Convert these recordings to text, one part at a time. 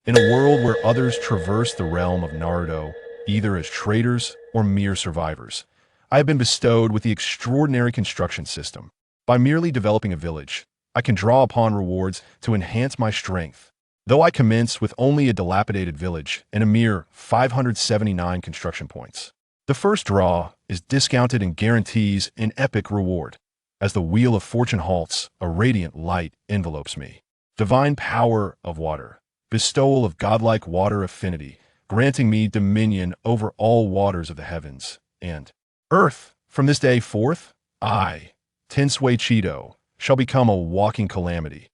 In a world where others traverse the realm of Naruto, either as traders or mere survivors, I have been bestowed with the extraordinary construction system. By merely developing a village, I can draw upon rewards to enhance my strength. Though I commence with only a dilapidated village and a mere 579 construction points. The first draw is discounted and guarantees an epic reward. As the wheel of fortune halts, a radiant light envelopes me. Divine power of water. Bestowal of godlike water affinity, granting me dominion over all waters of the heavens and earth. From this day forth, I, Tensui Chido, shall become a walking calamity.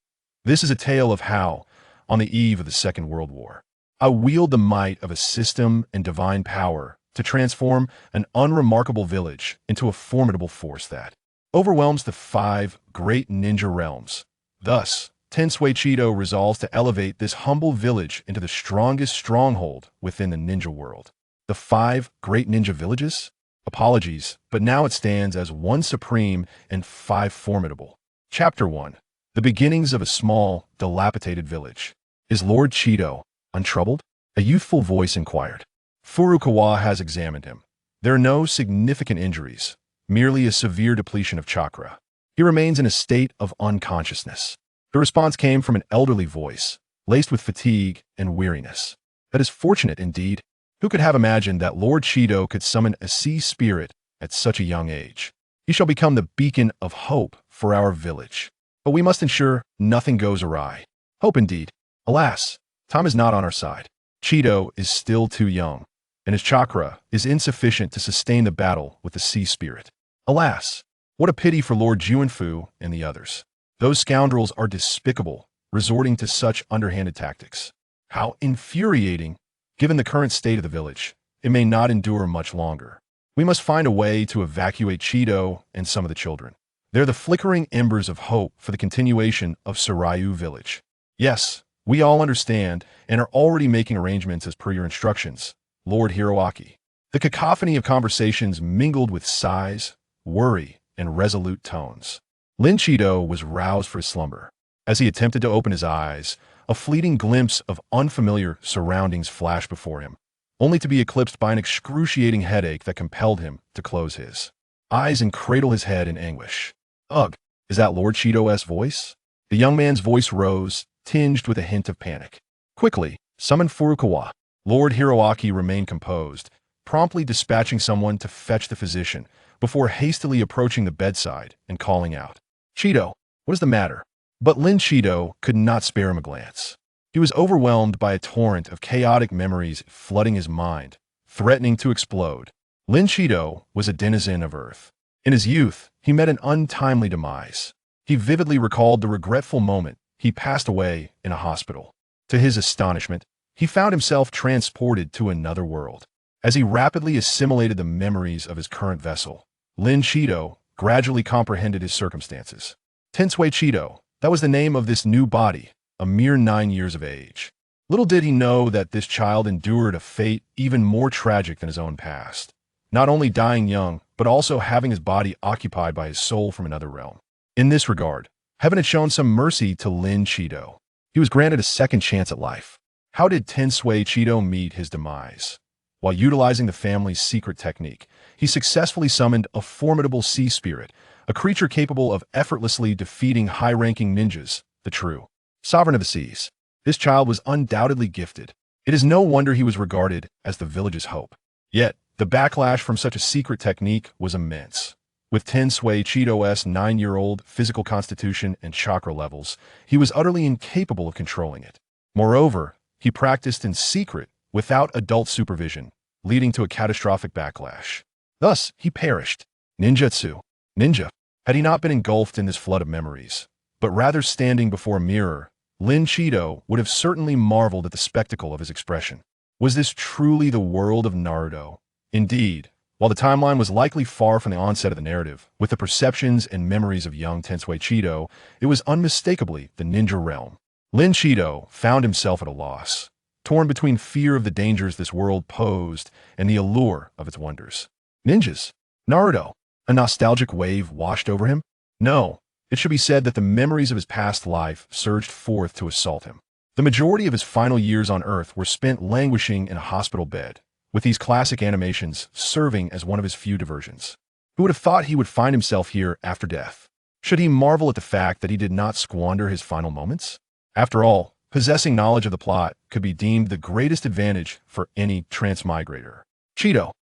This is a tale of how, on the eve of the Second World War, I wield the might of a system and divine power to transform an unremarkable village into a formidable force that overwhelms the 5 great ninja realms. Thus, Tensui Chido resolves to elevate this humble village into the strongest stronghold within the ninja world. The 5 great ninja villages? Apologies, but now it stands as one supreme and 5 formidable. Chapter 1. The beginnings of a small, dilapidated village. Is Lord Chido untroubled? A youthful voice inquired. Furukawa has examined him. There are no significant injuries, merely a severe depletion of chakra. He remains in a state of unconsciousness. The response came from an elderly voice, laced with fatigue and weariness. That is fortunate indeed. Who could have imagined that Lord Chido could summon a sea spirit at such a young age? He shall become the beacon of hope for our village. But we must ensure nothing goes awry. Hope indeed. Alas, time is not on our side. Chido is still too young, and his chakra is insufficient to sustain the battle with the sea spirit. Alas, what a pity for Lord Juanfu and the others. Those scoundrels are despicable, resorting to such underhanded tactics. How infuriating! Given the current state of the village, it may not endure much longer. We must find a way to evacuate Chido and some of the children. They're the flickering embers of hope for the continuation of Sarayu village. Yes, we all understand and are already making arrangements as per your instructions, Lord Hiroaki. The cacophony of conversations mingled with sighs, worry, and resolute tones. Lin Chido was roused for his slumber. As he attempted to open his eyes, a fleeting glimpse of unfamiliar surroundings flashed before him, only to be eclipsed by an excruciating headache that compelled him to close his eyes and cradle his head in anguish. Ugh, is that Lord Chido's voice? The young man's voice rose, tinged with a hint of panic. Quickly, summon Furukawa. Lord Hiroaki remained composed, promptly dispatching someone to fetch the physician, before hastily approaching the bedside and calling out, Chido, what is the matter? But Lin Chido could not spare him a glance. He was overwhelmed by a torrent of chaotic memories flooding his mind, threatening to explode. Lin Chido was a denizen of Earth. In his youth, he met an untimely demise. He vividly recalled the regretful moment he passed away in a hospital. To his astonishment, he found himself transported to another world. As he rapidly assimilated the memories of his current vessel, Lin Chido gradually comprehended his circumstances. Tensui Chido, that was the name of this new body, a mere 9 years of age. Little did he know that this child endured a fate even more tragic than his own past, not only dying young, but also having his body occupied by his soul from another realm. In this regard, heaven had shown some mercy to Lin Chido. He was granted a second chance at life. How did Tensui Chido meet his demise? While utilizing the family's secret technique, he successfully summoned a formidable sea spirit, a creature capable of effortlessly defeating high-ranking ninjas, the true sovereign of the seas. This child was undoubtedly gifted. It is no wonder he was regarded as the village's hope. Yet, the backlash from such a secret technique was immense. With Tensui Chido's 9-year-old physical constitution and chakra levels, he was utterly incapable of controlling it. Moreover, he practiced in secret without adult supervision, leading to a catastrophic backlash. Thus, he perished. Ninjutsu. Ninja. Had he not been engulfed in this flood of memories, but rather standing before a mirror, Lin Chido would have certainly marveled at the spectacle of his expression. Was this truly the world of Naruto? Indeed, while the timeline was likely far from the onset of the narrative, with the perceptions and memories of young Tensui Chido, it was unmistakably the ninja realm. Lin Chido found himself at a loss, torn between fear of the dangers this world posed and the allure of its wonders. Ninjas. Naruto. A nostalgic wave washed over him? No, it should be said that the memories of his past life surged forth to assault him. The majority of his final years on Earth were spent languishing in a hospital bed, with these classic animations serving as one of his few diversions. Who would have thought he would find himself here after death? Should he marvel at the fact that he did not squander his final moments? After all, possessing knowledge of the plot could be deemed the greatest advantage for any transmigrator. Cheeto,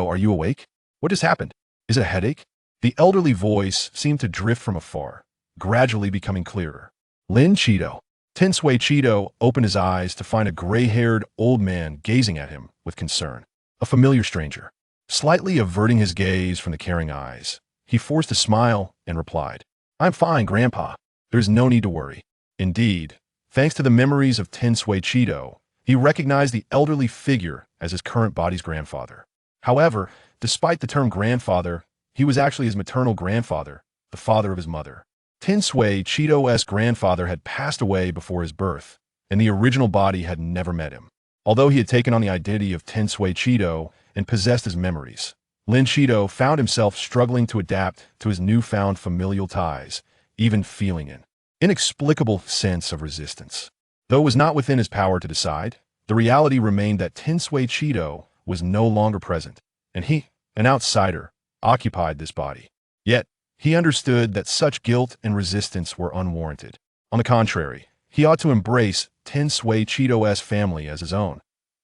are you awake? What has happened? Is it a headache? The elderly voice seemed to drift from afar, gradually becoming clearer. Lin Cheeto. Tensui Cheeto opened his eyes to find a gray-haired old man gazing at him with concern. A familiar stranger. Slightly averting his gaze from the caring eyes, he forced a smile and replied, "I'm fine, Grandpa. There's no need to worry." Indeed, thanks to the memories of Tensui Cheeto, he recognized the elderly figure as his current body's grandfather. However, despite the term grandfather, he was actually his maternal grandfather, the father of his mother. Tensui Cheeto's grandfather had passed away before his birth, and the original body had never met him. Although he had taken on the identity of Tensui Cheeto and possessed his memories, Lin Cheeto found himself struggling to adapt to his newfound familial ties, even feeling an inexplicable sense of resistance. Though it was not within his power to decide, the reality remained that Tensui Cheeto was no longer present, and he, an outsider, occupied this body. Yet, he understood that such guilt and resistance were unwarranted. On the contrary, he ought to embrace Tensui Cheeto's family as his own.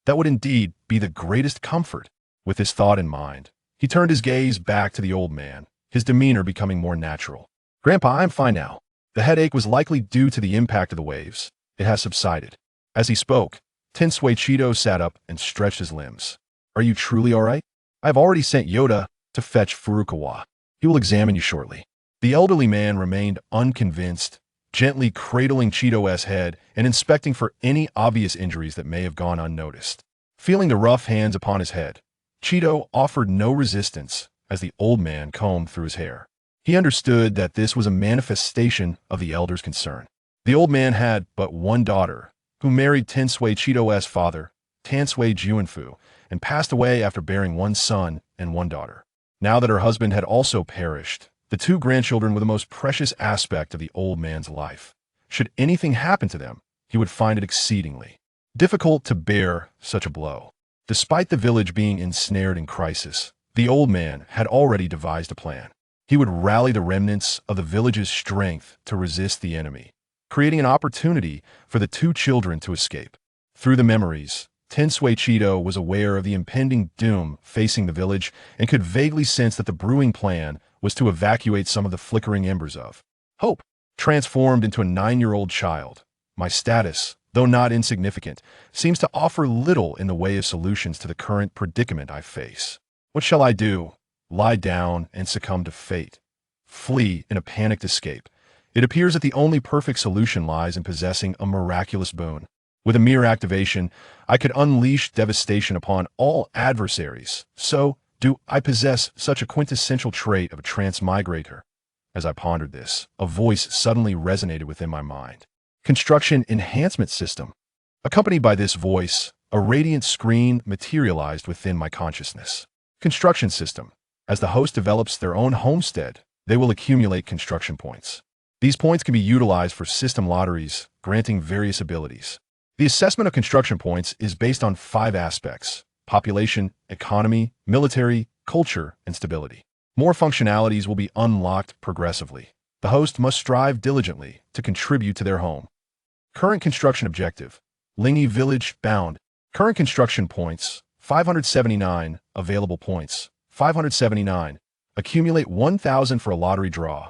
That would indeed be the greatest comfort. With this thought in mind, he turned his gaze back to the old man, his demeanor becoming more natural. "Grandpa, I'm fine now. The headache was likely due to the impact of the waves. It has subsided." As he spoke, Tensui Cheeto sat up and stretched his limbs. "Are you truly all right? I have already sent Yoda to fetch Furukawa. He will examine you shortly." The elderly man remained unconvinced, gently cradling Cheeto's head and inspecting for any obvious injuries that may have gone unnoticed. Feeling the rough hands upon his head, Cheeto offered no resistance as the old man combed through his hair. He understood that this was a manifestation of the elder's concern. The old man had but one daughter, who married Tensui Cheeto's father, Tansui Juinfu, and passed away after bearing one son and one daughter. Now that her husband had also perished, the two grandchildren were the most precious aspect of the old man's life. Should anything happen to them, he would find it exceedingly difficult to bear such a blow. Despite the village being ensnared in crisis, the old man had already devised a plan. He would rally the remnants of the village's strength to resist the enemy, creating an opportunity for the two children to escape. Through the memories, Tensui Cheeto was aware of the impending doom facing the village and could vaguely sense that the brewing plan was to evacuate some of the flickering embers of hope. Transformed into a 9-year-old child, my status, though not insignificant, seems to offer little in the way of solutions to the current predicament I face. What shall I do? Lie down and succumb to fate? Flee in a panicked escape? It appears that the only perfect solution lies in possessing a miraculous boon. With a mere activation, I could unleash devastation upon all adversaries. So, do I possess such a quintessential trait of a transmigrator? As I pondered this, a voice suddenly resonated within my mind. Construction Enhancement System. Accompanied by this voice, a radiant screen materialized within my consciousness. Construction System. As the host develops their own homestead, they will accumulate construction points. These points can be utilized for system lotteries, granting various abilities. The assessment of construction points is based on 5 aspects: population, economy, military, culture, and stability. More functionalities will be unlocked progressively. The host must strive diligently to contribute to their home. Current construction objective: Lingi Village bound. Current construction points: 579. Available points: 579. Accumulate 1,000 for a lottery draw.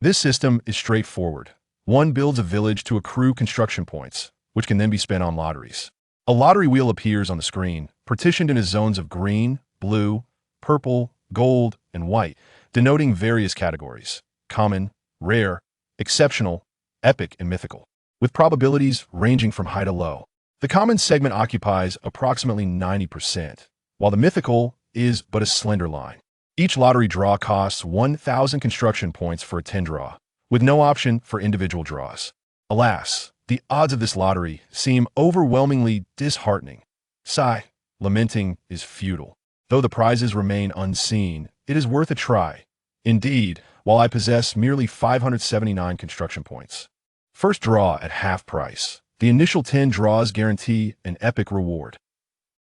This system is straightforward. One builds a village to accrue construction points, which can then be spent on lotteries. A lottery wheel appears on the screen, partitioned into zones of green, blue, purple, gold, and white, denoting various categories: common, rare, exceptional, epic, and mythical, with probabilities ranging from high to low. The common segment occupies approximately 90%, while the mythical is but a slender line. Each lottery draw costs 1,000 construction points for a 10 draw, with no option for individual draws. Alas, the odds of this lottery seem overwhelmingly disheartening. Sigh, lamenting is futile. Though the prizes remain unseen, it is worth a try. Indeed, while I possess merely 579 construction points. First draw at half price. The initial 10 draws guarantee an epic reward.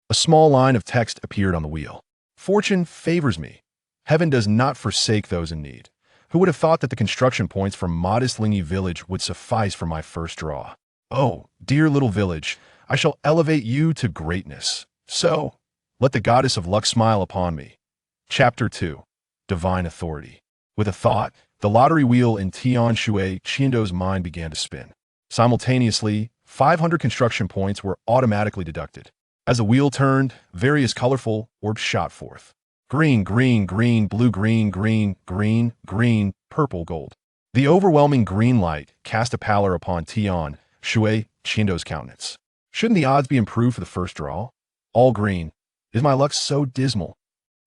A small line of text appeared on the wheel. Fortune favors me. Heaven does not forsake those in need. Who would have thought that the construction points from modest Lingy village would suffice for my first draw? Oh, dear little village, I shall elevate you to greatness. So, let the goddess of luck smile upon me. Chapter 2. Divine Authority. With a thought, the lottery wheel in Tian Shui Chindo's mind began to spin. Simultaneously, 500 construction points were automatically deducted. As the wheel turned, various colorful orbs shot forth. Green, green, green, blue, green, green, green, green, purple, gold. The overwhelming green light cast a pallor upon Tian Shui Chindo's countenance. Shouldn't the odds be improved for the first draw? All green. Is my luck so dismal?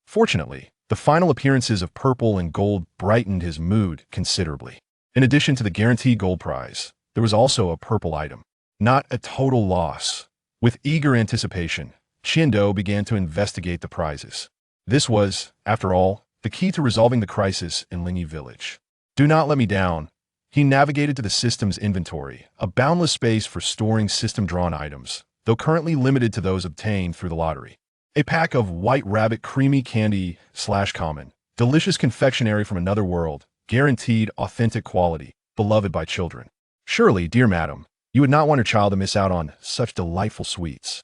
Fortunately, the final appearances of purple and gold brightened his mood considerably. In addition to the guaranteed gold prize, there was also a purple item. Not a total loss. With eager anticipation, Chindo began to investigate the prizes. This was, after all, the key to resolving the crisis in Lingy village. Do not let me down. He navigated to the system's inventory, a boundless space for storing system-drawn items, though currently limited to those obtained through the lottery. A pack of White Rabbit creamy candy / common, delicious confectionery from another world, guaranteed authentic quality, beloved by children. Surely, dear madam, you would not want your child to miss out on such delightful sweets.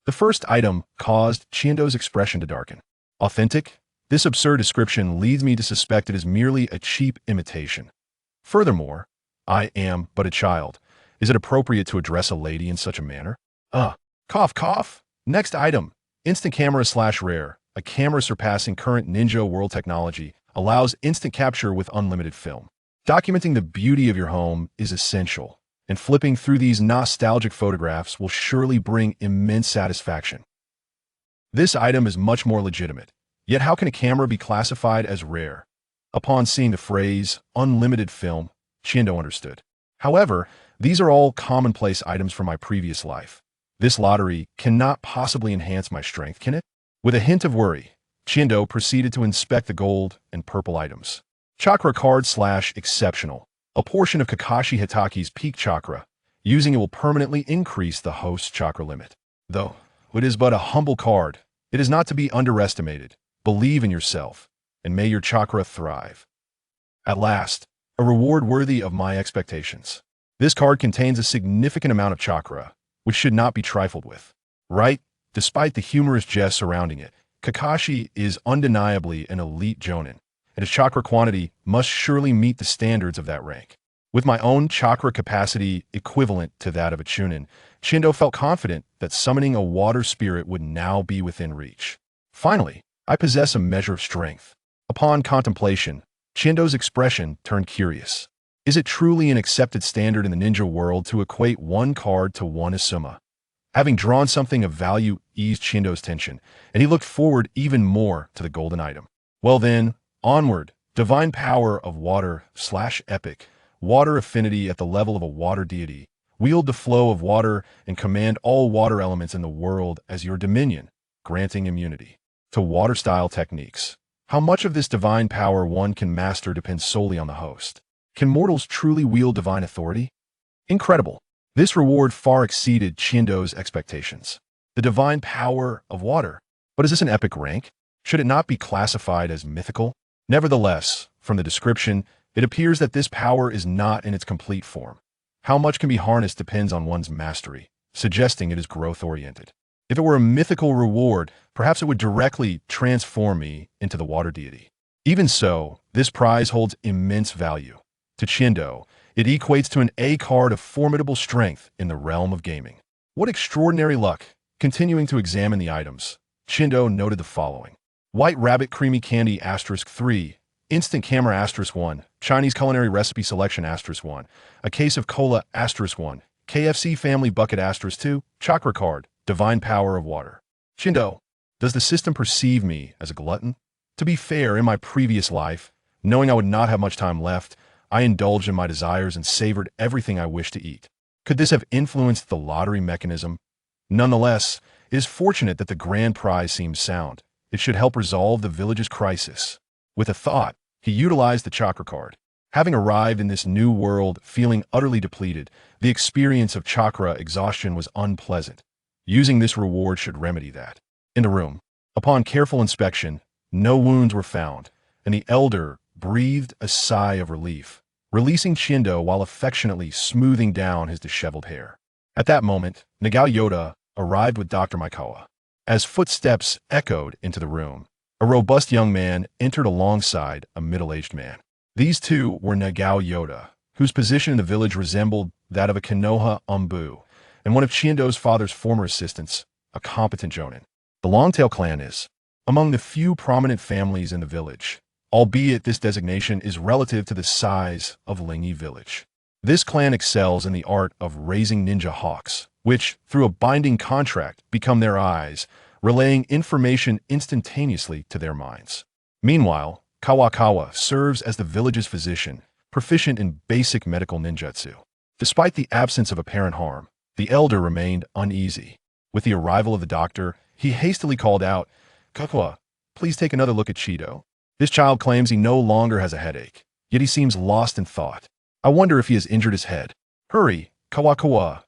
The first item caused Chindo's expression to darken. Authentic? This absurd description leads me to suspect it is merely a cheap imitation. Furthermore, I am but a child. Is it appropriate to address a lady in such a manner? Cough, cough. Next item. Instant camera / rare. A camera surpassing current Ninja world technology allows instant capture with unlimited film. Documenting the beauty of your home is essential, and flipping through these nostalgic photographs will surely bring immense satisfaction. This item is much more legitimate. Yet how can a camera be classified as rare? Upon seeing the phrase, unlimited film, Chindo understood. However, these are all commonplace items from my previous life. This lottery cannot possibly enhance my strength, can it? With a hint of worry, Chindo proceeded to inspect the gold and purple items. Chakra card / exceptional. A portion of Kakashi Hitaki's peak chakra. Using it will permanently increase the host's chakra limit. Though it is but a humble card, it is not to be underestimated. Believe in yourself, and may your chakra thrive. At last, a reward worthy of my expectations. This card contains a significant amount of chakra, which should not be trifled with. Right? Despite the humorous jest surrounding it, Kakashi is undeniably an elite jonin, and his chakra quantity must surely meet the standards of that rank. With my own chakra capacity equivalent to that of a chunin, Chindo felt confident that summoning a water spirit would now be within reach. Finally, I possess a measure of strength. Upon contemplation, Chindo's expression turned curious. Is it truly an accepted standard in the ninja world to equate one card to one Asuma? Having drawn something of value eased Chindo's tension, and he looked forward even more to the golden item. Well then, onward, divine power of water / epic, water affinity at the level of a water deity, wield the flow of water and command all water elements in the world as your dominion, granting immunity to water-style techniques. How much of this divine power one can master depends solely on the host. Can mortals truly wield divine authority? Incredible. This reward far exceeded Chindo's expectations. The divine power of water. But is this an epic rank? Should it not be classified as mythical? Nevertheless, from the description, it appears that this power is not in its complete form. How much can be harnessed depends on one's mastery, suggesting it is growth-oriented. If it were a mythical reward, perhaps it would directly transform me into the water deity. Even so, this prize holds immense value. To Chindo, it equates to an A card of formidable strength in the realm of gaming. What extraordinary luck! Continuing to examine the items, Chindo noted the following. White Rabbit Creamy Candy *3, Instant Camera *1, Chinese Culinary Recipe Selection *1, a case of cola *1, KFC Family Bucket *2, Chakra Card, Divine Power of Water. Chindo, does the system perceive me as a glutton? To be fair, in my previous life, knowing I would not have much time left, I indulged in my desires and savored everything I wished to eat. Could this have influenced the lottery mechanism? Nonetheless, it is fortunate that the grand prize seems sound. It should help resolve the village's crisis. With a thought, he utilized the chakra card. Having arrived in this new world feeling utterly depleted, the experience of chakra exhaustion was unpleasant. Using this reward should remedy that. In the room, upon careful inspection, no wounds were found, and the elder breathed a sigh of relief, releasing Chindo while affectionately smoothing down his disheveled hair. At that moment, Nagao Yoda arrived with Dr. Maikawa. As footsteps echoed into the room, a robust young man entered alongside a middle-aged man. These two were Nagao Yoda, whose position in the village resembled that of a Konoha Umbu, and one of Chiendo's father's former assistants, a competent jonin. The Longtail clan is among the few prominent families in the village, albeit this designation is relative to the size of Lingyi village. This clan excels in the art of raising ninja hawks, which, through a binding contract, become their eyes, relaying information instantaneously to their minds. Meanwhile, Kawakawa serves as the village's physician, proficient in basic medical ninjutsu. Despite the absence of apparent harm, the elder remained uneasy. With the arrival of the doctor, he hastily called out, "Kakawa, please take another look at Chido. This child claims he no longer has a headache, yet he seems lost in thought. I wonder if he has injured his head. Hurry, Kawakawa."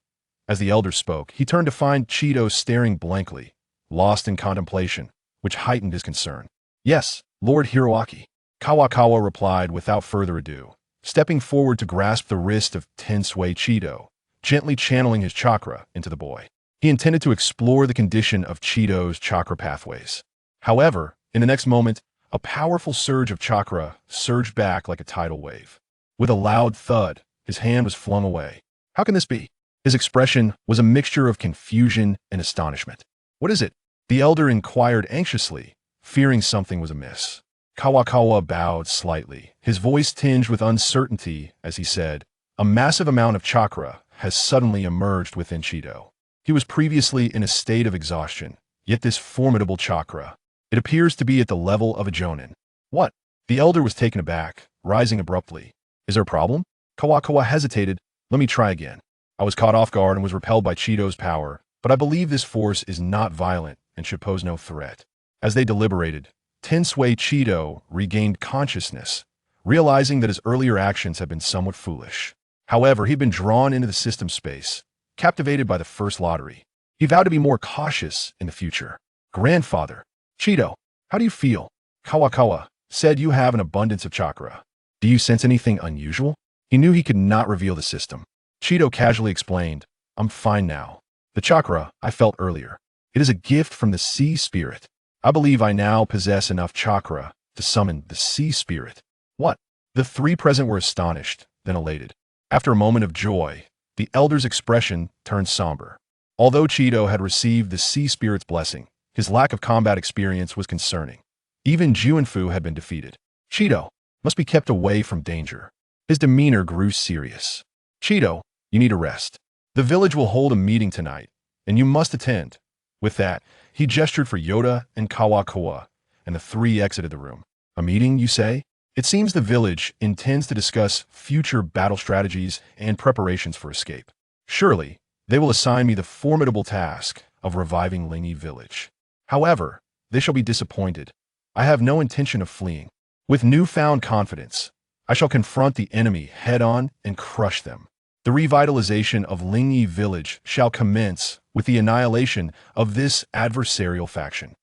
As the elder spoke, he turned to find Chido staring blankly, lost in contemplation, which heightened his concern. "Yes, Lord Hiroaki," Kawakawa replied without further ado, stepping forward to grasp the wrist of Tensui Chido, gently channeling his chakra into the boy. He intended to explore the condition of Chido's chakra pathways. However, in the next moment, a powerful surge of chakra surged back like a tidal wave. With a loud thud, his hand was flung away. How can this be? His expression was a mixture of confusion and astonishment. "What is it?" the elder inquired anxiously, fearing something was amiss. Kawakawa bowed slightly, his voice tinged with uncertainty as he said, "A massive amount of chakra has suddenly emerged within Chido. He was previously in a state of exhaustion, yet this formidable chakra, it appears to be at the level of a jonin." "What?" The elder was taken aback, rising abruptly. "Is there a problem?" Kawakawa hesitated. "Let me try again. I was caught off guard and was repelled by Chido's power, but I believe this force is not violent and should pose no threat." As they deliberated, Tensui Chido regained consciousness, realizing that his earlier actions had been somewhat foolish. However, he'd been drawn into the system space, captivated by the first lottery. He vowed to be more cautious in the future. "Grandfather, Chido, how do you feel?" Kawakawa said, "You have an abundance of chakra. Do you sense anything unusual?" He knew he could not reveal the system. Chido casually explained, "I'm fine now. The chakra I felt earlier. It is a gift from the sea spirit. I believe I now possess enough chakra to summon the sea spirit." "What?" The three present were astonished, then elated. After a moment of joy, the elder's expression turned somber. Although Chido had received the sea spirit's blessing, his lack of combat experience was concerning. Even Juinfu had been defeated. Chido must be kept away from danger. His demeanor grew serious. "Chido, you need a rest. The village will hold a meeting tonight, and you must attend." With that, he gestured for Yoda and Kawakawa, and the three exited the room. "A meeting, you say?" It seems the village intends to discuss future battle strategies and preparations for escape. Surely, they will assign me the formidable task of reviving Lingyi village. However, they shall be disappointed. I have no intention of fleeing. With newfound confidence, I shall confront the enemy head-on and crush them. The revitalization of Lingyi village shall commence with the annihilation of this adversarial faction.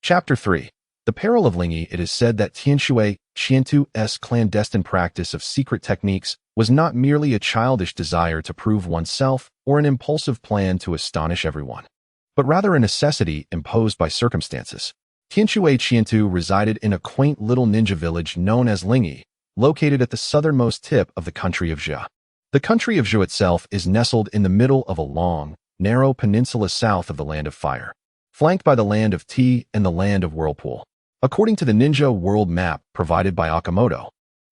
Chapter 3. The Peril of Lingyi. It is said that Tianshui Qiantu's clandestine practice of secret techniques was not merely a childish desire to prove oneself or an impulsive plan to astonish everyone, but rather a necessity imposed by circumstances. Tianshui Qiantu resided in a quaint little ninja village known as Lingyi, located at the southernmost tip of the country of Zhe. The country of Zhe itself is nestled in the middle of a long, narrow peninsula south of the Land of Fire, flanked by the Land of Tea and the Land of Whirlpool. According to the Ninja World Map provided by Akamoto,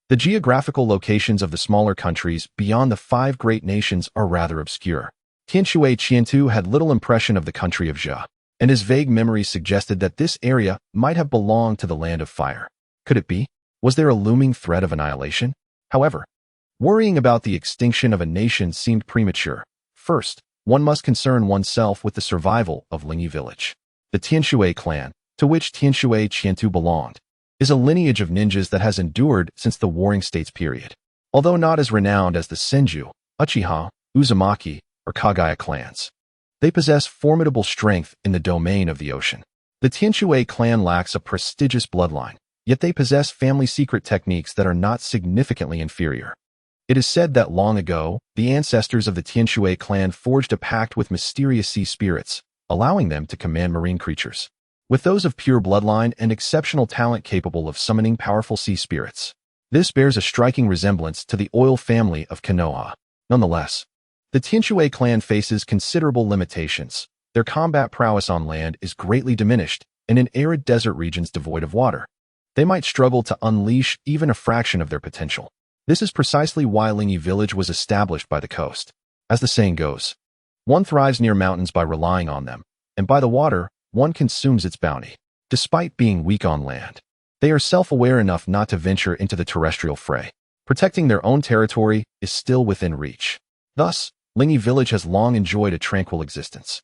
the geographical locations of the smaller countries beyond the 5 great nations are rather obscure. Tianshui Qiantu had little impression of the country of Zhe, and his vague memories suggested that this area might have belonged to the Land of Fire. Could it be? Was there a looming threat of annihilation? However, worrying about the extinction of a nation seemed premature. First, one must concern oneself with the survival of Lingyi village. The Tianshui clan, to which Tianshui Qiantu belonged, is a lineage of ninjas that has endured since the Warring States period. although not as renowned as the Senju, Uchiha, Uzumaki, or Kagaya clans. They possess formidable strength in the domain of the ocean. The Tianshui clan lacks a prestigious bloodline, yet they possess family secret techniques that are not significantly inferior. It is said that long ago, the ancestors of the Tianshui clan forged a pact with mysterious sea spirits, allowing them to command marine creatures. With those of pure bloodline and exceptional talent capable of summoning powerful sea spirits. This bears a striking resemblance to the oil family of Konoha. Nonetheless, the Tianshui clan faces considerable limitations. Their combat prowess on land is greatly diminished, and in arid desert regions devoid of water, they might struggle to unleash even a fraction of their potential. This is precisely why Lingi village was established by the coast. As the saying goes, one thrives near mountains by relying on them, and by the water, one consumes its bounty. Despite being weak on land, they are self-aware enough not to venture into the terrestrial fray. Protecting their own territory is still within reach. Thus, Lingi village has long enjoyed a tranquil existence.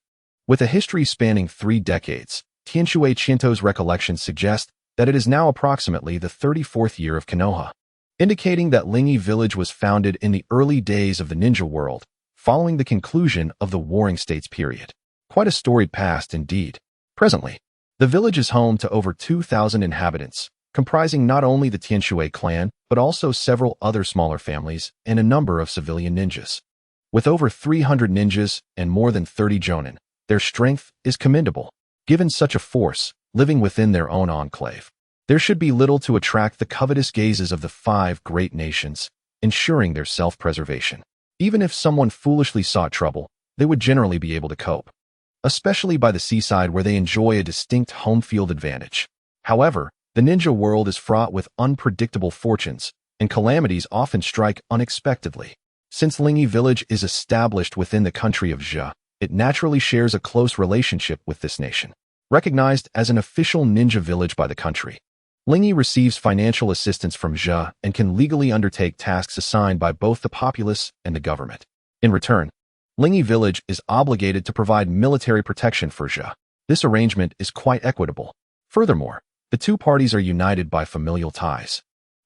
With a history spanning 3 decades, Tianshui Shinto's recollections suggest that it is now approximately the 34th year of Konoha, indicating that Lingi village was founded in the early days of the ninja world, following the conclusion of the Warring States period. Quite a storied past indeed. Presently, the village is home to over 2,000 inhabitants, comprising not only the Tianshui clan, but also several other smaller families and a number of civilian ninjas. With over 300 ninjas and more than 30 jonin, their strength is commendable. Given such a force, living within their own enclave, there should be little to attract the covetous gazes of the 5 great nations, ensuring their self-preservation. Even if someone foolishly sought trouble, they would generally be able to cope, especially by the seaside where they enjoy a distinct home field advantage. However, the ninja world is fraught with unpredictable fortunes, and calamities often strike unexpectedly. Since Lingi village is established within the country of Zhe, it naturally shares a close relationship with this nation. Recognized as an official ninja village by the country, Lingi receives financial assistance from Zhe and can legally undertake tasks assigned by both the populace and the government. In return, Lingi village is obligated to provide military protection for Zhe. This arrangement is quite equitable. Furthermore, the two parties are united by familial ties.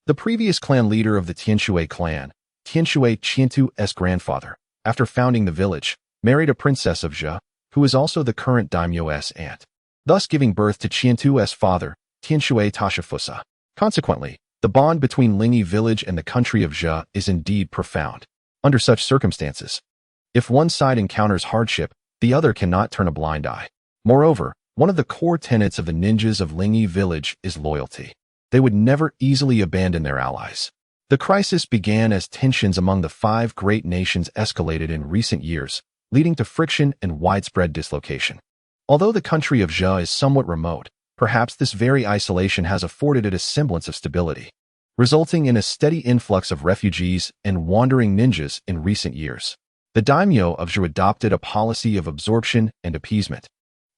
The previous clan leader of the Tianshui clan, Tianshui Qiantu's grandfather, after founding the village, married a princess of Zhe, who is also the current daimyo's aunt, thus giving birth to Qiantu's father, Tianshui Tashifusa. Consequently, the bond between Lingi village and the country of Zhe is indeed profound. Under such circumstances, if one side encounters hardship, the other cannot turn a blind eye. Moreover, one of the core tenets of the ninjas of Lingi village is loyalty. They would never easily abandon their allies. The crisis began as tensions among the 5 great nations escalated in recent years, leading to friction and widespread dislocation. Although the country of Zhe is somewhat remote, perhaps this very isolation has afforded it a semblance of stability, resulting in a steady influx of refugees and wandering ninjas in recent years. The daimyo of Zhe adopted a policy of absorption and appeasement,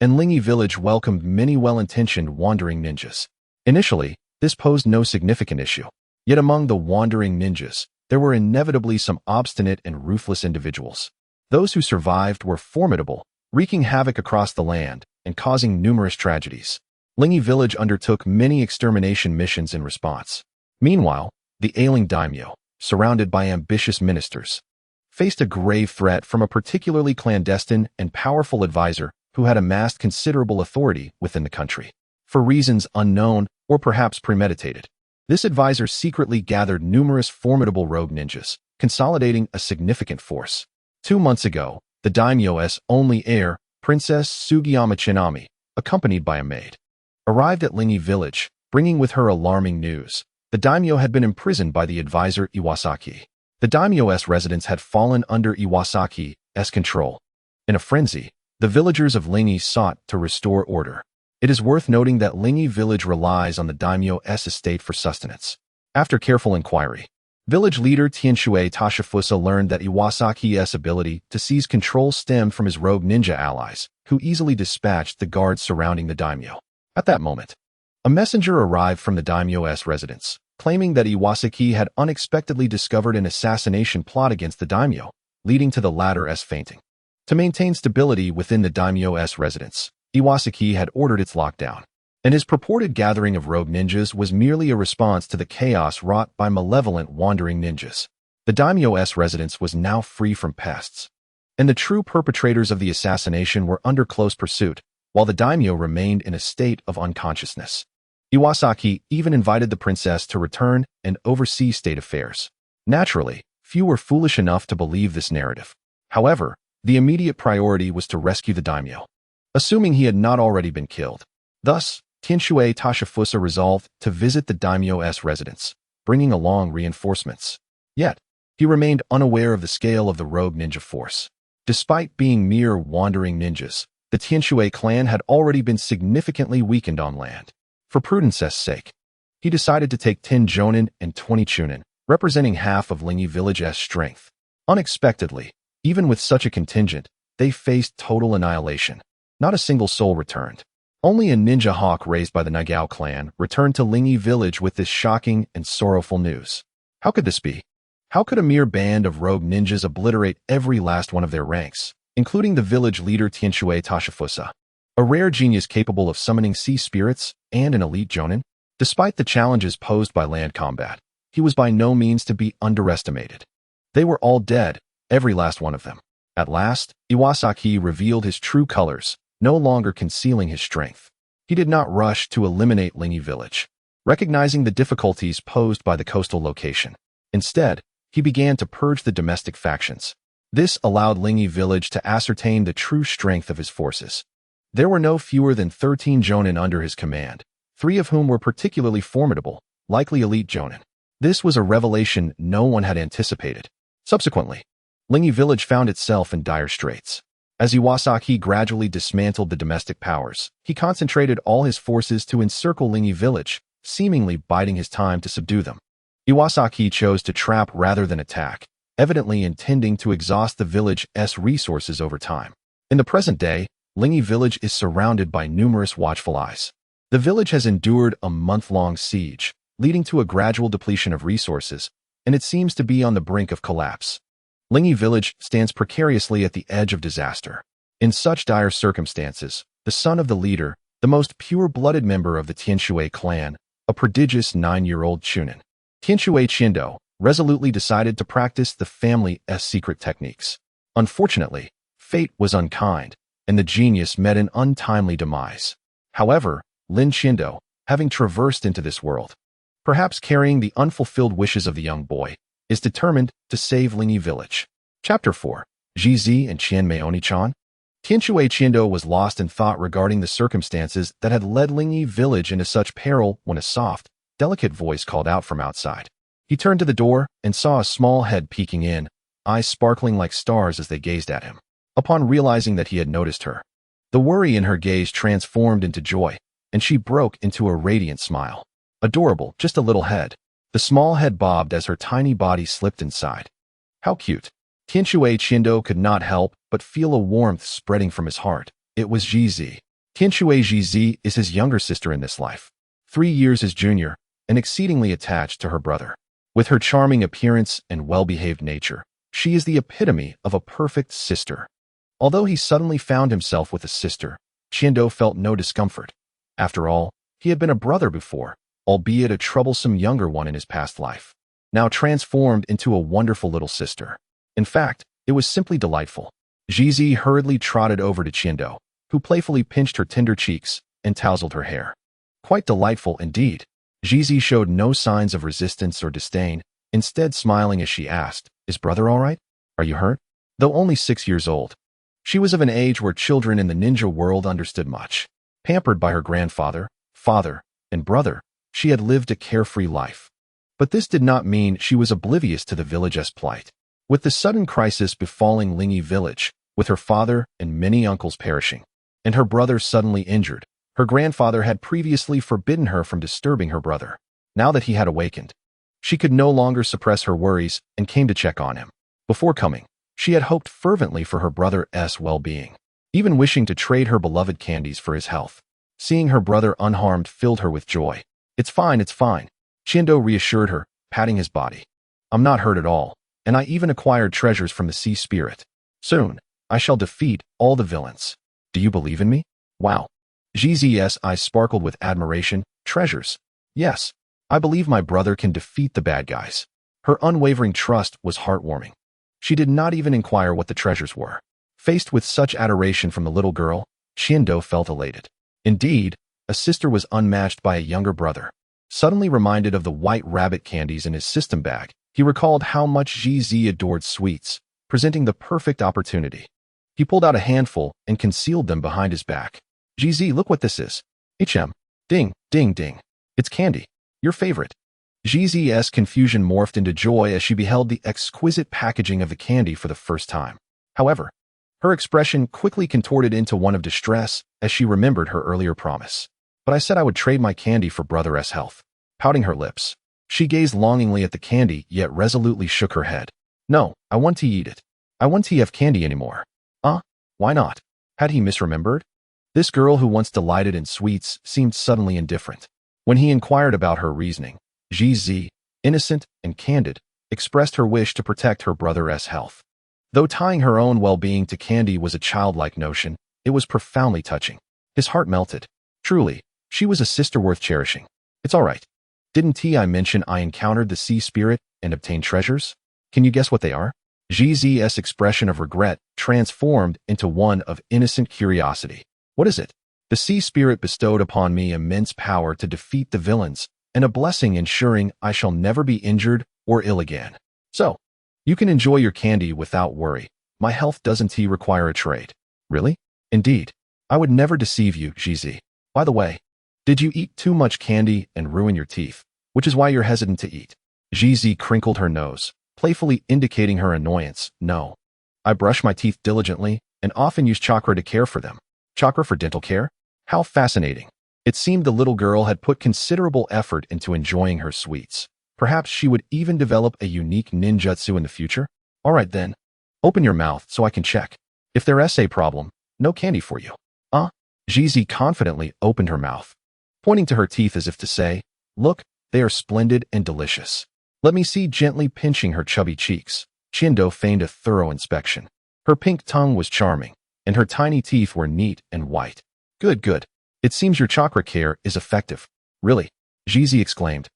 and Lingi village welcomed many well-intentioned wandering ninjas. Initially, this posed no significant issue. Yet among the wandering ninjas, there were inevitably some obstinate and ruthless individuals. Those who survived were formidable, wreaking havoc across the land and causing numerous tragedies. Lingi village undertook many extermination missions in response. Meanwhile, the ailing daimyo, surrounded by ambitious ministers, faced a grave threat from a particularly clandestine and powerful advisor who had amassed considerable authority within the country. For reasons unknown or perhaps premeditated, this advisor secretly gathered numerous formidable rogue ninjas, consolidating a significant force. 2 months ago, the daimyo's only heir, Princess Sugiyama Chinami, accompanied by a maid, arrived at Lingi village, bringing with her alarming news. The daimyo had been imprisoned by the advisor Iwasaki. The daimyo's residence had fallen under Iwasaki's control. In a frenzy, the villagers of Lingi sought to restore order. It is worth noting that Lingi village relies on the daimyo's estate for sustenance. After careful inquiry, village leader Tianshui Tashifusa learned that Iwasaki's ability to seize control stemmed from his rogue ninja allies, who easily dispatched the guards surrounding the daimyo. At that moment, a messenger arrived from the daimyo's residence, claiming that Iwasaki had unexpectedly discovered an assassination plot against the daimyo, leading to the latter's fainting. To maintain stability within the daimyo's residence, Iwasaki had ordered its lockdown, and his purported gathering of rogue ninjas was merely a response to the chaos wrought by malevolent wandering ninjas. The daimyo's residence was now free from pests, and the true perpetrators of the assassination were under close pursuit, while the daimyo remained in a state of unconsciousness. Iwasaki even invited the princess to return and oversee state affairs. Naturally, few were foolish enough to believe this narrative. However, the immediate priority was to rescue the daimyo, assuming he had not already been killed. Thus, Tenshuei Tashifusa resolved to visit the daimyo's residence, bringing along reinforcements. Yet, he remained unaware of the scale of the rogue ninja force. Despite being mere wandering ninjas, the Tenshuei clan had already been significantly weakened on land. For prudence's sake, he decided to take 10 jonin and 20 chunin, representing half of Lingi Village's strength. Unexpectedly, even with such a contingent, they faced total annihilation. Not a single soul returned. Only a ninja hawk raised by the Nagao clan returned to Lingi Village with this shocking and sorrowful news. How could this be? How could a mere band of rogue ninjas obliterate every last one of their ranks, including the village leader Tenshuei Tashifusa, a rare genius capable of summoning sea spirits and an elite jonin? Despite the challenges posed by land combat, he was by no means to be underestimated. They were all dead, every last one of them. At last, Iwasaki revealed his true colors, no longer concealing his strength. He did not rush to eliminate Lingi Village, recognizing the difficulties posed by the coastal location. Instead, he began to purge the domestic factions. This allowed Lingi Village to ascertain the true strength of his forces. There were no fewer than 13 jonin under his command, 3 of whom were particularly formidable, likely elite jonin. This was a revelation no one had anticipated. Subsequently, Lingi Village found itself in dire straits. As Iwasaki gradually dismantled the domestic powers, he concentrated all his forces to encircle Lingi Village, seemingly biding his time to subdue them. Iwasaki chose to trap rather than attack, evidently intending to exhaust the village's resources over time. In the present day, Lingi Village is surrounded by numerous watchful eyes. The village has endured a month-long siege, leading to a gradual depletion of resources, and it seems to be on the brink of collapse. Lingi Village stands precariously at the edge of disaster. In such dire circumstances, the son of the leader, the most pure-blooded member of the Tenshuei clan, a prodigious 9-year-old chunin, Tenshuei Chindo, resolutely decided to practice the family's secret techniques. Unfortunately, fate was unkind, and the genius met an untimely demise. However, Lin Chindo, having traversed into this world, perhaps carrying the unfulfilled wishes of the young boy, is determined to save Lingi Village. Chapter 4. Jizi and Qianmei Oni-chan. Tenshuei Chindo was lost in thought regarding the circumstances that had led Lingi Village into such peril when a soft, delicate voice called out from outside. He turned to the door and saw a small head peeking in, eyes sparkling like stars as they gazed at him. Upon realizing that he had noticed her, the worry in her gaze transformed into joy, and she broke into a radiant smile. Adorable, just a little head. The small head bobbed as her tiny body slipped inside. How cute. Tenshuei Chindo could not help but feel a warmth spreading from his heart. It was Jizi. Tenshuei Jizi is his younger sister in this life, 3 years his junior, and exceedingly attached to her brother. With her charming appearance and well-behaved nature, she is the epitome of a perfect sister. Although he suddenly found himself with a sister, Chindo felt no discomfort. After all, he had been a brother before, albeit a troublesome younger one in his past life, now transformed into a wonderful little sister. In fact, it was simply delightful. Jizi hurriedly trotted over to Chindo, who playfully pinched her tender cheeks and tousled her hair. Quite delightful indeed. Jizi showed no signs of resistance or disdain, instead smiling as she asked, "Is brother all right? Are you hurt?" Though only 6 years old, she was of an age where children in the ninja world understood much. Pampered by her grandfather, father, and brother, she had lived a carefree life. But this did not mean she was oblivious to the village's plight. With the sudden crisis befalling Lingi Village, with her father and many uncles perishing, and her brother suddenly injured, her grandfather had previously forbidden her from disturbing her brother. Now that he had awakened, she could no longer suppress her worries and came to check on him. Before coming, she had hoped fervently for her brother's well-being, even wishing to trade her beloved candies for his health. Seeing her brother unharmed filled her with joy. It's fine, Chindo reassured her, patting his body. "I'm not hurt at all, and I even acquired treasures from the sea spirit. Soon, I shall defeat all the villains. Do you believe in me?" Wow. Jizi's eyes sparkled with admiration. "Treasures? Yes, I believe my brother can defeat the bad guys. Her unwavering trust was heartwarming. She did not even inquire what the treasures were. Faced with such adoration from the little girl, Shindo felt elated. Indeed, a sister was unmatched by a younger brother. Suddenly reminded of the white rabbit candies in his system bag, he recalled how much GZ adored sweets, presenting the perfect opportunity. He pulled out a handful and concealed them behind his back. GZ, look what this is. HM. Ding, ding, ding. It's candy. Your favorite. GZ's confusion morphed into joy as she beheld the exquisite packaging of the candy for the first time. However, her expression quickly contorted into one of distress as she remembered her earlier promise. But I said I would trade my candy for Brother S' health. Pouting her lips, she gazed longingly at the candy yet resolutely shook her head. No, I want to eat it. I want to have candy anymore. Why not? Had he misremembered? This girl who once delighted in sweets seemed suddenly indifferent. When he inquired about her reasoning, GZ, innocent and candid, expressed her wish to protect her Brother S' health. Though tying her own well-being to candy was a childlike notion, it was profoundly touching. His heart melted. Truly, she was a sister worth cherishing. It's all right. Didn't I mention I encountered the sea spirit and obtained treasures? Can you guess what they are? GZ's expression of regret transformed into one of innocent curiosity. What is it? The sea spirit bestowed upon me immense power to defeat the villains, and a blessing ensuring I shall never be injured or ill again. So, you can enjoy your candy without worry. My health doesn't require a trade. Really? Indeed. I would never deceive you, GZ. By the way, did you eat too much candy and ruin your teeth, which is why you're hesitant to eat? GZ crinkled her nose, playfully indicating her annoyance. No. I brush my teeth diligently and often use chakra to care for them. Chakra for dental care? How fascinating. It seemed the little girl had put considerable effort into enjoying her sweets. Perhaps she would even develop a unique ninjutsu in the future? All right then. Open your mouth so I can check. If there's a problem, no candy for you. GZ confidently opened her mouth, pointing to her teeth as if to say, look, they are splendid and delicious. Let me see, gently pinching her chubby cheeks. Shindo feigned a thorough inspection. Her pink tongue was charming, and her tiny teeth were neat and white. Good, good. It seems your chakra care is effective. Really? GZ exclaimed.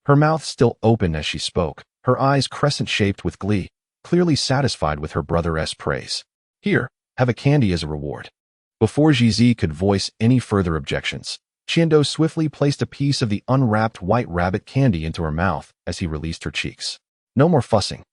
Her mouth still open as she spoke, her eyes crescent-shaped with glee, clearly satisfied with her brother's praise. Here, have a candy as a reward. Before GZ could voice any further objections, Shindo swiftly placed a piece of the unwrapped white rabbit candy into her mouth as he released her cheeks. No more fussing.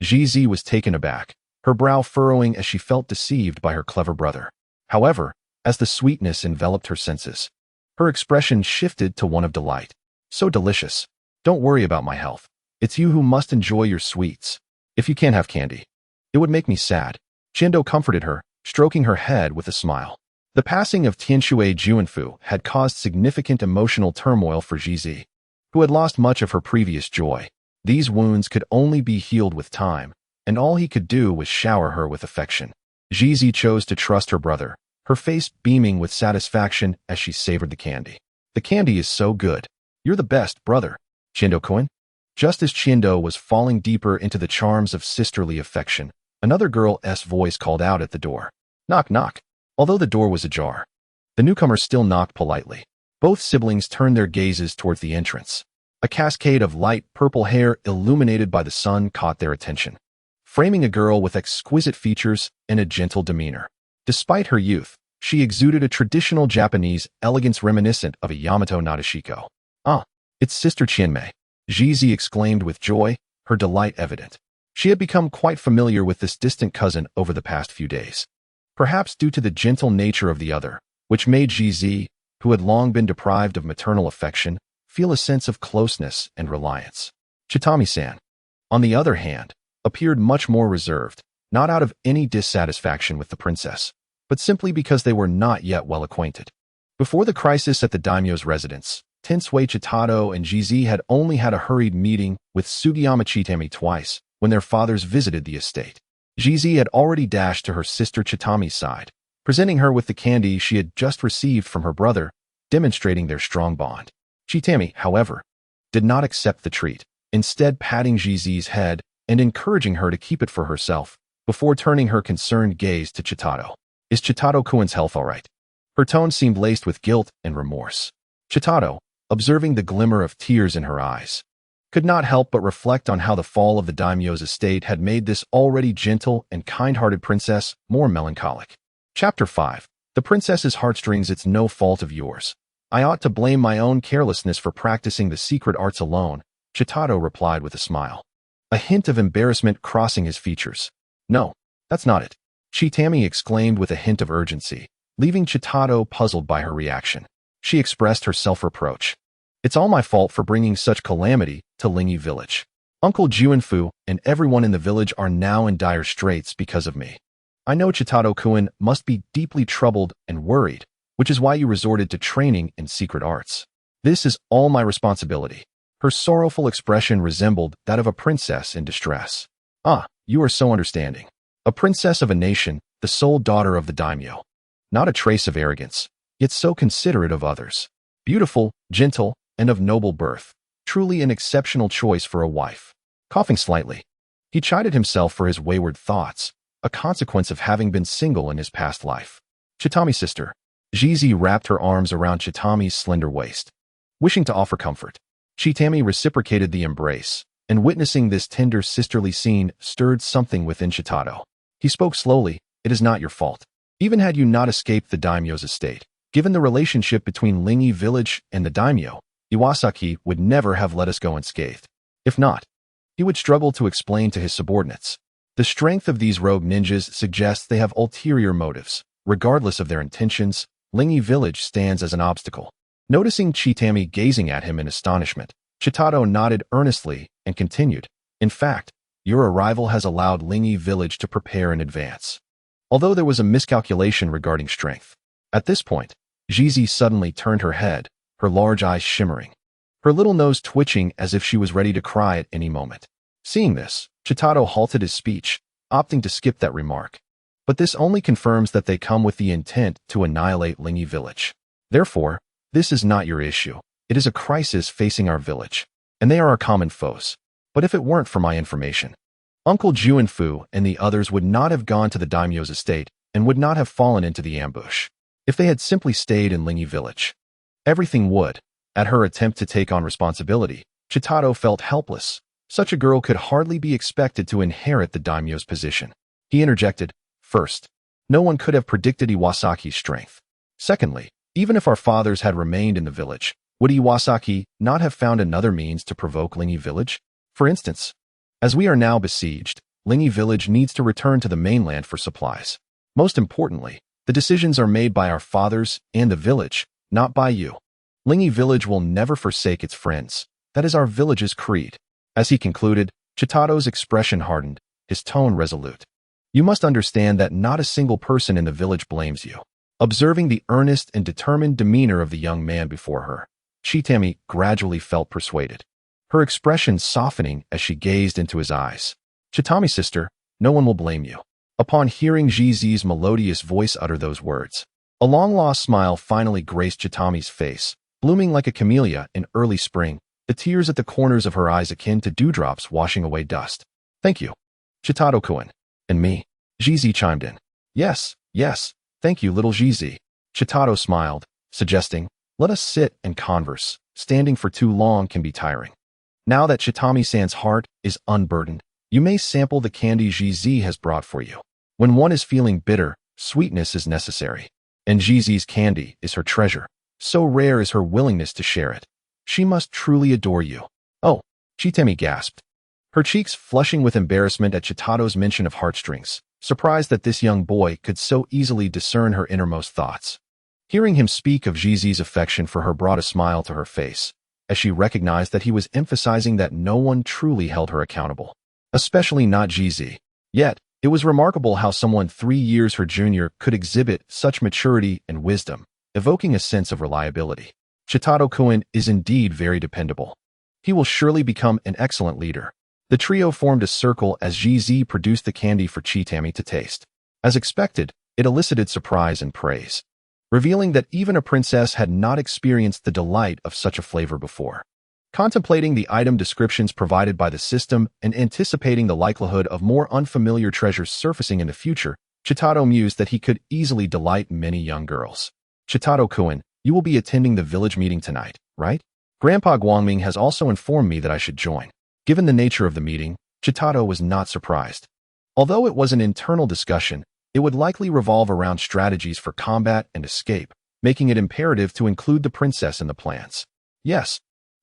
GZ was taken aback, her brow furrowing as she felt deceived by her clever brother. However, as the sweetness enveloped her senses, her expression shifted to one of delight. So delicious. Don't worry about my health. It's you who must enjoy your sweets. If you can't have candy, it would make me sad. Shindo comforted her, stroking her head with a smile. The passing of Tianshui Juanfu had caused significant emotional turmoil for GZ, who had lost much of her previous joy. These wounds could only be healed with time, and all he could do was shower her with affection. GZ chose to trust her brother, her face beaming with satisfaction as she savored the candy. The candy is so good. You're the best, brother. Shindo-kun? Just as Shindo was falling deeper into the charms of sisterly affection, another girl's voice called out at the door. Knock, knock. Although the door was ajar, the newcomer still knocked politely. Both siblings turned their gazes towards the entrance. A cascade of light purple hair illuminated by the sun caught their attention, framing a girl with exquisite features and a gentle demeanor. Despite her youth, she exuded a traditional Japanese elegance reminiscent of a Yamato Nadeshiko. It's Sister Chinmei, GZ exclaimed with joy, her delight evident. She had become quite familiar with this distant cousin over the past few days, perhaps due to the gentle nature of the other, which made GZ, who had long been deprived of maternal affection, feel a sense of closeness and reliance. Chitami-san, on the other hand, appeared much more reserved, not out of any dissatisfaction with the princess, but simply because they were not yet well acquainted. Before the crisis at the daimyo's residence, Tensui Chitado and GZ had only had a hurried meeting with Sugiyama Chitami twice when their fathers visited the estate. GZ had already dashed to her sister Chitami's side, presenting her with the candy she had just received from her brother, demonstrating their strong bond. Chitami, however, did not accept the treat, instead patting GZ's head and encouraging her to keep it for herself, before turning her concerned gaze to Chitado. Is Chitado-kun's health all right? Her tone seemed laced with guilt and remorse. Chitado, observing the glimmer of tears in her eyes, could not help but reflect on how the fall of the daimyo's estate had made this already gentle and kind-hearted princess more melancholic. Chapter 5. The princess's heartstrings. It's no fault of yours. I ought to blame my own carelessness for practicing the secret arts alone, Chitado replied with a smile, a hint of embarrassment crossing his features. No, that's not it, Chitami exclaimed with a hint of urgency, leaving Chitado puzzled by her reaction. She expressed her self-reproach. It's all my fault for bringing such calamity to Lingi village. Uncle Juanfu and everyone in the village are now in dire straits because of me. I know Chitado-kun must be deeply troubled and worried, which is why you resorted to training in secret arts. This is all my responsibility. Her sorrowful expression resembled that of a princess in distress. Ah, you are so understanding. A princess of a nation, the sole daughter of the daimyo. Not a trace of arrogance, yet so considerate of others. Beautiful, gentle, and of noble birth. Truly an exceptional choice for a wife. Coughing slightly, he chided himself for his wayward thoughts, a consequence of having been single in his past life. Chitami's sister. Jizi wrapped her arms around Chitami's slender waist. Wishing to offer comfort, Chitami reciprocated the embrace, and witnessing this tender sisterly scene stirred something within Chitado. He spoke slowly, it is not your fault. Even had you not escaped the daimyo's estate, given the relationship between Lingi village and the daimyo, Iwasaki would never have let us go unscathed. If not, he would struggle to explain to his subordinates. The strength of these rogue ninjas suggests they have ulterior motives. Regardless of their intentions, Lingi village stands as an obstacle. Noticing Chitami gazing at him in astonishment, Chitado nodded earnestly and continued, in fact, your arrival has allowed Lingi village to prepare in advance. Although there was a miscalculation regarding strength. At this point, Jizi suddenly turned her head, her large eyes shimmering, her little nose twitching as if she was ready to cry at any moment. Seeing this, Chitado halted his speech, opting to skip that remark. But this only confirms that they come with the intent to annihilate Lingi village. Therefore, this is not your issue. It is a crisis facing our village, and they are our common foes. But if it weren't for my information, Uncle Juanfu and the others would not have gone to the daimyo's estate and would not have fallen into the ambush. If they had simply stayed in Lingi village, everything would. At her attempt to take on responsibility, Chitado felt helpless. Such a girl could hardly be expected to inherit the daimyo's position. He interjected, first, no one could have predicted Iwasaki's strength. Secondly, even if our fathers had remained in the village, would Iwasaki not have found another means to provoke Lingi village? For instance, as we are now besieged, Lingi village needs to return to the mainland for supplies. Most importantly, the decisions are made by our fathers and the village, not by you. Lingi village will never forsake its friends. That is our village's creed. As he concluded, Chitado's expression hardened, his tone resolute. You must understand that not a single person in the village blames you. Observing the earnest and determined demeanor of the young man before her, Chitami gradually felt persuaded, her expression softening as she gazed into his eyes. Chitami's sister, no one will blame you. Upon hearing Jizi's melodious voice utter those words, a long-lost smile finally graced Chitami's face, blooming like a camellia in early spring, the tears at the corners of her eyes akin to dewdrops washing away dust. Thank you, Chitado-kun. And me? Jizi chimed in. Yes, thank you, little Jizi. Chitado smiled, suggesting, let us sit and converse. Standing for too long can be tiring. Now that Chitami-san's heart is unburdened, you may sample the candy Jizi has brought for you. When one is feeling bitter, sweetness is necessary. And Jizi's candy is her treasure. So rare is her willingness to share it. She must truly adore you. Oh, Chitami gasped, her cheeks flushing with embarrassment at Chitado's mention of heartstrings, surprised that this young boy could so easily discern her innermost thoughts. Hearing him speak of Jizi's affection for her brought a smile to her face, as she recognized that he was emphasizing that no one truly held her accountable, especially not Jizi. Yet, it was remarkable how someone 3 years her junior could exhibit such maturity and wisdom, evoking a sense of reliability. Chitado-kun is indeed very dependable. He will surely become an excellent leader. The trio formed a circle as Jizi produced the candy for Chitami to taste. As expected, it elicited surprise and praise, revealing that even a princess had not experienced the delight of such a flavor before. Contemplating the item descriptions provided by the system and anticipating the likelihood of more unfamiliar treasures surfacing in the future, Chitado mused that he could easily delight many young girls. Chitado-kun, you will be attending the village meeting tonight, right? Grandpa Guangming has also informed me that I should join. Given the nature of the meeting, Chitato was not surprised. Although it was an internal discussion, it would likely revolve around strategies for combat and escape, making it imperative to include the princess in the plans. Yes,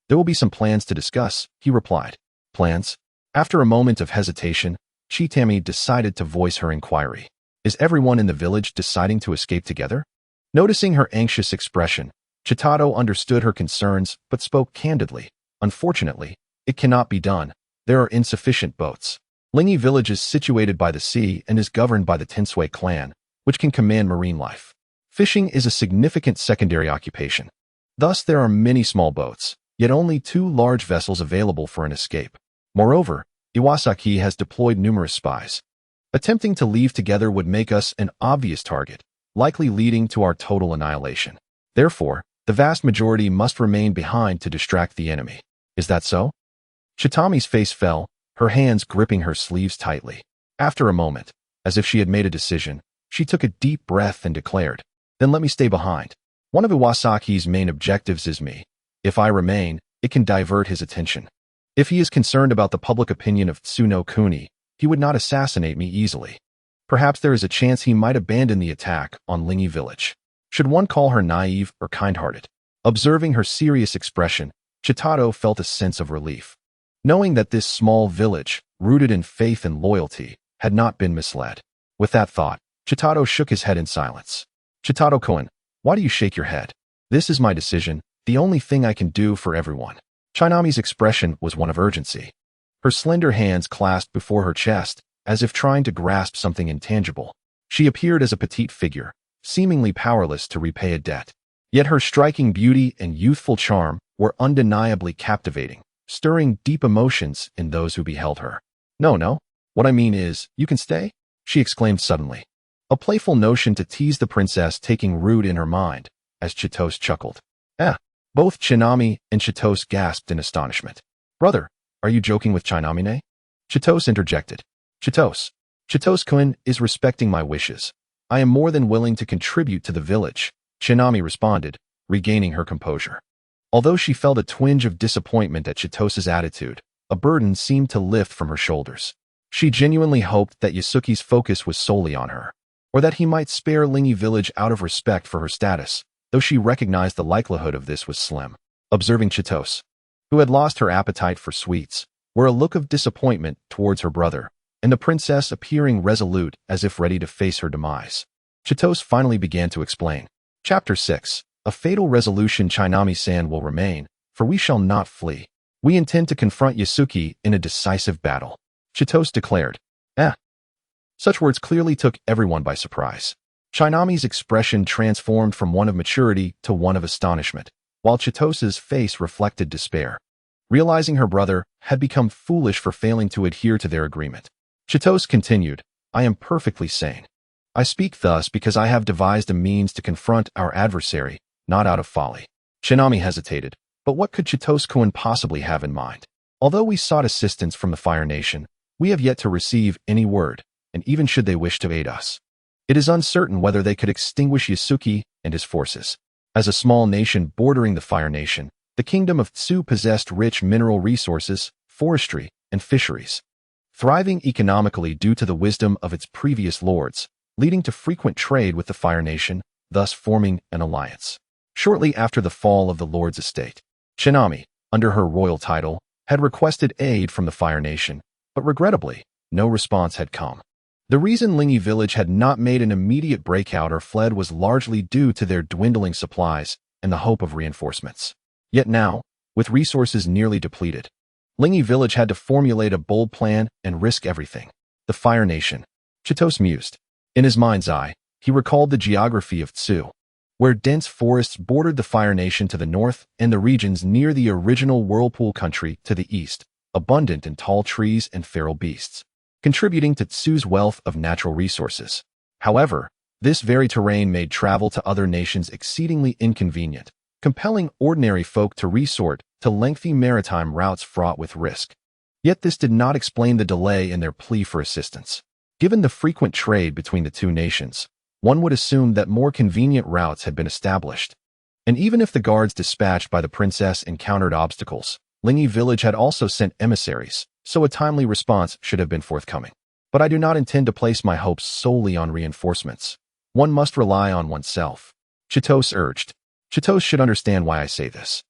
there will be some plans to discuss, he replied. Plans? After a moment of hesitation, Chitami decided to voice her inquiry. Is everyone in the village deciding to escape together? Noticing her anxious expression, Chitato understood her concerns but spoke candidly. Unfortunately, it cannot be done. There are insufficient boats. Lingi village is situated by the sea and is governed by the Tinsui clan, which can command marine life. Fishing is a significant secondary occupation. Thus, there are many small boats, yet only 2 large vessels available for an escape. Moreover, Iwasaki has deployed numerous spies. Attempting to leave together would make us an obvious target, likely leading to our total annihilation. Therefore, the vast majority must remain behind to distract the enemy. Is that so? Chitami's face fell, her hands gripping her sleeves tightly. After a moment, as if she had made a decision, she took a deep breath and declared, "Then let me stay behind. One of Iwasaki's main objectives is me. If I remain, it can divert his attention. If he is concerned about the public opinion of Tsuno Kuni, he would not assassinate me easily. Perhaps there is a chance he might abandon the attack on Lingi village. Should one call her naive or kind-hearted?" Observing her serious expression, Chitato felt a sense of relief. Knowing that this small village, rooted in faith and loyalty, had not been misled. With that thought, Chitato shook his head in silence. Chitato-kun, why do you shake your head? This is my decision, the only thing I can do for everyone. Chinami's expression was one of urgency. Her slender hands clasped before her chest, as if trying to grasp something intangible. She appeared as a petite figure, seemingly powerless to repay a debt. Yet her striking beauty and youthful charm were undeniably captivating, stirring deep emotions in those who beheld her. No, what I mean is, you can stay? She exclaimed suddenly. A playful notion to tease the princess taking root in her mind, as Chitose chuckled. Both Chinami and Chitose gasped in astonishment. Brother, are you joking with Chinamine? Chitose interjected. Chitose-kun is respecting my wishes. I am more than willing to contribute to the village, Chinami responded, regaining her composure. Although she felt a twinge of disappointment at Chitose's attitude, a burden seemed to lift from her shoulders. She genuinely hoped that Yasuki's focus was solely on her, or that he might spare Lingi village out of respect for her status, though she recognized the likelihood of this was slim. Observing Chitose, who had lost her appetite for sweets, wore a look of disappointment towards her brother, and the princess appearing resolute as if ready to face her demise. Chitose finally began to explain. Chapter 6. A fatal resolution. Chinami-san will remain, for we shall not flee. We intend to confront Yasuki in a decisive battle. Chitose declared. Such words clearly took everyone by surprise. Chinami's expression transformed from one of maturity to one of astonishment, while Chitose's face reflected despair. Realizing her brother had become foolish for failing to adhere to their agreement, Chitose continued, I am perfectly sane. I speak thus because I have devised a means to confront our adversary, not out of folly. Chinami hesitated, but what could Chitose-kun possibly have in mind? Although we sought assistance from the Fire Nation, we have yet to receive any word, and even should they wish to aid us, it is uncertain whether they could extinguish Yasuki and his forces. As a small nation bordering the Fire Nation, the kingdom of Tsu possessed rich mineral resources, forestry, and fisheries, thriving economically due to the wisdom of its previous lords, leading to frequent trade with the Fire Nation, thus forming an alliance. Shortly after the fall of the Lord's estate, Chinami, under her royal title, had requested aid from the Fire Nation, but regrettably, no response had come. The reason Lingi village had not made an immediate breakout or fled was largely due to their dwindling supplies and the hope of reinforcements. Yet now, with resources nearly depleted, Lingi village had to formulate a bold plan and risk everything. The Fire Nation. Chitose mused. In his mind's eye, he recalled the geography of Tsu, where dense forests bordered the Fire Nation to the north and the regions near the original Whirlpool country to the east, abundant in tall trees and feral beasts, contributing to Tsu's wealth of natural resources. However, this very terrain made travel to other nations exceedingly inconvenient, compelling ordinary folk to resort to lengthy maritime routes fraught with risk. Yet this did not explain the delay in their plea for assistance. Given the frequent trade between the two nations, one would assume that more convenient routes had been established. And even if the guards dispatched by the princess encountered obstacles, Lingy village had also sent emissaries, so a timely response should have been forthcoming. But I do not intend to place my hopes solely on reinforcements. One must rely on oneself. Chitose urged. Chitose should understand why I say this.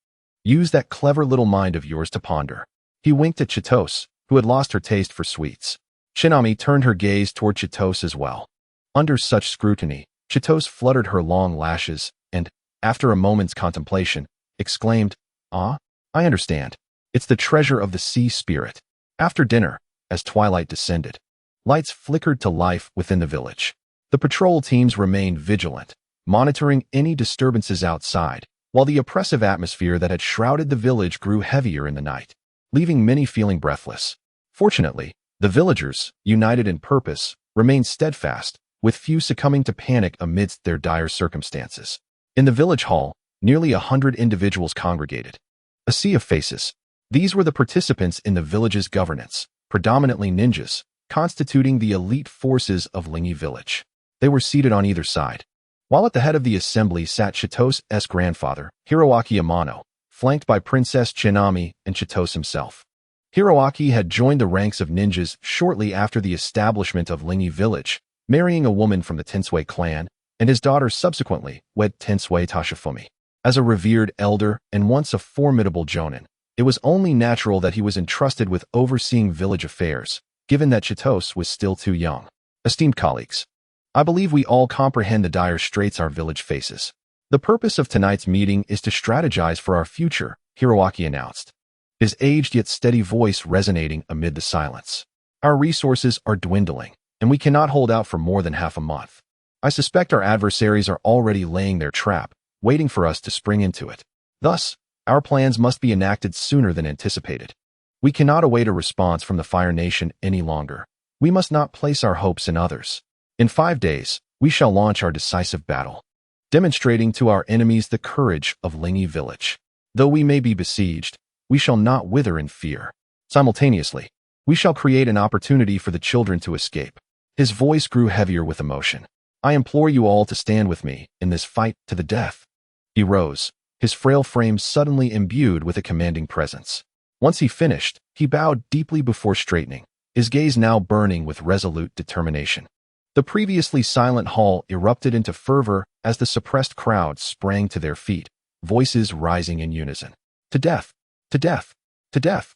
Use that clever little mind of yours to ponder. He winked at Chitose, who had lost her taste for sweets. Shinobi turned her gaze toward Chitose as well. Under such scrutiny, Chitose fluttered her long lashes and, after a moment's contemplation, exclaimed, "Ah, I understand. It's the treasure of the sea spirit." After dinner, as twilight descended, lights flickered to life within the village. The patrol teams remained vigilant, monitoring any disturbances outside, while the oppressive atmosphere that had shrouded the village grew heavier in the night, leaving many feeling breathless. Fortunately, the villagers, united in purpose, remained steadfast, with few succumbing to panic amidst their dire circumstances. In the village hall, nearly 100 individuals congregated. A sea of faces. These were the participants in the village's governance, predominantly ninjas, constituting the elite forces of Lingy village. They were seated on either side. While at the head of the assembly sat Chitose's grandfather, Hiroaki Amano, flanked by Princess Chinami and Chitose himself. Hiroaki had joined the ranks of ninjas shortly after the establishment of Lingy village, marrying a woman from the Tensui clan, and his daughter subsequently wed Tensui Toshifumi. As a revered elder and once a formidable jonin, it was only natural that he was entrusted with overseeing village affairs, given that Chitose was still too young. Esteemed colleagues, I believe we all comprehend the dire straits our village faces. The purpose of tonight's meeting is to strategize for our future, Hiroaki announced, his aged yet steady voice resonating amid the silence. Our resources are dwindling, and we cannot hold out for more than half a month. I suspect our adversaries are already laying their trap, waiting for us to spring into it. Thus, our plans must be enacted sooner than anticipated. We cannot await a response from the Fire Nation any longer. We must not place our hopes in others. In 5 days, we shall launch our decisive battle, demonstrating to our enemies the courage of Lingy village. Though we may be besieged, we shall not wither in fear. Simultaneously, we shall create an opportunity for the children to escape. His voice grew heavier with emotion. I implore you all to stand with me in this fight to the death. He rose, his frail frame suddenly imbued with a commanding presence. Once he finished, he bowed deeply before straightening, his gaze now burning with resolute determination. The previously silent hall erupted into fervor as the suppressed crowd sprang to their feet, voices rising in unison. To death! To death! To death!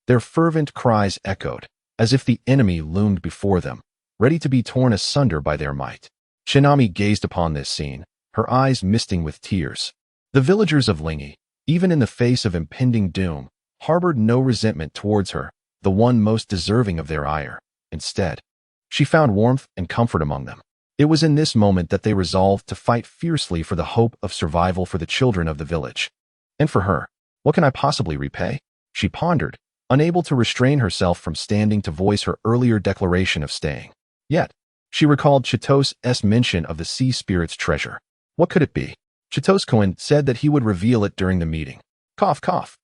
Their fervent cries echoed, as if the enemy loomed before them, ready to be torn asunder by their might. Shinami gazed upon this scene, her eyes misting with tears. The villagers of Lingy, even in the face of impending doom, harbored no resentment towards her, the one most deserving of their ire. Instead, she found warmth and comfort among them. It was in this moment that they resolved to fight fiercely for the hope of survival for the children of the village. And for her, what can I possibly repay? She pondered, unable to restrain herself from standing to voice her earlier declaration of staying. Yet, she recalled Chitose's mention of the sea spirit's treasure. What could it be? Chitose-kun said that he would reveal it during the meeting. Cough, cough.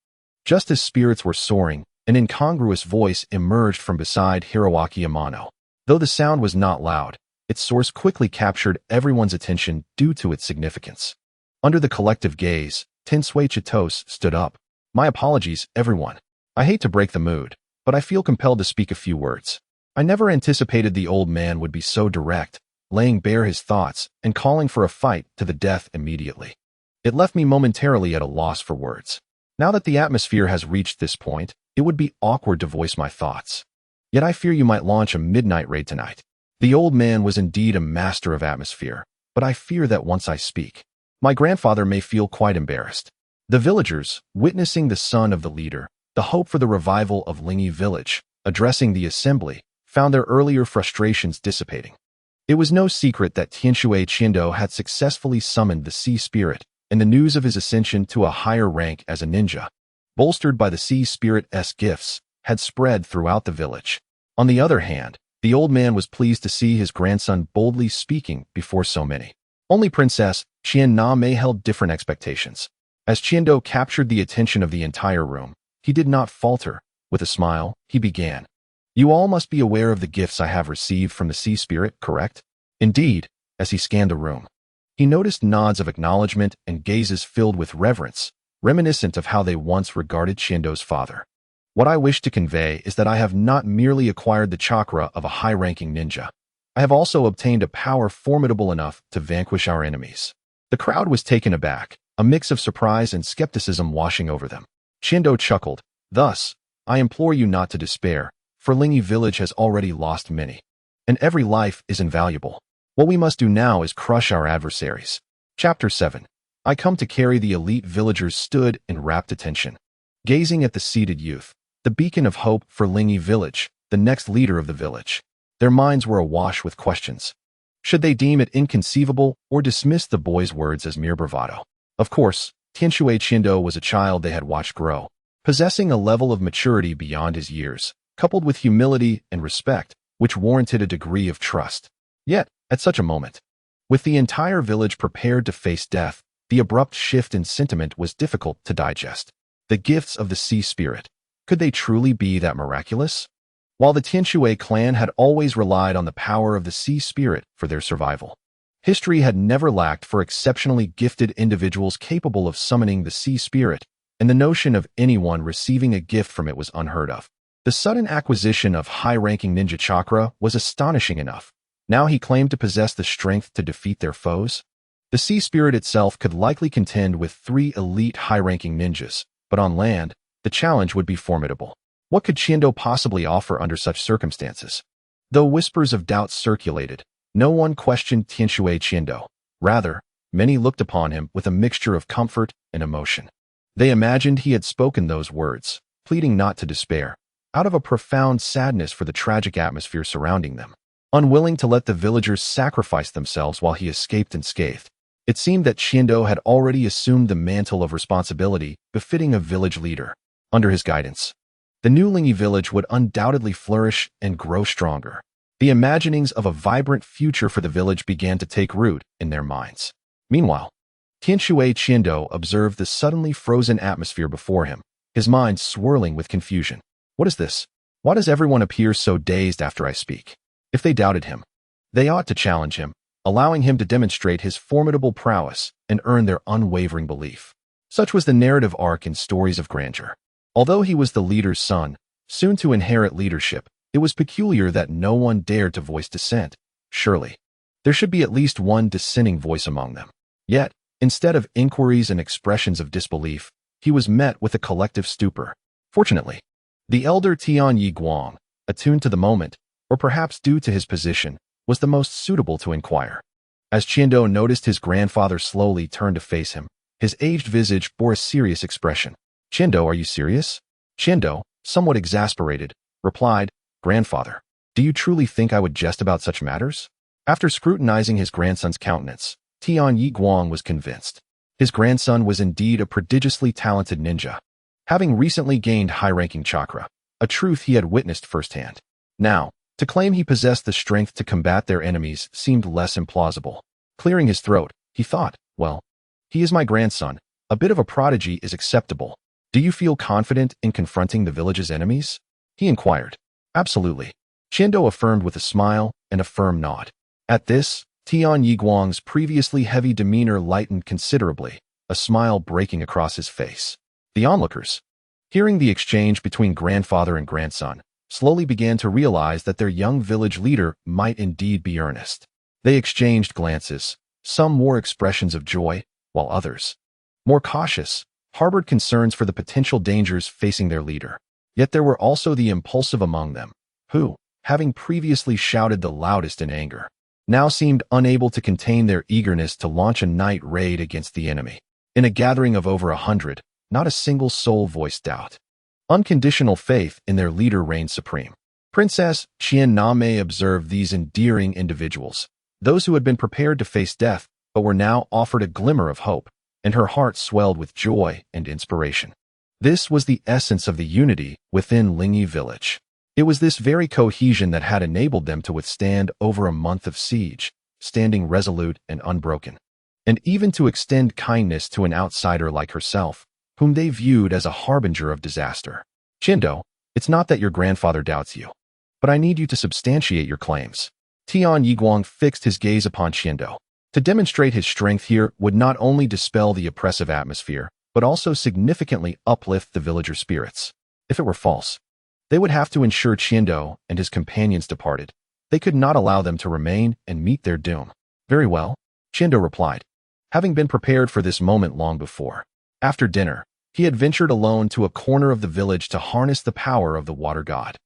Just as spirits were soaring, an incongruous voice emerged from beside Hiroaki Amano. Though the sound was not loud, its source quickly captured everyone's attention due to its significance. Under the collective gaze, Tensui Chitose stood up. My apologies, everyone. I hate to break the mood, but I feel compelled to speak a few words. I never anticipated the old man would be so direct, laying bare his thoughts and calling for a fight to the death immediately. It left me momentarily at a loss for words. Now that the atmosphere has reached this point, it would be awkward to voice my thoughts. Yet I fear you might launch a midnight raid tonight. The old man was indeed a master of atmosphere, but I fear that once I speak, my grandfather may feel quite embarrassed. The villagers, witnessing the son of the leader, the hope for the revival of Lingy village, addressing the assembly, found their earlier frustrations dissipating. It was no secret that Tianxue Qindo had successfully summoned the sea spirit, and the news of his ascension to a higher rank as a ninja, bolstered by the sea spirit's gifts, had spread throughout the village. On the other hand, the old man was pleased to see his grandson boldly speaking before so many. Only Princess Qian-na-mei held different expectations. As Qiando captured the attention of the entire room, he did not falter. With a smile, he began. You all must be aware of the gifts I have received from the sea spirit, correct? Indeed, as he scanned the room. He noticed nods of acknowledgement and gazes filled with reverence, reminiscent of how they once regarded Chiendo's father. What I wish to convey is that I have not merely acquired the chakra of a high-ranking ninja. I have also obtained a power formidable enough to vanquish our enemies. The crowd was taken aback, a mix of surprise and skepticism washing over them. Chiendo chuckled. Thus, I implore you not to despair, for Linyi village has already lost many. And every life is invaluable. What we must do now is crush our adversaries. Chapter 7. I come to carry the elite villagers stood in rapt attention. Gazing at the seated youth, the beacon of hope for Linyi village, the next leader of the village. Their minds were awash with questions. Should they deem it inconceivable or dismiss the boy's words as mere bravado? Of course, Tianxue Qindo was a child they had watched grow, possessing a level of maturity beyond his years, coupled with humility and respect, which warranted a degree of trust. Yet, at such a moment, with the entire village prepared to face death, the abrupt shift in sentiment was difficult to digest. The gifts of the sea spirit, could they truly be that miraculous? While the Tianxue clan had always relied on the power of the sea spirit for their survival, history had never lacked for exceptionally gifted individuals capable of summoning the sea spirit, and the notion of anyone receiving a gift from it was unheard of. The sudden acquisition of high-ranking ninja chakra was astonishing enough. Now he claimed to possess the strength to defeat their foes. The sea spirit itself could likely contend with 3 elite high-ranking ninjas, but on land, the challenge would be formidable. What could Chiendo possibly offer under such circumstances? Though whispers of doubt circulated, no one questioned Tianxue Chiendo. Rather, many looked upon him with a mixture of comfort and emotion. They imagined he had spoken those words, pleading not to despair, out of a profound sadness for the tragic atmosphere surrounding them. Unwilling to let the villagers sacrifice themselves while he escaped unscathed, it seemed that Chiendo had already assumed the mantle of responsibility befitting a village leader. Under his guidance, the new Linyi village would undoubtedly flourish and grow stronger. The imaginings of a vibrant future for the village began to take root in their minds. Meanwhile, Tianxue Chiendo observed the suddenly frozen atmosphere before him, his mind swirling with confusion. What is this? Why does everyone appear so dazed after I speak? If they doubted him, they ought to challenge him, allowing him to demonstrate his formidable prowess and earn their unwavering belief. Such was the narrative arc in Stories of Grandeur. Although he was the leader's son, soon to inherit leadership, it was peculiar that no one dared to voice dissent. Surely, there should be at least one dissenting voice among them. Yet, instead of inquiries and expressions of disbelief, he was met with a collective stupor. Fortunately, the elder Tian Yi Guang, attuned to the moment, or perhaps due to his position, was the most suitable to inquire. As Chiendo noticed his grandfather slowly turn to face him, his aged visage bore a serious expression. Chiendo, are you serious? Chiendo, somewhat exasperated, replied, Grandfather, do you truly think I would jest about such matters? After scrutinizing his grandson's countenance, Tian Yi Guang was convinced. His grandson was indeed a prodigiously talented ninja, having recently gained high-ranking chakra, a truth he had witnessed firsthand. Now, to claim he possessed the strength to combat their enemies seemed less implausible. Clearing his throat, he thought, well, he is my grandson. A bit of a prodigy is acceptable. Do you feel confident in confronting the village's enemies? He inquired. Absolutely. Chiendo affirmed with a smile and a firm nod. At this, Tian Yi Guang's previously heavy demeanor lightened considerably, a smile breaking across his face. The onlookers, hearing the exchange between grandfather and grandson, slowly began to realize that their young village leader might indeed be earnest. They exchanged glances. Some wore expressions of joy, while others, more cautious, harbored concerns for the potential dangers facing their leader. Yet there were also the impulsive among them, who, having previously shouted the loudest in anger, now seemed unable to contain their eagerness to launch a night raid against the enemy. In a gathering of over 100, not a single soul voiced doubt. Unconditional faith in their leader reigned supreme. Princess Qian Name observed these endearing individuals, those who had been prepared to face death, but were now offered a glimmer of hope, and her heart swelled with joy and inspiration. This was the essence of the unity within Linyi village. It was this very cohesion that had enabled them to withstand over a month of siege, standing resolute and unbroken, and even to extend kindness to an outsider like herself, whom they viewed as a harbinger of disaster. Chiendo, it's not that your grandfather doubts you, but I need you to substantiate your claims. Tian Yi Guang fixed his gaze upon Chiendo. To demonstrate his strength here would not only dispel the oppressive atmosphere, but also significantly uplift the villagers' spirits. If it were false, they would have to ensure Qiando and his companions departed. They could not allow them to remain and meet their doom. Very well, Qiando replied, having been prepared for this moment long before. After dinner, he had ventured alone to a corner of the village to harness the power of the water god,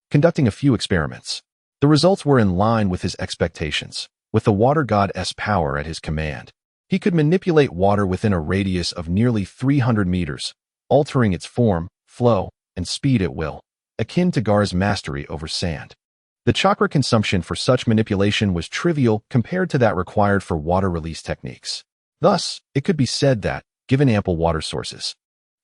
conducting a few experiments. The results were in line with his expectations. With the water god's power at his command, he could manipulate water within a radius of nearly 300 meters, altering its form, flow, and speed at will, akin to Gar's mastery over sand. The chakra consumption for such manipulation was trivial compared to that required for water release techniques. Thus, it could be said that, given ample water sources,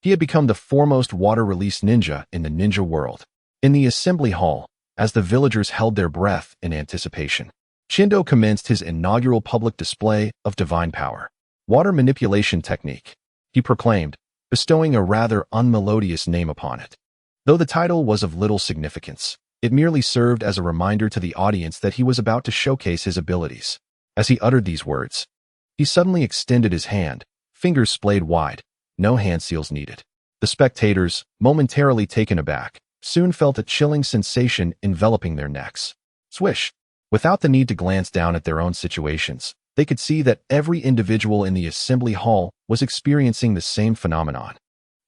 he had become the foremost water release ninja in the ninja world. In the assembly hall, as the villagers held their breath in anticipation, Qiando commenced his inaugural public display of divine power. Water manipulation technique, he proclaimed, bestowing a rather unmelodious name upon it. Though the title was of little significance, it merely served as a reminder to the audience that he was about to showcase his abilities. As he uttered these words, he suddenly extended his hand, fingers splayed wide, no hand seals needed. The spectators, momentarily taken aback, soon felt a chilling sensation enveloping their necks. Swish! Without the need to glance down at their own situations, they could see that every individual in the assembly hall was experiencing the same phenomenon.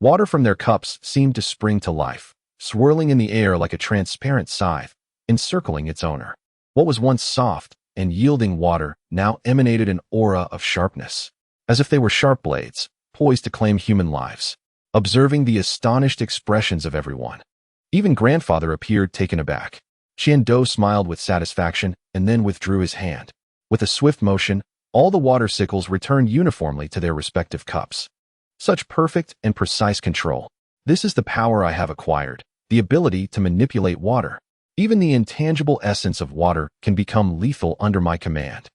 Water from their cups seemed to spring to life, swirling in the air like a transparent scythe, encircling its owner. What was once soft and yielding water now emanated an aura of sharpness, as if they were sharp blades, poised to claim human lives. Observing the astonished expressions of everyone, even grandfather appeared taken aback. Qiando smiled with satisfaction and then withdrew his hand. With a swift motion, all the water sickles returned uniformly to their respective cups. Such perfect and precise control. This is the power I have acquired, the ability to manipulate water. Even the intangible essence of water can become lethal under my command.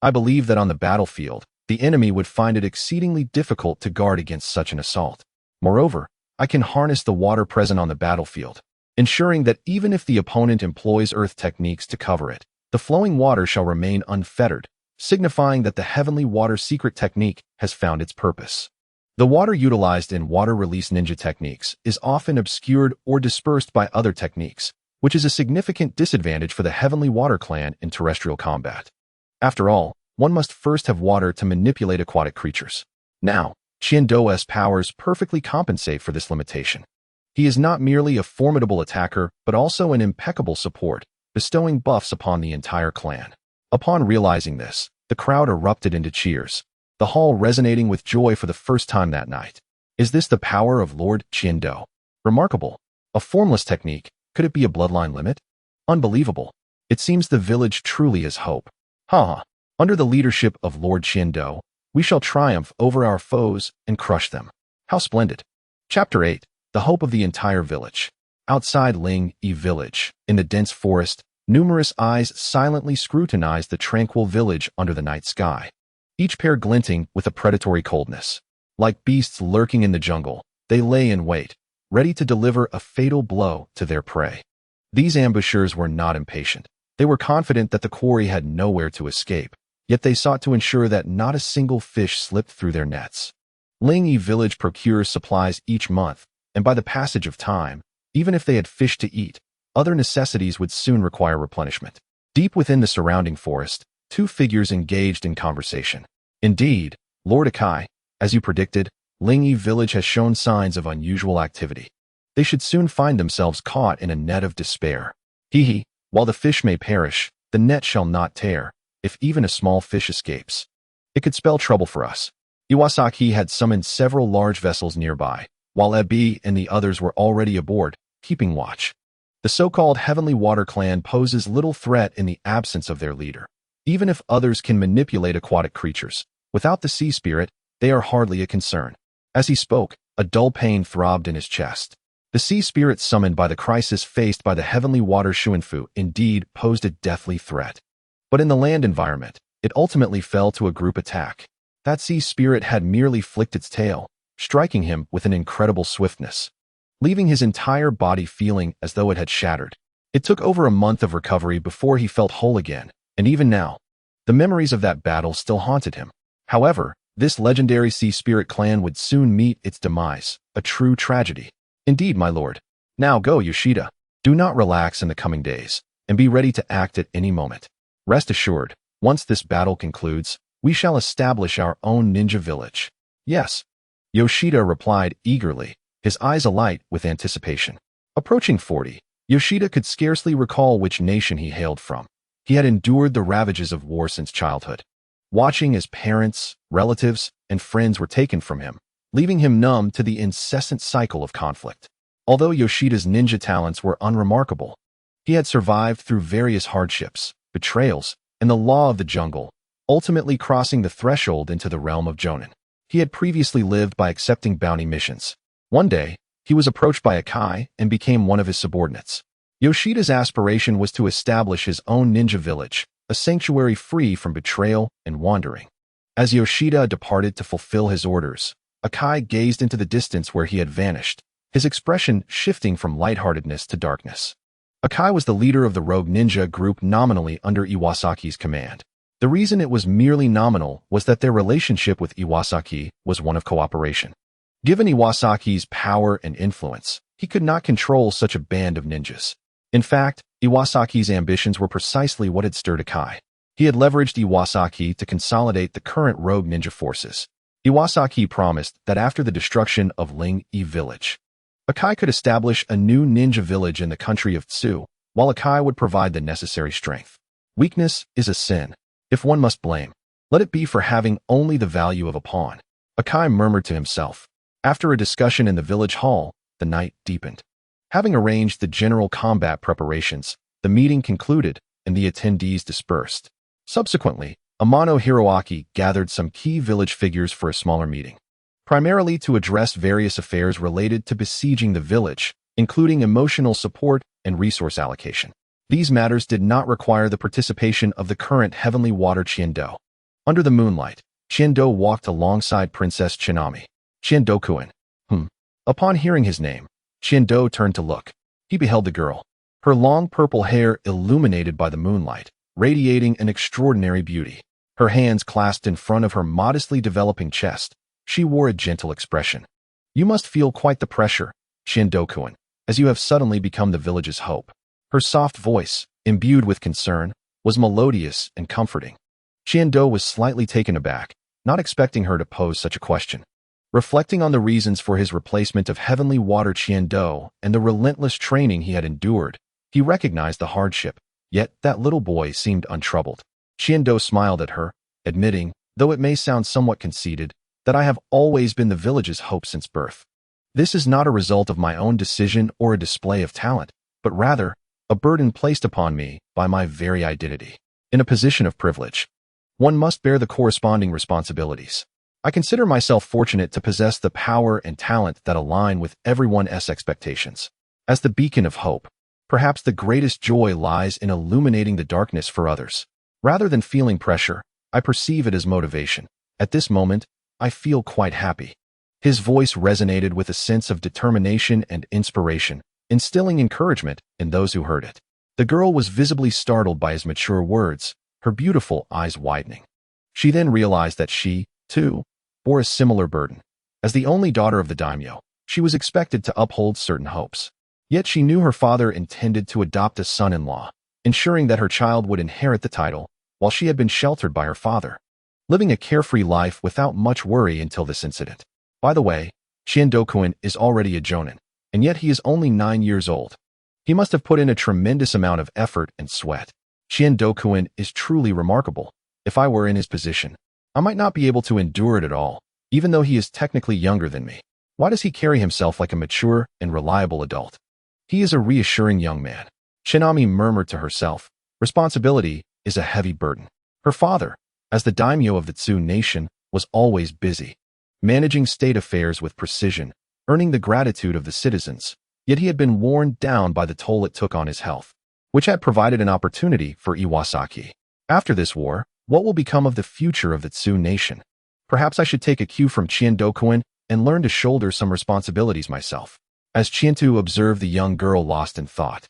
I believe that on the battlefield, the enemy would find it exceedingly difficult to guard against such an assault. Moreover, I can harness the water present on the battlefield, ensuring that even if the opponent employs earth techniques to cover it, the flowing water shall remain unfettered, signifying that the heavenly water secret technique has found its purpose. The water utilized in water release ninja techniques is often obscured or dispersed by other techniques, which is a significant disadvantage for the heavenly water clan in terrestrial combat. After all, one must first have water to manipulate aquatic creatures. Now, Qiando's powers perfectly compensate for this limitation. He is not merely a formidable attacker, but also an impeccable support, bestowing buffs upon the entire clan. Upon realizing this, the crowd erupted into cheers, the hall resonating with joy for the first time that night. Is this the power of Lord Qiando? Remarkable. A formless technique. Could it be a bloodline limit? Unbelievable. It seems the village truly has hope. Ha! Under the leadership of Lord Qiando, we shall triumph over our foes and crush them. How splendid. Chapter 8. The hope of the entire village. Outside Ling-Yi village, in the dense forest, numerous eyes silently scrutinized the tranquil village under the night sky, each pair glinting with a predatory coldness. Like beasts lurking in the jungle, they lay in wait, ready to deliver a fatal blow to their prey. These ambushers were not impatient. They were confident that the quarry had nowhere to escape, yet they sought to ensure that not a single fish slipped through their nets. Ling-Yi village procures supplies each month, and by the passage of time, even if they had fish to eat, other necessities would soon require replenishment. Deep within the surrounding forest, two figures engaged in conversation. Indeed, Lord Isekai, as you predicted, Ling-Yi village has shown signs of unusual activity. They should soon find themselves caught in a net of despair. Hee, while the fish may perish, the net shall not tear, if even a small fish escapes. It could spell trouble for us. Iwasaki had summoned several large vessels nearby, while Ebi and the others were already aboard, keeping watch. The so-called Heavenly Water Clan poses little threat in the absence of their leader. Even if others can manipulate aquatic creatures, without the sea spirit, they are hardly a concern. As he spoke, a dull pain throbbed in his chest. The sea spirit summoned by the crisis faced by the Heavenly Water Shuinfu indeed posed a deathly threat. But in the land environment, it ultimately fell to a group attack. That sea spirit had merely flicked its tail, striking him with an incredible swiftness, leaving his entire body feeling as though it had shattered. It took over a month of recovery before he felt whole again, and even now, The memories of that battle still haunted him. However, this legendary sea spirit clan would soon meet its demise, a true tragedy. Indeed, my lord. Now go, Yoshida. Do not relax in the coming days, and be ready to act at any moment. Rest assured, once this battle concludes, we shall establish our own ninja village. Yes. Yoshida replied eagerly, his eyes alight with anticipation. Approaching 40, Yoshida could scarcely recall which nation he hailed from. He had endured the ravages of war since childhood. Watching as parents, relatives, and friends were taken from him, leaving him numb to the incessant cycle of conflict. Although Yoshida's ninja talents were unremarkable, he had survived through various hardships, betrayals, and the law of the jungle, ultimately crossing the threshold into the realm of Jonin. He had previously lived by accepting bounty missions. One day, he was approached by Isekai and became one of his subordinates. Yoshida's aspiration was to establish his own ninja village, a sanctuary free from betrayal and wandering. As Yoshida departed to fulfill his orders, Isekai gazed into the distance where he had vanished, his expression shifting from lightheartedness to darkness. Isekai was the leader of the rogue ninja group nominally under Iwasaki's command. The reason it was merely nominal was that their relationship with Iwasaki was one of cooperation. Given Iwasaki's power and influence, he could not control such a band of ninjas. In fact, Iwasaki's ambitions were precisely what had stirred Isekai. He had leveraged Iwasaki to consolidate the current rogue ninja forces. Iwasaki promised that after the destruction of Ling-E village, Isekai could establish a new ninja village in the country of Tsu, while Isekai would provide the necessary strength. Weakness is a sin. If one must blame, let it be for having only the value of a pawn. Isekai murmured to himself. After a discussion in the village hall, the night deepened. Having arranged the general combat preparations, the meeting concluded and the attendees dispersed. Subsequently, Amano Hiroaki gathered some key village figures for a smaller meeting, primarily to address various affairs related to besieging the village, including emotional support and resource allocation. These matters did not require the participation of the current Heavenly Water Chiendo. Under the moonlight, Chiendo walked alongside Princess Chinami. Chiendo-kun. Upon hearing his name, Chiendo turned to look. He beheld the girl, her long purple hair illuminated by the moonlight, radiating an extraordinary beauty. Her hands clasped in front of her modestly developing chest, she wore a gentle expression. You must feel quite the pressure, Chiendo-kun, as you have suddenly become the village's hope. Her soft voice, imbued with concern, was melodious and comforting. Chiendo was slightly taken aback, not expecting her to pose such a question. Reflecting on the reasons for his replacement of Heavenly Water Chiendo and the relentless training he had endured, he recognized the hardship, yet that little boy seemed untroubled. Chiendo smiled at her, admitting, though it may sound somewhat conceited, that I have always been the village's hope since birth. This is not a result of my own decision or a display of talent, but rather, a burden placed upon me by my very identity. In a position of privilege, one must bear the corresponding responsibilities. I consider myself fortunate to possess the power and talent that align with everyone's expectations. As the beacon of hope, perhaps the greatest joy lies in illuminating the darkness for others. Rather than feeling pressure, I perceive it as motivation. At this moment, I feel quite happy. His voice resonated with a sense of determination and inspiration, instilling encouragement in those who heard it. The girl was visibly startled by his mature words, her beautiful eyes widening. She then realized that she, too, bore a similar burden. As the only daughter of the daimyo, she was expected to uphold certain hopes. Yet she knew her father intended to adopt a son-in-law, ensuring that her child would inherit the title, while she had been sheltered by her father, living a carefree life without much worry until this incident. By the way, Chiendo-kun is already a jonin, and yet he is only 9 years old. He must have put in a tremendous amount of effort and sweat. Chiendo-kun is truly remarkable. If I were in his position, I might not be able to endure it at all, even though he is technically younger than me. Why does he carry himself like a mature and reliable adult? He is a reassuring young man. Chinami murmured to herself, responsibility is a heavy burden. Her father, as the daimyo of the Tsu nation, was always busy, managing state affairs with precision, earning the gratitude of the citizens, yet he had been worn down by the toll it took on his health, which had provided an opportunity for Iwasaki. After this war, what will become of the future of the Tsu nation? Perhaps I should take a cue from Chiendo-kun and learn to shoulder some responsibilities myself. As Chiento observed the young girl lost in thought,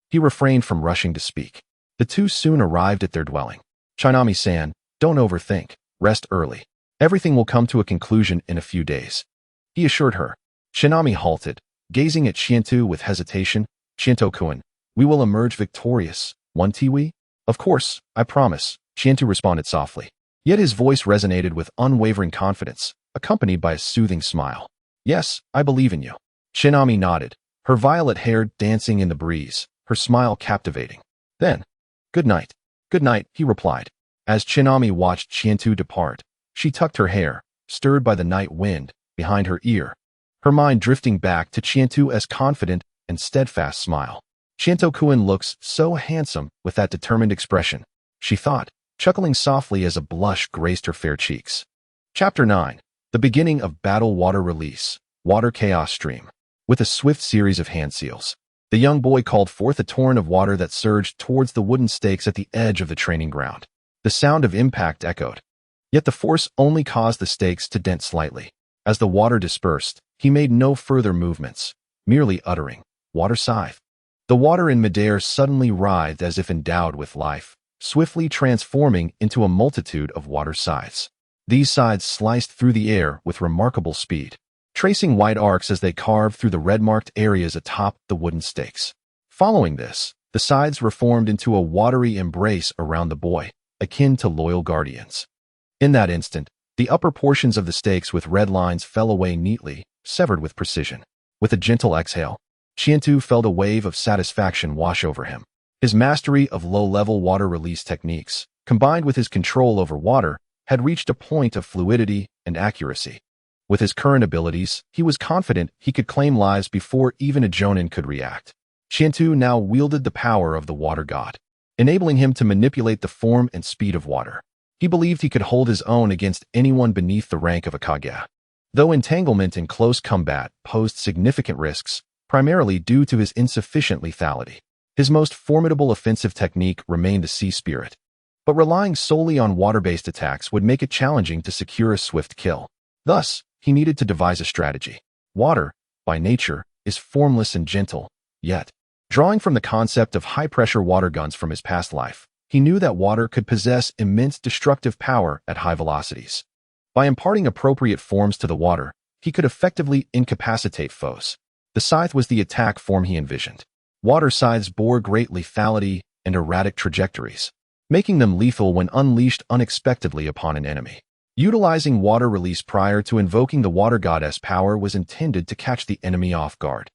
he refrained from rushing to speak. The two soon arrived at their dwelling. Shinami-san, don't overthink. Rest early. Everything will come to a conclusion in a few days. He assured her. Shinami halted, gazing at Shiento with hesitation. Shiento-kun, we will emerge victorious, won't we? Of course, I promise, Shiento responded softly. Yet his voice resonated with unwavering confidence, accompanied by a soothing smile. Yes, I believe in you. Shinami nodded, her violet hair dancing in the breeze, her smile captivating. Then, good night. Good night, he replied. As Shinami watched Shiento depart, she tucked her hair, stirred by the night wind, behind her ear, her mind drifting back to Shiento's confident and steadfast smile. Shiento-kun looks so handsome with that determined expression, she thought, chuckling softly as a blush graced her fair cheeks. Chapter 9. The beginning of Battle Water Release, Water Chaos Stream. With a swift series of hand seals, the young boy called forth a torrent of water that surged towards the wooden stakes at the edge of the training ground. The sound of impact echoed. Yet the force only caused the stakes to dent slightly. As the water dispersed, he made no further movements, merely uttering, "Water scythe." The water in midair suddenly writhed as if endowed with life, swiftly transforming into a multitude of water scythes. These scythes sliced through the air with remarkable speed, tracing wide arcs as they carved through the red-marked areas atop the wooden stakes. Following this, the scythes reformed into a watery embrace around the boy, akin to loyal guardians. In that instant, the upper portions of the stakes with red lines fell away neatly, severed with precision. With a gentle exhale, Shiento felt a wave of satisfaction wash over him. His mastery of low-level water release techniques, combined with his control over water, had reached a point of fluidity and accuracy. With his current abilities, he was confident he could claim lives before even a Jonin could react. Shiento now wielded the power of the water god, enabling him to manipulate the form and speed of water. He believed he could hold his own against anyone beneath the rank of a Kage. Though entanglement in close combat posed significant risks, primarily due to his insufficient lethality, his most formidable offensive technique remained the Sea Spirit. But relying solely on water-based attacks would make it challenging to secure a swift kill. Thus, he needed to devise a strategy. Water, by nature, is formless and gentle, yet, drawing from the concept of high-pressure water guns from his past life, he knew that water could possess immense destructive power at high velocities. By imparting appropriate forms to the water, he could effectively incapacitate foes. The scythe was the attack form he envisioned. Water scythes bore great lethality and erratic trajectories, making them lethal when unleashed unexpectedly upon an enemy. Utilizing water release prior to invoking the water goddess power was intended to catch the enemy off guard.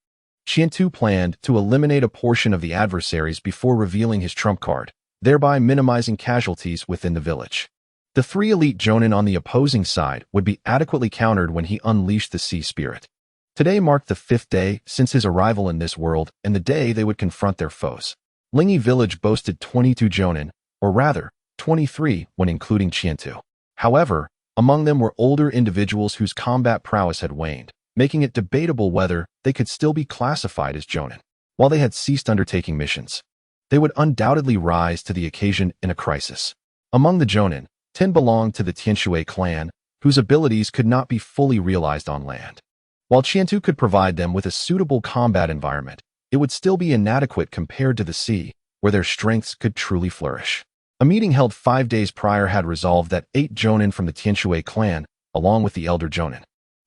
Shiento planned to eliminate a portion of the adversaries before revealing his trump card, thereby minimizing casualties within the village. The 3 elite Jonin on the opposing side would be adequately countered when he unleashed the Sea Spirit. Today marked the 5th day since his arrival in this world and the day they would confront their foes. Lingi village boasted 22 Jonin, or rather, 23 when including Shiento. However, among them were older individuals whose combat prowess had waned, making it debatable whether they could still be classified as Jonin. While they had ceased undertaking missions, they would undoubtedly rise to the occasion in a crisis. Among the Jonin, 10 belonged to the Tianshui clan, whose abilities could not be fully realized on land. While Shiento could provide them with a suitable combat environment, it would still be inadequate compared to the sea, where their strengths could truly flourish. A meeting held 5 days prior had resolved that 8 Jonin from the Tianshui clan, along with the elder Jonin,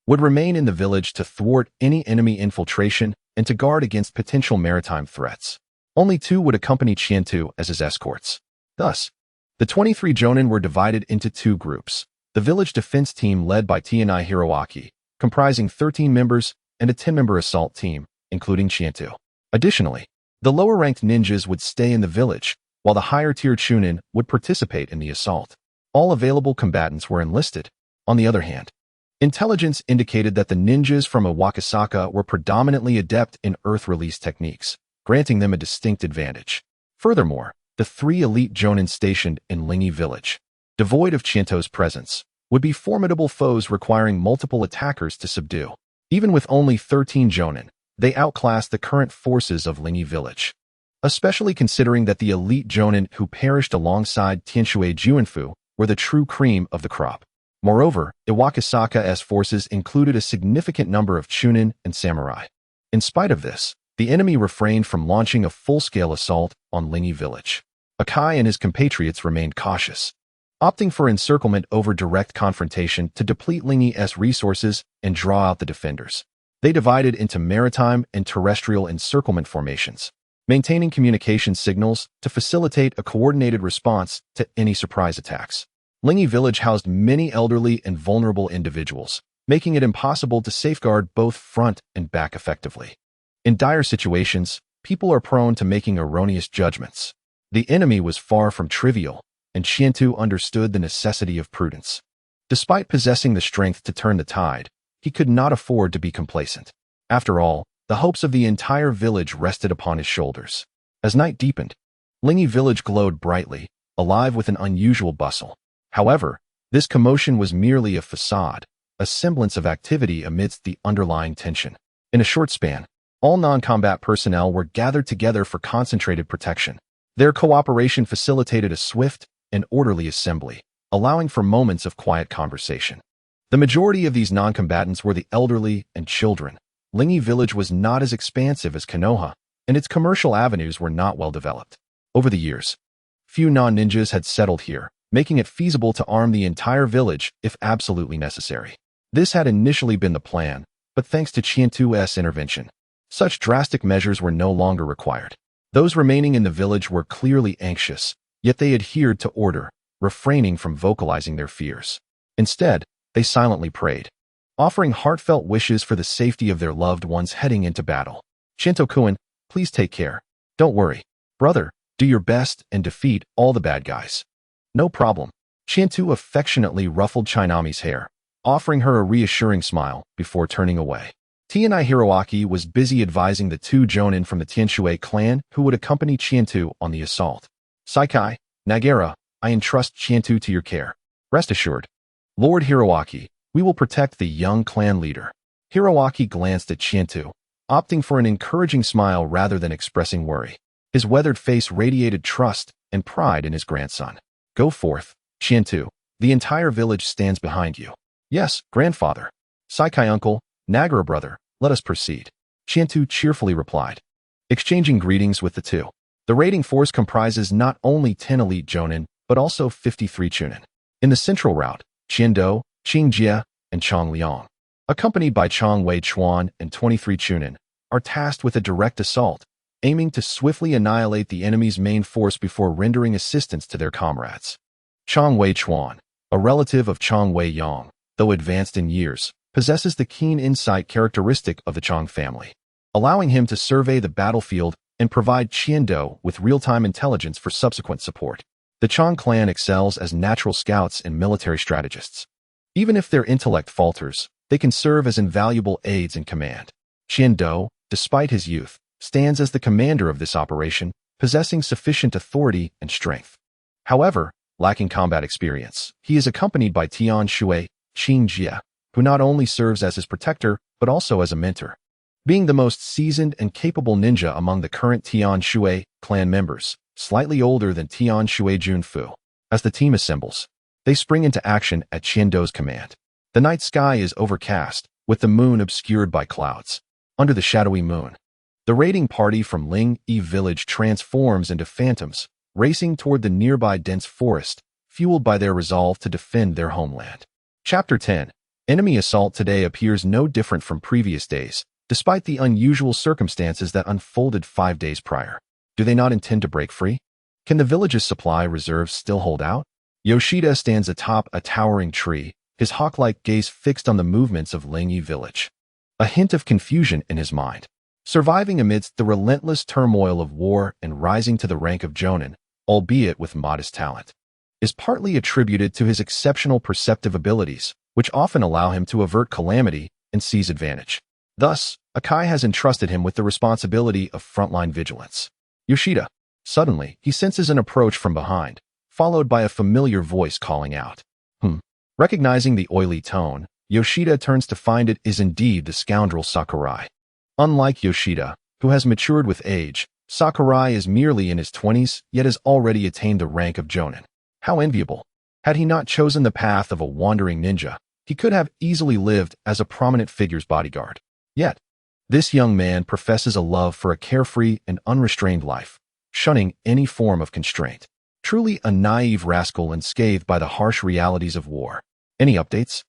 would remain in the village to thwart any enemy infiltration and to guard against potential maritime threats. Only 2 would accompany Shiento as his escorts. Thus, the 23 Jonin were divided into 2 groups. The village defense team led by Tianai Hiroaki, comprising 13 members, and a 10-member assault team, including Shiento. Additionally, the lower-ranked ninjas would stay in the village, while the higher-tier Chunin would participate in the assault. All available combatants were enlisted. On the other hand, intelligence indicated that the ninjas from Iwakasaka were predominantly adept in earth release techniques, granting them a distinct advantage. Furthermore, the 3 elite Jonin stationed in Lingi village, devoid of Shiento's presence, would be formidable foes requiring multiple attackers to subdue. Even with only 13 Jonin, they outclassed the current forces of Lingi village, especially considering that the elite Jonin who perished alongside Tianshui Juinfu were the true cream of the crop. Moreover, Iwakasaka's forces included a significant number of Chunin and samurai. In spite of this, the enemy refrained from launching a full-scale assault on Lingi village. Akai and his compatriots remained cautious, opting for encirclement over direct confrontation to deplete Lingyi's resources and draw out the defenders. They divided into maritime and terrestrial encirclement formations, maintaining communication signals to facilitate a coordinated response to any surprise attacks. Lingyi village housed many elderly and vulnerable individuals, making it impossible to safeguard both front and back effectively. In dire situations, people are prone to making erroneous judgments. The enemy was far from trivial, and Qiantu understood the necessity of prudence. Despite possessing the strength to turn the tide, he could not afford to be complacent. After all, the hopes of the entire village rested upon his shoulders. As night deepened, Lingyi village glowed brightly, alive with an unusual bustle. However, this commotion was merely a facade, a semblance of activity amidst the underlying tension. In a short span, all non-combat personnel were gathered together for concentrated protection. Their cooperation facilitated a swift and orderly assembly, allowing for moments of quiet conversation. The majority of these non-combatants were the elderly and children. Lingyi village was not as expansive as Konoha, and its commercial avenues were not well developed. Over the years, few non-ninjas had settled here, making it feasible to arm the entire village if absolutely necessary. This had initially been the plan, but thanks to Qiantu's intervention, such drastic measures were no longer required. Those remaining in the village were clearly anxious, yet they adhered to order, refraining from vocalizing their fears. Instead, they silently prayed, offering heartfelt wishes for the safety of their loved ones heading into battle. Shinto-kun, please take care. Don't worry. Brother, do your best and defeat all the bad guys. No problem. Qiantu affectionately ruffled Chinami's hair, offering her a reassuring smile before turning away. Tianai Hiroaki was busy advising the two jonin from the Tianshui clan who would accompany Qiantu on the assault. Saikai, Nagara, I entrust Qiantu to your care. Rest assured. Lord Hiroaki, we will protect the young clan leader. Hiroaki glanced at Qiantu, opting for an encouraging smile rather than expressing worry. His weathered face radiated trust and pride in his grandson. Go forth, Qiantu. The entire village stands behind you. Yes, grandfather. Saikai uncle, Nagara brother, let us proceed. Qiantu cheerfully replied, exchanging greetings with the two. The raiding force comprises not only 10 elite jonin, but also 53 chunin. In the central route, Qiando, Qingjie, and Changliang, accompanied by Chang Wei Chuan and 23 chunin, are tasked with a direct assault, aiming to swiftly annihilate the enemy's main force before rendering assistance to their comrades. Chang Wei Chuan, a relative of Chang Wei Yang, though advanced in years, possesses the keen insight characteristic of the Chang family, allowing him to survey the battlefield and provide Qiando with real-time intelligence for subsequent support. The Chang clan excels as natural scouts and military strategists. Even if their intellect falters, they can serve as invaluable aides in command. Qiando, despite his youth, stands as the commander of this operation, possessing sufficient authority and strength. However, lacking combat experience, he is accompanied by Tian Shui, Qingjie, who not only serves as his protector, but also as a mentor. Being the most seasoned and capable ninja among the current Tian Shui clan members, slightly older than Tian Shui Junfu. As the team assembles, they spring into action at Qiando's command. The night sky is overcast, with the moon obscured by clouds. Under the shadowy moon, the raiding party from Lingyi village transforms into phantoms, racing toward the nearby dense forest, fueled by their resolve to defend their homeland. Chapter 10. Enemy assault today appears no different from previous days, despite the unusual circumstances that unfolded 5 days prior. Do they not intend to break free? Can the village's supply reserves still hold out? Yoshida stands atop a towering tree, his hawk-like gaze fixed on the movements of Lingyi village. A hint of confusion in his mind. Surviving amidst the relentless turmoil of war and rising to the rank of jonin, albeit with modest talent, is partly attributed to his exceptional perceptive abilities, which often allow him to avert calamity and seize advantage. Thus, Akai has entrusted him with the responsibility of frontline vigilance. Yoshida. Suddenly, he senses an approach from behind, followed by a familiar voice calling out. Recognizing the oily tone, Yoshida turns to find it is indeed the scoundrel Sakurai. Unlike Yoshida, who has matured with age, Sakurai is merely in his 20s, yet has already attained the rank of jonin. How enviable. Had he not chosen the path of a wandering ninja, he could have easily lived as a prominent figure's bodyguard. Yet, this young man professes a love for a carefree and unrestrained life, shunning any form of constraint. Truly a naive rascal unscathed by the harsh realities of war. Any updates?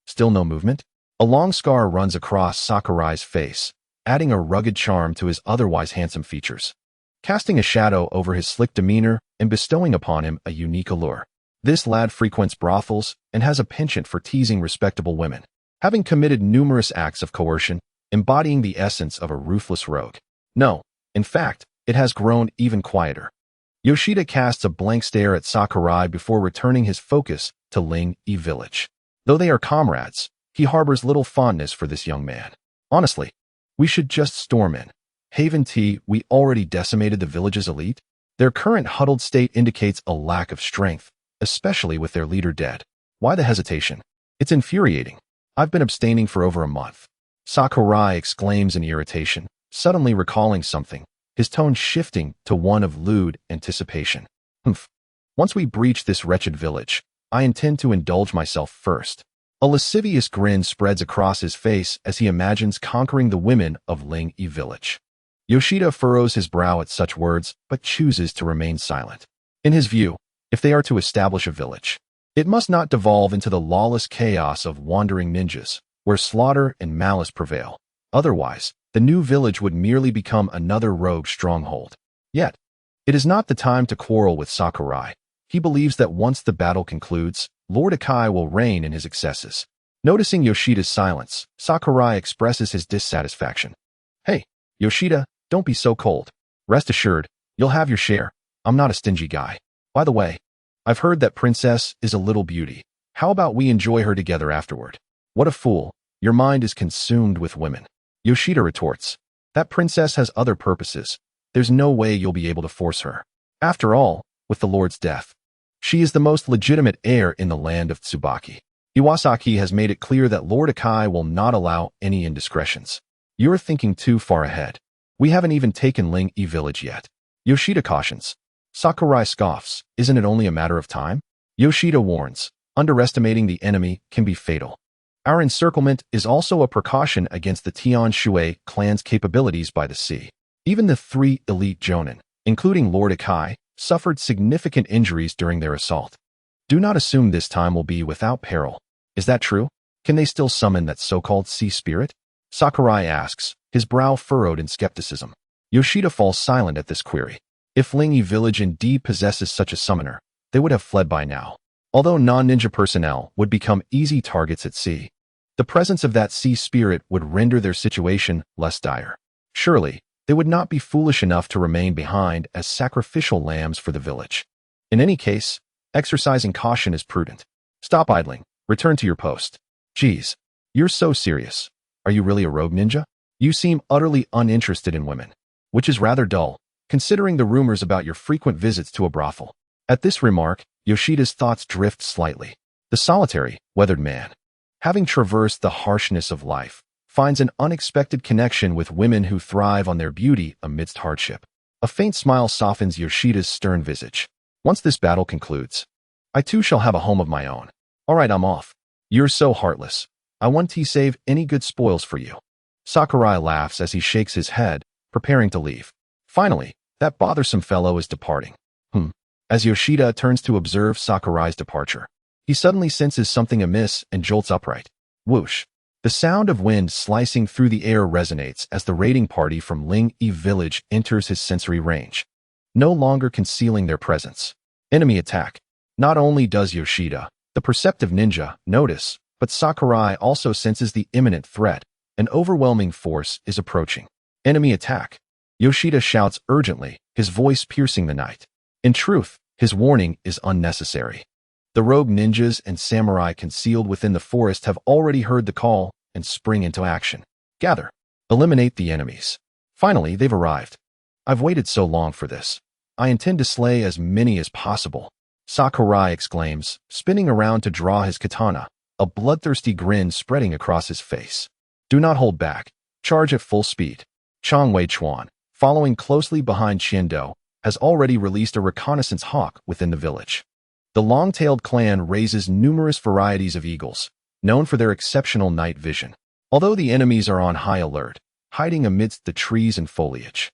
Still no movement? A long scar runs across Sakurai's face, adding a rugged charm to his otherwise handsome features, casting a shadow over his slick demeanor and bestowing upon him a unique allure. This lad frequents brothels and has a penchant for teasing respectable women, having committed numerous acts of coercion, embodying the essence of a ruthless rogue. No, in fact, it has grown even quieter. Yoshida casts a blank stare at Sakurai before returning his focus to Ling-E village. Though they are comrades, he harbors little fondness for this young man. Honestly, we should just storm in. Haven T, we already decimated the village's elite. Their current huddled state indicates a lack of strength, especially with their leader dead. Why the hesitation? It's infuriating. I've been abstaining for over a month. Sakurai exclaims in irritation, suddenly recalling something, his tone shifting to one of lewd anticipation. Humph. Once we breach this wretched village, I intend to indulge myself first. A lascivious grin spreads across his face as he imagines conquering the women of Ling-E village. Yoshida furrows his brow at such words, but chooses to remain silent. In his view, if they are to establish a village, it must not devolve into the lawless chaos of wandering ninjas, where slaughter and malice prevail. Otherwise, the new village would merely become another rogue stronghold. Yet, it is not the time to quarrel with Sakurai. He believes that once the battle concludes, Lord Isekai will reign in his excesses. Noticing Yoshida's silence, Sakurai expresses his dissatisfaction. Hey, Yoshida, don't be so cold. Rest assured, you'll have your share. I'm not a stingy guy. By the way, I've heard that Princess is a little beauty. How about we enjoy her together afterward? What a fool. Your mind is consumed with women. Yoshida retorts. That princess has other purposes. There's no way you'll be able to force her. After all, with the Lord's death, she is the most legitimate heir in the land of Tsubaki. Iwasaki has made it clear that Lord Isekai will not allow any indiscretions. You're thinking too far ahead. We haven't even taken Ling-E village yet. Yoshida cautions. Sakurai scoffs. Isn't it only a matter of time? Yoshida warns. Underestimating the enemy can be fatal. Our encirclement is also a precaution against the Tian Shui clan's capabilities by the sea. Even the 3 elite jonin, including Lord Isekai, suffered significant injuries during their assault. Do not assume this time will be without peril. Is that true? Can they still summon that so-called sea spirit? Sakurai asks, his brow furrowed in skepticism. Yoshida falls silent at this query. If Ling-E village indeed possesses such a summoner, they would have fled by now. Although non-ninja personnel would become easy targets at sea, the presence of that sea spirit would render their situation less dire. Surely, they would not be foolish enough to remain behind as sacrificial lambs for the village. In any case, exercising caution is prudent. Stop idling. Return to your post. Geez, you're so serious. Are you really a rogue ninja? You seem utterly uninterested in women, which is rather dull, considering the rumors about your frequent visits to a brothel. At this remark, Yoshida's thoughts drift slightly. The solitary, weathered man, having traversed the harshness of life, finds an unexpected connection with women who thrive on their beauty amidst hardship. A faint smile softens Yoshida's stern visage. Once this battle concludes, I too shall have a home of my own. All right, I'm off. You're so heartless. I want to save any good spoils for you. Sakurai laughs as he shakes his head, preparing to leave. Finally, that bothersome fellow is departing. As Yoshida turns to observe Sakurai's departure, he suddenly senses something amiss and jolts upright. Whoosh. The sound of wind slicing through the air resonates as the raiding party from Ling-E village enters his sensory range, no longer concealing their presence. Enemy attack. Not only does Yoshida, the perceptive ninja, notice, but Sakurai also senses the imminent threat. An overwhelming force is approaching. Enemy attack. Yoshida shouts urgently, his voice piercing the night. In truth, his warning is unnecessary. The rogue ninjas and samurai concealed within the forest have already heard the call and spring into action. Gather. Eliminate the enemies. Finally, they've arrived. I've waited so long for this. I intend to slay as many as possible. Sakurai exclaims, spinning around to draw his katana, a bloodthirsty grin spreading across his face. Do not hold back. Charge at full speed. Chang Wei Chuan, following closely behind Qiando, has already released a reconnaissance hawk within the village. The long-tailed clan raises numerous varieties of eagles, known for their exceptional night vision. Although the enemies are on high alert, hiding amidst the trees and foliage,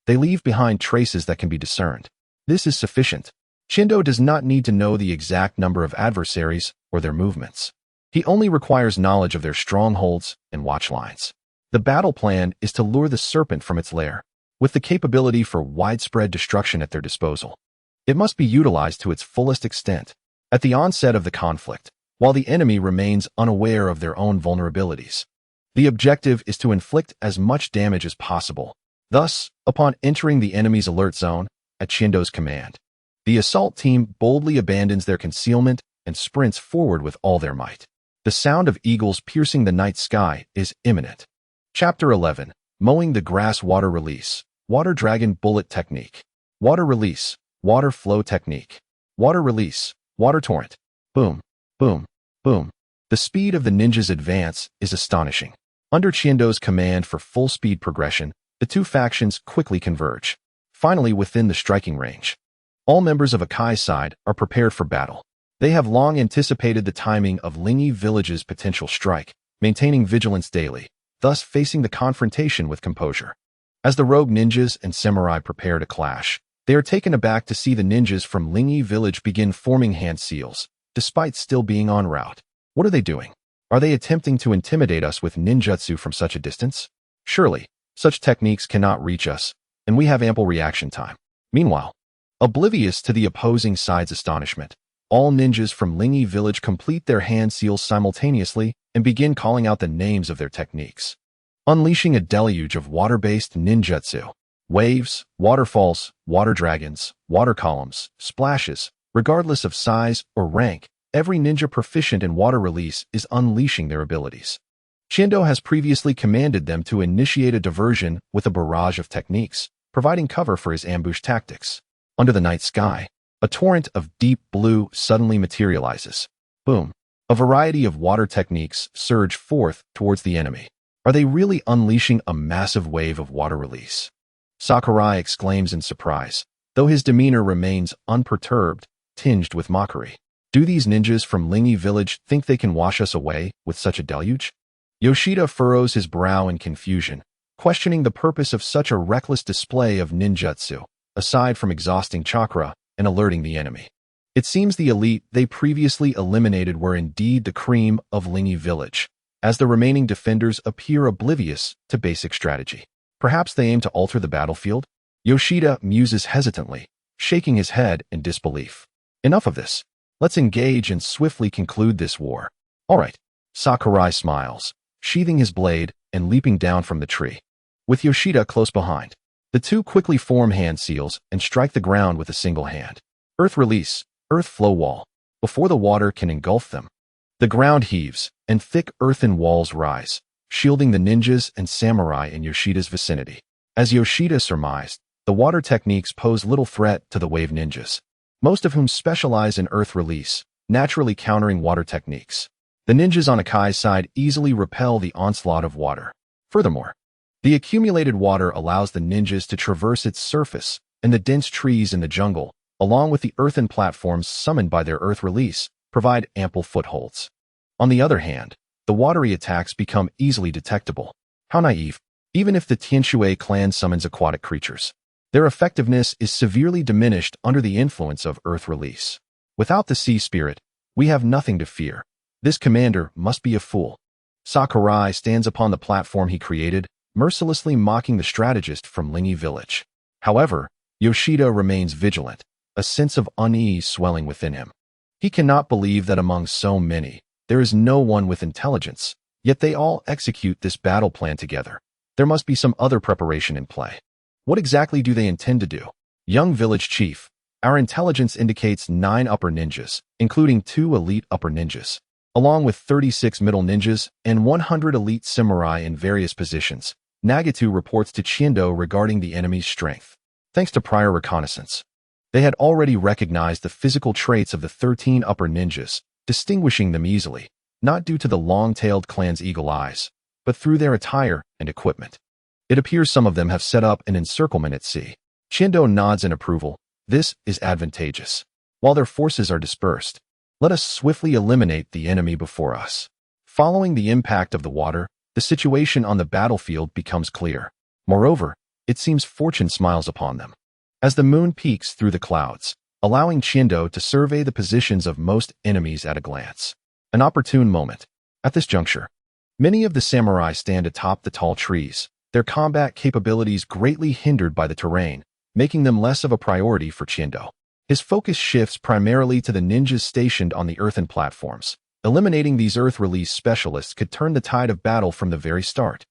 They leave behind traces that can be discerned. This is sufficient. Chindo does not need to know the exact number of adversaries or their movements. He only requires knowledge of their strongholds and watchlines. The battle plan is to lure the serpent from its lair, with the capability for widespread destruction at their disposal. It must be utilized to its fullest extent at the onset of the conflict, while the enemy remains unaware of their own vulnerabilities. The objective is to inflict as much damage as possible. Thus, upon entering the enemy's alert zone, at Chindo's command, the assault team boldly abandons their concealment and sprints forward with all their might. The sound of eagles piercing the night sky is imminent. Chapter 11. Mowing the Grass. Water Release. Water Dragon Bullet Technique. Water Release. Water Flow Technique. Water Release. Water Torrent. Boom, boom, boom. The speed of the ninja's advance is astonishing. Under Chindo's command for full speed progression, the two factions quickly converge, finally within the striking range. All members of Akai's side are prepared for battle. They have long anticipated the timing of Lingi Village's potential strike, maintaining vigilance daily, thus facing the confrontation with composure. As the rogue ninjas and samurai prepare to clash, they are taken aback to see the ninjas from Lingi Village begin forming hand seals, despite still being en route. What are they doing? Are they attempting to intimidate us with ninjutsu from such a distance? Surely, such techniques cannot reach us, and we have ample reaction time. Meanwhile, oblivious to the opposing side's astonishment, all ninjas from Lingi Village complete their hand seals simultaneously and begin calling out the names of their techniques, unleashing a deluge of water-based ninjutsu. Waves, waterfalls, water dragons, water columns, splashes, regardless of size or rank, every ninja proficient in water release is unleashing their abilities. Chindo has previously commanded them to initiate a diversion with a barrage of techniques, providing cover for his ambush tactics. Under the night sky, a torrent of deep blue suddenly materializes. Boom. A variety of water techniques surge forth towards the enemy. Are they really unleashing a massive wave of water release? Sakurai exclaims in surprise, though his demeanor remains unperturbed, tinged with mockery. Do these ninjas from Lingi Village think they can wash us away with such a deluge? Yoshida furrows his brow in confusion, questioning the purpose of such a reckless display of ninjutsu, aside from exhausting chakra and alerting the enemy. It seems the elite they previously eliminated were indeed the cream of Lingi Village, as the remaining defenders appear oblivious to basic strategy. Perhaps they aim to alter the battlefield? Yoshida muses hesitantly, shaking his head in disbelief. Enough of this. Let's engage and swiftly conclude this war. All right. Sakurai smiles, sheathing his blade and leaping down from the tree. With Yoshida close behind, the two quickly form hand seals and strike the ground with a single hand. Earth release, earth flow wall. Before the water can engulf them, the ground heaves and thick earthen walls rise, shielding the ninjas and samurai in Yoshida's vicinity. As Yoshida surmised, the water techniques pose little threat to the wave ninjas, most of whom specialize in earth release, naturally countering water techniques. The ninjas on Akai's side easily repel the onslaught of water. Furthermore, the accumulated water allows the ninjas to traverse its surface, and the dense trees in the jungle, along with the earthen platforms summoned by their earth release, provide ample footholds. On the other hand, the watery attacks become easily detectable. How naive. Even if the Tianshui clan summons aquatic creatures, their effectiveness is severely diminished under the influence of earth release. Without the sea spirit, we have nothing to fear. This commander must be a fool. Sakurai stands upon the platform he created, mercilessly mocking the strategist from Lingi Village. However, Yoshida remains vigilant, a sense of unease swelling within him. He cannot believe that among so many, there is no one with intelligence, yet they all execute this battle plan together. There must be some other preparation in play. What exactly do they intend to do? Young village chief, our intelligence indicates 9 upper ninjas, including 2 elite upper ninjas, along with 36 middle ninjas and 100 elite samurai in various positions. Nagatu reports to Chindo regarding the enemy's strength. Thanks to prior reconnaissance, they had already recognized the physical traits of the 13 upper ninjas, distinguishing them easily, not due to the long-tailed clan's eagle eyes, but through their attire and equipment. It appears some of them have set up an encirclement at sea. Chindo nods in approval. This is advantageous. While their forces are dispersed, let us swiftly eliminate the enemy before us. Following the impact of the water, the situation on the battlefield becomes clear. Moreover, it seems fortune smiles upon them. As the moon peeks through the clouds, allowing Chindo to survey the positions of most enemies at a glance. An opportune moment. At this juncture, many of the samurai stand atop the tall trees, their combat capabilities greatly hindered by the terrain, making them less of a priority for Chindo. His focus shifts primarily to the ninjas stationed on the earthen platforms. Eliminating these earth release specialists could turn the tide of battle from the very start.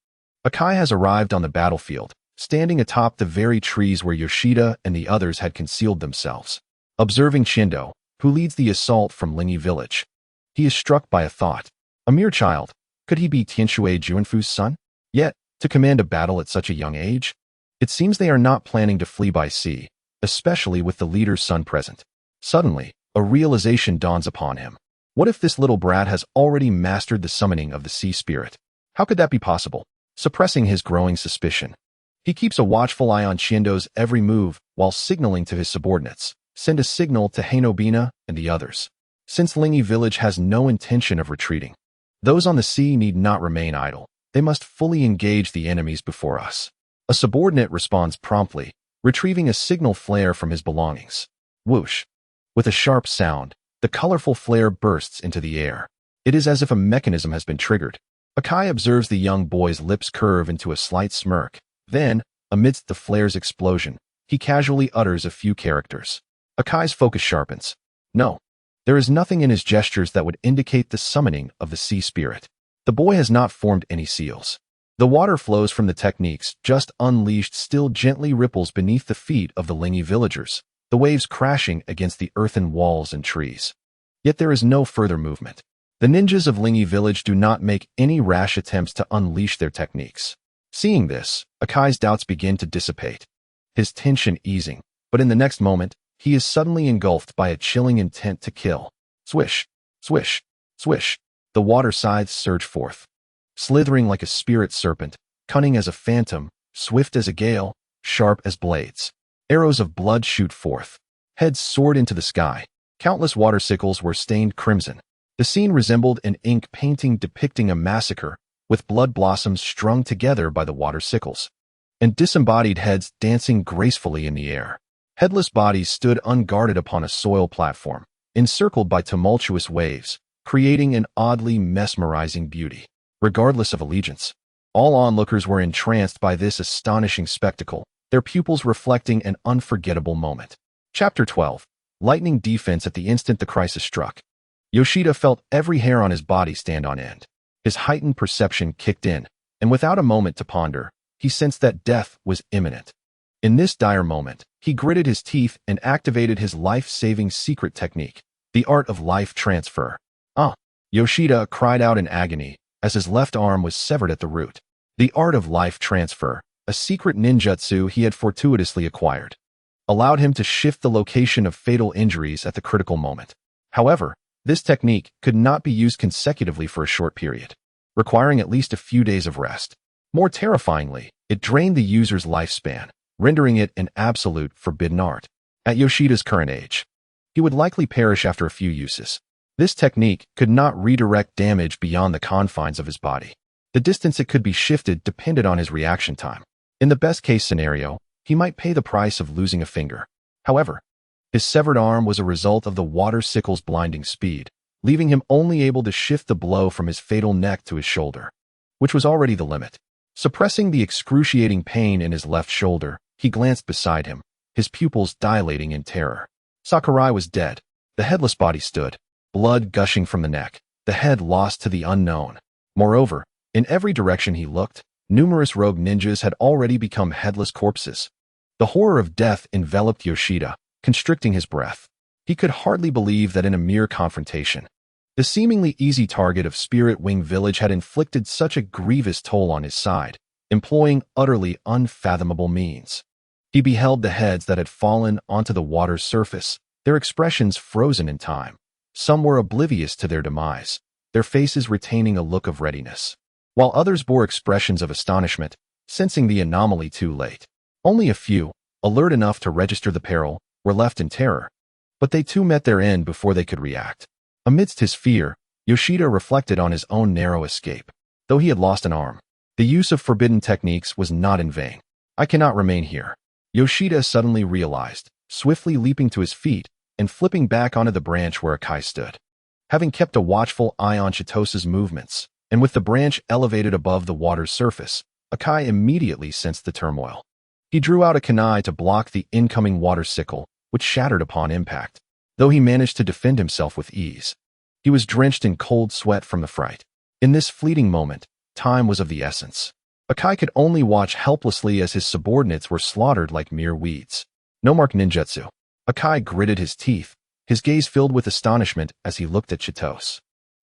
Akai has arrived on the battlefield, standing atop the very trees where Yoshida and the others had concealed themselves. Observing Chindo, who leads the assault from Lingi village, he is struck by a thought. A mere child, could he be Tianxue Juanfu's son? Yet, to command a battle at such a young age? It seems they are not planning to flee by sea, especially with the leader's son present. Suddenly, a realization dawns upon him. What if this little brat has already mastered the summoning of the sea spirit? How could that be possible? Suppressing his growing suspicion, he keeps a watchful eye on Chindo's every move while signaling to his subordinates. Send a signal to Hanobina and the others. Since Lingi village has no intention of retreating, those on the sea need not remain idle. They must fully engage the enemies before us. A subordinate responds promptly, retrieving a signal flare from his belongings. Whoosh! With a sharp sound, the colorful flare bursts into the air. It is as if a mechanism has been triggered. Akai observes the young boy's lips curve into a slight smirk. Then, amidst the flare's explosion, he casually utters a few characters. Akai's focus sharpens. No, there is nothing in his gestures that would indicate the summoning of the sea spirit. The boy has not formed any seals. The water flows from the techniques just unleashed still gently ripples beneath the feet of the Lingi villagers, the waves crashing against the earthen walls and trees. Yet there is no further movement. The ninjas of Lingi village do not make any rash attempts to unleash their techniques. Seeing this, Akai's doubts begin to dissipate, his tension easing, but in the next moment, he is suddenly engulfed by a chilling intent to kill. Swish, swish, swish. The water scythes surge forth. Slithering like a spirit serpent, cunning as a phantom, swift as a gale, sharp as blades. Arrows of blood shoot forth. Heads soared into the sky. Countless water sickles were stained crimson. The scene resembled an ink painting depicting a massacre, with blood blossoms strung together by the water sickles, and disembodied heads dancing gracefully in the air. Headless bodies stood unguarded upon a soil platform, encircled by tumultuous waves, creating an oddly mesmerizing beauty. Regardless of allegiance, all onlookers were entranced by this astonishing spectacle, their pupils reflecting an unforgettable moment. Chapter 12. Lightning defense. At the instant the crisis struck, Yoshida felt every hair on his body stand on end. His heightened perception kicked in, and without a moment to ponder, he sensed that death was imminent. In this dire moment, he gritted his teeth and activated his life-saving secret technique, the art of life transfer. Yoshida cried out in agony as his left arm was severed at the root. The art of life transfer, a secret ninjutsu he had fortuitously acquired, allowed him to shift the location of fatal injuries at the critical moment. However, this technique could not be used consecutively for a short period, requiring at least a few days of rest. More terrifyingly, it drained the user's lifespan, rendering it an absolute forbidden art. At Yoshida's current age, he would likely perish after a few uses. This technique could not redirect damage beyond the confines of his body. The distance it could be shifted depended on his reaction time. In the best-case scenario, he might pay the price of losing a finger. However, his severed arm was a result of the water sickle's blinding speed, leaving him only able to shift the blow from his fatal neck to his shoulder, which was already the limit. Suppressing the excruciating pain in his left shoulder, he glanced beside him, his pupils dilating in terror. Sakurai was dead. The headless body stood, blood gushing from the neck, the head lost to the unknown. Moreover, in every direction he looked, numerous rogue ninjas had already become headless corpses. The horror of death enveloped Yoshida, constricting his breath. He could hardly believe that in a mere confrontation, the seemingly easy target of Spirit Wing Village had inflicted such a grievous toll on his side, employing utterly unfathomable means. He beheld the heads that had fallen onto the water's surface, their expressions frozen in time. Some were oblivious to their demise, their faces retaining a look of readiness, while others bore expressions of astonishment, sensing the anomaly too late. Only a few, alert enough to register the peril, were left in terror, but they too met their end before they could react. Amidst his fear, Yoshida reflected on his own narrow escape. Though he had lost an arm, the use of forbidden techniques was not in vain. I cannot remain here. Yoshida suddenly realized, swiftly leaping to his feet and flipping back onto the branch where Akai stood. Having kept a watchful eye on Chitosa's movements, and with the branch elevated above the water's surface, Akai immediately sensed the turmoil. He drew out a kunai to block the incoming water sickle, which shattered upon impact, though he managed to defend himself with ease. He was drenched in cold sweat from the fright. In this fleeting moment, time was of the essence. Akai could only watch helplessly as his subordinates were slaughtered like mere weeds. No mark ninjutsu. Akai gritted his teeth, his gaze filled with astonishment as he looked at Chitose.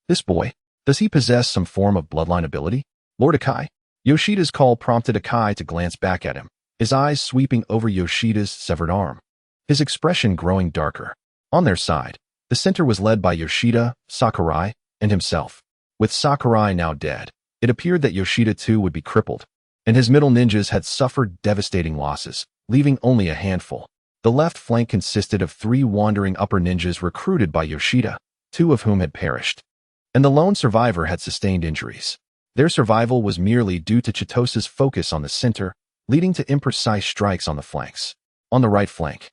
This boy, does he possess some form of bloodline ability? Lord Akai? Yoshida's call prompted Akai to glance back at him, his eyes sweeping over Yoshida's severed arm, his expression growing darker. On their side, the center was led by Yoshida, Sakurai, and himself. With Sakurai now dead, it appeared that Yoshida too would be crippled, and his middle ninjas had suffered devastating losses, leaving only a handful. The left flank consisted of 3 wandering upper ninjas recruited by Yoshida, 2 of whom had perished, and the lone survivor had sustained injuries. Their survival was merely due to Chitosa's focus on the center, leading to imprecise strikes on the flanks. On the right flank,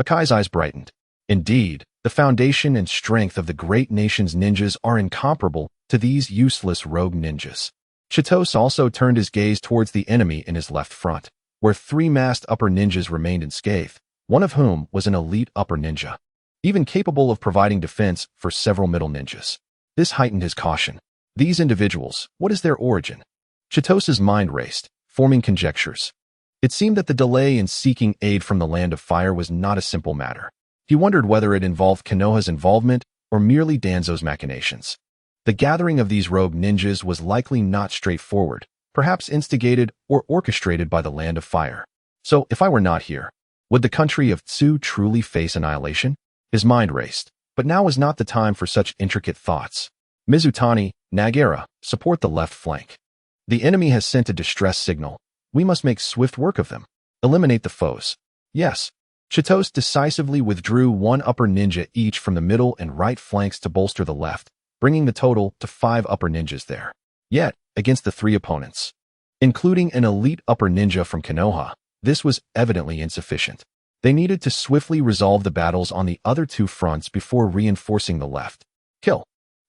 Akai's eyes brightened. Indeed, the foundation and strength of the great nation's ninjas are incomparable to these useless rogue ninjas. Chitose also turned his gaze towards the enemy in his left front, where 3 masked upper ninjas remained unscathed, one of whom was an elite upper ninja, even capable of providing defense for several middle ninjas. This heightened his caution. These individuals, what is their origin? Chitose's mind raced, forming conjectures. It seemed that the delay in seeking aid from the Land of Fire was not a simple matter. He wondered whether it involved Konoha's involvement or merely Danzo's machinations. The gathering of these rogue ninjas was likely not straightforward, perhaps instigated or orchestrated by the Land of Fire. So, if I were not here, would the country of Tsu truly face annihilation? His mind raced, but now was not the time for such intricate thoughts. Mizutani, Nagara, support the left flank. The enemy has sent a distress signal. We must make swift work of them. Eliminate the foes. Yes. Chitose decisively withdrew 1 upper ninja each from the middle and right flanks to bolster the left, bringing the total to 5 upper ninjas there. Yet, against the 3 opponents, including an elite upper ninja from Konoha, this was evidently insufficient. They needed to swiftly resolve the battles on the other 2 fronts before reinforcing the left. Kill.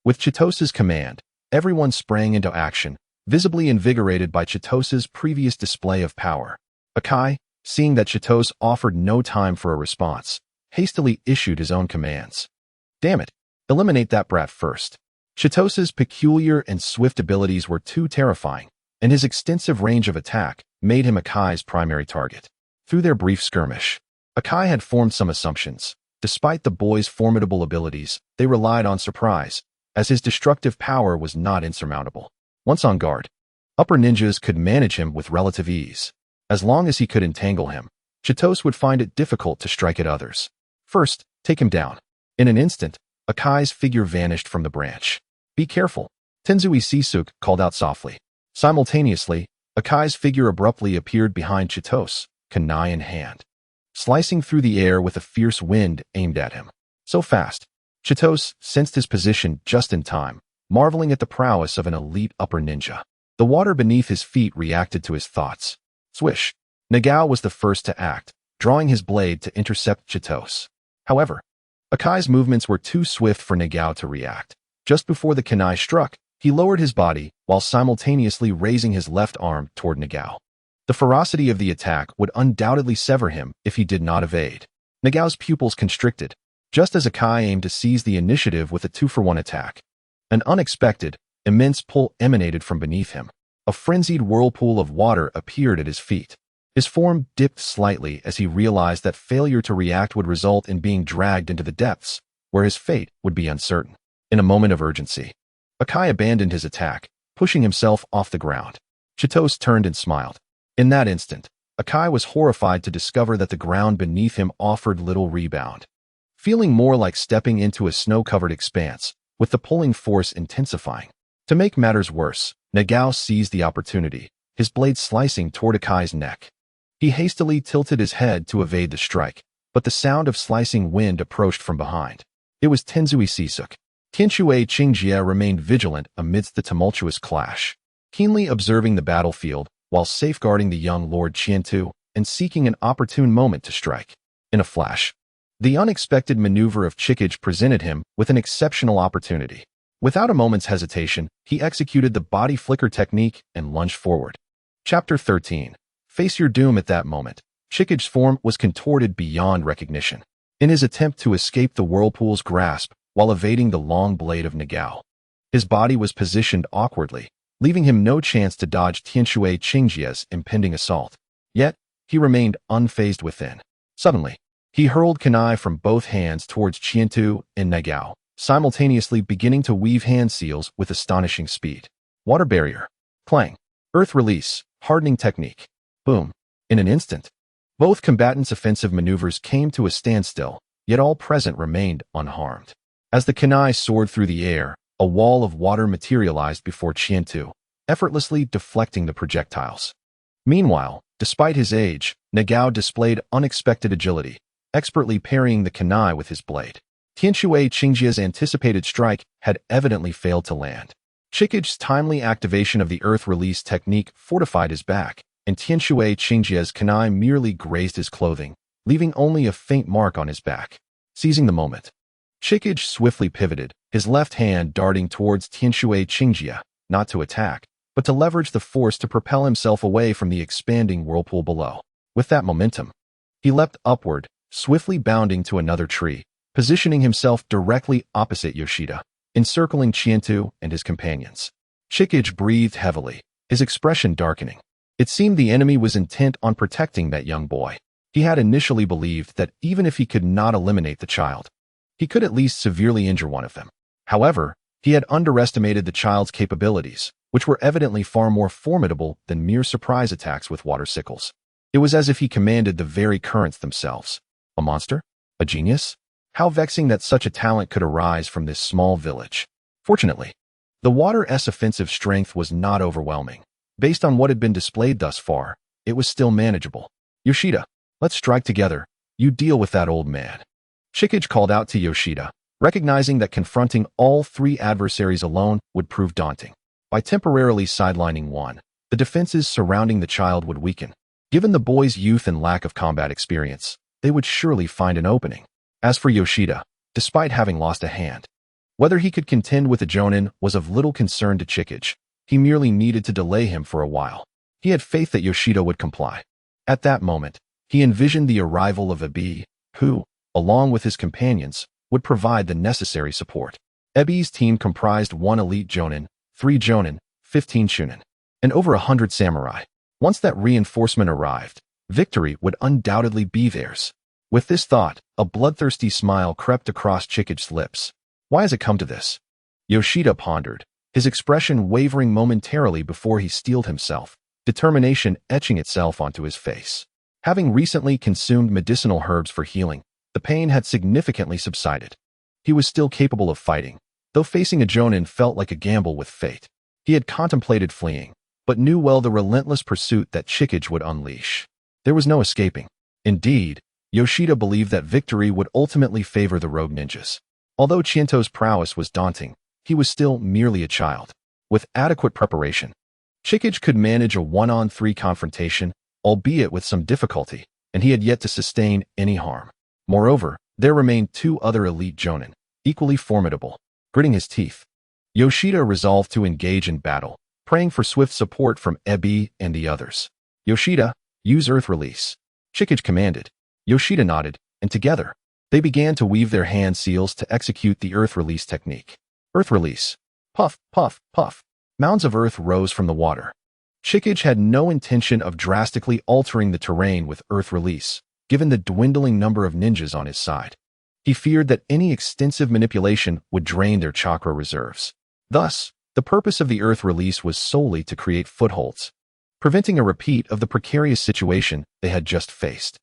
With Chitose's command, everyone sprang into action, visibly invigorated by Chitose's previous display of power. Akai, seeing that Chitose offered no time for a response, hastily issued his own commands. Damn it, eliminate that brat first. Chitose's peculiar and swift abilities were too terrifying, and his extensive range of attack made him Akai's primary target. Through their brief skirmish, Akai had formed some assumptions. Despite the boy's formidable abilities, they relied on surprise, as his destructive power was not insurmountable. Once on guard, upper ninjas could manage him with relative ease. As long as he could entangle him, Chitose would find it difficult to strike at others. First, take him down. In an instant, Akai's figure vanished from the branch. Be careful, Tenzui Sisuke called out softly. Simultaneously, Akai's figure abruptly appeared behind Chitose, kunai in hand, slicing through the air with a fierce wind aimed at him. So fast, Chitose sensed his position just in time, marveling at the prowess of an elite upper ninja. The water beneath his feet reacted to his thoughts. Swish. Nagao was the first to act, drawing his blade to intercept Chitose. However, Akai's movements were too swift for Nagao to react. Just before the kunai struck, he lowered his body while simultaneously raising his left arm toward Nagao. The ferocity of the attack would undoubtedly sever him if he did not evade. Nagao's pupils constricted, just as Akai aimed to seize the initiative with a 2-for-1 attack. An unexpected, immense pull emanated from beneath him. A frenzied whirlpool of water appeared at his feet. His form dipped slightly as he realized that failure to react would result in being dragged into the depths, where his fate would be uncertain. In a moment of urgency, Akai abandoned his attack, pushing himself off the ground. Chitose turned and smiled. In that instant, Akai was horrified to discover that the ground beneath him offered little rebound. Feeling more like stepping into a snow-covered expanse, with the pulling force intensifying. To make matters worse, Nagao seized the opportunity, his blade slicing toward Akai's neck. He hastily tilted his head to evade the strike, but the sound of slicing wind approached from behind. It was Tenzui Sisuke. Kinshue Qingjie remained vigilant amidst the tumultuous clash, keenly observing the battlefield while safeguarding the young Lord Qiantu, and seeking an opportune moment to strike. In a flash, the unexpected maneuver of Chikage presented him with an exceptional opportunity. Without a moment's hesitation, he executed the body flicker technique and lunged forward. Chapter 13. Face your doom. At that moment, Chikage's form was contorted beyond recognition. In his attempt to escape the whirlpool's grasp while evading the long blade of Nagao, his body was positioned awkwardly, leaving him no chance to dodge Tianshui Qingjia's impending assault. Yet, he remained unfazed within. Suddenly, he hurled kunai from both hands towards Qiantu and Nagao, simultaneously beginning to weave hand seals with astonishing speed. Water barrier. Clang. Earth release. Hardening technique. Boom. In an instant, both combatants' offensive maneuvers came to a standstill, yet all present remained unharmed. As the kunai soared through the air, a wall of water materialized before Qiantu, effortlessly deflecting the projectiles. Meanwhile, despite his age, Nagao displayed unexpected agility, expertly parrying the kunai with his blade. Tianshui Qingjia's anticipated strike had evidently failed to land. Chikage's timely activation of the earth release technique fortified his back, and Tianshui Qingjia's kunai merely grazed his clothing, leaving only a faint mark on his back. Seizing the moment, Chikage swiftly pivoted, his left hand darting towards Tianshui Qingjia, not to attack, but to leverage the force to propel himself away from the expanding whirlpool below. With that momentum, he leapt upward, swiftly bounding to another tree, positioning himself directly opposite Yoshida, encircling Qiantu and his companions. Chikage breathed heavily, his expression darkening. It seemed the enemy was intent on protecting that young boy. He had initially believed that even if he could not eliminate the child, he could at least severely injure one of them. However, he had underestimated the child's capabilities, which were evidently far more formidable than mere surprise attacks with water sickles. It was as if he commanded the very currents themselves. A monster? A genius? How vexing that such a talent could arise from this small village. Fortunately, the water's offensive strength was not overwhelming. Based on what had been displayed thus far, it was still manageable. Yoshida, let's strike together. You deal with that old man. Chikage called out to Yoshida, recognizing that confronting all three adversaries alone would prove daunting. By temporarily sidelining one, the defenses surrounding the child would weaken. Given the boy's youth and lack of combat experience, they would surely find an opening. As for Yoshida, despite having lost a hand, whether he could contend with a jonin was of little concern to Chikage. He merely needed to delay him for a while. He had faith that Yoshida would comply. At that moment, he envisioned the arrival of Ebi, who, along with his companions, would provide the necessary support. Ebi's team comprised 1 elite jonin, 3 jonin, 15 shunin, and over 100 samurai. Once that reinforcement arrived, victory would undoubtedly be theirs. With this thought, a bloodthirsty smile crept across Chikage's lips. Why has it come to this? Yoshida pondered, his expression wavering momentarily before he steeled himself, determination etching itself onto his face. Having recently consumed medicinal herbs for healing, the pain had significantly subsided. He was still capable of fighting, though facing a jonin felt like a gamble with fate. He had contemplated fleeing, but knew well the relentless pursuit that Chikage would unleash. There was no escaping. Indeed, Yoshida believed that victory would ultimately favor the rogue ninjas. Although Chiento's prowess was daunting, he was still merely a child. With adequate preparation, Chikage could manage a 1-on-3 confrontation, albeit with some difficulty, and he had yet to sustain any harm. Moreover, there remained 2 other elite jonin, equally formidable. Gritting his teeth, Yoshida resolved to engage in battle, praying for swift support from Ebi and the others. Yoshida, use earth release. Chikage commanded. Yoshida nodded, and together, they began to weave their hand seals to execute the earth release technique. Earth release. Puff, puff, puff. Mounds of earth rose from the water. Chikage had no intention of drastically altering the terrain with earth release, given the dwindling number of ninjas on his side. He feared that any extensive manipulation would drain their chakra reserves. Thus, the purpose of the earth release was solely to create footholds, preventing a repeat of the precarious situation they had just faced.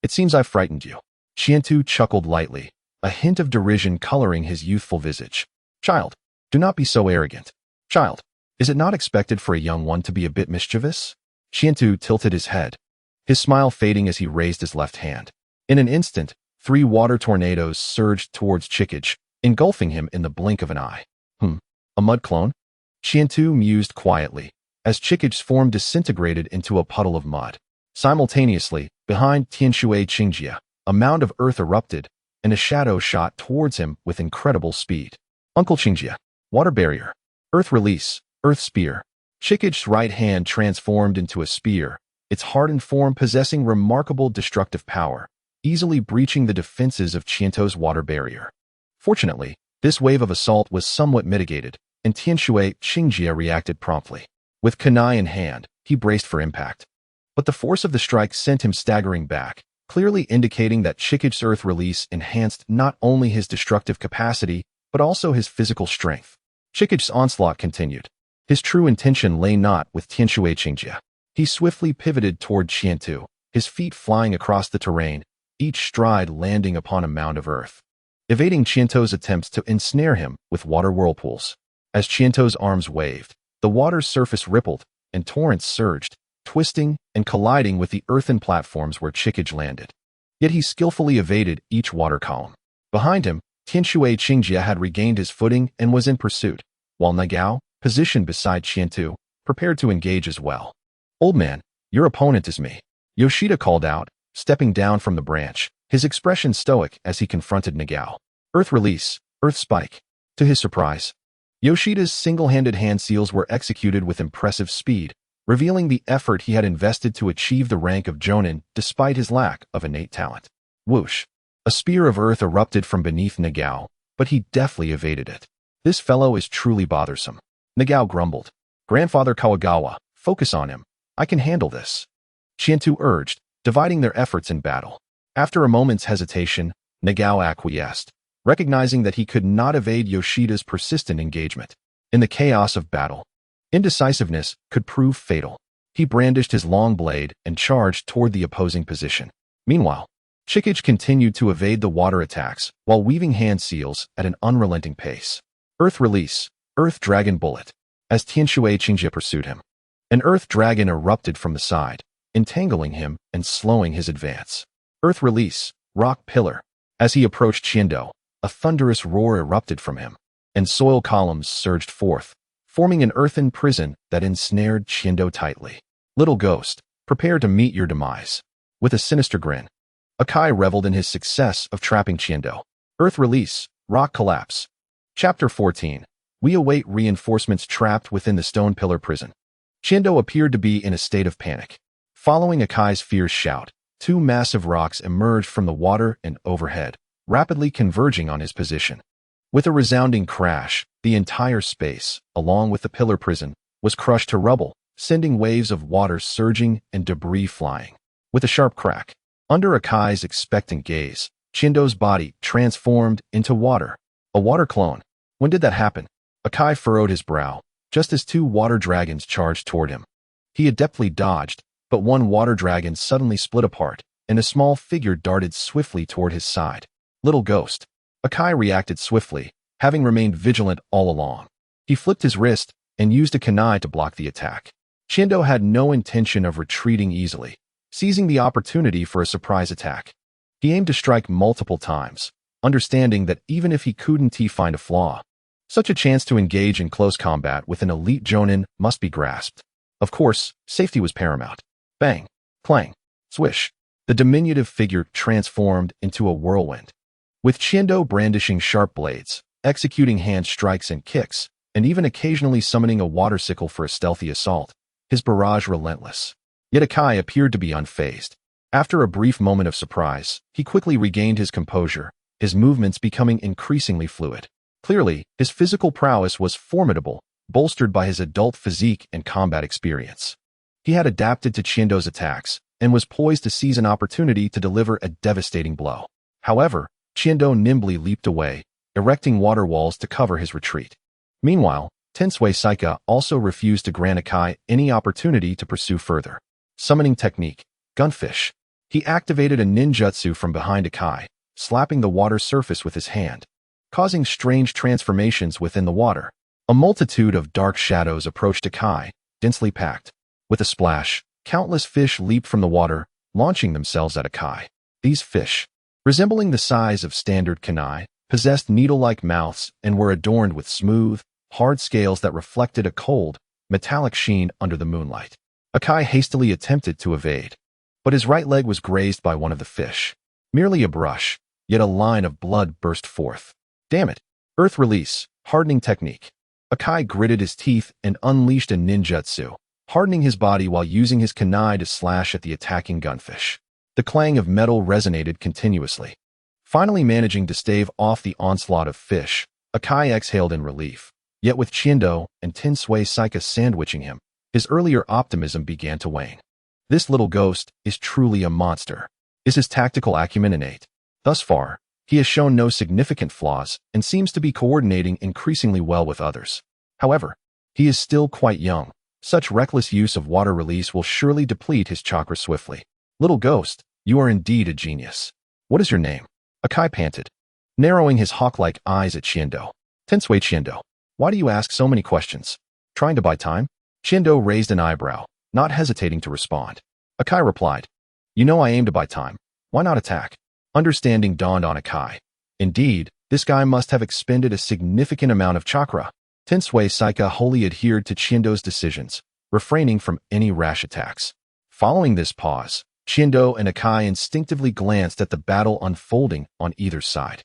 It seems I've frightened you. Qiantu chuckled lightly, a hint of derision coloring his youthful visage. Child, do not be so arrogant. Child, is it not expected for a young one to be a bit mischievous? Qiantu tilted his head, his smile fading as he raised his left hand. In an instant, 3 water tornadoes surged towards Chikage, engulfing him in the blink of an eye. A mud clone? Qiantu mused quietly, as Chikage's form disintegrated into a puddle of mud. Simultaneously, behind Tianshui Qingjia, a mound of earth erupted, and a shadow shot towards him with incredible speed. Uncle Qingjia. Water barrier. Earth release. Earth spear. Chikich's right hand transformed into a spear, its hardened form possessing remarkable destructive power, easily breaching the defenses of Qianto's water barrier. Fortunately, this wave of assault was somewhat mitigated, and Tianshui Qingjia reacted promptly. With kunai in hand, he braced for impact. But the force of the strike sent him staggering back, clearly indicating that Chikich's earth release enhanced not only his destructive capacity, but also his physical strength. Chikich's onslaught continued. His true intention lay not with Tianshui Qingjia. He swiftly pivoted toward Qiantu, his feet flying across the terrain, each stride landing upon a mound of earth, evading Qianto's attempts to ensnare him with water whirlpools. As Qianto's arms waved, the water's surface rippled, and torrents surged, twisting and colliding with the earthen platforms where Chikich landed. Yet he skillfully evaded each water column. Behind him, Tianshui Qingjia had regained his footing and was in pursuit, while Nagao, positioned beside Qiantu, prepared to engage as well. "Old man, your opponent is me," Yoshida called out, stepping down from the branch, his expression stoic as he confronted Nagao. Earth release, earth spike. To his surprise, Yoshida's single-handed hand seals were executed with impressive speed, revealing the effort he had invested to achieve the rank of Jonin despite his lack of innate talent. Whoosh! A spear of earth erupted from beneath Nagao, but he deftly evaded it. "This fellow is truly bothersome," Nagao grumbled. "Grandfather Kawagawa, focus on him. I can handle this," Qiantu urged, dividing their efforts in battle. After a moment's hesitation, Nagao acquiesced, recognizing that he could not evade Yoshida's persistent engagement. In the chaos of battle, indecisiveness could prove fatal. He brandished his long blade and charged toward the opposing position. Meanwhile, Chikich continued to evade the water attacks while weaving hand seals at an unrelenting pace. Earth release, earth dragon bullet. As Tianshui Qingjia pursued him, an earth dragon erupted from the side, entangling him and slowing his advance. Earth release, rock pillar. As he approached Qiando, a thunderous roar erupted from him, and soil columns surged forth, forming an earthen prison that ensnared Qiando tightly. "Little ghost, prepare to meet your demise." With a sinister grin, Akai reveled in his success of trapping Qiando. Earth release, rock collapse. Chapter 14. We await reinforcements trapped within the stone pillar prison. Qiando appeared to be in a state of panic. Following Akai's fierce shout, two massive rocks emerged from the water and overhead, rapidly converging on his position. With a resounding crash, the entire space, along with the pillar prison, was crushed to rubble, sending waves of water surging and debris flying. With a sharp crack, under Akai's expectant gaze, Qiando's body transformed into water. A water clone. When did that happen? Akai furrowed his brow, just as two water dragons charged toward him. He adeptly dodged, but one water dragon suddenly split apart, and a small figure darted swiftly toward his side. Little ghost. Akai reacted swiftly, having remained vigilant all along. He flipped his wrist and used a kunai to block the attack. Qiando had no intention of retreating easily, seizing the opportunity for a surprise attack. He aimed to strike multiple times, understanding that even if he couldn't find a flaw, such a chance to engage in close combat with an elite jonin must be grasped. Of course, safety was paramount. Bang, clang, swish. The diminutive figure transformed into a whirlwind. With Qiando brandishing sharp blades, executing hand strikes and kicks, and even occasionally summoning a water sickle for a stealthy assault, his barrage relentless. Yet Akai appeared to be unfazed. After a brief moment of surprise, he quickly regained his composure, his movements becoming increasingly fluid. Clearly, his physical prowess was formidable, bolstered by his adult physique and combat experience. He had adapted to Qiando's attacks and was poised to seize an opportunity to deliver a devastating blow. However, Qiando nimbly leaped away, erecting water walls to cover his retreat. Meanwhile, Tensui Saika also refused to grant Akai any opportunity to pursue further. Summoning technique, gunfish. He activated a ninjutsu from behind Akai, slapping the water surface with his hand, causing strange transformations within the water. A multitude of dark shadows approached Akai, densely packed. With a splash, countless fish leaped from the water, launching themselves at Akai. These fish, resembling the size of standard kunai, possessed needle-like mouths and were adorned with smooth, hard scales that reflected a cold, metallic sheen under the moonlight. Akai hastily attempted to evade, but his right leg was grazed by one of the fish. Merely a brush, yet a line of blood burst forth. Damn it! Earth release, hardening technique. Akai gritted his teeth and unleashed a ninjutsu, hardening his body while using his kunai to slash at the attacking gunfish. The clang of metal resonated continuously. Finally managing to stave off the onslaught of fish, Akai exhaled in relief. Yet with Chindo and Tensui Saika sandwiching him, his earlier optimism began to wane. This little ghost is truly a monster. Is his tactical acumen innate? Thus far, he has shown no significant flaws and seems to be coordinating increasingly well with others. However, he is still quite young. Such reckless use of water release will surely deplete his chakra swiftly. Little ghost, you are indeed a genius. What is your name? Akai panted, narrowing his hawk-like eyes at Chindo. Tensui Chindo, why do you ask so many questions? Trying to buy time? Chindo raised an eyebrow, not hesitating to respond. Akai replied, you know I aim to buy time. Why not attack? Understanding dawned on Akai. Indeed, this guy must have expended a significant amount of chakra. Tensui Saika wholly adhered to Chindo's decisions, refraining from any rash attacks. Following this pause, Chindo and Akai instinctively glanced at the battle unfolding on either side.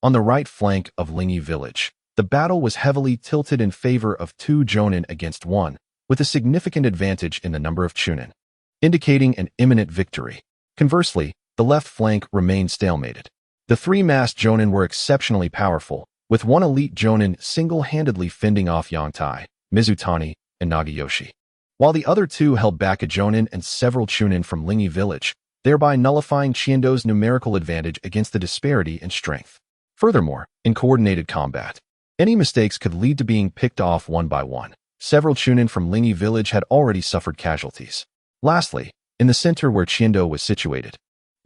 On the right flank of Lingi village, the battle was heavily tilted in favor of 2 jonin against 1, with a significant advantage in the number of chunin, indicating an imminent victory. Conversely, the left flank remained stalemated. The 3 masked jonin were exceptionally powerful, with 1 elite jonin single-handedly fending off Yongtai, Mizutani, and Nagayoshi, while the other 2 held back a jonin and several chunin from Lingi village, thereby nullifying Chindo's numerical advantage against the disparity in strength. Furthermore, in coordinated combat, any mistakes could lead to being picked off one by one. Several chunin from Lingi village had already suffered casualties. Lastly, in the center where Chindo was situated,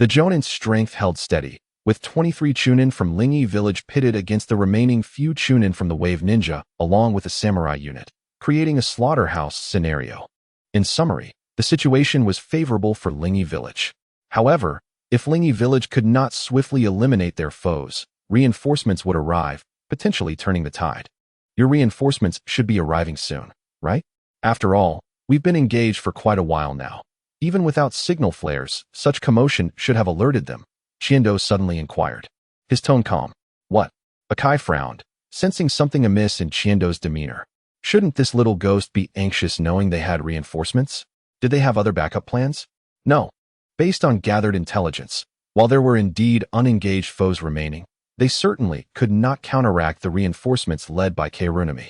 the jonin's strength held steady, with 23 chunin from Lingi village pitted against the remaining few chunin from the Wave Ninja, along with a samurai unit, creating a slaughterhouse scenario. In summary, the situation was favorable for Lingi village. However, if Lingi village could not swiftly eliminate their foes, reinforcements would arrive, potentially turning the tide. Your reinforcements should be arriving soon, right? After all, we've been engaged for quite a while now. Even without signal flares, such commotion should have alerted them. Chindo suddenly inquired, his tone calm. What? Akai frowned, sensing something amiss in Chindo's demeanor. Shouldn't this little ghost be anxious knowing they had reinforcements? Did they have other backup plans? No. Based on gathered intelligence, while there were indeed unengaged foes remaining, they certainly could not counteract the reinforcements led by Keirunami.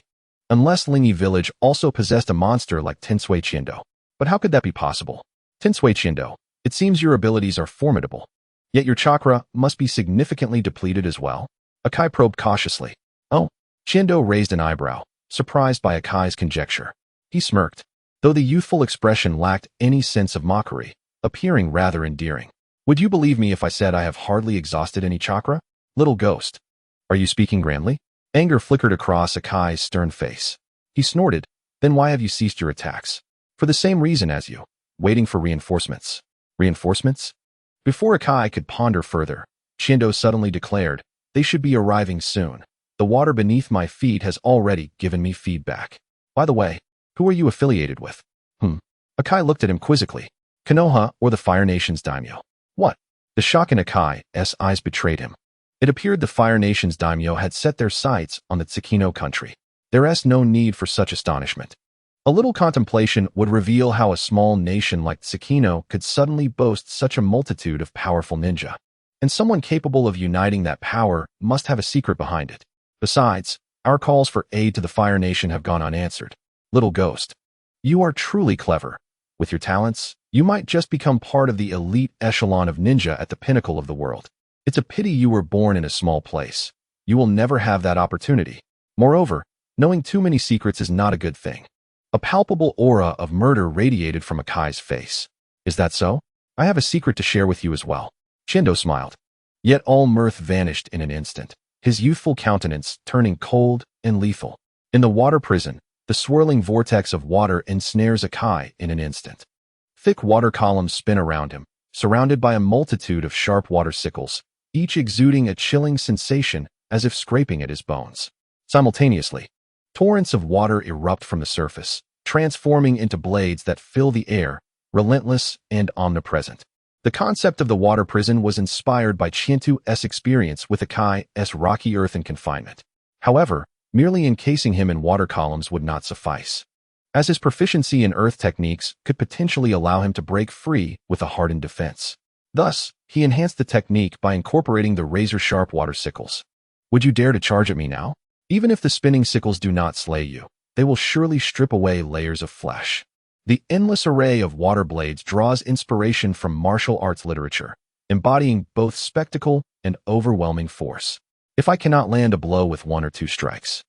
Unless Lingi village also possessed a monster like Tensui Chindo. But how could that be possible? Tensui Chindo, it seems your abilities are formidable. Yet your chakra must be significantly depleted as well. Akai probed cautiously. Oh, Chindo raised an eyebrow, surprised by Akai's conjecture. He smirked, though the youthful expression lacked any sense of mockery, appearing rather endearing. Would you believe me if I said I have hardly exhausted any chakra? Little ghost. Are you speaking grandly? Anger flickered across Akai's stern face. He snorted, then why have you ceased your attacks? For the same reason as you, waiting for reinforcements. Reinforcements? Before Akai could ponder further, Chindo suddenly declared, they should be arriving soon. The water beneath my feet has already given me feedback. By the way, who are you affiliated with? Akai looked at him quizzically. Konoha or the Fire Nation's daimyo. What? The shock in Akai's eyes betrayed him. It appeared the Fire Nation's daimyo had set their sights on the Tsukino country. There is no need for such astonishment. A little contemplation would reveal how a small nation like Tsukino could suddenly boast such a multitude of powerful ninja. And someone capable of uniting that power must have a secret behind it. Besides, our calls for aid to the Fire Nation have gone unanswered. Little ghost, you are truly clever. With your talents, you might just become part of the elite echelon of ninja at the pinnacle of the world. It's a pity you were born in a small place. You will never have that opportunity. Moreover, knowing too many secrets is not a good thing. A palpable aura of murder radiated from Akai's face. Is that so? I have a secret to share with you as well. Chindo smiled. Yet all mirth vanished in an instant, his youthful countenance turning cold and lethal. In the water prison, the swirling vortex of water ensnares Akai in an instant. Thick water columns spin around him, surrounded by a multitude of sharp water sickles, each exuding a chilling sensation as if scraping at his bones. Simultaneously, torrents of water erupt from the surface, transforming into blades that fill the air, relentless, and omnipresent. The concept of the water prison was inspired by Chientu's experience with Akai's rocky earth and confinement. However, merely encasing him in water columns would not suffice, as his proficiency in earth techniques could potentially allow him to break free with a hardened defense. Thus, he enhanced the technique by incorporating the razor-sharp water sickles. Would you dare to charge at me now? Even if the spinning sickles do not slay you, they will surely strip away layers of flesh. The endless array of water blades draws inspiration from martial arts literature, embodying both spectacle and overwhelming force. If I cannot land a blow with 1 or 2 strikes,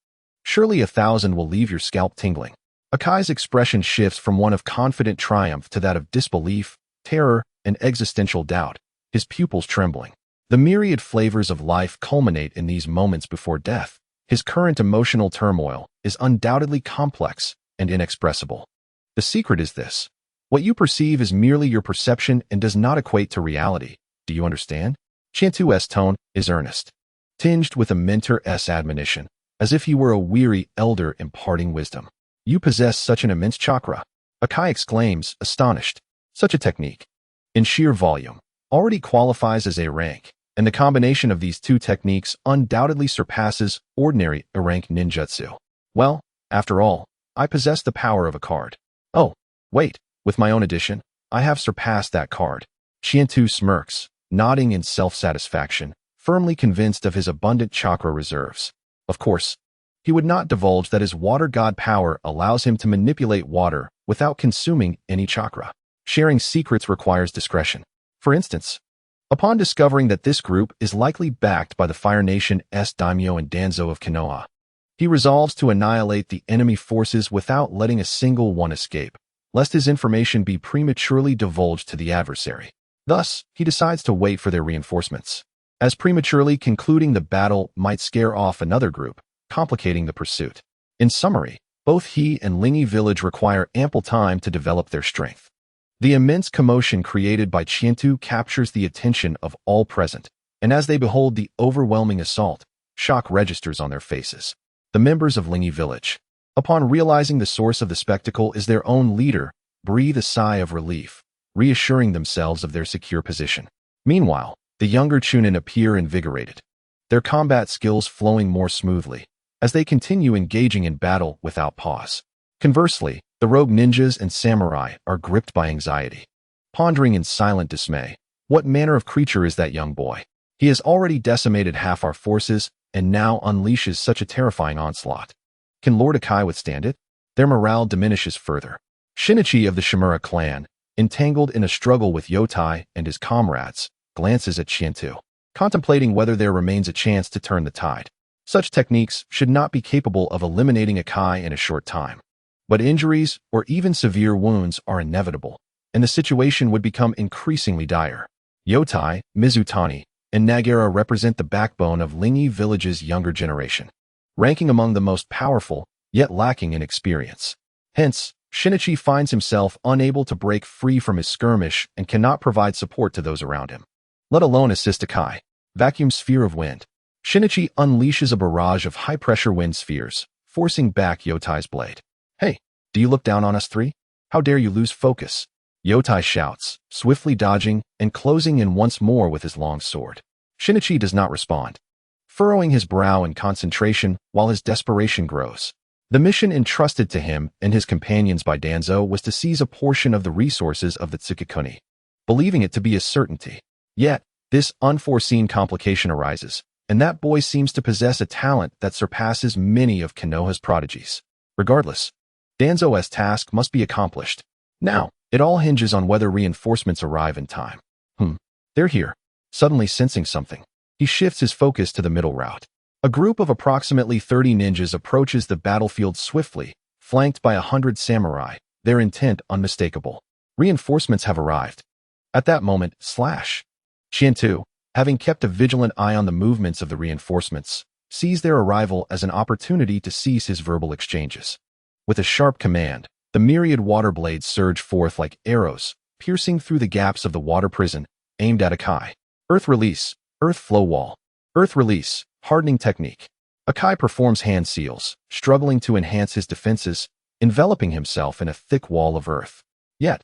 surely 1,000 will leave your scalp tingling. Akai's expression shifts from one of confident triumph to that of disbelief, terror, and existential doubt, his pupils trembling. The myriad flavors of life culminate in these moments before death. His current emotional turmoil is undoubtedly complex and inexpressible. The secret is this: what you perceive is merely your perception and does not equate to reality. Do you understand? Chientu's tone is earnest, tinged with a mentor's admonition, as if he were a weary elder imparting wisdom. You possess such an immense chakra, Akai exclaims, astonished. Such a technique, in sheer volume, already qualifies as a rank, and the combination of these two techniques undoubtedly surpasses ordinary rank ninjutsu. Well, after all, I possess the power of a card. Oh, wait, with my own addition, I have surpassed that card. Chientu smirks, nodding in self-satisfaction, firmly convinced of his abundant chakra reserves. Of course, he would not divulge that his water god power allows him to manipulate water without consuming any chakra. Sharing secrets requires discretion. For instance, upon discovering that this group is likely backed by the Fire Nation's daimyo and danzo of Konoha, he resolves to annihilate the enemy forces without letting a single one escape, lest his information be prematurely divulged to the adversary. Thus, he decides to wait for their reinforcements, as prematurely concluding the battle might scare off another group, complicating the pursuit. In summary, both he and Lingi village require ample time to develop their strength. The immense commotion created by Chientu captures the attention of all present, and as they behold the overwhelming assault, shock registers on their faces. The members of Lingi village, upon realizing the source of the spectacle is their own leader, breathe a sigh of relief, reassuring themselves of their secure position. Meanwhile, the younger Chunin appear invigorated, their combat skills flowing more smoothly, as they continue engaging in battle without pause. Conversely, the rogue ninjas and samurai are gripped by anxiety, pondering in silent dismay. What manner of creature is that young boy? He has already decimated half our forces and now unleashes such a terrifying onslaught. Can Lord Akai withstand it? Their morale diminishes further. Shinichi of the Shimura clan, entangled in a struggle with Yotai and his comrades, glances at Chientu, contemplating whether there remains a chance to turn the tide. Such techniques should not be capable of eliminating Akai in a short time. But injuries or even severe wounds are inevitable, and the situation would become increasingly dire. Yotai, Mizutani, and Nagara represent the backbone of Lingi village's younger generation, ranking among the most powerful, yet lacking in experience. Hence, Shinichi finds himself unable to break free from his skirmish and cannot provide support to those around him, let alone assist Akai. Vacuum sphere of wind. Shinichi unleashes a barrage of high-pressure wind spheres, forcing back Yotai's blade. Hey, do you look down on us three? How dare you lose focus? Yotai shouts, swiftly dodging and closing in once more with his long sword. Shinichi does not respond, furrowing his brow in concentration while his desperation grows. The mission entrusted to him and his companions by Danzo was to seize a portion of the resources of the Tsukikuni, believing it to be a certainty. Yet, this unforeseen complication arises, and that boy seems to possess a talent that surpasses many of Konoha's prodigies. Regardless, Danzo's task must be accomplished. Now, it all hinges on whether reinforcements arrive in time. They're here. Suddenly sensing something, he shifts his focus to the middle route. A group of approximately 30 ninjas approaches the battlefield swiftly, flanked by 100 samurai, their intent unmistakable. Reinforcements have arrived. At that moment, Chientu, having kept a vigilant eye on the movements of the reinforcements, sees their arrival as an opportunity to cease his verbal exchanges. With a sharp command, the myriad water blades surge forth like arrows, piercing through the gaps of the water prison, aimed at Akai. Earth release, earth flow wall. Earth release, hardening technique. Akai performs hand seals, struggling to enhance his defenses, enveloping himself in a thick wall of earth. Yet,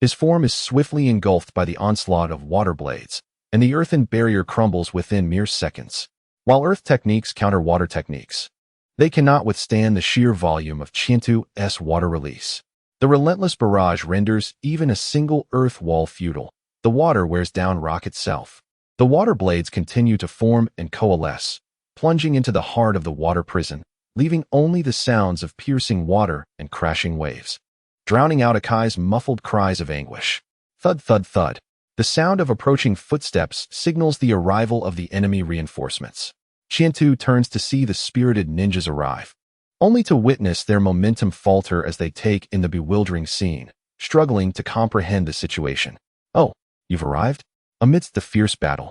His form is swiftly engulfed by the onslaught of water blades, and the earthen barrier crumbles within mere seconds. While earth techniques counter water techniques, they cannot withstand the sheer volume of Chientu's water release. The relentless barrage renders even a single earth wall futile. The water wears down rock itself. The water blades continue to form and coalesce, plunging into the heart of the water prison, leaving only the sounds of piercing water and crashing waves, drowning out Akai's muffled cries of anguish. Thud, thud, thud. The sound of approaching footsteps signals the arrival of the enemy reinforcements. Chientu turns to see the spirited ninjas arrive, only to witness their momentum falter as they take in the bewildering scene, struggling to comprehend the situation. "Oh, you've arrived?" Amidst the fierce battle,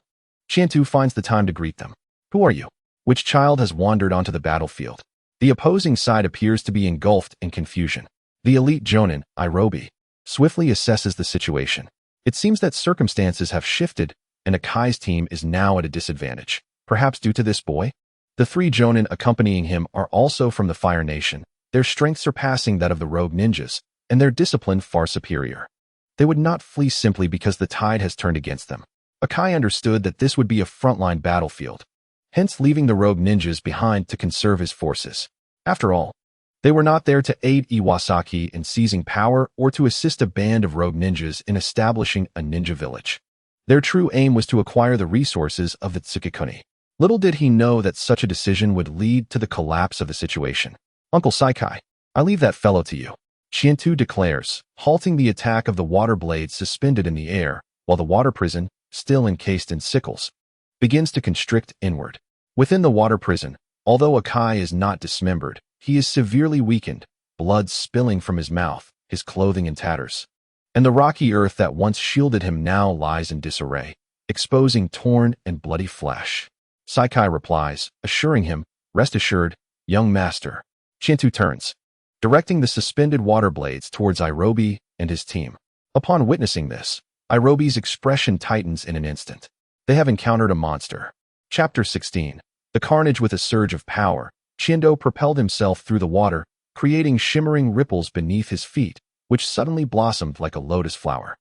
Chientu finds the time to greet them. "Who are you? Which child has wandered onto the battlefield?" The opposing side appears to be engulfed in confusion. The elite Jonin, Irobi, swiftly assesses the situation. It seems that circumstances have shifted, and Akai's team is now at a disadvantage. Perhaps due to this boy? The three Jonin accompanying him are also from the Fire Nation, their strength surpassing that of the rogue ninjas, and their discipline far superior. They would not flee simply because the tide has turned against them. Akai understood that this would be a frontline battlefield, hence leaving the rogue ninjas behind to conserve his forces. After all, they were not there to aid Iwasaki in seizing power or to assist a band of rogue ninjas in establishing a ninja village. Their true aim was to acquire the resources of the Tsukikuni. Little did he know that such a decision would lead to the collapse of the situation. "Uncle Saikai, I leave that fellow to you," Chientu declares, halting the attack of the water blades suspended in the air, while the water prison, still encased in sickles, begins to constrict inward. Within the water prison, although Akai is not dismembered, he is severely weakened, blood spilling from his mouth, his clothing in tatters. And the rocky earth that once shielded him now lies in disarray, exposing torn and bloody flesh. Saikai replies, assuring him, "Rest assured, young master." Chientu turns, directing the suspended water blades towards Irobi and his team. Upon witnessing this, Irobi's expression tightens in an instant. They have encountered a monster. Chapter 16. The carnage with a surge of power, Chiendo propelled himself through the water, creating shimmering ripples beneath his feet, which suddenly blossomed like a lotus flower.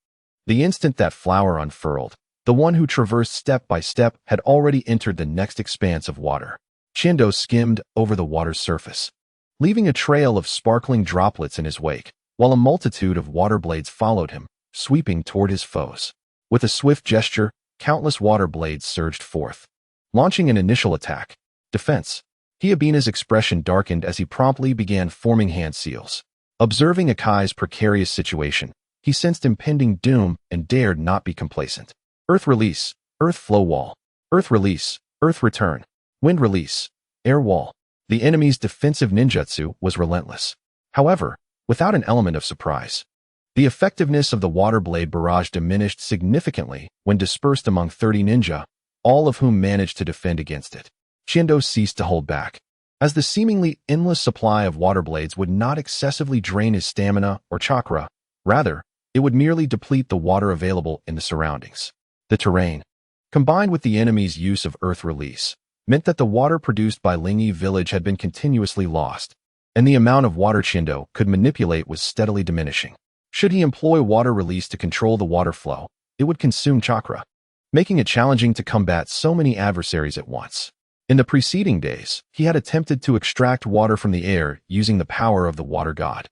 The instant that flower unfurled, the one who traversed step by step had already entered the next expanse of water. Chiendo skimmed over the water's surface, leaving a trail of sparkling droplets in his wake, while a multitude of water blades followed him, sweeping toward his foes. With a swift gesture, countless water blades surged forth, launching an initial attack. Defense. Hiabina's expression darkened as he promptly began forming hand seals. Observing Akai's precarious situation, he sensed impending doom and dared not be complacent. Earth release, earth flow wall. Earth release, earth return. Wind release, air wall. The enemy's defensive ninjutsu was relentless. However, without an element of surprise. The effectiveness of the water blade barrage diminished significantly when dispersed among 30 ninja, all of whom managed to defend against it. Chiendo ceased to hold back, as the seemingly endless supply of water blades would not excessively drain his stamina or chakra. Rather, it would merely deplete the water available in the surroundings. The terrain, combined with the enemy's use of earth release, meant that the water produced by Lingi village had been continuously lost, and the amount of water Chiendo could manipulate was steadily diminishing. Should he employ water release to control the water flow, it would consume chakra, making it challenging to combat so many adversaries at once. In the preceding days, he had attempted to extract water from the air using the power of the water god.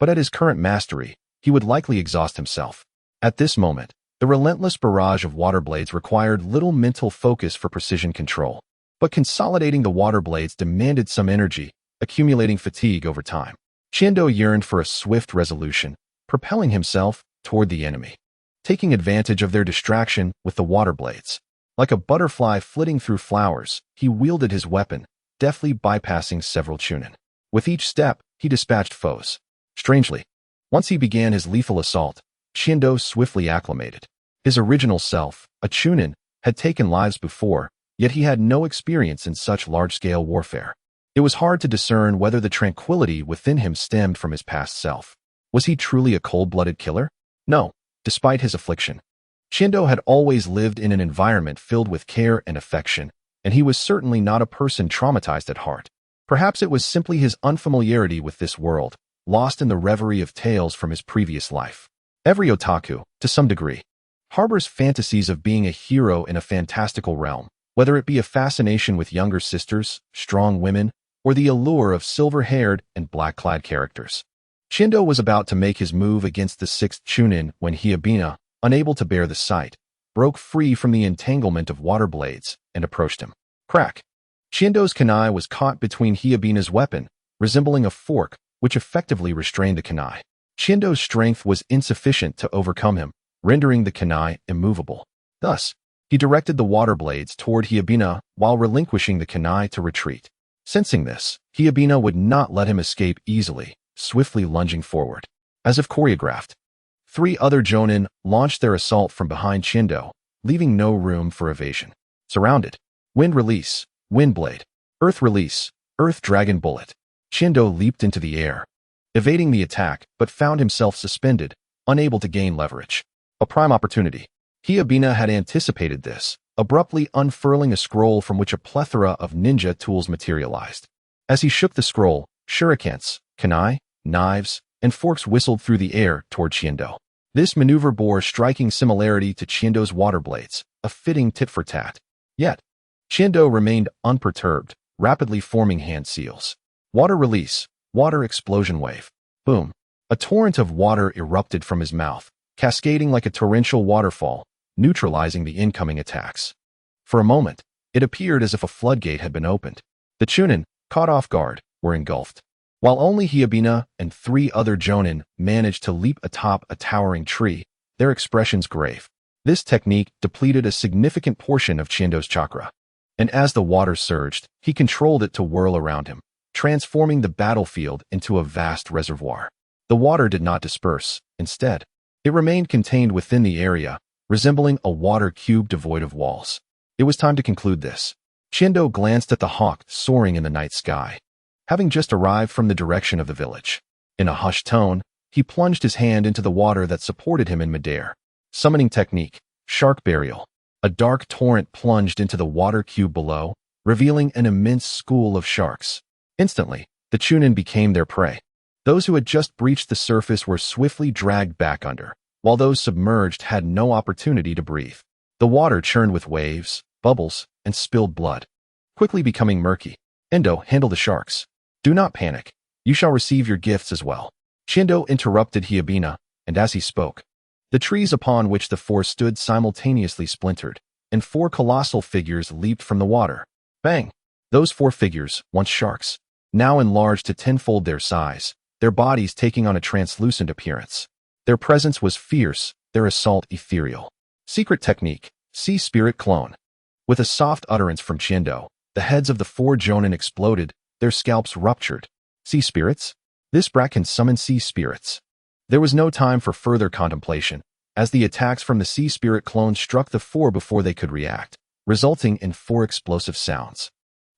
But at his current mastery, he would likely exhaust himself. At this moment, the relentless barrage of water blades required little mental focus for precision control. But consolidating the water blades demanded some energy, accumulating fatigue over time. Chiendo yearned for a swift resolution, propelling himself toward the enemy, taking advantage of their distraction with the water blades. Like a butterfly flitting through flowers, he wielded his weapon, deftly bypassing several chunin. With each step, he dispatched foes. Strangely, once he began his lethal assault, Chiendo swiftly acclimated. His original self, a chunin, had taken lives before, yet he had no experience in such large-scale warfare. It was hard to discern whether the tranquility within him stemmed from his past self. Was he truly a cold-blooded killer? No, despite his affliction. Chiendo had always lived in an environment filled with care and affection, and he was certainly not a person traumatized at heart. Perhaps it was simply his unfamiliarity with this world, lost in the reverie of tales from his previous life. Every otaku, to some degree, harbors fantasies of being a hero in a fantastical realm, whether it be a fascination with younger sisters, strong women, or the allure of silver-haired and black-clad characters. Shindo was about to make his move against the sixth Chunin when Hyabina, unable to bear the sight, broke free from the entanglement of water blades and approached him. Crack! Shindo's kunai was caught between Hyabina's weapon, resembling a fork, which effectively restrained the kunai. Shindo's strength was insufficient to overcome him, rendering the kunai immovable. Thus, he directed the water blades toward Hyabina while relinquishing the kunai to retreat. Sensing this, Hyabina would not let him escape easily, swiftly lunging forward. As if choreographed, 3 other jonin launched their assault from behind Shindo, leaving no room for evasion. Surrounded. Wind release, wind blade. Earth release, earth dragon bullet. Shindo leaped into the air, evading the attack, but found himself suspended, unable to gain leverage. A prime opportunity. Hyabina had anticipated this, abruptly unfurling a scroll from which a plethora of ninja tools materialized. As he shook the scroll, shurikens, kunai, knives, and forks whistled through the air toward Shindo. This maneuver bore striking similarity to Shindo's water blades, a fitting tit-for-tat. Yet, Shindo remained unperturbed, rapidly forming hand seals. Water release, water explosion wave. Boom. A torrent of water erupted from his mouth, cascading like a torrential waterfall, neutralizing the incoming attacks. For a moment, it appeared as if a floodgate had been opened. The Chunin, caught off guard, were engulfed. While only Hyabina and 3 other jonin managed to leap atop a towering tree, their expressions grave. This technique depleted a significant portion of Shindo's chakra. And as the water surged, he controlled it to whirl around him, transforming the battlefield into a vast reservoir. The water did not disperse. Instead, it remained contained within the area, resembling a water cube devoid of walls. It was time to conclude this. Shindo glanced at the hawk soaring in the night sky, having just arrived from the direction of the village. In a hushed tone, he plunged his hand into the water that supported him in midair. Summoning technique, shark burial. A dark torrent plunged into the water cube below, revealing an immense school of sharks. Instantly, the Chunin became their prey. Those who had just breached the surface were swiftly dragged back under, while those submerged had no opportunity to breathe. The water churned with waves, bubbles, and spilled blood, quickly becoming murky. Endo, handle the sharks. Do not panic. You shall receive your gifts as well. Shindo interrupted Hyabina, and as he spoke, the trees upon which the 4 stood simultaneously splintered, and 4 colossal figures leaped from the water. Bang! Those 4 figures, once sharks, now enlarged to tenfold their size, their bodies taking on a translucent appearance. Their presence was fierce, their assault ethereal. Secret technique, sea spirit clone. With a soft utterance from Shindo, the heads of the 4 jonin exploded, their scalps ruptured. Sea spirits? This brat can summon sea spirits. There was no time for further contemplation, as the attacks from the sea spirit clones struck the 4 before they could react, resulting in 4 explosive sounds.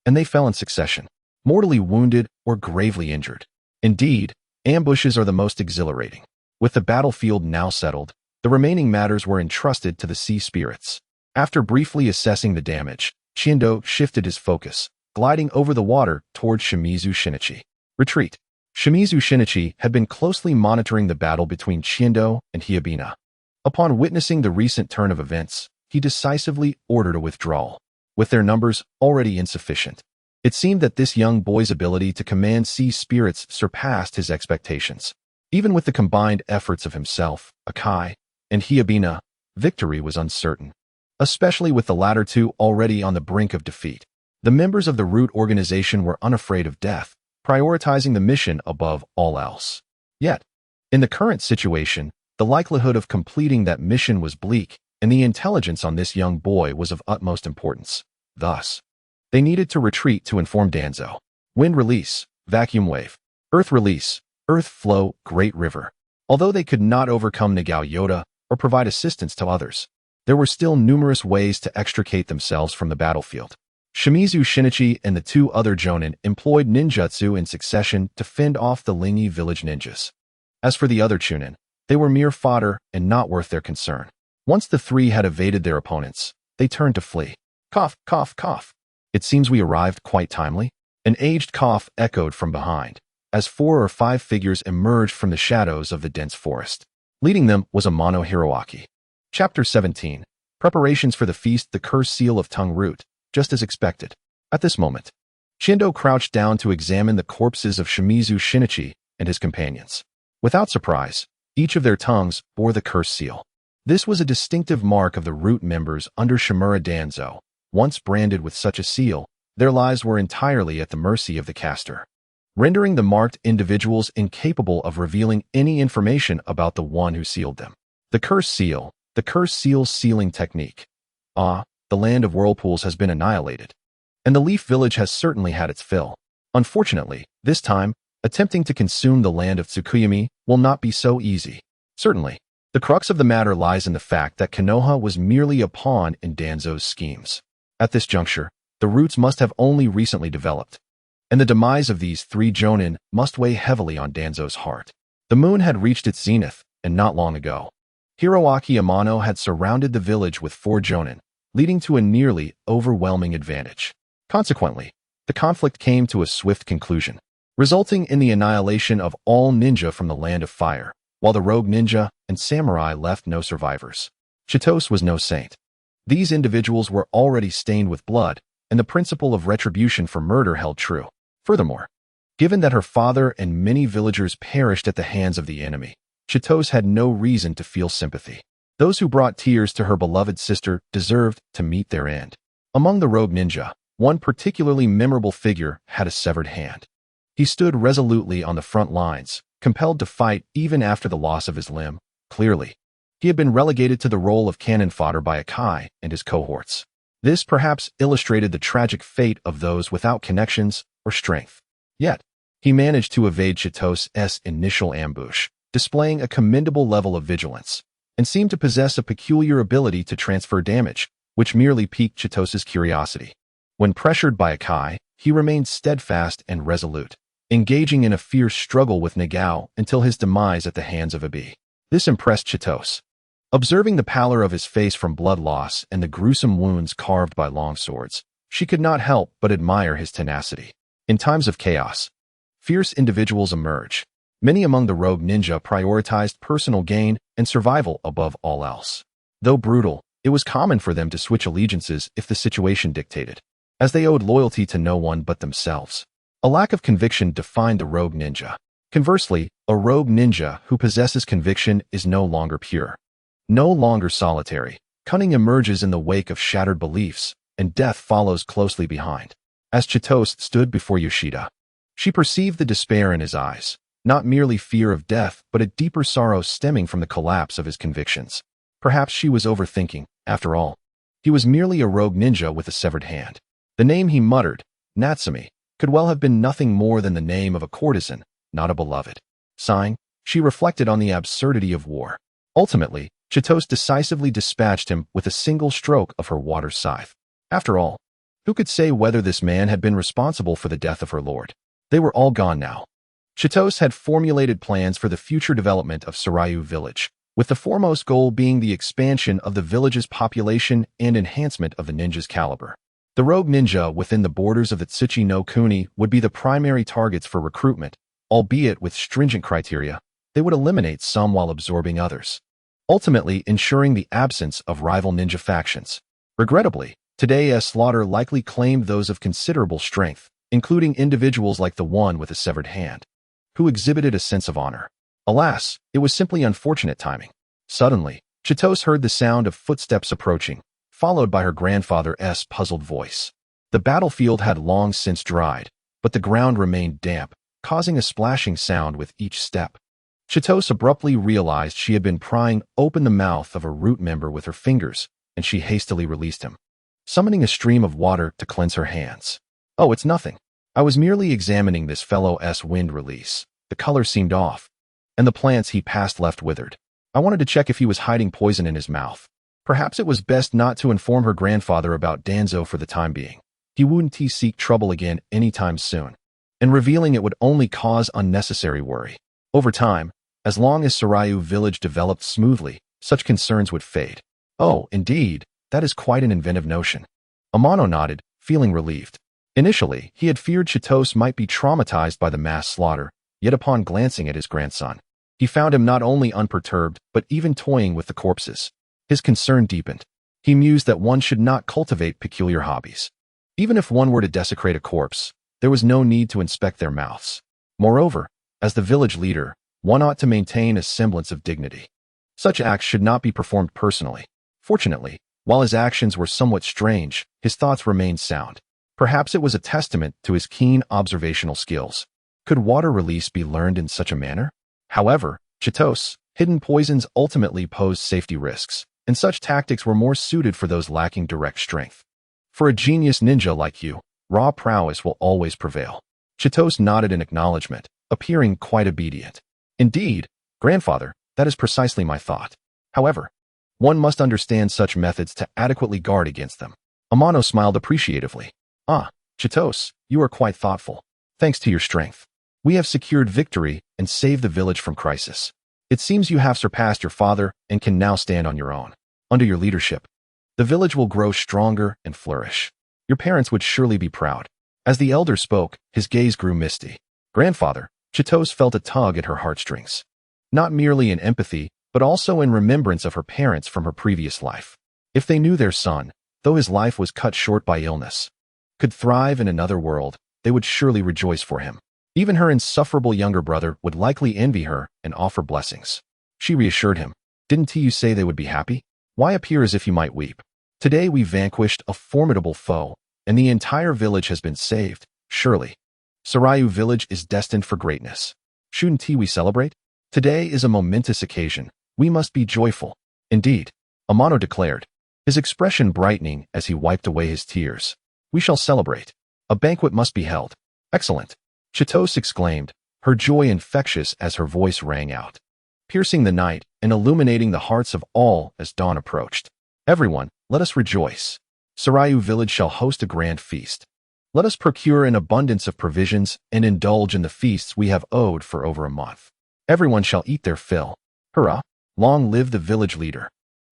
And they fell in succession, mortally wounded or gravely injured. Indeed, ambushes are the most exhilarating. With the battlefield now settled, the remaining matters were entrusted to the sea spirits. After briefly assessing the damage, Shindo shifted his focus, gliding over the water toward Shimizu Shinichi. Retreat. Shimizu Shinichi had been closely monitoring the battle between Shindo and Hyabina. Upon witnessing the recent turn of events, he decisively ordered a withdrawal. With their numbers already insufficient, it seemed that this young boy's ability to command sea spirits surpassed his expectations. Even with the combined efforts of himself, Akai, and Hyabina, victory was uncertain, especially with the latter 2 already on the brink of defeat. The members of the Root organization were unafraid of death, prioritizing the mission above all else. Yet, in the current situation, the likelihood of completing that mission was bleak, and the intelligence on this young boy was of utmost importance. Thus, they needed to retreat to inform Danzo. Wind release, vacuum wave. Earth release, earth flow, great river. Although they could not overcome Nagao Yoda or provide assistance to others, there were still numerous ways to extricate themselves from the battlefield. Shimizu Shinichi and the 2 other jonin employed ninjutsu in succession to fend off the Lingi village ninjas. As for the other chunin, they were mere fodder and not worth their concern. Once the 3 had evaded their opponents, they turned to flee. Cough, cough, cough. It seems we arrived quite timely. An aged cough echoed from behind, as 4 or 5 figures emerged from the shadows of the dense forest. Leading them was Amano Hiroaki. Chapter 17. Preparations for the feast. The cursed seal of tongue root, just as expected. At this moment, Shindo crouched down to examine the corpses of Shimizu Shinichi and his companions. Without surprise, each of their tongues bore the cursed seal. This was a distinctive mark of the root members under Shimura Danzo. Once branded with such a seal, their lives were entirely at the mercy of the caster, rendering the marked individuals incapable of revealing any information about the one who sealed them. The cursed seal. The cursed seal's sealing technique. The land of whirlpools has been annihilated, and the Leaf Village has certainly had its fill. Unfortunately, this time, attempting to consume the land of Tsukuyami will not be so easy. Certainly, the crux of the matter lies in the fact that Konoha was merely a pawn in Danzo's schemes. At this juncture, the roots must have only recently developed, and the demise of these three jonin must weigh heavily on Danzo's heart. The moon had reached its zenith, and not long ago. Hiroaki Amano had surrounded the village with 4 jonin, leading to a nearly overwhelming advantage. Consequently, the conflict came to a swift conclusion, resulting in the annihilation of all ninja from the land of fire, while the rogue ninja and samurai left no survivors. Chitose was no saint. These individuals were already stained with blood, and the principle of retribution for murder held true. Furthermore, given that her father and many villagers perished at the hands of the enemy, Chitose had no reason to feel sympathy. Those who brought tears to her beloved sister deserved to meet their end. Among the rogue ninja, one particularly memorable figure had a severed hand. He stood resolutely on the front lines, compelled to fight even after the loss of his limb. Clearly, he had been relegated to the role of cannon fodder by Isekai and his cohorts. This perhaps illustrated the tragic fate of those without connections or strength. Yet, he managed to evade Chitose's initial ambush, displaying a commendable level of vigilance, and seemed to possess a peculiar ability to transfer damage, which merely piqued Chitose's curiosity. When pressured by Isekai, he remained steadfast and resolute, engaging in a fierce struggle with Nagao until his demise at the hands of Ibi. This impressed Chitose. Observing the pallor of his face from blood loss and the gruesome wounds carved by long swords, she could not help but admire his tenacity. In times of chaos, fierce individuals emerge. Many among the rogue ninja prioritized personal gain and survival above all else. Though brutal, it was common for them to switch allegiances if the situation dictated, as they owed loyalty to no one but themselves. A lack of conviction defined the rogue ninja. Conversely, a rogue ninja who possesses conviction is no longer pure, no longer solitary. Cunning emerges in the wake of shattered beliefs, and death follows closely behind. As Chitose stood before Yoshida, she perceived the despair in his eyes. Not merely fear of death, but a deeper sorrow stemming from the collapse of his convictions. Perhaps she was overthinking. After all, he was merely a rogue ninja with a severed hand. The name he muttered, Natsumi, could well have been nothing more than the name of a courtesan, not a beloved. Sighing, she reflected on the absurdity of war. Ultimately, Chitose decisively dispatched him with a single stroke of her water scythe. After all, who could say whether this man had been responsible for the death of her lord? They were all gone now. Chitose had formulated plans for the future development of Sarayu Village, with the foremost goal being the expansion of the village's population and enhancement of the ninja's caliber. The rogue ninja within the borders of the Tsuchi no Kuni would be the primary targets for recruitment, albeit with stringent criteria. They would eliminate some while absorbing others, ultimately ensuring the absence of rival ninja factions. Regrettably, today's slaughter likely claimed those of considerable strength, including individuals like the one with a severed hand, who exhibited a sense of honor. Alas, it was simply unfortunate timing. Suddenly, Chitose heard the sound of footsteps approaching, followed by her grandfather's puzzled voice. The battlefield had long since dried, but the ground remained damp, causing a splashing sound with each step. Chitose abruptly realized she had been prying open the mouth of a root member with her fingers, and she hastily released him, summoning a stream of water to cleanse her hands. "Oh, it's nothing. I was merely examining this fellow's wind release. The color seemed off, and the plants he passed left withered. I wanted to check if he was hiding poison in his mouth. Perhaps it was best not to inform her grandfather about Danzo for the time being. He wouldn't seek trouble again anytime soon, and revealing it would only cause unnecessary worry. Over time, as long as Sarayu Village developed smoothly, such concerns would fade." "Oh, indeed, that is quite an inventive notion." Amano nodded, feeling relieved. Initially, he had feared Chitose might be traumatized by the mass slaughter, yet upon glancing at his grandson, He found him not only unperturbed, but even toying with the corpses. His concern deepened. He mused that one should not cultivate peculiar hobbies. Even if one were to desecrate a corpse, there was no need to inspect their mouths. Moreover, as the village leader, one ought to maintain a semblance of dignity. Such acts should not be performed personally. Fortunately, while his actions were somewhat strange, his thoughts remained sound. Perhaps it was a testament to his keen observational skills. Could water release be learned in such a manner? However, Chitose, hidden poisons ultimately posed safety risks, and such tactics were more suited for those lacking direct strength. For a genius ninja like you, raw prowess will always prevail. Chitose nodded in acknowledgement, appearing quite obedient. Indeed, grandfather, that is precisely my thought. However, one must understand such methods to adequately guard against them. Amano smiled appreciatively. Ah, Chitose, you are quite thoughtful. Thanks to your strength, we have secured victory and saved the village from crisis. It seems you have surpassed your father and can now stand on your own. Under your leadership, the village will grow stronger and flourish. Your parents would surely be proud. As the elder spoke, his gaze grew misty. Grandfather, Chitose felt a tug at her heartstrings. Not merely in empathy, but also in remembrance of her parents from her previous life. If they knew their son, though his life was cut short by illness, could thrive in another world, they would surely rejoice for him. Even her insufferable younger brother would likely envy her and offer blessings. She reassured him. Didn't you say they would be happy? Why appear as if you might weep? Today we vanquished a formidable foe, and the entire village has been saved, surely. Sarayu village is destined for greatness. Shouldn't we celebrate? Today is a momentous occasion. We must be joyful. Indeed, Amano declared, his expression brightening as he wiped away his tears. We shall celebrate. A banquet must be held. Excellent. Chitose exclaimed, her joy infectious as her voice rang out, piercing the night and illuminating the hearts of all as dawn approached. Everyone, let us rejoice. Sarayu village shall host a grand feast. Let us procure an abundance of provisions and indulge in the feasts we have owed for over a month. Everyone shall eat their fill. Hurrah! Long live the village leader.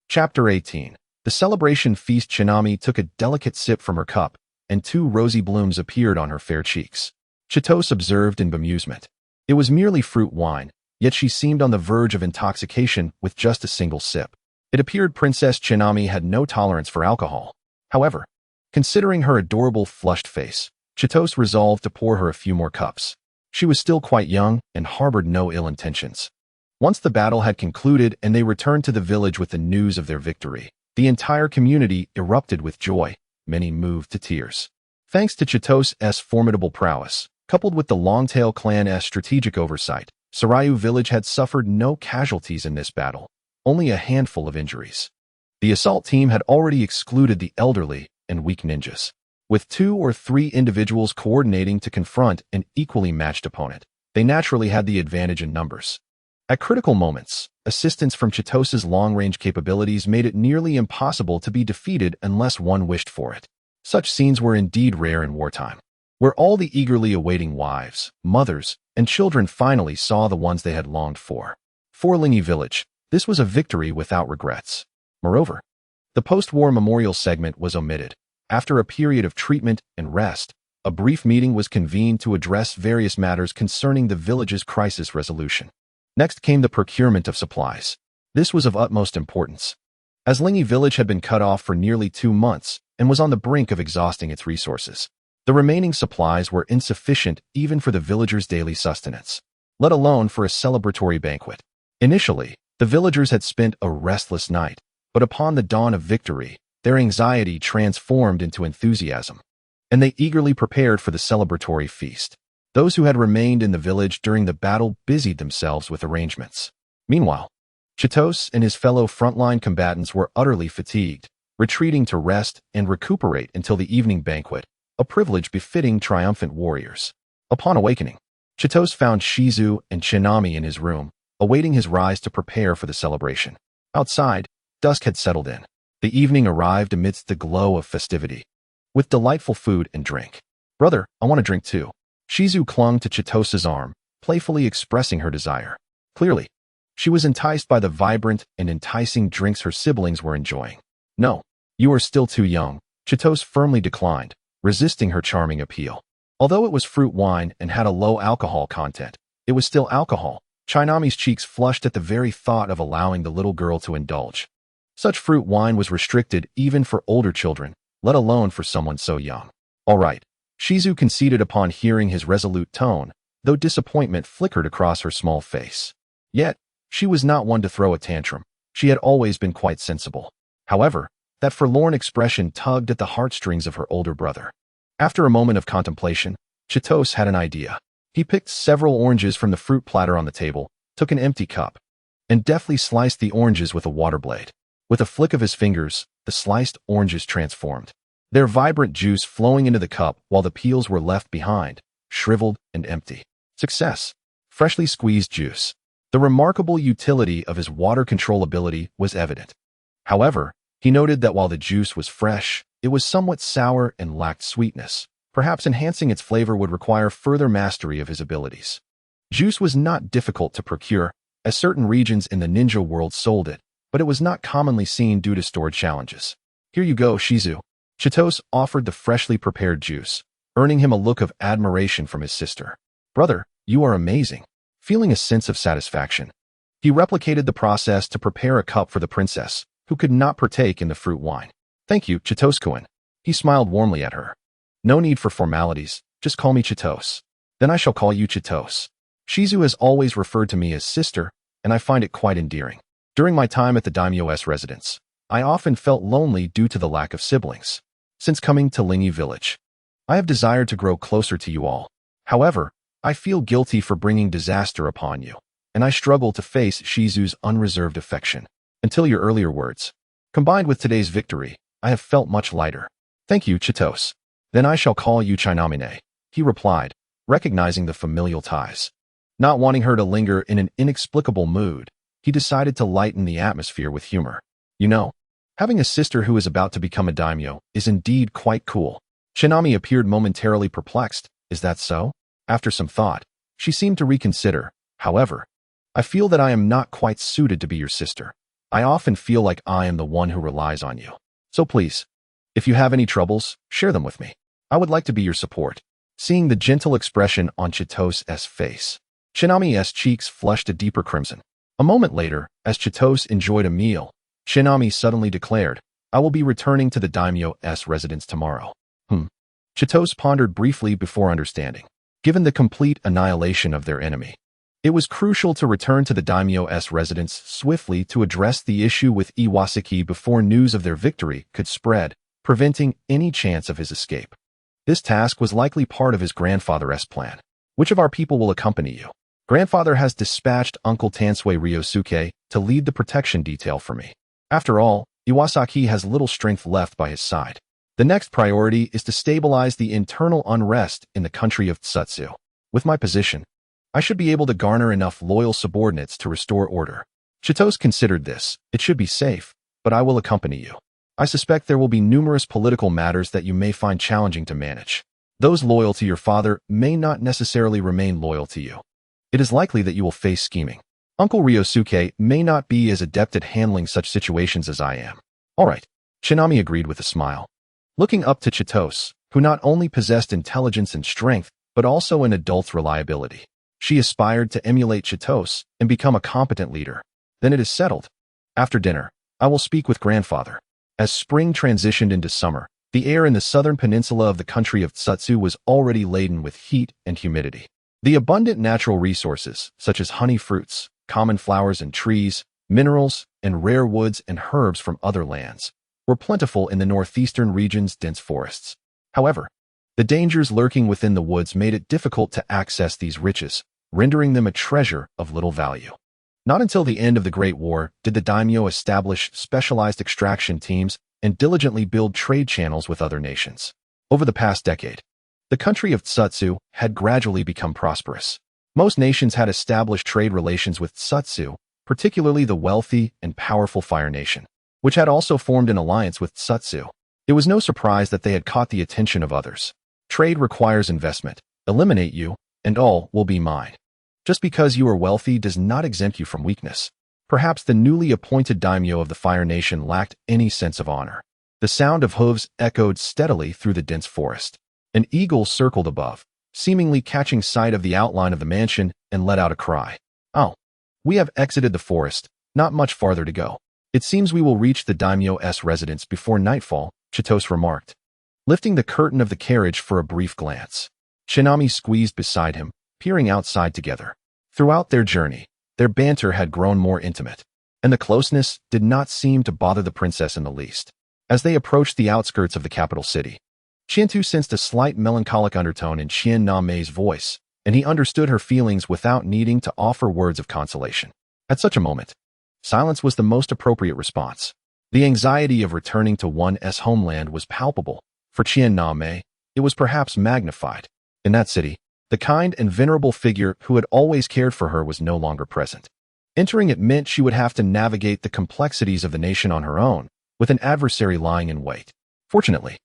Chapter 18. The celebration feast. Shinami took a delicate sip from her cup, and 2 rosy blooms appeared on her fair cheeks. Chitose observed in bemusement. It was merely fruit wine, yet she seemed on the verge of intoxication with just a single sip. It appeared Princess Shinami had no tolerance for alcohol. However, considering her adorable flushed face, Chitose resolved to pour her a few more cups. She was still quite young and harbored no ill intentions. Once the battle had concluded and they returned to the village with the news of their victory, the entire community erupted with joy. Many moved to tears. Thanks to Chitose's formidable prowess, coupled with the Longtail clan's strategic oversight, Sarayu village had suffered no casualties in this battle, only a handful of injuries. The assault team had already excluded the elderly and weak ninjas, with 2 or 3 individuals coordinating to confront an equally matched opponent. They naturally had the advantage in numbers. At critical moments, assistance from Chitose's long-range capabilities made it nearly impossible to be defeated unless one wished for it. Such scenes were indeed rare in wartime, where all the eagerly awaiting wives, mothers, and children finally saw the ones they had longed for. For Lingi village, this was a victory without regrets. Moreover, the post-war memorial segment was omitted. After a period of treatment and rest, a brief meeting was convened to address various matters concerning the village's crisis resolution. Next came the procurement of supplies. This was of utmost importance, as Lingi village had been cut off for nearly 2 months and was on the brink of exhausting its resources. The remaining supplies were insufficient even for the villagers' daily sustenance, let alone for a celebratory banquet. Initially, the villagers had spent a restless night, but upon the dawn of victory, their anxiety transformed into enthusiasm, and they eagerly prepared for the celebratory feast. Those who had remained in the village during the battle busied themselves with arrangements. Meanwhile, Chitose and his fellow frontline combatants were utterly fatigued, retreating to rest and recuperate until the evening banquet, a privilege befitting triumphant warriors. Upon awakening, Chitose found Shizu and Shinami in his room, awaiting his rise to prepare for the celebration. Outside, dusk had settled in. The evening arrived amidst the glow of festivity, with delightful food and drink. Brother, I want a drink too. Shizu clung to Chitose's arm, playfully expressing her desire. Clearly, she was enticed by the vibrant and enticing drinks her siblings were enjoying. No, you are still too young, Chitose firmly declined, resisting her charming appeal. Although it was fruit wine and had a low alcohol content, it was still alcohol, Chinami's cheeks flushed at the very thought of allowing the little girl to indulge. Such fruit wine was restricted even for older children, let alone for someone so young. All right, Shizu conceded upon hearing his resolute tone, though disappointment flickered across her small face. Yet, she was not one to throw a tantrum. She had always been quite sensible. However, that forlorn expression tugged at the heartstrings of her older brother. After a moment of contemplation, Chitose had an idea. He picked several oranges from the fruit platter on the table, took an empty cup, and deftly sliced the oranges with a water blade. With a flick of his fingers, the sliced oranges transformed, their vibrant juice flowing into the cup while the peels were left behind, shriveled and empty. Success. Freshly squeezed juice. The remarkable utility of his water control ability was evident. However, he noted that while the juice was fresh, it was somewhat sour and lacked sweetness. Perhaps enhancing its flavor would require further mastery of his abilities. Juice was not difficult to procure, as certain regions in the ninja world sold it, but it was not commonly seen due to storage challenges. Here you go, Shizu. Chitose offered the freshly prepared juice, earning him a look of admiration from his sister. Brother, you are amazing. Feeling a sense of satisfaction, he replicated the process to prepare a cup for the princess, who could not partake in the fruit wine. Thank you, Chitose-kun. He smiled warmly at her. No need for formalities, just call me Chitose. Then I shall call you Chitose. Shizu has always referred to me as sister, and I find it quite endearing. During my time at the daimyo's residence, I often felt lonely due to the lack of siblings. Since coming to Lingyi village, I have desired to grow closer to you all. However, I feel guilty for bringing disaster upon you, and I struggle to face Shizu's unreserved affection. Until your earlier words. Combined with today's victory, I have felt much lighter. Thank you, Chitose. Then I shall call you Chinamine, he replied, recognizing the familial ties. Not wanting her to linger in an inexplicable mood, he decided to lighten the atmosphere with humor. You know, having a sister who is about to become a daimyo is indeed quite cool. Chinami appeared momentarily perplexed. Is that so? After some thought, she seemed to reconsider. However, I feel that I am not quite suited to be your sister. I often feel like I am the one who relies on you. So please, if you have any troubles, share them with me. I would like to be your support. Seeing the gentle expression on Chitose's face, Chinami's cheeks flushed a deeper crimson. A moment later, as Chitose enjoyed a meal, Chinami suddenly declared, I will be returning to the daimyo's residence tomorrow. Chitose pondered briefly before understanding. Given the complete annihilation of their enemy, it was crucial to return to the daimyo's residence swiftly to address the issue with Iwasaki before news of their victory could spread, preventing any chance of his escape. This task was likely part of his grandfather's plan. Which of our people will accompany you? Grandfather has dispatched Uncle Tansui Ryosuke to lead the protection detail for me. After all, Iwasaki has little strength left by his side. The next priority is to stabilize the internal unrest in the country of Tsutsu. With my position, I should be able to garner enough loyal subordinates to restore order. Chitose considered this. It should be safe, but I will accompany you. I suspect there will be numerous political matters that you may find challenging to manage. Those loyal to your father may not necessarily remain loyal to you. It is likely that you will face scheming. Uncle Ryosuke may not be as adept at handling such situations as I am. All right, Chinami agreed with a smile. Looking up to Chitose, who not only possessed intelligence and strength, but also an adult's reliability. She aspired to emulate Chitose and become a competent leader. Then it is settled. After dinner, I will speak with grandfather. As spring transitioned into summer, the air in the southern peninsula of the country of Tsutsu was already laden with heat and humidity. The abundant natural resources, such as honey fruits, common flowers and trees, minerals, and rare woods and herbs from other lands, were plentiful in the northeastern region's dense forests. However, the dangers lurking within the woods made it difficult to access these riches, rendering them a treasure of little value. Not until the end of the Great War did the daimyo establish specialized extraction teams and diligently build trade channels with other nations. Over the past decade, the country of Tsutsu had gradually become prosperous. Most nations had established trade relations with Tsutsu, particularly the wealthy and powerful Fire Nation, which had also formed an alliance with Tsutsu. It was no surprise that they had caught the attention of others. Trade requires investment. Eliminate you, and all will be mine. Just because you are wealthy does not exempt you from weakness. Perhaps the newly appointed daimyo of the Fire Nation lacked any sense of honor. The sound of hooves echoed steadily through the dense forest. An eagle circled above, seemingly catching sight of the outline of the mansion, and let out a cry. Oh, We have exited the forest, not much farther to go. It seems we will reach the daimyo's residence before nightfall, Chitose remarked, lifting the curtain of the carriage for a brief glance. Shinami squeezed beside him, peering outside together. Throughout their journey, their banter had grown more intimate, and the closeness did not seem to bother the princess in the least. As they approached the outskirts of the capital city, Qiantu sensed a slight melancholic undertone in Qian Na Mei's voice, and he understood her feelings without needing to offer words of consolation. At such a moment, silence was the most appropriate response. The anxiety of returning to one's homeland was palpable. For Qian Na Mei, it was perhaps magnified. In that city, the kind and venerable figure who had always cared for her was no longer present. Entering it meant she would have to navigate the complexities of the nation on her own, with an adversary lying in wait. Fortunately,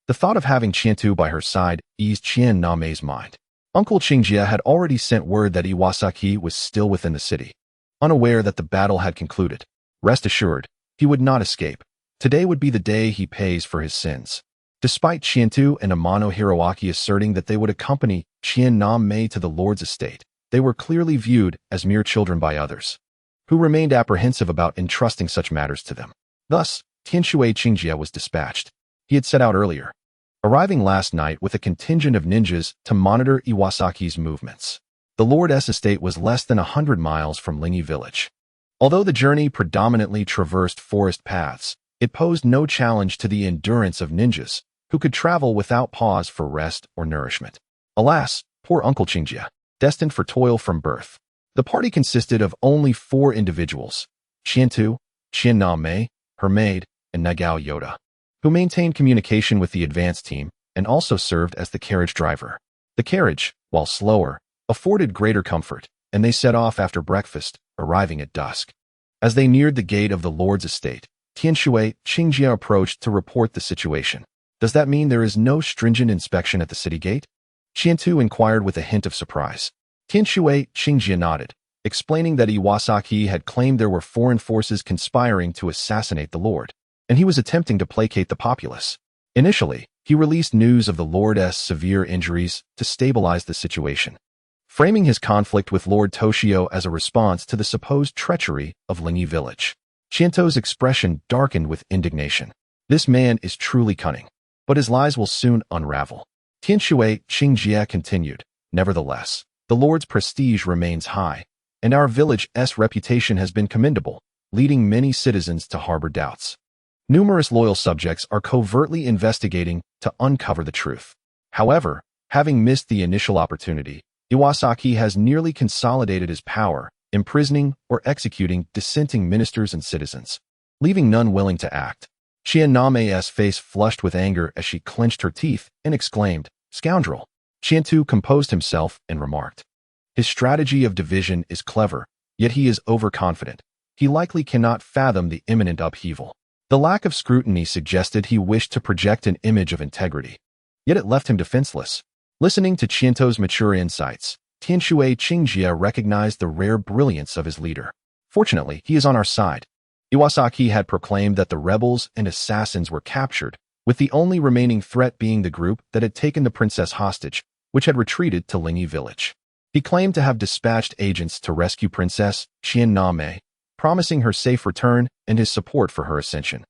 the thought of having Qiantu by her side eased Qian Na Mei's mind. Uncle Qingjie had already sent word that Iwasaki was still within the city. Unaware that the battle had concluded, rest assured, he would not escape. Today would be the day he pays for his sins. Despite Qiantu and Amano Hiroaki asserting that they would accompany Qian Na Mei to the Lord's estate, they were clearly viewed as mere children by others, who remained apprehensive about entrusting such matters to them. Thus, Tianshui Qingjie was dispatched. He had set out earlier, arriving last night with a contingent of ninjas to monitor Iwasaki's movements. The Lord's estate was less than 100 miles from Lingyi village. Although the journey predominantly traversed forest paths, it posed no challenge to the endurance of ninjas, who could travel without pause for rest or nourishment. Alas, poor Uncle Qingjie, destined for toil from birth. The party consisted of only 4 individuals: Qiantu, Qian Na Mei, her maid, and Nagao Yoda, who maintained communication with the advance team and also served as the carriage driver. The carriage, while slower, afforded greater comfort, and they set off after breakfast, arriving at dusk. As they neared the gate of the Lord's estate, Tianshui Qingjie approached to report the situation. Does that mean there is no stringent inspection at the city gate? Qiantu inquired with a hint of surprise. Tianshui Qingjie nodded, explaining that Iwasaki had claimed there were foreign forces conspiring to assassinate the Lord, and he was attempting to placate the populace. Initially, he released news of the Lord's severe injuries to stabilize the situation, framing his conflict with Lord Toshio as a response to the supposed treachery of Lingyi village. Qiantu's expression darkened with indignation. This man is truly cunning, but his lies will soon unravel. Tianshui Qingjie continued, nevertheless, the Lord's prestige remains high, and our village's reputation has been commendable, leading many citizens to harbor doubts. Numerous loyal subjects are covertly investigating to uncover the truth. However, having missed the initial opportunity, Iwasaki has nearly consolidated his power, imprisoning or executing dissenting ministers and citizens, leaving none willing to act. Qian Na Mei's face flushed with anger as she clenched her teeth and exclaimed, "Scoundrel!" Qiantu composed himself and remarked, "His strategy of division is clever, yet he is overconfident. He likely cannot fathom the imminent upheaval." The lack of scrutiny suggested he wished to project an image of integrity, yet it left him defenseless. Listening to Qiantu's mature insights, Tianshui Qingjie recognized the rare brilliance of his leader. Fortunately, he is on our side. Iwasaki had proclaimed that the rebels and assassins were captured, with the only remaining threat being the group that had taken the princess hostage, which had retreated to Lingyi village. He claimed to have dispatched agents to rescue Princess Qian Na Mei, promising her safe return and his support for her ascension,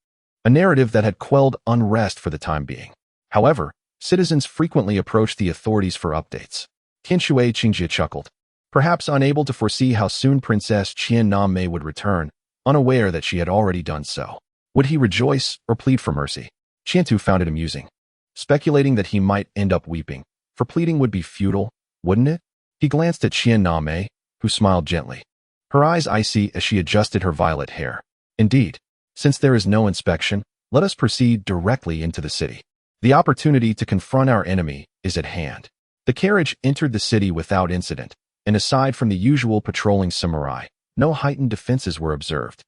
a narrative that had quelled unrest for the time being. However, citizens frequently approached the authorities for updates. Tianshui Qingjie chuckled, perhaps unable to foresee how soon Princess Qian Na Mei would return, unaware that she had already done so. Would he rejoice or plead for mercy? Qiantu found it amusing, speculating that he might end up weeping, for pleading would be futile, wouldn't it? He glanced at Qian Na Mei, who smiled gently, her eyes icy as she adjusted her violet hair. Indeed, since there is no inspection, let us proceed directly into the city. The opportunity to confront our enemy is at hand. The carriage entered the city without incident, and aside from the usual patrolling samurai, no heightened defenses were observed.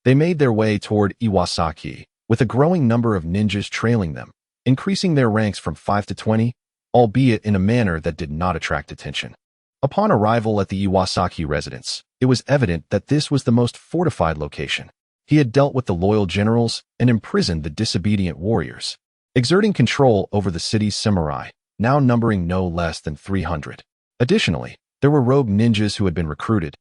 They made their way toward Iwasaki, with a growing number of ninjas trailing them, increasing their ranks from 5 to 20, albeit in a manner that did not attract attention. Upon arrival at the Iwasaki residence, it was evident that this was the most fortified location. He had dealt with the loyal generals and imprisoned the disobedient warriors, exerting control over the city's samurai, now numbering no less than 300. Additionally, there were rogue ninjas who had been recruited,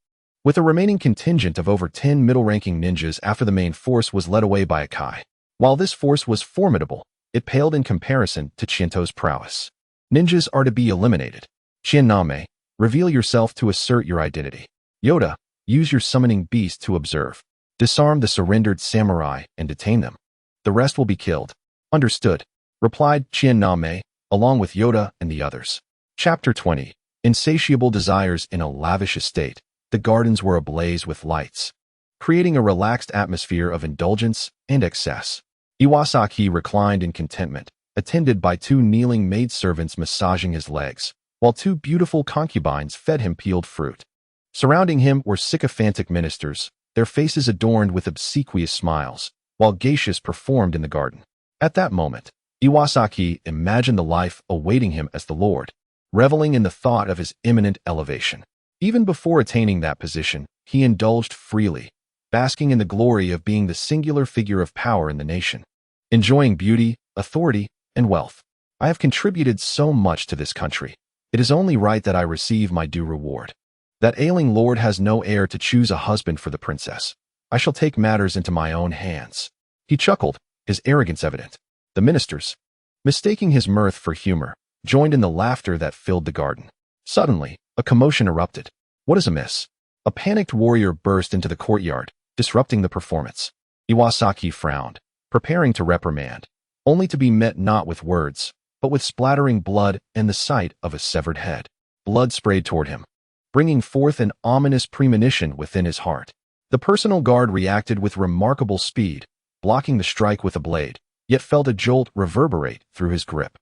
with a remaining contingent of over 10 middle-ranking ninjas after the main force was led away by Isekai. While this force was formidable, it paled in comparison to Chiento's prowess. Ninjas are to be eliminated. Shinname, reveal yourself to assert your identity. Yoda, use your summoning beast to observe. Disarm the surrendered samurai and detain them. The rest will be killed. Understood, replied Shinname, along with Yoda and the others. Chapter 20. Insatiable desires in a lavish estate. The gardens were ablaze with lights, creating a relaxed atmosphere of indulgence and excess. Iwasaki reclined in contentment, attended by 2 kneeling maidservants massaging his legs, while 2 beautiful concubines fed him peeled fruit. Surrounding him were sycophantic ministers, their faces adorned with obsequious smiles, while geishas performed in the garden. At that moment, Iwasaki imagined the life awaiting him as the Lord, reveling in the thought of his imminent elevation. Even before attaining that position, he indulged freely, basking in the glory of being the singular figure of power in the nation, enjoying beauty, authority, and wealth. I have contributed so much to this country. It is only right that I receive my due reward. That ailing lord has no heir to choose a husband for the princess. I shall take matters into my own hands. He chuckled, his arrogance evident. The ministers, mistaking his mirth for humor, joined in the laughter that filled the garden. Suddenly, a commotion erupted. What is amiss? A panicked warrior burst into the courtyard, disrupting the performance. Iwasaki frowned, preparing to reprimand, only to be met not with words, but with splattering blood and the sight of a severed head. Blood sprayed toward him, bringing forth an ominous premonition within his heart. The personal guard reacted with remarkable speed, blocking the strike with a blade, yet felt a jolt reverberate through his grip.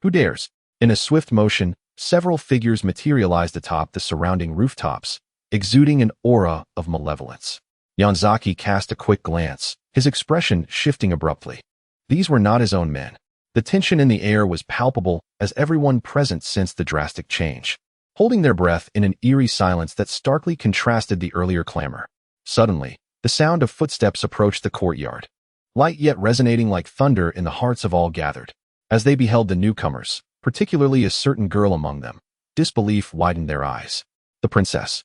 Who dares? In a swift motion, several figures materialized atop the surrounding rooftops, exuding an aura of malevolence. Yanzaki cast a quick glance, his expression shifting abruptly. These were not his own men. The tension in the air was palpable as everyone present sensed the drastic change, holding their breath in an eerie silence that starkly contrasted the earlier clamor. Suddenly, the sound of footsteps approached the courtyard, light yet resonating like thunder in the hearts of all gathered. As they beheld the newcomers, particularly a certain girl among them, disbelief widened their eyes. The princess.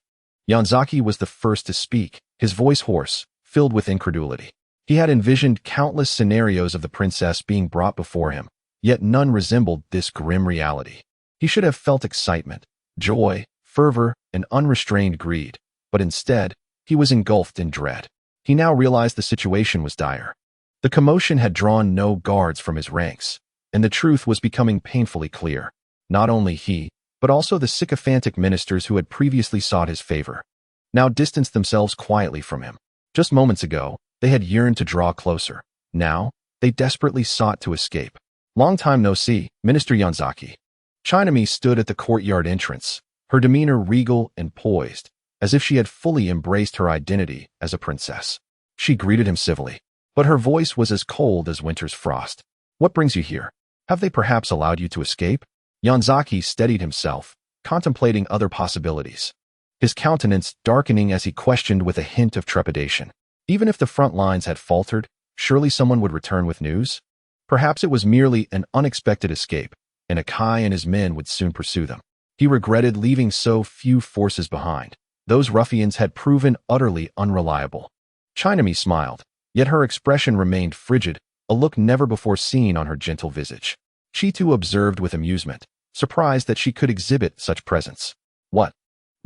Yanzaki was the first to speak, his voice hoarse, filled with incredulity. He had envisioned countless scenarios of the princess being brought before him, yet none resembled this grim reality. He should have felt excitement, joy, fervor, and unrestrained greed, but instead, he was engulfed in dread. He now realized the situation was dire. The commotion had drawn no guards from his ranks, and the truth was becoming painfully clear. Not only he, but also the sycophantic ministers who had previously sought his favor, now distanced themselves quietly from him. Just moments ago, they had yearned to draw closer. Now, they desperately sought to escape. Long time no see, Minister Yanzaki. Shinobi stood at the courtyard entrance, her demeanor regal and poised, as if she had fully embraced her identity as a princess. She greeted him civilly, but her voice was as cold as winter's frost. What brings you here? Have they perhaps allowed you to escape? Yanzaki steadied himself, contemplating other possibilities, his countenance darkening as he questioned with a hint of trepidation. Even if the front lines had faltered, surely someone would return with news? Perhaps it was merely an unexpected escape, and Isekai and his men would soon pursue them. He regretted leaving so few forces behind. Those ruffians had proven utterly unreliable. Shinobi smiled, yet her expression remained frigid, a look never before seen on her gentle visage. She too observed with amusement, surprised that she could exhibit such presence. What?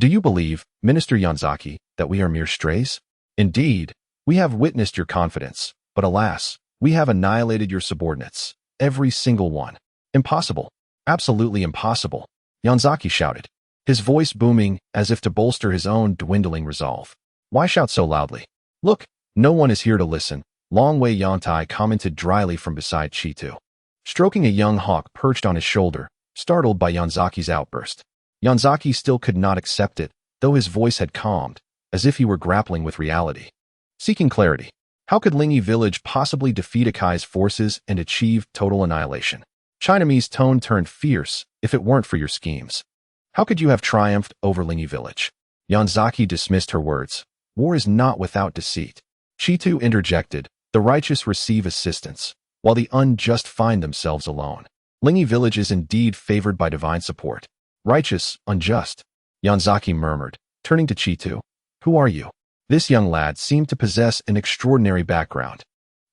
Do you believe, Minister Yanzaki, that we are mere strays? Indeed, we have witnessed your confidence, but alas, we have annihilated your subordinates, every single one. Impossible. Absolutely impossible, Yanzaki shouted, his voice booming as if to bolster his own dwindling resolve. Why shout so loudly? Look, no one is here to listen, Longwei Yantai commented dryly from beside Chitu, stroking a young hawk perched on his shoulder, startled by Yanzaki's outburst. Yanzaki still could not accept it, though his voice had calmed, as if he were grappling with reality. Seeking clarity. How could Lingi village possibly defeat Ikai's forces and achieve total annihilation? Shinobi's tone turned fierce if it weren't for your schemes. How could you have triumphed over Lingi village? Yanzaki dismissed her words. War is not without deceit. Chitu interjected. The righteous receive assistance, while the unjust find themselves alone. Lingi village is indeed favored by divine support. Righteous, unjust, Yanzaki murmured, turning to Chitu. Who are you? This young lad seemed to possess an extraordinary background.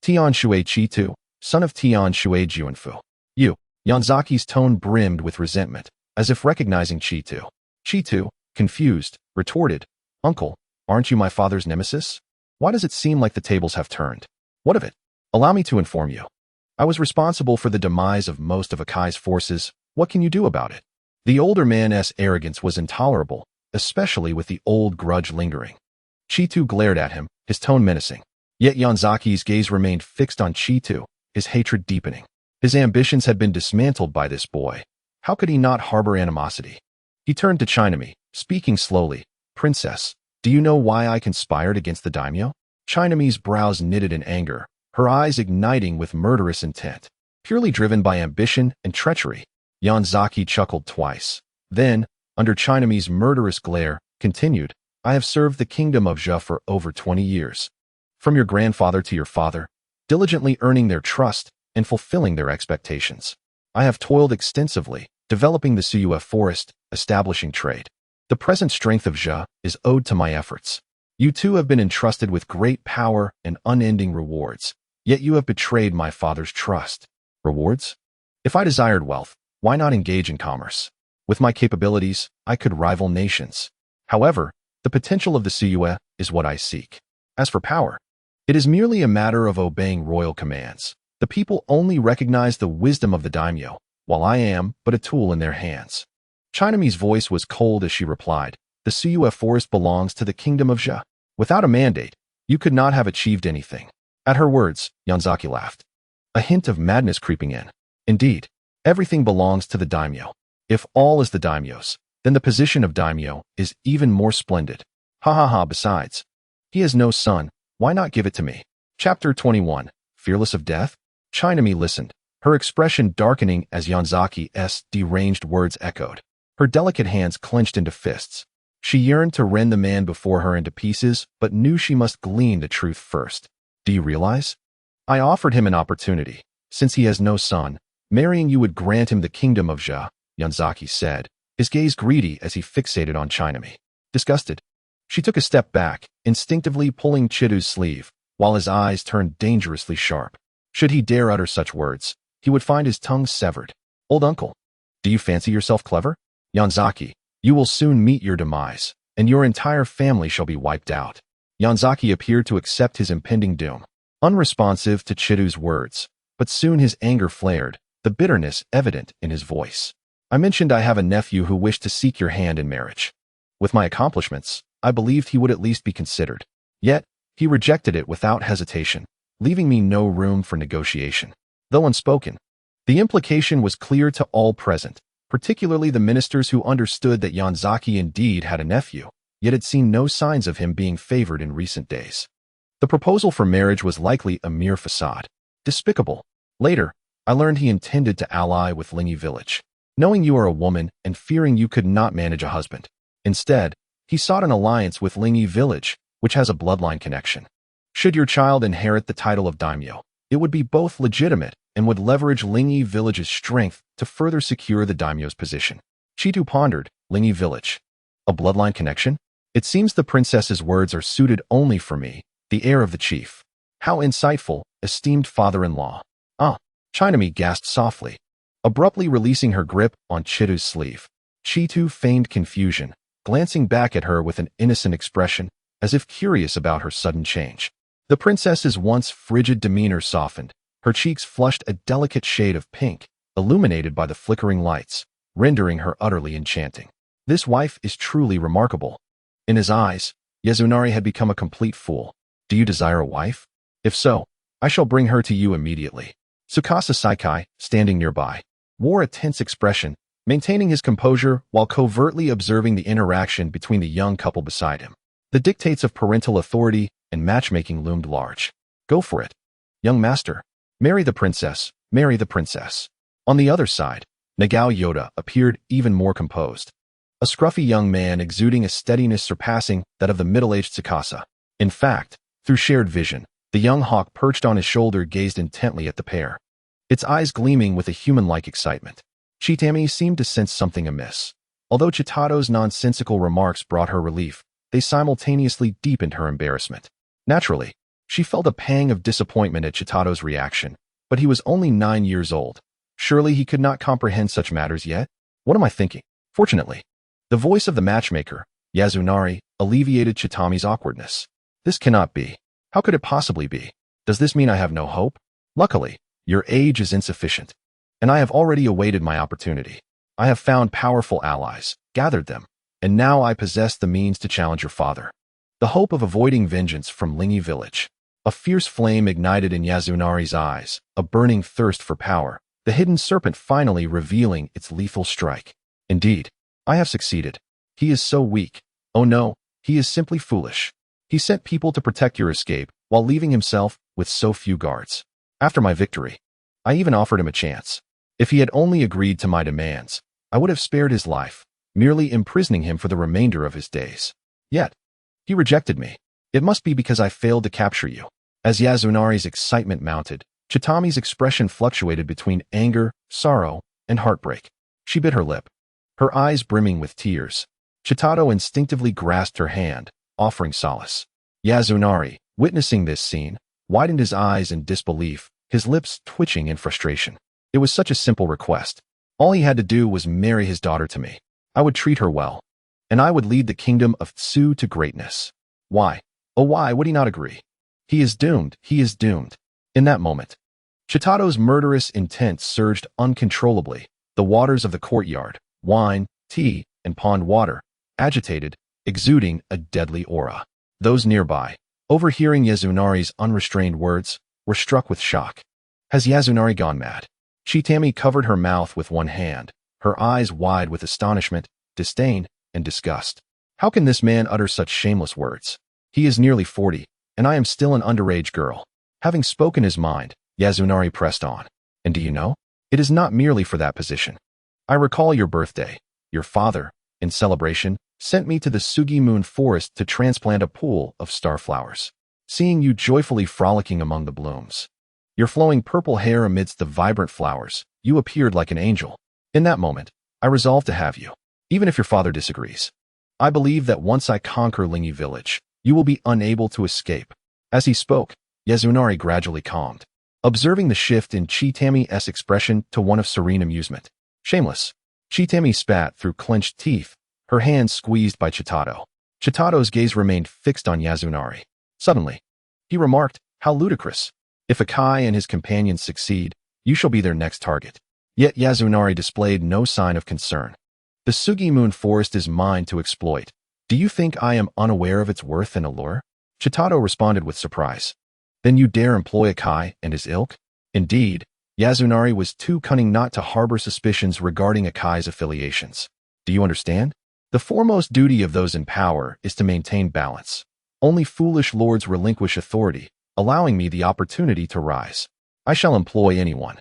Tian Shui Chi-tu, son of Tian Shui Juanfu. You. Yanzaki's tone brimmed with resentment, as if recognizing Chi-tu. Chi-tu, confused, retorted, Uncle, aren't you my father's nemesis? Why does it seem like the tables have turned? What of it? Allow me to inform you. I was responsible for the demise of most of Akai's forces. What can you do about it? The older man's arrogance was intolerable, especially with the old grudge lingering. Chi-tu glared at him, his tone menacing. Yet Yanzaki's gaze remained fixed on Chi-tu, his hatred deepening. His ambitions had been dismantled by this boy. How could he not harbor animosity? He turned to Shinobi, speaking slowly. Princess, do you know why I conspired against the daimyo? Shinobi's brows knitted in anger, her eyes igniting with murderous intent. Purely driven by ambition and treachery. Yanzaki chuckled twice. Then, under Shinobi's murderous glare, continued, I have served the kingdom of Zhe for over 20 years. From your grandfather to your father, diligently earning their trust and fulfilling their expectations. I have toiled extensively, developing the Suyue forest, establishing trade. The present strength of Zhe is owed to my efforts. You too have been entrusted with great power and unending rewards, yet you have betrayed my father's trust. Rewards? If I desired wealth, why not engage in commerce? With my capabilities, I could rival nations. However, the potential of the Suyue is what I seek. As for power, it is merely a matter of obeying royal commands. The people only recognize the wisdom of the daimyo, while I am but a tool in their hands. Shinobi's voice was cold as she replied, the Suyue forest belongs to the kingdom of Zhe. Without a mandate, you could not have achieved anything. At her words, Yanzaki laughed. A hint of madness creeping in. Indeed, everything belongs to the daimyo. If all is the daimyo's, then the position of daimyo is even more splendid. Ha ha ha, besides, he has no son, why not give it to me? Chapter 21, Fearless of Death? Shinobi listened, her expression darkening as Yanzaki's deranged words echoed. Her delicate hands clenched into fists. She yearned to rend the man before her into pieces, but knew she must glean the truth first. Do you realize? I offered him an opportunity. Since he has no son, marrying you would grant him the kingdom of Zhe, Yanzaki said, his gaze greedy as he fixated on Shinobi. Disgusted, she took a step back, instinctively pulling Chidu's sleeve, while his eyes turned dangerously sharp. Should he dare utter such words, he would find his tongue severed. Old uncle, do you fancy yourself clever? Yanzaki, you will soon meet your demise, and your entire family shall be wiped out. Yanzaki appeared to accept his impending doom, unresponsive to Chidu's words, but soon his anger flared, the bitterness evident in his voice. I mentioned I have a nephew who wished to seek your hand in marriage. With my accomplishments, I believed he would at least be considered. Yet, he rejected it without hesitation, leaving me no room for negotiation. Though unspoken, the implication was clear to all present, particularly the ministers who understood that Yanzaki indeed had a nephew, yet had seen no signs of him being favored in recent days. The proposal for marriage was likely a mere facade. Despicable. Later, I learned he intended to ally with Linyi village. Knowing you are a woman and fearing you could not manage a husband. Instead, he sought an alliance with Linyi village, which has a bloodline connection. Should your child inherit the title of daimyo, it would be both legitimate and would leverage Linyi village's strength to further secure the daimyo's position. Chitu pondered, Linyi village. A bloodline connection? It seems the princess's words are suited only for me, the heir of the chief. How insightful, esteemed father-in-law. Ah, Shinobi gasped softly, abruptly releasing her grip on Chidu's sleeve. Chitu feigned confusion, glancing back at her with an innocent expression, as if curious about her sudden change. The princess's once frigid demeanor softened, her cheeks flushed a delicate shade of pink, illuminated by the flickering lights, rendering her utterly enchanting. This wife is truly remarkable. In his eyes, Yazunari had become a complete fool. Do you desire a wife? If so, I shall bring her to you immediately. Tsukasa Saikai, standing nearby, wore a tense expression, maintaining his composure while covertly observing the interaction between the young couple beside him. The dictates of parental authority and matchmaking loomed large. Go for it. Young master, marry the princess, marry the princess. On the other side, Nagao Yoda appeared even more composed. A scruffy young man exuding a steadiness surpassing that of the middle-aged Tsukasa. In fact, through shared vision, the young hawk perched on his shoulder gazed intently at the pair, its eyes gleaming with a human-like excitement. Chitami seemed to sense something amiss. Although Chitado's nonsensical remarks brought her relief, they simultaneously deepened her embarrassment. Naturally, she felt a pang of disappointment at Chitado's reaction, but he was only 9 years old. Surely he could not comprehend such matters yet? What am I thinking? Fortunately, the voice of the matchmaker, Yasunari, alleviated Chitami's awkwardness. This cannot be. How could it possibly be? Does this mean I have no hope? Luckily, your age is insufficient, and I have already awaited my opportunity. I have found powerful allies, gathered them, and now I possess the means to challenge your father. The hope of avoiding vengeance from Lingi village. A fierce flame ignited in Yasunari's eyes, a burning thirst for power, the hidden serpent finally revealing its lethal strike. Indeed, I have succeeded. He is so weak. Oh no, he is simply foolish. He sent people to protect your escape, while leaving himself with so few guards. After my victory, I even offered him a chance. If he had only agreed to my demands, I would have spared his life, merely imprisoning him for the remainder of his days. Yet, he rejected me. It must be because I failed to capture you. As Yasunari's excitement mounted, Chitami's expression fluctuated between anger, sorrow, and heartbreak. She bit her lip, her eyes brimming with tears. Chitado instinctively grasped her hand, offering solace. Yasunari, witnessing this scene, widened his eyes in disbelief, his lips twitching in frustration. It was such a simple request. All he had to do was marry his daughter to me. I would treat her well, and I would lead the kingdom of Tsu to greatness. Why? Oh, why would he not agree? He is doomed, he is doomed. In that moment, Chitado's murderous intent surged uncontrollably. The waters of the courtyard, wine, tea, and pond water, agitated, exuding a deadly aura. Those nearby, overhearing Yasunari's unrestrained words, were struck with shock. Has Yasunari gone mad? Chitami covered her mouth with one hand, her eyes wide with astonishment, disdain, and disgust. How can this man utter such shameless words? He is nearly 40, and I am still an underage girl. Having spoken his mind, Yasunari pressed on. And do you know? It is not merely for that position. I recall your birthday. Your father, in celebration, sent me to the Sugi Moon Forest to transplant a pool of starflowers. Seeing you joyfully frolicking among the blooms, your flowing purple hair amidst the vibrant flowers, you appeared like an angel. In that moment, I resolved to have you, even if your father disagrees. I believe that once I conquer Lingi village, you will be unable to escape. As he spoke, Yasunari gradually calmed, observing the shift in Chitami's expression to one of serene amusement. Shameless. Chitami spat through clenched teeth, her hands squeezed by Chitado. Chitado's gaze remained fixed on Yasunari. Suddenly, he remarked, how ludicrous. If Akai and his companions succeed, you shall be their next target. Yet Yasunari displayed no sign of concern. The Sugi Moon Forest is mine to exploit. Do you think I am unaware of its worth and allure? Chitado responded with surprise. Then you dare employ Akai and his ilk? Indeed, Yasunari was too cunning not to harbor suspicions regarding Akai's affiliations. Do you understand? The foremost duty of those in power is to maintain balance. Only foolish lords relinquish authority, allowing me the opportunity to rise. I shall employ anyone,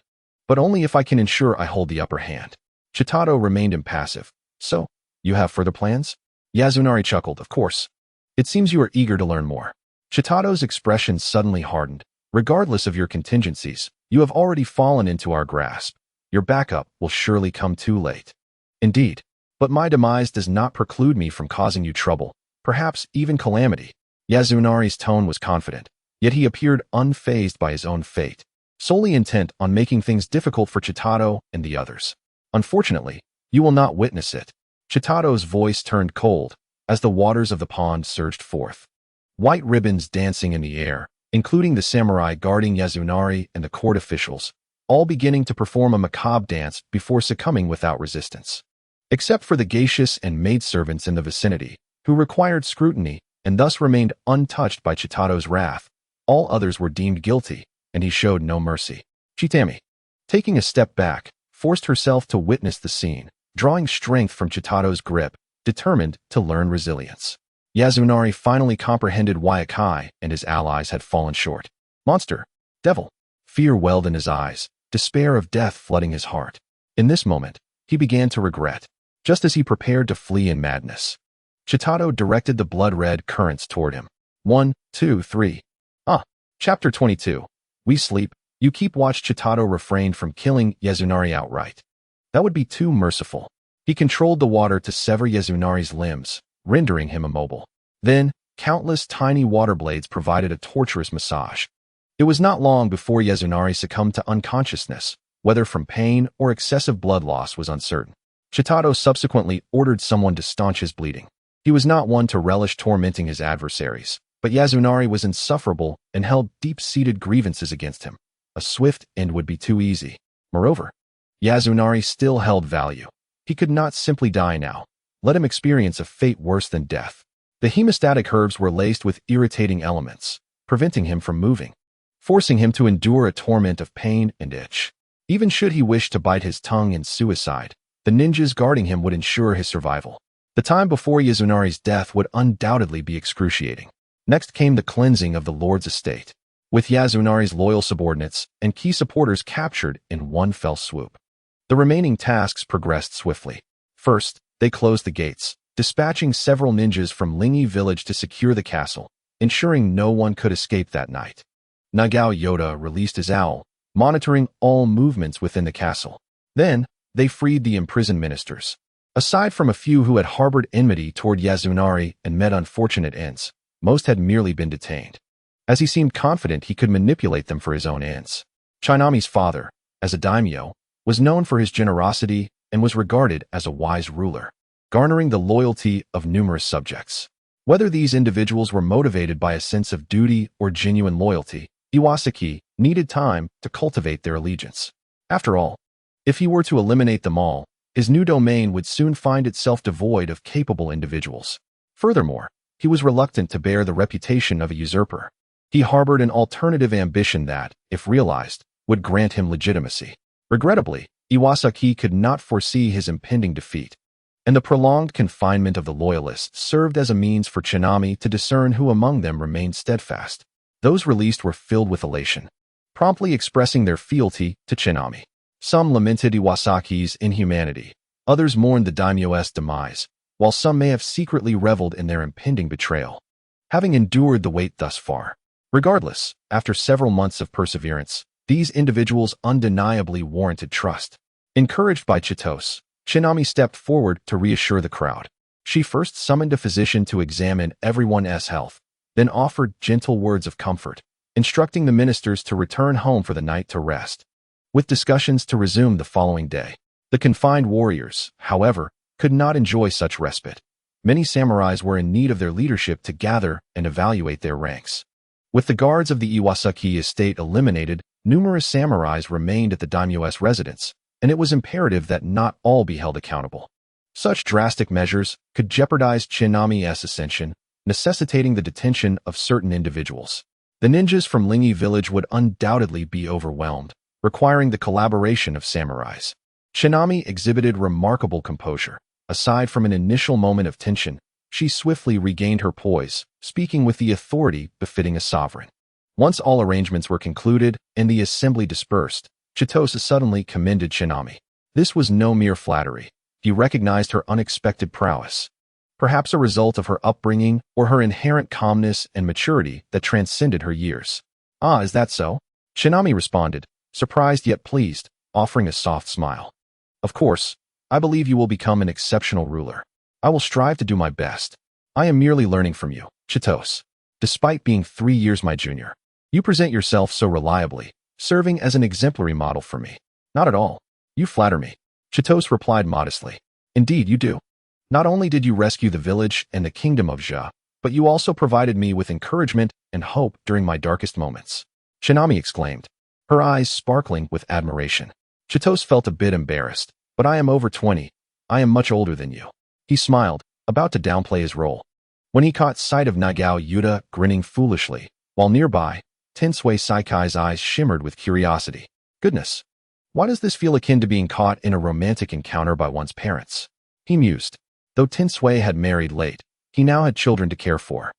but only if I can ensure I hold the upper hand. Chitado remained impassive. So, you have further plans? Yasunari chuckled, of course. It seems you are eager to learn more. Chitado's expression suddenly hardened. Regardless of your contingencies, you have already fallen into our grasp. Your backup will surely come too late. Indeed, but my demise does not preclude me from causing you trouble, perhaps even calamity. Yasunari's tone was confident, yet he appeared unfazed by his own fate, solely intent on making things difficult for Chitado and the others. Unfortunately, you will not witness it. Chitado's voice turned cold as the waters of the pond surged forth. White ribbons dancing in the air, including the samurai guarding Yasunari and the court officials, all beginning to perform a macabre dance before succumbing without resistance. Except for the geishas and maidservants in the vicinity, who required scrutiny and thus remained untouched by Chitado's wrath, all others were deemed guilty, and he showed no mercy. Chitami, taking a step back, forced herself to witness the scene, drawing strength from Chitado's grip, determined to learn resilience. Yasunari finally comprehended why Akai and his allies had fallen short. Monster, devil, fear welled in his eyes, despair of death flooding his heart. In this moment, he began to regret, just as he prepared to flee in madness. Chitado directed the blood-red currents toward him. 1, 2, 3. Chapter 22. We sleep. You keep watch. Chitado refrained from killing Yasunari outright. That would be too merciful. He controlled the water to sever Yasunari's limbs, rendering him immobile. Then, countless tiny water blades provided a torturous massage. It was not long before Yasunari succumbed to unconsciousness, whether from pain or excessive blood loss was uncertain. Chitado subsequently ordered someone to staunch his bleeding. He was not one to relish tormenting his adversaries, but Yasunari was insufferable and held deep-seated grievances against him. A swift end would be too easy. Moreover, Yasunari still held value. He could not simply die now. Let him experience a fate worse than death. The hemostatic herbs were laced with irritating elements, preventing him from moving, forcing him to endure a torment of pain and itch. Even should he wish to bite his tongue in suicide, the ninjas guarding him would ensure his survival. The time before Yasunari's death would undoubtedly be excruciating. Next came the cleansing of the Lord's estate, with Yasunari's loyal subordinates and key supporters captured in one fell swoop. The remaining tasks progressed swiftly. First, they closed the gates, dispatching several ninjas from Lingi village to secure the castle, ensuring no one could escape that night. Nagao Yoda released his owl, monitoring all movements within the castle. Then, they freed the imprisoned ministers. Aside from a few who had harbored enmity toward Yasunari and met unfortunate ends, most had merely been detained, as he seemed confident he could manipulate them for his own ends. Shinami's father, as a daimyo, was known for his generosity and was regarded as a wise ruler, garnering the loyalty of numerous subjects. Whether these individuals were motivated by a sense of duty or genuine loyalty, Iwasaki needed time to cultivate their allegiance. After all, if he were to eliminate them all, his new domain would soon find itself devoid of capable individuals. Furthermore, he was reluctant to bear the reputation of a usurper. He harbored an alternative ambition that, if realized, would grant him legitimacy. Regrettably, Iwasaki could not foresee his impending defeat, and the prolonged confinement of the loyalists served as a means for Shinami to discern who among them remained steadfast. Those released were filled with elation, promptly expressing their fealty to Shinami. Some lamented Iwasaki's inhumanity, others mourned the daimyo's demise, while some may have secretly reveled in their impending betrayal, having endured the weight thus far. Regardless, after several months of perseverance, these individuals undeniably warranted trust. Encouraged by Chitose, Shinami stepped forward to reassure the crowd. She first summoned a physician to examine everyone's health, then offered gentle words of comfort, instructing the ministers to return home for the night to rest, with discussions to resume the following day. The confined warriors, however, could not enjoy such respite. Many samurais were in need of their leadership to gather and evaluate their ranks. With the guards of the Iwasaki estate eliminated, numerous samurais remained at the daimyo's residence, and it was imperative that not all be held accountable. Such drastic measures could jeopardize Shinami's ascension, necessitating the detention of certain individuals. The ninjas from Lingi village would undoubtedly be overwhelmed, requiring the collaboration of samurais. Shinami exhibited remarkable composure. Aside from an initial moment of tension, she swiftly regained her poise, speaking with the authority befitting a sovereign. Once all arrangements were concluded and the assembly dispersed, Chitose suddenly commended Shinami. This was no mere flattery. He recognized her unexpected prowess, perhaps a result of her upbringing or her inherent calmness and maturity that transcended her years. "Ah, is that so?" Shinami responded, surprised yet pleased, offering a soft smile. "Of course, I believe you will become an exceptional ruler. I will strive to do my best. I am merely learning from you, Chitose. Despite being 3 years my junior, you present yourself so reliably, serving as an exemplary model for me." "Not at all. You flatter me," Chitose replied modestly. "Indeed you do. Not only did you rescue the village and the kingdom of Jia, but you also provided me with encouragement and hope during my darkest moments," Shinami exclaimed, her eyes sparkling with admiration. Chitose felt a bit embarrassed. "But I am over 20. I am much older than you." He smiled, about to downplay his role, when he caught sight of Nagao Yuta grinning foolishly, while nearby, Tensui Saikai's eyes shimmered with curiosity. "Goodness, why does this feel akin to being caught in a romantic encounter by one's parents?" he mused. Though Tensui had married late, he now had children to care for.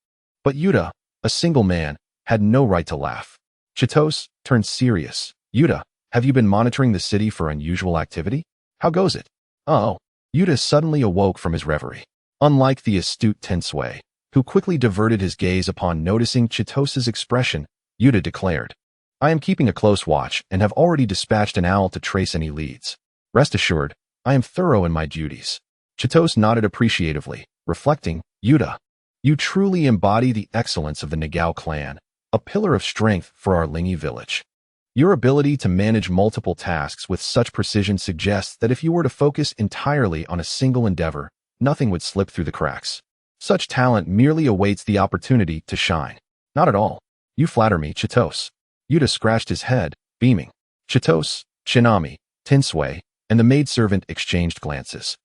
But Yuta, a single man, had no right to laugh. Chitose turned serious. "Yuta, have you been monitoring the city for unusual activity? How goes it?" "Oh." Yuta suddenly awoke from his reverie. Unlike the astute Tensui, who quickly diverted his gaze upon noticing Chitose's expression, Yuta declared, "I am keeping a close watch and have already dispatched an owl to trace any leads. Rest assured, I am thorough in my duties." Chitose nodded appreciatively, reflecting, "Yuta, You truly embody the excellence of the Nagao clan, a pillar of strength for our Lingi village. Your ability to manage multiple tasks with such precision suggests that if you were to focus entirely on a single endeavor, nothing would slip through the cracks. Such talent merely awaits the opportunity to shine. Not at all. You flatter me, Chitose. Yuta scratched his head, beaming. Chitose, Shinami, Tinsui, and the maidservant exchanged glances,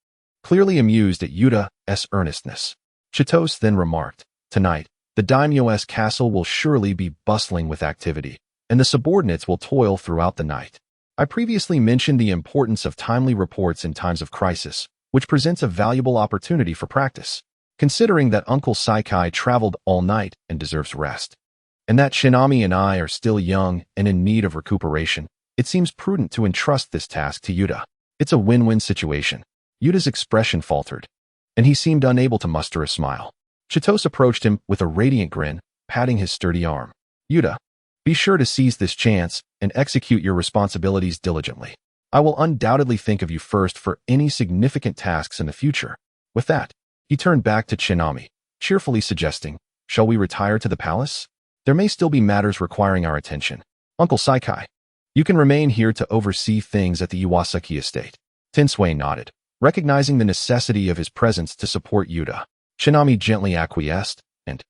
clearly amused at Yuta's earnestness. Chitose then remarked, "Tonight, the daimyo's castle will surely be bustling with activity, and the subordinates will toil throughout the night. I previously mentioned the importance of timely reports in times of crisis, which presents a valuable opportunity for practice, considering that Uncle Saikai traveled all night and deserves rest. And that Shinami and I are still young and in need of recuperation, it seems prudent to entrust this task to Yuta. It's a win-win situation." Yuta's expression faltered, and he seemed unable to muster a smile. Chitose approached him with a radiant grin, patting his sturdy arm. "Yuta, be sure to seize this chance and execute your responsibilities diligently. I will undoubtedly think of you first for any significant tasks in the future." With that, he turned back to Shinami, cheerfully suggesting, "Shall we retire to the palace? There may still be matters requiring our attention. Uncle Saikai, you can remain here to oversee things at the Iwasaki estate." Tinsui nodded, recognizing the necessity of his presence to support Yuta. Shinami gently acquiesced, and,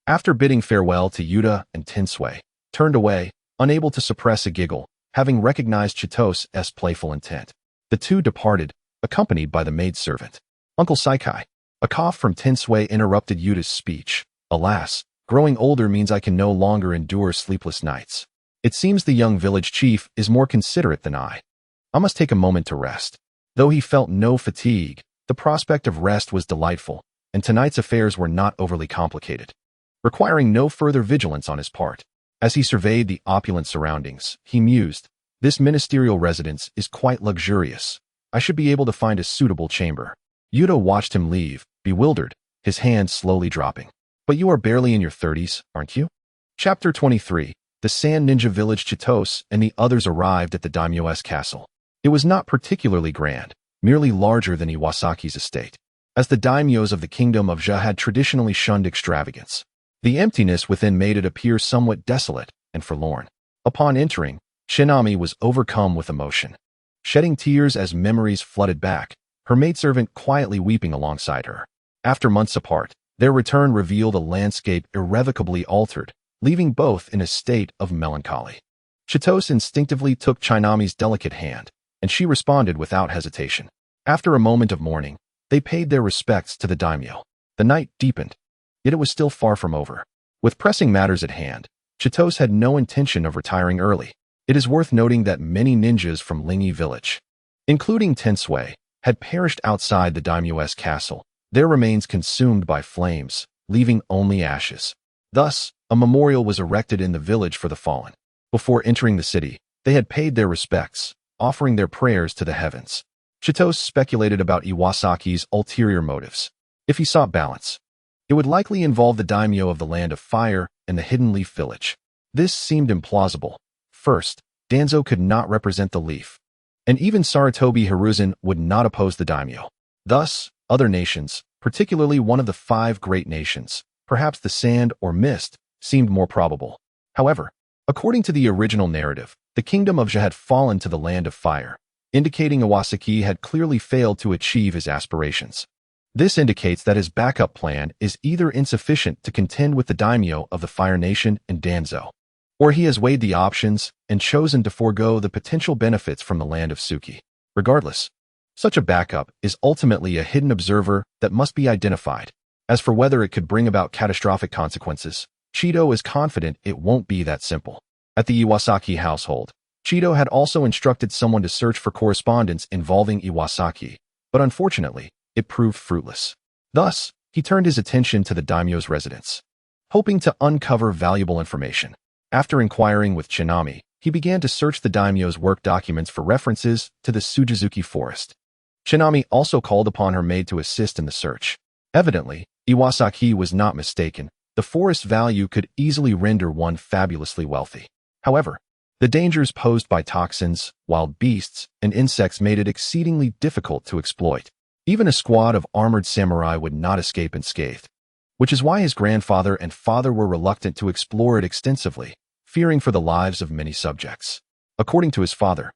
after bidding farewell to Yuta and Tinsui, turned away, unable to suppress a giggle, having recognized Chitose's playful intent. The two departed, accompanied by the maidservant. "Uncle Saikai." A cough from Tinsui interrupted Yuta's speech. "Alas, growing older means I can no longer endure sleepless nights. It seems the young village chief is more considerate than I. I must take a moment to rest." Though he felt no fatigue, the prospect of rest was delightful, and tonight's affairs were not overly complicated, requiring no further vigilance on his part. As he surveyed the opulent surroundings, he mused, "This ministerial residence is quite luxurious. I should be able to find a suitable chamber." Yuta watched him leave, bewildered, his hand slowly dropping. "But you are barely in your 30s, aren't you?" Chapter 23. The Sand Ninja Village. Chitose and the others arrived at the daimyo's castle. It was not particularly grand, merely larger than Iwasaki's estate, as the daimyos of the kingdom of Ja had traditionally shunned extravagance. The emptiness within made it appear somewhat desolate and forlorn. Upon entering, Shinami was overcome with emotion, shedding tears as memories flooded back, her maidservant quietly weeping alongside her. After months apart, their return revealed a landscape irrevocably altered, leaving both in a state of melancholy. Chitose instinctively took Shinami's delicate hand, and she responded without hesitation. After a moment of mourning, they paid their respects to the daimyo. The night deepened, yet it was still far from over. With pressing matters at hand, Chitose had no intention of retiring early. It is worth noting that many ninjas from Lingi village, including Tinsui, had perished outside the daimyo's castle, their remains consumed by flames, leaving only ashes. Thus, a memorial was erected in the village for the fallen. Before entering the city, they had paid their respects, offering their prayers to the heavens. Chitose speculated about Iwasaki's ulterior motives. If he sought balance, it would likely involve the daimyo of the Land of Fire and the Hidden Leaf Village. This seemed implausible. First, Danzo could not represent the leaf, and even Sarutobi Hiruzen would not oppose the daimyo. Thus, other nations, particularly one of the 5 great nations, perhaps the Sand or Mist, seemed more probable. However, according to the original narrative, the kingdom of Ja had fallen to the Land of Fire, indicating Iwasaki had clearly failed to achieve his aspirations. This indicates that his backup plan is either insufficient to contend with the daimyo of the Fire Nation and Danzo, or he has weighed the options and chosen to forego the potential benefits from the land of Suki. Regardless, such a backup is ultimately a hidden observer that must be identified. As for whether it could bring about catastrophic consequences, Chido is confident it won't be that simple. At the Iwasaki household, Chido had also instructed someone to search for correspondence involving Iwasaki, but unfortunately, it proved fruitless. Thus, he turned his attention to the daimyo's residence, hoping to uncover valuable information. After inquiring with Shinami, he began to search the daimyo's work documents for references to the Sujizuki forest. Shinami also called upon her maid to assist in the search. Evidently, Iwasaki was not mistaken. The forest's value could easily render one fabulously wealthy. However, the dangers posed by toxins, wild beasts, and insects made it exceedingly difficult to exploit. Even a squad of armored samurai would not escape unscathed. which is why his grandfather and father were reluctant to explore it extensively, fearing for the lives of many subjects. According to his father,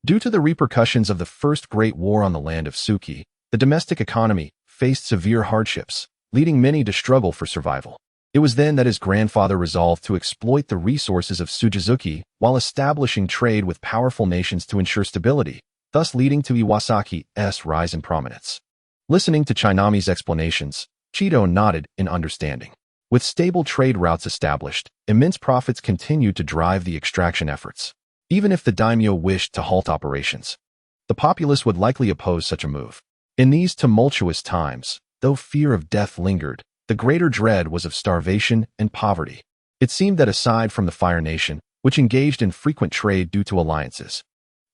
due to the repercussions of the First Great War on the land of Suki, the domestic economy faced severe hardships, leading many to struggle for survival. It was then that his grandfather resolved to exploit the resources of Sujizuki while establishing trade with powerful nations to ensure stability, thus leading to Iwasaki's rise in prominence. Listening to Chinami's explanations, Chido nodded in understanding. With stable trade routes established, immense profits continued to drive the extraction efforts. Even if the daimyo wished to halt operations, the populace would likely oppose such a move. In these tumultuous times, though fear of death lingered, the greater dread was of starvation and poverty. It seemed that aside from the Fire Nation, which engaged in frequent trade due to alliances,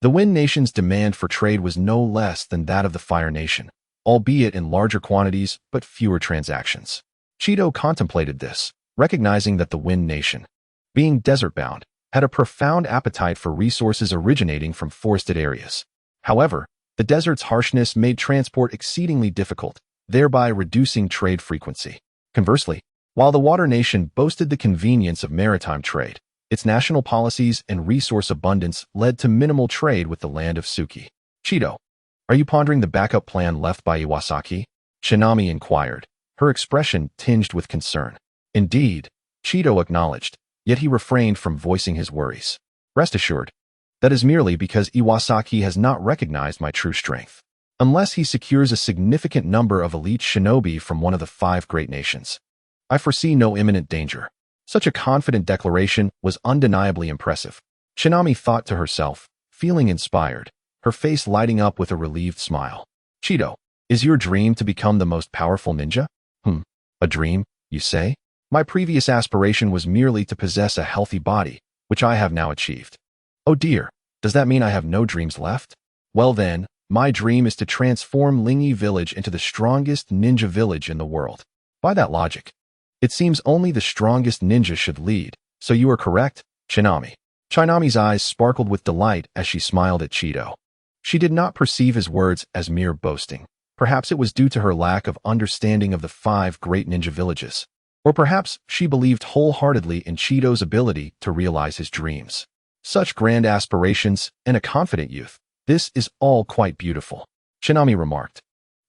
the Wind Nation's demand for trade was no less than that of the Fire Nation, albeit in larger quantities but fewer transactions. Chido contemplated this, recognizing that the Wind Nation, being desert-bound, had a profound appetite for resources originating from forested areas. However, the desert's harshness made transport exceedingly difficult, thereby reducing trade frequency. Conversely, while the Water Nation boasted the convenience of maritime trade, its national policies and resource abundance led to minimal trade with the land of Suki. Chido, are you pondering the backup plan left by Iwasaki? Shinami inquired, her expression tinged with concern. Indeed, Chido acknowledged, yet he refrained from voicing his worries. Rest assured, that is merely because Iwasaki has not recognized my true strength. Unless he secures a significant number of elite shinobi from one of the 5 great nations, I foresee no imminent danger. Such a confident declaration was undeniably impressive. Shinami thought to herself, feeling inspired, her face lighting up with a relieved smile. Chido, is your dream to become the most powerful ninja? A dream, you say? My previous aspiration was merely to possess a healthy body, which I have now achieved. Oh dear, does that mean I have no dreams left? Well then, my dream is to transform Lingi Village into the strongest ninja village in the world. By that logic, it seems only the strongest ninja should lead, so you are correct, Shinami. Shinami's eyes sparkled with delight as she smiled at Chido. She did not perceive his words as mere boasting. Perhaps it was due to her lack of understanding of the 5 great ninja villages. Or perhaps she believed wholeheartedly in Chido's ability to realize his dreams. Such grand aspirations and a confident youth. This is all quite beautiful, Shinami remarked.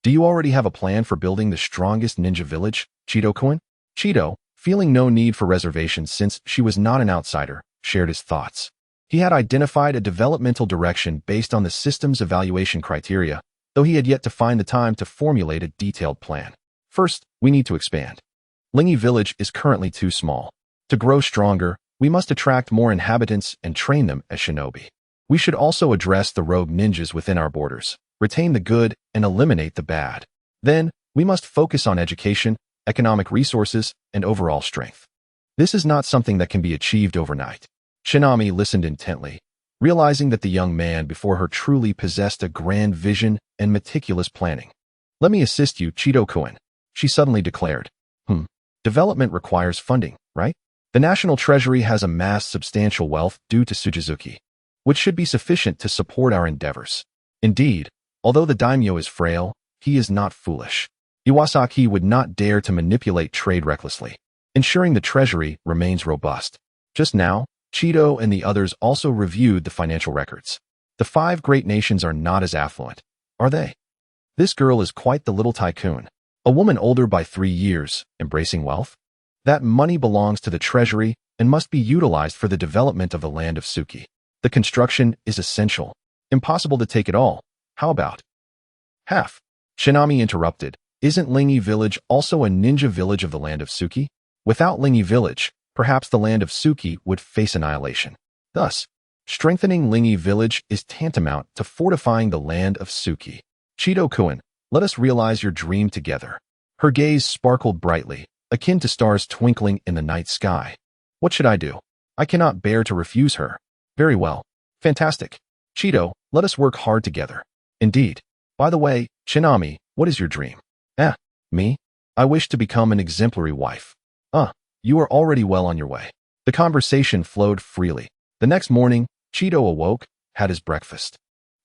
Do you already have a plan for building the strongest ninja village, Chido-kun? Chido, feeling no need for reservations since she was not an outsider, shared his thoughts. He had identified a developmental direction based on the system's evaluation criteria, though he had yet to find the time to formulate a detailed plan. First, we need to expand. Lingi Village is currently too small. To grow stronger, we must attract more inhabitants and train them as shinobi. We should also address the rogue ninjas within our borders, retain the good, and eliminate the bad. Then, we must focus on education, economic resources, and overall strength. This is not something that can be achieved overnight. Shinami listened intently, realizing that the young man before her truly possessed a grand vision and meticulous planning. Let me assist you, Chido-kun, she suddenly declared. Development requires funding, right? The national treasury has amassed substantial wealth due to Sujizuki, which should be sufficient to support our endeavors. Indeed, although the daimyo is frail, he is not foolish. Iwasaki would not dare to manipulate trade recklessly, ensuring the treasury remains robust. Just now, Chido and the others also reviewed the financial records. The 5 great nations are not as affluent, are they? This girl is quite the little tycoon, a woman older by 3 years, embracing wealth. That money belongs to the treasury and must be utilized for the development of the land of Suki. The construction is essential. Impossible to take it all. How about half? Shinami interrupted. Isn't Lingi Village also a ninja village of the land of Suki? Without Lingi Village, perhaps the land of Suki would face annihilation. Thus, strengthening Lingi Village is tantamount to fortifying the land of Suki. Chido-kun, let us realize your dream together. Her gaze sparkled brightly, akin to stars twinkling in the night sky. What should I do? I cannot bear to refuse her. Very well. Fantastic. Chido, let us work hard together. Indeed. By the way, Shinami, what is your dream? Me? I wish to become an exemplary wife. You are already well on your way. The conversation flowed freely. The next morning, Chido awoke, had his breakfast,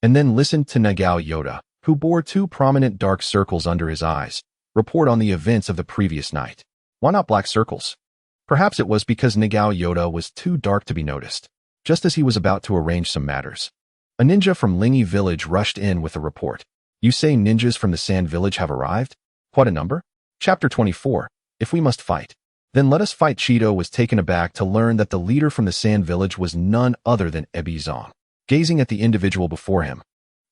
and then listened to Nagao Yoda, who bore 2 prominent dark circles under his eyes, report on the events of the previous night. Why not black circles? Perhaps it was because Nagao Yoda was too dark to be noticed. Just as he was about to arrange some matters, a ninja from Lingi village rushed in with a report. You say ninjas from the Sand Village have arrived? What a number? Chapter 24. If we must fight, then let us fight. Cheeto was taken aback to learn that the leader from the Sand Village was none other than Ebi Zong. Gazing at the individual before him,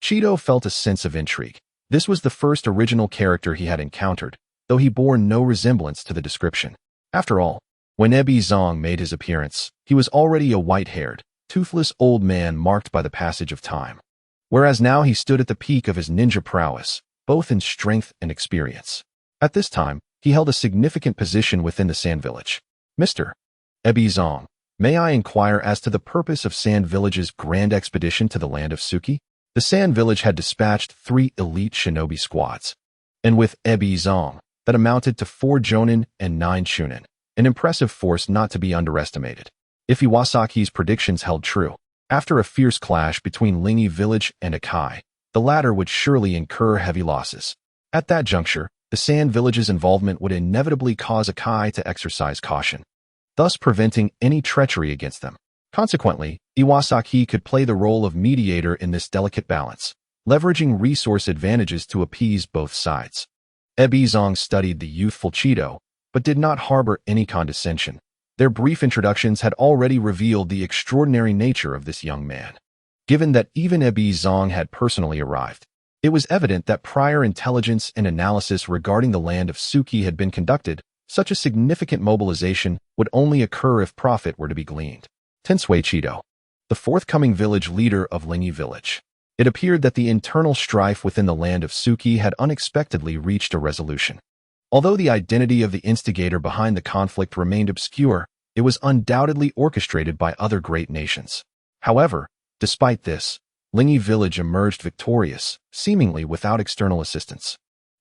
Cheeto felt a sense of intrigue. This was the first original character he had encountered, though he bore no resemblance to the description. After all, when Ebi Zong made his appearance, he was already a white-haired, toothless old man marked by the passage of time. Whereas now he stood at the peak of his ninja prowess, both in strength and experience. At this time, he held a significant position within the Sand Village. Mr. Ebi Zong, may I inquire as to the purpose of Sand Village's grand expedition to the land of Suki? The Sand Village had dispatched 3 elite shinobi squads, and with Ebi Zong, that amounted to 4 jonin and 9 shunin, an impressive force not to be underestimated. If Iwasaki's predictions held true, after a fierce clash between Lingi village and Isekai, the latter would surely incur heavy losses. At that juncture, the Sand Village's involvement would inevitably cause Isekai to exercise caution, thus preventing any treachery against them. Consequently, Iwasaki could play the role of mediator in this delicate balance, leveraging resource advantages to appease both sides. Ebi Zong studied the youthful Cheeto, but did not harbor any condescension. Their brief introductions had already revealed the extraordinary nature of this young man. Given that even Ebi Zong had personally arrived, it was evident that prior intelligence and analysis regarding the land of Suki had been conducted. Such a significant mobilization would only occur if profit were to be gleaned. Tensui Cheeto, the forthcoming village leader of Lingi village. It appeared that the internal strife within the land of Suki had unexpectedly reached a resolution. Although the identity of the instigator behind the conflict remained obscure, it was undoubtedly orchestrated by other great nations. However, despite this, Lingi village emerged victorious, seemingly without external assistance.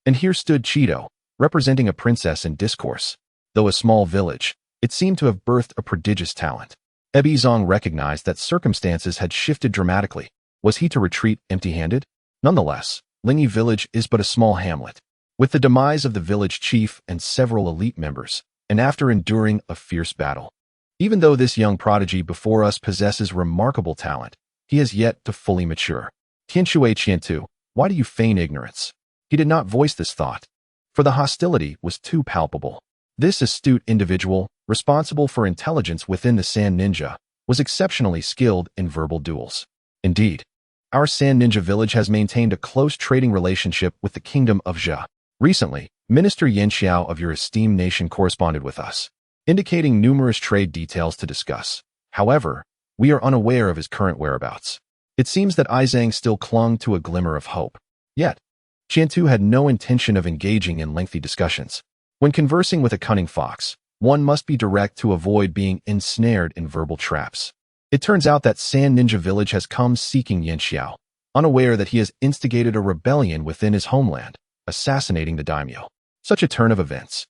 And here stood Cheeto, representing a princess in discourse. Though a small village, it seemed to have birthed a prodigious talent. Ebi Zong recognized that circumstances had shifted dramatically. Was he to retreat empty-handed? Nonetheless, Lingi village is but a small hamlet. With the demise of the village chief and several elite members, and after enduring a fierce battle. Even though this young prodigy before us possesses remarkable talent, he has yet to fully mature. Tianxue Qiantu, why do you feign ignorance? He did not voice this thought, for the hostility was too palpable. This astute individual, responsible for intelligence within the Sand Ninja, was exceptionally skilled in verbal duels. Indeed, our Sand Ninja village has maintained a close trading relationship with the Kingdom of Zhe. Recently, Minister Yanxiao of your esteemed nation corresponded with us, indicating numerous trade details to discuss. However, we are unaware of his current whereabouts. It seems that Izang still clung to a glimmer of hope. Yet, Qiantu had no intention of engaging in lengthy discussions. When conversing with a cunning fox, one must be direct to avoid being ensnared in verbal traps. It turns out that Sand Ninja Village has come seeking Yanxiao, unaware that he has instigated a rebellion within his homeland, assassinating the daimyo. Such a turn of events.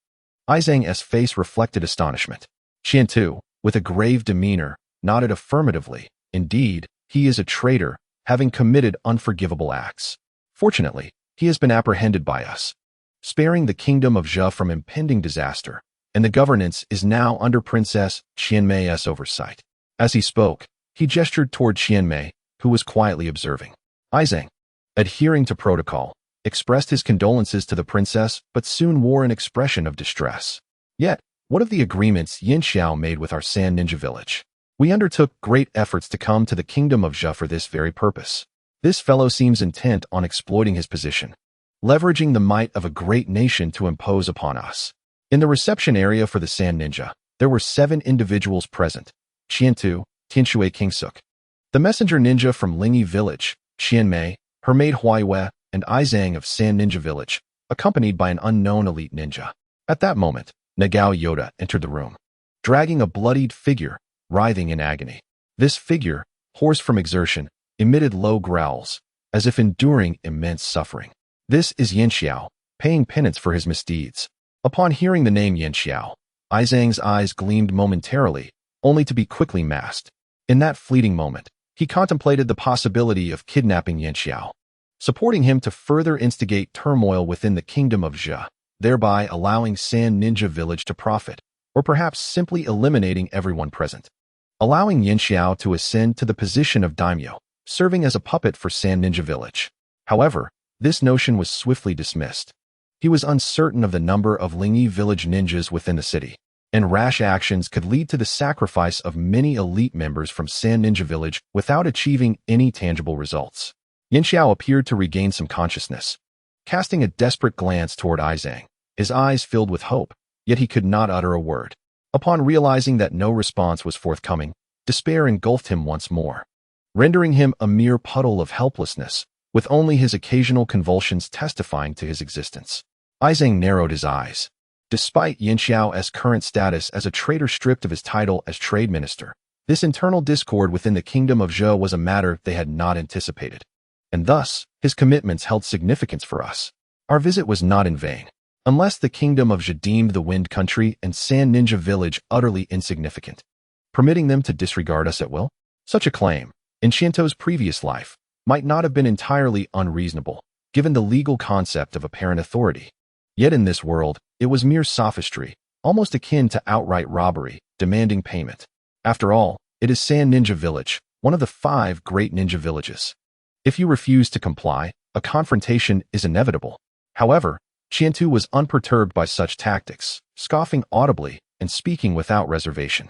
Izang's face reflected astonishment. Qiantu, with a grave demeanor, nodded affirmatively. Indeed, he is a traitor, having committed unforgivable acts. Fortunately, he has been apprehended by us, sparing the Kingdom of Zhe from impending disaster, and the governance is now under Princess Qianmei's oversight. As he spoke, he gestured toward Qianmei, who was quietly observing. Izang, adhering to protocol, expressed his condolences to the princess, but soon wore an expression of distress. Yet, what of the agreements Yanxiao made with our Sand Ninja village? We undertook great efforts to come to the Kingdom of Zhe for this very purpose. This fellow seems intent on exploiting his position, leveraging the might of a great nation to impose upon us. In the reception area for the Sand Ninja, there were 7 individuals present: Qiantu, Tianxue Kingsuk, the messenger ninja from Lingi village, Qianmei, her maid Huaiwe, and Izang of Sand Ninja village, accompanied by an unknown elite ninja. At that moment, Nagao Yoda entered the room, dragging a bloodied figure, writhing in agony. This figure, hoarse from exertion, emitted low growls, as if enduring immense suffering. This is Yanxiao, paying penance for his misdeeds. Upon hearing the name Yanxiao, Izang's eyes gleamed momentarily, only to be quickly masked. In that fleeting moment, he contemplated the possibility of kidnapping Yanxiao, supporting him to further instigate turmoil within the Kingdom of Zhe. thereby allowing Sand Ninja Village to profit, or perhaps simply eliminating everyone present. Allowing Yanxiao to ascend to the position of daimyo, serving as a puppet for Sand Ninja Village. However, this notion was swiftly dismissed. He was uncertain of the number of Lingyi village ninjas within the city, and rash actions could lead to the sacrifice of many elite members from Sand Ninja Village without achieving any tangible results. Yanxiao appeared to regain some consciousness. Casting a desperate glance toward Izang, his eyes filled with hope, yet he could not utter a word. Upon realizing that no response was forthcoming, despair engulfed him once more, rendering him a mere puddle of helplessness, with only his occasional convulsions testifying to his existence. Izang narrowed his eyes. Despite Yanxiao's current status as a traitor stripped of his title as trade minister, this internal discord within the kingdom of Zhou was a matter they had not anticipated. And thus, his commitments held significance for us. Our visit was not in vain. Unless the kingdom of Zhou deemed the Wind Country and Sand Ninja Village utterly insignificant, permitting them to disregard us at will? Such a claim, in Shinto's previous life, might not have been entirely unreasonable, given the legal concept of apparent authority. Yet in this world, it was mere sophistry, almost akin to outright robbery, demanding payment. After all, it is Sand Ninja Village, one of the 5 great ninja villages. If you refuse to comply, a confrontation is inevitable. However, Qiantu was unperturbed by such tactics, scoffing audibly and speaking without reservation.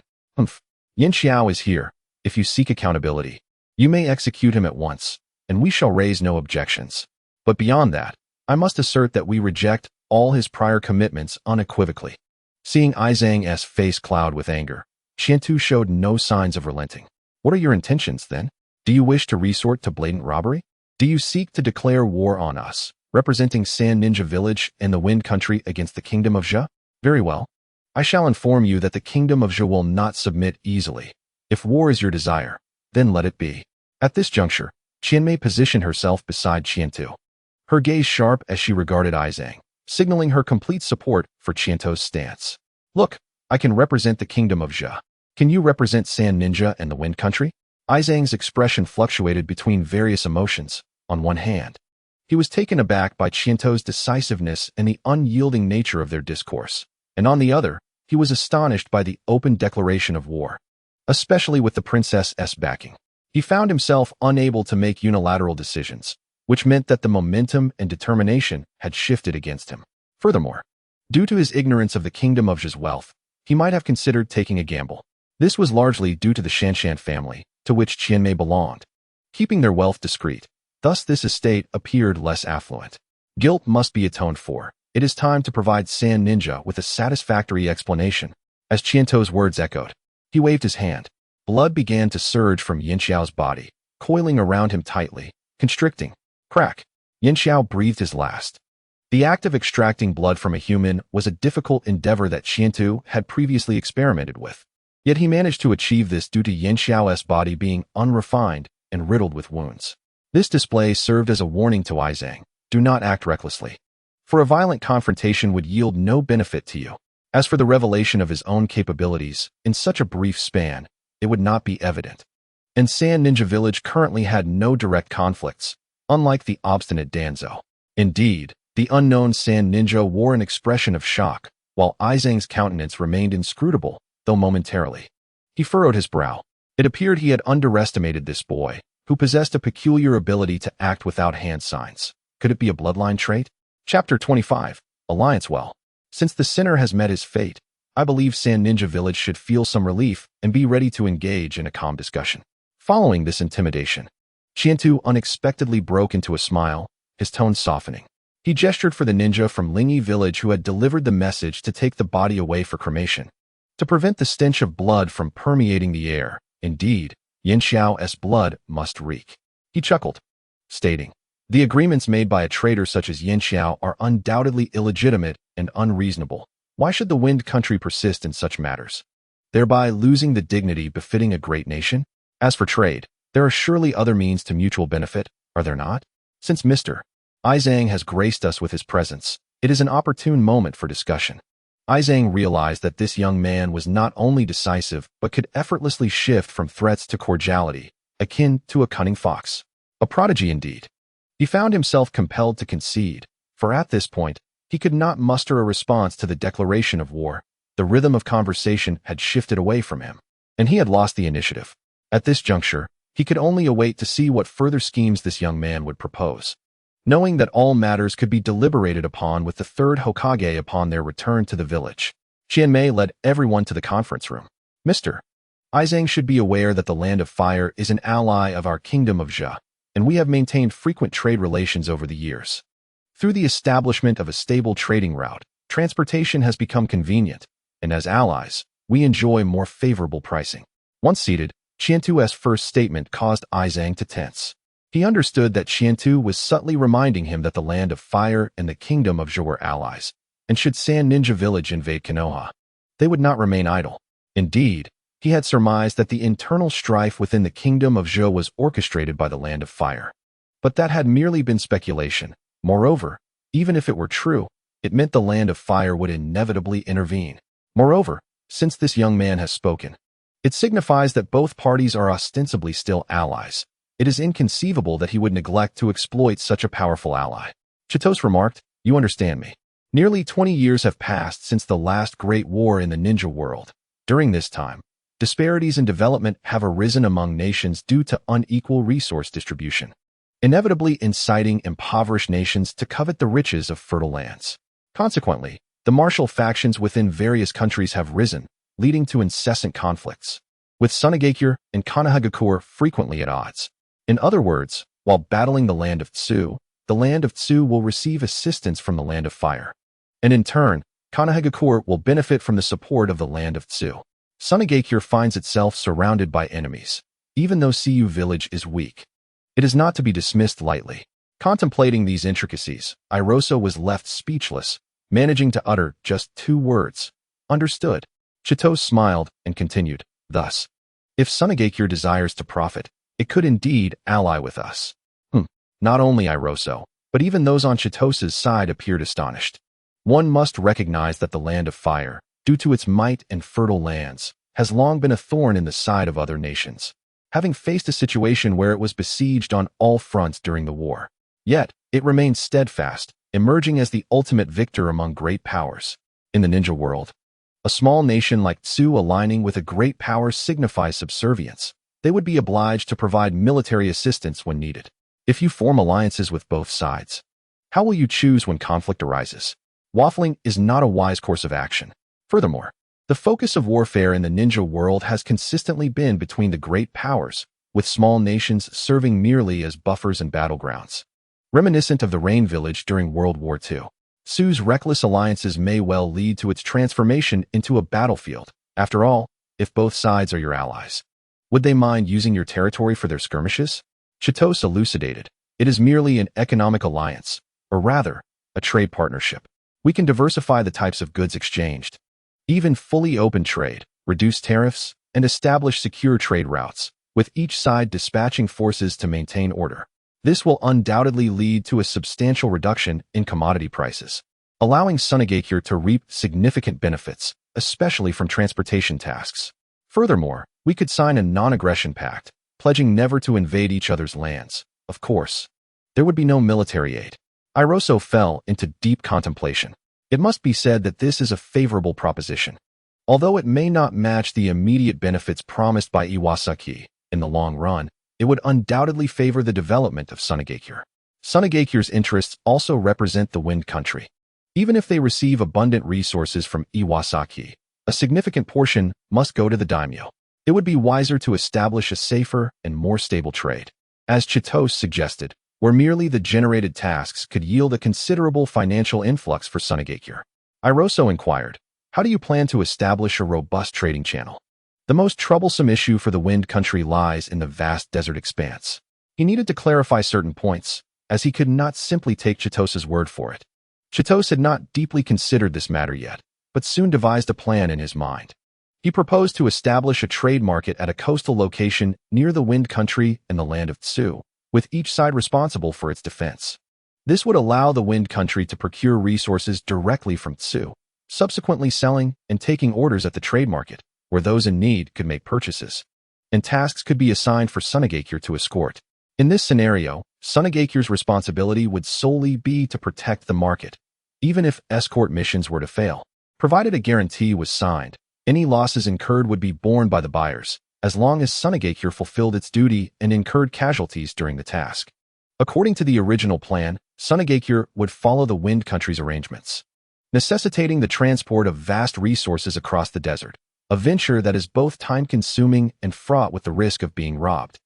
Yanxiao is here. If you seek accountability, you may execute him at once, and we shall raise no objections. But beyond that, I must assert that we reject all his prior commitments unequivocally. Seeing Izang's face cloud with anger, Qiantu showed no signs of relenting. What are your intentions, then? Do you wish to resort to blatant robbery? Do you seek to declare war on us, representing Sand Ninja Village and the Wind Country against the Kingdom of Zhou? Very well. I shall inform you that the Kingdom of Zhou will not submit easily. If war is your desire, then let it be. At this juncture, Qianmei positioned herself beside Qiantu, her gaze sharp as she regarded Izang, signaling her complete support for Qiantu's stance. Look, I can represent the Kingdom of Zhou. Can you represent Sand Ninja and the Wind Country? Izang's expression fluctuated between various emotions. On one hand, he was taken aback by Qiantu's decisiveness and the unyielding nature of their discourse, and on the other, he was astonished by the open declaration of war, especially with the princess's backing. He found himself unable to make unilateral decisions, which meant that the momentum and determination had shifted against him. Furthermore, due to his ignorance of the Kingdom of Zhou's wealth, he might have considered taking a gamble. This was largely due to the Shanshan family, to which Qianmei belonged, keeping their wealth discreet. Thus this estate appeared less affluent. Guilt must be atoned for. It is time to provide Sand Ninja with a satisfactory explanation. As Qiantu's words echoed, he waved his hand. Blood began to surge from Yanxiao's body, coiling around him tightly, constricting. Crack. Yanxiao breathed his last. The act of extracting blood from a human was a difficult endeavor that Qiantu had previously experimented with. Yet he managed to achieve this due to Yanxiao's body being unrefined and riddled with wounds. This display served as a warning to Izang. Do not act recklessly, for a violent confrontation would yield no benefit to you. As for the revelation of his own capabilities, in such a brief span, it would not be evident. And Sand Ninja Village currently had no direct conflicts, unlike the obstinate Danzo. Indeed, the unknown Sand Ninja wore an expression of shock, while Izang's countenance remained inscrutable, though momentarily. He furrowed his brow. It appeared he had underestimated this boy, who possessed a peculiar ability to act without hand signs. Could it be a bloodline trait? Chapter 25, Alliance. Well, since the sinner has met his fate, I believe Sand Ninja Village should feel some relief and be ready to engage in a calm discussion. Following this intimidation, Qiantu unexpectedly broke into a smile, his tone softening. He gestured for the ninja from Lingyi Village who had delivered the message to take the body away for cremation, to prevent the stench of blood from permeating the air. Indeed, Yanxiao's blood must reek. He chuckled, stating, the agreements made by a traitor such as Yanxiao are undoubtedly illegitimate and unreasonable. Why should the Wind Country persist in such matters, thereby losing the dignity befitting a great nation? As for trade, there are surely other means to mutual benefit, are there not? Since Mr. Izang has graced us with his presence, it is an opportune moment for discussion. Izang realized that this young man was not only decisive but could effortlessly shift from threats to cordiality, akin to a cunning fox. A prodigy indeed. He found himself compelled to concede, for at this point, He could not muster a response to the declaration of war. The rhythm of conversation had shifted away from him, and he had lost the initiative. At this juncture, he could only await to see what further schemes this young man would propose. Knowing that all matters could be deliberated upon with the third Hokage upon their return to the village, Qianmei led everyone to the conference room. Mr. Izang should be aware that the Land of Fire is an ally of our Kingdom of Zhe, and we have maintained frequent trade relations over the years. Through the establishment of a stable trading route, transportation has become convenient, and as allies, we enjoy more favorable pricing. Once seated, Qiantu's first statement caused Izang to tense. He understood that Qiantu was subtly reminding him that the Land of Fire and the Kingdom of Zhe were allies, and should Sand Ninja Village invade Konoha, they would not remain idle. Indeed, he had surmised that the internal strife within the Kingdom of Zhe was orchestrated by the Land of Fire. But that had merely been speculation. Moreover, even if it were true, it meant the Land of Fire would inevitably intervene. Moreover, since this young man has spoken, it signifies that both parties are ostensibly still allies. It is inconceivable that he would neglect to exploit such a powerful ally. Chitos remarked, "You understand me. Nearly 20 years have passed since the last great war in the ninja world. During this time, disparities in development have arisen among nations due to unequal resource distribution, inevitably inciting impoverished nations to covet the riches of fertile lands. Consequently, the martial factions within various countries have risen, leading to incessant conflicts, with Sunagakure and Konohagakure frequently at odds. In other words, while battling the Land of Tsu, the Land of Tsu will receive assistance from the Land of Fire, and in turn, Konohagakure will benefit from the support of the Land of Tsu. Sunagakure finds itself surrounded by enemies, even though Siyu village is weak. It is not to be dismissed lightly." Contemplating these intricacies, Iroso was left speechless, managing to utter just 2 words. "Understood." Chitos smiled and continued, "Thus, if Sunagakure desires to profit, it could indeed ally with us." Not only Iroso, but even those on Chitos's side appeared astonished. One must recognize that the Land of Fire, due to its might and fertile lands, has long been a thorn in the side of other nations, having faced a situation where it was besieged on all fronts during the war. Yet, it remained steadfast, emerging as the ultimate victor among great powers. In the ninja world, a small nation like Tsu aligning with a great power signifies subservience. They would be obliged to provide military assistance when needed. If you form alliances with both sides, how will you choose when conflict arises? Waffling is not a wise course of action. Furthermore, the focus of warfare in the ninja world has consistently been between the great powers, with small nations serving merely as buffers and battlegrounds. Reminiscent of the Rain Village during World War II, Tsu's reckless alliances may well lead to its transformation into a battlefield. After all, if both sides are your allies, would they mind using your territory for their skirmishes? Chitos elucidated, "It is merely an economic alliance, or rather, a trade partnership. We can diversify the types of goods exchanged, even fully open trade, reduce tariffs, and establish secure trade routes, with each side dispatching forces to maintain order. This will undoubtedly lead to a substantial reduction in commodity prices, allowing Sunagakure to reap significant benefits, especially from transportation tasks. Furthermore, we could sign a non-aggression pact, pledging never to invade each other's lands. Of course, there would be no military aid." Iroso fell into deep contemplation. It must be said that this is a favorable proposition. Although it may not match the immediate benefits promised by Iwasaki, in the long run, it would undoubtedly favor the development of Sunagakure. Sunagakure's interests also represent the Wind Country. Even if they receive abundant resources from Iwasaki, a significant portion must go to the daimyo. It would be wiser to establish a safer and more stable trade, as Chitos suggested, where merely the generated tasks could yield a considerable financial influx for Sunagakure. Iroso inquired, "How do you plan to establish a robust trading channel?" The most troublesome issue for the Wind Country lies in the vast desert expanse. He needed to clarify certain points, as he could not simply take Chitos's word for it. Chitos had not deeply considered this matter yet, but soon devised a plan in his mind. He proposed to establish a trade market at a coastal location near the Wind Country and the Land of Tsu, with each side responsible for its defense. This would allow the Wind Country to procure resources directly from Tsu, subsequently selling and taking orders at the trade market, where those in need could make purchases, and tasks could be assigned for Sunagakure to escort. In this scenario, Sunagakure's responsibility would solely be to protect the market, even if escort missions were to fail. Provided a guarantee was signed, any losses incurred would be borne by the buyers, as long as Sunagakure fulfilled its duty and incurred casualties during the task. According to the original plan, Sunagakure would follow the Wind Country's arrangements, necessitating the transport of vast resources across the desert, a venture that is both time-consuming and fraught with the risk of being robbed,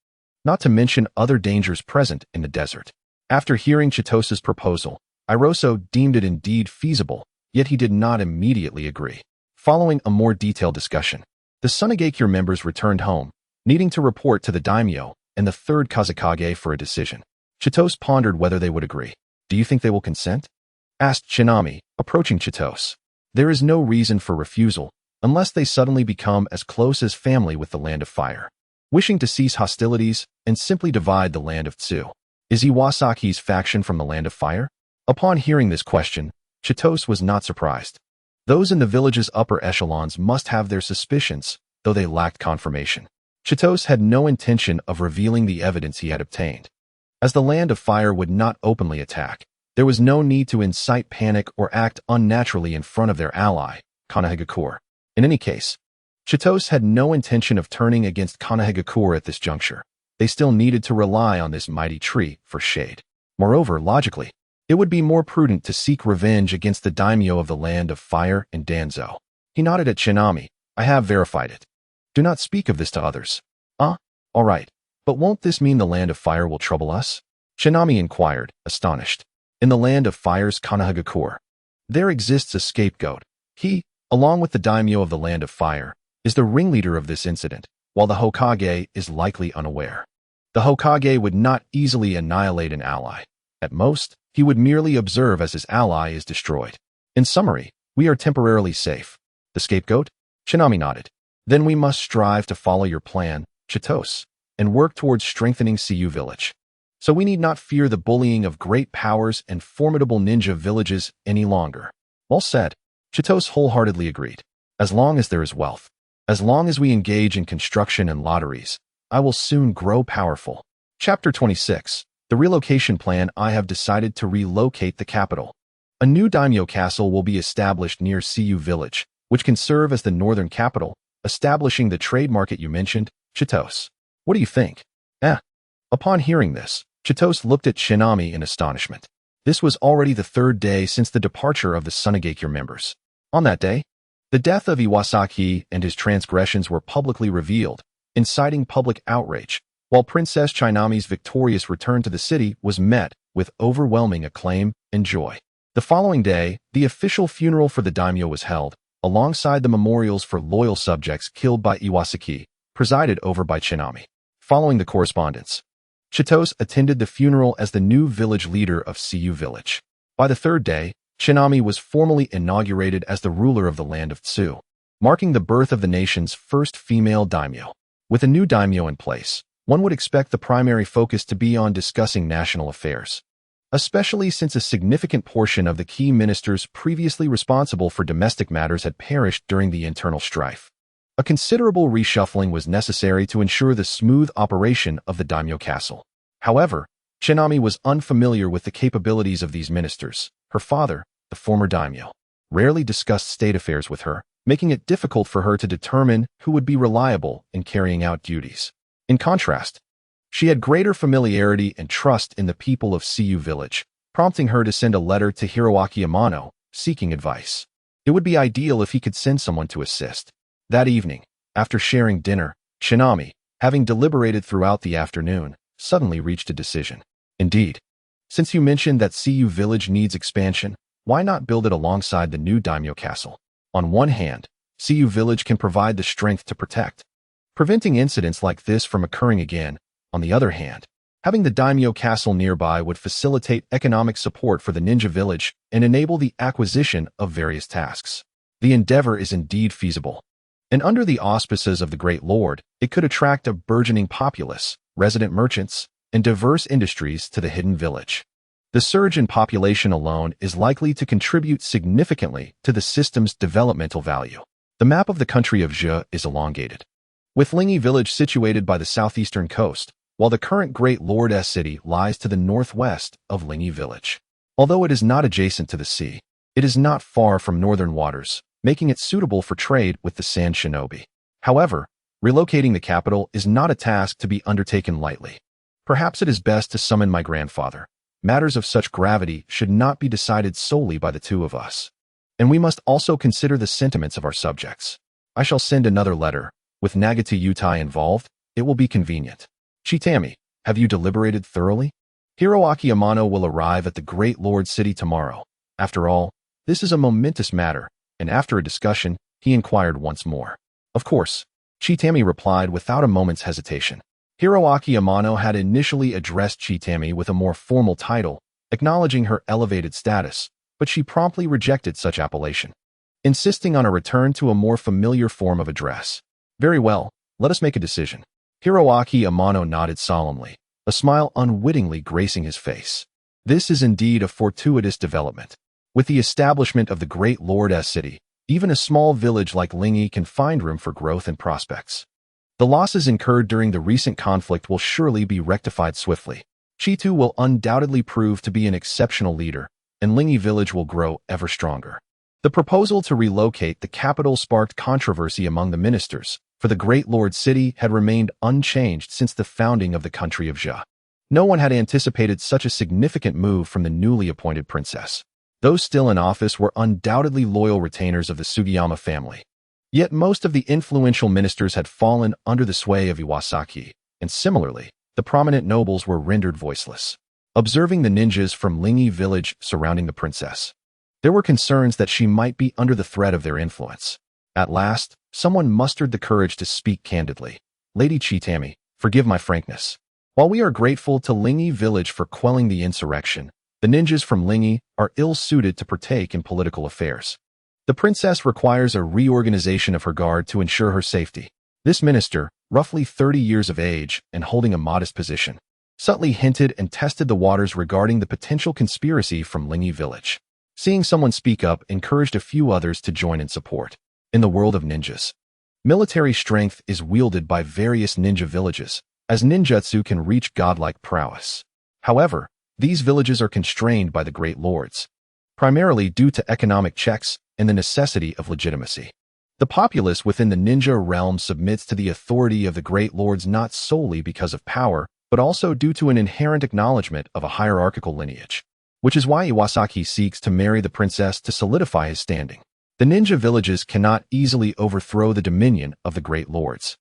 not to mention other dangers present in the desert. After hearing Chitosa's proposal, Iroso deemed it indeed feasible, yet he did not immediately agree. Following a more detailed discussion, the Sunagakure members returned home, needing to report to the daimyo and the third Kazekage for a decision. Chitose pondered whether they would agree. "Do you think they will consent?" asked Shinami, approaching Chitose. "There is no reason for refusal, unless they suddenly become as close as family with the Land of Fire, wishing to cease hostilities and simply divide the land of Tsu. Is Iwasaki's faction from the Land of Fire?" Upon hearing this question, Chitose was not surprised. Those in the village's upper echelons must have their suspicions, though they lacked confirmation. Chitose had no intention of revealing the evidence he had obtained. As the Land of Fire would not openly attack, there was no need to incite panic or act unnaturally in front of their ally, Konohagakure. In any case, Chitose had no intention of turning against Konohagakure at this juncture. They still needed to rely on this mighty tree for shade. Moreover, logically, it would be more prudent to seek revenge against the daimyo of the Land of Fire and Danzo. He nodded at Shinami. "I have verified it. Do not speak of this to others." All right. But won't this mean the Land of Fire will trouble us?" Shinami inquired, astonished. "In the Land of Fire's Konohagakure, there exists a scapegoat. He, along with the daimyo of the Land of Fire, is the ringleader of this incident, while the Hokage is likely unaware. The Hokage would not easily annihilate an ally. At most, he would merely observe as his ally is destroyed. In summary, we are temporarily safe." "The scapegoat?" Shinami nodded. "Then we must strive to follow your plan, Chitose, and work towards strengthening Ciu Village. So we need not fear the bullying of great powers and formidable ninja villages any longer." Well said. Chitose wholeheartedly agreed. "As long as there is wealth, as long as we engage in construction and lotteries, I will soon grow powerful." Chapter 26. The relocation plan. I have decided to relocate the capital. A new daimyo castle will be established near Ciu Village, which can serve as the northern capital, establishing the trade market you mentioned, Chitose. What do you think? Upon hearing this, Chitose looked at Shinami in astonishment. This was already the third day since the departure of the Sunagakure members. On that day, the death of Iwasaki and his transgressions were publicly revealed, inciting public outrage, while Princess Shinami's victorious return to the city was met with overwhelming acclaim and joy. The following day, the official funeral for the daimyo was held, alongside the memorials for loyal subjects killed by Iwasaki, presided over by Shinami. Following the correspondence, Chitose attended the funeral as the new village leader of Ciu Village. By the third day, Shinami was formally inaugurated as the ruler of the Land of Tsu, marking the birth of the nation's first female daimyo. With a new daimyo in place, one would expect the primary focus to be on discussing national affairs, especially since a significant portion of the key ministers previously responsible for domestic matters had perished during the internal strife. A considerable reshuffling was necessary to ensure the smooth operation of the daimyo castle. However, Shinami was unfamiliar with the capabilities of these ministers. Her father, the former daimyo, rarely discussed state affairs with her, making it difficult for her to determine who would be reliable in carrying out duties. In contrast, she had greater familiarity and trust in the people of Ciu Village, prompting her to send a letter to Hiroaki Amano, seeking advice. It would be ideal if he could send someone to assist. That evening, after sharing dinner, Shinami, having deliberated throughout the afternoon, suddenly reached a decision. "Indeed, since you mentioned that Ciu Village needs expansion, why not build it alongside the new daimyo castle? On one hand, Ciu Village can provide the strength to protect, preventing incidents like this from occurring again. On the other hand, having the daimyo castle nearby would facilitate economic support for the ninja village and enable the acquisition of various tasks. The endeavor is indeed feasible, and under the auspices of the Great Lord, it could attract a burgeoning populace, resident merchants, and diverse industries to the hidden village. The surge in population alone is likely to contribute significantly to the system's developmental value. The map of the country of Zhe is elongated, with Lingi village situated by the southeastern coast, while the current Great Lord's city lies to the northwest of Lingi village. Although it is not adjacent to the sea, It is not far from northern waters, making it suitable for trade with the Sand Shinobi. However, relocating the capital is not a task to be undertaken lightly. Perhaps it is best to summon my grandfather. Matters of such gravity should not be decided solely by the two of us. And we must also consider the sentiments of our subjects. I shall send another letter. With Nagata Yutai involved, it will be convenient. Chitami, have you deliberated thoroughly? Hiroaki Amano will arrive at the Great Lord City tomorrow. After all, this is a momentous matter, and after a discussion, he inquired once more. Of course, Chitami replied without a moment's hesitation. Hiroaki Amano had initially addressed Chitami with a more formal title, acknowledging her elevated status, but she promptly rejected such appellation, insisting on a return to a more familiar form of address. Very well, let us make a decision. Hiroaki Amano nodded solemnly, a smile unwittingly gracing his face. This is indeed a fortuitous development. With the establishment of the Great Lord's City, even a small village like Lingi can find room for growth and prospects. The losses incurred during the recent conflict will surely be rectified swiftly. Chitu will undoubtedly prove to be an exceptional leader, and Lingi village will grow ever stronger. The proposal to relocate the capital sparked controversy among the ministers, for the Great Lord City had remained unchanged since the founding of the country of Zhe. No one had anticipated such a significant move from the newly appointed princess. Those still in office were undoubtedly loyal retainers of the Sugiyama family. Yet most of the influential ministers had fallen under the sway of Iwasaki, and similarly, the prominent nobles were rendered voiceless. Observing the ninjas from Lingi village surrounding the princess, there were concerns that she might be under the threat of their influence. At last, someone mustered the courage to speak candidly. Lady Chitami, forgive my frankness. While we are grateful to Lingi village for quelling the insurrection, the ninjas from Lingi are ill-suited to partake in political affairs. The princess requires a reorganization of her guard to ensure her safety. This minister, roughly 30 years of age and holding a modest position, subtly hinted and tested the waters regarding the potential conspiracy from Lingi village. Seeing someone speak up encouraged a few others to join in support. In the world of ninjas, military strength is wielded by various ninja villages, as ninjutsu can reach godlike prowess. However, these villages are constrained by the great lords, primarily due to economic checks and the necessity of legitimacy. The populace within the ninja realm submits to the authority of the great lords not solely because of power, but also due to an inherent acknowledgement of a hierarchical lineage, which is why Iwasaki seeks to marry the princess to solidify his standing. The ninja villages cannot easily overthrow the dominion of the great lords.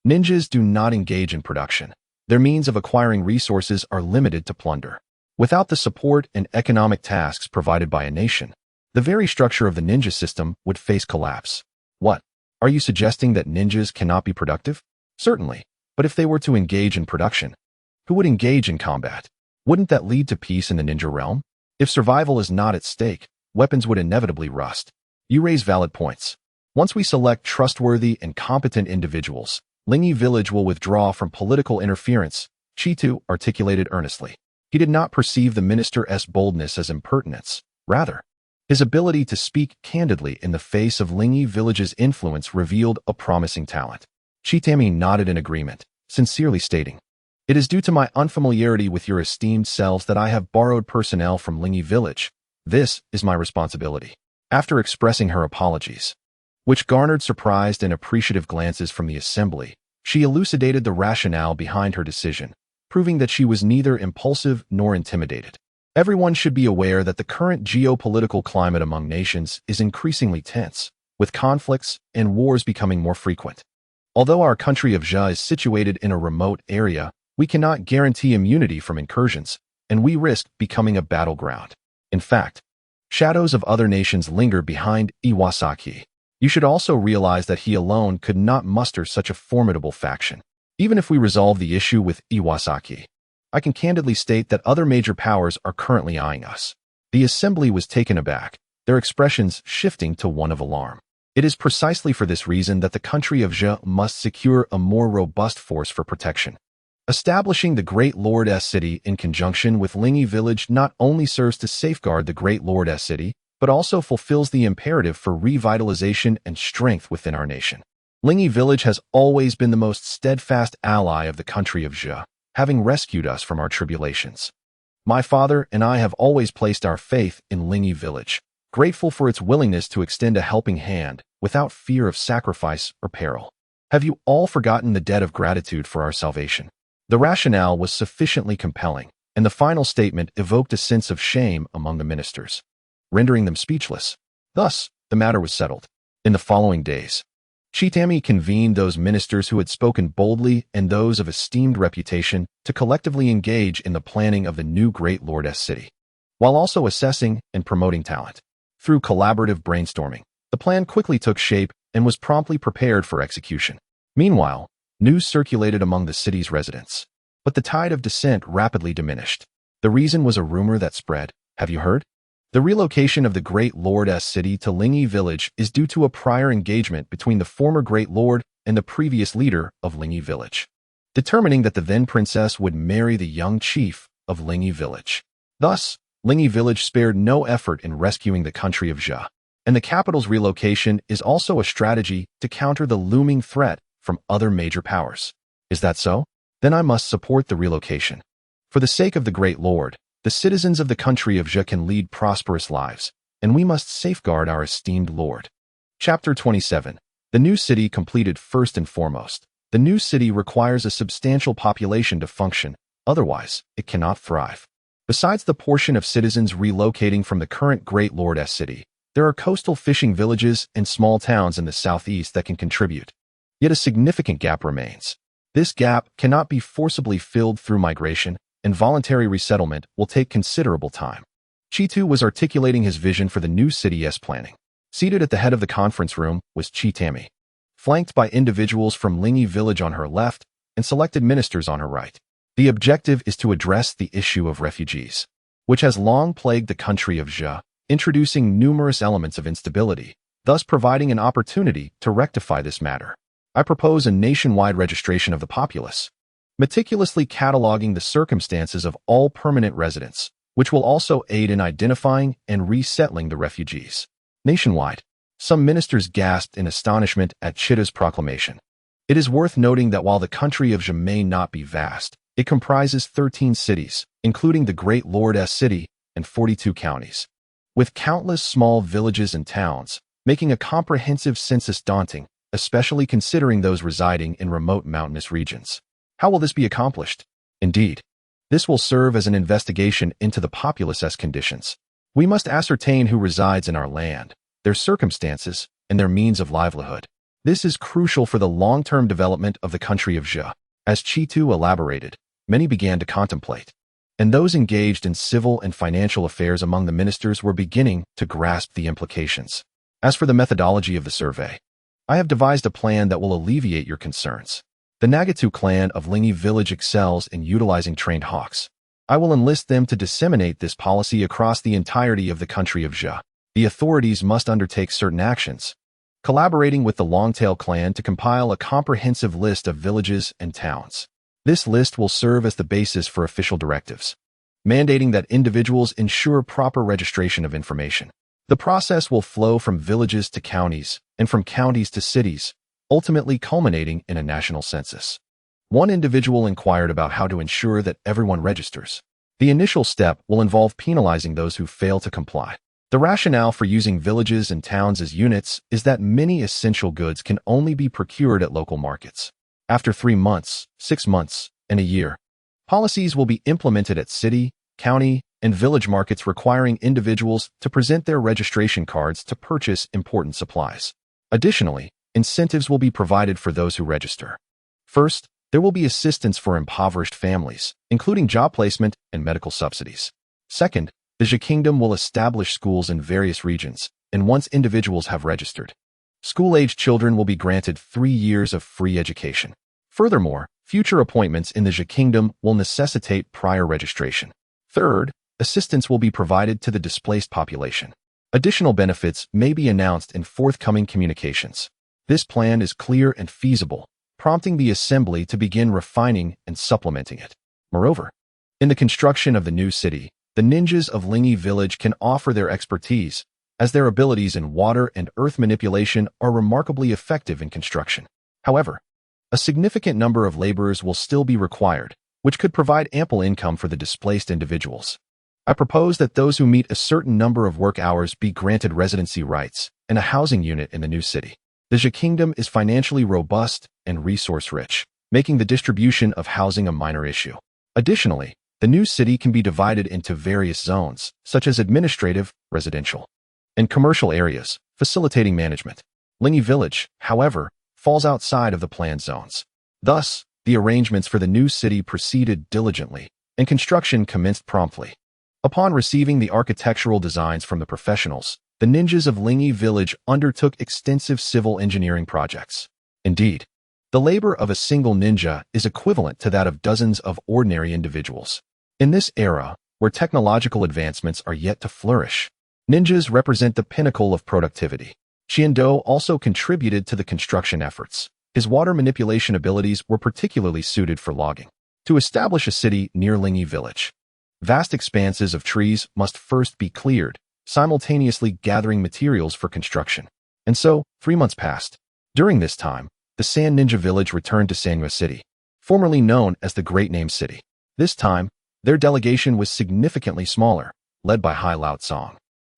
Ninjas do not engage in production. Their means of acquiring resources are limited to plunder. Without the support and economic tasks provided by a nation, the very structure of the ninja system would face collapse. What? Are you suggesting that ninjas cannot be productive? Certainly, but if they were to engage in production, who would engage in combat? Wouldn't that lead to peace in the ninja realm? If survival is not at stake, weapons would inevitably rust. You raise valid points. Once we select trustworthy and competent individuals, Lingi village will withdraw from political interference, Chitu articulated earnestly. He did not perceive the minister's boldness as impertinence. Rather, his ability to speak candidly in the face of Lingi village's influence revealed a promising talent. Chitami nodded in agreement, sincerely stating, "It is due to my unfamiliarity with your esteemed selves that I have borrowed personnel from Lingi village. This is my responsibility." After expressing her apologies, which garnered surprised and appreciative glances from the assembly, she elucidated the rationale behind her decision, proving that she was neither impulsive nor intimidated. Everyone should be aware that the current geopolitical climate among nations is increasingly tense, with conflicts and wars becoming more frequent. Although our country of Zhe is situated in a remote area, we cannot guarantee immunity from incursions, and we risk becoming a battleground. In fact, shadows of other nations linger behind Iwasaki. You should also realize that he alone could not muster such a formidable faction. Even if we resolve the issue with Iwasaki, I can candidly state that other major powers are currently eyeing us. The assembly was taken aback, their expressions shifting to one of alarm. It is precisely for this reason that the country of Zhe must secure a more robust force for protection. Establishing the Great Lord's City in conjunction with Lingi village not only serves to safeguard the Great Lord's City, but also fulfills the imperative for revitalization and strength within our nation. Lingi village has always been the most steadfast ally of the country of Zhe, having rescued us from our tribulations. My father and I have always placed our faith in Lingi village, grateful for its willingness to extend a helping hand without fear of sacrifice or peril. Have you all forgotten the debt of gratitude for our salvation? The rationale was sufficiently compelling, and the final statement evoked a sense of shame among the ministers, rendering them speechless. Thus, the matter was settled. In the following days, Chitami convened those ministers who had spoken boldly and those of esteemed reputation to collectively engage in the planning of the new Great Lord's city, while also assessing and promoting talent. Through collaborative brainstorming, the plan quickly took shape and was promptly prepared for execution. Meanwhile, news circulated among the city's residents, but the tide of dissent rapidly diminished. The reason was a rumor that spread. Have you heard? The relocation of the Great Lord's city to Lingi village is due to a prior engagement between the former Great Lord and the previous leader of Lingi village, determining that the then princess would marry the young chief of Lingi village. Thus, Lingi village spared no effort in rescuing the country of Zhe, and the capital's relocation is also a strategy to counter the looming threat from other major powers. Is that so? Then I must support the relocation. For the sake of the Great Lord, the citizens of the country of Zhe can lead prosperous lives, and we must safeguard our esteemed Lord. Chapter 27. The new city completed. First and foremost, the new city requires a substantial population to function, otherwise, it cannot thrive. Besides the portion of citizens relocating from the current Great Lord's city, there are coastal fishing villages and small towns in the southeast that can contribute. Yet a significant gap remains. This gap cannot be forcibly filled through migration, and voluntary resettlement will take considerable time. Chitu was articulating his vision for the new city's planning. Seated at the head of the conference room was Chitami, flanked by individuals from Lingi village on her left and selected ministers on her right. The objective is to address the issue of refugees, which has long plagued the country of Zhe, introducing numerous elements of instability, thus providing an opportunity to rectify this matter. I propose a nationwide registration of the populace, meticulously cataloging the circumstances of all permanent residents, which will also aid in identifying and resettling the refugees. Nationwide, some ministers gasped in astonishment at Chita's proclamation. It is worth noting that while the country of Zhe may not be vast, it comprises 13 cities, including the Great Lord's city and 42 counties, with countless small villages and towns, making a comprehensive census daunting, especially considering those residing in remote mountainous regions. How will this be accomplished? Indeed, this will serve as an investigation into the populace's conditions. We must ascertain who resides in our land, their circumstances, and their means of livelihood. This is crucial for the long-term development of the country of Zhe. As Chitu elaborated, many began to contemplate, and those engaged in civil and financial affairs among the ministers were beginning to grasp the implications. As for the methodology of the survey, I have devised a plan that will alleviate your concerns. The Nagatu clan of Lingi village excels in utilizing trained hawks. I will enlist them to disseminate this policy across the entirety of the country of Zhe. The authorities must undertake certain actions, collaborating with the Longtail clan to compile a comprehensive list of villages and towns. This list will serve as the basis for official directives, mandating that individuals ensure proper registration of information. The process will flow from villages to counties and from counties to cities, ultimately culminating in a national census. One individual inquired about how to ensure that everyone registers. The initial step will involve penalizing those who fail to comply. The rationale for using villages and towns as units is that many essential goods can only be procured at local markets. After 3 months, 6 months, and a year, policies will be implemented at city, county, and village markets requiring individuals to present their registration cards to purchase important supplies. Additionally, incentives will be provided for those who register. First, there will be assistance for impoverished families, including job placement and medical subsidies. Second, the Zhe Kingdom will establish schools in various regions, and once individuals have registered, school-aged children will be granted 3 years of free education. Furthermore, future appointments in the Zhe Kingdom will necessitate prior registration. Third, assistance will be provided to the displaced population. Additional benefits may be announced in forthcoming communications. This plan is clear and feasible, prompting the Assembly to begin refining and supplementing it. Moreover, in the construction of the new city, the ninjas of Lingi village can offer their expertise, as their abilities in water and earth manipulation are remarkably effective in construction. However, a significant number of laborers will still be required, which could provide ample income for the displaced individuals. I propose that those who meet a certain number of work hours be granted residency rights and a housing unit in the new city. The Zhe Kingdom is financially robust and resource-rich, making the distribution of housing a minor issue. Additionally, the new city can be divided into various zones, such as administrative, residential, and commercial areas, facilitating management. Linyi Village, however, falls outside of the planned zones. Thus, the arrangements for the new city proceeded diligently, and construction commenced promptly. Upon receiving the architectural designs from the professionals, the ninjas of Linyi Village undertook extensive civil engineering projects. Indeed, the labor of a single ninja is equivalent to that of dozens of ordinary individuals. In this era, where technological advancements are yet to flourish, ninjas represent the pinnacle of productivity. Qiando also contributed to the construction efforts. His water manipulation abilities were particularly suited for logging. To establish a city near Linyi Village, vast expanses of trees must first be cleared, simultaneously gathering materials for construction. And so, 3 months passed. During this time, the Sand Ninja Village returned to Sanyue City, formerly known as the Great Name City. This time, their delegation was significantly smaller, led by Hai Lao Tsong.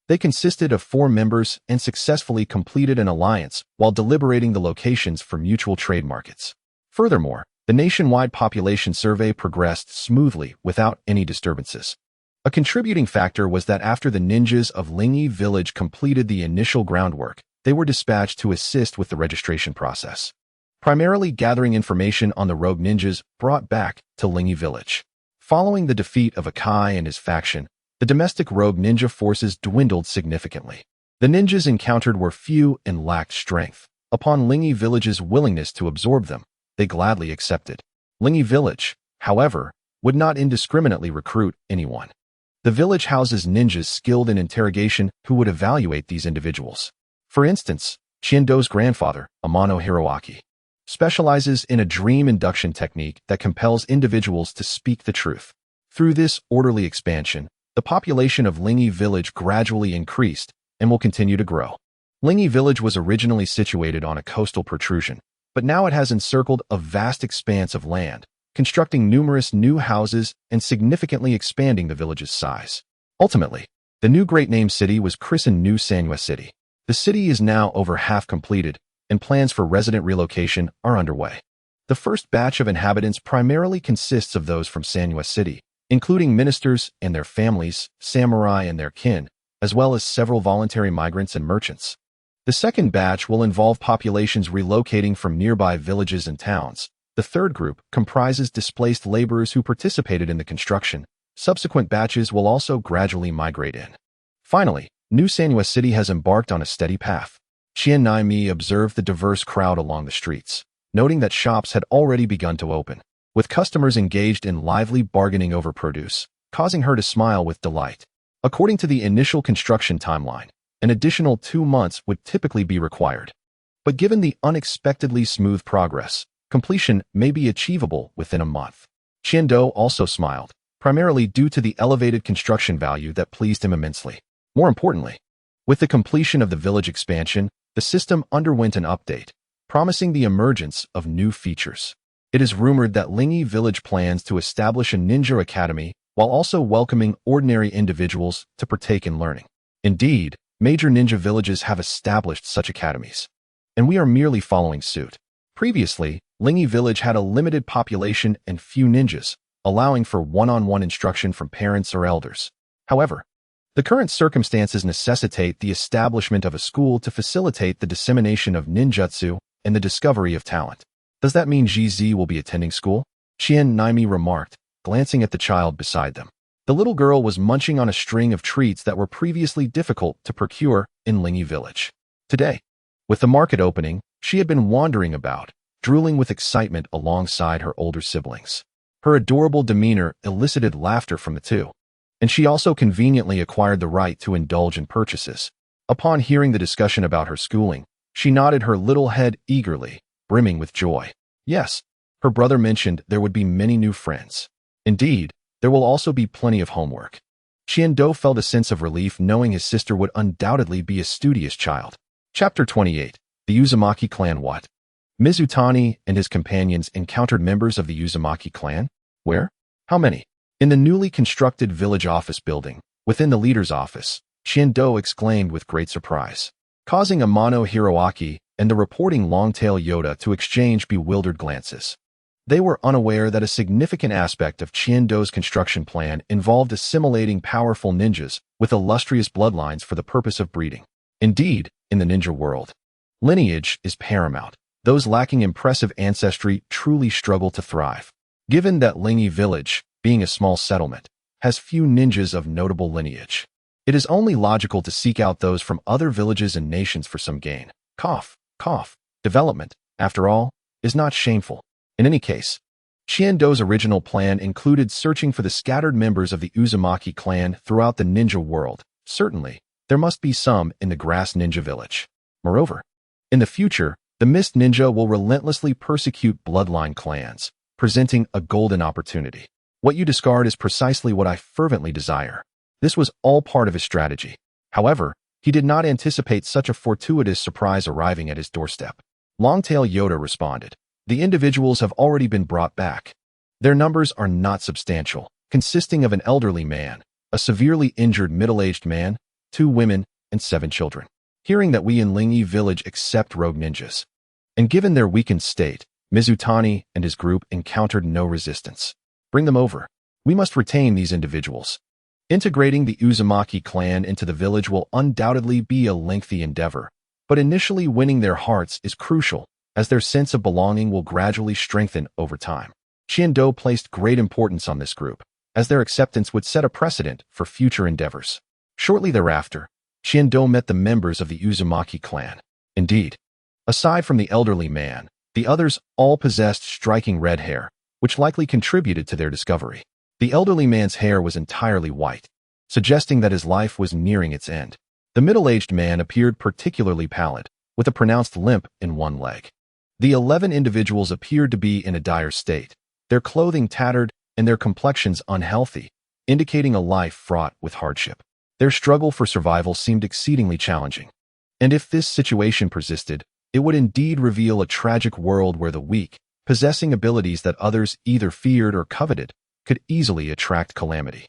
They consisted of 4 members and successfully completed an alliance while deliberating the locations for mutual trade markets. Furthermore, the nationwide population survey progressed smoothly without any disturbances. A contributing factor was that after the ninjas of Linyi Village completed the initial groundwork, they were dispatched to assist with the registration process, primarily gathering information on the rogue ninjas brought back to Linyi Village. Following the defeat of Akai and his faction, the domestic rogue ninja forces dwindled significantly. The ninjas encountered were few and lacked strength. Upon Linyi Village's willingness to absorb them, they gladly accepted. Linyi Village, however, would not indiscriminately recruit anyone. The village houses ninjas skilled in interrogation who would evaluate these individuals. For instance, Qiando's grandfather, Amano Hiroaki, specializes in a dream induction technique that compels individuals to speak the truth. Through this orderly expansion, the population of Linyi Village gradually increased and will continue to grow. Linyi Village was originally situated on a coastal protrusion, but now it has encircled a vast expanse of land, constructing numerous new houses and significantly expanding the village's size. Ultimately, the new Great Name City was christened New Sanyue City. The city is now over half completed, and plans for resident relocation are underway. The first batch of inhabitants primarily consists of those from Sanyue City, including ministers and their families, samurai and their kin, as well as several voluntary migrants and merchants. The second batch will involve populations relocating from nearby villages and towns. The third group comprises displaced laborers who participated in the construction. Subsequent batches will also gradually migrate in. Finally, New Sanyue City has embarked on a steady path. Qian Naimi observed the diverse crowd along the streets, noting that shops had already begun to open, with customers engaged in lively bargaining over produce, causing her to smile with delight. According to the initial construction timeline, an additional 2 months would typically be required. But given the unexpectedly smooth progress, completion may be achievable within a month. Qiando also smiled, primarily due to the elevated construction value that pleased him immensely. More importantly, with the completion of the village expansion, the system underwent an update, promising the emergence of new features. It is rumored that Linyi Village plans to establish a ninja academy while also welcoming ordinary individuals to partake in learning. Indeed, major ninja villages have established such academies, and we are merely following suit. Previously, Linyi Village had a limited population and few ninjas, allowing for one-on-one instruction from parents or elders. However, the current circumstances necessitate the establishment of a school to facilitate the dissemination of ninjutsu and the discovery of talent. Does that mean GZ will be attending school? Qian Naimi remarked, glancing at the child beside them. The little girl was munching on a string of treats that were previously difficult to procure in Linyi Village. Today, with the market opening, she had been wandering about, drooling with excitement alongside her older siblings. Her adorable demeanor elicited laughter from the two, and she also conveniently acquired the right to indulge in purchases. Upon hearing the discussion about her schooling, she nodded her little head eagerly, brimming with joy. Yes, her brother mentioned there would be many new friends. Indeed, there will also be plenty of homework. Qiando felt a sense of relief knowing his sister would undoubtedly be a studious child. Chapter 28. The Uzumaki Clan. What? Mizutani and his companions encountered members of the Uzumaki clan? Where? How many? In the newly constructed village office building, within the leader's office, Shindo exclaimed with great surprise, causing Amano Hiroaki and the reporting Longtail Yoda to exchange bewildered glances. They were unaware that a significant aspect of Chiendo's construction plan involved assimilating powerful ninjas with illustrious bloodlines for the purpose of breeding. Indeed, in the ninja world, lineage is paramount. Those lacking impressive ancestry truly struggle to thrive. Given that Lingi Village, being a small settlement, has few ninjas of notable lineage, it is only logical to seek out those from other villages and nations for some gain. Cough. Development, after all, is not shameful. In any case, Chiendo's original plan included searching for the scattered members of the Uzumaki clan throughout the ninja world. Certainly, there must be some in the Grass Ninja Village. Moreover, in the future, the Mist Ninja will relentlessly persecute bloodline clans, presenting a golden opportunity. What you discard is precisely what I fervently desire. This was all part of his strategy. However, he did not anticipate such a fortuitous surprise arriving at his doorstep. Longtail Yoda responded, "The individuals have already been brought back. Their numbers are not substantial, consisting of an elderly man, a severely injured middle-aged man, 2 women, and 7 children. Hearing that we in Lingi Village accept rogue ninjas, and given their weakened state, Mizutani and his group encountered no resistance. Bring them over. We must retain these individuals. Integrating the Uzumaki clan into the village will undoubtedly be a lengthy endeavor, but initially winning their hearts is crucial, as their sense of belonging will gradually strengthen over time." Chiendo placed great importance on this group, as their acceptance would set a precedent for future endeavors. Shortly thereafter, Chiendo met the members of the Uzumaki clan. Indeed, aside from the elderly man, the others all possessed striking red hair, which likely contributed to their discovery. The elderly man's hair was entirely white, suggesting that his life was nearing its end. The middle-aged man appeared particularly pallid, with a pronounced limp in one leg. The 11 individuals appeared to be in a dire state, their clothing tattered and their complexions unhealthy, indicating a life fraught with hardship. Their struggle for survival seemed exceedingly challenging. And if this situation persisted, it would indeed reveal a tragic world where the weak, possessing abilities that others either feared or coveted, could easily attract calamity.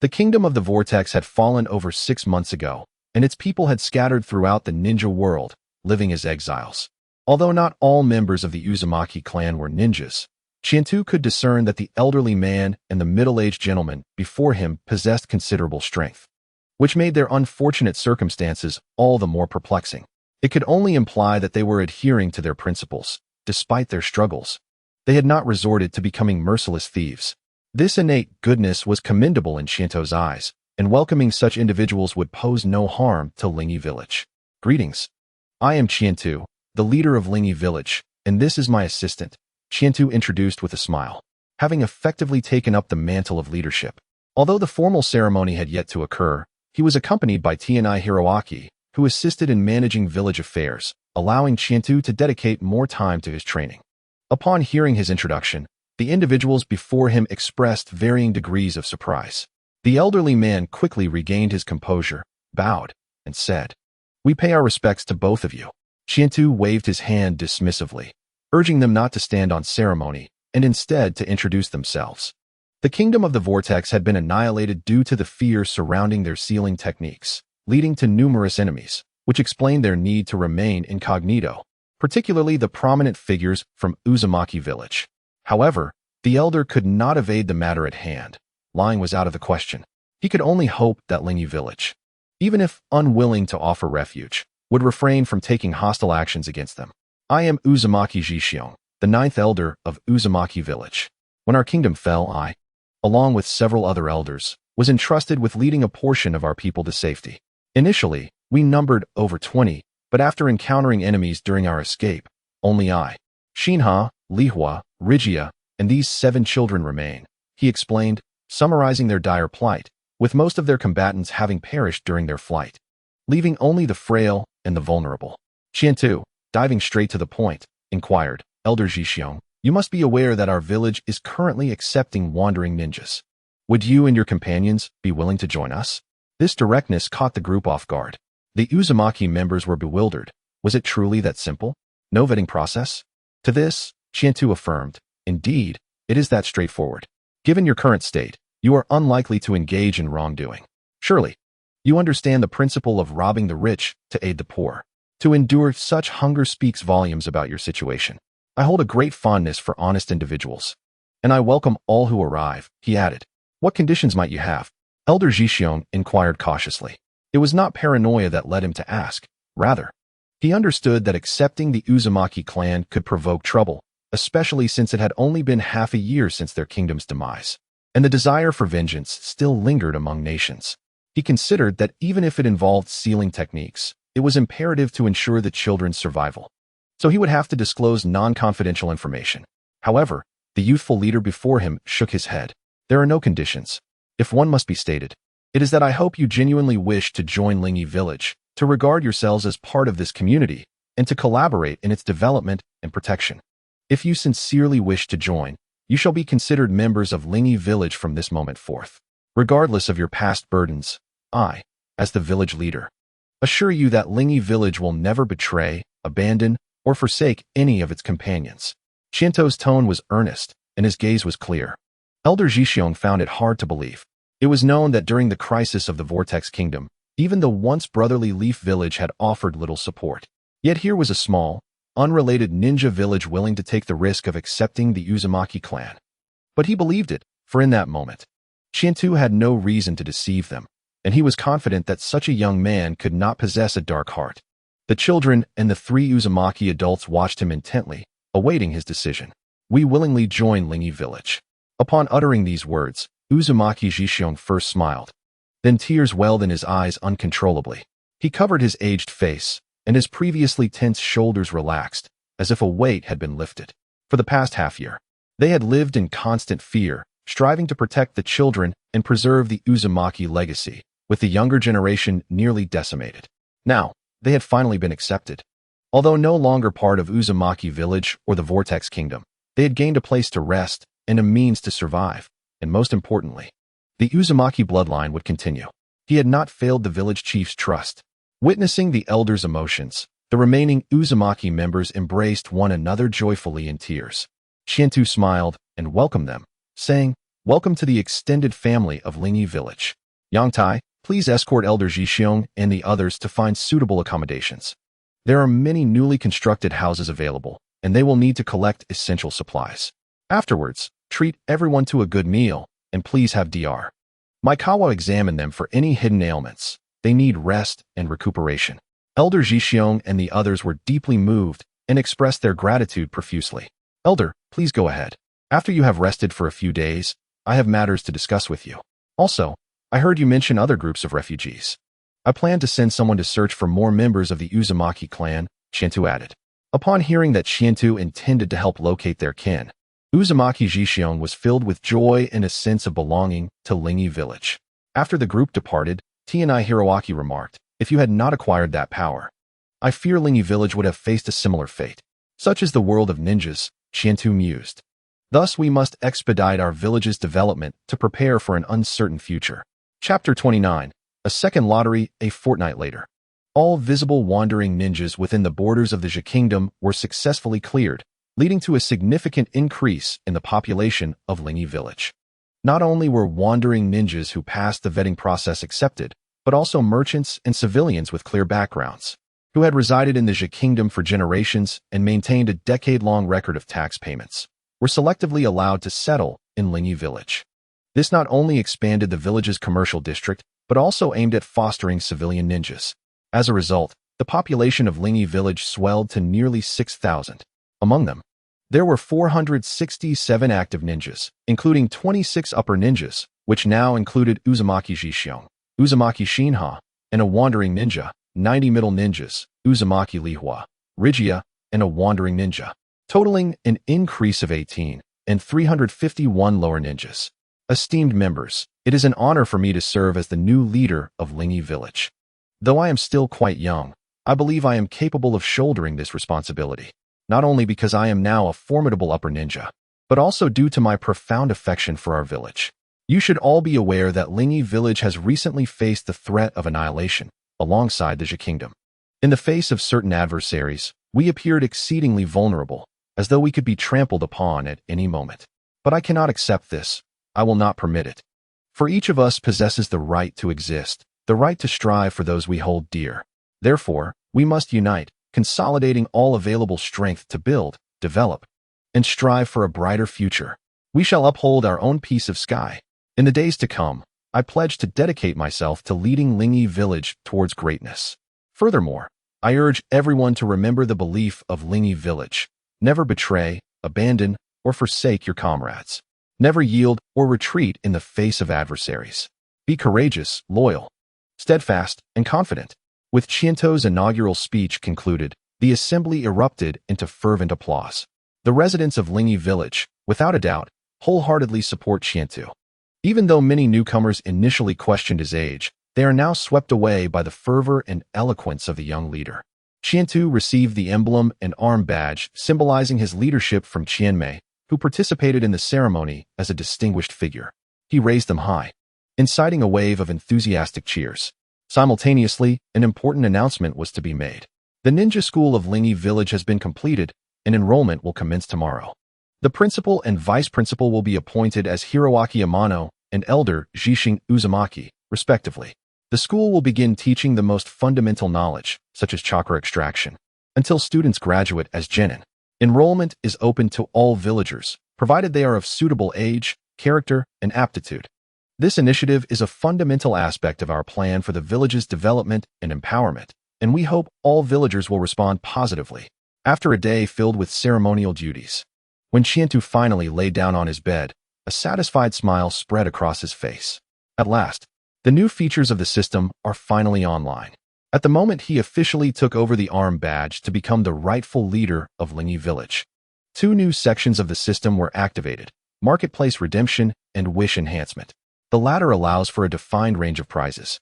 The Kingdom of the Vortex had fallen over 6 months ago, and its people had scattered throughout the ninja world, living as exiles. Although not all members of the Uzumaki clan were ninjas, Chientu could discern that the elderly man and the middle-aged gentleman before him possessed considerable strength, which made their unfortunate circumstances all the more perplexing. It could only imply that they were adhering to their principles, despite their struggles. They had not resorted to becoming merciless thieves. This innate goodness was commendable in Chiento's eyes, and welcoming such individuals would pose no harm to Lingi Village. "Greetings. I am Chientu, the leader of Lingi Village, and this is my assistant," Chientu introduced with a smile, having effectively taken up the mantle of leadership. Although the formal ceremony had yet to occur, he was accompanied by Tnai Hiroaki, who assisted in managing village affairs, allowing Chientu to dedicate more time to his training. Upon hearing his introduction, the individuals before him expressed varying degrees of surprise. The elderly man quickly regained his composure, bowed, and said, "We pay our respects to both of you." Chientu waved his hand dismissively, urging them not to stand on ceremony, and instead to introduce themselves. The Kingdom of the Vortex had been annihilated due to the fear surrounding their sealing techniques, leading to numerous enemies, which explained their need to remain incognito, particularly the prominent figures from Uzumaki Village. However, the elder could not evade the matter at hand. Lying was out of the question. He could only hope that Lingi Village, even if unwilling to offer refuge, would refrain from taking hostile actions against them. "I am Uzumaki Jishiong, the 9th elder of Uzumaki Village. When our kingdom fell, I, along with several other elders, was entrusted with leading a portion of our people to safety. Initially, we numbered over 20, but after encountering enemies during our escape, only I, Shinha, Lihua, Rigia, and these 7 children remain," he explained, summarizing their dire plight, with most of their combatants having perished during their flight, leaving only the frail and the vulnerable. Chientu, diving straight to the point, inquired, "Elder Jishiong, you must be aware that our village is currently accepting wandering ninjas. Would you and your companions be willing to join us?" This directness caught the group off guard. The Uzumaki members were bewildered. Was it truly that simple? No vetting process? To this, Chientu affirmed, "Indeed, it is that straightforward. Given your current state, you are unlikely to engage in wrongdoing. Surely, you understand the principle of robbing the rich to aid the poor. To endure such hunger speaks volumes about your situation. I hold a great fondness for honest individuals, and I welcome all who arrive," he added. "What conditions might you have?" Elder Jixiong inquired cautiously. It was not paranoia that led him to ask. Rather, he understood that accepting the Uzumaki clan could provoke trouble, especially since it had only been half a year since their kingdom's demise, and the desire for vengeance still lingered among nations. He considered that even if it involved sealing techniques, it was imperative to ensure the children's survival. So he would have to disclose non-confidential information. However, the youthful leader before him shook his head. "There are no conditions. If one must be stated, it is that I hope you genuinely wish to join Lingi village, to regard yourselves as part of this community, and to collaborate in its development and protection. If you sincerely wish to join, you shall be considered members of Lingi village from this moment forth. Regardless of your past burdens, I, as the village leader, assure you that Lingi village will never betray, abandon, or forsake any of its companions." Shinto's tone was earnest, and his gaze was clear. Elder Jixiong found it hard to believe. It was known that during the crisis of the Vortex Kingdom, even the once brotherly Leaf Village had offered little support. Yet here was a small, unrelated ninja village willing to take the risk of accepting the Uzumaki clan. But he believed it, for in that moment, Shinto had no reason to deceive them, and he was confident that such a young man could not possess a dark heart. The children and the 3 Uzumaki adults watched him intently, awaiting his decision. "We willingly join Lingi village." Upon uttering these words, Uzumaki Jixiong first smiled. Then tears welled in his eyes uncontrollably. He covered his aged face, and his previously tense shoulders relaxed, as if a weight had been lifted. For the past half-year, they had lived in constant fear, striving to protect the children and preserve the Uzumaki legacy, with the younger generation nearly decimated. Now, they had finally been accepted. Although no longer part of Uzumaki village or the Vortex Kingdom, they had gained a place to rest and a means to survive, and most importantly, the Uzumaki bloodline would continue. He had not failed the village chief's trust. Witnessing the elders' emotions, the remaining Uzumaki members embraced one another joyfully in tears. Shinto smiled and welcomed them, saying, "Welcome to the extended family of Lingi village. Yangtai, please escort Elder Jixiong and the others to find suitable accommodations. There are many newly constructed houses available, and they will need to collect essential supplies. Afterwards, treat everyone to a good meal, and please have Dr. Maikawa examine them for any hidden ailments. They need rest and recuperation." Elder Jixiong and the others were deeply moved and expressed their gratitude profusely. "Elder, please go ahead. After you have rested for a few days, I have matters to discuss with you. Also, I heard you mention other groups of refugees. I plan to send someone to search for more members of the Uzumaki clan," Shinto added. Upon hearing that Shinto intended to help locate their kin, Uzumaki Jixiong was filled with joy and a sense of belonging to Lingi village. After the group departed, Tianai Hiroaki remarked, "If you had not acquired that power, I fear Lingi village would have faced a similar fate. Such is the world of ninjas," Shinto mused. "Thus we must expedite our village's development to prepare for an uncertain future." Chapter 29. A second lottery, a fortnight later. All visible wandering ninjas within the borders of the Zhe Kingdom were successfully cleared, leading to a significant increase in the population of Lingi village. Not only were wandering ninjas who passed the vetting process accepted, but also merchants and civilians with clear backgrounds, who had resided in the Zhe Kingdom for generations and maintained a decade-long record of tax payments, were selectively allowed to settle in Lingi village. This not only expanded the village's commercial district, but also aimed at fostering civilian ninjas. As a result, the population of Lingi village swelled to nearly 6,000. Among them, there were 467 active ninjas, including 26 upper ninjas, which now included Uzumaki Jixiong, Uzumaki Shinha, and a wandering ninja, 90 middle ninjas, Uzumaki Lihua, Rigia, and a wandering ninja, totaling an increase of 18, and 351 lower ninjas. Esteemed members, it is an honor for me to serve as the new leader of Lingi village. Though I am still quite young, I believe I am capable of shouldering this responsibility, not only because I am now a formidable upper ninja, but also due to my profound affection for our village. You should all be aware that Lingi village has recently faced the threat of annihilation, alongside the Zhe Kingdom. In the face of certain adversaries, we appeared exceedingly vulnerable, as though we could be trampled upon at any moment. But I cannot accept this. I will not permit it. For each of us possesses the right to exist, the right to strive for those we hold dear. Therefore, we must unite, consolidating all available strength to build, develop, and strive for a brighter future. We shall uphold our own piece of sky. In the days to come, I pledge to dedicate myself to leading Lingyi Village towards greatness. Furthermore, I urge everyone to remember the belief of Lingyi Village. Never betray, abandon, or forsake your comrades. Never yield or retreat in the face of adversaries. Be courageous, loyal, steadfast, and confident. With Chiento's inaugural speech concluded, the assembly erupted into fervent applause. The residents of Lingyi Village, without a doubt, wholeheartedly support Chiento. Even though many newcomers initially questioned his age, they are now swept away by the fervor and eloquence of the young leader. Chiento received the emblem and arm badge symbolizing his leadership from Qianmei, who participated in the ceremony as a distinguished figure. He raised them high, inciting a wave of enthusiastic cheers. Simultaneously, an important announcement was to be made. The ninja school of Lingyi Village has been completed, and enrollment will commence tomorrow. The principal and vice principal will be appointed as Hiroaki Amano and elder Jishin Uzumaki, respectively. The school will begin teaching the most fundamental knowledge, such as chakra extraction, until students graduate as genin. Enrollment is open to all villagers, provided they are of suitable age, character, and aptitude. This initiative is a fundamental aspect of our plan for the village's development and empowerment, and we hope all villagers will respond positively. After a day filled with ceremonial duties, when Chiento finally lay down on his bed, a satisfied smile spread across his face. At last, the new features of the system are finally online. At the moment he officially took over the arm badge to become the rightful leader of Lingyi Village. 2 new sections of the system were activated: Marketplace Redemption and Wish Enhancement. The latter allows for a defined range of prizes,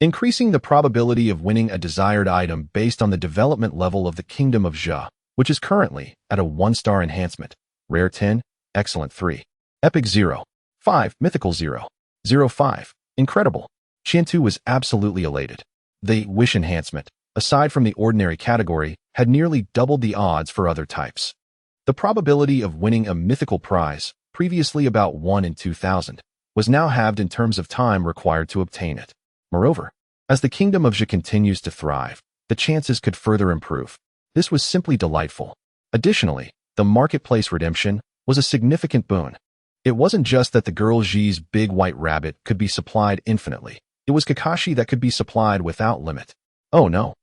increasing the probability of winning a desired item based on the development level of the Kingdom of Zhe, which is currently at a 1-star enhancement. Rare 10, Excellent 3, Epic 0, 5, Mythical 0, 05, Incredible. Chiento was absolutely elated. The Wish Enhancement, aside from the ordinary category, had nearly doubled the odds for other types. The probability of winning a mythical prize, previously about 1 in 2,000, was now halved in terms of time required to obtain it. Moreover, as the Kingdom of Zhe continues to thrive, the chances could further improve. This was simply delightful. Additionally, the Marketplace Redemption was a significant boon. It wasn't just that the girl Xi's big white rabbit could be supplied infinitely. It was Kakashi that could be supplied without limit. Oh no.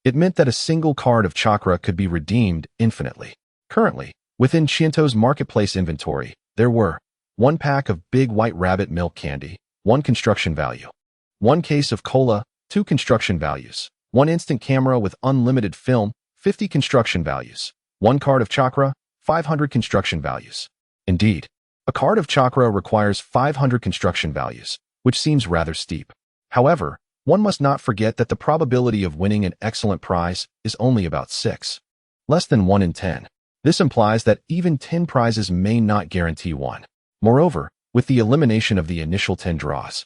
It meant that a single card of chakra could be redeemed infinitely. Currently, within Chiento's marketplace inventory, there were 1 pack of big white rabbit milk candy, 1 construction value, 1 case of cola, 2 construction values, 1 instant camera with unlimited film, 50 construction values, 1 card of chakra, 500 construction values. Indeed, a card of chakra requires 500 construction values, which seems rather steep. However, one must not forget that the probability of winning an excellent prize is only about 6. Less than 1 in 10. This implies that even 10 prizes may not guarantee one. Moreover, with the elimination of the initial 10 draws,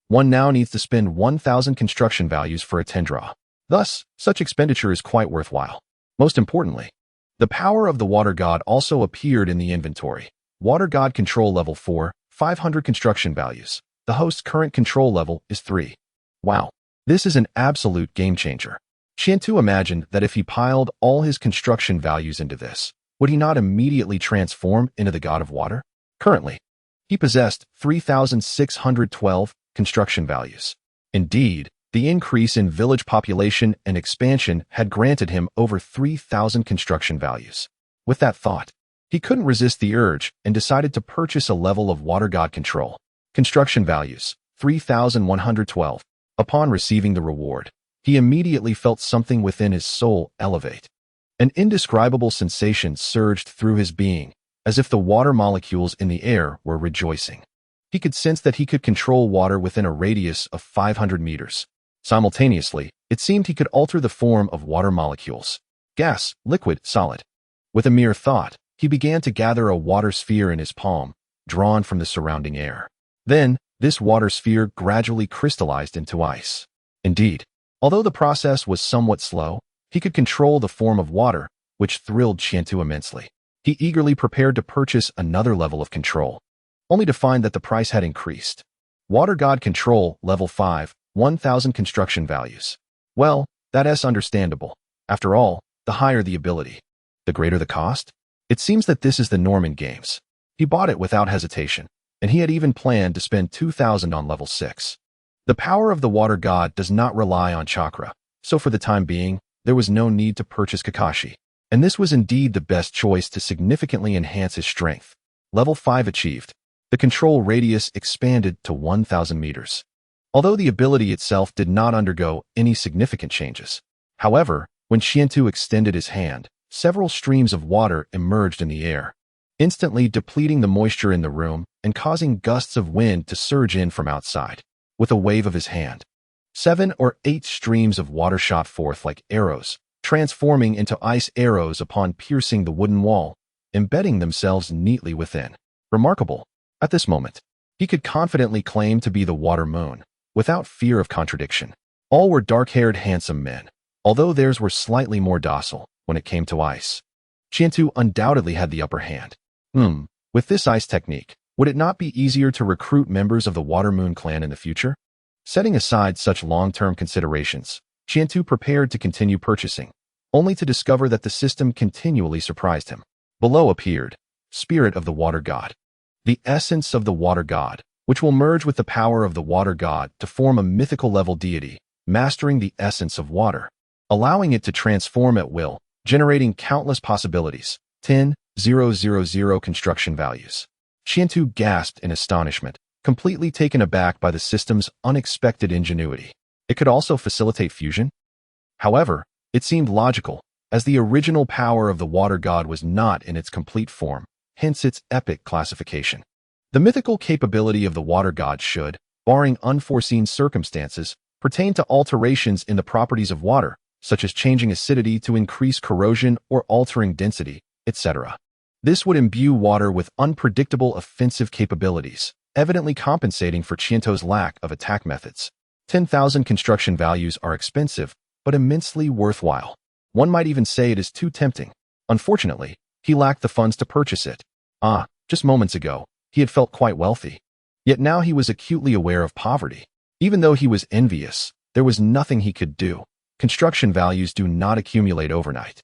one now needs to spend 1,000 construction values for a 10 draw. Thus, such expenditure is quite worthwhile. Most importantly, the power of the Water God also appeared in the inventory. Water God Control Level 4, 500 construction values. The host's current control level is 3. Wow, this is an absolute game changer. Chiento imagined that if he piled all his construction values into this, would he not immediately transform into the God of Water? Currently, he possessed 3,612 construction values. Indeed, the increase in village population and expansion had granted him over 3,000 construction values. With that thought, he couldn't resist the urge and decided to purchase a level of Water God control. Construction values, 3,112. Upon receiving the reward, he immediately felt something within his soul elevate. An indescribable sensation surged through his being, as if the water molecules in the air were rejoicing. He could sense that he could control water within a radius of 500 meters. Simultaneously, it seemed he could alter the form of water molecules: gas, liquid, solid. With a mere thought, he began to gather a water sphere in his palm, drawn from the surrounding air. Then, this water sphere gradually crystallized into ice. Indeed, although the process was somewhat slow, he could control the form of water, which thrilled Chiento immensely. He eagerly prepared to purchase another level of control, only to find that the price had increased. Water God Control, Level 5, 1000 construction values. Well, that's understandable. After all, the higher the ability, the greater the cost. It seems that this is the norm in games. He bought it without hesitation, and he had even planned to spend 2000 on level 6. The power of the water god does not rely on chakra, so for the time being, there was no need to purchase Kakashi. And this was indeed the best choice to significantly enhance his strength. Level 5 achieved. The control radius expanded to 1000 meters. Although the ability itself did not undergo any significant changes. However, when Shiento extended his hand, several streams of water emerged in the air, instantly depleting the moisture in the room and causing gusts of wind to surge in from outside. With a wave of his hand, 7 or 8 streams of water shot forth like arrows, transforming into ice arrows upon piercing the wooden wall, embedding themselves neatly within. Remarkable. At this moment, he could confidently claim to be the water moon, without fear of contradiction. All were dark-haired handsome men, although theirs were slightly more docile when it came to ice. Shiento undoubtedly had the upper hand. With this ice technique, would it not be easier to recruit members of the Water Moon clan in the future? Setting aside such long-term considerations, Shiento prepared to continue purchasing, only to discover that the system continually surprised him. Below appeared, Spirit of the Water God. The essence of the Water God, which will merge with the power of the Water God to form a mythical-level deity, mastering the essence of water, allowing it to transform at will, generating countless possibilities. 10,000 construction values. Shiento gasped in astonishment, completely taken aback by the system's unexpected ingenuity. It could also facilitate fusion? However, it seemed logical, as the original power of the Water God was not in its complete form, hence its epic classification. The mythical capability of the Water God should, barring unforeseen circumstances, pertain to alterations in the properties of water, such as changing acidity to increase corrosion or altering density, etc. This would imbue water with unpredictable offensive capabilities, evidently compensating for Shiento's lack of attack methods. 10,000 construction values are expensive, but immensely worthwhile. One might even say it is too tempting. Unfortunately, he lacked the funds to purchase it. Just moments ago, he had felt quite wealthy. Yet now he was acutely aware of poverty. Even though he was envious, there was nothing he could do. Construction values do not accumulate overnight.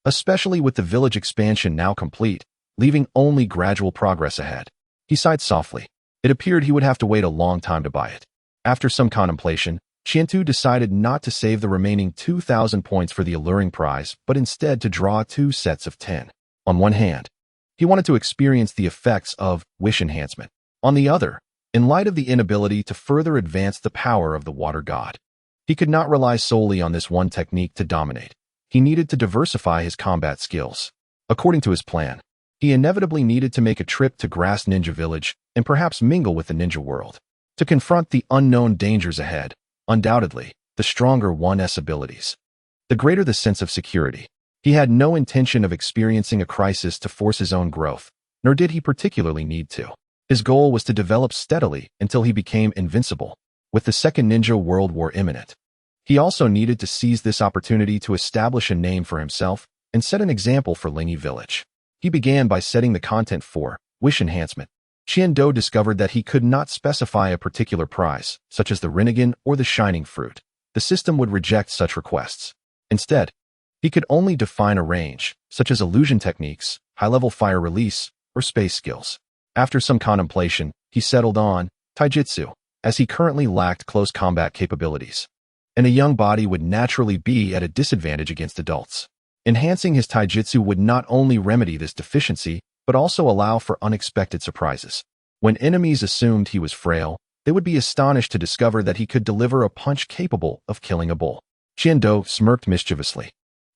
Especially with the village expansion now complete, leaving only gradual progress ahead. He sighed softly. It appeared he would have to wait a long time to buy it. After some contemplation, Shiento decided not to save the remaining 2,000 points for the alluring prize, but instead to draw 2 sets of 10. On one hand, he wanted to experience the effects of wish enhancement. On the other, in light of the inability to further advance the power of the Water God, he could not rely solely on this one technique to dominate. He needed to diversify his combat skills. According to his plan, he inevitably needed to make a trip to Grass Ninja Village and perhaps mingle with the ninja world. To confront the unknown dangers ahead, undoubtedly, the stronger one's abilities, the greater the sense of security. He had no intention of experiencing a crisis to force his own growth, nor did he particularly need to. His goal was to develop steadily until he became invincible, with the Second Ninja World War imminent. He also needed to seize this opportunity to establish a name for himself and set an example for Lingy Village. He began by setting the content for wish enhancement. Shiendo discovered that he could not specify a particular prize, such as the Rinnegan or the Shining Fruit. The system would reject such requests. Instead, he could only define a range, such as illusion techniques, high-level fire release, or space skills. After some contemplation, he settled on taijutsu, as he currently lacked close combat capabilities, and a young body would naturally be at a disadvantage against adults. Enhancing his taijutsu would not only remedy this deficiency, but also allow for unexpected surprises. When enemies assumed he was frail, they would be astonished to discover that he could deliver a punch capable of killing a bull. Shiendo smirked mischievously.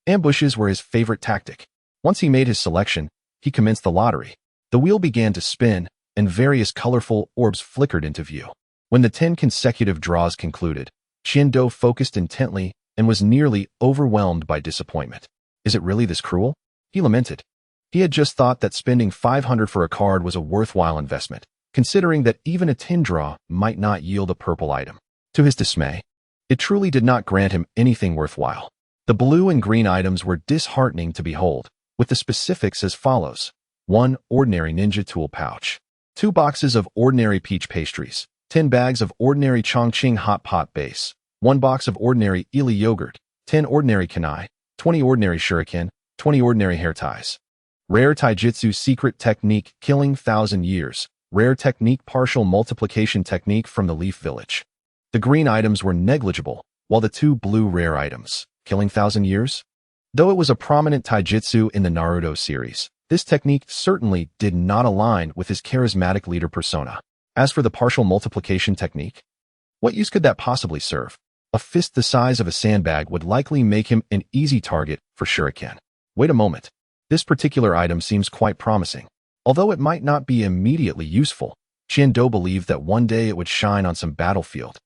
Ambushes were his favorite tactic. Once he made his selection, he commenced the lottery. The wheel began to spin, and various colorful orbs flickered into view. When the 10 consecutive draws concluded, Shiendo focused intently and was nearly overwhelmed by disappointment. Is it really this cruel? He lamented. He had just thought that spending 500 for a card was a worthwhile investment, considering that even a 10 draw might not yield a purple item. To his dismay, it truly did not grant him anything worthwhile. The blue and green items were disheartening to behold, with the specifics as follows. 1 ordinary ninja tool pouch. 2 boxes of ordinary peach pastries. 10 bags of ordinary Chongqing hot pot base, 1 box of ordinary Ili yogurt, 10 ordinary kunai, 20 ordinary shuriken, 20 ordinary hair ties. Rare taijutsu secret technique killing 1,000 years. Rare technique partial multiplication technique from the Leaf Village. The green items were negligible, while the 2 blue rare items, killing 1,000 years? Though it was a prominent taijutsu in the Naruto series, this technique certainly did not align with his charismatic leader persona. As for the partial multiplication technique, what use could that possibly serve? A fist the size of a sandbag would likely make him an easy target for shuriken. Wait a moment. This particular item seems quite promising. Although it might not be immediately useful, Qiando believed that one day it would shine on some battlefield,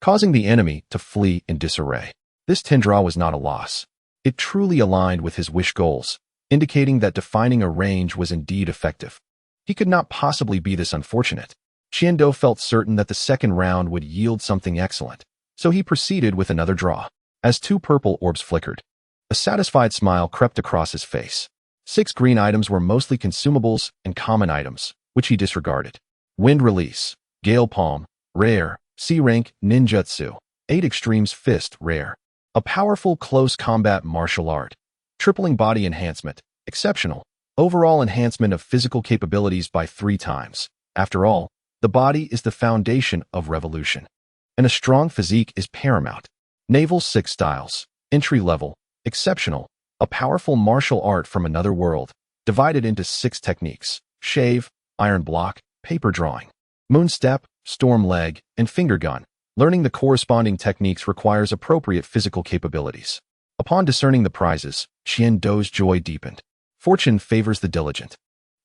causing the enemy to flee in disarray. This Tindra was not a loss. It truly aligned with his wish goals, indicating that defining a range was indeed effective. He could not possibly be this unfortunate. Qiando felt certain that the second round would yield something excellent, so he proceeded with another draw. As 2 purple orbs flickered, a satisfied smile crept across his face. 6 green items were mostly consumables and common items, which he disregarded. Wind Release, Gale Palm, Rare, C-Rank, Ninjutsu, 8 Extremes Fist, Rare. A powerful close combat martial art. Tripling body enhancement, exceptional. Overall enhancement of physical capabilities by 3 times. After all, the body is the foundation of revolution. And a strong physique is paramount. Naval 6 Styles, entry level, exceptional. A powerful martial art from another world, divided into 6 techniques: shave, iron block, paper drawing, moon step, storm leg, and finger gun. Learning the corresponding techniques requires appropriate physical capabilities. Upon discerning the prizes, Qiando's joy deepened. Fortune favors the diligent.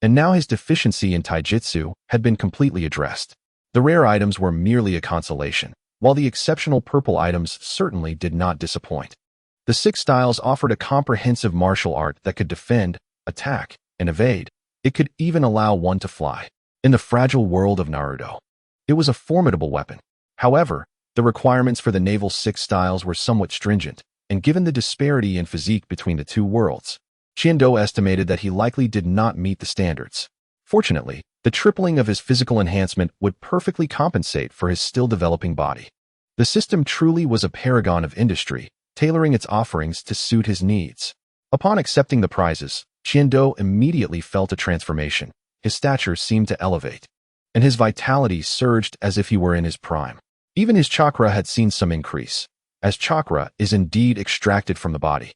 And now his deficiency in taijutsu had been completely addressed. The rare items were merely a consolation, while the exceptional purple items certainly did not disappoint. The 6 styles offered a comprehensive martial art that could defend, attack, and evade. It could even allow one to fly. In the fragile world of Naruto, it was a formidable weapon. However, the requirements for the naval 6 styles were somewhat stringent, and given the disparity in physique between the 2 worlds, Qiando estimated that he likely did not meet the standards. Fortunately, the tripling of his physical enhancement would perfectly compensate for his still developing body. The system truly was a paragon of industry, tailoring its offerings to suit his needs. Upon accepting the prizes, Qiando immediately felt a transformation. His stature seemed to elevate, and his vitality surged as if he were in his prime. Even his chakra had seen some increase, as chakra is indeed extracted from the body.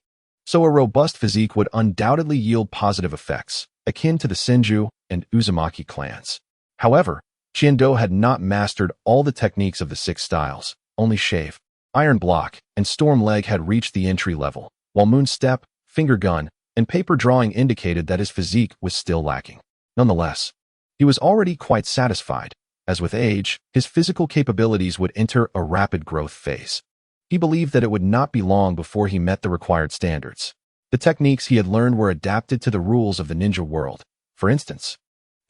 So a robust physique would undoubtedly yield positive effects, akin to the Senju and Uzumaki clans. However, Qiando had not mastered all the techniques of the 6 styles. Only shave, iron block, and storm leg had reached the entry level, while moon step, finger gun, and paper drawing indicated that his physique was still lacking. Nonetheless, he was already quite satisfied, as with age, his physical capabilities would enter a rapid growth phase. He believed that it would not be long before he met the required standards. The techniques he had learned were adapted to the rules of the ninja world. For instance,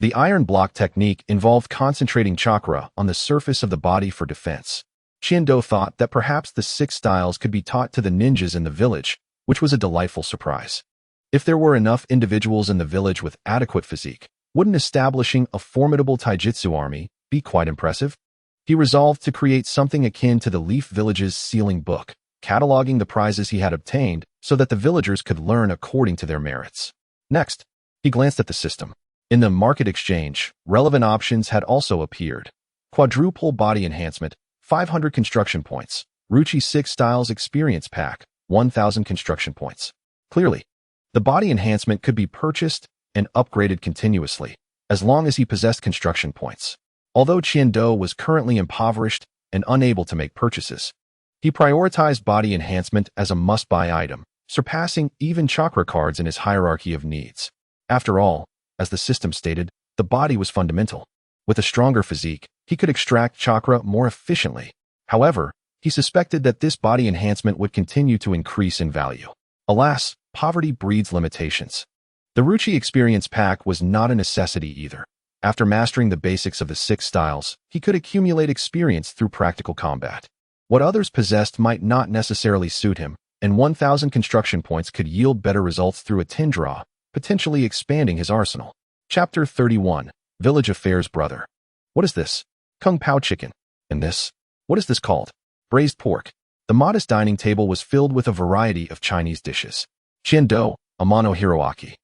the iron block technique involved concentrating chakra on the surface of the body for defense. Qiando thought that perhaps the 6 styles could be taught to the ninjas in the village, which was a delightful surprise. If there were enough individuals in the village with adequate physique, wouldn't establishing a formidable taijutsu army be quite impressive? He resolved to create something akin to the Leaf Village's sealing book, cataloging the prizes he had obtained so that the villagers could learn according to their merits. Next, he glanced at the system. In the market exchange, relevant options had also appeared. Quadruple body enhancement, 500 construction points. Ruchi 6 styles experience pack, 1,000 construction points. Clearly, the body enhancement could be purchased and upgraded continuously, as long as he possessed construction points. Although Qiando was currently impoverished and unable to make purchases, he prioritized body enhancement as a must-buy item, surpassing even chakra cards in his hierarchy of needs. After all, as the system stated, the body was fundamental. With a stronger physique, he could extract chakra more efficiently. However, he suspected that this body enhancement would continue to increase in value. Alas, poverty breeds limitations. The Ruchi Experience Pack was not a necessity either. After mastering the basics of the 6 styles, he could accumulate experience through practical combat. What others possessed might not necessarily suit him, and 1,000 construction points could yield better results through a Tindra, potentially expanding his arsenal. Chapter 31, Village Affairs Brother. What is this? Kung Pao Chicken. And this? What is this called? Braised pork. The modest dining table was filled with a variety of Chinese dishes. Qiando, Amano Hiroaki,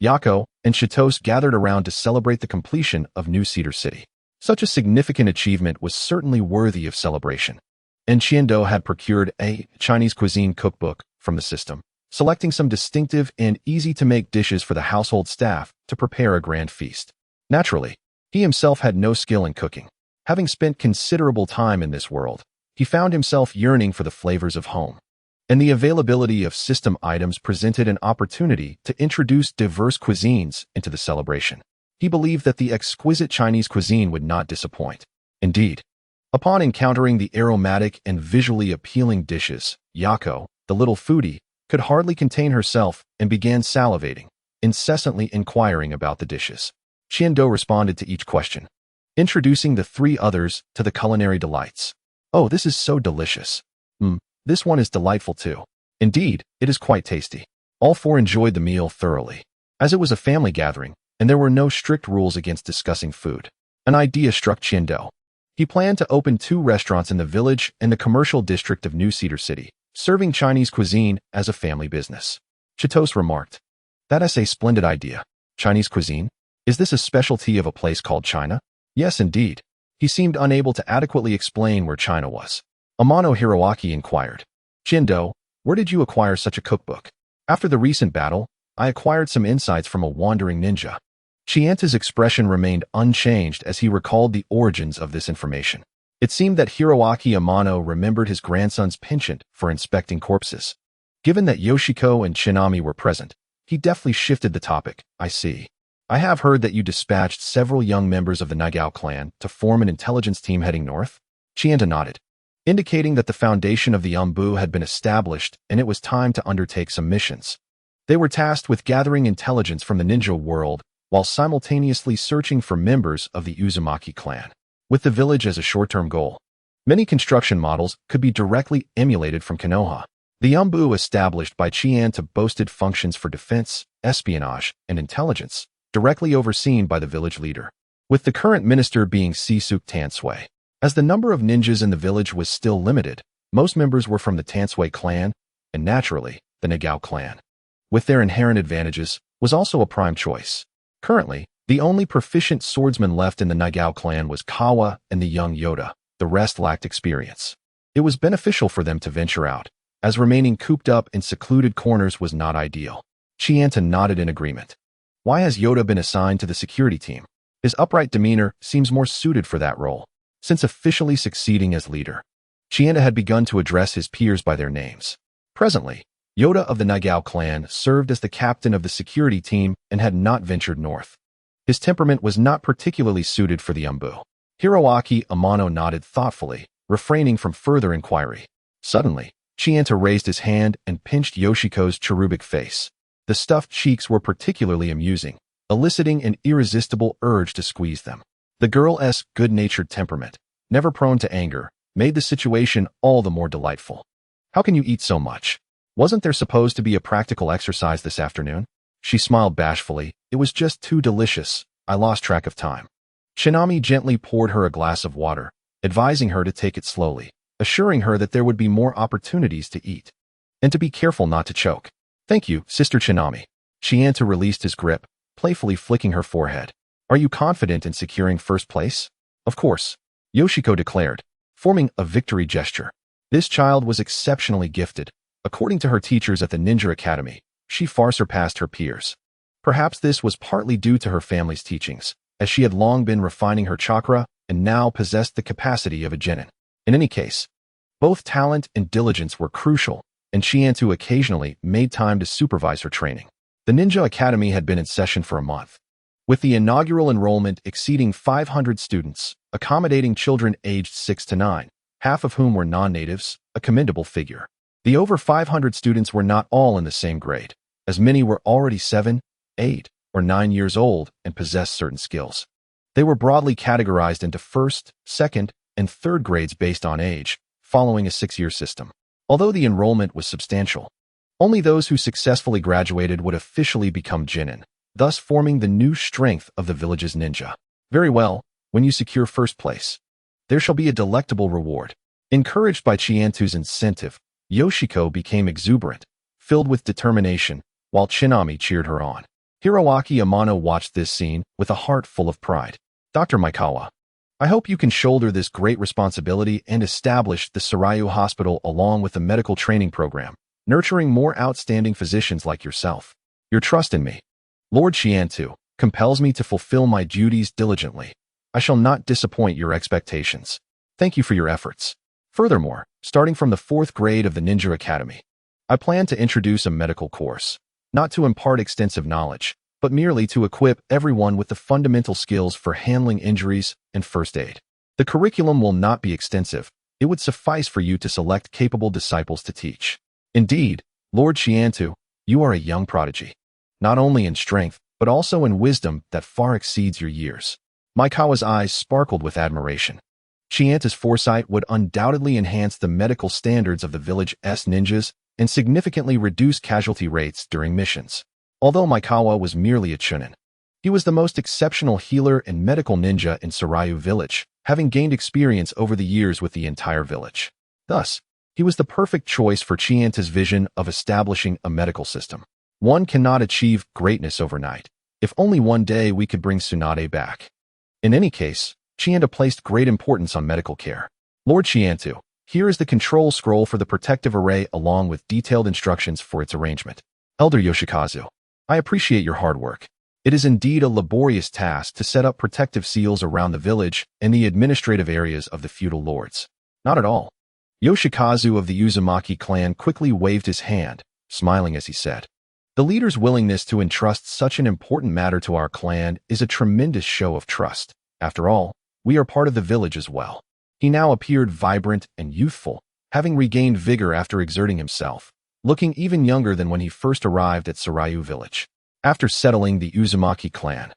Yako, and Shitos gathered around to celebrate the completion of New Cedar City. Such a significant achievement was certainly worthy of celebration. And Qiando had procured a Chinese cuisine cookbook from the system, selecting some distinctive and easy-to-make dishes for the household staff to prepare a grand feast. Naturally, he himself had no skill in cooking. Having spent considerable time in this world, he found himself yearning for the flavors of home. And the availability of system items presented an opportunity to introduce diverse cuisines into the celebration. He believed that the exquisite Chinese cuisine would not disappoint. Indeed, upon encountering the aromatic and visually appealing dishes, Yako, the little foodie, could hardly contain herself and began salivating, incessantly inquiring about the dishes. Qiando responded to each question, introducing the three others to the culinary delights. Oh, this is so delicious. This one is delightful too. Indeed, it is quite tasty. All four enjoyed the meal thoroughly. As it was a family gathering, and there were no strict rules against discussing food, an idea struck Qiando. He planned to open 2 restaurants in the village and the commercial district of New Cedar City, serving Chinese cuisine as a family business. Shitos remarked, "That's a splendid idea. Chinese cuisine? Is this a specialty of a place called China?" "Yes, indeed." He seemed unable to adequately explain where China was. Amano Hiroaki inquired, "Qiando, where did you acquire such a cookbook?" "After the recent battle, I acquired some insights from a wandering ninja." Chianta's expression remained unchanged as he recalled the origins of this information. It seemed that Hiroaki Amano remembered his grandson's penchant for inspecting corpses. Given that Yoshiko and Shinami were present, he deftly shifted the topic. "I see. I have heard that you dispatched several young members of the Nagao clan to form an intelligence team heading north?" Chianta nodded, indicating that the foundation of the Umbu had been established and it was time to undertake some missions. They were tasked with gathering intelligence from the ninja world while simultaneously searching for members of the Uzumaki clan, with the village as a short-term goal. Many construction models could be directly emulated from Konoha. The Umbu established by Chianta boasted functions for defense, espionage, and intelligence, directly overseen by the village leader, with the current minister being Sisuk Tansui. As the number of ninjas in the village was still limited, most members were from the Tansui clan, and naturally, the Nagao clan, with their inherent advantages, was also a prime choice. Currently, the only proficient swordsman left in the Nagao clan was Kawa and the young Yoda. The rest lacked experience. It was beneficial for them to venture out, as remaining cooped up in secluded corners was not ideal. Chianta nodded in agreement. Why has Yoda been assigned to the security team? His upright demeanor seems more suited for that role. Since officially succeeding as leader, Chianta had begun to address his peers by their names. Presently, Yoda of the Nagao clan served as the captain of the security team and had not ventured north. His temperament was not particularly suited for the Umbu. Hiroaki Amano nodded thoughtfully, refraining from further inquiry. Suddenly, Chianta raised his hand and pinched Yoshiko's cherubic face. The stuffed cheeks were particularly amusing, eliciting an irresistible urge to squeeze them. The girl's good-natured temperament, never prone to anger, made the situation all the more delightful. "How can you eat so much? Wasn't there supposed to be a practical exercise this afternoon?" She smiled bashfully. "It was just too delicious. I lost track of time." Shinami gently poured her a glass of water, advising her to take it slowly, assuring her that there would be more opportunities to eat, and to be careful not to choke. "Thank you, Sister Shinami." Chianta released his grip, playfully flicking her forehead. "Are you confident in securing first place?" "Of course," Yoshiko declared, forming a victory gesture. This child was exceptionally gifted. According to her teachers at the Ninja Academy, she far surpassed her peers. Perhaps this was partly due to her family's teachings, as she had long been refining her chakra and now possessed the capacity of a genin. In any case, both talent and diligence were crucial, and Chiantu occasionally made time to supervise her training. The Ninja Academy had been in session for a month, with the inaugural enrollment exceeding 500 students, accommodating children aged 6 to 9, half of whom were non-natives, a commendable figure. The over 500 students were not all in the same grade, as many were already 7, 8, or 9 years old and possessed certain skills. They were broadly categorized into first, second, and third grades based on age, following a 6-year system. Although the enrollment was substantial, only those who successfully graduated would officially become genin, thus forming the new strength of the village's ninja. "Very well, when you secure first place, there shall be a delectable reward. Encouraged by Chiantu's incentive, Yoshiko became exuberant, filled with determination, while Shinami cheered her on. Hiroaki Amano watched this scene with a heart full of pride. Dr. Maikawa, I hope you can shoulder this great responsibility and establish the Sarayu Hospital along with the medical training program, nurturing more outstanding physicians like yourself. Your trust in me, Lord Chiantu, compels me to fulfill my duties diligently. I shall not disappoint your expectations. Thank you for your efforts. Furthermore, starting from the 4th grade of the Ninja Academy, I plan to introduce a medical course, not to impart extensive knowledge, but merely to equip everyone with the fundamental skills for handling injuries and first aid. The curriculum will not be extensive. It would suffice for you to select capable disciples to teach. Indeed, Lord Chiantu, you are a young prodigy, not only in strength, but also in wisdom that far exceeds your years. Maikawa's eyes sparkled with admiration. Chiantu's foresight would undoubtedly enhance the medical standards of the village's ninjas and significantly reduce casualty rates during missions. Although Maikawa was merely a chunin, he was the most exceptional healer and medical ninja in Sarayu village, having gained experience over the years with the entire village. Thus, he was the perfect choice for Chiantu's vision of establishing a medical system. One cannot achieve greatness overnight. If only one day we could bring Tsunade back. In any case, Chianta placed great importance on medical care. Lord Chiantu, here is the control scroll for the protective array along with detailed instructions for its arrangement. Elder Yoshikazu, I appreciate your hard work. It is indeed a laborious task to set up protective seals around the village and the administrative areas of the feudal lords. Not at all. Yoshikazu of the Uzumaki clan quickly waved his hand, smiling as he said, the leader's willingness to entrust such an important matter to our clan is a tremendous show of trust. After all, we are part of the village as well. He now appeared vibrant and youthful, having regained vigor after exerting himself, looking even younger than when he first arrived at Sarayu village. After settling the Uzumaki clan,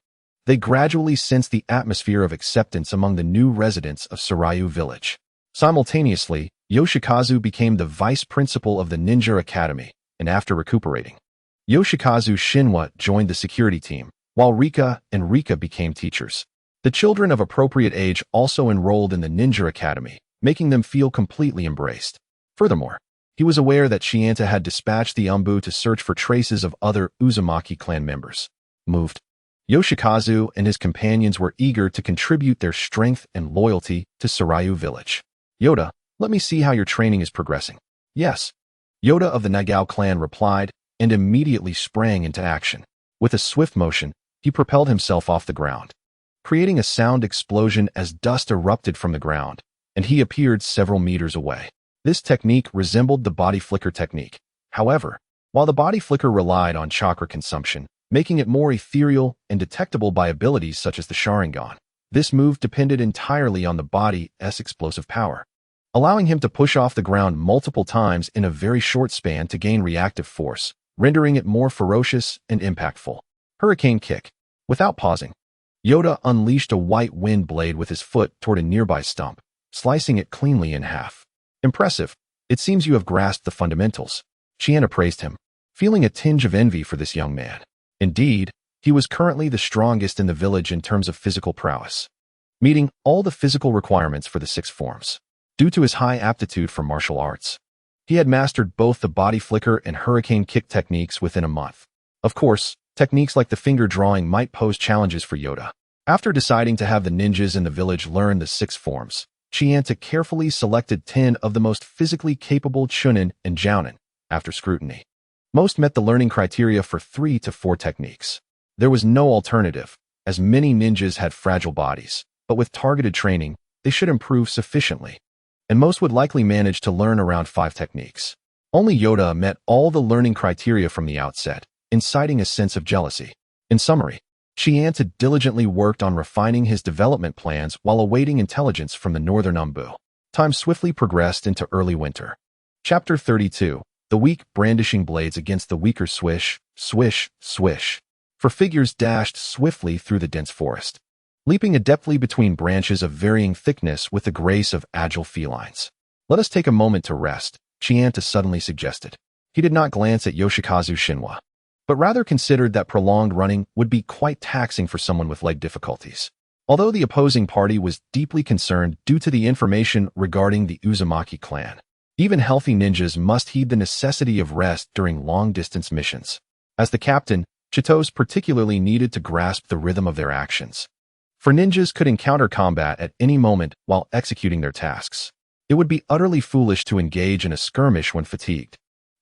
they gradually sensed the atmosphere of acceptance among the new residents of Sarayu village. Simultaneously, Yoshikazu became the vice principal of the Ninja Academy, and after recuperating, Yoshikazu Shinwa joined the security team, while Rika and Rika became teachers. The children of appropriate age also enrolled in the Ninja Academy, making them feel completely embraced. Furthermore, he was aware that Chianta had dispatched the Umbu to search for traces of other Uzumaki clan members. Moved, Yoshikazu and his companions were eager to contribute their strength and loyalty to Sarayu village. Yoda, let me see how your training is progressing. Yes. Yoda of the Nagao clan replied, and immediately sprang into action. With a swift motion, he propelled himself off the ground, creating a sound explosion as dust erupted from the ground, and he appeared several meters away. This technique resembled the body flicker technique. However, while the body flicker relied on chakra consumption, making it more ethereal and detectable by abilities such as the Sharingan, this move depended entirely on the body's explosive power, allowing him to push off the ground multiple times in a very short span to gain reactive force, rendering it more ferocious and impactful. Hurricane kick. Without pausing, Yoda unleashed a white wind blade with his foot toward a nearby stump, slicing it cleanly in half. Impressive. It seems you have grasped the fundamentals. Chianta praised him, feeling a tinge of envy for this young man. Indeed, he was currently the strongest in the village in terms of physical prowess, meeting all the physical requirements for the 6 forms. Due to his high aptitude for martial arts, he had mastered both the body flicker and hurricane kick techniques within a month. Of course, techniques like the finger drawing might pose challenges for Yoda. After deciding to have the ninjas in the village learn the 6 forms, Chianta carefully selected 10 of the most physically capable chunin and jounin. After scrutiny, most met the learning criteria for 3 to 4 techniques. There was no alternative, as many ninjas had fragile bodies, but with targeted training, they should improve sufficiently, and most would likely manage to learn around 5 techniques. Only Yoda met all the learning criteria from the outset, inciting a sense of jealousy. In summary, Chianta diligently worked on refining his development plans while awaiting intelligence from the northern Umbu. Time swiftly progressed into early winter. Chapter 32. The weak brandishing blades against the weaker swish, swish, swish. For figures dashed swiftly through the dense forest, leaping adeptly between branches of varying thickness with the grace of agile felines. Let us take a moment to rest, Chianta suddenly suggested. He did not glance at Yoshikazu Shinwa, but rather considered that prolonged running would be quite taxing for someone with leg difficulties. Although the opposing party was deeply concerned due to the information regarding the Uzumaki clan, even healthy ninjas must heed the necessity of rest during long-distance missions. As the captain, Chitose particularly needed to grasp the rhythm of their actions. For ninjas could encounter combat at any moment while executing their tasks. It would be utterly foolish to engage in a skirmish when fatigued.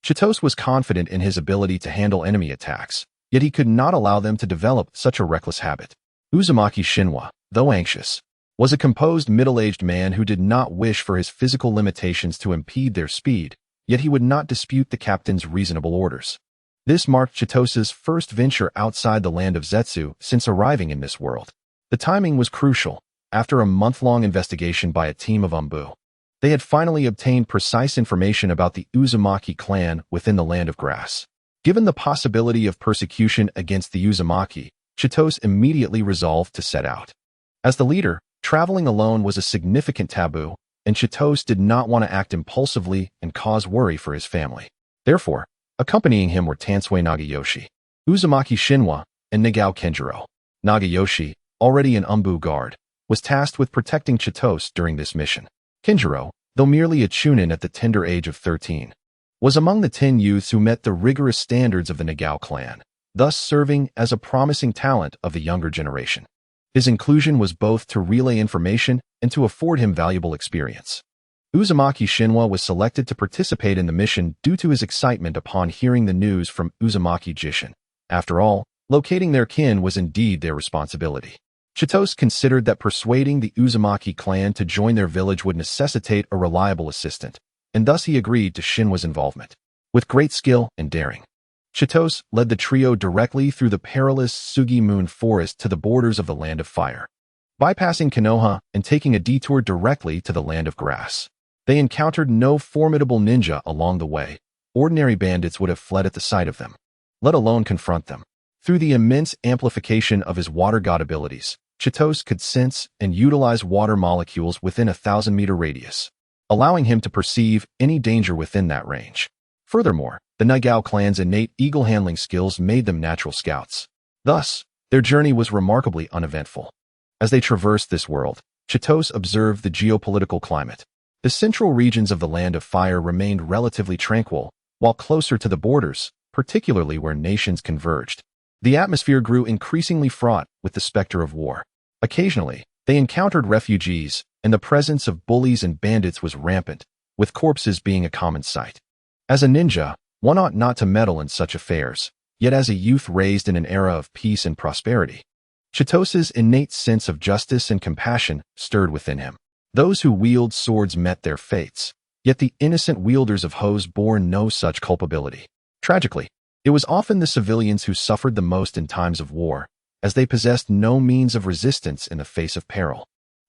Chitose was confident in his ability to handle enemy attacks, yet he could not allow them to develop such a reckless habit. Uzumaki Shinwa, though anxious, was a composed middle-aged man who did not wish for his physical limitations to impede their speed, yet he would not dispute the captain's reasonable orders. This marked Chitose's first venture outside the land of Zetsu since arriving in this world. The timing was crucial. After a month-long investigation by a team of Umbu, they had finally obtained precise information about the Uzumaki clan within the Land of Grass. Given the possibility of persecution against the Uzumaki, Chitose immediately resolved to set out. As the leader, traveling alone was a significant taboo, and Chitose did not want to act impulsively and cause worry for his family. Therefore, accompanying him were Tansui Nagayoshi, Uzumaki Shinwa, and Nagao Kenjiro. Nagayoshi, already an Umbu guard, was tasked with protecting Chitose during this mission. Kenjiro, though merely a chunin at the tender age of 13, was among the 10 youths who met the rigorous standards of the Nagao clan, thus serving as a promising talent of the younger generation. His inclusion was both to relay information and to afford him valuable experience. Uzumaki Shinwa was selected to participate in the mission due to his excitement upon hearing the news from Uzumaki Jishin. After all, locating their kin was indeed their responsibility. Chitose considered that persuading the Uzumaki clan to join their village would necessitate a reliable assistant, and thus he agreed to Shinwa's involvement. With great skill and daring, Chitose led the trio directly through the perilous Sugi Moon Forest to the borders of the Land of Fire. Bypassing Konoha and taking a detour directly to the Land of Grass, they encountered no formidable ninja along the way. Ordinary bandits would have fled at the sight of them, let alone confront them. Through the immense amplification of his water god abilities, Chitose could sense and utilize water molecules within a 1,000-meter radius, allowing him to perceive any danger within that range. Furthermore, the Nagao clan's innate eagle-handling skills made them natural scouts. Thus, their journey was remarkably uneventful. As they traversed this world, Chitose observed the geopolitical climate. The central regions of the Land of Fire remained relatively tranquil, while closer to the borders, particularly where nations converged, the atmosphere grew increasingly fraught with the specter of war. Occasionally, they encountered refugees, and the presence of bullies and bandits was rampant, with corpses being a common sight. As a ninja, one ought not to meddle in such affairs, yet as a youth raised in an era of peace and prosperity, Chitose's innate sense of justice and compassion stirred within him. Those who wield swords met their fates, yet the innocent wielders of hoes bore no such culpability. Tragically, it was often the civilians who suffered the most in times of war, as they possessed no means of resistance in the face of peril.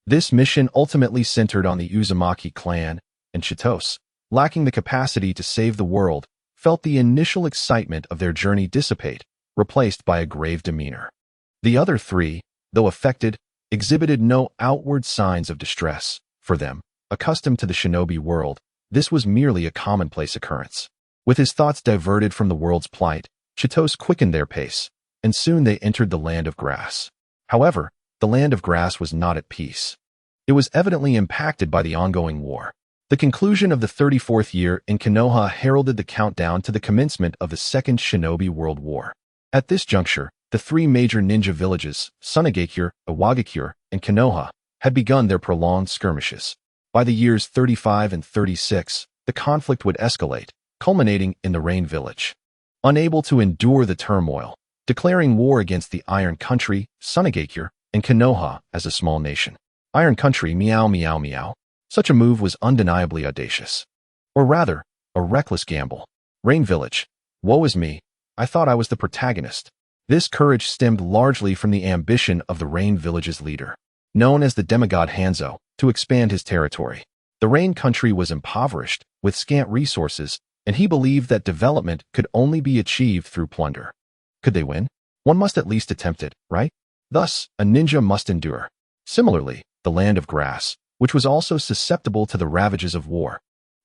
This mission ultimately centered on the Uzumaki clan, and Chitose, lacking the capacity to save the world, felt the initial excitement of their journey dissipate, replaced by a grave demeanor. The other three, though affected, exhibited no outward signs of distress. For them, accustomed to the shinobi world, this was merely a commonplace occurrence. With his thoughts diverted from the world's plight, Chitose quickened their pace, and soon they entered the Land of Grass. However, the Land of Grass was not at peace. It was evidently impacted by the ongoing war. The conclusion of the 34th year in Konoha heralded the countdown to the commencement of the Second Shinobi World War. At this juncture, the three major ninja villages, Sunagakure, Iwagakure, and Konoha, had begun their prolonged skirmishes. By the years 35 and 36, the conflict would escalate, culminating in the Rain Village. Unable to endure the turmoil, declaring war against the Iron Country, Sunagakure, and Konoha as a small nation. Iron Country, meow meow meow. Such a move was undeniably audacious. Or rather, a reckless gamble. Rain Village. Woe is me, I thought I was the protagonist. This courage stemmed largely from the ambition of the Rain Village's leader, known as the demigod Hanzo, to expand his territory. The Rain Country was impoverished, with scant resources, and he believed that development could only be achieved through plunder. Could they win? One must at least attempt it, right? Thus, a ninja must endure. Similarly, the Land of Grass, which was also susceptible to the ravages of war,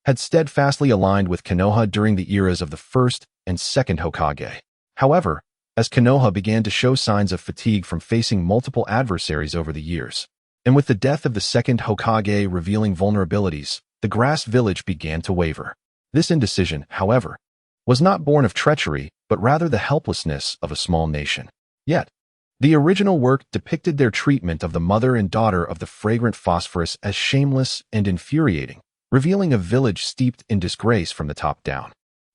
had steadfastly aligned with Konoha during the eras of the first and second Hokage. However, as Konoha began to show signs of fatigue from facing multiple adversaries over the years. And with the death of the second Hokage revealing vulnerabilities, the grass village began to waver. This indecision, however, was not born of treachery, but rather the helplessness of a small nation. Yet, the original work depicted their treatment of the mother and daughter of the fragrant phosphorus as shameless and infuriating, revealing a village steeped in disgrace from the top down.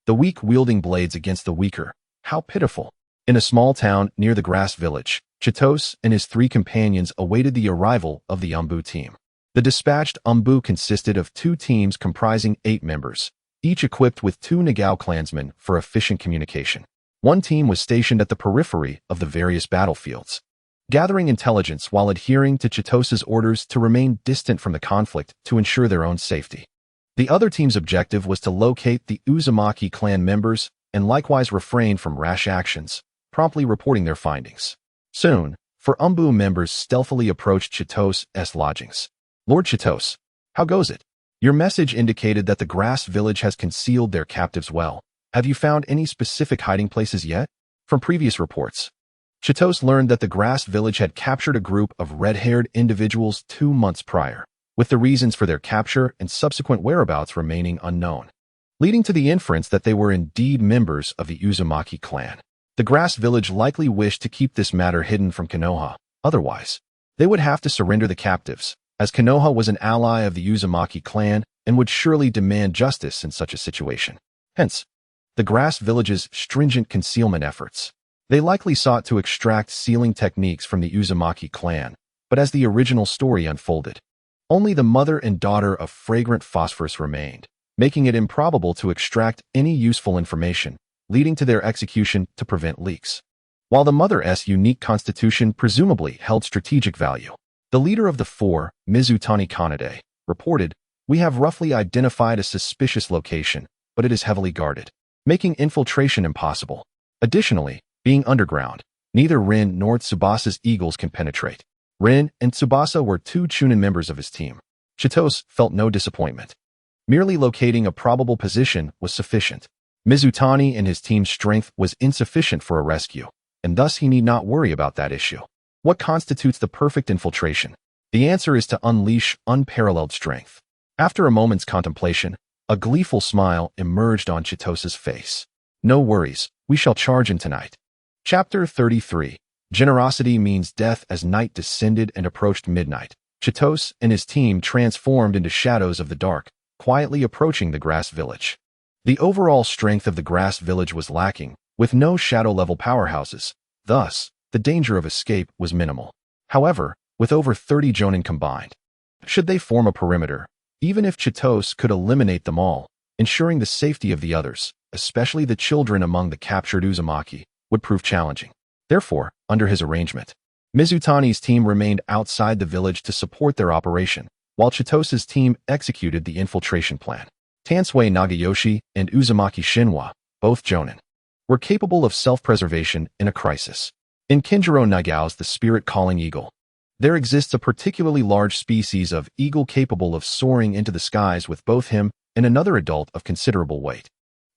The weak wielding blades against the weaker. How pitiful. In a small town near the grass village, Chitose and his 3 companions awaited the arrival of the Umbu team. The dispatched Umbu consisted of 2 teams comprising 8 members, each equipped with 2 Nagao clansmen for efficient communication. One team was stationed at the periphery of the various battlefields, gathering intelligence while adhering to Chitose's orders to remain distant from the conflict to ensure their own safety. The other team's objective was to locate the Uzumaki clan members and likewise refrain from rash actions, promptly reporting their findings. Soon, 4 Umbu members stealthily approached Chitose's lodgings. "Lord Chitose, how goes it? Your message indicated that the grass village has concealed their captives well. Have you found any specific hiding places yet?" From previous reports, Chitose learned that the grass village had captured a group of red-haired individuals 2 months prior, with the reasons for their capture and subsequent whereabouts remaining unknown, leading to the inference that they were indeed members of the Uzumaki clan. The grass village likely wished to keep this matter hidden from Konoha, otherwise, they would have to surrender the captives, as Konoha was an ally of the Uzumaki clan and would surely demand justice in such a situation. Hence, the grass village's stringent concealment efforts. They likely sought to extract sealing techniques from the Uzumaki clan, but as the original story unfolded, only the mother and daughter of fragrant phosphorus remained, making it improbable to extract any useful information, leading to their execution to prevent leaks. While the mother's unique constitution presumably held strategic value, the leader of the 4, Mizutani Kanade, reported, "We have roughly identified a suspicious location, but it is heavily guarded, making infiltration impossible. Additionally, being underground, neither Rin nor Tsubasa's eagles can penetrate." Rin and Tsubasa were 2 Chunin members of his team. Chitose felt no disappointment. Merely locating a probable position was sufficient. Mizutani and his team's strength was insufficient for a rescue, and thus he need not worry about that issue. What constitutes the perfect infiltration? The answer is to unleash unparalleled strength. After a moment's contemplation, a gleeful smile emerged on Chitose's face. "No worries, we shall charge in tonight." Chapter 33. Generosity means death. As night descended and approached midnight, Chitose and his team transformed into shadows of the dark, quietly approaching the grass village. The overall strength of the grass village was lacking, with no shadow-level powerhouses. Thus, the danger of escape was minimal. However, with over 30 Jonin combined, should they form a perimeter, even if Chitose could eliminate them all, ensuring the safety of the others, especially the children among the captured Uzumaki, would prove challenging. Therefore, under his arrangement, Mizutani's team remained outside the village to support their operation, while Chitose's team executed the infiltration plan. Tansui Nagayoshi and Uzumaki Shinwa, both Jonin, were capable of self-preservation in a crisis. In Kinjiro Nagao's The Spirit-Calling Eagle, there exists a particularly large species of eagle capable of soaring into the skies with both him and another adult of considerable weight.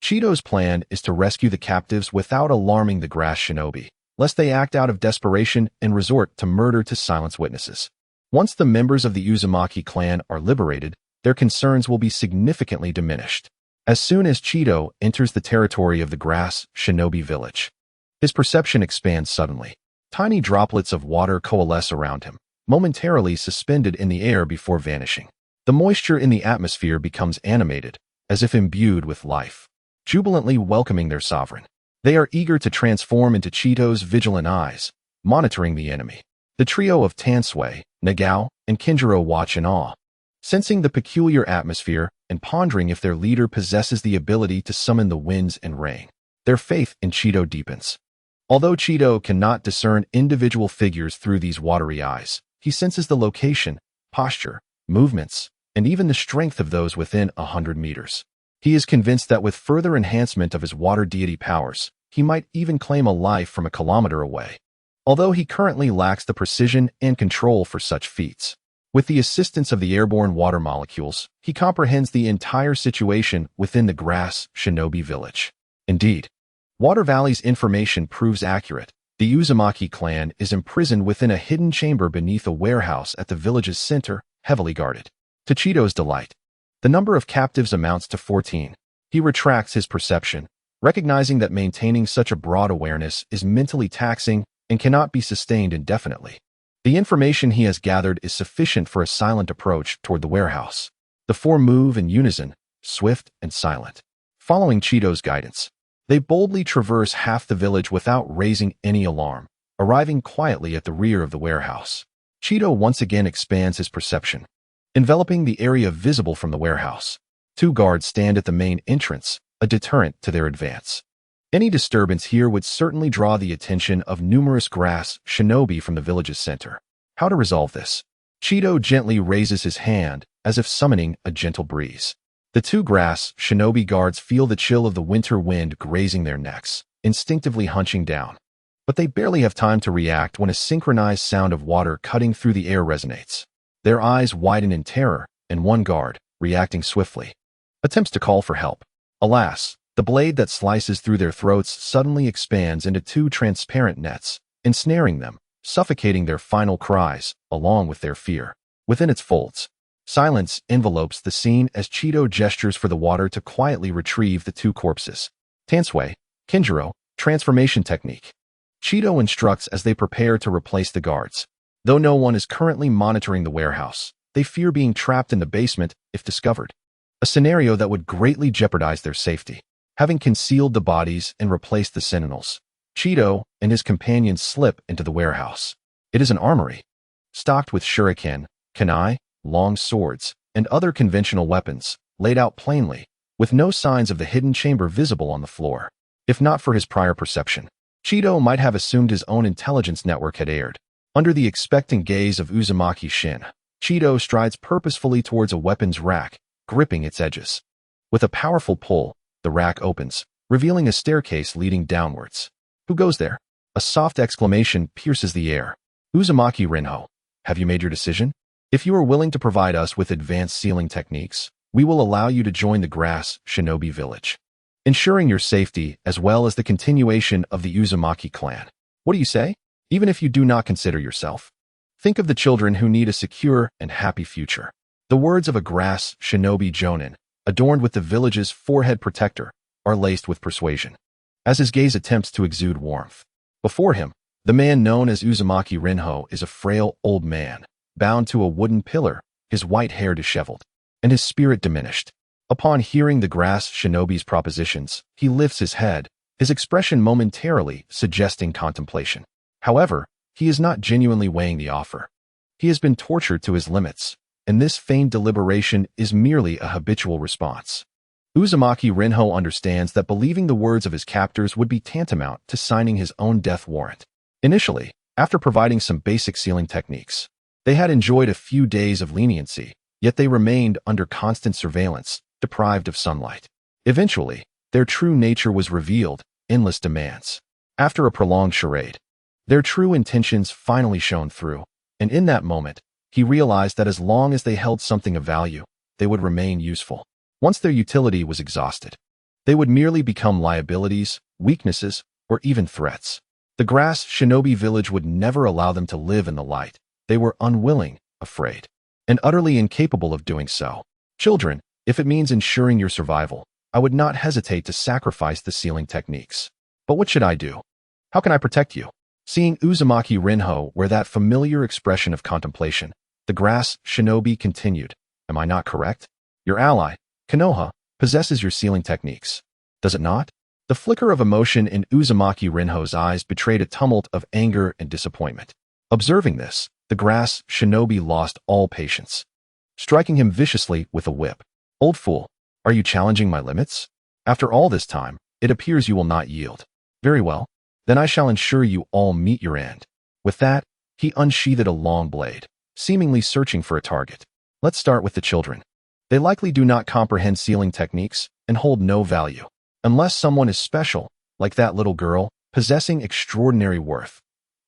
Chito's plan is to rescue the captives without alarming the grass shinobi, lest they act out of desperation and resort to murder to silence witnesses. Once the members of the Uzumaki clan are liberated, their concerns will be significantly diminished. As soon as Chito enters the territory of the grass shinobi village, his perception expands suddenly. Tiny droplets of water coalesce around him, momentarily suspended in the air before vanishing. The moisture in the atmosphere becomes animated, as if imbued with life, jubilantly welcoming their sovereign. They are eager to transform into Chito's vigilant eyes, monitoring the enemy. The trio of Tansui, Nagao, and Kinjiro watch in awe, sensing the peculiar atmosphere and pondering if their leader possesses the ability to summon the winds and rain. Their faith in Chito deepens. Although Chito cannot discern individual figures through these watery eyes, he senses the location, posture, movements, and even the strength of those within 100 meters. He is convinced that with further enhancement of his water deity powers, he might even claim a life from a kilometer away. Although he currently lacks the precision and control for such feats, with the assistance of the airborne water molecules, he comprehends the entire situation within the grass shinobi village. Indeed, Water Valley's information proves accurate. The Uzumaki clan is imprisoned within a hidden chamber beneath a warehouse at the village's center, heavily guarded. To Cheeto's delight, the number of captives amounts to 14. He retracts his perception, recognizing that maintaining such a broad awareness is mentally taxing and cannot be sustained indefinitely. The information he has gathered is sufficient for a silent approach toward the warehouse. The four move in unison, swift and silent. Following Cheeto's guidance, they boldly traverse half the village without raising any alarm, arriving quietly at the rear of the warehouse. Cheeto once again expands his perception, enveloping the area visible from the warehouse. 2 guards stand at the main entrance, a deterrent to their advance. Any disturbance here would certainly draw the attention of numerous grass shinobi from the village's center. How to resolve this? Cheeto gently raises his hand, as if summoning a gentle breeze. The 2 grass shinobi guards feel the chill of the winter wind grazing their necks, instinctively hunching down. But they barely have time to react when a synchronized sound of water cutting through the air resonates. Their eyes widen in terror, and one guard, reacting swiftly, attempts to call for help. Alas, the blade that slices through their throats suddenly expands into 2 transparent nets, ensnaring them, suffocating their final cries, along with their fear. Within its folds, silence envelopes the scene as Cheeto gestures for the water to quietly retrieve the 2 corpses. Tansui, Kinjiro, transformation technique. Cheeto instructs as they prepare to replace the guards. Though no one is currently monitoring the warehouse, they fear being trapped in the basement if discovered. A scenario that would greatly jeopardize their safety. Having concealed the bodies and replaced the sentinels, Cheeto and his companions slip into the warehouse. It is an armory, stocked with shuriken, kunai, long swords, and other conventional weapons, laid out plainly, with no signs of the hidden chamber visible on the floor. If not for his prior perception, Cheeto might have assumed his own intelligence network had erred. Under the expectant gaze of Uzumaki Shin, Cheeto strides purposefully towards a weapons rack, gripping its edges. With a powerful pull, the rack opens, revealing a staircase leading downwards. Who goes there? A soft exclamation pierces the air. Uzumaki Rinho, have you made your decision? If you are willing to provide us with advanced sealing techniques, we will allow you to join the grass shinobi village, ensuring your safety as well as the continuation of the Uzumaki clan. What do you say? Even if you do not consider yourself. Think of the children who need a secure and happy future. The words of a grass shinobi jonin, adorned with the village's forehead protector, are laced with persuasion. As his gaze attempts to exude warmth, before him, the man known as Uzumaki Rinho is a frail old man, bound to a wooden pillar, his white hair disheveled, and his spirit diminished. Upon hearing the grass shinobi's propositions, he lifts his head, his expression momentarily suggesting contemplation. However, he is not genuinely weighing the offer. He has been tortured to his limits, and this feigned deliberation is merely a habitual response. Uzumaki Rinho understands that believing the words of his captors would be tantamount to signing his own death warrant. Initially, after providing some basic sealing techniques, they had enjoyed a few days of leniency, yet they remained under constant surveillance, deprived of sunlight. Eventually, their true nature was revealed, endless demands. After a prolonged charade, their true intentions finally shone through, and in that moment, he realized that as long as they held something of value, they would remain useful. Once their utility was exhausted, they would merely become liabilities, weaknesses, or even threats. The grass shinobi village would never allow them to live in the light. They were unwilling, afraid, and utterly incapable of doing so. Children, if it means ensuring your survival, I would not hesitate to sacrifice the sealing techniques. But what should I do? How can I protect you? Seeing Uzumaki Rinho wear that familiar expression of contemplation, the grass shinobi continued, am I not correct? Your ally, Konoha, possesses your sealing techniques. Does it not? The flicker of emotion in Uzumaki Rinho's eyes betrayed a tumult of anger and disappointment. Observing this, the grass shinobi lost all patience, striking him viciously with a whip. Old fool, are you challenging my limits? After all this time, it appears you will not yield. Very well, then I shall ensure you all meet your end. With that, he unsheathed a long blade, seemingly searching for a target. Let's start with the children. They likely do not comprehend sealing techniques and hold no value, unless someone is special, like that little girl, possessing extraordinary worth.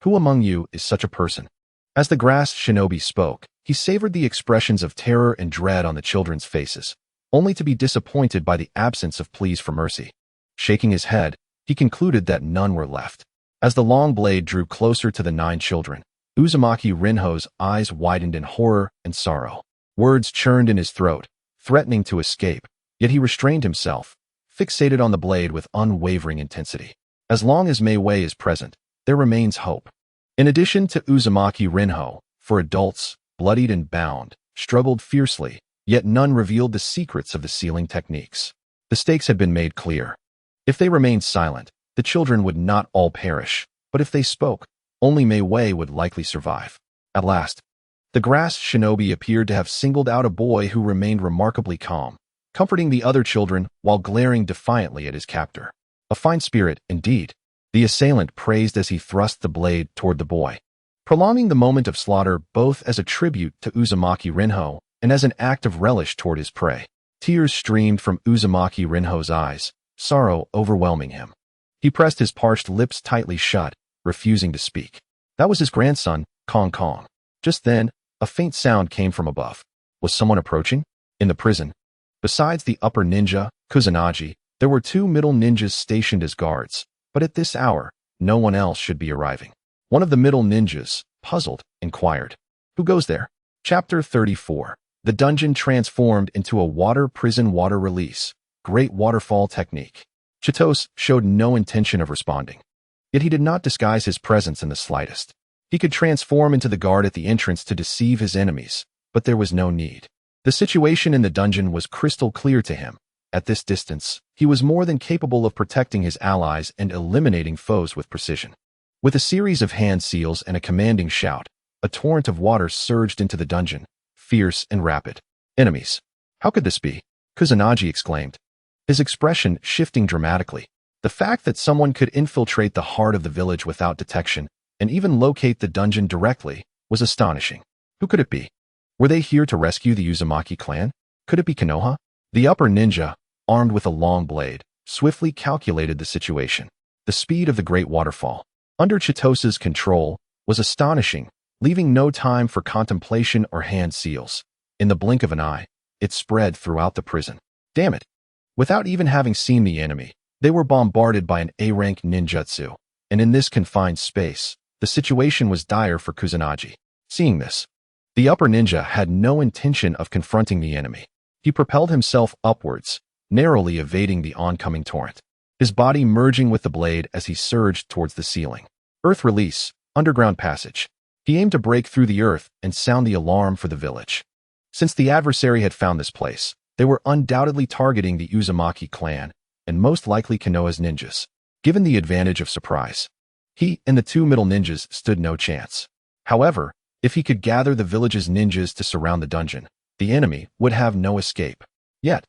Who among you is such a person? As the grass shinobi spoke, he savored the expressions of terror and dread on the children's faces, only to be disappointed by the absence of pleas for mercy. Shaking his head, he concluded that none were left. As the long blade drew closer to the 9 children, Uzumaki Rinho's eyes widened in horror and sorrow. Words churned in his throat, threatening to escape, yet he restrained himself, fixated on the blade with unwavering intensity. As long as Mei Wei is present, there remains hope. In addition to Uzumaki Rinho, for adults, bloodied and bound, struggled fiercely, yet none revealed the secrets of the sealing techniques. The stakes had been made clear. If they remained silent, the children would not all perish, but if they spoke, only Mei Wei would likely survive. At last, the grass shinobi appeared to have singled out a boy who remained remarkably calm, comforting the other children while glaring defiantly at his captor. A fine spirit, indeed, the assailant praised as he thrust the blade toward the boy, prolonging the moment of slaughter both as a tribute to Uzumaki Rinho and as an act of relish toward his prey. Tears streamed from Uzumaki Rinho's eyes, sorrow overwhelming him. He pressed his parched lips tightly shut, refusing to speak. That was his grandson, Kong Kong. Just then, a faint sound came from above. Was someone approaching? In the prison, besides the upper ninja, Kusanagi, there were 2 middle ninjas stationed as guards, but at this hour, no one else should be arriving. One of the middle ninjas, puzzled, inquired, "Who goes there?" Chapter 34. The dungeon transformed into a water prison water release. Great waterfall technique. Chitose showed no intention of responding. Yet he did not disguise his presence in the slightest. He could transform into the guard at the entrance to deceive his enemies, but there was no need. The situation in the dungeon was crystal clear to him. At this distance, he was more than capable of protecting his allies and eliminating foes with precision. With a series of hand seals and a commanding shout, a torrent of water surged into the dungeon, fierce and rapid. Enemies. How could this be? Kusanagi exclaimed, his expression shifting dramatically. The fact that someone could infiltrate the heart of the village without detection and even locate the dungeon directly was astonishing. Who could it be? Were they here to rescue the Uzumaki clan? Could it be Konoha? The upper ninja, armed with a long blade, swiftly calculated the situation. The speed of the great waterfall, under Chitose's control, was astonishing, leaving no time for contemplation or hand seals. In the blink of an eye, it spread throughout the prison. Damn it! Without even having seen the enemy, they were bombarded by an A-rank ninjutsu, and in this confined space, the situation was dire for Kusanagi. Seeing this, the upper ninja had no intention of confronting the enemy. He propelled himself upwards, narrowly evading the oncoming torrent, his body merging with the blade as he surged towards the ceiling. Earth release, underground passage. He aimed to break through the earth and sound the alarm for the village. Since the adversary had found this place, they were undoubtedly targeting the Uzumaki clan, and most likely Konoha's ninjas. Given the advantage of surprise, he and the 2 middle ninjas stood no chance. However, if he could gather the village's ninjas to surround the dungeon, the enemy would have no escape. Yet,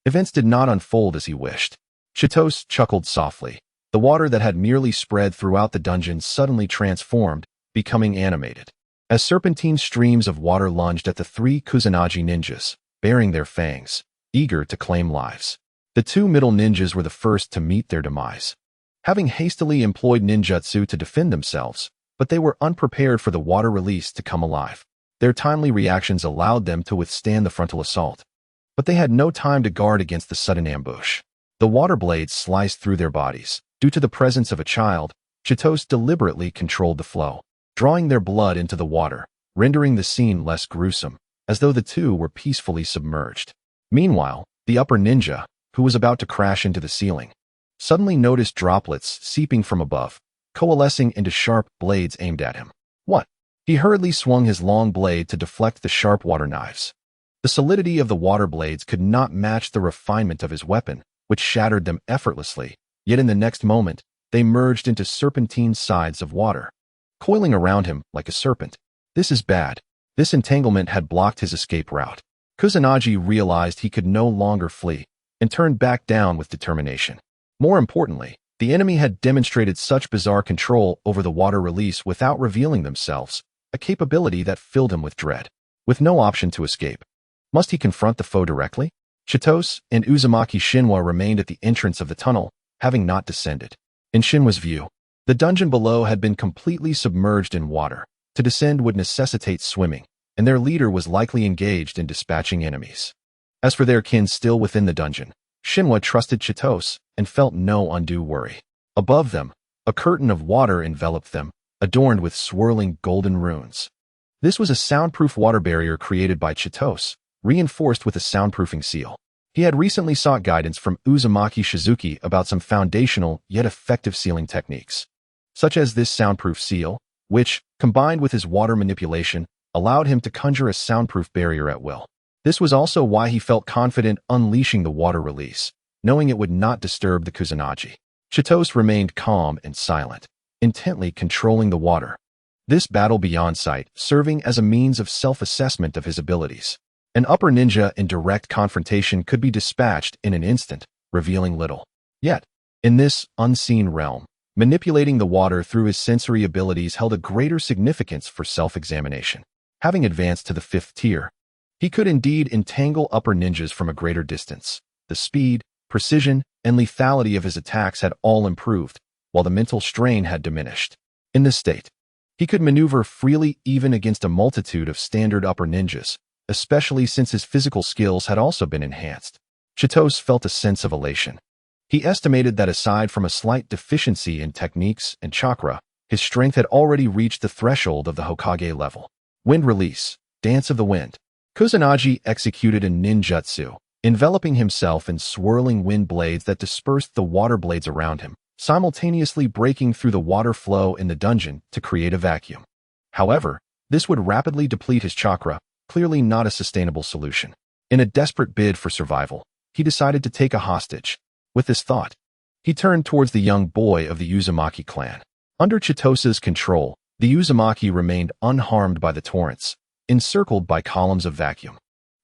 events did not unfold as he wished. Chitose chuckled softly. The water that had merely spread throughout the dungeon suddenly transformed, becoming animated. As serpentine streams of water lunged at the 3 Kusanagi ninjas, baring their fangs, eager to claim lives. The 2 middle ninjas were the first to meet their demise, having hastily employed ninjutsu to defend themselves, but they were unprepared for the water release to come alive. Their timely reactions allowed them to withstand the frontal assault, but they had no time to guard against the sudden ambush. The water blades sliced through their bodies. Due to the presence of a child, Chitose deliberately controlled the flow, drawing their blood into the water, rendering the scene less gruesome, as though the 2 were peacefully submerged. Meanwhile, the upper ninja, who was about to crash into the ceiling, suddenly noticed droplets seeping from above, coalescing into sharp blades aimed at him. What? He hurriedly swung his long blade to deflect the sharp water knives. The solidity of the water blades could not match the refinement of his weapon, which shattered them effortlessly, yet in the next moment, they merged into serpentine sides of water, coiling around him like a serpent. This is bad. This entanglement had blocked his escape route. Kusanagi realized he could no longer flee, and turned back down with determination. More importantly, the enemy had demonstrated such bizarre control over the water release without revealing themselves, a capability that filled him with dread. With no option to escape, must he confront the foe directly? Chitose and Uzumaki Shinwa remained at the entrance of the tunnel, having not descended. In Shinwa's view, the dungeon below had been completely submerged in water. To descend would necessitate swimming, and their leader was likely engaged in dispatching enemies. As for their kin still within the dungeon, Shinwa trusted Chitose and felt no undue worry. Above them, a curtain of water enveloped them, adorned with swirling golden runes. This was a soundproof water barrier created by Chitose, reinforced with a soundproofing seal. He had recently sought guidance from Uzumaki Shizuki about some foundational yet effective sealing techniques, such as this soundproof seal, which, combined with his water manipulation, allowed him to conjure a soundproof barrier at will. This was also why he felt confident unleashing the water release, knowing it would not disturb the Kusanagi. Chitose remained calm and silent, intently controlling the water. This battle beyond sight serving as a means of self-assessment of his abilities. An upper ninja in direct confrontation could be dispatched in an instant, revealing little. Yet, in this unseen realm, manipulating the water through his sensory abilities held a greater significance for self-examination. Having advanced to the 5th tier, he could indeed entangle upper ninjas from a greater distance. The speed, precision, and lethality of his attacks had all improved, while the mental strain had diminished. In this state, he could maneuver freely even against a multitude of standard upper ninjas, especially since his physical skills had also been enhanced. Chitose felt a sense of elation. He estimated that aside from a slight deficiency in techniques and chakra, his strength had already reached the threshold of the Hokage level. Wind release, dance of the wind. Kusanagi executed a ninjutsu, enveloping himself in swirling wind blades that dispersed the water blades around him, simultaneously breaking through the water flow in the dungeon to create a vacuum. However, this would rapidly deplete his chakra, clearly not a sustainable solution. In a desperate bid for survival, he decided to take a hostage. With this thought, he turned towards the young boy of the Uzumaki clan. Under Chitose's control, the Uzumaki remained unharmed by the torrents, encircled by columns of vacuum.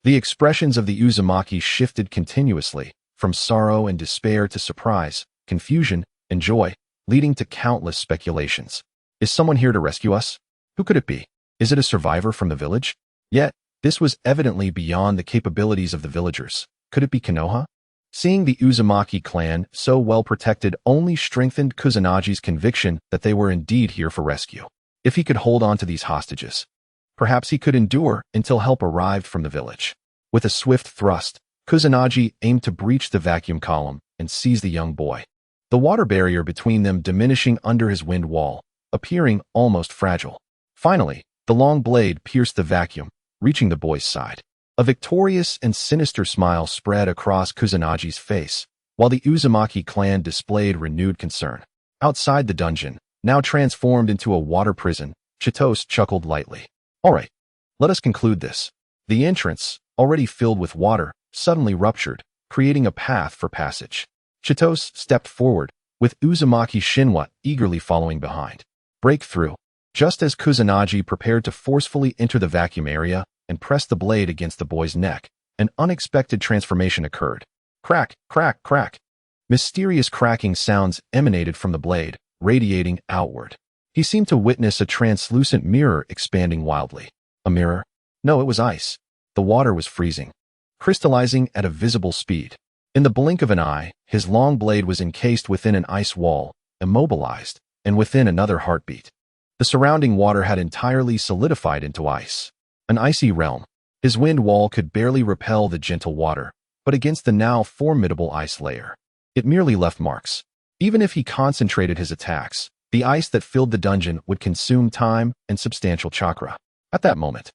The expressions of the Uzumaki shifted continuously, from sorrow and despair to surprise, confusion, and joy, leading to countless speculations. Is someone here to rescue us? Who could it be? Is it a survivor from the village? Yet, this was evidently beyond the capabilities of the villagers. Could it be Konoha? Seeing the Uzumaki clan so well protected only strengthened Kusanagi's conviction that they were indeed here for rescue. If he could hold on to these hostages, perhaps he could endure until help arrived from the village. With a swift thrust, Kusanagi aimed to breach the vacuum column and seize the young boy. The water barrier between them diminishing under his wind wall, appearing almost fragile. Finally, the long blade pierced the vacuum, reaching the boy's side. A victorious and sinister smile spread across Kusanagi's face, while the Uzumaki clan displayed renewed concern. Outside the dungeon, now transformed into a water prison, Chitose chuckled lightly. All right, let us conclude this. The entrance, already filled with water, suddenly ruptured, creating a path for passage. Chitose stepped forward, with Uzumaki Shinwa eagerly following behind. Breakthrough. Just as Kusanagi prepared to forcefully enter the vacuum area and press the blade against the boy's neck, an unexpected transformation occurred. Crack, crack, crack. Mysterious cracking sounds emanated from the blade, radiating outward. He seemed to witness a translucent mirror expanding wildly. A mirror? No, it was ice. The water was freezing, crystallizing at a visible speed. In the blink of an eye, his long blade was encased within an ice wall, immobilized, and within another heartbeat. The surrounding water had entirely solidified into ice. An icy realm. His wind wall could barely repel the gentle water, but against the now formidable ice layer, it merely left marks. Even if he concentrated his attacks, the ice that filled the dungeon would consume time and substantial chakra. At that moment,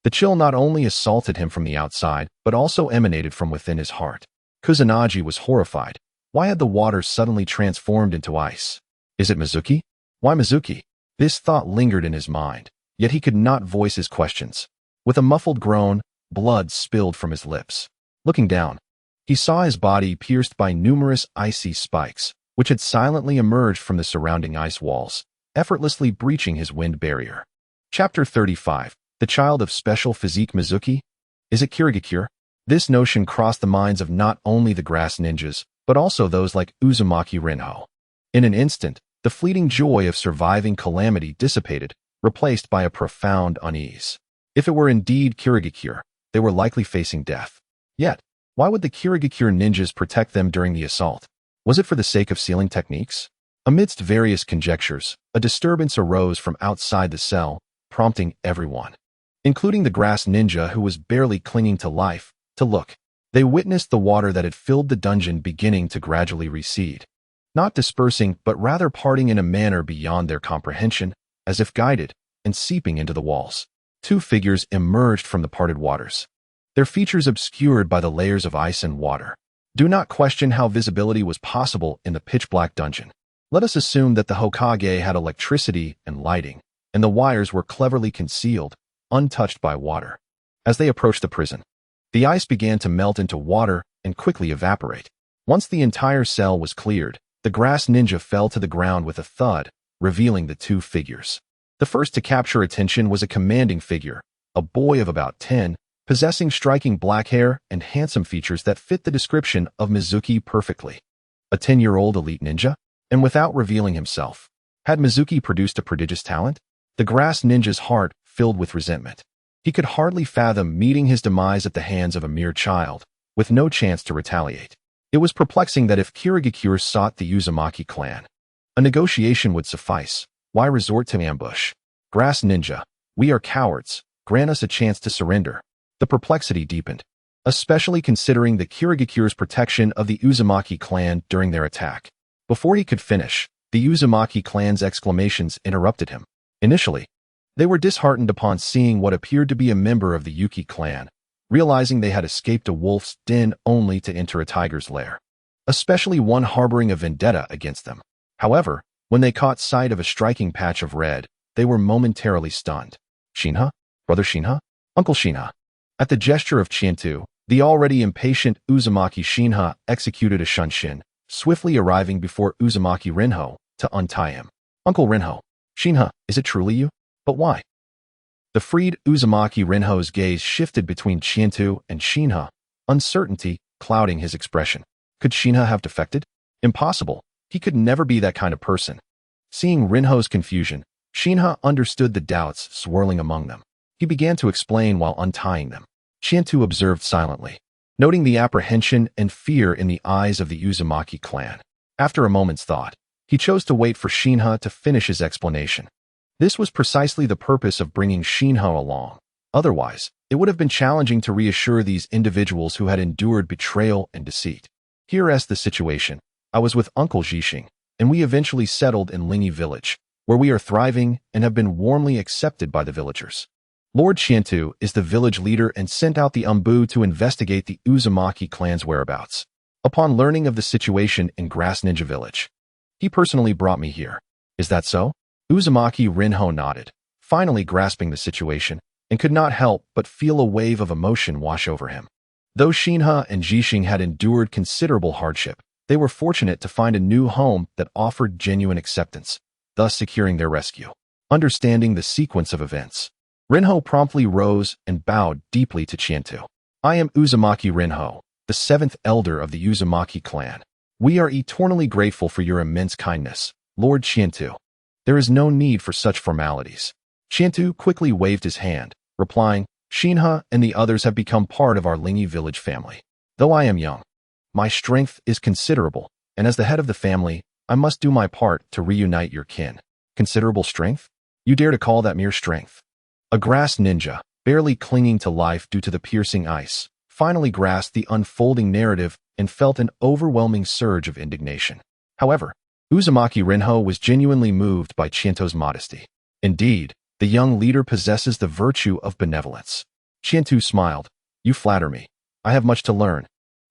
the chill not only assaulted him from the outside, but also emanated from within his heart. Kusanagi was horrified. Why had the water suddenly transformed into ice? Is it Mizuki? Why Mizuki? This thought lingered in his mind, yet he could not voice his questions. With a muffled groan, blood spilled from his lips. Looking down, he saw his body pierced by numerous icy spikes, which had silently emerged from the surrounding ice walls, effortlessly breaching his wind barrier. Chapter 35. The Child of Special Physique Mizuki? Is it Kirigakure? This notion crossed the minds of not only the grass ninjas, but also those like Uzumaki Rinho. In an instant, the fleeting joy of surviving calamity dissipated, replaced by a profound unease. If it were indeed Kirigakure, they were likely facing death. Yet, why would the Kirigakure ninjas protect them during the assault? Was it for the sake of sealing techniques? Amidst various conjectures, a disturbance arose from outside the cell, prompting everyone, including the grass ninja who was barely clinging to life, to look. They witnessed the water that had filled the dungeon beginning to gradually recede. not dispersing but rather parting in a manner beyond their comprehension, as if guided, and seeping into the walls. Two figures emerged from the parted waters, their features obscured by the layers of ice and water. Do not question how visibility was possible in the pitch-black dungeon. Let us assume that the Hokage had electricity and lighting, and the wires were cleverly concealed, untouched by water. As they approached the prison, the ice began to melt into water and quickly evaporate. Once the entire cell was cleared, the grass ninja fell to the ground with a thud, revealing the two figures. The first to capture attention was a commanding figure, a boy of about 10, possessing striking black hair and handsome features that fit the description of Mizuki perfectly. A 10-year-old elite ninja? And without revealing himself, had Mizuki produced a prodigious talent? The grass ninja's heart filled with resentment. He could hardly fathom meeting his demise at the hands of a mere child, with no chance to retaliate. It was perplexing that if Kirigakure sought the Uzumaki clan, a negotiation would suffice. Why resort to ambush? Grass ninja, we are cowards. Grant us a chance to surrender. The perplexity deepened, especially considering the Kirigakure's protection of the Uzumaki clan during their attack. Before he could finish, the Uzumaki clan's exclamations interrupted him. Initially, they were disheartened upon seeing what appeared to be a member of the Yuki clan, realizing they had escaped a wolf's den only to enter a tiger's lair, especially one harboring a vendetta against them. However, when they caught sight of a striking patch of red, they were momentarily stunned. Shinha? Brother Shinha? Uncle Shinha? At the gesture of Chientu, the already impatient Uzumaki Shinha executed a shunshin, swiftly arriving before Uzumaki Rinho to untie him. Uncle Rinho, Shinha, is it truly you? But why? The freed Uzumaki Rinho's gaze shifted between Chientu and Shinha, uncertainty clouding his expression. Could Shinha have defected? Impossible. He could never be that kind of person. Seeing Rinho's confusion, Shinha understood the doubts swirling among them. He began to explain while untying them. Chientu observed silently, noting the apprehension and fear in the eyes of the Uzumaki clan. After a moment's thought, he chose to wait for Shinha to finish his explanation. This was precisely the purpose of bringing Shinha along. Otherwise, it would have been challenging to reassure these individuals who had endured betrayal and deceit. Here's the situation. I was with Uncle Jishing, and we eventually settled in Lingi village, where we are thriving and have been warmly accepted by the villagers. Lord Chientu is the village leader and sent out the Umbu to investigate the Uzumaki clan's whereabouts. Upon learning of the situation in Grass Ninja Village, he personally brought me here. Is that so? Uzumaki Rinho nodded, finally grasping the situation, and could not help but feel a wave of emotion wash over him. Though Shinha and Jishing had endured considerable hardship, they were fortunate to find a new home that offered genuine acceptance, thus securing their rescue. Understanding the sequence of events, Rinho promptly rose and bowed deeply to Chientu. I am Uzumaki Rinho, the seventh elder of the Uzumaki clan. We are eternally grateful for your immense kindness, Lord Chientu. There is no need for such formalities. Chientu quickly waved his hand, replying, Shinha and the others have become part of our Lingi village family. Though I am young, my strength is considerable, and as the head of the family, I must do my part to reunite your kin. Considerable strength? You dare to call that mere strength? A grass ninja, barely clinging to life due to the piercing ice, finally grasped the unfolding narrative and felt an overwhelming surge of indignation. However, Uzumaki Rinho was genuinely moved by Chientu's modesty. Indeed, the young leader possesses the virtue of benevolence. Chientu smiled. You flatter me. I have much to learn,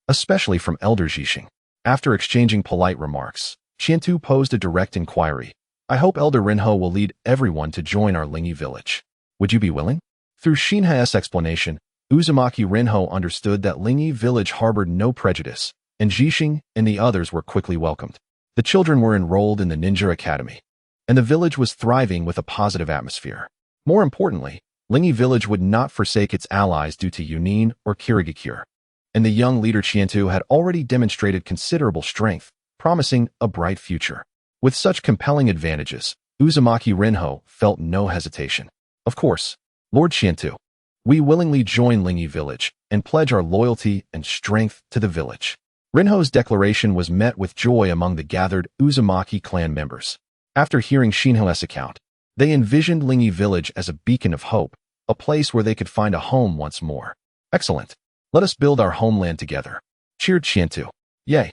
especially from Elder Jishing. After exchanging polite remarks, Chientu posed a direct inquiry. I hope Elder Rinho will lead everyone to join our Lingi village. Would you be willing? Through Shinha's explanation, Uzumaki Rinho understood that Lingi village harbored no prejudice, and Jishing and the others were quickly welcomed. The children were enrolled in the Ninja Academy, and the village was thriving with a positive atmosphere. More importantly, Lingi village would not forsake its allies due to Yunin or Kirigakure, and the young leader Chientu had already demonstrated considerable strength, promising a bright future. With such compelling advantages, Uzumaki Rinho felt no hesitation. Of course, Lord Chientu, we willingly join Lingi village and pledge our loyalty and strength to the village. Rinho's declaration was met with joy among the gathered Uzumaki clan members. After hearing Shinha's account, they envisioned Lingi village as a beacon of hope, a place where they could find a home once more. Excellent. Let us build our homeland together, cheered Chientu. Yay.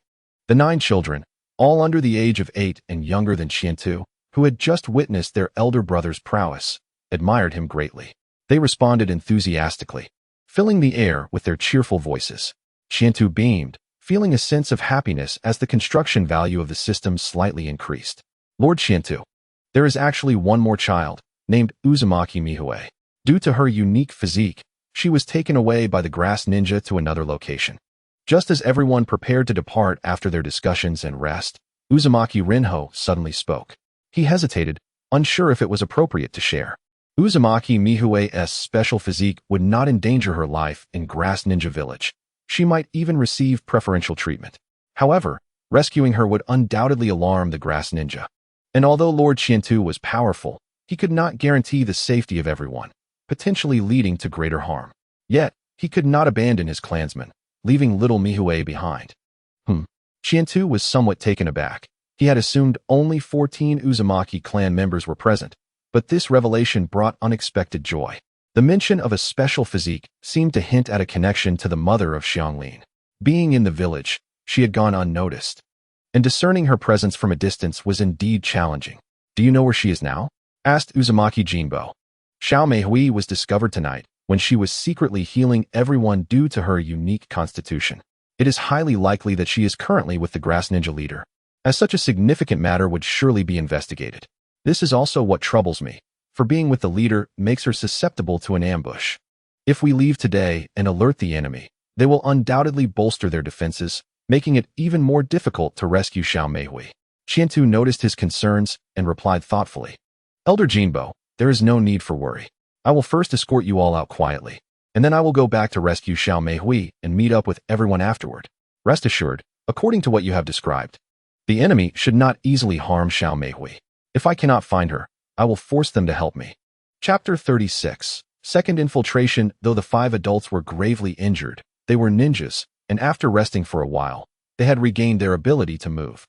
The 9 children, all under the age of 8 and younger than Qiantu, who had just witnessed their elder brother's prowess, admired him greatly. They responded enthusiastically, filling the air with their cheerful voices. Qiantu beamed, feeling a sense of happiness as the construction value of the system slightly increased. Lord Qiantu, there is actually one more child, named Uzumaki Mihue. Due to her unique physique, she was taken away by the grass ninja to another location. Just as everyone prepared to depart after their discussions and rest, Uzumaki Rinho suddenly spoke. He hesitated, unsure if it was appropriate to share. Uzumaki Mihue's special physique would not endanger her life in Grass Ninja Village. She might even receive preferential treatment. However, rescuing her would undoubtedly alarm the Grass Ninja. And although Lord Qiantu was powerful, he could not guarantee the safety of everyone, potentially leading to greater harm. Yet, he could not abandon his clansmen, leaving little Mihue behind. Qiantu was somewhat taken aback. He had assumed only 14 Uzumaki clan members were present, but this revelation brought unexpected joy. The mention of a special physique seemed to hint at a connection to the mother of Xianglin. Being in the village, she had gone unnoticed, and discerning her presence from a distance was indeed challenging. Do you know where she is now? Asked Uzumaki Jinbo. Xiao Meihui was discovered tonight when she was secretly healing everyone due to her unique constitution. It is highly likely that she is currently with the Grass Ninja leader, as such a significant matter would surely be investigated. This is also what troubles me, for being with the leader makes her susceptible to an ambush. If we leave today and alert the enemy, they will undoubtedly bolster their defenses, making it even more difficult to rescue Xiao Meihui. Qiantu noticed his concerns and replied thoughtfully. Elder Jinbo, there is no need for worry. I will first escort you all out quietly, and then I will go back to rescue Xiao Meihui and meet up with everyone afterward. Rest assured, according to what you have described, the enemy should not easily harm Xiao Meihui. If I cannot find her, I will force them to help me. Chapter 36. Second infiltration. Though the 5 adults were gravely injured, they were ninjas, and after resting for a while, they had regained their ability to move.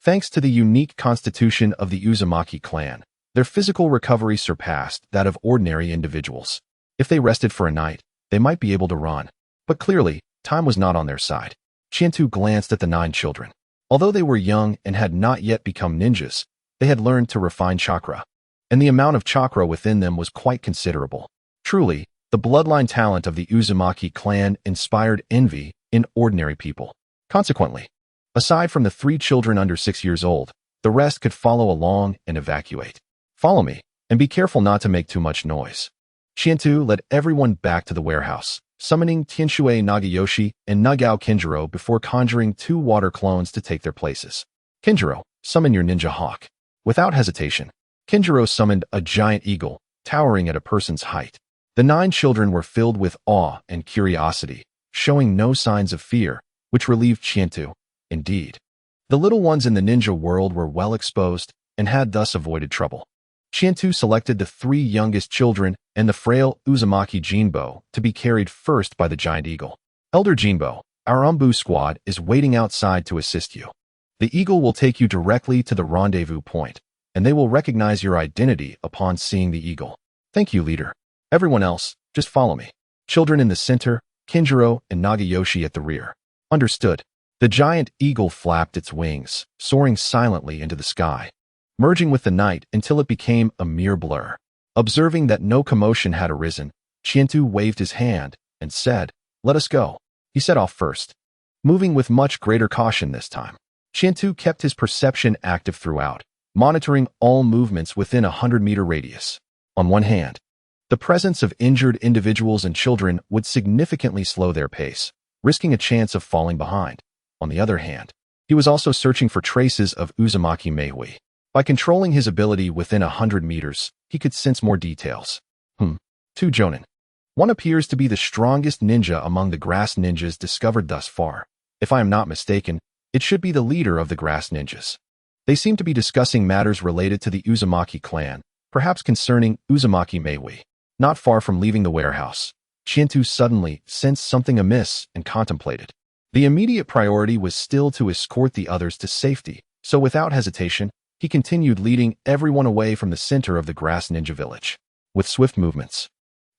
Thanks to the unique constitution of the Uzumaki clan, their physical recovery surpassed that of ordinary individuals. If they rested for a night, they might be able to run. But clearly, time was not on their side. Qiantu glanced at the 9 children. Although they were young and had not yet become ninjas, they had learned to refine chakra, and the amount of chakra within them was quite considerable. Truly, the bloodline talent of the Uzumaki clan inspired envy in ordinary people. Consequently, aside from the 3 children under 6 years old, the rest could follow along and evacuate. Follow me, and be careful not to make too much noise. Qiantu led everyone back to the warehouse, summoning Tianxue Nagayoshi and Nagao Kinjiro before conjuring 2 water clones to take their places. Kinjiro, summon your ninja hawk. Without hesitation, Kinjiro summoned a giant eagle, towering at a person's height. The 9 children were filled with awe and curiosity, showing no signs of fear, which relieved Qiantu. Indeed, the little ones in the ninja world were well exposed and had thus avoided trouble. Qiantu selected the 3 youngest children and the frail Uzumaki Jinbo to be carried first by the giant eagle. Elder Jinbo, our Umbu squad is waiting outside to assist you. The eagle will take you directly to the rendezvous point, and they will recognize your identity upon seeing the eagle. Thank you, leader. Everyone else, just follow me. Children in the center, Kinjiro and Nagayoshi at the rear. Understood. The giant eagle flapped its wings, soaring silently into the sky, merging with the night until it became a mere blur. Observing that no commotion had arisen, Qiantu waved his hand and said, "Let us go." He set off first, moving with much greater caution this time. Qiantu kept his perception active throughout, monitoring all movements within a 100-meter radius. On one hand, the presence of injured individuals and children would significantly slow their pace, risking a chance of falling behind. On the other hand, he was also searching for traces of Uzumaki Meihui. By controlling his ability within 100 meters, he could sense more details. 2 Jonin. One appears to be the strongest ninja among the grass ninjas discovered thus far. If I am not mistaken, it should be the leader of the grass ninjas. They seem to be discussing matters related to the Uzumaki clan, perhaps concerning Uzumaki Meihui. Not far from leaving the warehouse, Qiantu suddenly sensed something amiss and contemplated. The immediate priority was still to escort the others to safety, so without hesitation, he continued leading everyone away from the center of the grass ninja village. With swift movements,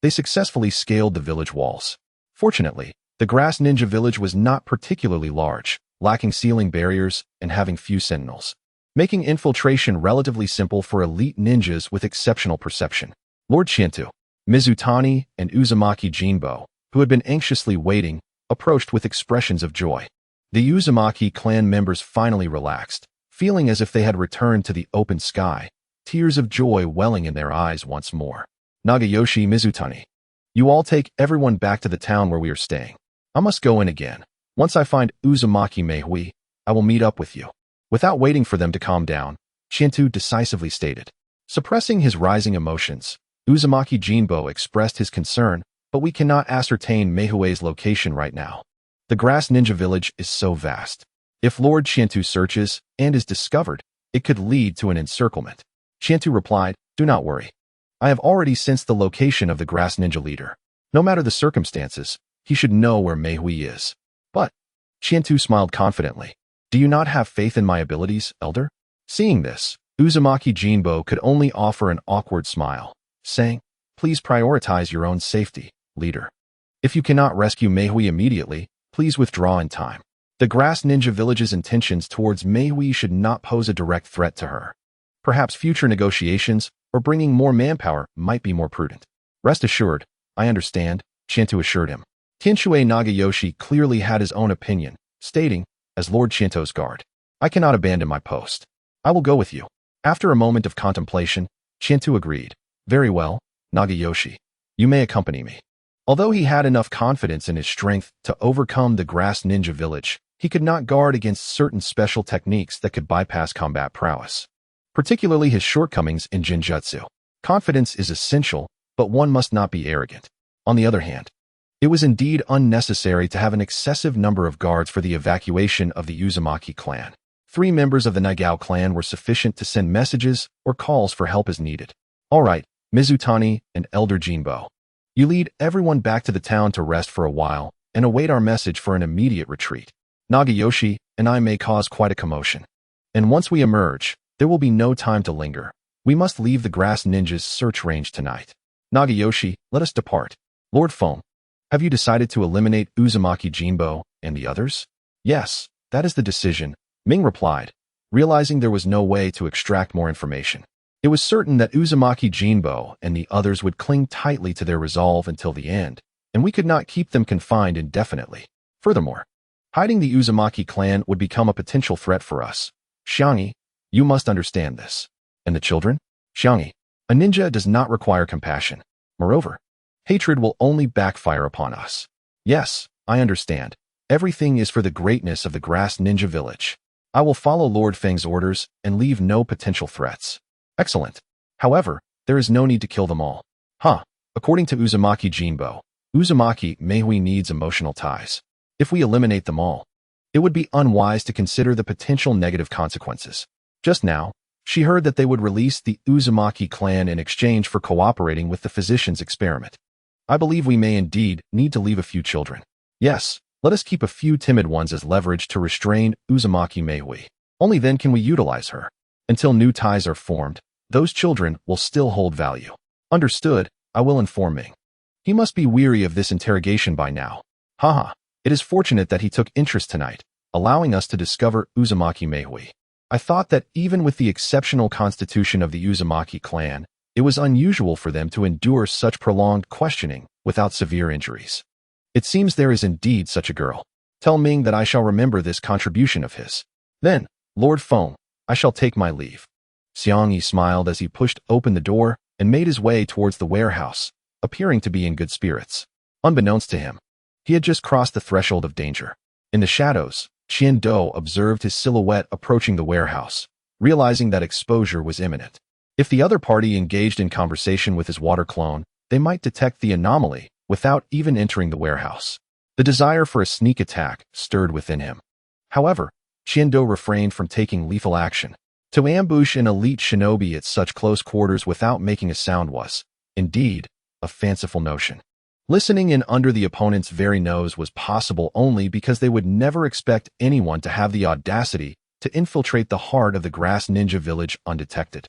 they successfully scaled the village walls. Fortunately, the grass ninja village was not particularly large, lacking ceiling barriers, and having few sentinels, making infiltration relatively simple for elite ninjas with exceptional perception. Lord Shinto, Mizutani, and Uzumaki Jinbo, who had been anxiously waiting, approached with expressions of joy. The Uzumaki clan members finally relaxed, feeling as if they had returned to the open sky, tears of joy welling in their eyes once more. Nagayoshi Mizutani, you all take everyone back to the town where we are staying. I must go in again. Once I find Uzumaki Meihui, I will meet up with you. Without waiting for them to calm down, Shinto decisively stated. Suppressing his rising emotions, Uzumaki Jinbo expressed his concern, but we cannot ascertain Meihui's location right now. The grass ninja village is so vast. If Lord Shinto searches and is discovered, it could lead to an encirclement. Shinto replied, do not worry. I have already sensed the location of the grass ninja leader. No matter the circumstances, he should know where Meihui is. But, Shinto smiled confidently. Do you not have faith in my abilities, elder? Seeing this, Uzumaki Jinbo could only offer an awkward smile, saying, please prioritize your own safety, leader. If you cannot rescue Meihui immediately, please withdraw in time. The grass ninja village's intentions towards Meihui should not pose a direct threat to her. Perhaps future negotiations or bringing more manpower might be more prudent. Rest assured, I understand, Shinto assured him. Tinshue Nagayoshi clearly had his own opinion, stating, as Lord Shinto's guard, I cannot abandon my post. I will go with you. After a moment of contemplation, Shinto agreed. Very well, Nagayoshi. You may accompany me. Although he had enough confidence in his strength to overcome the grass ninja village, he could not guard against certain special techniques that could bypass combat prowess, particularly his shortcomings in Jinjutsu. Confidence is essential, but one must not be arrogant. On the other hand, it was indeed unnecessary to have an excessive number of guards for the evacuation of the Uzumaki clan. 3 members of the Nagao clan were sufficient to send messages or calls for help as needed. All right, Mizutani and Elder Jinbo. You lead everyone back to the town to rest for a while and await our message for an immediate retreat. Nagayoshi and I may cause quite a commotion. And once we emerge, there will be no time to linger. We must leave the grass ninja's search range tonight. Nagayoshi, let us depart. Lord Feng, have you decided to eliminate Uzumaki Jinbo and the others? Yes, that is the decision, Ming replied, realizing there was no way to extract more information. It was certain that Uzumaki Jinbo and the others would cling tightly to their resolve until the end, and we could not keep them confined indefinitely. Furthermore, hiding the Uzumaki clan would become a potential threat for us. Xiangyi, you must understand this. And the children? Xiangyi, a ninja does not require compassion. Moreover, hatred will only backfire upon us. Yes, I understand. Everything is for the greatness of the grass ninja village. I will follow Lord Feng's orders and leave no potential threats. Excellent. However, there is no need to kill them all. According to Uzumaki Jinbo, Uzumaki Meihui needs emotional ties. If we eliminate them all, it would be unwise to consider the potential negative consequences. Just now, she heard that they would release the Uzumaki clan in exchange for cooperating with the physician's experiment. I believe we may indeed need to leave a few children. Yes, let us keep a few timid ones as leverage to restrain Uzumaki Meihui. Only then can we utilize her. Until new ties are formed, those children will still hold value. Understood, I will inform Ming. He must be weary of this interrogation by now. It is fortunate that he took interest tonight, allowing us to discover Uzumaki Meihui. I thought that even with the exceptional constitution of the Uzumaki clan, it was unusual for them to endure such prolonged questioning without severe injuries. It seems there is indeed such a girl. Tell Ming that I shall remember this contribution of his. Then, Lord Feng, I shall take my leave. Xiangyi smiled as he pushed open the door and made his way towards the warehouse, appearing to be in good spirits. Unbeknownst to him, he had just crossed the threshold of danger. In the shadows, Qian Do observed his silhouette approaching the warehouse, realizing that exposure was imminent. If the other party engaged in conversation with his water clone, they might detect the anomaly without even entering the warehouse. The desire for a sneak attack stirred within him. However, Qian Do refrained from taking lethal action. To ambush an elite shinobi at such close quarters without making a sound was, indeed, a fanciful notion. Listening in under the opponent's very nose was possible only because they would never expect anyone to have the audacity to infiltrate the heart of the grass ninja village undetected.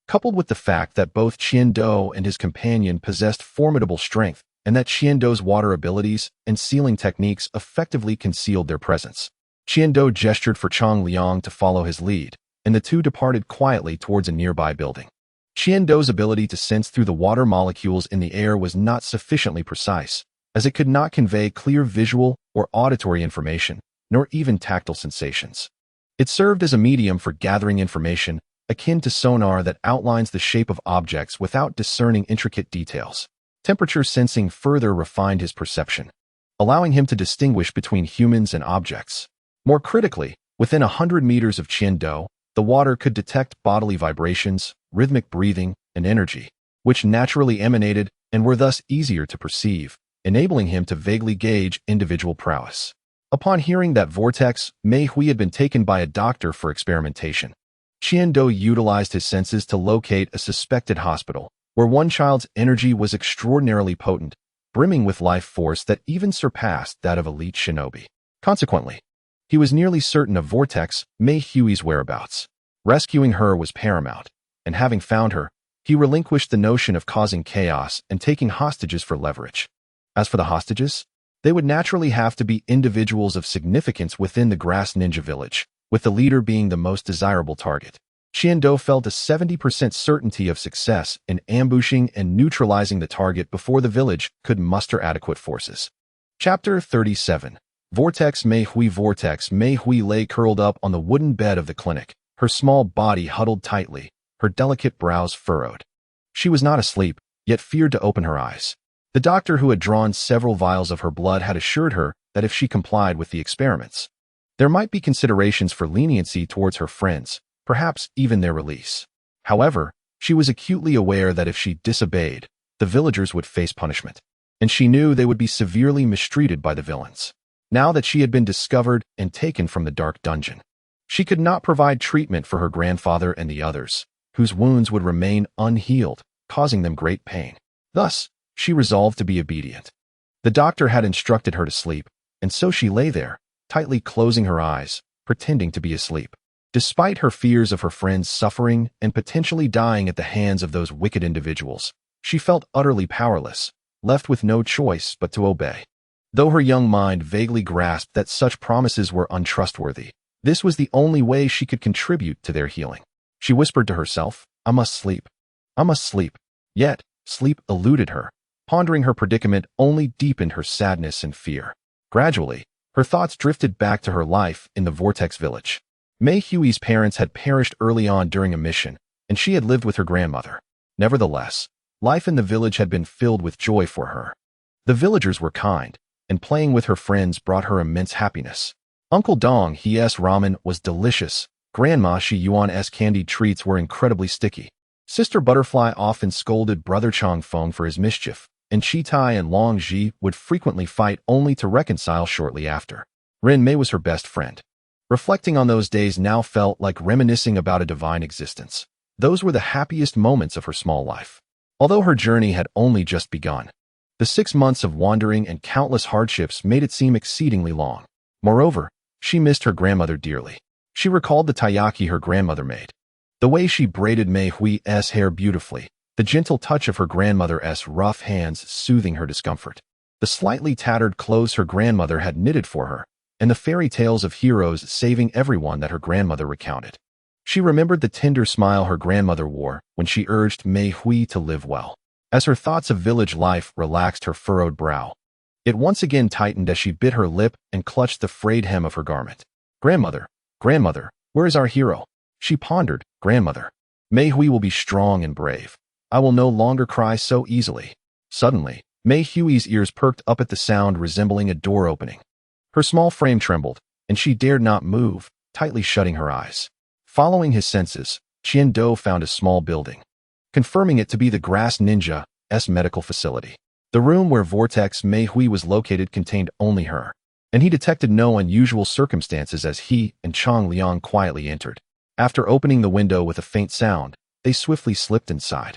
Coupled with the fact that both Qian Do and his companion possessed formidable strength, and that Qian Do's water abilities and sealing techniques effectively concealed their presence. Qiando gestured for Chang Liang to follow his lead, and the two departed quietly towards a nearby building. Qiando's ability to sense through the water molecules in the air was not sufficiently precise, as it could not convey clear visual or auditory information, nor even tactile sensations. It served as a medium for gathering information, akin to sonar that outlines the shape of objects without discerning intricate details. Temperature sensing further refined his perception, allowing him to distinguish between humans and objects. More critically, within 100 meters of Qiando, the water could detect bodily vibrations, rhythmic breathing, and energy, which naturally emanated and were thus easier to perceive, enabling him to vaguely gauge individual prowess. Upon hearing that vortex, Mei Hui had been taken by a doctor for experimentation. Qiando utilized his senses to locate a suspected hospital, where one child's energy was extraordinarily potent, brimming with life force that even surpassed that of elite shinobi. Consequently, he was nearly certain of Vortex Mei Hui's whereabouts. Rescuing her was paramount, and having found her, he relinquished the notion of causing chaos and taking hostages for leverage. As for the hostages, they would naturally have to be individuals of significance within the Grass Ninja Village, with the leader being the most desirable target. Qiando felt a 70% certainty of success in ambushing and neutralizing the target before the village could muster adequate forces. Chapter 37. Vortex Mei Hui lay curled up on the wooden bed of the clinic, her small body huddled tightly, her delicate brows furrowed. She was not asleep, yet feared to open her eyes. The doctor who had drawn several vials of her blood had assured her that if she complied with the experiments, there might be considerations for leniency towards her friends, perhaps even their release. However, she was acutely aware that if she disobeyed, the villagers would face punishment, and she knew they would be severely mistreated by the villains. Now that she had been discovered and taken from the dark dungeon, she could not provide treatment for her grandfather and the others, whose wounds would remain unhealed, causing them great pain. Thus, she resolved to be obedient. The doctor had instructed her to sleep, and so she lay there, tightly closing her eyes, pretending to be asleep. Despite her fears of her friends suffering and potentially dying at the hands of those wicked individuals, she felt utterly powerless, left with no choice but to obey. Though her young mind vaguely grasped that such promises were untrustworthy, this was the only way she could contribute to their healing. She whispered to herself, "I must sleep. I must sleep." Yet, sleep eluded her. Pondering her predicament only deepened her sadness and fear. Gradually, her thoughts drifted back to her life in the Vortex Village. Mei Hui's parents had perished early on during a mission, and she had lived with her grandmother. Nevertheless, life in the village had been filled with joy for her. The villagers were kind, and playing with her friends brought her immense happiness. Uncle Dong He's ramen was delicious. Grandma Shi Yuan's candied treats were incredibly sticky. Sister Butterfly often scolded Brother Chong Feng for his mischief, and Chi Tai and Long Ji would frequently fight only to reconcile shortly after. Ren Mei was her best friend. Reflecting on those days now felt like reminiscing about a divine existence. Those were the happiest moments of her small life. Although her journey had only just begun, the 6 months of wandering and countless hardships made it seem exceedingly long. Moreover, she missed her grandmother dearly. She recalled the taiyaki her grandmother made, the way she braided Mei Hui's hair beautifully, the gentle touch of her grandmother's rough hands soothing her discomfort, the slightly tattered clothes her grandmother had knitted for her, and the fairy tales of heroes saving everyone that her grandmother recounted. She remembered the tender smile her grandmother wore when she urged Mei Hui to live well. As her thoughts of village life relaxed her furrowed brow, it once again tightened as she bit her lip and clutched the frayed hem of her garment. Grandmother, grandmother, where is our hero? She pondered. Grandmother, Mei Hui will be strong and brave. I will no longer cry so easily. Suddenly, Mei Hui's ears perked up at the sound resembling a door opening. Her small frame trembled, and she dared not move, tightly shutting her eyes. Following his senses, Qiando found a small building, confirming it to be the Grass Ninja's medical facility. The room where Vortex Mei Hui was located contained only her, and he detected no unusual circumstances as he and Chang Liang quietly entered. After opening the window with a faint sound, they swiftly slipped inside.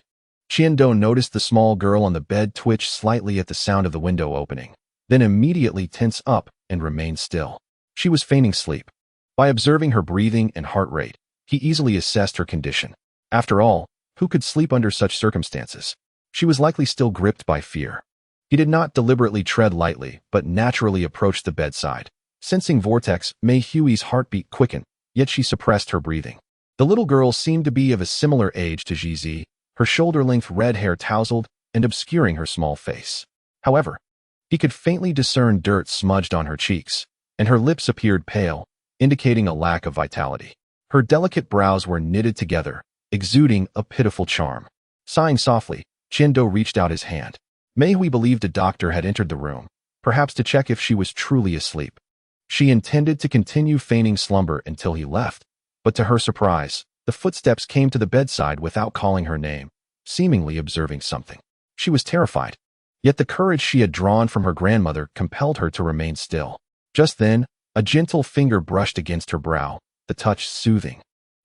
Qiando noticed the small girl on the bed twitch slightly at the sound of the window opening, then immediately tense up and remain still. She was feigning sleep. By observing her breathing and heart rate, he easily assessed her condition. After all, who could sleep under such circumstances? She was likely still gripped by fear. He did not deliberately tread lightly, but naturally approached the bedside, Sensing vortex, Mei Hui's heartbeat quickened, yet she suppressed her breathing. The little girl seemed to be of a similar age to Jizi, her shoulder-length red hair tousled and obscuring her small face. However, he could faintly discern dirt smudged on her cheeks, and her lips appeared pale, indicating a lack of vitality. Her delicate brows were knitted together, exuding a pitiful charm. Sighing softly, Qiando reached out his hand. Mei Hui believed a doctor had entered the room, perhaps to check if she was truly asleep. She intended to continue feigning slumber until he left, but to her surprise, the footsteps came to the bedside without calling her name, seemingly observing something. She was terrified, yet the courage she had drawn from her grandmother compelled her to remain still. Just then, a gentle finger brushed against her brow, the touch soothing,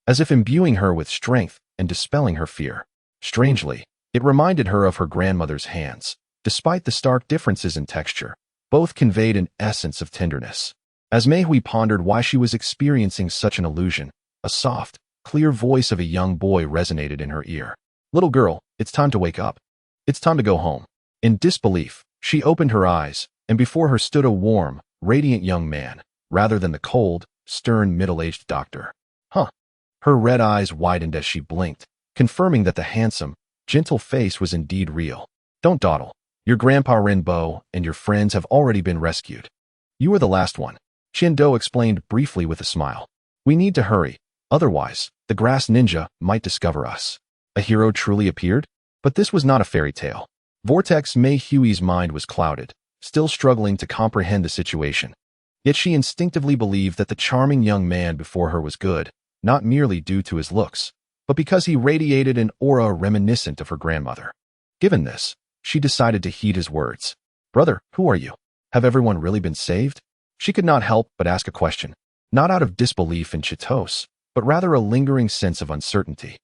as if imbuing her with strength and dispelling her fear. Strangely, it reminded her of her grandmother's hands. Despite the stark differences in texture, both conveyed an essence of tenderness. As Mei Hui pondered why she was experiencing such an illusion, a soft, clear voice of a young boy resonated in her ear. "Little girl, it's time to wake up. It's time to go home." In disbelief, she opened her eyes, and before her stood a warm, radiant young man, rather than the cold, stern, middle-aged doctor. Huh. Her red eyes widened as she blinked, confirming that the handsome, gentle face was indeed real. "Don't dawdle. Your grandpa Renbo and your friends have already been rescued. You are the last one," Qiando explained briefly with a smile. "We need to hurry, otherwise, the grass ninja might discover us." A hero truly appeared? But this was not a fairy tale. Vortex Mei Hui's mind was clouded, still struggling to comprehend the situation. Yet she instinctively believed that the charming young man before her was good, not merely due to his looks, but because he radiated an aura reminiscent of her grandmother. Given this, she decided to heed his words. "Brother, who are you? Have everyone really been saved?" She could not help but ask a question, not out of disbelief in Chitos, but rather a lingering sense of uncertainty.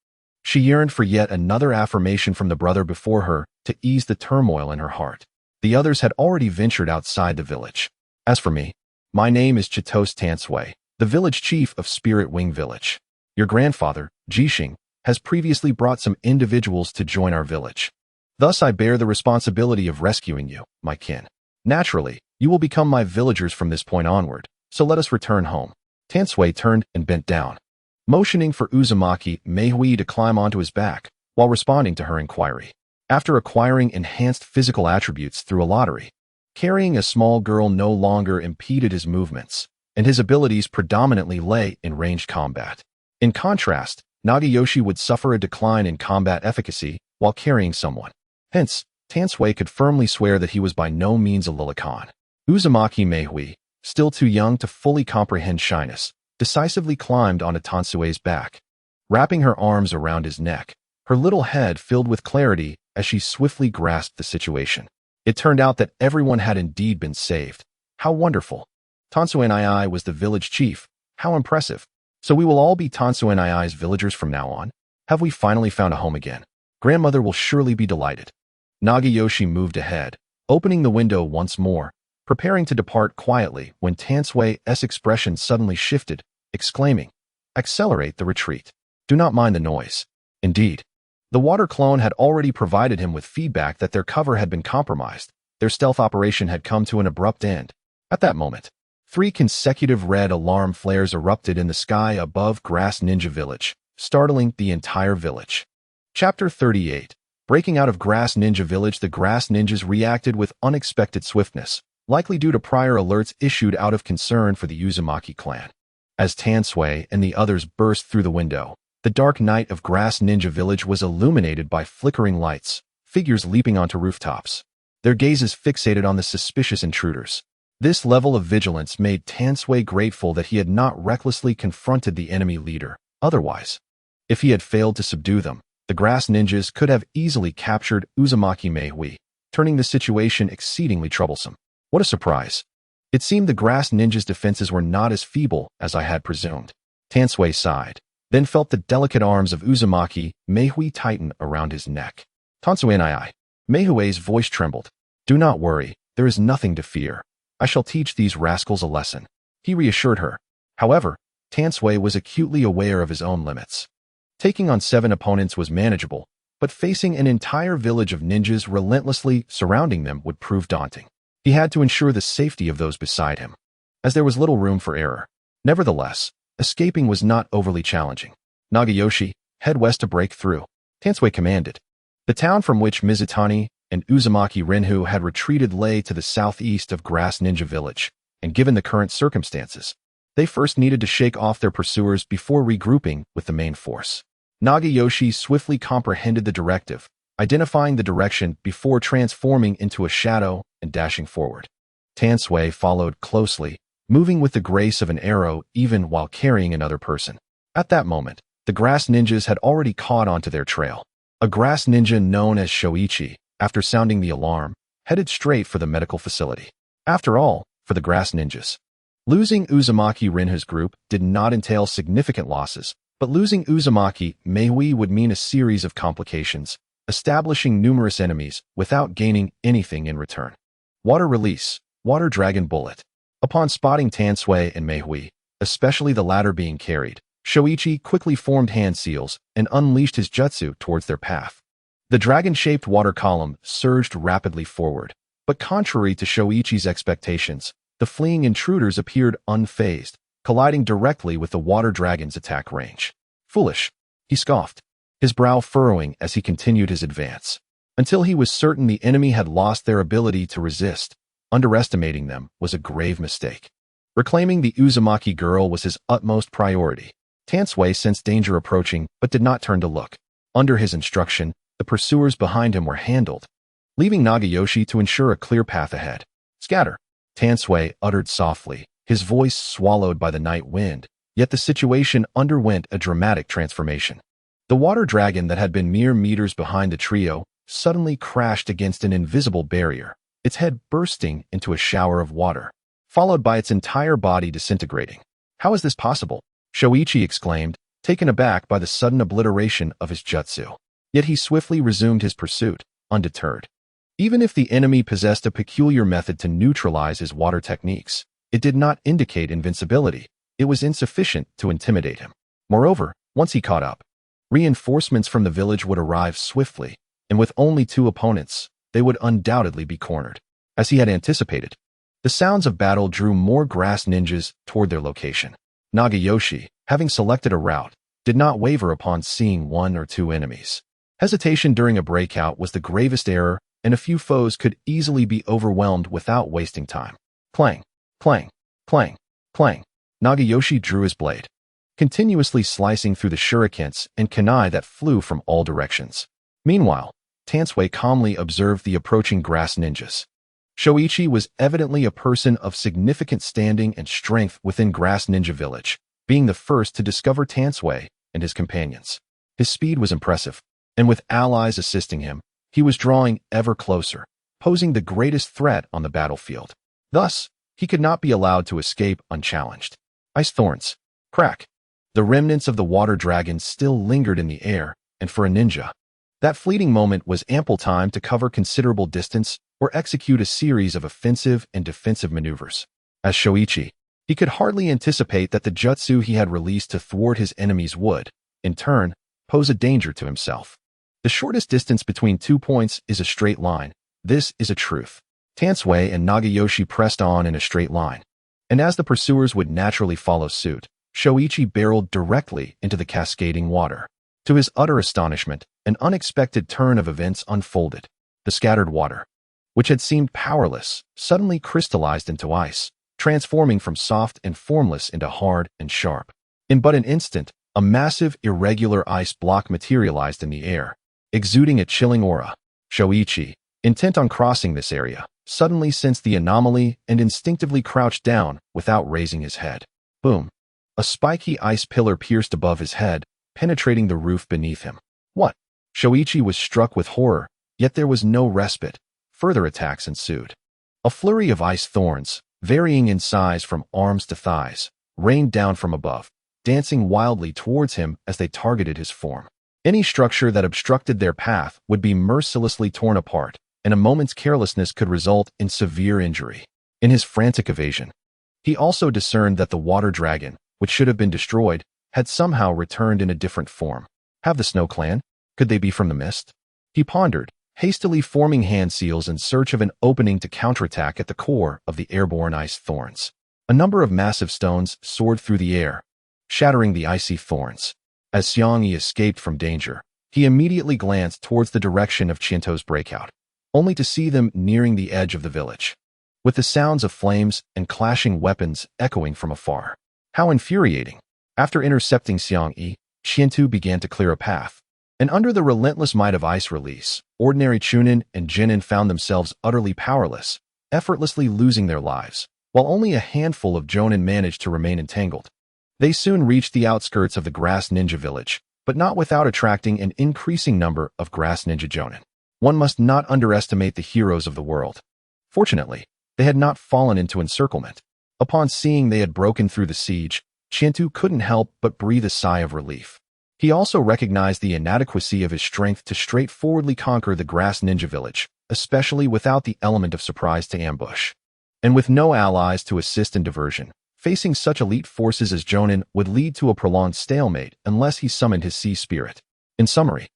She yearned for yet another affirmation from the brother before her to ease the turmoil in her heart. The others had already ventured outside the village. "As for me, my name is Chitos Tansui, the village chief of Spirit Wing Village. Your grandfather, Jixing, has previously brought some individuals to join our village. Thus I bear the responsibility of rescuing you, my kin. Naturally, you will become my villagers from this point onward, so let us return home." Tansui turned and bent down, motioning for Uzumaki Mei Hui to climb onto his back, while responding to her inquiry. After acquiring enhanced physical attributes through a lottery, carrying a small girl no longer impeded his movements, and his abilities predominantly lay in ranged combat. In contrast, Nagayoshi would suffer a decline in combat efficacy while carrying someone. Hence, Tansui could firmly swear that he was by no means a Lilicon. Uzumaki Mei Hui, still too young to fully comprehend shyness, decisively climbed onto Tansui's back, wrapping her arms around his neck, her little head filled with clarity as she swiftly grasped the situation. It turned out that everyone had indeed been saved. How wonderful. Tansui was the village chief. How impressive. So we will all be Tansui villagers from now on? Have we finally found a home again? Grandmother will surely be delighted. Nagayoshi moved ahead, opening the window once more, preparing to depart quietly when Tansui's expression suddenly shifted, exclaiming, "Accelerate the retreat. Do not mind the noise." Indeed, the water clone had already provided him with feedback that their cover had been compromised. Their stealth operation had come to an abrupt end. At that moment, 3 consecutive red alarm flares erupted in the sky above Grass Ninja Village, startling the entire village. Chapter 38. Breaking out of Grass Ninja Village, the Grass Ninjas reacted with unexpected swiftness, likely due to prior alerts issued out of concern for the Uzumaki clan. As Tansui and the others burst through the window, the dark night of Grass Ninja Village was illuminated by flickering lights, figures leaping onto rooftops, their gazes fixated on the suspicious intruders. This level of vigilance made Tansui grateful that he had not recklessly confronted the enemy leader. Otherwise, if he had failed to subdue them, the Grass Ninjas could have easily captured Uzumaki Mei Hui, turning the situation exceedingly troublesome. What a surprise. It seemed the Grass Ninjas' defenses were not as feeble as I had presumed. Tansui sighed, then felt the delicate arms of Uzumaki Mei Hui tighten around his neck. "Tansui." Mei Hui's voice trembled. "Do not worry, there is nothing to fear. I shall teach these rascals a lesson," he reassured her. However, Tansui was acutely aware of his own limits. Taking on 7 opponents was manageable, but facing an entire village of ninjas relentlessly surrounding them would prove daunting. He had to ensure the safety of those beside him. as there was little room for error. Nevertheless, escaping was not overly challenging. Nagayoshi, head west to break through, Tansui commanded. The town from which Mizutani and Uzumaki Renhu had retreated lay to the southeast of Grass Ninja Village, and given the current circumstances, they first needed to shake off their pursuers before regrouping with the main force. Nagayoshi swiftly comprehended the directive, identifying the direction before transforming into a shadow and dashing forward. Tansui followed closely, moving with the grace of an arrow even while carrying another person. At that moment, the grass ninjas had already caught onto their trail. A grass ninja known as Shoichi, after sounding the alarm, headed straight for the medical facility. After all, for the grass ninjas, losing Uzumaki Renhu's group did not entail significant losses, but losing Uzumaki Mehui would mean a series of complications, establishing numerous enemies without gaining anything in return. Water release, water dragon bullet. Upon spotting Tansui and Mehui, especially the latter being carried, Shoichi quickly formed hand seals and unleashed his jutsu towards their path. The dragon-shaped water column surged rapidly forward, but contrary to Shoichi's expectations, the fleeing intruders appeared unfazed, colliding directly with the water dragon's attack range. Foolish, he scoffed, his brow furrowing as he continued his advance. Until he was certain the enemy had lost their ability to resist, underestimating them was a grave mistake. Reclaiming the Uzumaki girl was his utmost priority. Tansui sensed danger approaching but did not turn to look. Under his instruction, the pursuers behind him were handled, leaving Nagayoshi to ensure a clear path ahead. Scatter, Tansui uttered softly, his voice swallowed by the night wind, yet the situation underwent a dramatic transformation. The water dragon that had been mere meters behind the trio suddenly crashed against an invisible barrier, its head bursting into a shower of water, followed by its entire body disintegrating. How is this possible? Shoichi exclaimed, taken aback by the sudden obliteration of his jutsu. Yet he swiftly resumed his pursuit, undeterred. Even if the enemy possessed a peculiar method to neutralize his water techniques, it did not indicate invincibility. It was insufficient to intimidate him. Moreover, once he caught up, reinforcements from the village would arrive swiftly, and with only 2 opponents, they would undoubtedly be cornered. As he had anticipated, the sounds of battle drew more grass ninjas toward their location. Nagayoshi, having selected a route, did not waver upon seeing 1 or 2 enemies. Hesitation during a breakout was the gravest error, and a few foes could easily be overwhelmed without wasting time. Clang, clang, clang, clang. Nagayoshi drew his blade, continuously slicing through the shurikens and kunai that flew from all directions. Meanwhile, Tansui calmly observed the approaching grass ninjas. Shoichi was evidently a person of significant standing and strength within Grass Ninja Village, being the first to discover Tansui and his companions. His speed was impressive, and with allies assisting him, he was drawing ever closer, posing the greatest threat on the battlefield. Thus, he could not be allowed to escape unchallenged. Ice thorns. Crack. The remnants of the water dragon still lingered in the air, and for a ninja, that fleeting moment was ample time to cover considerable distance or execute a series of offensive and defensive maneuvers. As Shoichi, he could hardly anticipate that the jutsu he had released to thwart his enemies would, in turn, pose a danger to himself. The shortest distance between 2 points is a straight line. This is a truth. Tansui and Nagayoshi pressed on in a straight line, and as the pursuers would naturally follow suit, Shoichi barreled directly into the cascading water. To his utter astonishment, an unexpected turn of events unfolded. The scattered water, which had seemed powerless, suddenly crystallized into ice, transforming from soft and formless into hard and sharp. In but an instant, a massive, irregular ice block materialized in the air, exuding a chilling aura. Shoichi, intent on crossing this area, suddenly sensed the anomaly and instinctively crouched down without raising his head. Boom! A spiky ice pillar pierced above his head, penetrating the roof beneath him. What? Shoichi was struck with horror, yet there was no respite. Further attacks ensued. A flurry of ice thorns, varying in size from arms to thighs, rained down from above, dancing wildly towards him as they targeted his form. Any structure that obstructed their path would be mercilessly torn apart, and a moment's carelessness could result in severe injury. In his frantic evasion, he also discerned that the water dragon, which should have been destroyed, had somehow returned in a different form. Have the Snow Clan? Could they be from the mist? He pondered, hastily forming hand seals in search of an opening to counterattack at the core of the airborne ice thorns. A number of massive stones soared through the air, shattering the icy thorns. As Xiangyi escaped from danger, he immediately glanced towards the direction of Qianto's breakout, only to see them nearing the edge of the village, with the sounds of flames and clashing weapons echoing from afar. How infuriating! After intercepting Xiangyi, Qianto began to clear a path, and under the relentless might of ice release, ordinary Chunin and Jinin found themselves utterly powerless, effortlessly losing their lives, while only a handful of Jonin managed to remain entangled. They soon reached the outskirts of the grass ninja village, but not without attracting an increasing number of grass ninja Jonin. One must not underestimate the heroes of the world. Fortunately, they had not fallen into encirclement. Upon seeing they had broken through the siege, Qianto couldn't help but breathe a sigh of relief. He also recognized the inadequacy of his strength to straightforwardly conquer the grass ninja village, especially without the element of surprise to ambush. And with no allies to assist in diversion, facing such elite forces as Jonin would lead to a prolonged stalemate unless he summoned his sea spirit. In summary,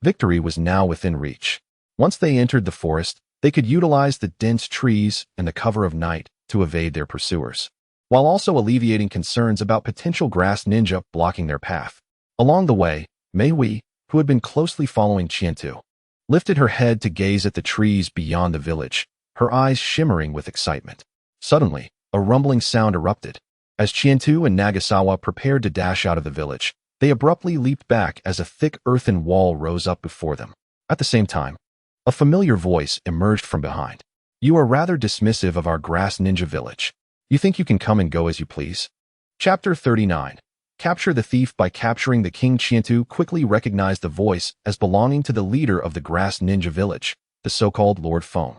victory was now within reach. Once they entered the forest, they could utilize the dense trees and the cover of night to evade their pursuers, while also alleviating concerns about potential grass ninja blocking their path. Along the way, Mei Hui, who had been closely following Qianto, lifted her head to gaze at the trees beyond the village, her eyes shimmering with excitement. Suddenly, a rumbling sound erupted. As Qianto and Nagasawa prepared to dash out of the village, they abruptly leaped back as a thick earthen wall rose up before them. At the same time, a familiar voice emerged from behind. "You are rather dismissive of our grass ninja village. You think you can come and go as you please?" Chapter 39. Capture the thief. By capturing the king, Qianto quickly recognized the voice as belonging to the leader of the grass ninja village, the so-called Lord Feng.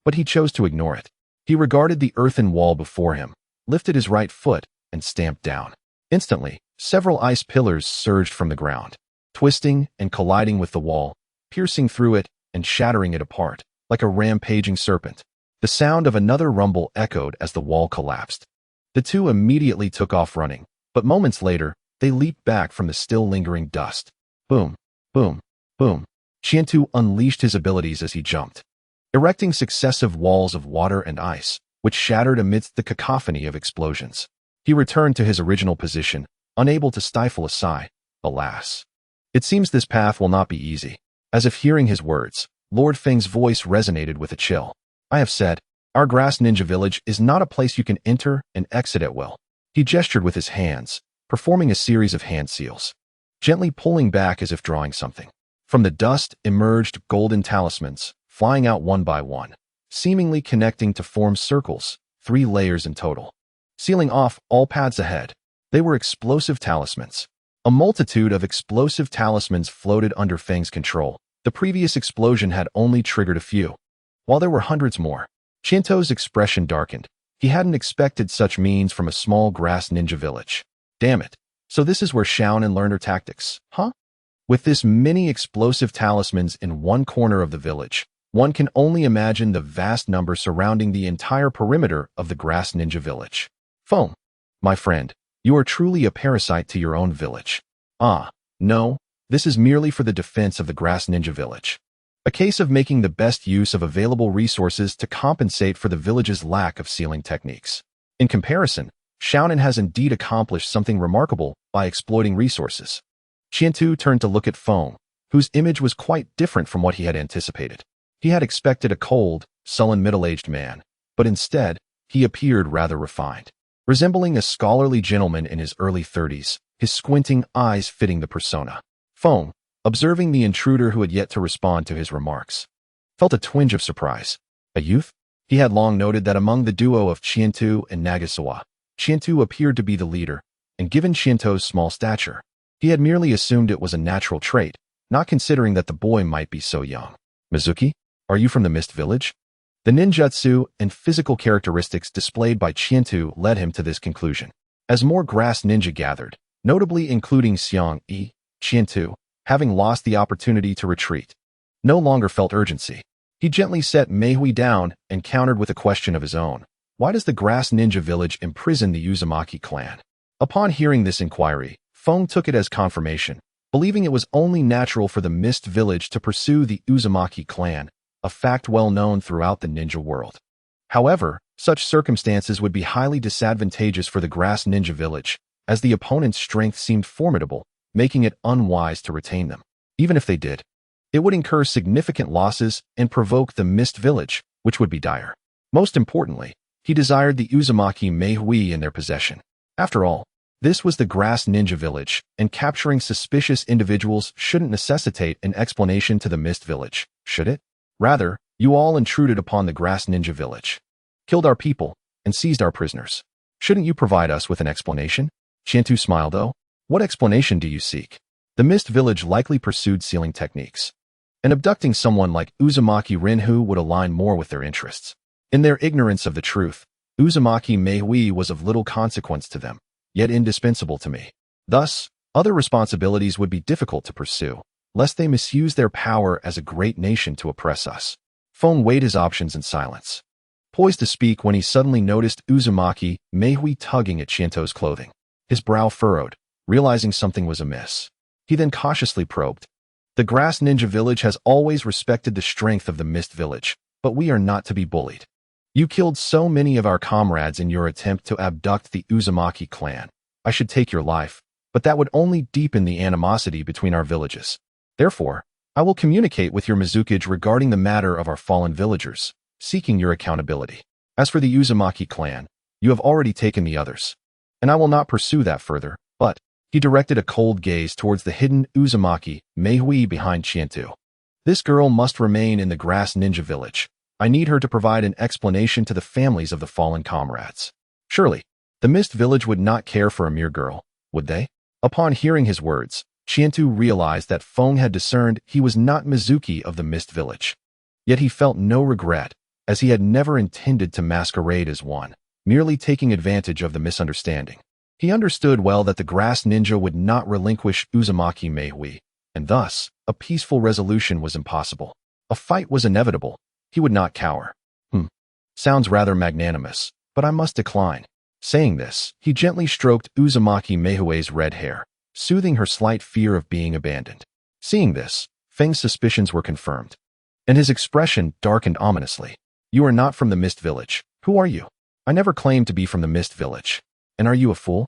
But he chose to ignore it. He regarded the earthen wall before him, lifted his right foot, and stamped down. Instantly, several ice pillars surged from the ground, twisting and colliding with the wall, piercing through it and shattering it apart, like a rampaging serpent. The sound of another rumble echoed as the wall collapsed. The two immediately took off running, but moments later, they leaped back from the still lingering dust. Boom, boom, boom. Qianto unleashed his abilities as he jumped, erecting successive walls of water and ice, which shattered amidst the cacophony of explosions. He returned to his original position, unable to stifle a sigh. Alas! It seems this path will not be easy. As if hearing his words, Lord Feng's voice resonated with a chill. "I have said, our grass ninja village is not a place you can enter and exit at will." He gestured with his hands, performing a series of hand seals, gently pulling back as if drawing something. From the dust emerged golden talismans, flying out one by one, seemingly connecting to form circles, 3 layers in total, sealing off all paths ahead. They were explosive talismans. A multitude of explosive talismans floated under Feng's control. The previous explosion had only triggered a few, while there were hundreds more. Qianto's expression darkened. He hadn't expected such means from a small grass ninja village. Damn it. So this is where Shaonin learned her tactics, huh? With this many explosive talismans in one corner of the village, one can only imagine the vast number surrounding the entire perimeter of the grass ninja village. Feng, my friend, you are truly a parasite to your own village. Ah, no, this is merely for the defense of the grass ninja village. A case of making the best use of available resources to compensate for the village's lack of sealing techniques. In comparison, Shaonin has indeed accomplished something remarkable by exploiting resources. Qianto turned to look at Feng, whose image was quite different from what he had anticipated. He had expected a cold, sullen middle-aged man, but instead, he appeared rather refined, resembling a scholarly gentleman in his early 30s, his squinting eyes fitting the persona. Feng, observing the intruder who had yet to respond to his remarks, felt a twinge of surprise. A youth? He had long noted that among the duo of Qianto and Nagasawa, Qianto appeared to be the leader, and given Qianto's small stature, he had merely assumed it was a natural trait, not considering that the boy might be so young. Mizuki, are you from the Mist Village? The ninjutsu and physical characteristics displayed by Qianto led him to this conclusion. As more grass ninja gathered, notably including Xiangyi, Qianto, having lost the opportunity to retreat, no longer felt urgency. He gently set Mei Hui down and countered with a question of his own. Why does the grass ninja village imprison the Uzumaki clan? Upon hearing this inquiry, Feng took it as confirmation, believing it was only natural for the Mist Village to pursue the Uzumaki clan, a fact well known throughout the ninja world. However, Such circumstances would be highly disadvantageous for the grass ninja village, as the opponent's strength seemed formidable, making it unwise to retain them. Even if they did, it would incur significant losses and provoke the mist village, which would be dire. Most importantly, he desired the Uzumaki Meihui in their possession. After all, this was the grass ninja village, and capturing suspicious individuals shouldn't necessitate an explanation to the mist village, should it? Rather, you all intruded upon the grass ninja village, killed our people, and seized our prisoners. Shouldn't you provide us with an explanation? Chiantu smiled though. What explanation do you seek? The mist village likely pursued sealing techniques, and abducting someone like Uzumaki Rinhu would align more with their interests. In their ignorance of the truth, Uzumaki Meihui was of little consequence to them, yet indispensable to me. Thus, other responsibilities would be difficult to pursue, lest they misuse their power as a great nation to oppress us. Feng weighed his options in silence, poised to speak when he suddenly noticed Uzumaki Meihui tugging at Chiento's clothing. His brow furrowed, realizing something was amiss. He then cautiously probed. The grass ninja village has always respected the strength of the mist village, but we are not to be bullied. You killed so many of our comrades in your attempt to abduct the Uzumaki clan. I should take your life, but that would only deepen the animosity between our villages. Therefore, I will communicate with your Mizukage regarding the matter of our fallen villagers, seeking your accountability. As for the Uzumaki clan, you have already taken the others, and I will not pursue that further, but he directed a cold gaze towards the hidden Uzumaki Meihui behind Chientu. This girl must remain in the grass ninja village. I need her to provide an explanation to the families of the fallen comrades. Surely, the mist village would not care for a mere girl, would they? Upon hearing his words, Chientu realized that Feng had discerned he was not Mizuki of the mist village. Yet he felt no regret, as he had never intended to masquerade as one, merely taking advantage of the misunderstanding. He understood well that the grass ninja would not relinquish Uzumaki Meihui, and thus, a peaceful resolution was impossible. A fight was inevitable. He would not cower. Sounds rather magnanimous, but I must decline. Saying this, he gently stroked Uzumaki Meihui's red hair, soothing her slight fear of being abandoned. Seeing this, Feng's suspicions were confirmed, and his expression darkened ominously. You are not from the Mist Village. Who are you? I never claimed to be from the Mist Village. And are you a fool?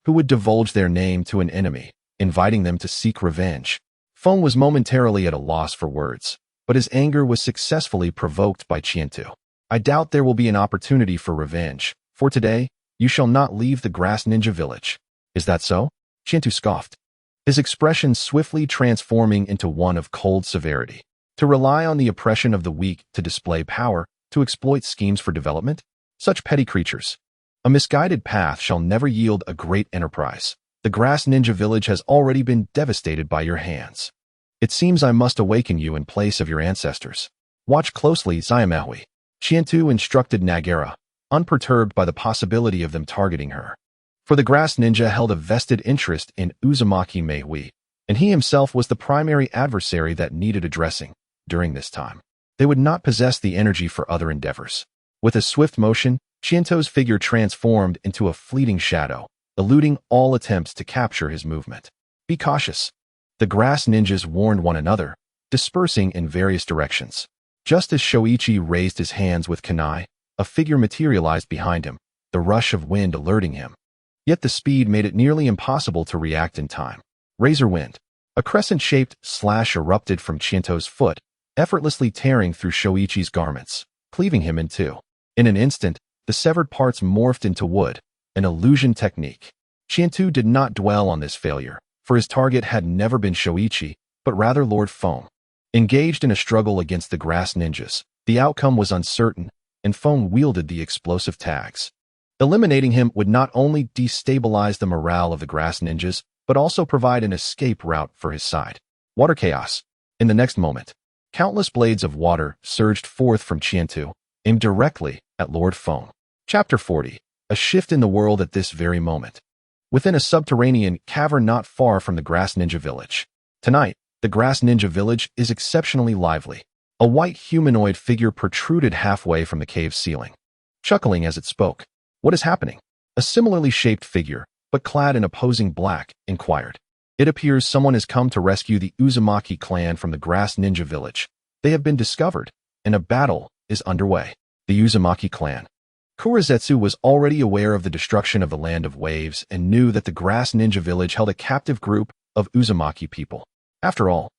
Who would divulge their name to an enemy, inviting them to seek revenge? Feng was momentarily at a loss for words, but his anger was successfully provoked by Chientu. I doubt there will be an opportunity for revenge, for today, you shall not leave the grass ninja village. Is that so? Chientu scoffed, his expression swiftly transforming into one of cold severity. To rely on the oppression of the weak to display power, to exploit schemes for development? Such petty creatures. A misguided path shall never yield a great enterprise. The grass ninja village has already been devastated by your hands. It seems I must awaken you in place of your ancestors. Watch closely, Zayamahui. Chientu instructed Nagara, unperturbed by the possibility of them targeting her. For the grass ninja held a vested interest in Uzumaki Meihui, and he himself was the primary adversary that needed addressing. During this time, they would not possess the energy for other endeavors. With a swift motion, Chiento's figure transformed into a fleeting shadow, eluding all attempts to capture his movement. Be cautious. The grass ninjas warned one another, dispersing in various directions. Just as Shoichi raised his hands with kunai, a figure materialized behind him, the rush of wind alerting him. Yet the speed made it nearly impossible to react in time. Razor wind. A crescent-shaped slash erupted from Chiento's foot, effortlessly tearing through Shoichi's garments, cleaving him in two. In an instant, the severed parts morphed into wood, an illusion technique. Chientu did not dwell on this failure, for his target had never been Shoichi, but rather Lord Feng. Engaged in a struggle against the grass ninjas, the outcome was uncertain, and Feng wielded the explosive tags. Eliminating him would not only destabilize the morale of the grass ninjas, but also provide an escape route for his side. Water chaos. In the next moment, countless blades of water surged forth from Chientu, aimed directly at Lord Feng. Chapter 40. A shift in the world at this very moment. Within a subterranean cavern not far from the grass ninja village. Tonight, the grass ninja village is exceptionally lively. A white humanoid figure protruded halfway from the cave's ceiling, chuckling as it spoke. What is happening? A similarly shaped figure, but clad in opposing black, inquired. It appears someone has come to rescue the Uzumaki clan from the grass ninja village. They have been discovered, and a battle is underway. The Uzumaki clan. Kurizetsu was already aware of the destruction of the Land of Waves and knew that the Grass Ninja Village held a captive group of Uzumaki people. After all,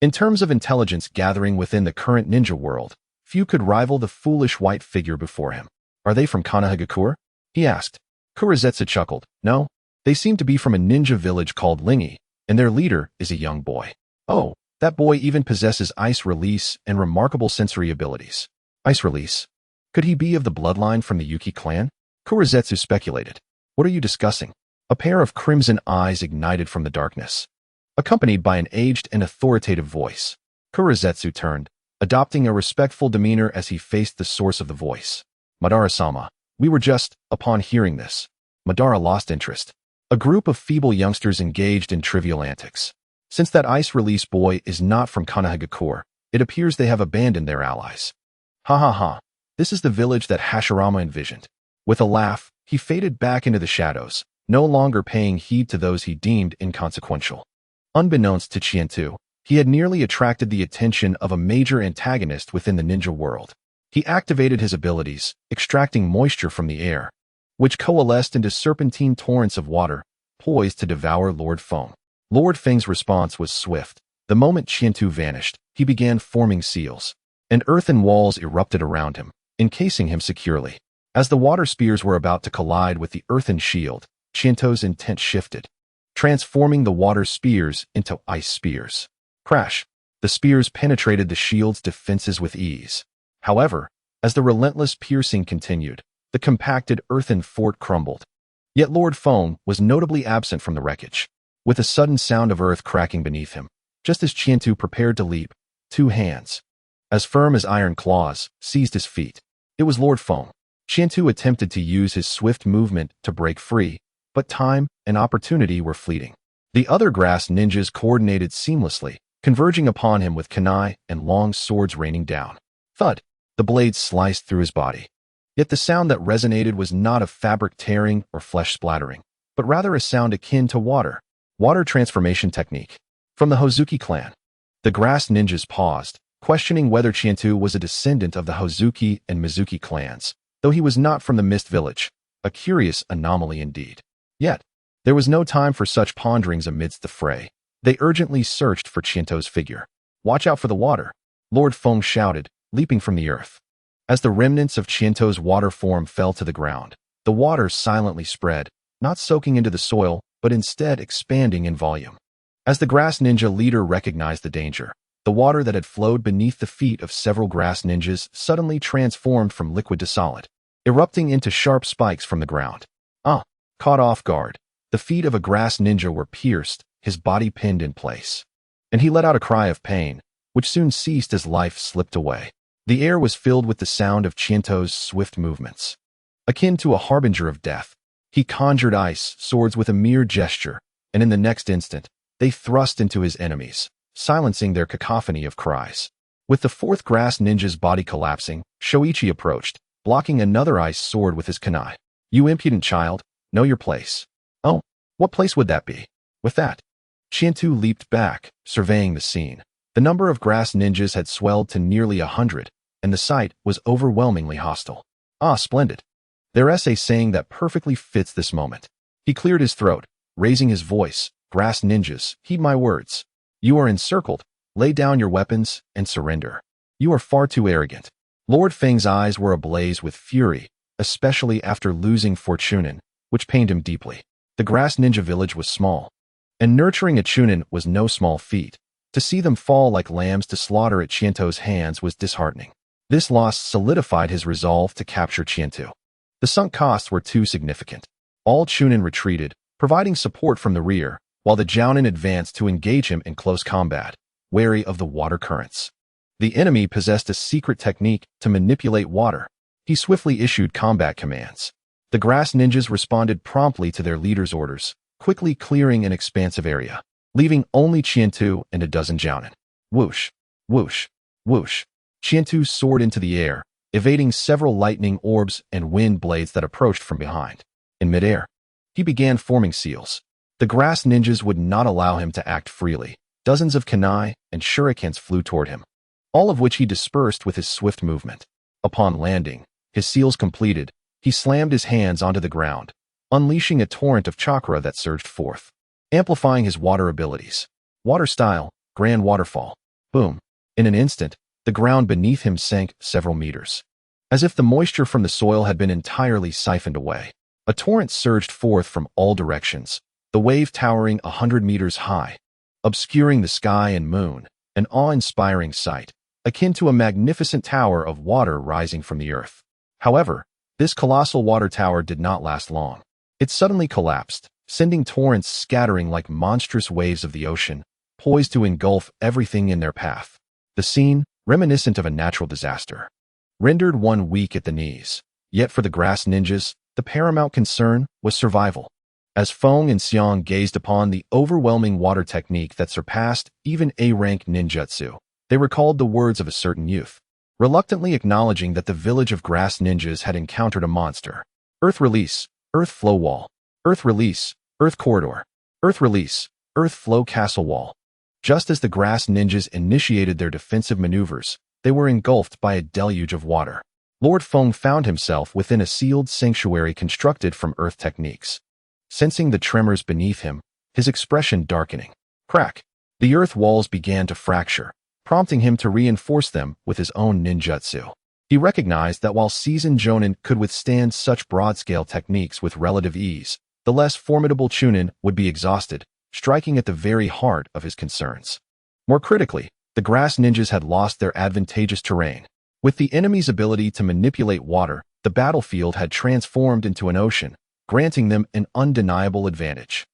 in terms of intelligence gathering within the current ninja world, few could rival the foolish white figure before him. Are they from Konohagakure? He asked. Kurizetsu chuckled. No, they seem to be from a ninja village called Lingi, and their leader is a young boy. Oh, that boy even possesses ice release and remarkable sensory abilities. Ice release? Could he be of the bloodline from the Yuki clan? Kurizetsu speculated. What are you discussing? A pair of crimson eyes ignited from the darkness, accompanied by an aged and authoritative voice. Kurizetsu turned, adopting a respectful demeanor as he faced the source of the voice. Madara-sama, we were just, upon hearing this. Madara lost interest. A group of feeble youngsters engaged in trivial antics. Since that ice release boy is not from Konohagakure, it appears they have abandoned their allies. Ha ha ha. This is the village that Hashirama envisioned. With a laugh, he faded back into the shadows, no longer paying heed to those he deemed inconsequential. Unbeknownst to Chientu, he had nearly attracted the attention of a major antagonist within the ninja world. He activated his abilities, extracting moisture from the air, which coalesced into serpentine torrents of water, poised to devour Lord Feng. Lord Feng's response was swift. The moment Chientu vanished, he began forming seals, and earthen walls erupted around him, encasing him securely. As the water spears were about to collide with the earthen shield, Chientu's intent shifted, transforming the water spears into ice spears. Crash! The spears penetrated the shield's defenses with ease. However, as the relentless piercing continued, the compacted earthen fort crumbled. Yet Lord Feng was notably absent from the wreckage. With a sudden sound of earth cracking beneath him, just as Chientu prepared to leap, two hands, as firm as iron claws, seized his feet. It was Lord Feng. Chientu attempted to use his swift movement to break free, but time and opportunity were fleeting. The other grass ninjas coordinated seamlessly, converging upon him with kunai and long swords raining down. Thud! The blades sliced through his body. Yet the sound that resonated was not of fabric tearing or flesh splattering, but rather a sound akin to water. Water transformation technique. From the Hozuki clan. The grass ninjas paused, questioning whether Chientu was a descendant of the Hozuki and Mizuki clans, though he was not from the Mist Village, a curious anomaly indeed. Yet, there was no time for such ponderings amidst the fray. They urgently searched for Chientu's figure. Watch out for the water, Lord Feng shouted, leaping from the earth. As the remnants of Chientu's water form fell to the ground, the water silently spread, not soaking into the soil, but instead expanding in volume. As the grass ninja leader recognized the danger, the water that had flowed beneath the feet of several grass ninjas suddenly transformed from liquid to solid, erupting into sharp spikes from the ground. Caught off guard, the feet of a grass ninja were pierced, his body pinned in place. And he let out a cry of pain, which soon ceased as life slipped away. The air was filled with the sound of Chientu's swift movements. Akin to a harbinger of death, he conjured ice swords with a mere gesture, and in the next instant, they thrust into his enemies, silencing their cacophony of cries. With the fourth grass ninja's body collapsing, Shoichi approached, blocking another ice sword with his kunai. You impudent child, know your place. Oh, what place would that be? With that, Chientu leaped back, surveying the scene. The number of grass ninjas had swelled to nearly 100, and the sight was overwhelmingly hostile. Splendid. Their essay saying that perfectly fits this moment. He cleared his throat, raising his voice. Grass ninjas, heed my words. You are encircled. Lay down your weapons and surrender. You are far too arrogant. Lord Feng's eyes were ablaze with fury, especially after losing Fortunen, which pained him deeply. The grass ninja village was small, and nurturing a Chunin was no small feat. To see them fall like lambs to slaughter at Chientu's hands was disheartening. This loss solidified his resolve to capture Chientu. The sunk costs were too significant. All Chunin retreated, providing support from the rear, while the Jounin advanced to engage him in close combat, wary of the water currents. The enemy possessed a secret technique to manipulate water. He swiftly issued combat commands. The grass ninjas responded promptly to their leader's orders, quickly clearing an expansive area, leaving only Chientu and a dozen Jounin. Whoosh, whoosh, whoosh. Chientu soared into the air, evading several lightning orbs and wind blades that approached from behind. In midair, he began forming seals. The grass ninjas would not allow him to act freely. Dozens of kunai and shurikens flew toward him, all of which he dispersed with his swift movement. Upon landing, his seals completed, he He slammed his hands onto the ground, unleashing a torrent of chakra that surged forth, amplifying his water abilities. Water style, grand waterfall. Boom. In an instant, the ground beneath him sank several meters. As if the moisture from the soil had been entirely siphoned away. A torrent surged forth from all directions, the wave towering 100 meters high, obscuring the sky and moon, an awe-inspiring sight, akin to a magnificent tower of water rising from the earth. However, this colossal water tower did not last long. It suddenly collapsed, sending torrents scattering like monstrous waves of the ocean, poised to engulf everything in their path. The scene, reminiscent of a natural disaster, rendered one weak at the knees. Yet for the grass ninjas, the paramount concern was survival. As Feng and Xiang gazed upon the overwhelming water technique that surpassed even A-rank ninjutsu, they recalled the words of a certain youth, reluctantly acknowledging that the village of grass ninjas had encountered a monster. Earth release, earth flow wall. Earth release, earth corridor. Earth release, earth flow castle wall. Just as the grass ninjas initiated their defensive maneuvers, they were engulfed by a deluge of water. Lord Feng found himself within a sealed sanctuary constructed from earth techniques. Sensing the tremors beneath him, his expression darkening. Crack! The earth walls began to fracture, prompting him to reinforce them with his own ninjutsu. He recognized that while seasoned jonin could withstand such broad-scale techniques with relative ease, the less formidable chunin would be exhausted, striking at the very heart of his concerns. More critically, the grass ninjas had lost their advantageous terrain. With the enemy's ability to manipulate water, the battlefield had transformed into an ocean, granting them an undeniable advantage.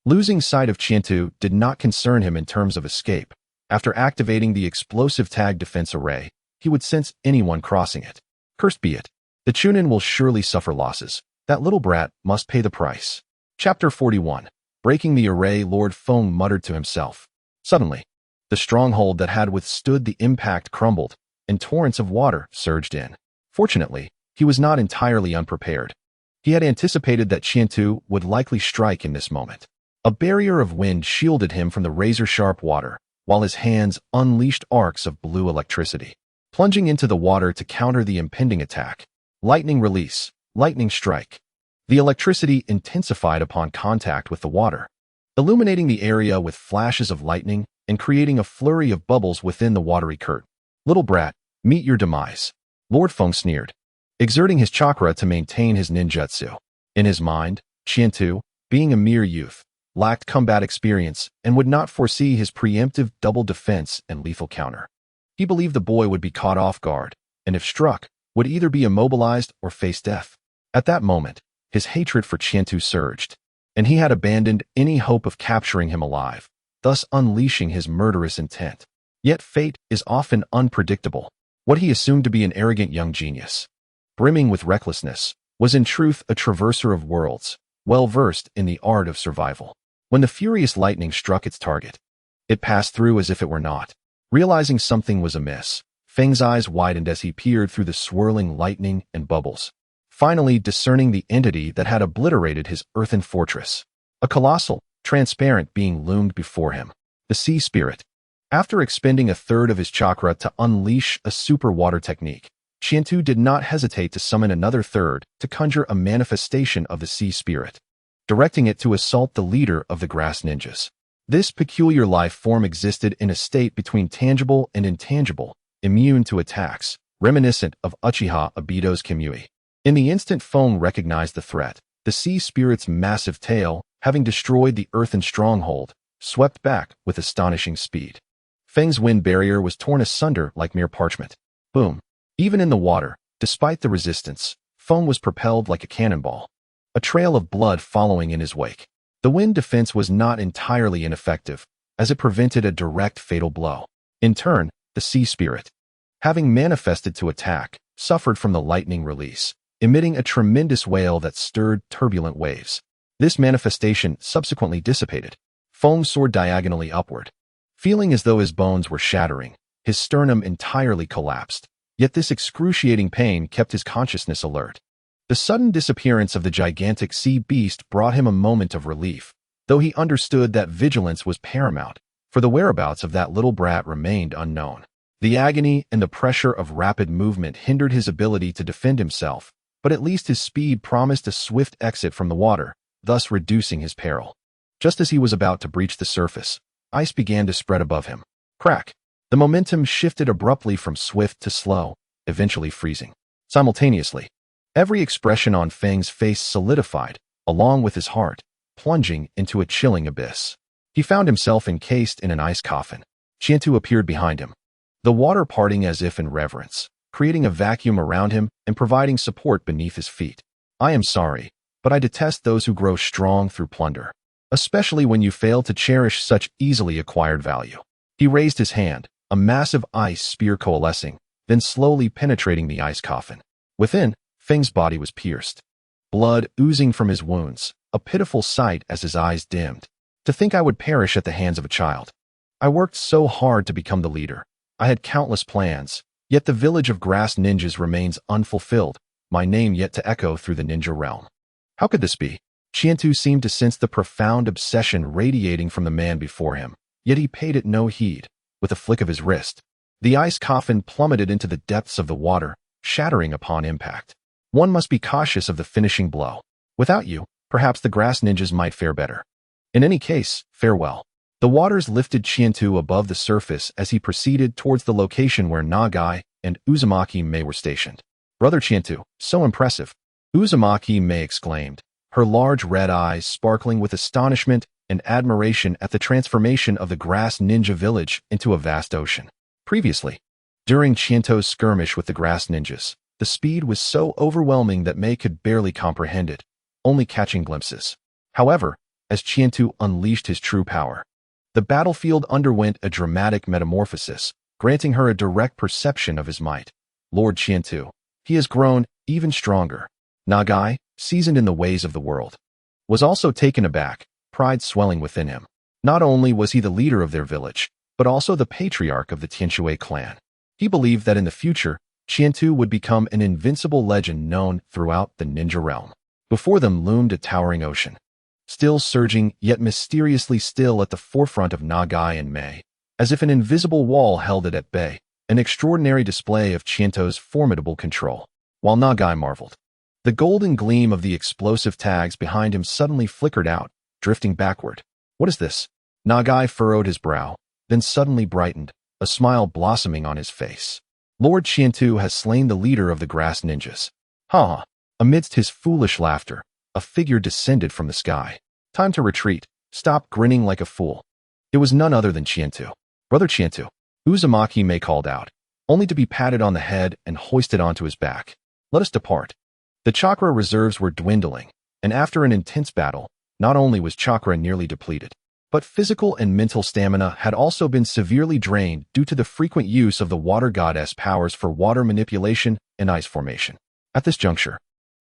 Losing sight of Qiantu did not concern him in terms of escape. After activating the explosive tag defense array, he would sense anyone crossing it. Cursed be it. The Chunin will surely suffer losses. That little brat must pay the price. Chapter 41. Breaking the array, Lord Feng muttered to himself. Suddenly, the stronghold that had withstood the impact crumbled, and torrents of water surged in. Fortunately, he was not entirely unprepared. He had anticipated that Qiantu would likely strike in this moment. A barrier of wind shielded him from the razor-sharp water, while his hands unleashed arcs of blue electricity, plunging into the water to counter the impending attack. Lightning release, lightning strike. The electricity intensified upon contact with the water, illuminating the area with flashes of lightning and creating a flurry of bubbles within the watery curtain. Little brat, meet your demise. Lord Feng sneered, exerting his chakra to maintain his ninjutsu. In his mind, Qiantu, being a mere youth, lacked combat experience and would not foresee his preemptive double defense and lethal counter. He believed the boy would be caught off guard, and if struck, would either be immobilized or face death. At that moment, his hatred for Qiantu surged, and he had abandoned any hope of capturing him alive, thus unleashing his murderous intent. Yet fate is often unpredictable. What he assumed to be an arrogant young genius, brimming with recklessness, was in truth a traverser of worlds, well-versed in the art of survival. When the furious lightning struck its target, it passed through as if it were not. Realizing something was amiss, Feng's eyes widened as he peered through the swirling lightning and bubbles, finally discerning the entity that had obliterated his earthen fortress. A colossal, transparent being loomed before him, the sea spirit. After expending a third of his chakra to unleash a super water technique, Qiantu did not hesitate to summon another third to conjure a manifestation of the sea spirit, directing it to assault the leader of the grass ninjas. This peculiar life form existed in a state between tangible and intangible, immune to attacks, reminiscent of Uchiha Obito's Kamui. In the instant Feng recognized the threat, the sea spirit's massive tail, having destroyed the earthen stronghold, swept back with astonishing speed. Feng's wind barrier was torn asunder like mere parchment. Boom. Even in the water, despite the resistance, Feng was propelled like a cannonball, a trail of blood following in his wake. The wind defense was not entirely ineffective, as it prevented a direct fatal blow. In turn, the sea spirit, having manifested to attack, suffered from the lightning release, emitting a tremendous wail that stirred turbulent waves. This manifestation subsequently dissipated. Feng soared diagonally upward, feeling as though his bones were shattering. His sternum entirely collapsed, yet this excruciating pain kept his consciousness alert. The sudden disappearance of the gigantic sea beast brought him a moment of relief, though he understood that vigilance was paramount, for the whereabouts of that little brat remained unknown. The agony and the pressure of rapid movement hindered his ability to defend himself, but at least his speed promised a swift exit from the water, thus reducing his peril. Just as he was about to breach the surface, ice began to spread above him. Crack! The momentum shifted abruptly from swift to slow, eventually freezing. Simultaneously, every expression on Feng's face solidified, along with his heart, plunging into a chilling abyss. He found himself encased in an ice coffin. Qiantu appeared behind him, the water parting as if in reverence, creating a vacuum around him and providing support beneath his feet. I am sorry, but I detest those who grow strong through plunder, especially when you fail to cherish such easily acquired value. He raised his hand, a massive ice spear coalescing, then slowly penetrating the ice coffin. Within, Feng's body was pierced, blood oozing from his wounds, a pitiful sight as his eyes dimmed. To think I would perish at the hands of a child. I worked so hard to become the leader. I had countless plans, yet the village of grass ninjas remains unfulfilled, my name yet to echo through the ninja realm. How could this be? Qiantu seemed to sense the profound obsession radiating from the man before him, yet he paid it no heed. With a flick of his wrist, the ice coffin plummeted into the depths of the water, shattering upon impact. One must be cautious of the finishing blow. Without you, perhaps the grass ninjas might fare better. In any case, farewell. The waters lifted Qiantu above the surface as he proceeded towards the location where Nagai and Uzumaki-Mei were stationed. Brother Qiantu, so impressive, Uzumaki-Mei exclaimed, her large red eyes sparkling with astonishment and admiration at the transformation of the grass ninja village into a vast ocean. Previously, during Qiantu's skirmish with the grass ninjas, the speed was so overwhelming that Mei could barely comprehend it, only catching glimpses. However, as Qiantu unleashed his true power, the battlefield underwent a dramatic metamorphosis, granting her a direct perception of his might. Lord Qiantu, he has grown even stronger. Nagai, seasoned in the ways of the world, was also taken aback, pride swelling within him. Not only was he the leader of their village, but also the patriarch of the Tianshui clan. He believed that in the future, Qiantu would become an invincible legend known throughout the ninja realm. Before them loomed a towering ocean, still surging yet mysteriously still at the forefront of Nagai and Mei, as if an invisible wall held it at bay, an extraordinary display of Qiantu's formidable control. While Nagai marveled, the golden gleam of the explosive tags behind him suddenly flickered out, drifting backward. What is this? Nagai furrowed his brow, then suddenly brightened, a smile blossoming on his face. Lord Qiantu has slain the leader of the grass ninjas. Ha! Amidst his foolish laughter, a figure descended from the sky. Time to retreat. Stop grinning like a fool. It was none other than Qiantu. Brother Qiantu, Uzumaki-Mei called out, only to be patted on the head and hoisted onto his back. Let us depart. The chakra reserves were dwindling, and after an intense battle, not only was chakra nearly depleted, but physical and mental stamina had also been severely drained due to the frequent use of the water goddess powers for water manipulation and ice formation. At this juncture,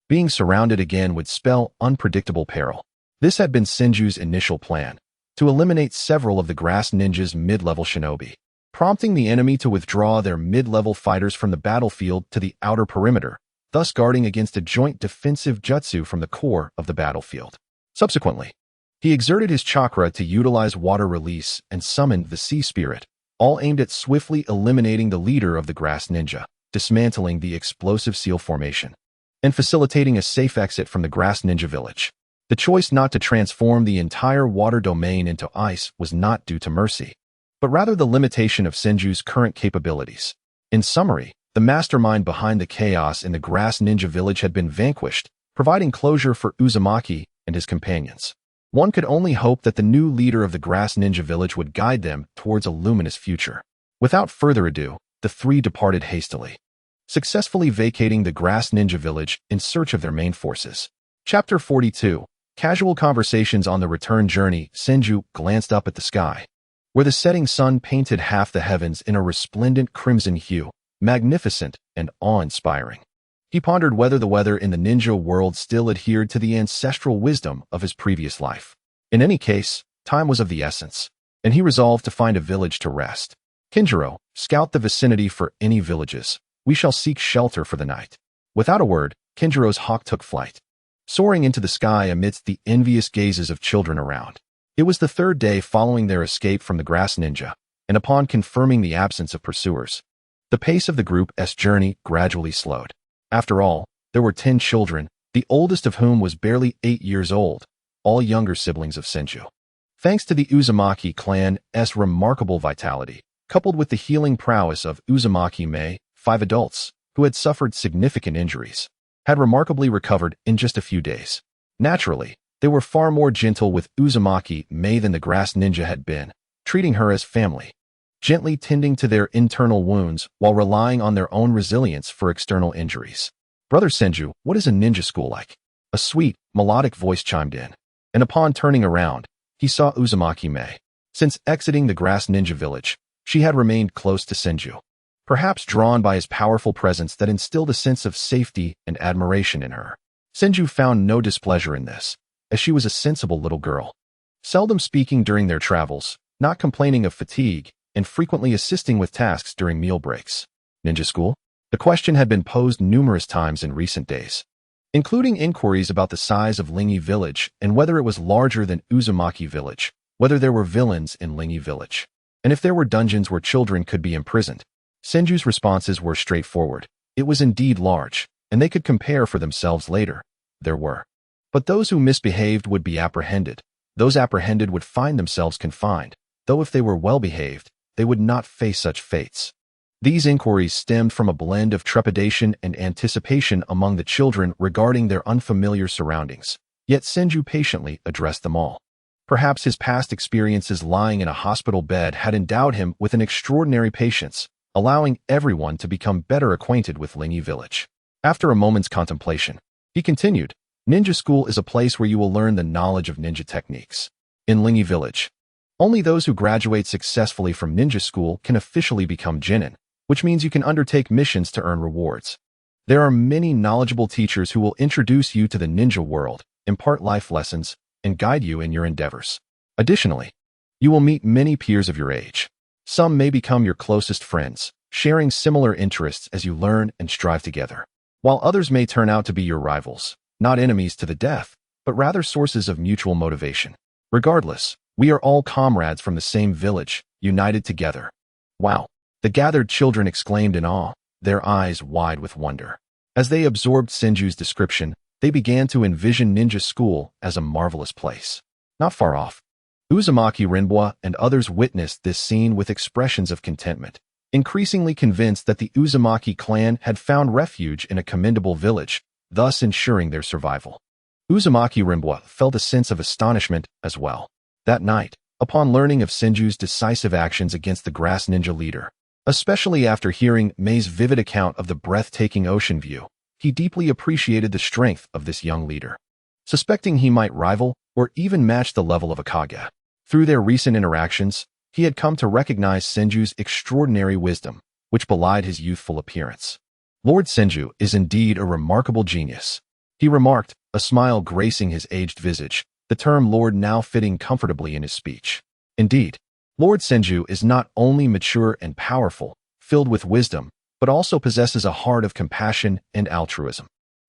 being surrounded again would spell unpredictable peril. This had been Senju's initial plan, to eliminate several of the grass ninjas' mid-level shinobi, prompting the enemy to withdraw their mid-level fighters from the battlefield to the outer perimeter, thus guarding against a joint defensive jutsu from the core of the battlefield. Subsequently, he exerted his chakra to utilize water release and summoned the sea spirit, all aimed at swiftly eliminating the leader of the grass ninja, dismantling the explosive seal formation, and facilitating a safe exit from the grass ninja village. The choice not to transform the entire water domain into ice was not due to mercy, but rather the limitation of Senju's current capabilities. In summary, the mastermind behind the chaos in the grass ninja village had been vanquished, providing closure for Uzumaki and his companions. One could only hope that the new leader of the grass ninja village would guide them towards a luminous future. Without further ado, the three departed hastily, successfully vacating the grass ninja village in search of their main forces. Chapter 42. Casual conversations on the return journey. Senju glanced up at the sky, where the setting sun painted half the heavens in a resplendent crimson hue, magnificent and awe-inspiring. He pondered whether the weather in the ninja world still adhered to the ancestral wisdom of his previous life. In any case, time was of the essence, and he resolved to find a village to rest. Kinjiro, scout the vicinity for any villages. We shall seek shelter for the night. Without a word, Kinjiro's hawk took flight, soaring into the sky amidst the envious gazes of children around. It was the third day following their escape from the grass ninja, and upon confirming the absence of pursuers, the pace of the group's journey gradually slowed. After all, there were 10 children, the oldest of whom was barely 8 years old, all younger siblings of Senju. Thanks to the Uzumaki clan's remarkable vitality, coupled with the healing prowess of Uzumaki Mei, 5 adults, who had suffered significant injuries, had remarkably recovered in just a few days. Naturally, they were far more gentle with Uzumaki Mei than the grass ninja had been, treating her as family, gently tending to their internal wounds while relying on their own resilience for external injuries. "Brother Senju, what is a ninja school like?" A sweet, melodic voice chimed in, and upon turning around, he saw Uzumaki Mei. Since exiting the grass ninja village, she had remained close to Senju, perhaps drawn by his powerful presence that instilled a sense of safety and admiration in her. Senju found no displeasure in this, as she was a sensible little girl, seldom speaking during their travels, not complaining of fatigue, and frequently assisting with tasks during meal breaks. Ninja school? The question had been posed numerous times in recent days, including inquiries about the size of Lingi village and whether it was larger than Uzumaki village, whether there were villains in Lingi village, and if there were dungeons where children could be imprisoned. Senju's responses were straightforward. It was indeed large, and they could compare for themselves later. There were. But those who misbehaved would be apprehended. Those apprehended would find themselves confined, though if they were well-behaved, they would not face such fates. These inquiries stemmed from a blend of trepidation and anticipation among the children regarding their unfamiliar surroundings, yet Senju patiently addressed them all. Perhaps his past experiences lying in a hospital bed had endowed him with an extraordinary patience, allowing everyone to become better acquainted with Lingi village. After a moment's contemplation, he continued, "Ninja school is a place where you will learn the knowledge of ninja techniques. In Lingi village, only those who graduate successfully from ninja school can officially become genin, which means you can undertake missions to earn rewards. There are many knowledgeable teachers who will introduce you to the ninja world, impart life lessons, and guide you in your endeavors. Additionally, you will meet many peers of your age. Some may become your closest friends, sharing similar interests as you learn and strive together, while others may turn out to be your rivals, not enemies to the death, but rather sources of mutual motivation. Regardless, we are all comrades from the same village, united together." Wow! The gathered children exclaimed in awe, their eyes wide with wonder. As they absorbed Senju's description, they began to envision ninja school as a marvelous place. Not far off, Uzumaki Rinbwa and others witnessed this scene with expressions of contentment, increasingly convinced that the Uzumaki clan had found refuge in a commendable village, thus ensuring their survival. Uzumaki Rinbwa felt a sense of astonishment as well. That night, upon learning of Senju's decisive actions against the grass ninja leader, especially after hearing Mei's vivid account of the breathtaking ocean view, he deeply appreciated the strength of this young leader, suspecting he might rival or even match the level of Akage. Through their recent interactions, he had come to recognize Senju's extraordinary wisdom, which belied his youthful appearance. "Lord Senju is indeed a remarkable genius," he remarked, a smile gracing his aged visage, the term Lord now fitting comfortably in his speech. Indeed, Lord Senju is not only mature and powerful, filled with wisdom, but also possesses a heart of compassion and altruism.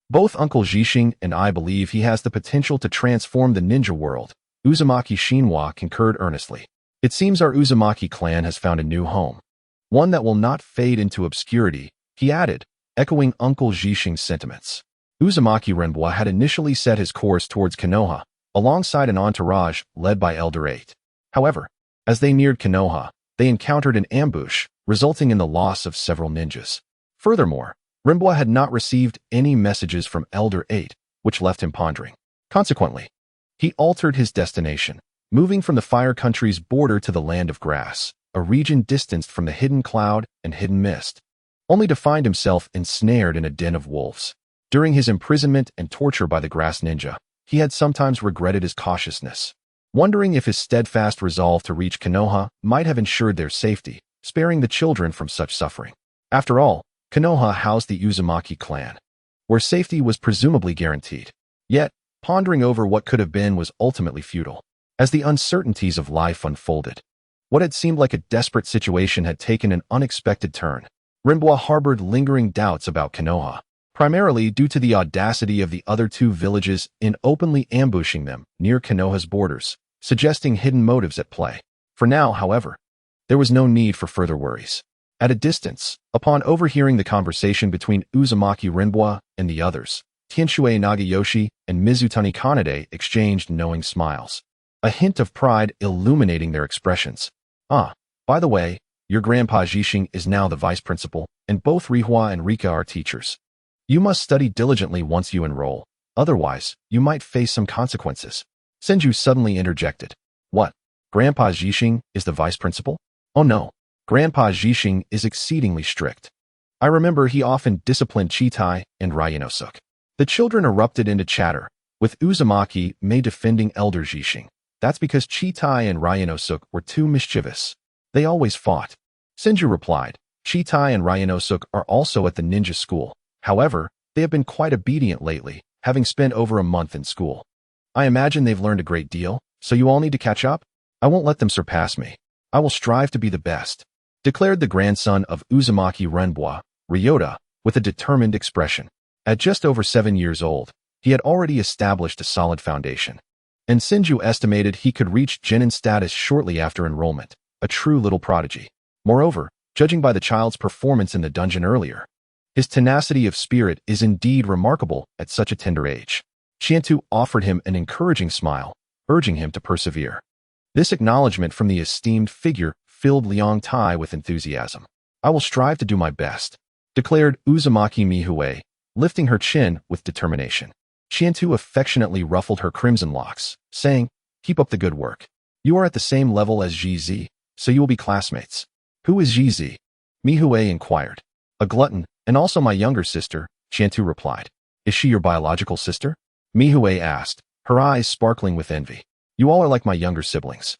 Both Uncle Jixing and I believe he has the potential to transform the ninja world. Uzumaki Shinwa concurred earnestly. "It seems our Uzumaki clan has found a new home, one that will not fade into obscurity," he added, echoing Uncle Jixing's sentiments. Uzumaki Renbwa had initially set his course towards Konoha, alongside an entourage led by Elder 8. However, as they neared Konoha, they encountered an ambush, resulting in the loss of several ninjas. Furthermore, Rinbwa had not received any messages from Elder 8, which left him pondering. Consequently, he altered his destination, moving from the Fire Country's border to the Land of Grass, a region distanced from the hidden cloud and hidden mist, only to find himself ensnared in a den of wolves. During his imprisonment and torture by the Grass Ninja, he had sometimes regretted his cautiousness, wondering if his steadfast resolve to reach Konoha might have ensured their safety, sparing the children from such suffering. After all, Konoha housed the Uzumaki clan, where safety was presumably guaranteed. Yet, pondering over what could have been was ultimately futile. As the uncertainties of life unfolded, what had seemed like a desperate situation had taken an unexpected turn. Rinbwa harbored lingering doubts about Konoha, primarily due to the audacity of the other two villages in openly ambushing them near Konoha's borders, suggesting hidden motives at play. For now, however, there was no need for further worries. At a distance, upon overhearing the conversation between Uzumaki Rinbwa and the others, Tianshue Nagayoshi and Mizutani Kanade exchanged knowing smiles, a hint of pride illuminating their expressions. Ah, by the way, your grandpa Jixing is now the vice principal, and both Rihua and Rika are teachers. You must study diligently once you enroll, otherwise, you might face some consequences. Senju suddenly interjected. What? Grandpa Jixing is the vice principal? Oh no, Grandpa Jixing is exceedingly strict. I remember he often disciplined Chitai and Ryanosuke. The children erupted into chatter, with Uzumaki Mei defending Elder Jixing. That's because Chitai and Ryanosuke were too mischievous. They always fought. Senju replied, Chitai and Ryanosuke are also at the ninja school. However, they have been quite obedient lately, having spent over a month in school. I imagine they've learned a great deal, so you all need to catch up? I won't let them surpass me. I will strive to be the best, declared the grandson of Uzumaki Renbwa, Ryota, with a determined expression. At just over 7 years old, he had already established a solid foundation, and Senju estimated he could reach genin status shortly after enrollment, a true little prodigy. Moreover, judging by the child's performance in the dungeon earlier, his tenacity of spirit is indeed remarkable at such a tender age. Qiantu offered him an encouraging smile, urging him to persevere. This acknowledgement from the esteemed figure filled Liang Tai with enthusiasm. I will strive to do my best, declared Uzumaki Mihue, lifting her chin with determination. Qiantu affectionately ruffled her crimson locks, saying, Keep up the good work. You are at the same level as Ji, so you will be classmates. Who is Ji? Mihue inquired. A glutton, and also my younger sister, Qiantu replied. Is she your biological sister? Mihue asked, her eyes sparkling with envy. You all are like my younger siblings.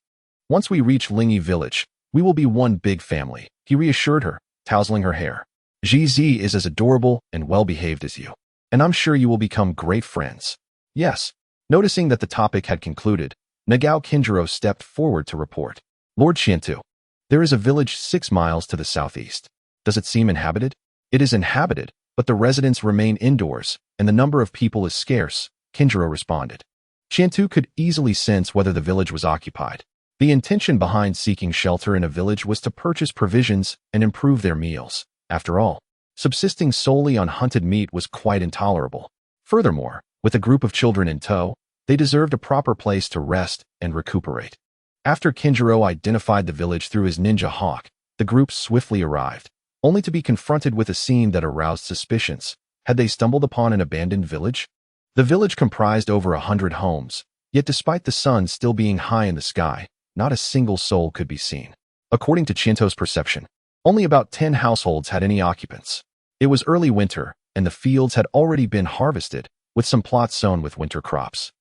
Once we reach Lingi village, we will be one big family, he reassured her, tousling her hair. Ji is as adorable and well-behaved as you, and I'm sure you will become great friends. Yes. Noticing that the topic had concluded, Nagao Kinjiro stepped forward to report. Lord Qiantu, there is a village 6 miles to the southeast. Does it seem inhabited? It is inhabited, but the residents remain indoors, and the number of people is scarce, Kinjiro responded. Qiantu could easily sense whether the village was occupied. The intention behind seeking shelter in a village was to purchase provisions and improve their meals. After all, subsisting solely on hunted meat was quite intolerable. Furthermore, with a group of children in tow, they deserved a proper place to rest and recuperate. After Kinjiro identified the village through his ninja hawk, the group swiftly arrived, only to be confronted with a scene that aroused suspicions. Had they stumbled upon an abandoned village? The village comprised over 100 homes, yet despite the sun still being high in the sky, not a single soul could be seen. According to Chinto's perception, only about 10 households had any occupants. It was early winter, and the fields had already been harvested, with some plots sown with winter crops.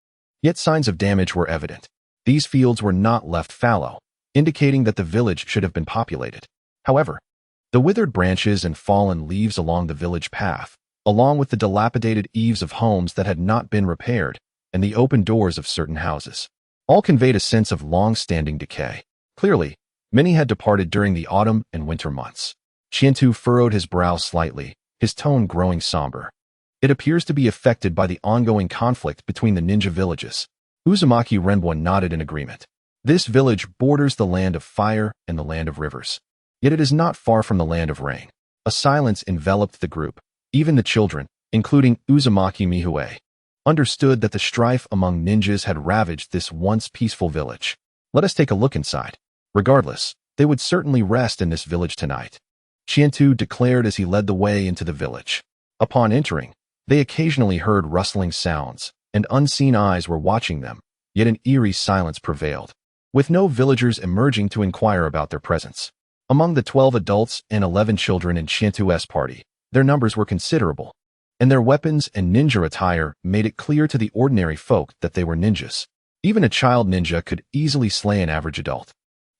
Yet signs of damage were evident. These fields were not left fallow, indicating that the village should have been populated. However, the withered branches and fallen leaves along the village path, along with the dilapidated eaves of homes that had not been repaired, and the open doors of certain houses, all conveyed a sense of long-standing decay. Clearly, many had departed during the autumn and winter months. Qiantu furrowed his brow slightly, his tone growing somber. It appears to be affected by the ongoing conflict between the ninja villages. Uzumaki Renbwa nodded in agreement. This village borders the land of fire and the land of rivers. Yet it is not far from the land of rain. A silence enveloped the group. Even the children, including Uzumaki Mihue, understood that the strife among ninjas had ravaged this once peaceful village. Let us take a look inside. Regardless, they would certainly rest in this village tonight, Qiantu declared as he led the way into the village. Upon entering, they occasionally heard rustling sounds, and unseen eyes were watching them, yet an eerie silence prevailed, with no villagers emerging to inquire about their presence. Among the 12 adults and 11 children in Qiantu's party, their numbers were considerable, and their weapons and ninja attire made it clear to the ordinary folk that they were ninjas. Even a child ninja could easily slay an average adult,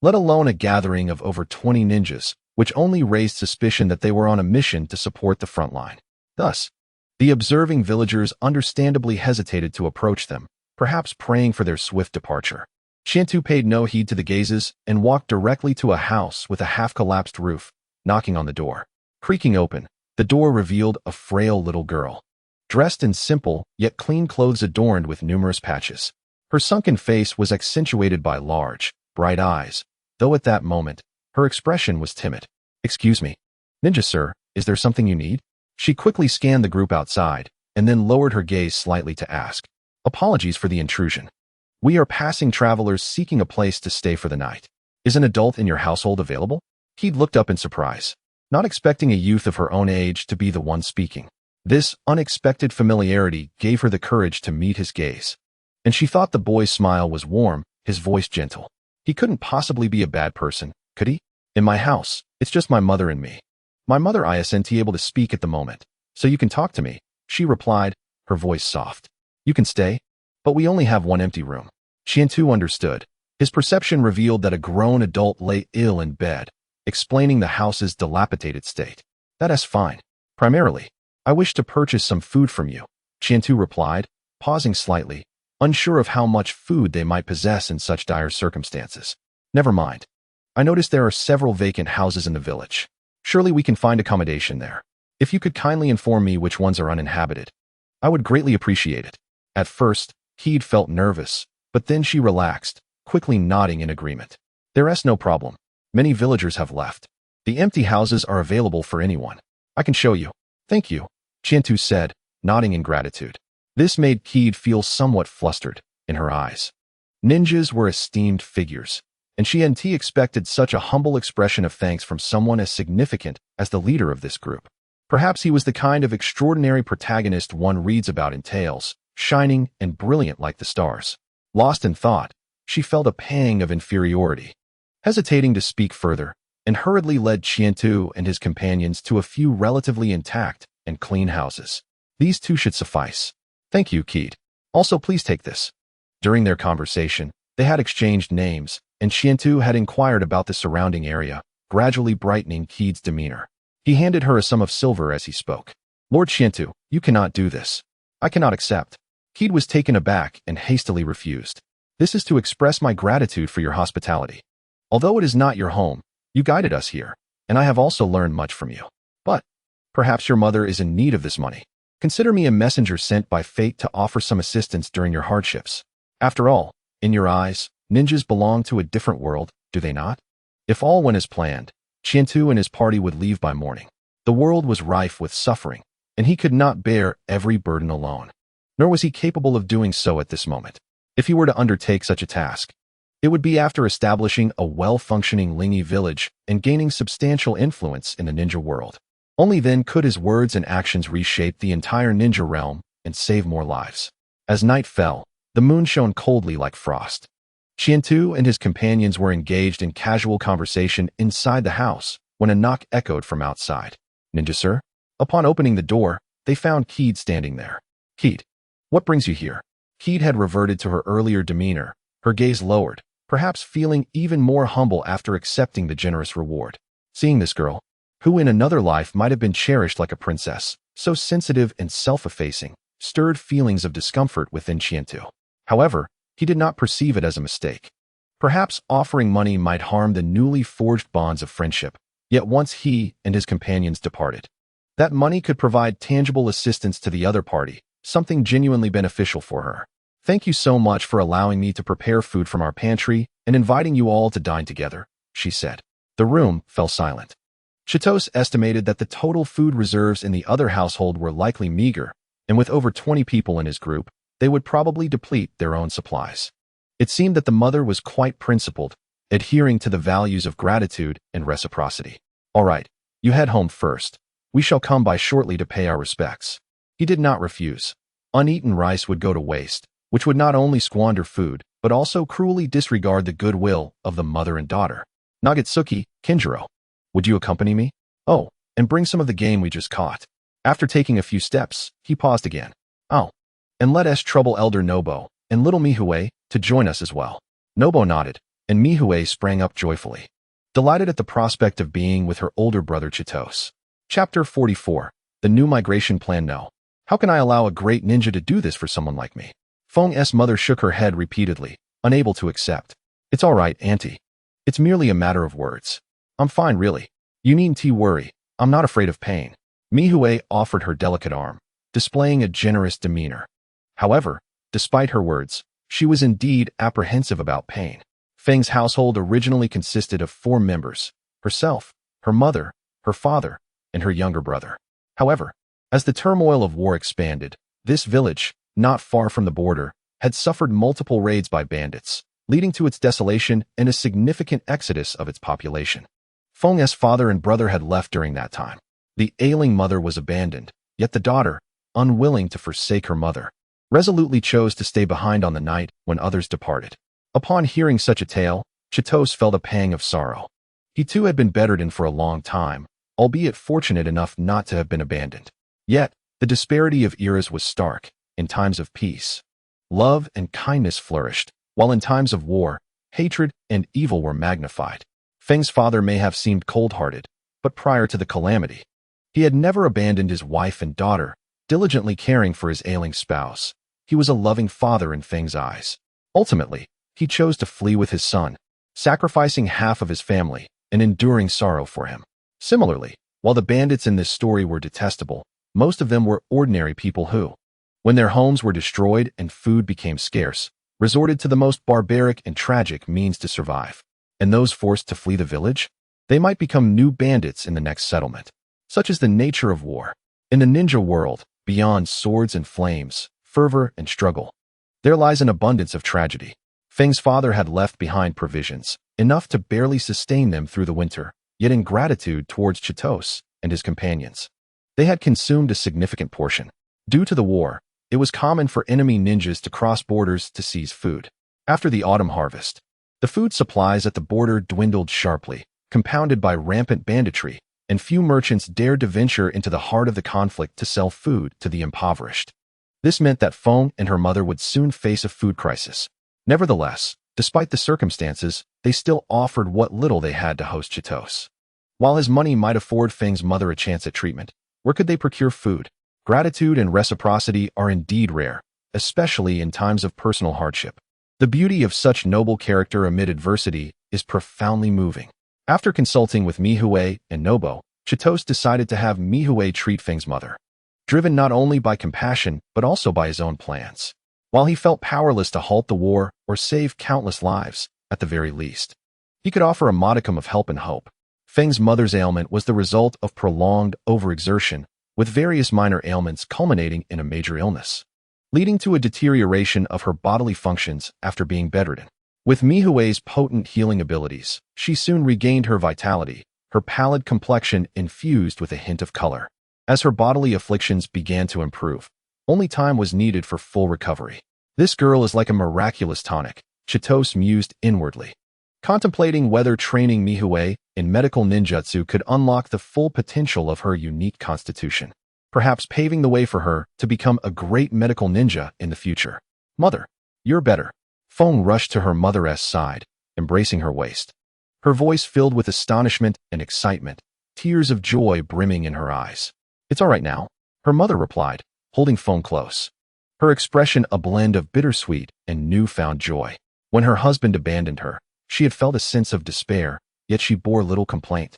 let alone a gathering of over 20 ninjas, which only raised suspicion that they were on a mission to support the front line. Thus, the observing villagers understandably hesitated to approach them, perhaps praying for their swift departure. Qiantu paid no heed to the gazes and walked directly to a house with a half-collapsed roof, knocking on the door. Creaking open, the door revealed a frail little girl, dressed in simple yet clean clothes adorned with numerous patches. Her sunken face was accentuated by large, bright eyes, though at that moment, her expression was timid. Excuse me. Ninja sir, is there something you need? She quickly scanned the group outside, and then lowered her gaze slightly to ask. Apologies for the intrusion. We are passing travelers seeking a place to stay for the night. Is an adult in your household available? He'd looked up in surprise, not expecting a youth of her own age to be the one speaking. This unexpected familiarity gave her the courage to meet his gaze. And she thought the boy's smile was warm, his voice gentle. He couldn't possibly be a bad person, could he? In my house, it's just my mother and me. My mother isn't able to speak at the moment, so you can talk to me, she replied, her voice soft. You can stay, but we only have one empty room. Qiantu understood. His perception revealed that a grown adult lay ill in bed, explaining the house's dilapidated state. That is fine. Primarily, I wish to purchase some food from you, Qiantu replied, pausing slightly, unsure of how much food they might possess in such dire circumstances. Never mind. I noticed there are several vacant houses in the village. Surely we can find accommodation there. If you could kindly inform me which ones are uninhabited, I would greatly appreciate it. At first, Heed felt nervous, but then she relaxed, quickly nodding in agreement. There is no problem. Many villagers have left. The empty houses are available for anyone. I can show you. Thank you, Qiantu said, nodding in gratitude. This made Keed feel somewhat flustered in her eyes. Ninjas were esteemed figures, and she expected such a humble expression of thanks from someone as significant as the leader of this group. Perhaps he was the kind of extraordinary protagonist one reads about in tales, shining and brilliant like the stars. Lost in thought, she felt a pang of inferiority. Hesitating to speak further, and hurriedly led Qiantu and his companions to a few relatively intact and clean houses. These two should suffice. Thank you, Keed. Also, please take this. During their conversation, they had exchanged names, and Qiantu had inquired about the surrounding area, gradually brightening Keed's demeanor. He handed her a sum of silver as he spoke. Lord Qiantu, you cannot do this. I cannot accept. Keed was taken aback and hastily refused. This is to express my gratitude for your hospitality. Although it is not your home, you guided us here, and I have also learned much from you. But perhaps your mother is in need of this money. Consider me a messenger sent by fate to offer some assistance during your hardships. After all, in your eyes, ninjas belong to a different world, do they not? If all went as planned, Qiantu and his party would leave by morning. The world was rife with suffering, and he could not bear every burden alone. Nor was he capable of doing so at this moment. If he were to undertake such a task, it would be after establishing a well-functioning Lingi village and gaining substantial influence in the ninja world. Only then could his words and actions reshape the entire ninja realm and save more lives. As night fell, the moon shone coldly like frost. Qiantu and his companions were engaged in casual conversation inside the house when a knock echoed from outside. Ninja sir? Upon opening the door, they found Keed standing there. Keed, what brings you here? Keed had reverted to her earlier demeanor, her gaze lowered, perhaps feeling even more humble after accepting the generous reward. Seeing this girl, who in another life might have been cherished like a princess, so sensitive and self-effacing, stirred feelings of discomfort within Qiantu. However, he did not perceive it as a mistake. Perhaps offering money might harm the newly forged bonds of friendship, yet once he and his companions departed, that money could provide tangible assistance to the other party, something genuinely beneficial for her. Thank you so much for allowing me to prepare food from our pantry and inviting you all to dine together, she said. The room fell silent. Chitos estimated that the total food reserves in the other household were likely meager, and with over 20 people in his group, they would probably deplete their own supplies. It seemed that the mother was quite principled, adhering to the values of gratitude and reciprocity. All right, you head home first. We shall come by shortly to pay our respects. He did not refuse. Uneaten rice would go to waste, which would not only squander food, but also cruelly disregard the goodwill of the mother and daughter. Nagatsuki, Kinjiro, would you accompany me? Oh, and bring some of the game we just caught. After taking a few steps, he paused again. Oh, and let us trouble Elder Nobo and little Mihue to join us as well. Nobo nodded, and Mihue sprang up joyfully, delighted at the prospect of being with her older brother Chitos. Chapter 44. The New Migration Plan. No. How can I allow a great ninja to do this for someone like me? Feng's mother shook her head repeatedly, unable to accept. It's all right, Auntie. It's merely a matter of words. I'm fine, really. You needn't worry. I'm not afraid of pain. Mihue offered her delicate arm, displaying a generous demeanor. However, despite her words, she was indeed apprehensive about pain. Feng's household originally consisted of 4 members: herself, her mother, her father, and her younger brother. However, as the turmoil of war expanded, this village, not far from the border, had suffered multiple raids by bandits, leading to its desolation and a significant exodus of its population. Feng's father and brother had left during that time. The ailing mother was abandoned, yet the daughter, unwilling to forsake her mother, resolutely chose to stay behind on the night when others departed. Upon hearing such a tale, Chitose felt a pang of sorrow. He too had been bedridden for a long time, albeit fortunate enough not to have been abandoned. Yet, the disparity of eras was stark. In times of peace, love and kindness flourished, while in times of war, hatred and evil were magnified. Feng's father may have seemed cold-hearted, but prior to the calamity, he had never abandoned his wife and daughter, diligently caring for his ailing spouse. He was a loving father in Feng's eyes. Ultimately, he chose to flee with his son, sacrificing half of his family and enduring sorrow for him. Similarly, while the bandits in this story were detestable, most of them were ordinary people who, when their homes were destroyed and food became scarce, resorted to the most barbaric and tragic means to survive. And those forced to flee the village? They might become new bandits in the next settlement. Such is the nature of war. In the ninja world, beyond swords and flames, fervor and struggle, there lies an abundance of tragedy. Feng's father had left behind provisions, enough to barely sustain them through the winter, yet in gratitude towards Chitose and his companions, they had consumed a significant portion. Due to the war, it was common for enemy ninjas to cross borders to seize food. After the autumn harvest, the food supplies at the border dwindled sharply, compounded by rampant banditry, and few merchants dared to venture into the heart of the conflict to sell food to the impoverished. This meant that Feng and her mother would soon face a food crisis. Nevertheless, despite the circumstances, they still offered what little they had to host Chitose. While his money might afford Feng's mother a chance at treatment, where could they procure food? Gratitude and reciprocity are indeed rare, especially in times of personal hardship. The beauty of such noble character amid adversity is profoundly moving. After consulting with Mihue and Nobo, Chitose decided to have Mihue treat Feng's mother, driven not only by compassion but also by his own plans. While he felt powerless to halt the war or save countless lives, at the very least, he could offer a modicum of help and hope. Feng's mother's ailment was the result of prolonged overexertion, with various minor ailments culminating in a major illness, leading to a deterioration of her bodily functions after being bedridden. With Mihue's potent healing abilities, she soon regained her vitality, her pallid complexion infused with a hint of color. As her bodily afflictions began to improve, only time was needed for full recovery. This girl is like a miraculous tonic, Chitose mused inwardly, contemplating whether training Mihue in medical ninjutsu could unlock the full potential of her unique constitution, perhaps paving the way for her to become a great medical ninja in the future. Mother, you're better. Feng rushed to her mother's side, embracing her waist, her voice filled with astonishment and excitement, tears of joy brimming in her eyes. It's all right now, her mother replied, holding Feng close, her expression a blend of bittersweet and newfound joy. When her husband abandoned her, she had felt a sense of despair, yet she bore little complaint,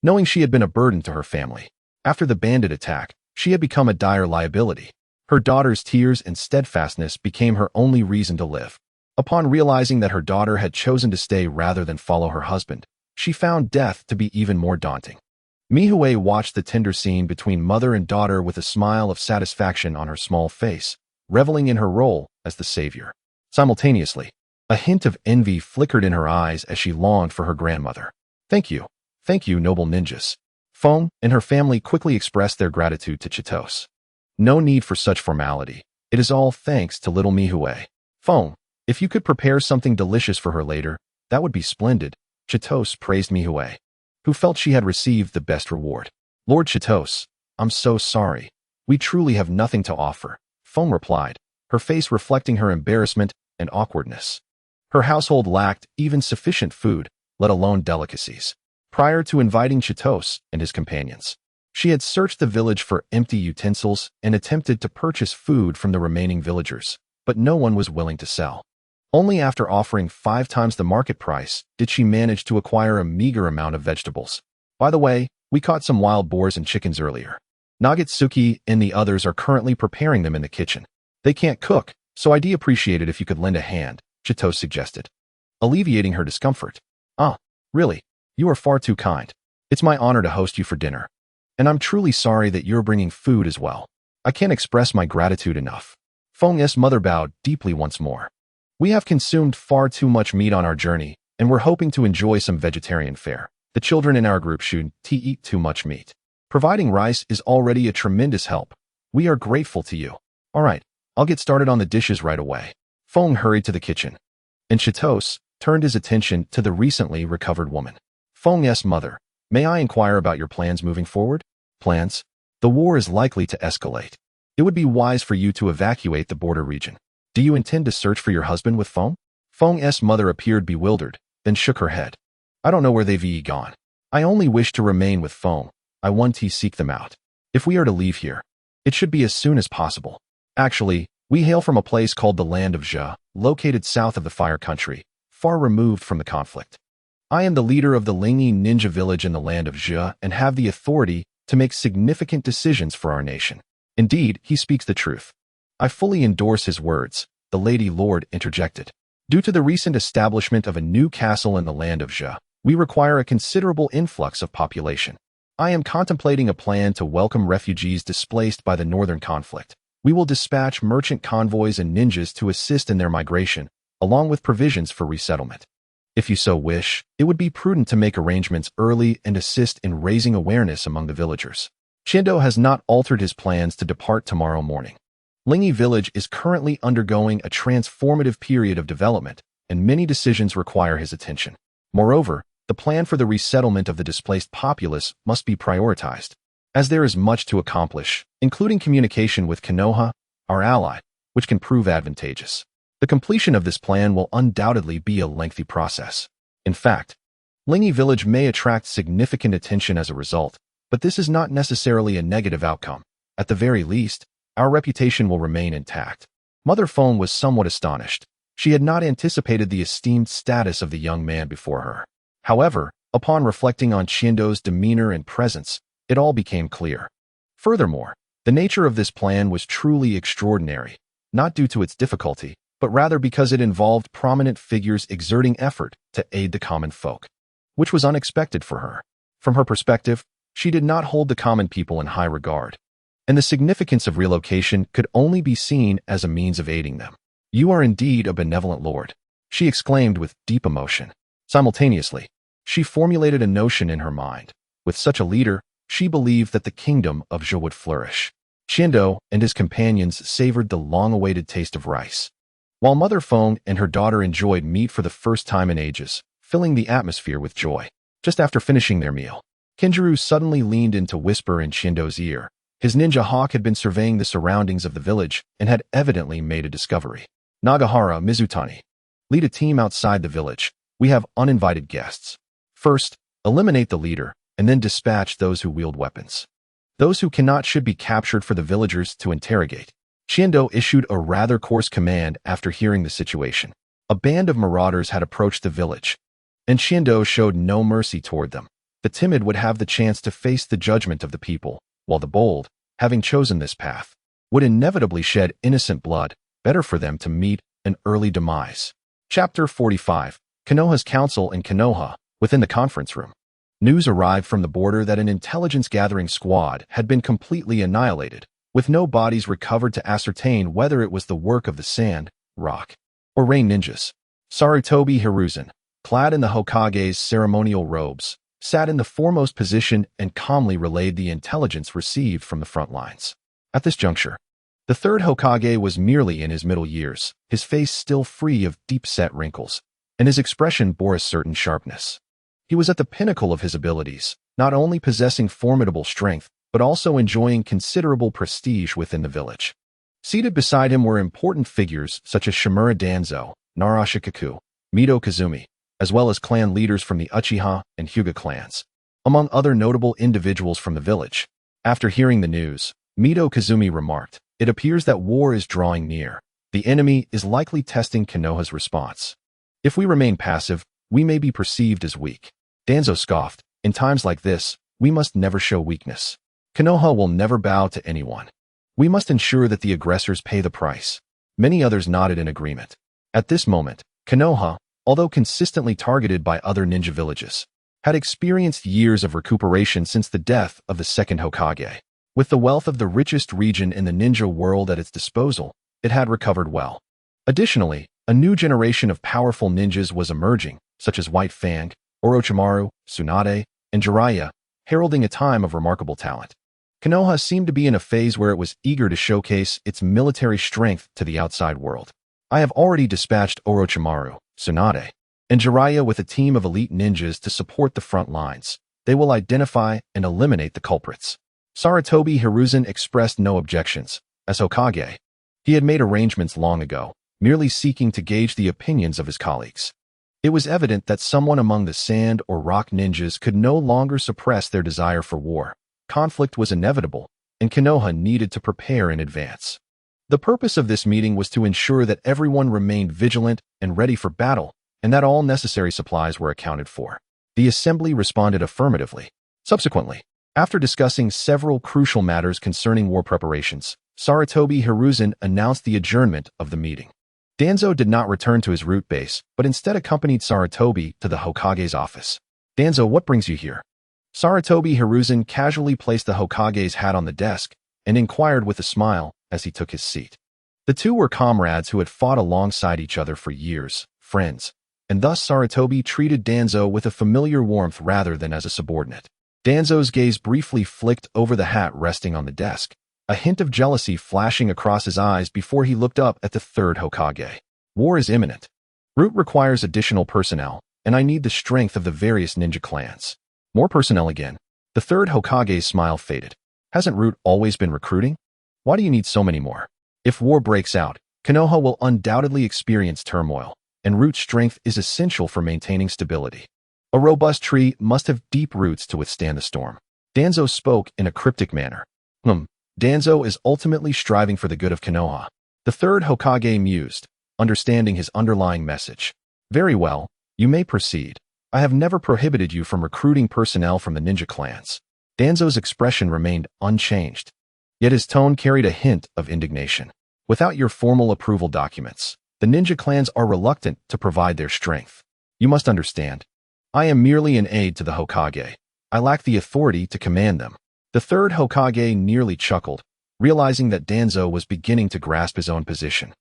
knowing she had been a burden to her family. After the bandit attack, she had become a dire liability. Her daughter's tears and steadfastness became her only reason to live. Upon realizing that her daughter had chosen to stay rather than follow her husband, she found death to be even more daunting. Mihue watched the tender scene between mother and daughter with a smile of satisfaction on her small face, reveling in her role as the savior. Simultaneously, a hint of envy flickered in her eyes as she longed for her grandmother. Thank you, noble ninjas. Feng and her family quickly expressed their gratitude to Chitose. No need for such formality. It is all thanks to little Mihue. Feng, if you could prepare something delicious for her later, that would be splendid, Chitose praised Mihue, who felt she had received the best reward. Lord Chitose, I'm so sorry. We truly have nothing to offer, Feng replied, her face reflecting her embarrassment and awkwardness. Her household lacked even sufficient food, let alone delicacies. Prior to inviting Chitose and his companions, she had searched the village for empty utensils and attempted to purchase food from the remaining villagers, but no one was willing to sell. Only after offering 5 times the market price did she manage to acquire a meager amount of vegetables. By the way, we caught some wild boars and chickens earlier. Nagatsuki and the others are currently preparing them in the kitchen. They can't cook, so I'd appreciate it if you could lend a hand, Chitose suggested, alleviating her discomfort. Ah, really? You are far too kind. It's my honor to host you for dinner. And I'm truly sorry that you're bringing food as well. I can't express my gratitude enough. Feng's mother bowed deeply once more. We have consumed far too much meat on our journey, and we're hoping to enjoy some vegetarian fare. The children in our group shouldn't eat too much meat. Providing rice is already a tremendous help. We are grateful to you. All right, I'll get started on the dishes right away. Feng hurried to the kitchen, and Chitos turned his attention to the recently recovered woman. Feng's mother, may I inquire about your plans moving forward? Plans? The war is likely to escalate. It would be wise for you to evacuate the border region. Do you intend to search for your husband with Feng? Feng's mother appeared bewildered, then shook her head. I don't know where they've gone. I only wish to remain with Feng. I want to seek them out. If we are to leave here, it should be as soon as possible. Actually, we hail from a place called the Land of Zhe, located south of the Fire Country, far removed from the conflict. I am the leader of the Lingi ninja village in the Land of Zhe and have the authority to make significant decisions for our nation. Indeed, he speaks the truth. I fully endorse his words, the Lady Lord interjected. Due to the recent establishment of a new castle in the Land of Zhe, we require a considerable influx of population. I am contemplating a plan to welcome refugees displaced by the northern conflict. We will dispatch merchant convoys and ninjas to assist in their migration, along with provisions for resettlement. If you so wish, it would be prudent to make arrangements early and assist in raising awareness among the villagers. Shindo has not altered his plans to depart tomorrow morning. Lingi village is currently undergoing a transformative period of development, and many decisions require his attention. Moreover, the plan for the resettlement of the displaced populace must be prioritized, as there is much to accomplish, including communication with Konoha, our ally, which can prove advantageous. The completion of this plan will undoubtedly be a lengthy process. In fact, Lingi village may attract significant attention as a result, but this is not necessarily a negative outcome. At the very least, our reputation will remain intact. Mother Feng was somewhat astonished. She had not anticipated the esteemed status of the young man before her. However, upon reflecting on Shindo's demeanor and presence, it all became clear. Furthermore, the nature of this plan was truly extraordinary, not due to its difficulty, but rather because it involved prominent figures exerting effort to aid the common folk, which was unexpected for her. From her perspective, she did not hold the common people in high regard, and the significance of relocation could only be seen as a means of aiding them. You are indeed a benevolent lord, she exclaimed with deep emotion. Simultaneously, she formulated a notion in her mind. With such a leader, she believed that the kingdom of Zhe would flourish. Shindo and his companions savored the long-awaited taste of rice, while Mother Feng and her daughter enjoyed meat for the first time in ages, filling the atmosphere with joy. Just after finishing their meal, Kinjiro suddenly leaned in to whisper in Shindo's ear. His ninja hawk had been surveying the surroundings of the village and had evidently made a discovery. Nagahara Mizutani, lead a team outside the village. We have uninvited guests. First, eliminate the leader, and then dispatch those who wield weapons. Those who cannot should be captured for the villagers to interrogate. Shindo issued a rather coarse command after hearing the situation. A band of marauders had approached the village, and Shindo showed no mercy toward them. The timid would have the chance to face the judgment of the people, while the bold, having chosen this path, would inevitably shed innocent blood. Better for them to meet an early demise. Chapter 45. Konoha's Council in Konoha, within the conference room. News arrived from the border that an intelligence-gathering squad had been completely annihilated, with no bodies recovered to ascertain whether it was the work of the sand, rock, or rain ninjas. Sarutobi Hiruzen, clad in the Hokage's ceremonial robes, sat in the foremost position and calmly relayed the intelligence received from the front lines. At this juncture, the third Hokage was merely in his middle years, his face still free of deep-set wrinkles, and his expression bore a certain sharpness. He was at the pinnacle of his abilities, not only possessing formidable strength, but also enjoying considerable prestige within the village. Seated beside him were important figures such as Shimura Danzo, Narashikaku, Mito Kazumi, as well as clan leaders from the Uchiha and Hyuga clans, among other notable individuals from the village. After hearing the news, Mito Kazumi remarked, "It appears that war is drawing near. The enemy is likely testing Konoha's response. If we remain passive, we may be perceived as weak." Danzo scoffed, "In times like this, we must never show weakness. Konoha will never bow to anyone. We must ensure that the aggressors pay the price." Many others nodded in agreement. At this moment, Konoha, although consistently targeted by other ninja villages, had experienced years of recuperation since the death of the second Hokage. With the wealth of the richest region in the ninja world at its disposal, it had recovered well. Additionally, a new generation of powerful ninjas was emerging, such as White Fang, Orochimaru, Tsunade, and Jiraiya, heralding a time of remarkable talent. Konoha seemed to be in a phase where it was eager to showcase its military strength to the outside world. I have already dispatched Orochimaru, Tsunade, and Jiraiya with a team of elite ninjas to support the front lines. They will identify and eliminate the culprits. Sarutobi Hiruzen expressed no objections. As Hokage, he had made arrangements long ago, merely seeking to gauge the opinions of his colleagues. It was evident that someone among the sand or rock ninjas could no longer suppress their desire for war. Conflict was inevitable, and Konoha needed to prepare in advance. The purpose of this meeting was to ensure that everyone remained vigilant and ready for battle, and that all necessary supplies were accounted for. The assembly responded affirmatively. Subsequently, after discussing several crucial matters concerning war preparations, Sarutobi Hiruzen announced the adjournment of the meeting. Danzo did not return to his root base, but instead accompanied Sarutobi to the Hokage's office. "Danzo, what brings you here?" Sarutobi Hiruzen casually placed the Hokage's hat on the desk and inquired with a smile as he took his seat. The two were comrades who had fought alongside each other for years, friends, and thus Sarutobi treated Danzo with a familiar warmth rather than as a subordinate. Danzo's gaze briefly flicked over the hat resting on the desk, a hint of jealousy flashing across his eyes before he looked up at the third Hokage. "War is imminent. Root requires additional personnel, and I need the strength of the various ninja clans." "More personnel again?" The third Hokage's smile faded. "Hasn't Root always been recruiting? Why do you need so many more? If war breaks out, Konoha will undoubtedly experience turmoil, and Root's strength is essential for maintaining stability. A robust tree must have deep roots to withstand the storm." Danzo spoke in a cryptic manner. Danzo is ultimately striving for the good of Konoha. The third Hokage mused, understanding his underlying message. "Very well, you may proceed. I have never prohibited you from recruiting personnel from the ninja clans." Danzo's expression remained unchanged, yet his tone carried a hint of indignation. "Without your formal approval documents, the ninja clans are reluctant to provide their strength. You must understand. I am merely an aide to the Hokage. I lack the authority to command them." The third Hokage nearly chuckled, realizing that Danzo was beginning to grasp his own position.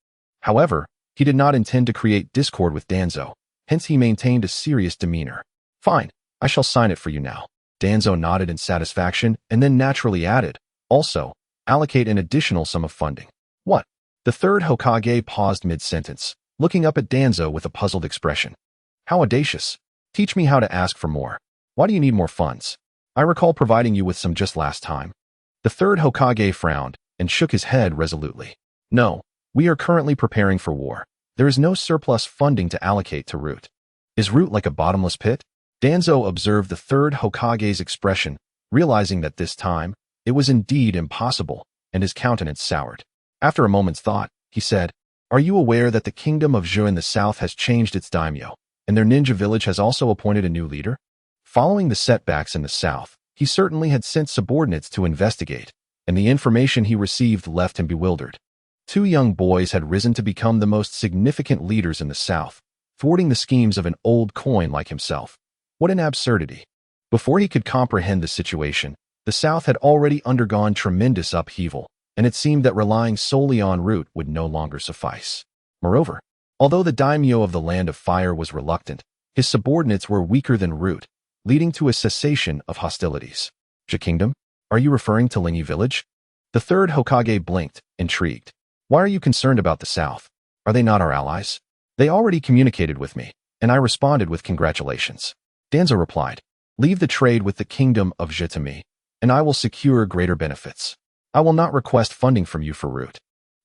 However, he did not intend to create discord with Danzo, hence he maintained a serious demeanor. "Fine, I shall sign it for you now." Danzo nodded in satisfaction and then naturally added, "Also, allocate an additional sum of funding." "What?" The third Hokage paused mid-sentence, looking up at Danzo with a puzzled expression. "How audacious. Teach me how to ask for more. Why do you need more funds? I recall providing you with some just last time." The third Hokage frowned and shook his head resolutely. "No, we are currently preparing for war. There is no surplus funding to allocate to Root." "Is Root like a bottomless pit?" Danzo observed the third Hokage's expression, realizing that this time, it was indeed impossible, and his countenance soured. After a moment's thought, he said, "Are you aware that the kingdom of Zhou in the south has changed its daimyo, and their ninja village has also appointed a new leader?" Following the setbacks in the south, he certainly had sent subordinates to investigate, and the information he received left him bewildered. Two young boys had risen to become the most significant leaders in the south, thwarting the schemes of an old coin like himself. What an absurdity. Before he could comprehend the situation, the south had already undergone tremendous upheaval, and it seemed that relying solely on Root would no longer suffice. Moreover, although the daimyo of the Land of Fire was reluctant, his subordinates were weaker than Root, leading to a cessation of hostilities. "Zhou Kingdom? Are you referring to Lingyi Village?" The third Hokage blinked, intrigued. "Why are you concerned about the south? Are they not our allies?" "They already communicated with me, and I responded with congratulations." Danzo replied, "Leave the trade with the kingdom of Zhou to me, and I will secure greater benefits. I will not request funding from you for Root."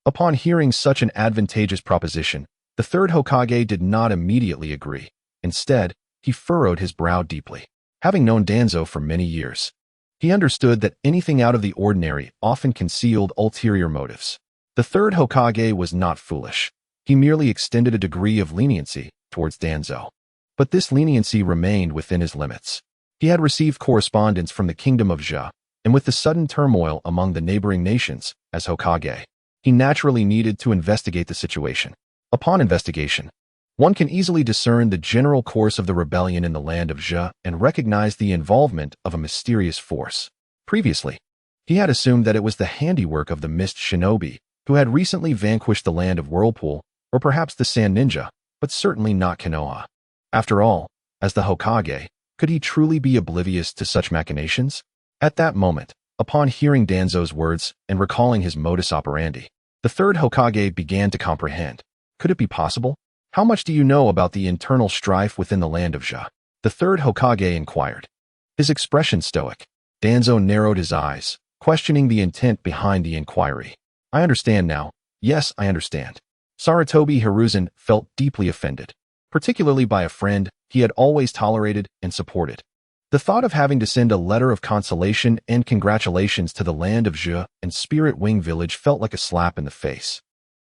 Upon hearing such an advantageous proposition, the third Hokage did not immediately agree. Instead, he furrowed his brow deeply. Having known Danzo for many years, he understood that anything out of the ordinary often concealed ulterior motives. The third Hokage was not foolish. He merely extended a degree of leniency towards Danzo. But this leniency remained within his limits. He had received correspondence from the kingdom of Zhou, and with the sudden turmoil among the neighboring nations, as Hokage, he naturally needed to investigate the situation. Upon investigation, One can easily discern the general course of the rebellion in the land of Zhe and recognize the involvement of a mysterious force. Previously, he had assumed that it was the handiwork of the Mist Shinobi, who had recently vanquished the land of Whirlpool, or perhaps the Sand Ninja, but certainly not Konoha. After all, as the Hokage, could he truly be oblivious to such machinations? At that moment, upon hearing Danzo's words and recalling his modus operandi, the third Hokage began to comprehend. Could it be possible? How much do you know about the internal strife within the land of Zhe? The third Hokage inquired. His expression stoic. Danzo narrowed his eyes, questioning the intent behind the inquiry. I understand now. Yes, I understand. Sarutobi Hiruzen felt deeply offended, particularly by a friend he had always tolerated and supported. The thought of having to send a letter of consolation and congratulations to the land of Zhe and Spirit Wing Village felt like a slap in the face,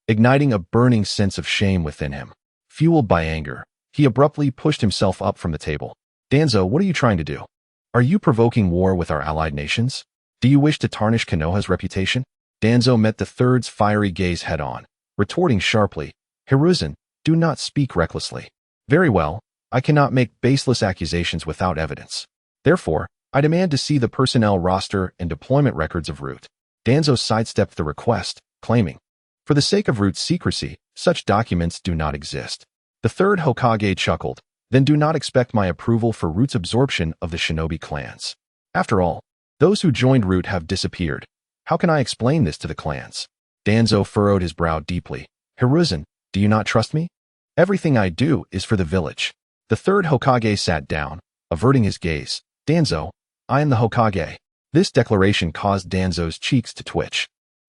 igniting a burning sense of shame within him. Fueled by anger, he abruptly pushed himself up from the table. Danzo, what are you trying to do? Are you provoking war with our allied nations? Do you wish to tarnish Konoha's reputation? Danzo met the third's fiery gaze head-on, retorting sharply, Hiruzen, do not speak recklessly. Very well, I cannot make baseless accusations without evidence. Therefore, I demand to see the personnel roster and deployment records of Root. Danzo sidestepped the request, claiming, for the sake of Root's secrecy, such documents do not exist. The third Hokage chuckled, then do not expect my approval for Root's absorption of the Shinobi clans. After all, those who joined Root have disappeared. How can I explain this to the clans? Danzo furrowed his brow deeply. Hiruzen, do you not trust me? Everything I do is for the village. The third Hokage sat down, averting his gaze. Danzo, I am the Hokage. This declaration caused Danzo's cheeks to twitch.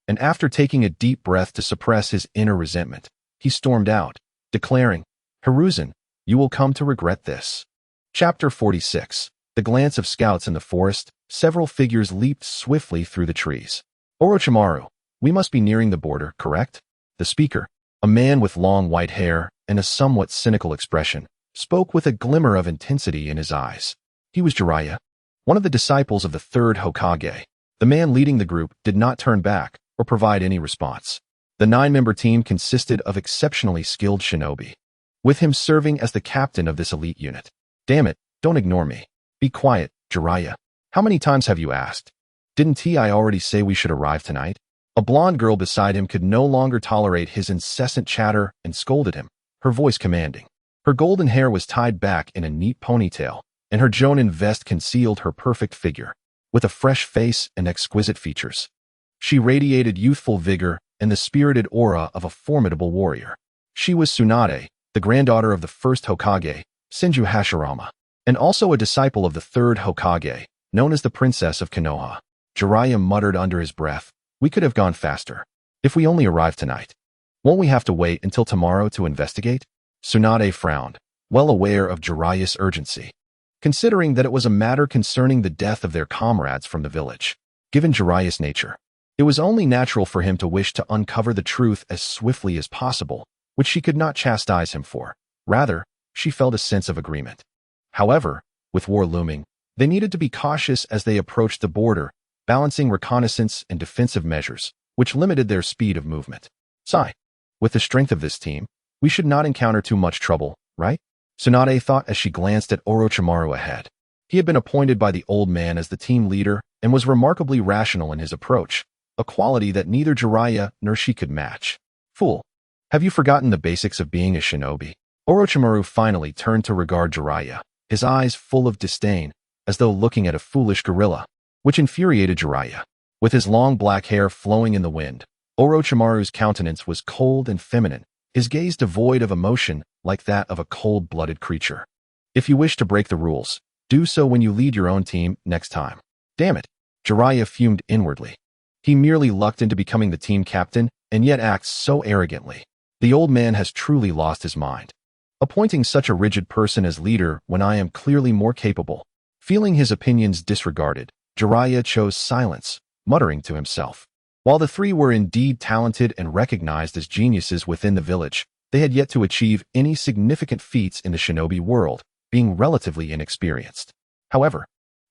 And after taking a deep breath to suppress his inner resentment, he stormed out, declaring, Hiruzen, you will come to regret this. Chapter 46. The glance of scouts in the forest, several figures leaped swiftly through the trees. Orochimaru, we must be nearing the border, correct? The speaker, a man with long white hair and a somewhat cynical expression, spoke with a glimmer of intensity in his eyes. He was Jiraiya, one of the disciples of the third Hokage. The man leading the group did not turn back or provide any response. The 9-member team consisted of exceptionally skilled shinobi, with him serving as the captain of this elite unit. Damn it, don't ignore me. Be quiet, Jiraiya. How many times have you asked? Didn't I already say we should arrive tonight? A blonde girl beside him could no longer tolerate his incessant chatter and scolded him, her voice commanding. Her golden hair was tied back in a neat ponytail, and her Jonin vest concealed her perfect figure, with a fresh face and exquisite features. She radiated youthful vigor and the spirited aura of a formidable warrior. She was Tsunade, the granddaughter of the first Hokage, Senju Hashirama, and also a disciple of the third Hokage, known as the Princess of Konoha. Jiraiya muttered under his breath, we could have gone faster. If we only arrived tonight. Won't we have to wait until tomorrow to investigate? Tsunade frowned, well aware of Jiraiya's urgency, considering that it was a matter concerning the death of their comrades from the village. Given Jiraiya's nature, it was only natural for him to wish to uncover the truth as swiftly as possible, which she could not chastise him for. Rather, she felt a sense of agreement. However, with war looming, they needed to be cautious as they approached the border, balancing reconnaissance and defensive measures, which limited their speed of movement. Sigh. With the strength of this team, we should not encounter too much trouble, right? Tsunade thought as she glanced at Orochimaru ahead. He had been appointed by the old man as the team leader and was remarkably rational in his approach, a quality that neither Jiraiya nor she could match. Fool. Have you forgotten the basics of being a shinobi? Orochimaru finally turned to regard Jiraiya, his eyes full of disdain, as though looking at a foolish gorilla, which infuriated Jiraiya. With his long black hair flowing in the wind, Orochimaru's countenance was cold and feminine, his gaze devoid of emotion like that of a cold-blooded creature. If you wish to break the rules, do so when you lead your own team next time. Damn it, Jiraiya fumed inwardly. He merely lucked into becoming the team captain and yet acts so arrogantly. The old man has truly lost his mind. Appointing such a rigid person as leader when I am clearly more capable. Feeling his opinions disregarded, Jiraiya chose silence, muttering to himself. While the three were indeed talented and recognized as geniuses within the village, they had yet to achieve any significant feats in the shinobi world, being relatively inexperienced. However,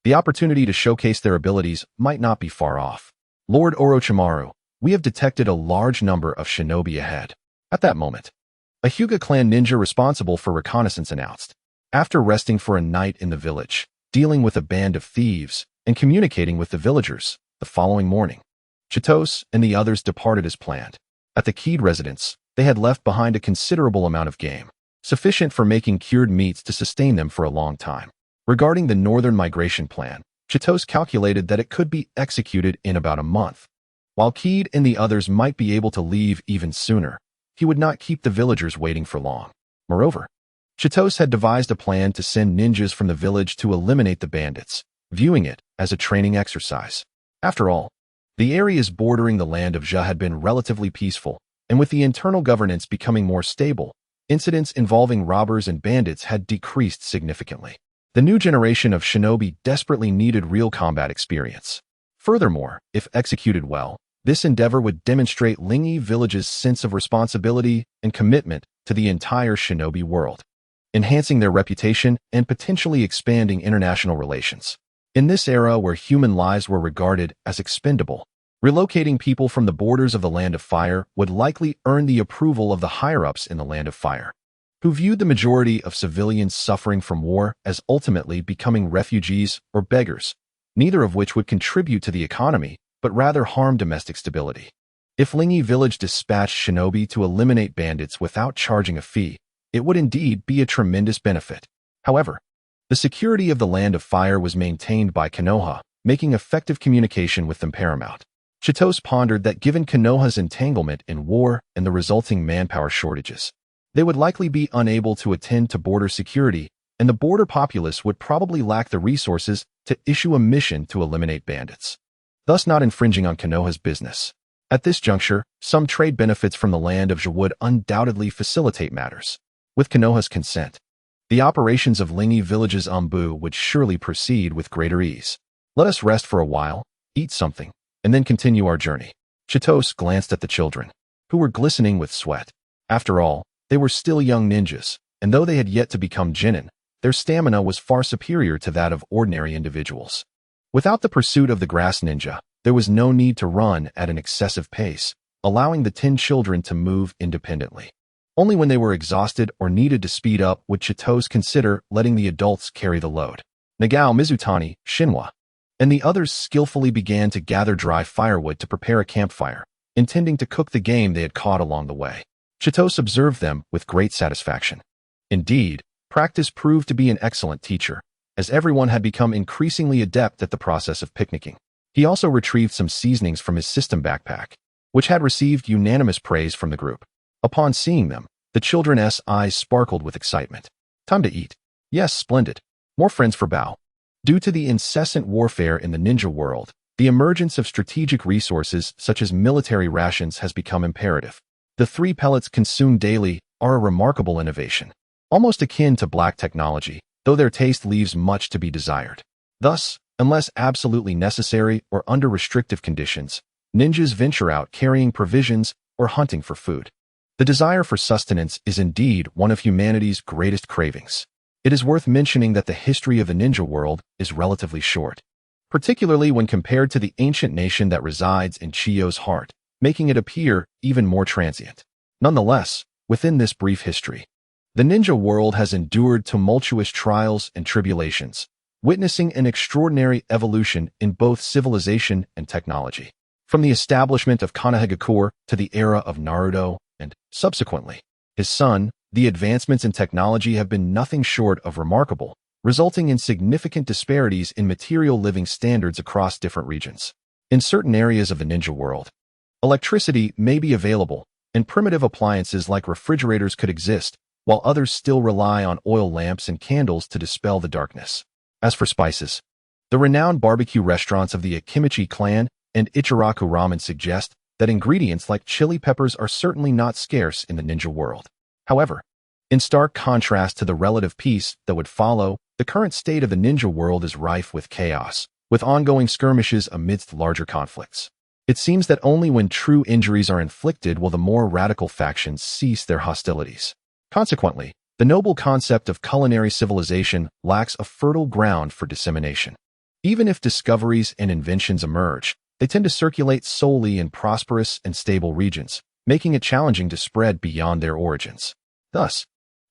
the opportunity to showcase their abilities might not be far off. Lord Orochimaru, we have detected a large number of shinobi ahead. At that moment, a Hyuga clan ninja responsible for reconnaissance announced. After resting for a night in the village, dealing with a band of thieves, and communicating with the villagers, the following morning, Chitose and the others departed as planned. At the Keed residence, they had left behind a considerable amount of game, sufficient for making cured meats to sustain them for a long time. Regarding the northern migration plan, Chitose calculated that it could be executed in about a month. While Keed and the others might be able to leave even sooner, he would not keep the villagers waiting for long. Moreover, Chitose had devised a plan to send ninjas from the village to eliminate the bandits, viewing it as a training exercise. After all, the areas bordering the land of Zha had been relatively peaceful, and with the internal governance becoming more stable, incidents involving robbers and bandits had decreased significantly. The new generation of shinobi desperately needed real combat experience. Furthermore, if executed well, this endeavor would demonstrate Lingyi Village's sense of responsibility and commitment to the entire shinobi world, enhancing their reputation and potentially expanding international relations. In this era where human lives were regarded as expendable, relocating people from the borders of the Land of Fire would likely earn the approval of the higher-ups in the Land of Fire, who viewed the majority of civilians suffering from war as ultimately becoming refugees or beggars, neither of which would contribute to the economy, but rather harm domestic stability. If Lingyi Village dispatched shinobi to eliminate bandits without charging a fee, it would indeed be a tremendous benefit. However, the security of the Land of Fire was maintained by Konoha, making effective communication with them paramount. Chitose pondered that given Konoha's entanglement in war and the resulting manpower shortages, they would likely be unable to attend to border security, and the border populace would probably lack the resources to issue a mission to eliminate bandits, thus not infringing on Konoha's business. At this juncture, some trade benefits from the land of Zha would undoubtedly facilitate matters. With Konoha's consent, the operations of Lingyi Village's Umbu would surely proceed with greater ease. Let us rest for a while, eat something, and then continue our journey. Chitose glanced at the children, who were glistening with sweat. After all, they were still young ninjas, and though they had yet to become genin, their stamina was far superior to that of ordinary individuals. Without the pursuit of the grass ninja, there was no need to run at an excessive pace, allowing the 10 children to move independently. Only when they were exhausted or needed to speed up would Chitose consider letting the adults carry the load. Nagao, Mizutani, Shinwa, and the others skillfully began to gather dry firewood to prepare a campfire, intending to cook the game they had caught along the way. Chitose observed them with great satisfaction. Indeed, practice proved to be an excellent teacher, as everyone had become increasingly adept at the process of picnicking. He also retrieved some seasonings from his system backpack, which had received unanimous praise from the group. Upon seeing them, the children's eyes sparkled with excitement. Time to eat. Yes, splendid. More friends for Bao. Due to the incessant warfare in the ninja world, the emergence of strategic resources such as military rations has become imperative. The 3 pellets consumed daily are a remarkable innovation, almost akin to black technology, though their taste leaves much to be desired. Thus, unless absolutely necessary or under restrictive conditions, ninjas venture out carrying provisions or hunting for food. The desire for sustenance is indeed one of humanity's greatest cravings. It is worth mentioning that the history of the ninja world is relatively short, particularly when compared to the ancient nation that resides in Chiyo's heart, making it appear even more transient. Nonetheless, within this brief history, the ninja world has endured tumultuous trials and tribulations, witnessing an extraordinary evolution in both civilization and technology. From the establishment of Konohagakure to the era of Naruto, and, subsequently, his son, the advancements in technology have been nothing short of remarkable, resulting in significant disparities in material living standards across different regions. In certain areas of the ninja world, electricity may be available, and primitive appliances like refrigerators could exist, while others still rely on oil lamps and candles to dispel the darkness. As for spices, the renowned barbecue restaurants of the Akimichi clan and Ichiraku ramen suggest that ingredients like chili peppers are certainly not scarce in the ninja world. However, in stark contrast to the relative peace that would follow, the current state of the ninja world is rife with chaos, with ongoing skirmishes amidst larger conflicts. It seems that only when true injuries are inflicted will the more radical factions cease their hostilities. Consequently, the noble concept of culinary civilization lacks a fertile ground for dissemination. Even if discoveries and inventions emerge, they tend to circulate solely in prosperous and stable regions, making it challenging to spread beyond their origins. Thus,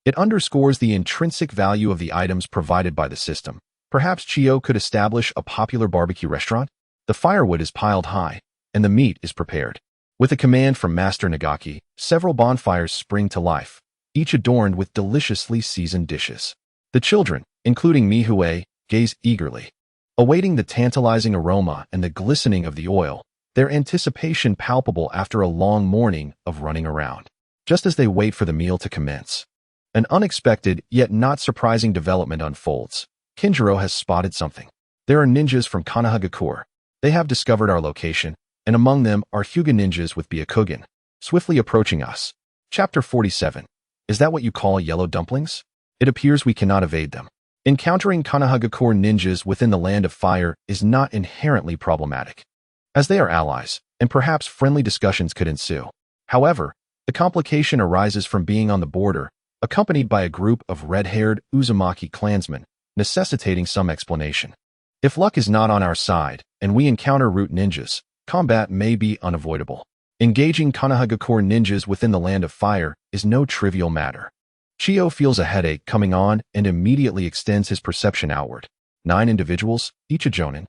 it underscores the intrinsic value of the items provided by the system. Perhaps Chiyo could establish a popular barbecue restaurant? The firewood is piled high, and the meat is prepared. With a command from Master Nagaki, several bonfires spring to life, each adorned with deliciously seasoned dishes. The children, including Mihue, gaze eagerly, awaiting the tantalizing aroma and the glistening of the oil, their anticipation palpable after a long morning of running around. Just as they wait for the meal to commence, an unexpected yet not surprising development unfolds. Kinjiro has spotted something. There are ninjas from Konohagakure. They have discovered our location, and among them are Hyuga ninjas with Byakugan, swiftly approaching us. Chapter 47. Is that what you call yellow dumplings? It appears we cannot evade them. Encountering Konohagakure ninjas within the Land of Fire is not inherently problematic, as they are allies, and perhaps friendly discussions could ensue. However, the complication arises from being on the border, accompanied by a group of red-haired Uzumaki clansmen, necessitating some explanation. If luck is not on our side, and we encounter root ninjas, combat may be unavoidable. Engaging Konohagakure ninjas within the Land of Fire is no trivial matter. Chiyo feels a headache coming on and immediately extends his perception outward. 9 individuals, each a jonin.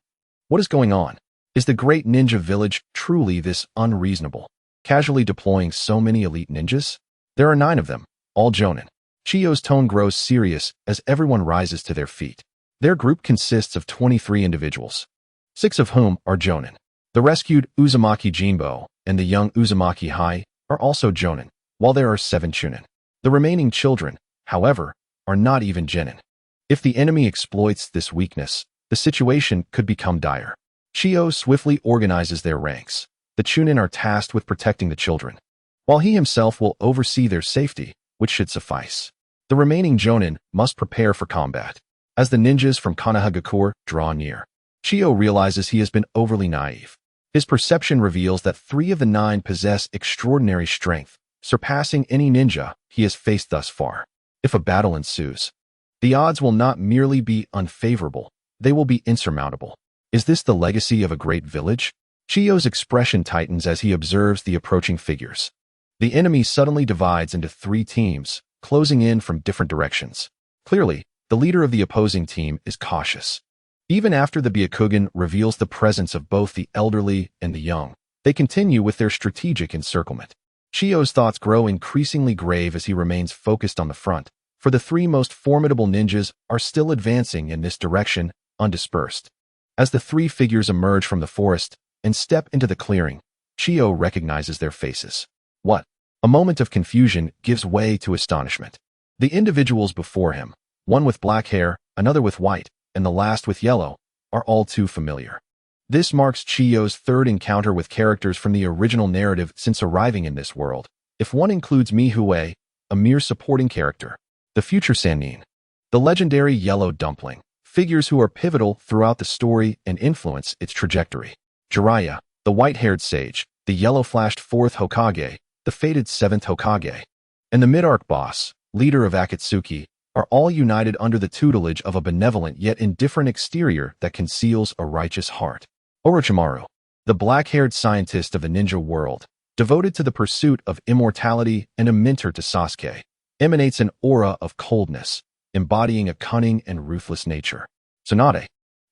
What is going on? Is the great ninja village truly this unreasonable, casually deploying so many elite ninjas? There are 9 of them, all jonin. Chiyo's tone grows serious as everyone rises to their feet. Their group consists of 23 individuals, 6 of whom are jonin. The rescued Uzumaki Jinbo and the young Uzumaki Hai are also jonin, while there are 7 chunin. The remaining children, however, are not even genin. If the enemy exploits this weakness, the situation could become dire. Chiyo swiftly organizes their ranks. The chunin are tasked with protecting the children, while he himself will oversee their safety, which should suffice. The remaining jonin must prepare for combat. As the ninjas from Konohagakure draw near, Chiyo realizes he has been overly naive. His perception reveals that 3 of the 9 possess extraordinary strength, surpassing any ninja he has faced thus far. If a battle ensues, the odds will not merely be unfavorable, they will be insurmountable. Is this the legacy of a great village? Chiyo's expression tightens as he observes the approaching figures. The enemy suddenly divides into 3 teams, closing in from different directions. Clearly, the leader of the opposing team is cautious. Even after the Byakugan reveals the presence of both the elderly and the young, they continue with their strategic encirclement. Chiyo's thoughts grow increasingly grave as he remains focused on the front, for the 3 most formidable ninjas are still advancing in this direction, undispersed. As the 3 figures emerge from the forest and step into the clearing, Chiyo recognizes their faces. What? A moment of confusion gives way to astonishment. The individuals before him, one with black hair, another with white, and the last with yellow, are all too familiar. This marks Chiyo's 3rd encounter with characters from the original narrative since arriving in this world, if one includes Mihue, a mere supporting character. The future Sannin, the legendary yellow dumpling, figures who are pivotal throughout the story and influence its trajectory. Jiraiya, the white-haired sage, the yellow-flashed 4th Hokage, the fated 7th Hokage, and the mid-arc boss, leader of Akatsuki, are all united under the tutelage of a benevolent yet indifferent exterior that conceals a righteous heart. Orochimaru, the black-haired scientist of the ninja world, devoted to the pursuit of immortality and a mentor to Sasuke, emanates an aura of coldness, embodying a cunning and ruthless nature. Tsunade,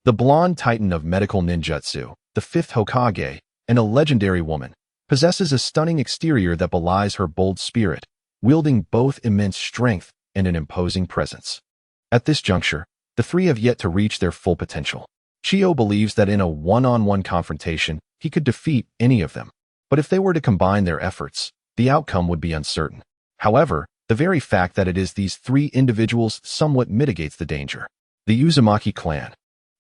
the blonde titan of medical ninjutsu, the 5th Hokage, and a legendary woman, possesses a stunning exterior that belies her bold spirit, wielding both immense strength and an imposing presence. At this juncture, the 3 have yet to reach their full potential. Chiyo believes that in a one-on-one confrontation, he could defeat any of them. But if they were to combine their efforts, the outcome would be uncertain. However, the very fact that it is these 3 individuals somewhat mitigates the danger. The Uzumaki clan.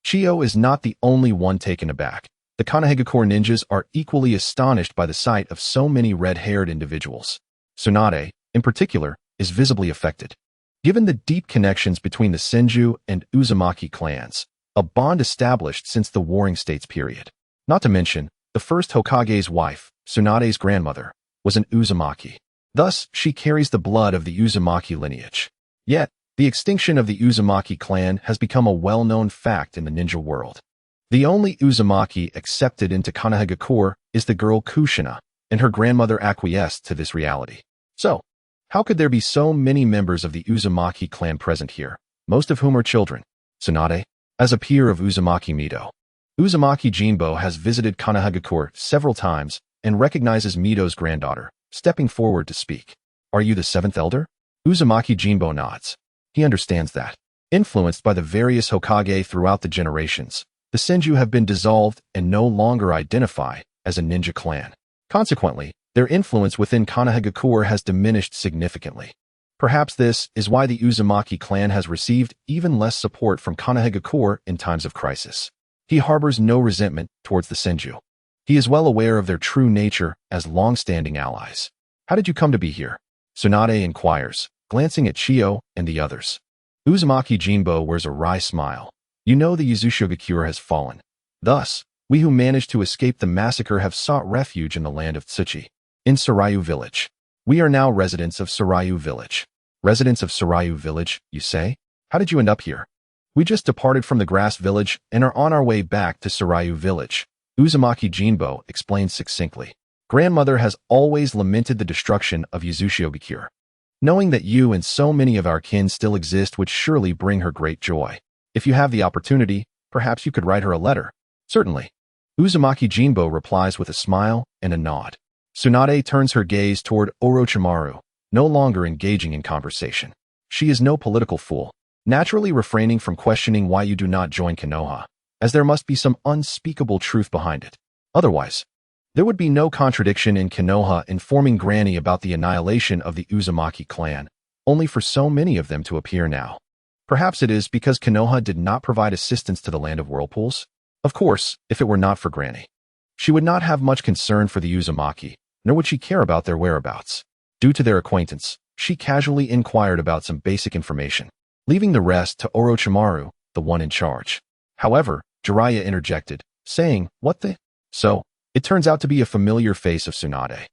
Chiyo is not the only one taken aback. The Konohagakure ninjas are equally astonished by the sight of so many red-haired individuals. Tsunade, in particular, is visibly affected. Given the deep connections between the Senju and Uzumaki clans, a bond established since the Warring States period. Not to mention, the 1st Hokage's wife, Tsunade's grandmother, was an Uzumaki. Thus, she carries the blood of the Uzumaki lineage. Yet, the extinction of the Uzumaki clan has become a well-known fact in the ninja world. The only Uzumaki accepted into Konohagakure is the girl Kushina, and her grandmother acquiesced to this reality. So, How could there be so many members of the Uzumaki clan present here, most of whom are children? Tsunade, as a peer of Uzumaki Mito, Uzumaki Jinbo has visited Konohagakure several times and recognizes Mito's granddaughter, stepping forward to speak. Are you the seventh elder? Uzumaki Jinbo nods. He understands that, influenced by the various Hokage throughout the generations, the Senju have been dissolved and no longer identify as a ninja clan. Consequently, their influence within Konohagakure has diminished significantly. Perhaps this is why the Uzumaki clan has received even less support from Konohagakure in times of crisis. He harbors no resentment towards the Senju. He is well aware of their true nature as long-standing allies. How did you come to be here? Tsunade inquires, glancing at Chiyo and the others. Uzumaki Jinbo wears a wry smile. You know the Yuzushiogakure has fallen. Thus, we who managed to escape the massacre have sought refuge in the land of Tsuchi, in Sarayu village. We are now residents of Sarayu village. Residents of Sarayu village, you say? How did you end up here? We just departed from the grass village and are on our way back to Sarayu village. Uzumaki Jinbo explains succinctly. Grandmother has always lamented the destruction of Yuzushiogakure. Knowing that you and so many of our kin still exist would surely bring her great joy. If you have the opportunity, perhaps you could write her a letter. Certainly. Uzumaki Jinbo replies with a smile and a nod. Tsunade turns her gaze toward Orochimaru, no longer engaging in conversation. She is no political fool, naturally refraining from questioning why you do not join Konoha, as there must be some unspeakable truth behind it. Otherwise, there would be no contradiction in Konoha informing Granny about the annihilation of the Uzumaki clan, only for so many of them to appear now. Perhaps it is because Konoha did not provide assistance to the land of whirlpools? Of course, if it were not for Granny, she would not have much concern for the Uzumaki, nor would she care about their whereabouts. Due to their acquaintance, she casually inquired about some basic information, leaving the rest to Orochimaru, the one in charge. However, Jiraiya interjected, saying, "What the?" So, it turns out to be a familiar face of Tsunade,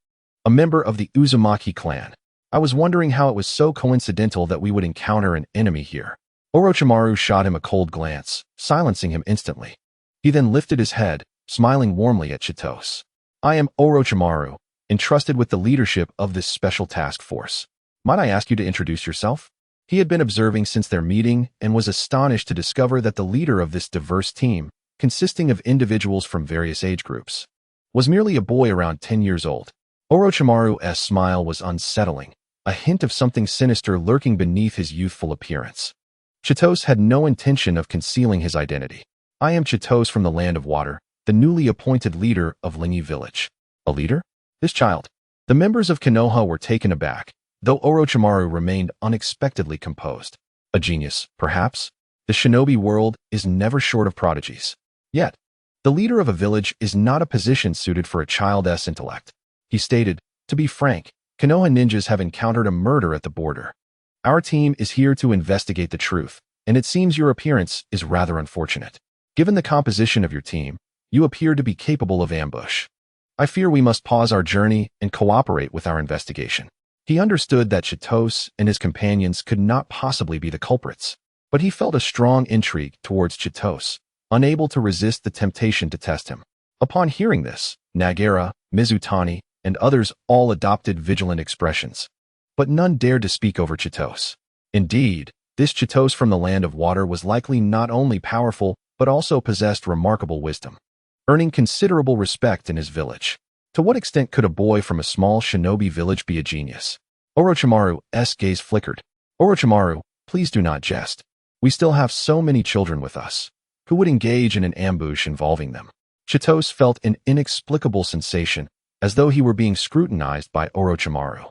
a member of the Uzumaki clan. I was wondering how it was so coincidental that we would encounter an enemy here. Orochimaru shot him a cold glance, silencing him instantly. He then lifted his head, smiling warmly at Chitose. I am Orochimaru, entrusted with the leadership of this special task force. Might I ask you to introduce yourself? He had been observing since their meeting and was astonished to discover that the leader of this diverse team, consisting of individuals from various age groups, was merely a boy around 10 years old. Orochimaru's smile was unsettling, a hint of something sinister lurking beneath his youthful appearance. Chitose had no intention of concealing his identity. I am Chitose from the Land of Water, the newly appointed leader of Linyi village. A leader? This child. The members of Konoha were taken aback, though Orochimaru remained unexpectedly composed. A genius, perhaps? The shinobi world is never short of prodigies. Yet, the leader of a village is not a position suited for a child's intellect. He stated, to be frank, Konoha ninjas have encountered a murder at the border. Our team is here to investigate the truth, and it seems your appearance is rather unfortunate. Given the composition of your team, you appear to be capable of ambush. I fear we must pause our journey and cooperate with our investigation. He understood that Chitose and his companions could not possibly be the culprits, but he felt a strong intrigue towards Chitose, unable to resist the temptation to test him. Upon hearing this, Nagara, Mizutani, and others all adopted vigilant expressions, but none dared to speak over Chitose. Indeed, this Chitose from the Land of Water was likely not only powerful, but also possessed remarkable wisdom, earning considerable respect in his village. To what extent could a boy from a small shinobi village be a genius? Orochimaru's gaze flickered. Orochimaru, please do not jest. We still have so many children with us. Who would engage in an ambush involving them? Chitose felt an inexplicable sensation, as though he were being scrutinized by Orochimaru.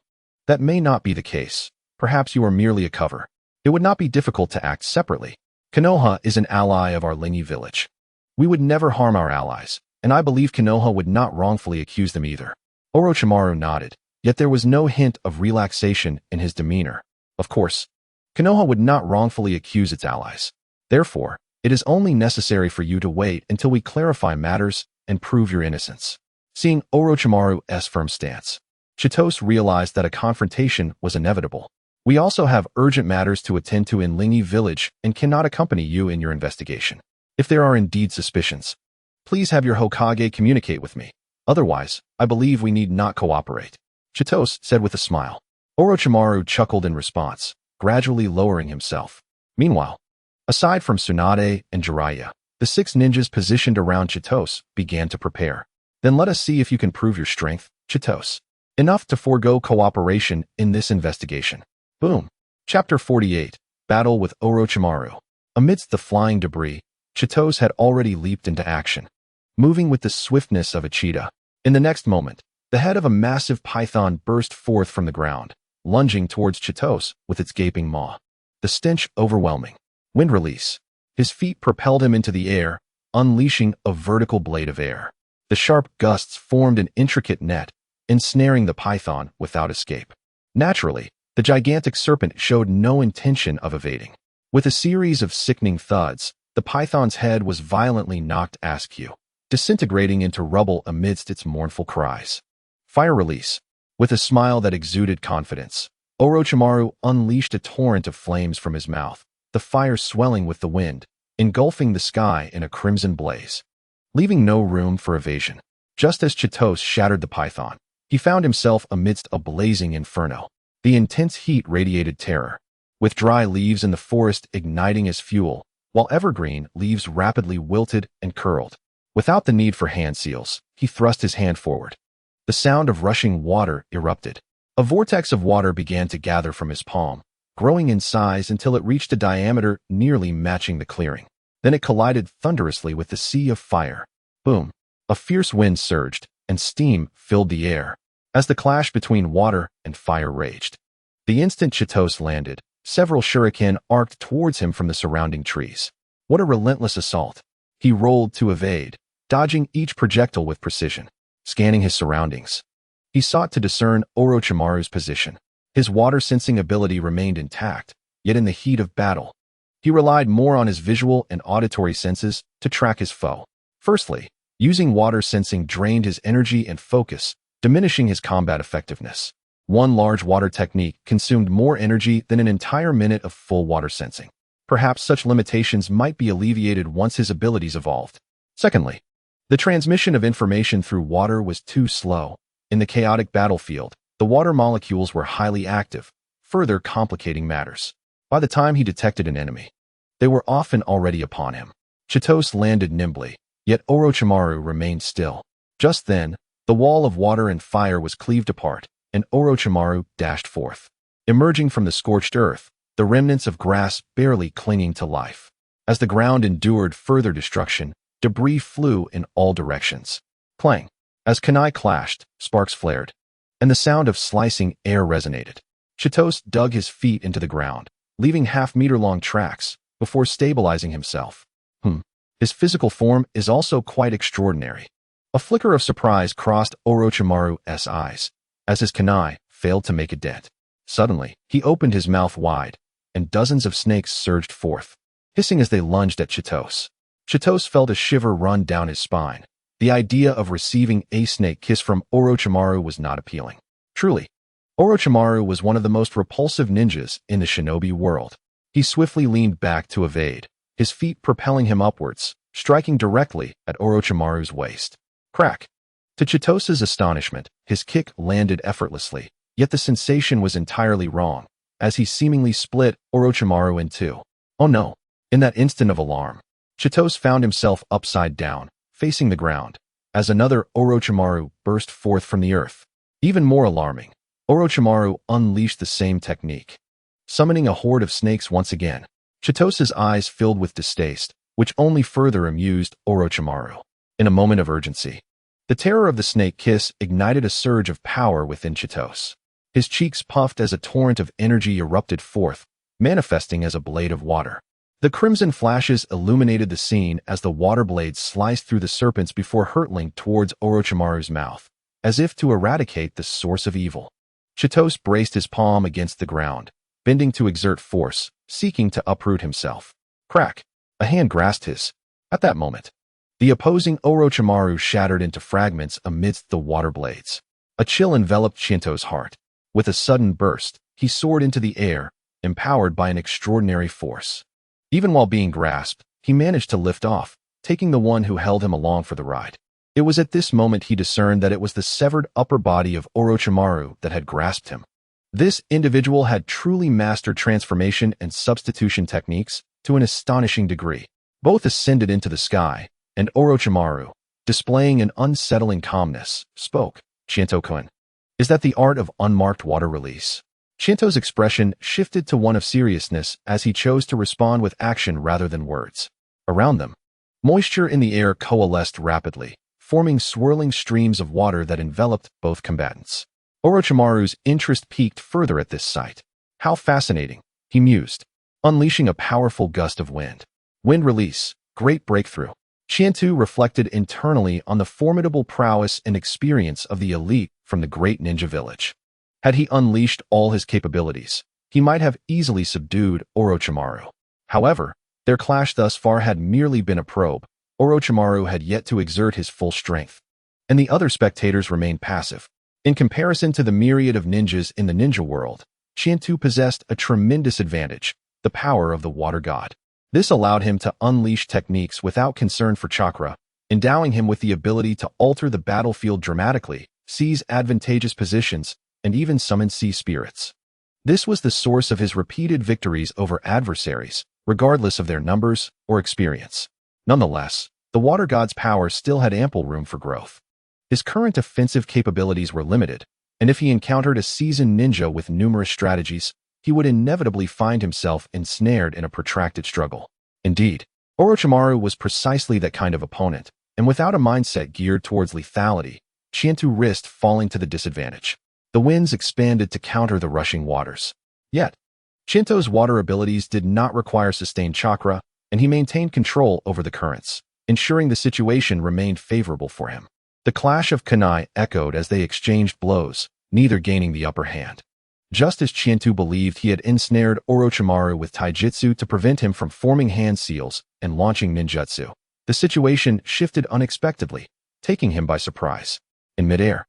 That may not be the case. Perhaps you are merely a cover. It would not be difficult to act separately. Konoha is an ally of our Linyi village. We would never harm our allies, and I believe Konoha would not wrongfully accuse them either. Orochimaru nodded, yet there was no hint of relaxation in his demeanor. Of course, Konoha would not wrongfully accuse its allies. Therefore, it is only necessary for you to wait until we clarify matters and prove your innocence. Seeing Orochimaru's firm stance, Chitose realized that a confrontation was inevitable. We also have urgent matters to attend to in Linyi village and cannot accompany you in your investigation. If there are indeed suspicions, please have your Hokage communicate with me. Otherwise, I believe we need not cooperate. Chitose said with a smile. Orochimaru chuckled in response, gradually lowering himself. Meanwhile, aside from Tsunade and Jiraiya, the 6 ninjas positioned around Chitose began to prepare. Then let us see if you can prove your strength, Chitose. Enough to forego cooperation in this investigation. Boom. Chapter 48. Battle with Orochimaru. Amidst the flying debris, Chitose had already leaped into action, moving with the swiftness of a cheetah. In the next moment, the head of a massive python burst forth from the ground, lunging towards Chitose with its gaping maw. The stench overwhelming. Wind release. His feet propelled him into the air, unleashing a vertical blade of air. The sharp gusts formed an intricate net, ensnaring the python without escape. Naturally, the gigantic serpent showed no intention of evading. With a series of sickening thuds, the python's head was violently knocked askew, disintegrating into rubble amidst its mournful cries. Fire release. With a smile that exuded confidence, Orochimaru unleashed a torrent of flames from his mouth, the fire swelling with the wind, engulfing the sky in a crimson blaze, leaving no room for evasion. Just as Chitose shattered the python, he found himself amidst a blazing inferno. The intense heat radiated terror, with dry leaves in the forest igniting as fuel, while evergreen leaves rapidly wilted and curled. Without the need for hand seals, he thrust his hand forward. The sound of rushing water erupted. A vortex of water began to gather from his palm, growing in size until it reached a diameter nearly matching the clearing. Then it collided thunderously with the sea of fire. Boom! A fierce wind surged, and steam filled the air, as the clash between water and fire raged. The instant Chitose landed, several shuriken arced towards him from the surrounding trees. What a relentless assault! He rolled to evade, dodging each projectile with precision. Scanning his surroundings, he sought to discern Orochimaru's position. His water-sensing ability remained intact, yet in the heat of battle, he relied more on his visual and auditory senses to track his foe. Firstly, using water sensing drained his energy and focus, diminishing his combat effectiveness. One large water technique consumed more energy than an entire minute of full water sensing. Perhaps such limitations might be alleviated once his abilities evolved. Secondly, the transmission of information through water was too slow. In the chaotic battlefield, the water molecules were highly active, further complicating matters. By the time he detected an enemy, they were often already upon him. Chitose landed nimbly, yet Orochimaru remained still. Just then, the wall of water and fire was cleaved apart, and Orochimaru dashed forth. Emerging from the scorched earth, the remnants of grass barely clinging to life. As the ground endured further destruction, debris flew in all directions. Clang! As kunai clashed, sparks flared, and the sound of slicing air resonated. Chitose dug his feet into the ground, leaving half-meter-long tracks, before stabilizing himself. His physical form is also quite extraordinary. A flicker of surprise crossed Orochimaru's eyes, as his kunai failed to make a dent. Suddenly, he opened his mouth wide, and dozens of snakes surged forth, hissing as they lunged at Chitose. Chitose felt a shiver run down his spine. The idea of receiving a snake kiss from Orochimaru was not appealing. Truly, Orochimaru was one of the most repulsive ninjas in the shinobi world. He swiftly leaned back to evade, his feet propelling him upwards, striking directly at Orochimaru's waist. Crack! To Chitose's astonishment, his kick landed effortlessly, yet the sensation was entirely wrong, as he seemingly split Orochimaru in two. Oh no! In that instant of alarm, Chitose found himself upside down, facing the ground, as another Orochimaru burst forth from the earth. Even more alarming, Orochimaru unleashed the same technique, summoning a horde of snakes once again. Chitose's eyes filled with distaste, which only further amused Orochimaru. In a moment of urgency, the terror of the snake kiss ignited a surge of power within Chitose. His cheeks puffed as a torrent of energy erupted forth, manifesting as a blade of water. The crimson flashes illuminated the scene as the water blades sliced through the serpents before hurtling towards Orochimaru's mouth, as if to eradicate the source of evil. Chitose braced his palm against the ground, bending to exert force, seeking to uproot himself. Crack! A hand grasped his. At that moment, the opposing Orochimaru shattered into fragments amidst the water blades. A chill enveloped Chitose's heart. With a sudden burst, he soared into the air, empowered by an extraordinary force. Even while being grasped, he managed to lift off, taking the one who held him along for the ride. It was at this moment he discerned that it was the severed upper body of Orochimaru that had grasped him. This individual had truly mastered transformation and substitution techniques to an astonishing degree. Both ascended into the sky, and Orochimaru, displaying an unsettling calmness, spoke. Chiento-kun, is that the art of unmarked water release? Chiento's expression shifted to one of seriousness as he chose to respond with action rather than words. Around them, moisture in the air coalesced rapidly, forming swirling streams of water that enveloped both combatants. Orochimaru's interest peaked further at this sight. How fascinating, he mused, unleashing a powerful gust of wind. Wind release, great breakthrough. Chiento reflected internally on the formidable prowess and experience of the elite from the great ninja village. Had he unleashed all his capabilities, he might have easily subdued Orochimaru. However, their clash thus far had merely been a probe. Orochimaru had yet to exert his full strength, and the other spectators remained passive. In comparison to the myriad of ninjas in the ninja world, Chiento possessed a tremendous advantage, the power of the water god. This allowed him to unleash techniques without concern for chakra, endowing him with the ability to alter the battlefield dramatically, seize advantageous positions, and even summon sea spirits. This was the source of his repeated victories over adversaries, regardless of their numbers or experience. Nonetheless, the water god's power still had ample room for growth. His current offensive capabilities were limited, and if he encountered a seasoned ninja with numerous strategies, he would inevitably find himself ensnared in a protracted struggle. Indeed, Orochimaru was precisely that kind of opponent, and without a mindset geared towards lethality, Chiento risked falling to the disadvantage. The winds expanded to counter the rushing waters. Yet, Chiento's water abilities did not require sustained chakra, and he maintained control over the currents, ensuring the situation remained favorable for him. The clash of kunai echoed as they exchanged blows, neither gaining the upper hand. Just as Chiento believed he had ensnared Orochimaru with taijutsu to prevent him from forming hand seals and launching ninjutsu, the situation shifted unexpectedly, taking him by surprise. In midair,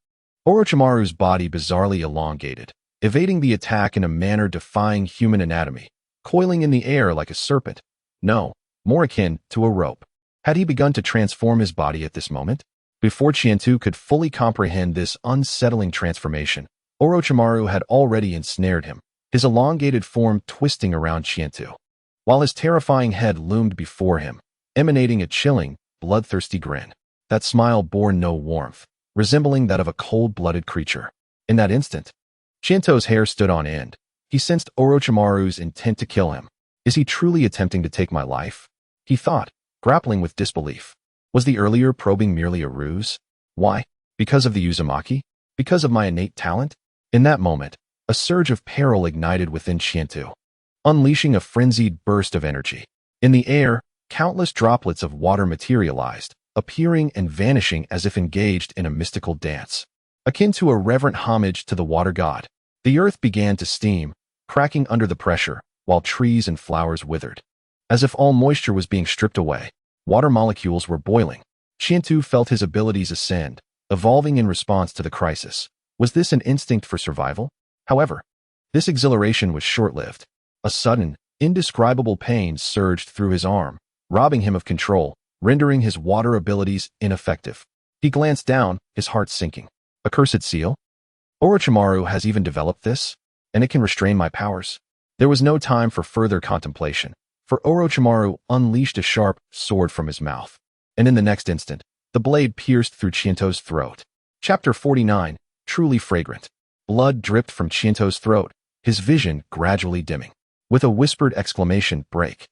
Orochimaru's body bizarrely elongated, evading the attack in a manner defying human anatomy, coiling in the air like a serpent. No, more akin to a rope. Had he begun to transform his body at this moment? Before Chiento could fully comprehend this unsettling transformation, Orochimaru had already ensnared him, his elongated form twisting around Chiento, while his terrifying head loomed before him, emanating a chilling, bloodthirsty grin. That smile bore no warmth, resembling that of a cold-blooded creature. In that instant, Chiento's hair stood on end. He sensed Orochimaru's intent to kill him. Is he truly attempting to take my life? He thought, grappling with disbelief. Was the earlier probing merely a ruse? Why? Because of the Uzumaki? Because of my innate talent? In that moment, a surge of peril ignited within Chiento, unleashing a frenzied burst of energy. In the air, countless droplets of water materialized, appearing and vanishing as if engaged in a mystical dance. Akin to a reverent homage to the water god, the earth began to steam, cracking under the pressure, while trees and flowers withered. As if all moisture was being stripped away, water molecules were boiling. Chiento felt his abilities ascend, evolving in response to the crisis. Was this an instinct for survival? However, this exhilaration was short-lived. A sudden, indescribable pain surged through his arm, robbing him of control, rendering his water abilities ineffective. He glanced down, his heart sinking. Accursed seal? Orochimaru has even developed this, and it can restrain my powers. There was no time for further contemplation, for Orochimaru unleashed a sharp sword from his mouth, and in the next instant, the blade pierced through Chiento's throat. Chapter 49, Truly Fragrant. Blood dripped from Chiento's throat, his vision gradually dimming. With a whispered exclamation, break.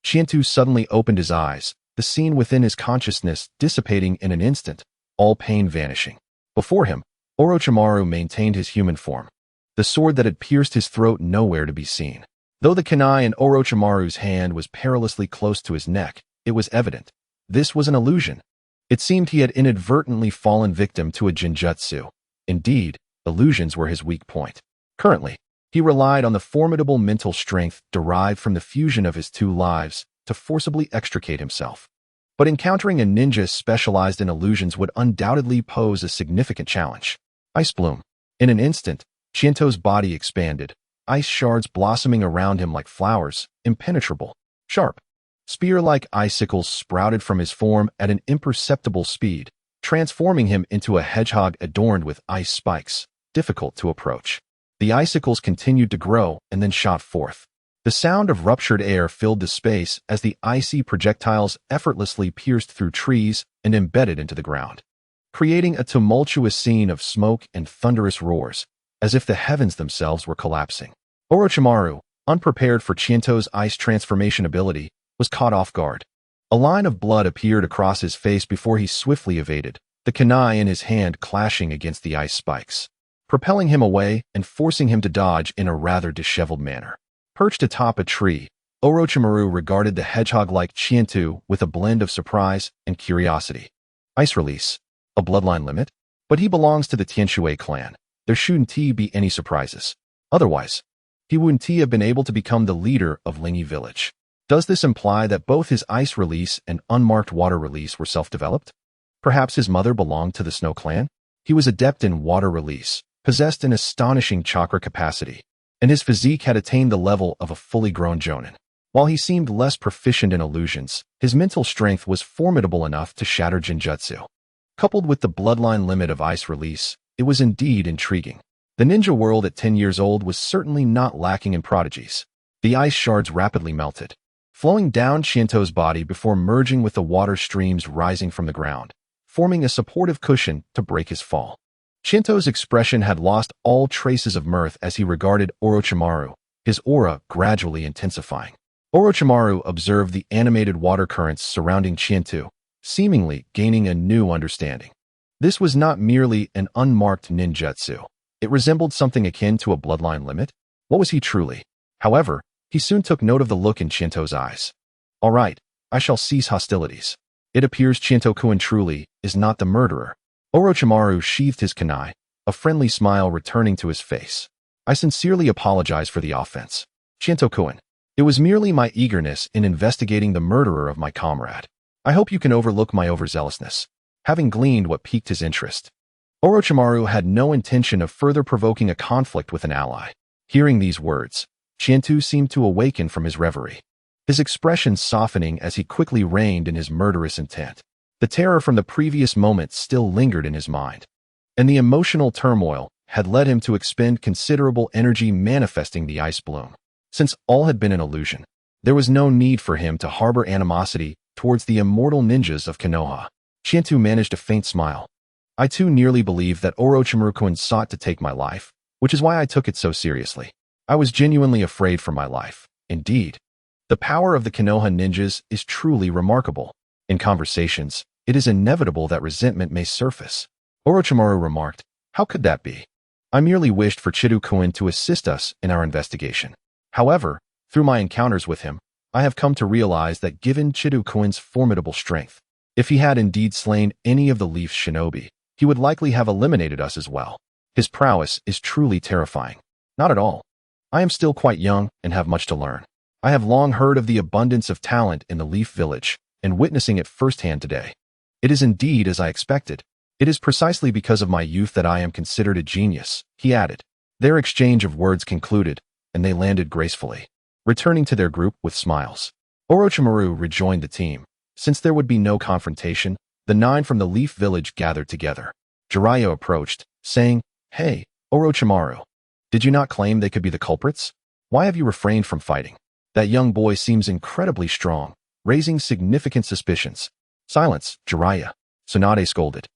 Chiento suddenly opened his eyes, the scene within his consciousness dissipating in an instant, all pain vanishing. Before him, Orochimaru maintained his human form, the sword that had pierced his throat nowhere to be seen. Though the kunai in Orochimaru's hand was perilously close to his neck, it was evident. This was an illusion. It seemed he had inadvertently fallen victim to a genjutsu. Indeed, illusions were his weak point. Currently, he relied on the formidable mental strength derived from the fusion of his two lives to forcibly extricate himself. But encountering a ninja specialized in illusions would undoubtedly pose a significant challenge. Ice bloom. In an instant, Chiento's body expanded, ice shards blossoming around him like flowers, impenetrable. Sharp, spear-like icicles sprouted from his form at an imperceptible speed, transforming him into a hedgehog adorned with ice spikes, difficult to approach. The The icicles continued to grow and then shot forth. The sound of ruptured air filled the space as the icy projectiles effortlessly pierced through trees and embedded into the ground, creating a tumultuous scene of smoke and thunderous roars, as if the heavens themselves were collapsing. Orochimaru, unprepared for Chiento's ice transformation ability, was caught off guard. A line of blood appeared across his face before he swiftly evaded, the kunai in his hand clashing against the ice spikes, propelling him away and forcing him to dodge in a rather disheveled manner. Perched atop a tree, Orochimaru regarded the hedgehog-like Chiento with a blend of surprise and curiosity. Ice release. A bloodline limit? But he belongs to the Tianshui clan. There shouldn't be any surprises. Otherwise, he wouldn't have been able to become the leader of Lingi village. Does this imply that both his ice release and unmarked water release were self-developed? Perhaps his mother belonged to the Snow clan? He was adept in water release, possessed an astonishing chakra capacity, and his physique had attained the level of a fully grown jonin. While he seemed less proficient in illusions, his mental strength was formidable enough to shatter Genjutsu. Coupled with the bloodline limit of ice release, it was indeed intriguing. The ninja world at 10 years old was certainly not lacking in prodigies. The ice shards rapidly melted, flowing down Chiento's body before merging with the water streams rising from the ground, forming a supportive cushion to break his fall. Chiento's expression had lost all traces of mirth as he regarded Orochimaru, his aura gradually intensifying. Orochimaru observed the animated water currents surrounding Chiento, seemingly gaining a new understanding. This was not merely an unmarked ninjutsu. It resembled something akin to a bloodline limit. What was he truly? However, he soon took note of the look in Chiento's eyes. All right, I shall cease hostilities. It appears Chiento-kun truly is not the murderer. Orochimaru sheathed his kunai, a friendly smile returning to his face. I sincerely apologize for the offense. Chiento-kun, it was merely my eagerness in investigating the murderer of my comrade. I hope you can overlook my overzealousness, having gleaned what piqued his interest. Orochimaru had no intention of further provoking a conflict with an ally. Hearing these words, Chiento seemed to awaken from his reverie, his expression softening as he quickly reined in his murderous intent. The terror from the previous moment still lingered in his mind, and the emotional turmoil had led him to expend considerable energy manifesting the ice bloom. Since all had been an illusion, there was no need for him to harbor animosity towards the immortal ninjas of Konoha. Chiento managed a faint smile. I too nearly believed that Orochimaru-kun sought to take my life, which is why I took it so seriously. I was genuinely afraid for my life. Indeed, the power of the Konoha ninjas is truly remarkable. In conversations, it is inevitable that resentment may surface. Orochimaru remarked, how could that be? I merely wished for Chido-kun to assist us in our investigation. However, through my encounters with him, I have come to realize that given Chido-kun's formidable strength, if he had indeed slain any of the Leaf's shinobi, he would likely have eliminated us as well. His prowess is truly terrifying. Not at all. I am still quite young and have much to learn. I have long heard of the abundance of talent in the Leaf village, and witnessing it firsthand today. It is indeed as I expected. It is precisely because of my youth that I am considered a genius, he added. Their exchange of words concluded, and they landed gracefully, returning to their group with smiles. Orochimaru rejoined the team. Since there would be no confrontation, the 9 from the Leaf village gathered together. Jiraiya approached, saying, Hey, Orochimaru, did you not claim they could be the culprits? Why have you refrained from fighting? That young boy seems incredibly strong, raising significant suspicions. Silence, Jiraiya, Tsunade scolded.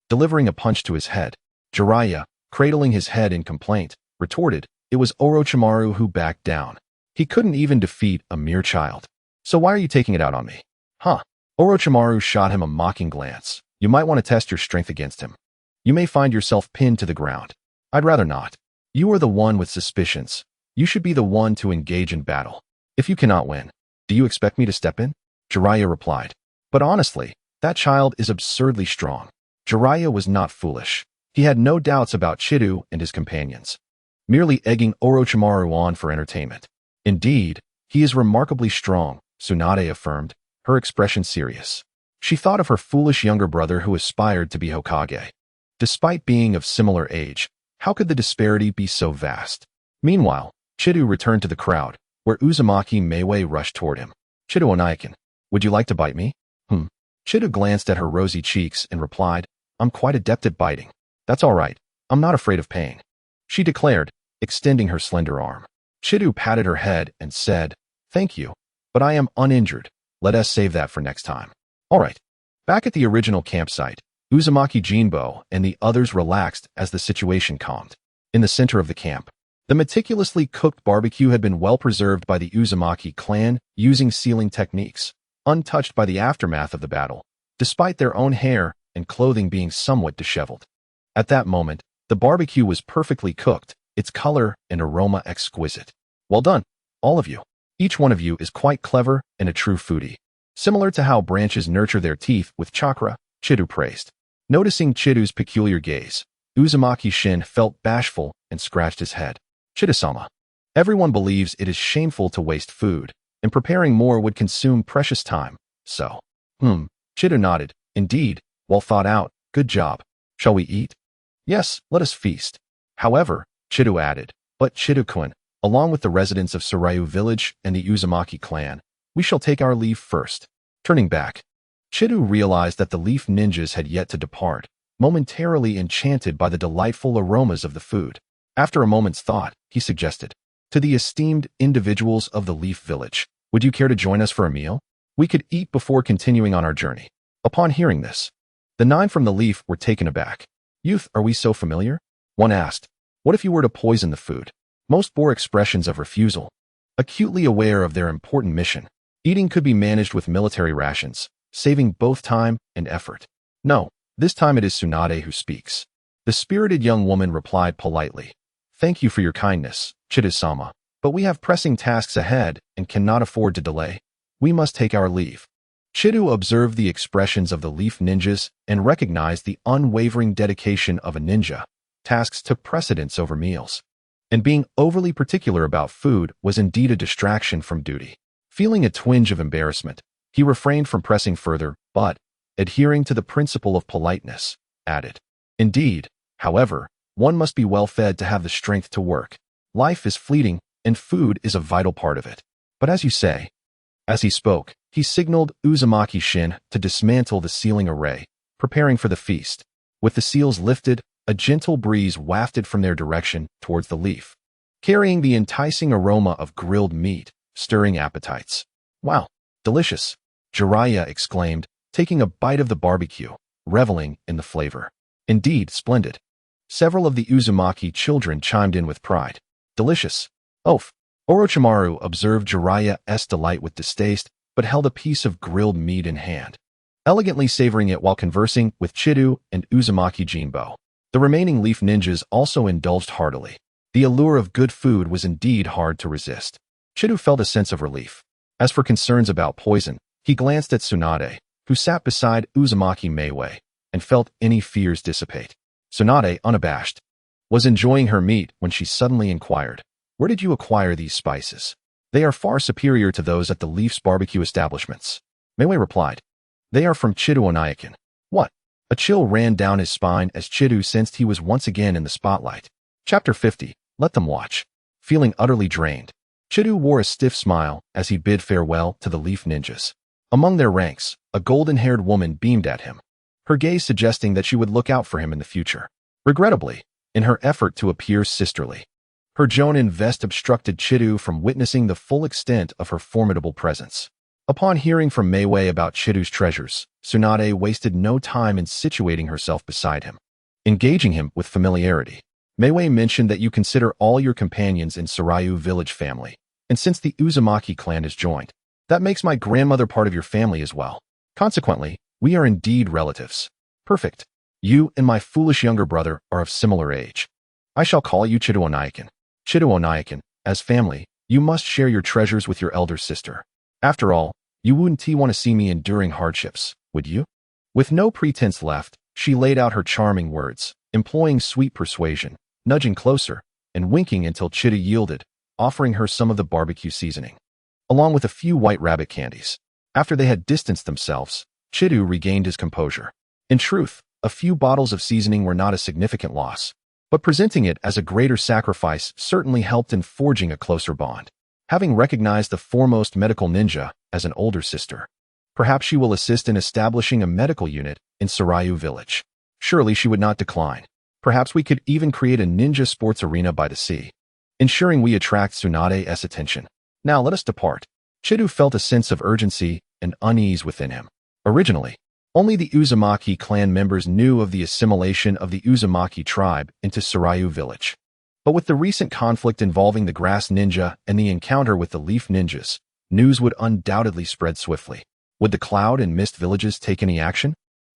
Delivering a punch to his head, Jiraiya, cradling his head in complaint, retorted, it was Orochimaru who backed down. He couldn't even defeat a mere child. So why are you taking it out on me? Huh? Orochimaru shot him a mocking glance. You might want to test your strength against him. You may find yourself pinned to the ground. I'd rather not. You are the one with suspicions. You should be the one to engage in battle. If you cannot win, do you expect me to step in? Jiraiya replied. But honestly, that child is absurdly strong. Jiraiya was not foolish. He had no doubts about Chido and his companions, merely egging Orochimaru on for entertainment. Indeed, he is remarkably strong, Tsunade affirmed, her expression serious. She thought of her foolish younger brother who aspired to be Hokage. Despite being of similar age, how could the disparity be so vast? Meanwhile, Chido returned to the crowd, where Uzumaki Meiwei rushed toward him. Chido Onaikin, would you like to bite me? Chido glanced at her rosy cheeks and replied, I'm quite adept at biting. That's all right. I'm not afraid of pain. She declared, extending her slender arm. Chidu patted her head and said, "Thank you, but I am uninjured. Let us save that for next time." All right. Back at the original campsite, Uzumaki Jinbo and the others relaxed as the situation calmed. In the center of the camp, the meticulously cooked barbecue had been well preserved by the Uzumaki clan using sealing techniques, untouched by the aftermath of the battle, despite their own hair and clothing being somewhat disheveled. At that moment, the barbecue was perfectly cooked, its color and aroma exquisite. Well done, all of you. Each one of you is quite clever and a true foodie. Similar to how branches nurture their teeth with chakra, Chidu praised. Noticing Chidu's peculiar gaze, Uzumaki Shin felt bashful and scratched his head. Chidu-sama, everyone believes it is shameful to waste food, and preparing more would consume precious time, so. Chidu nodded. Indeed, well thought out, good job. Shall we eat? Yes, let us feast. However, Chidu added, but Chidu-kun, along with the residents of Surayu village and the Uzumaki clan, we shall take our leave first. Turning back, Chidu realized that the leaf ninjas had yet to depart, momentarily enchanted by the delightful aromas of the food. After a moment's thought, he suggested, to the esteemed individuals of the leaf village, would you care to join us for a meal? We could eat before continuing on our journey. Upon hearing this, the 9 from the leaf were taken aback. Youth, are we so familiar? One asked, what if you were to poison the food? Most bore expressions of refusal. Acutely aware of their important mission, eating could be managed with military rations, saving both time and effort. No, this time it is Tsunade who speaks. The spirited young woman replied politely, thank you for your kindness, Chidu-sama, but we have pressing tasks ahead and cannot afford to delay. We must take our leave. Chidu observed the expressions of the leaf ninjas and recognized the unwavering dedication of a ninja. Tasks took precedence over meals. And being overly particular about food was indeed a distraction from duty. Feeling a twinge of embarrassment, he refrained from pressing further, but, adhering to the principle of politeness, added, indeed, however, one must be well fed to have the strength to work. Life is fleeting, and food is a vital part of it. But as you say, as he spoke, he signaled Uzumaki Shin to dismantle the sealing array, preparing for the feast. With the seals lifted, a gentle breeze wafted from their direction towards the leaf, carrying the enticing aroma of grilled meat, stirring appetites. Wow, delicious, Jiraiya exclaimed, taking a bite of the barbecue, reveling in the flavor. Indeed, splendid. Several of the Uzumaki children chimed in with pride. Delicious. Oaf. Orochimaru observed Jiraiya's delight with distaste, but held a piece of grilled meat in hand, elegantly savoring it while conversing with Chidu and Uzumaki Jinbo. The remaining leaf ninjas also indulged heartily. The allure of good food was indeed hard to resist. Chidu felt a sense of relief. As for concerns about poison, he glanced at Tsunade, who sat beside Uzumaki Meiwei, and felt any fears dissipate. Tsunade, unabashed, was enjoying her meat when she suddenly inquired, where did you acquire these spices? They are far superior to those at the Leaf's barbecue establishments. Meiwei replied, they are from Chidu Onaikin. What? A chill ran down his spine as Chidu sensed he was once again in the spotlight. Chapter 50, Let Them Watch. Feeling utterly drained, Chidu wore a stiff smile as he bid farewell to the leaf ninjas. Among their ranks, a golden-haired woman beamed at him, her gaze suggesting that she would look out for him in the future. Regrettably, in her effort to appear sisterly, her jonin vest obstructed Chidu from witnessing the full extent of her formidable presence. Upon hearing from Meiwei about Chidu's treasures, Tsunade wasted no time in situating herself beside him. Engaging him with familiarity, Meiwei mentioned that you consider all your companions in Surayu village family, and since the Uzumaki clan is joined, that makes my grandmother part of your family as well. Consequently, we are indeed relatives. Perfect. You and my foolish younger brother are of similar age. I shall call you Chidu Onaikin. Chidu Onaikin, as family, you must share your treasures with your elder sister. After all, you wouldn't want to see me enduring hardships, would you? With no pretense left, she laid out her charming words, employing sweet persuasion, nudging closer, and winking until Chidu yielded, offering her some of the barbecue seasoning, along with a few white rabbit candies. After they had distanced themselves, Chidu regained his composure. In truth, a few bottles of seasoning were not a significant loss, but presenting it as a greater sacrifice certainly helped in forging a closer bond. Having recognized the foremost medical ninja as an older sister, perhaps she will assist in establishing a medical unit in Surayu village. Surely she would not decline. Perhaps we could even create a ninja sports arena by the sea. ensuring we attract Tsunade's attention. Now let us depart. Chidu felt a sense of urgency and unease within him. Originally, only the Uzumaki clan members knew of the assimilation of the Uzumaki tribe into Suryu village. But with the recent conflict involving the grass ninja and the encounter with the leaf ninjas, news would undoubtedly spread swiftly. Would the cloud and mist villages take any action?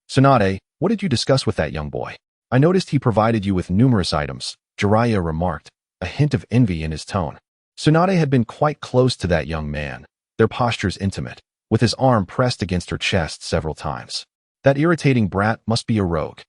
Tsunade, what did you discuss with that young boy? I noticed he provided you with numerous items, Jiraiya remarked, a hint of envy in his tone. Tsunade had been quite close to that young man, their postures intimate, with his arm pressed against her chest several times. That irritating brat must be a rogue.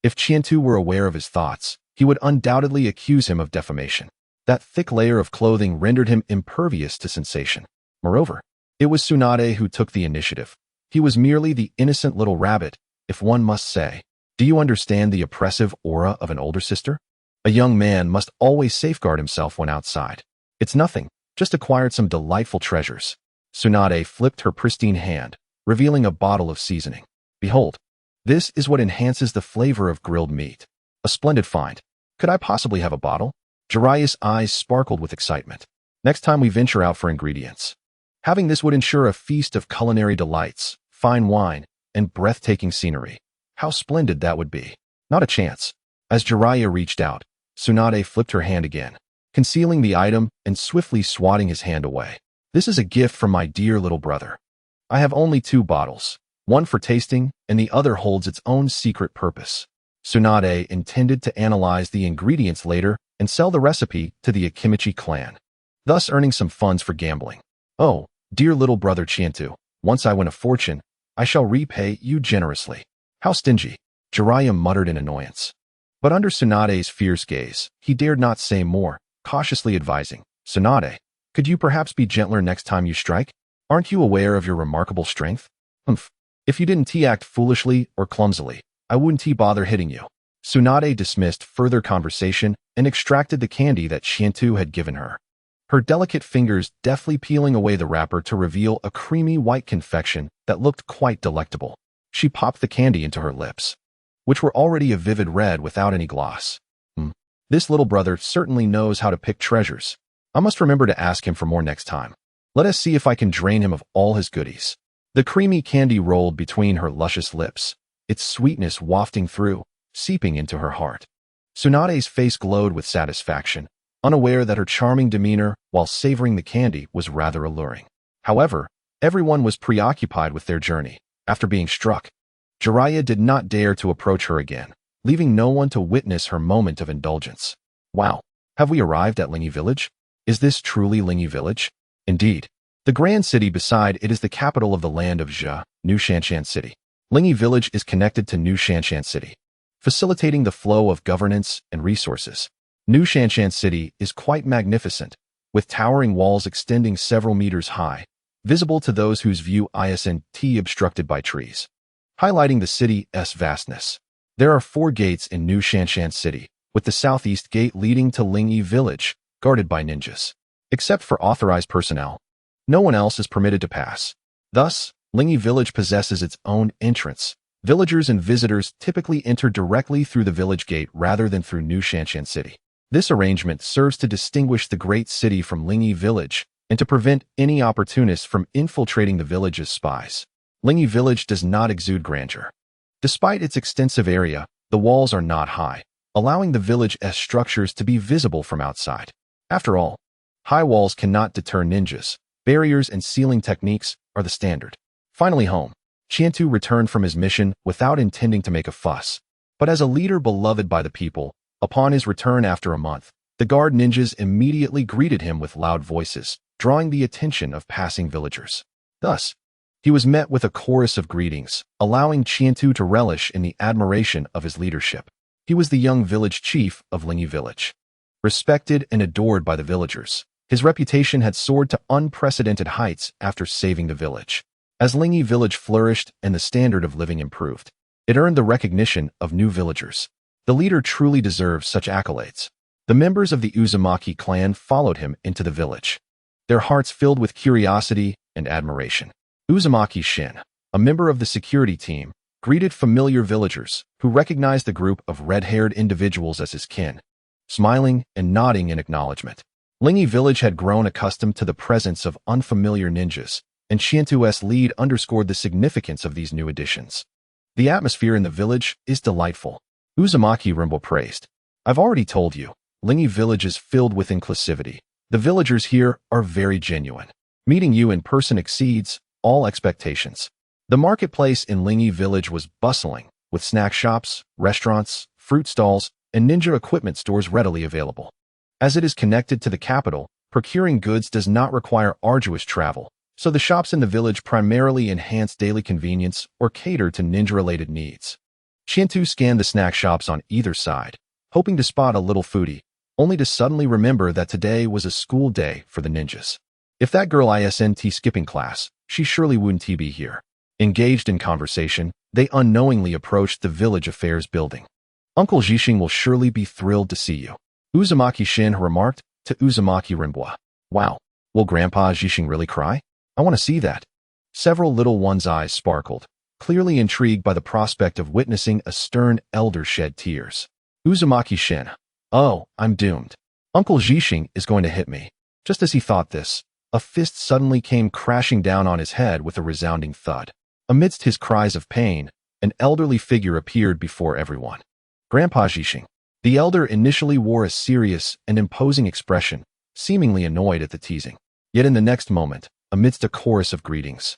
If Chientu were aware of his thoughts, he would undoubtedly accuse him of defamation. That thick layer of clothing rendered him impervious to sensation. Moreover, it was Tsunade who took the initiative. He was merely the innocent little rabbit, if one must say. Do you understand the oppressive aura of an older sister? A young man must always safeguard himself when outside. It's nothing, just acquired some delightful treasures. Tsunade flipped her pristine hand, revealing a bottle of seasoning. Behold, this is what enhances the flavor of grilled meat. A splendid find. Could I possibly have a bottle? Jiraiya's eyes sparkled with excitement. Next time we venture out for ingredients. Having this would ensure a feast of culinary delights, fine wine, and breathtaking scenery. How splendid that would be. Not a chance. As Jiraiya reached out, Tsunade flipped her hand again, concealing the item and swiftly swatting his hand away. This is a gift from my dear little brother. I have only 2 bottles, one for tasting and the other holds its own secret purpose. Tsunade intended to analyze the ingredients later and sell the recipe to the Akimichi clan, thus earning some funds for gambling. Oh, dear little brother Chientu, once I win a fortune, I shall repay you generously. How stingy, Jiraiya muttered in annoyance. But under Tsunade's fierce gaze, he dared not say more, cautiously advising, Tsunade, could you perhaps be gentler next time you strike? Aren't you aware of your remarkable strength? Humph. If you didn't act foolishly or clumsily, I wouldn't bother hitting you. Tsunade dismissed further conversation and extracted the candy that Chientu had given her. Her delicate fingers deftly peeling away the wrapper to reveal a creamy white confection that looked quite delectable. She popped the candy into her lips, which were already a vivid red without any gloss. This little brother certainly knows how to pick treasures. I must remember to ask him for more next time. Let us see if I can drain him of all his goodies. The creamy candy rolled between her luscious lips, its sweetness wafting through, seeping into her heart. Tsunade's face glowed with satisfaction, unaware that her charming demeanor while savoring the candy was rather alluring. However, everyone was preoccupied with their journey. After being struck, Jiraiya did not dare to approach her again, leaving no one to witness her moment of indulgence. Wow, have we arrived at Lingi Village? Is this truly Lingi Village? Indeed. The grand city beside it is the capital of the land of Zhe, New Shanshan City. Lingi Village is connected to New Shanshan City, facilitating the flow of governance and resources. New Shanshan City is quite magnificent, with towering walls extending several meters high, visible to those whose view isn't obstructed by trees, highlighting the city's vastness. There are 4 gates in New Shanshan City, with the southeast gate leading to Lingi Village, guarded by ninjas. Except for authorized personnel, no one else is permitted to pass. Thus, Lingi Village possesses its own entrance. Villagers and visitors typically enter directly through the village gate rather than through New Shanshan City. This arrangement serves to distinguish the great city from Lingi Village and to prevent any opportunists from infiltrating the village as spies. Lingi Village does not exude grandeur. Despite its extensive area, the walls are not high, allowing the village's structures to be visible from outside. After all, high walls cannot deter ninjas. Barriers and sealing techniques are the standard. Finally home, Chientu returned from his mission without intending to make a fuss. But as a leader beloved by the people, upon his return after a month, the guard ninjas immediately greeted him with loud voices, drawing the attention of passing villagers. Thus, he was met with a chorus of greetings, allowing Chientu to relish in the admiration of his leadership. He was the young village chief of Lingi Village. Respected and adored by the villagers, his reputation had soared to unprecedented heights after saving the village. As Lingi Village flourished and the standard of living improved, it earned the recognition of new villagers. The leader truly deserves such accolades. The members of the Uzumaki clan followed him into the village, their hearts filled with curiosity and admiration. Uzumaki Shin, a member of the security team, greeted familiar villagers who recognized the group of red-haired individuals as his kin, smiling and nodding in acknowledgement. Lingi village had grown accustomed to the presence of unfamiliar ninjas, and Qiantu's lead underscored the significance of these new additions. The atmosphere in the village is delightful, Uzumaki Rimbo praised. I've already told you, Lingi village is filled with inclusivity. The villagers here are very genuine. Meeting you in person exceeds all expectations. The marketplace in Lingi village was bustling, with snack shops, restaurants, fruit stalls, and ninja equipment stores readily available. As it is connected to the capital, procuring goods does not require arduous travel, so the shops in the village primarily enhance daily convenience or cater to ninja-related needs. Qiantu scanned the snack shops on either side, hoping to spot a little foodie, only to suddenly remember that today was a school day for the ninjas. If that girl isn't skipping class, she surely wouldn't be here. Engaged in conversation, they unknowingly approached the village affairs building. Uncle Jixing will surely be thrilled to see you, Uzumaki Shin remarked to Uzumaki Rimbo. Wow, will Grandpa Jixing really cry? I want to see that. Several little ones' eyes sparkled, clearly intrigued by the prospect of witnessing a stern elder shed tears. Uzumaki Shin. Oh, I'm doomed. Uncle Jixing is going to hit me. Just as he thought this, a fist suddenly came crashing down on his head with a resounding thud. Amidst his cries of pain, an elderly figure appeared before everyone. Grandpa Jixing. The elder initially wore a serious and imposing expression, seemingly annoyed at the teasing. Yet in the next moment, amidst a chorus of greetings,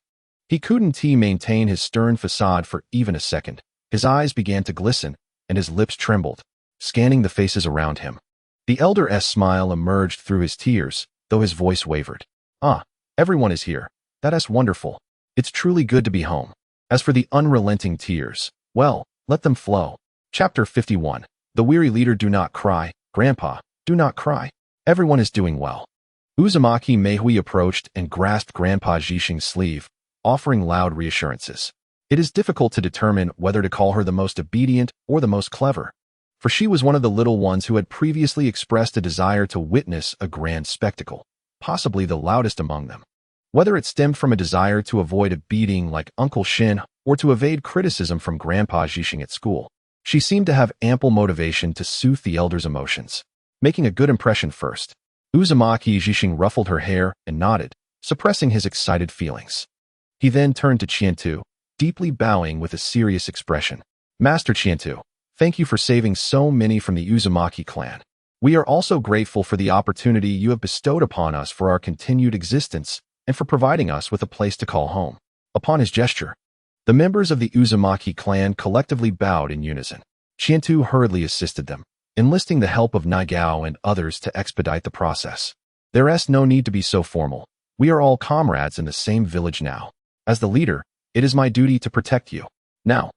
he couldn't maintain his stern facade for even a second. His eyes began to glisten, and his lips trembled, scanning the faces around him. The elder's smile emerged through his tears, though his voice wavered. Ah, everyone is here. That's wonderful. It's truly good to be home. As for the unrelenting tears, well, let them flow. Chapter 51. The weary leader. Do not cry, Grandpa, do not cry. Everyone is doing well. Uzumaki Mehui approached and grasped Grandpa Jixing's sleeve, offering loud reassurances. It is difficult to determine whether to call her the most obedient or the most clever, for she was one of the little ones who had previously expressed a desire to witness a grand spectacle, possibly the loudest among them. Whether it stemmed from a desire to avoid a beating like Uncle Shin or to evade criticism from Grandpa Jixing at school, she seemed to have ample motivation to soothe the elder's emotions, making a good impression first. Uzumaki Jixing ruffled her hair and nodded, suppressing his excited feelings. He then turned to Qiantu, deeply bowing with a serious expression. Master Qiantu, thank you for saving so many from the Uzumaki clan. We are also grateful for the opportunity you have bestowed upon us for our continued existence and for providing us with a place to call home. Upon his gesture, the members of the Uzumaki clan collectively bowed in unison. Qiantu hurriedly assisted them, enlisting the help of Nigao and others to expedite the process. There's no need to be so formal. We are all comrades in the same village now. As the leader, it is my duty to protect you. Now,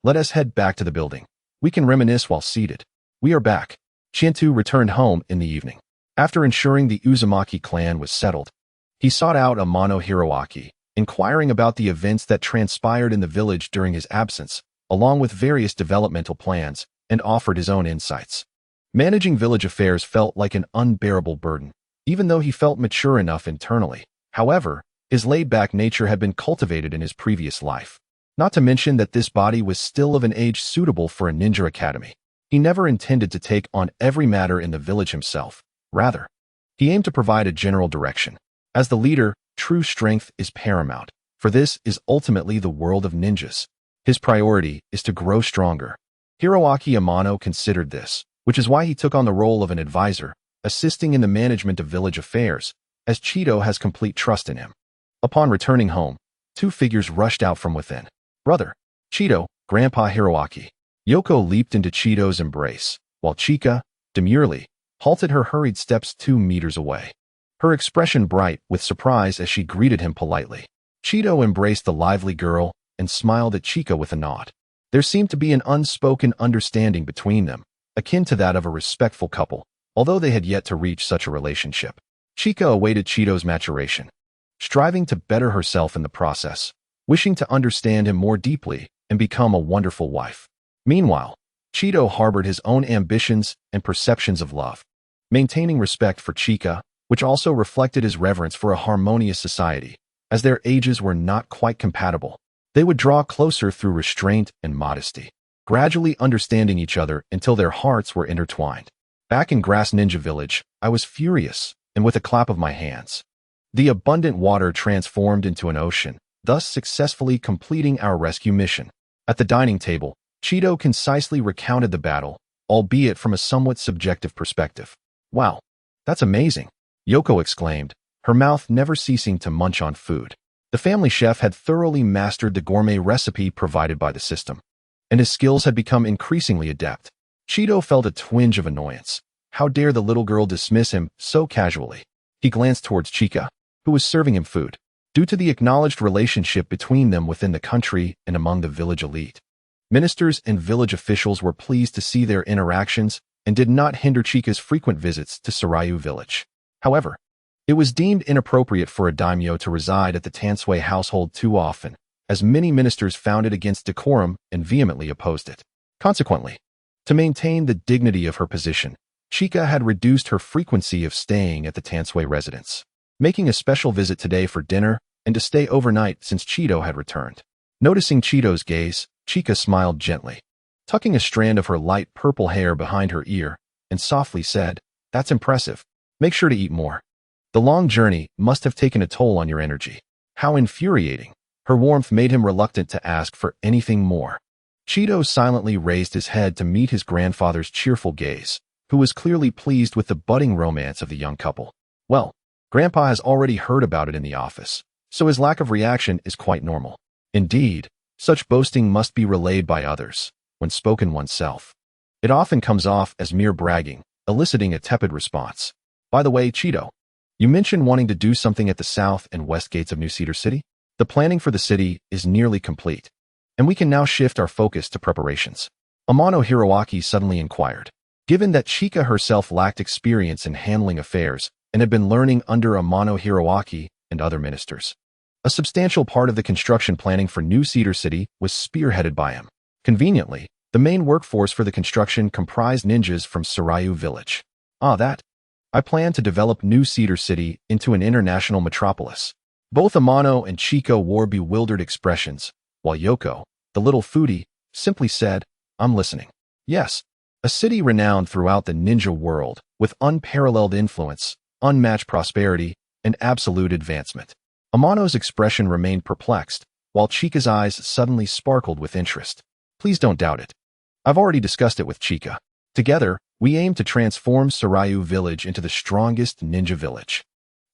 let us head back to the building. We can reminisce while seated. We are back. Qiantu returned home in the evening. After ensuring the Uzumaki clan was settled, he sought out Amano Hiroaki, inquiring about the events that transpired in the village during his absence, along with various developmental plans, and offered his own insights. Managing village affairs felt like an unbearable burden, even though he felt mature enough internally. However, his laid-back nature had been cultivated in his previous life. Not to mention that this body was still of an age suitable for a ninja academy. He never intended to take on every matter in the village himself. Rather, he aimed to provide a general direction. As the leader, true strength is paramount, for this is ultimately the world of ninjas. His priority is to grow stronger. Hiroaki Amano considered this, which is why he took on the role of an advisor, assisting in the management of village affairs, as Cheeto has complete trust in him. Upon returning home, two figures rushed out from within. Brother, Cheeto, Grandpa Hiroaki. Yoko leaped into Cheeto's embrace, while Chika, demurely, halted her hurried steps 2 meters away. Her expression bright with surprise as she greeted him politely. Cheeto embraced the lively girl and smiled at Chika with a nod. There seemed to be an unspoken understanding between them, akin to that of a respectful couple, although they had yet to reach such a relationship. Chika awaited Cheeto's maturation, striving to better herself in the process, wishing to understand him more deeply and become a wonderful wife. Meanwhile, Cheeto harbored his own ambitions and perceptions of love, maintaining respect for Chika, which also reflected his reverence for a harmonious society. As their ages were not quite compatible, they would draw closer through restraint and modesty, gradually understanding each other until their hearts were intertwined. Back in Grass Ninja Village, I was furious, and with a clap of my hands, the abundant water transformed into an ocean, thus successfully completing our rescue mission. At the dining table, Cheeto concisely recounted the battle, albeit from a somewhat subjective perspective. Wow, that's amazing, Yoko exclaimed, her mouth never ceasing to munch on food. The family chef had thoroughly mastered the gourmet recipe provided by the system, and his skills had become increasingly adept. Cheeto felt a twinge of annoyance. How dare the little girl dismiss him so casually? He glanced towards Chica, who was serving him food. Due to the acknowledged relationship between them within the country and among the village elite, ministers and village officials were pleased to see their interactions and did not hinder Chica's frequent visits to Sarayu village. However, it was deemed inappropriate for a daimyo to reside at the Tansui household too often, as many ministers found it against decorum and vehemently opposed it. Consequently, to maintain the dignity of her position, Chica had reduced her frequency of staying at the Tansui residence, making a special visit today for dinner and to stay overnight since Cheeto had returned. Noticing Cheeto's gaze, Chica smiled gently, tucking a strand of her light purple hair behind her ear, and softly said, "That's impressive. Make sure to eat more. The long journey must have taken a toll on your energy." How infuriating. Her warmth made him reluctant to ask for anything more. Cheeto silently raised his head to meet his grandfather's cheerful gaze, who was clearly pleased with the budding romance of the young couple. Well, Grandpa has already heard about it in the office, so his lack of reaction is quite normal. Indeed, such boasting must be relayed by others, when spoken oneself. It often comes off as mere bragging, eliciting a tepid response. By the way, Cheeto, you mentioned wanting to do something at the south and west gates of New Cedar City? The planning for the city is nearly complete, and we can now shift our focus to preparations. Amano Hiroaki suddenly inquired. Given that Chica herself lacked experience in handling affairs and had been learning under Amano Hiroaki and other ministers, a substantial part of the construction planning for New Cedar City was spearheaded by him. Conveniently, the main workforce for the construction comprised ninjas from Sarayu village. I plan to develop New Cedar City into an international metropolis. Both Amano and Chico wore bewildered expressions, while Yoko, the little foodie, simply said, "I'm listening." Yes, a city renowned throughout the ninja world, with unparalleled influence, unmatched prosperity, and absolute advancement. Amano's expression remained perplexed, while Chica's eyes suddenly sparkled with interest. Please don't doubt it. I've already discussed it with Chica. Together, we aim to transform Sarayu Village into the strongest ninja village.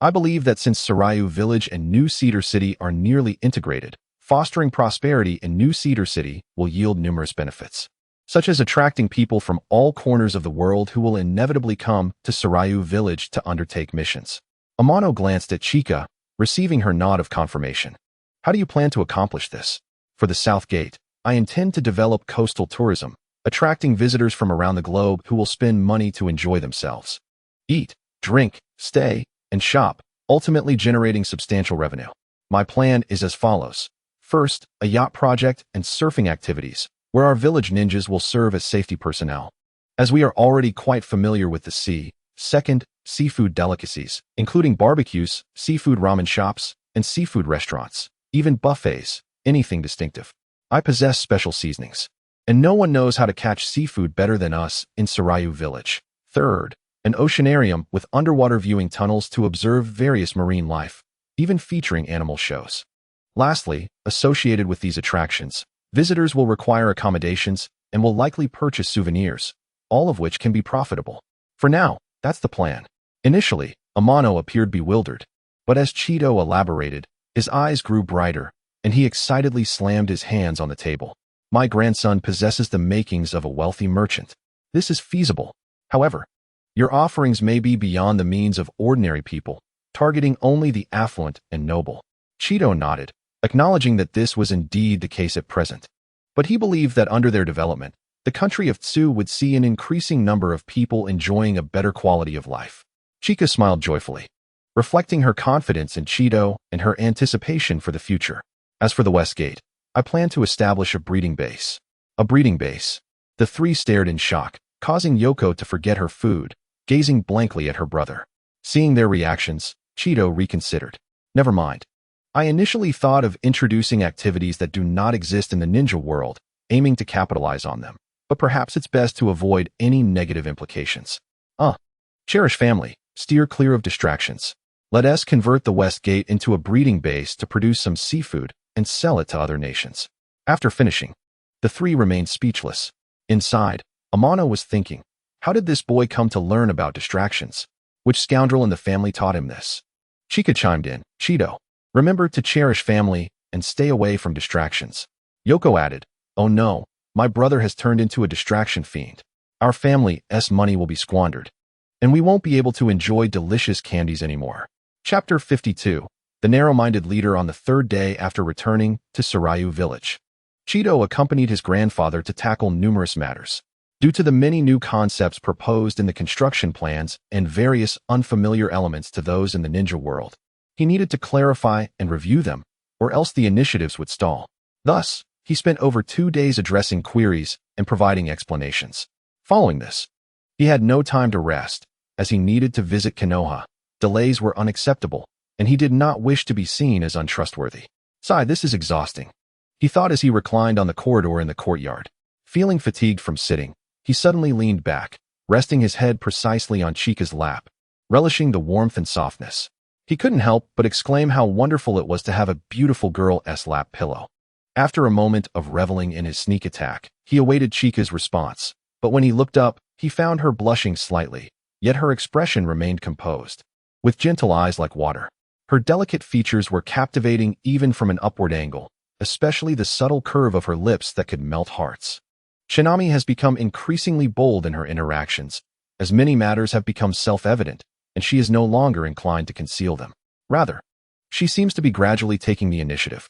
I believe that since Sarayu Village and New Cedar City are nearly integrated, fostering prosperity in New Cedar City will yield numerous benefits, such as attracting people from all corners of the world who will inevitably come to Sarayu Village to undertake missions. Amano glanced at Chica, receiving her nod of confirmation. How do you plan to accomplish this? For the South Gate, I intend to develop coastal tourism, attracting visitors from around the globe who will spend money to enjoy themselves. Eat, drink, stay, and shop, ultimately generating substantial revenue. My plan is as follows. First, a yacht project and surfing activities, where our village ninjas will serve as safety personnel, as we are already quite familiar with the sea. Second, seafood delicacies, including barbecues, seafood ramen shops, and seafood restaurants, even buffets, anything distinctive. I possess special seasonings, and no one knows how to catch seafood better than us in Sarayu Village. Third, an oceanarium with underwater viewing tunnels to observe various marine life, even featuring animal shows. Lastly, associated with these attractions, visitors will require accommodations and will likely purchase souvenirs, all of which can be profitable. For now, that's the plan. Initially, Amano appeared bewildered, but as Cheeto elaborated, his eyes grew brighter, and he excitedly slammed his hands on the table. My grandson possesses the makings of a wealthy merchant. This is feasible. However, your offerings may be beyond the means of ordinary people, targeting only the affluent and noble. Cheeto nodded, acknowledging that this was indeed the case at present. But he believed that under their development, the country of Tsu would see an increasing number of people enjoying a better quality of life. Chica smiled joyfully, reflecting her confidence in Cheeto and her anticipation for the future. As for the West Gate, I plan to establish a breeding base. A breeding base. The three stared in shock, causing Yoko to forget her food, gazing blankly at her brother. Seeing their reactions, Cheeto reconsidered. Never mind. I initially thought of introducing activities that do not exist in the ninja world, aiming to capitalize on them, but perhaps it's best to avoid any negative implications. Cherished family, steer clear of distractions. Let us convert the West Gate into a breeding base to produce some seafood and sell it to other nations. After finishing, the three remained speechless. Inside, Amano was thinking, how did this boy come to learn about distractions? Which scoundrel in the family taught him this? Chika chimed in, Cheeto, remember to cherish family and stay away from distractions. Yoko added, oh no, my brother has turned into a distraction fiend. Our family's money will be squandered, and we won't be able to enjoy delicious candies anymore. Chapter 52. The narrow-minded leader on the third day after returning to Sarayu village. Cheeto accompanied his grandfather to tackle numerous matters. Due to the many new concepts proposed in the construction plans and various unfamiliar elements to those in the ninja world, he needed to clarify and review them, or else the initiatives would stall. Thus, he spent over 2 days addressing queries and providing explanations. Following this, he had no time to rest, as he needed to visit Konoha. Delays were unacceptable, and he did not wish to be seen as untrustworthy. Sigh, this is exhausting, he thought as he reclined on the corridor in the courtyard. Feeling fatigued from sitting, he suddenly leaned back, resting his head precisely on Chika's lap, relishing the warmth and softness. He couldn't help but exclaim how wonderful it was to have a beautiful girl's lap pillow. After a moment of reveling in his sneak attack, he awaited Chika's response, but when he looked up, he found her blushing slightly, yet her expression remained composed, with gentle eyes like water. Her delicate features were captivating even from an upward angle, especially the subtle curve of her lips that could melt hearts. Shinobi has become increasingly bold in her interactions, as many matters have become self-evident, and she is no longer inclined to conceal them. Rather, she seems to be gradually taking the initiative.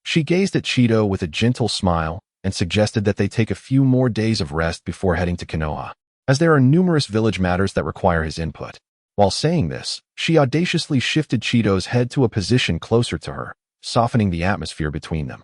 She gazed at Cheeto with a gentle smile and suggested that they take a few more days of rest before heading to Konoha, as there are numerous village matters that require his input. While saying this, she audaciously shifted Cheeto's head to a position closer to her, softening the atmosphere between them.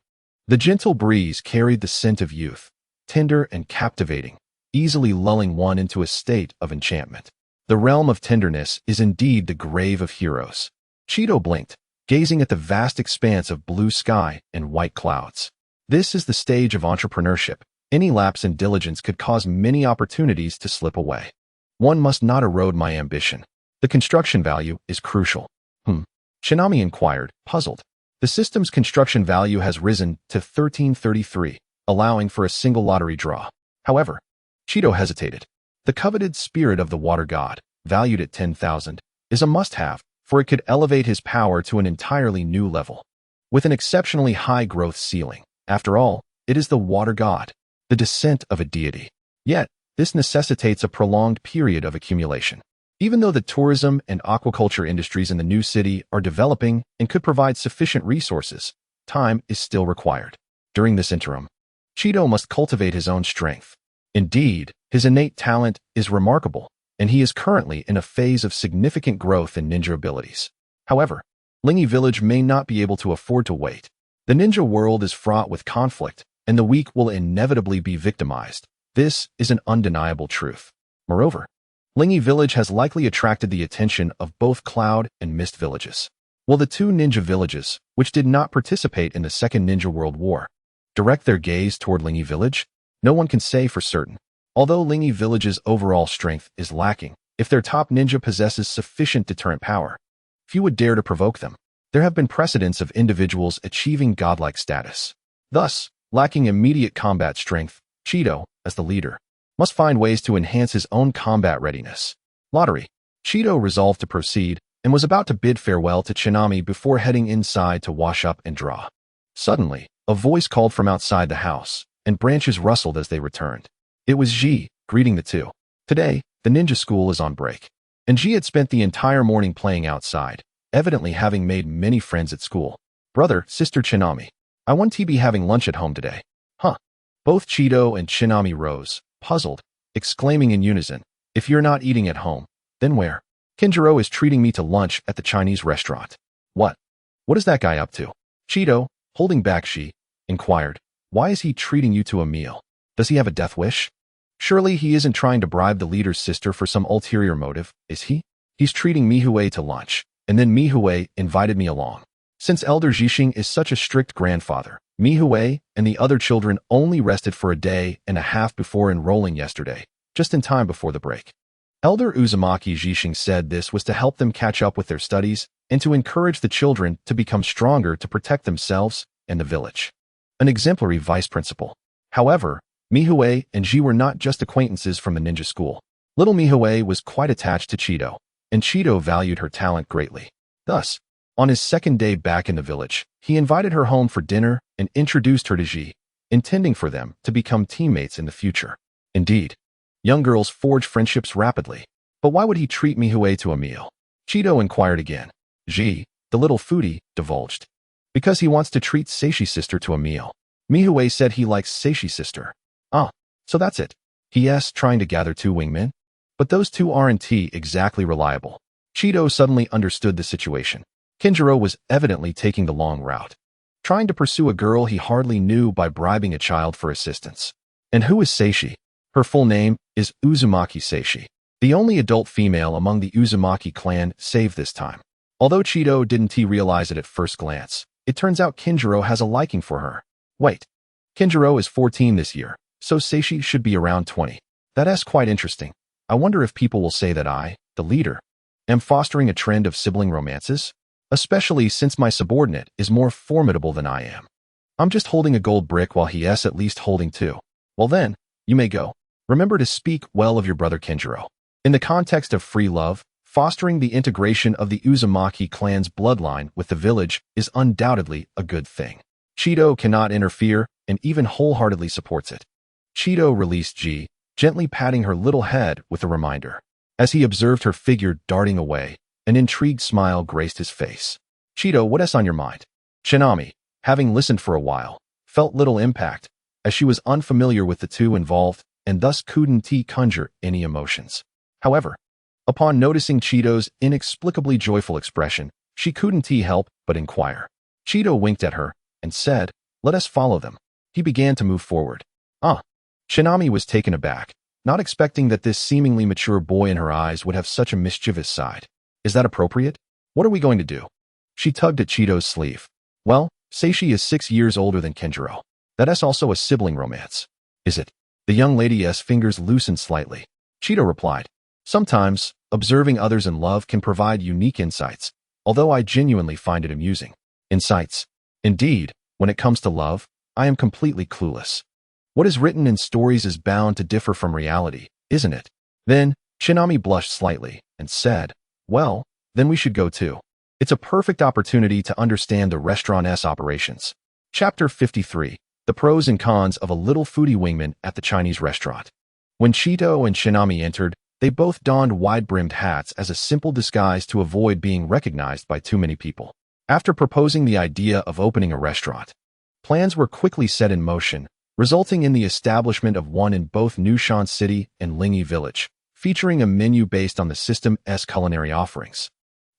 The gentle breeze carried the scent of youth, tender and captivating, easily lulling one into a state of enchantment. The realm of tenderness is indeed the grave of heroes. Cheeto blinked, gazing at the vast expanse of blue sky and white clouds. This is the stage of entrepreneurship. Any lapse in diligence could cause many opportunities to slip away. One must not erode my ambition. The construction value is crucial. Shinobi inquired, puzzled. The system's construction value has risen to 1333, allowing for a single lottery draw. However, Cheeto hesitated. The coveted spirit of the water god, valued at 10,000, is a must-have, for it could elevate his power to an entirely new level, with an exceptionally high growth ceiling. After all, it is the water god, the descent of a deity. Yet, this necessitates a prolonged period of accumulation. Even though the tourism and aquaculture industries in the new city are developing and could provide sufficient resources, time is still required. During this interim, Cheeto must cultivate his own strength. Indeed, his innate talent is remarkable, and he is currently in a phase of significant growth in ninja abilities. However, Lingy Village may not be able to afford to wait. The ninja world is fraught with conflict, and the weak will inevitably be victimized. This is an undeniable truth. Moreover, Lingy Village has likely attracted the attention of both Cloud and Mist villages. Will the two ninja villages, which did not participate in the Second Ninja World War, direct their gaze toward Lingy Village? No one can say for certain. Although Lingy Village's overall strength is lacking, if their top ninja possesses sufficient deterrent power, few would dare to provoke them. There have been precedents of individuals achieving godlike status. Thus, lacking immediate combat strength, Cheeto, as the leader, must find ways to enhance his own combat readiness. Lottery. Cheeto resolved to proceed and was about to bid farewell to Chinami before heading inside to wash up and draw. Suddenly, a voice called from outside the house, and branches rustled as they returned. It was Ji, greeting the two. Today, the ninja school is on break, and Ji had spent the entire morning playing outside, evidently having made many friends at school. Brother, sister Chinami, I want to be having lunch at home today. Huh? Both Cheeto and Chinami rose, puzzled, exclaiming in unison, if you're not eating at home, then where? Kinjiro is treating me to lunch at the Chinese restaurant. What? What is that guy up to? Cheeto, holding back Shi, inquired, why is he treating you to a meal? Does he have a death wish? Surely he isn't trying to bribe the leader's sister for some ulterior motive, is he? He's treating Mihue to lunch, and then Mihue invited me along. Since Elder Jixing is such a strict grandfather, Mihue and the other children only rested for a day and a half before enrolling yesterday, just in time before the break. Elder Uzumaki Jishing said this was to help them catch up with their studies and to encourage the children to become stronger to protect themselves and the village. An exemplary vice principal. However, Mihue and Ji were not just acquaintances from the ninja school. Little Mihue was quite attached to Chido, and Chido valued her talent greatly. Thus, on his second day back in the village, he invited her home for dinner and introduced her to Ji, intending for them to become teammates in the future. Indeed, young girls forge friendships rapidly. But why would he treat Mihue to a meal? Chido inquired again. Ji, the little foodie, divulged. Because he wants to treat Seishi's sister to a meal. Mihue said he likes Seishi's sister. Ah, so that's it. He asked, trying to gather two wingmen. But those two aren't exactly reliable. Chido suddenly understood the situation. Kinjiro was evidently taking the long route, trying to pursue a girl he hardly knew by bribing a child for assistance. And who is Seishi? Her full name is Uzumaki Seishi, the only adult female among the Uzumaki clan save this time. Although Chido didn't realize it at first glance, it turns out Kinjiro has a liking for her. Wait, Kinjiro is 14 this year, so Seishi should be around 20. That's quite interesting. I wonder if people will say that I, the leader, am fostering a trend of sibling romances? Especially since my subordinate is more formidable than I am. I'm just holding a gold brick while he's at least holding two. Well then, you may go. Remember to speak well of your brother Kinjiro. In the context of free love, fostering the integration of the Uzumaki clan's bloodline with the village is undoubtedly a good thing. Chido cannot interfere and even wholeheartedly supports it. Chido released Ji, gently patting her little head with a reminder. As he observed her figure darting away, an intrigued smile graced his face. Chido, what's on your mind? Shinami, having listened for a while, felt little impact, as she was unfamiliar with the two involved and thus couldn't conjure any emotions. However, upon noticing Chido's inexplicably joyful expression, she couldn't help but inquire. Chido winked at her and said, "Let us follow them." He began to move forward. Shinami was taken aback, not expecting that this seemingly mature boy in her eyes would have such a mischievous side. Is that appropriate? What are we going to do? She tugged at Chido's sleeve. Well, Seishi is 6 years older than Kinjiro. That's also a sibling romance. Is it? The young lady's fingers loosened slightly. Chido replied. Sometimes, observing others in love can provide unique insights, although I genuinely find it amusing. Insights. Indeed, when it comes to love, I am completely clueless. What is written in stories is bound to differ from reality, isn't it? Then, Shinami blushed slightly and said, well, then we should go too. It's a perfect opportunity to understand the restaurant's operations. Chapter 53. The pros and cons of a little foodie wingman at the Chinese restaurant. When Chido and Shinami entered, they both donned wide-brimmed hats as a simple disguise to avoid being recognized by too many people. After proposing the idea of opening a restaurant, plans were quickly set in motion, resulting in the establishment of one in both Nushan City and Lingyi Village, featuring a menu based on the system's culinary offerings,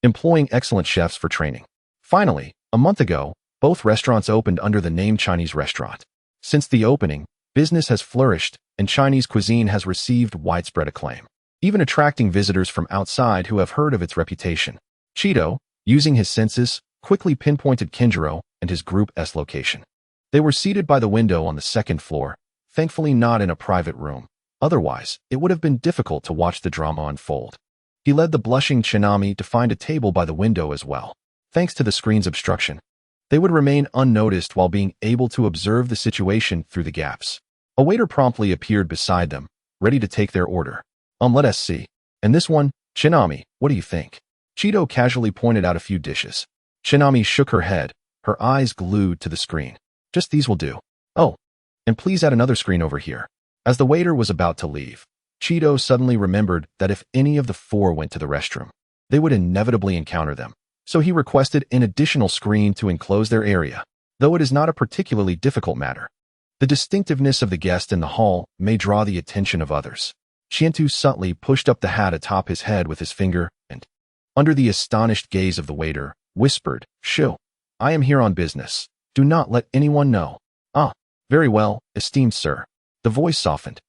employing excellent chefs for training. Finally, a month ago, both restaurants opened under the name Chinese Restaurant. Since the opening, business has flourished, and Chinese cuisine has received widespread acclaim, even attracting visitors from outside who have heard of its reputation. Chido, using his senses, quickly pinpointed Kinjiro and his group's location. They were seated by the window on the second floor, thankfully not in a private room. Otherwise, it would have been difficult to watch the drama unfold. He led the blushing Shinami to find a table by the window as well. Thanks to the screen's obstruction, they would remain unnoticed while being able to observe the situation through the gaps. A waiter promptly appeared beside them, ready to take their order. Let us see. And this one, Shinami, what do you think? Chido casually pointed out a few dishes. Shinami shook her head, her eyes glued to the screen. Just these will do. Oh, and please add another screen over here. As the waiter was about to leave, Chido suddenly remembered that if any of the four went to the restroom, they would inevitably encounter them. So he requested an additional screen to enclose their area, though it is not a particularly difficult matter. The distinctiveness of the guest in the hall may draw the attention of others. Chientu subtly pushed up the hat atop his head with his finger and, under the astonished gaze of the waiter, whispered, "Shoo, I am here on business. Do not let anyone know." "Ah, very well, esteemed sir." The voice softened.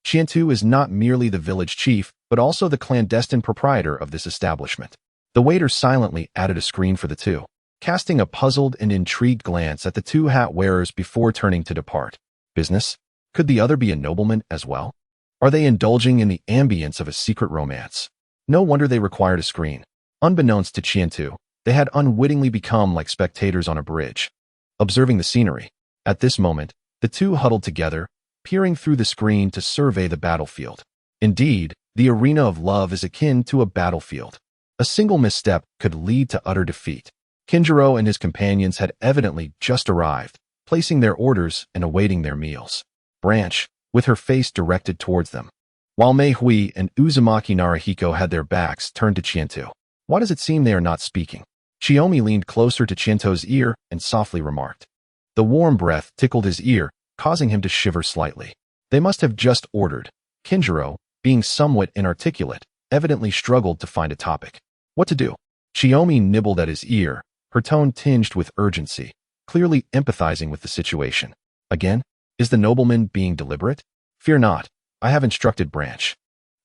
Chientu is not merely the village chief, but also the clandestine proprietor of this establishment. The waiter silently added a screen for the two, casting a puzzled and intrigued glance at the two hat wearers before turning to depart. Business? Could the other be a nobleman as well? Are they indulging in the ambience of a secret romance? No wonder they required a screen. Unbeknownst to Qiantu, they had unwittingly become like spectators on a bridge, observing the scenery. At this moment, the two huddled together, peering through the screen to survey the battlefield. Indeed, the arena of love is akin to a battlefield. A single misstep could lead to utter defeat. Kinjiro and his companions had evidently just arrived, placing their orders and awaiting their meals. Branch, with her face directed towards them, while Mei Hui and Uzumaki Narihiko had their backs turned to Qiantu. Why does it seem they are not speaking? Chiyomi leaned closer to Qiantu's ear and softly remarked. The warm breath tickled his ear, causing him to shiver slightly. They must have just ordered. Kinjiro, being somewhat inarticulate, evidently struggled to find a topic. What to do? Chiyomi nibbled at his ear, her tone tinged with urgency, clearly empathizing with the situation. Again? Is the nobleman being deliberate? Fear not, I have instructed Branch.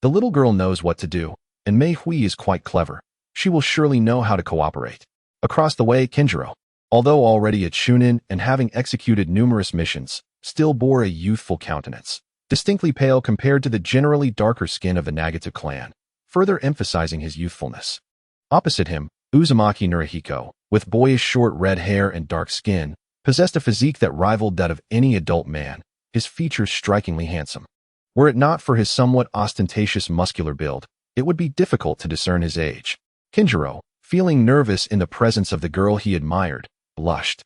The little girl knows what to do, and Mei Hui is quite clever. She will surely know how to cooperate. Across the way, Kinjiro, although already a chunin and having executed numerous missions, still bore a youthful countenance, distinctly pale compared to the generally darker skin of the Nagata clan, further emphasizing his youthfulness. Opposite him, Uzumaki Narihiko, with boyish short red hair and dark skin, possessed a physique that rivaled that of any adult man, his features strikingly handsome. Were it not for his somewhat ostentatious muscular build, it would be difficult to discern his age. Kinjiro, feeling nervous in the presence of the girl he admired, blushed,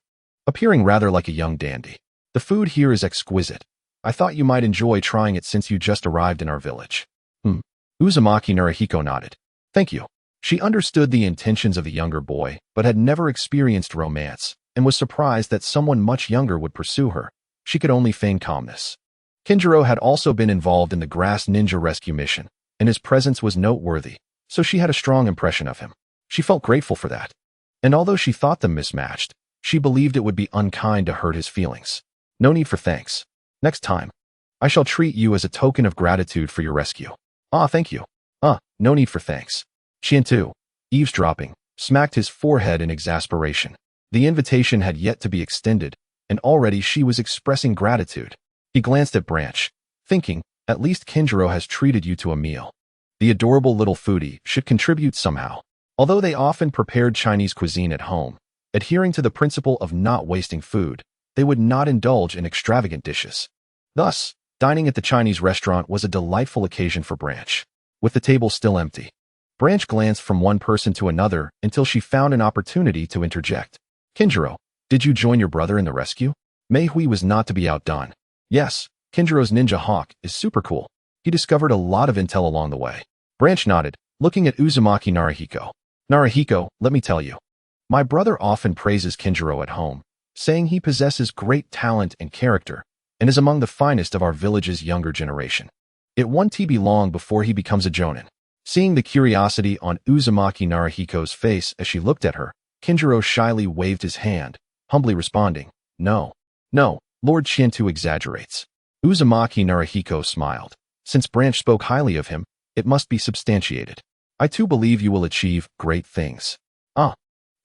appearing rather like a young dandy. The food here is exquisite. I thought you might enjoy trying it since you just arrived in our village. Uzumaki Narihiko nodded. Thank you. She understood the intentions of the younger boy, but had never experienced romance, and was surprised that someone much younger would pursue her. She could only feign calmness. Kinjiro had also been involved in the Grass Ninja Rescue mission, and his presence was noteworthy, so she had a strong impression of him. She felt grateful for that. And although she thought them mismatched, she believed it would be unkind to hurt his feelings. No need for thanks. Next time, I shall treat you as a token of gratitude for your rescue. Ah, thank you. No need for thanks. Qiantu, eavesdropping, smacked his forehead in exasperation. The invitation had yet to be extended, and already she was expressing gratitude. He glanced at Branch, thinking, at least Kinjiro has treated you to a meal. The adorable little foodie should contribute somehow. Although they often prepared Chinese cuisine at home, adhering to the principle of not wasting food, they would not indulge in extravagant dishes. Thus, dining at the Chinese restaurant was a delightful occasion for Branch. With the table still empty, Branch glanced from one person to another until she found an opportunity to interject. Kinjiro, did you join your brother in the rescue? Mei Hui was not to be outdone. Yes, Kinjiro's ninja hawk is super cool. He discovered a lot of intel along the way. Branch nodded, looking at Uzumaki Narihiko. Narihiko, let me tell you. My brother often praises Kinjiro at home, saying he possesses great talent and character, and is among the finest of our village's younger generation. It won't be long before he becomes a jonin. Seeing the curiosity on Uzumaki Narihiko's face as she looked at her, Kinjiro shyly waved his hand, humbly responding, No, Lord Qiantu exaggerates. Uzumaki Narihiko smiled. Since Branch spoke highly of him, it must be substantiated. I too believe you will achieve great things.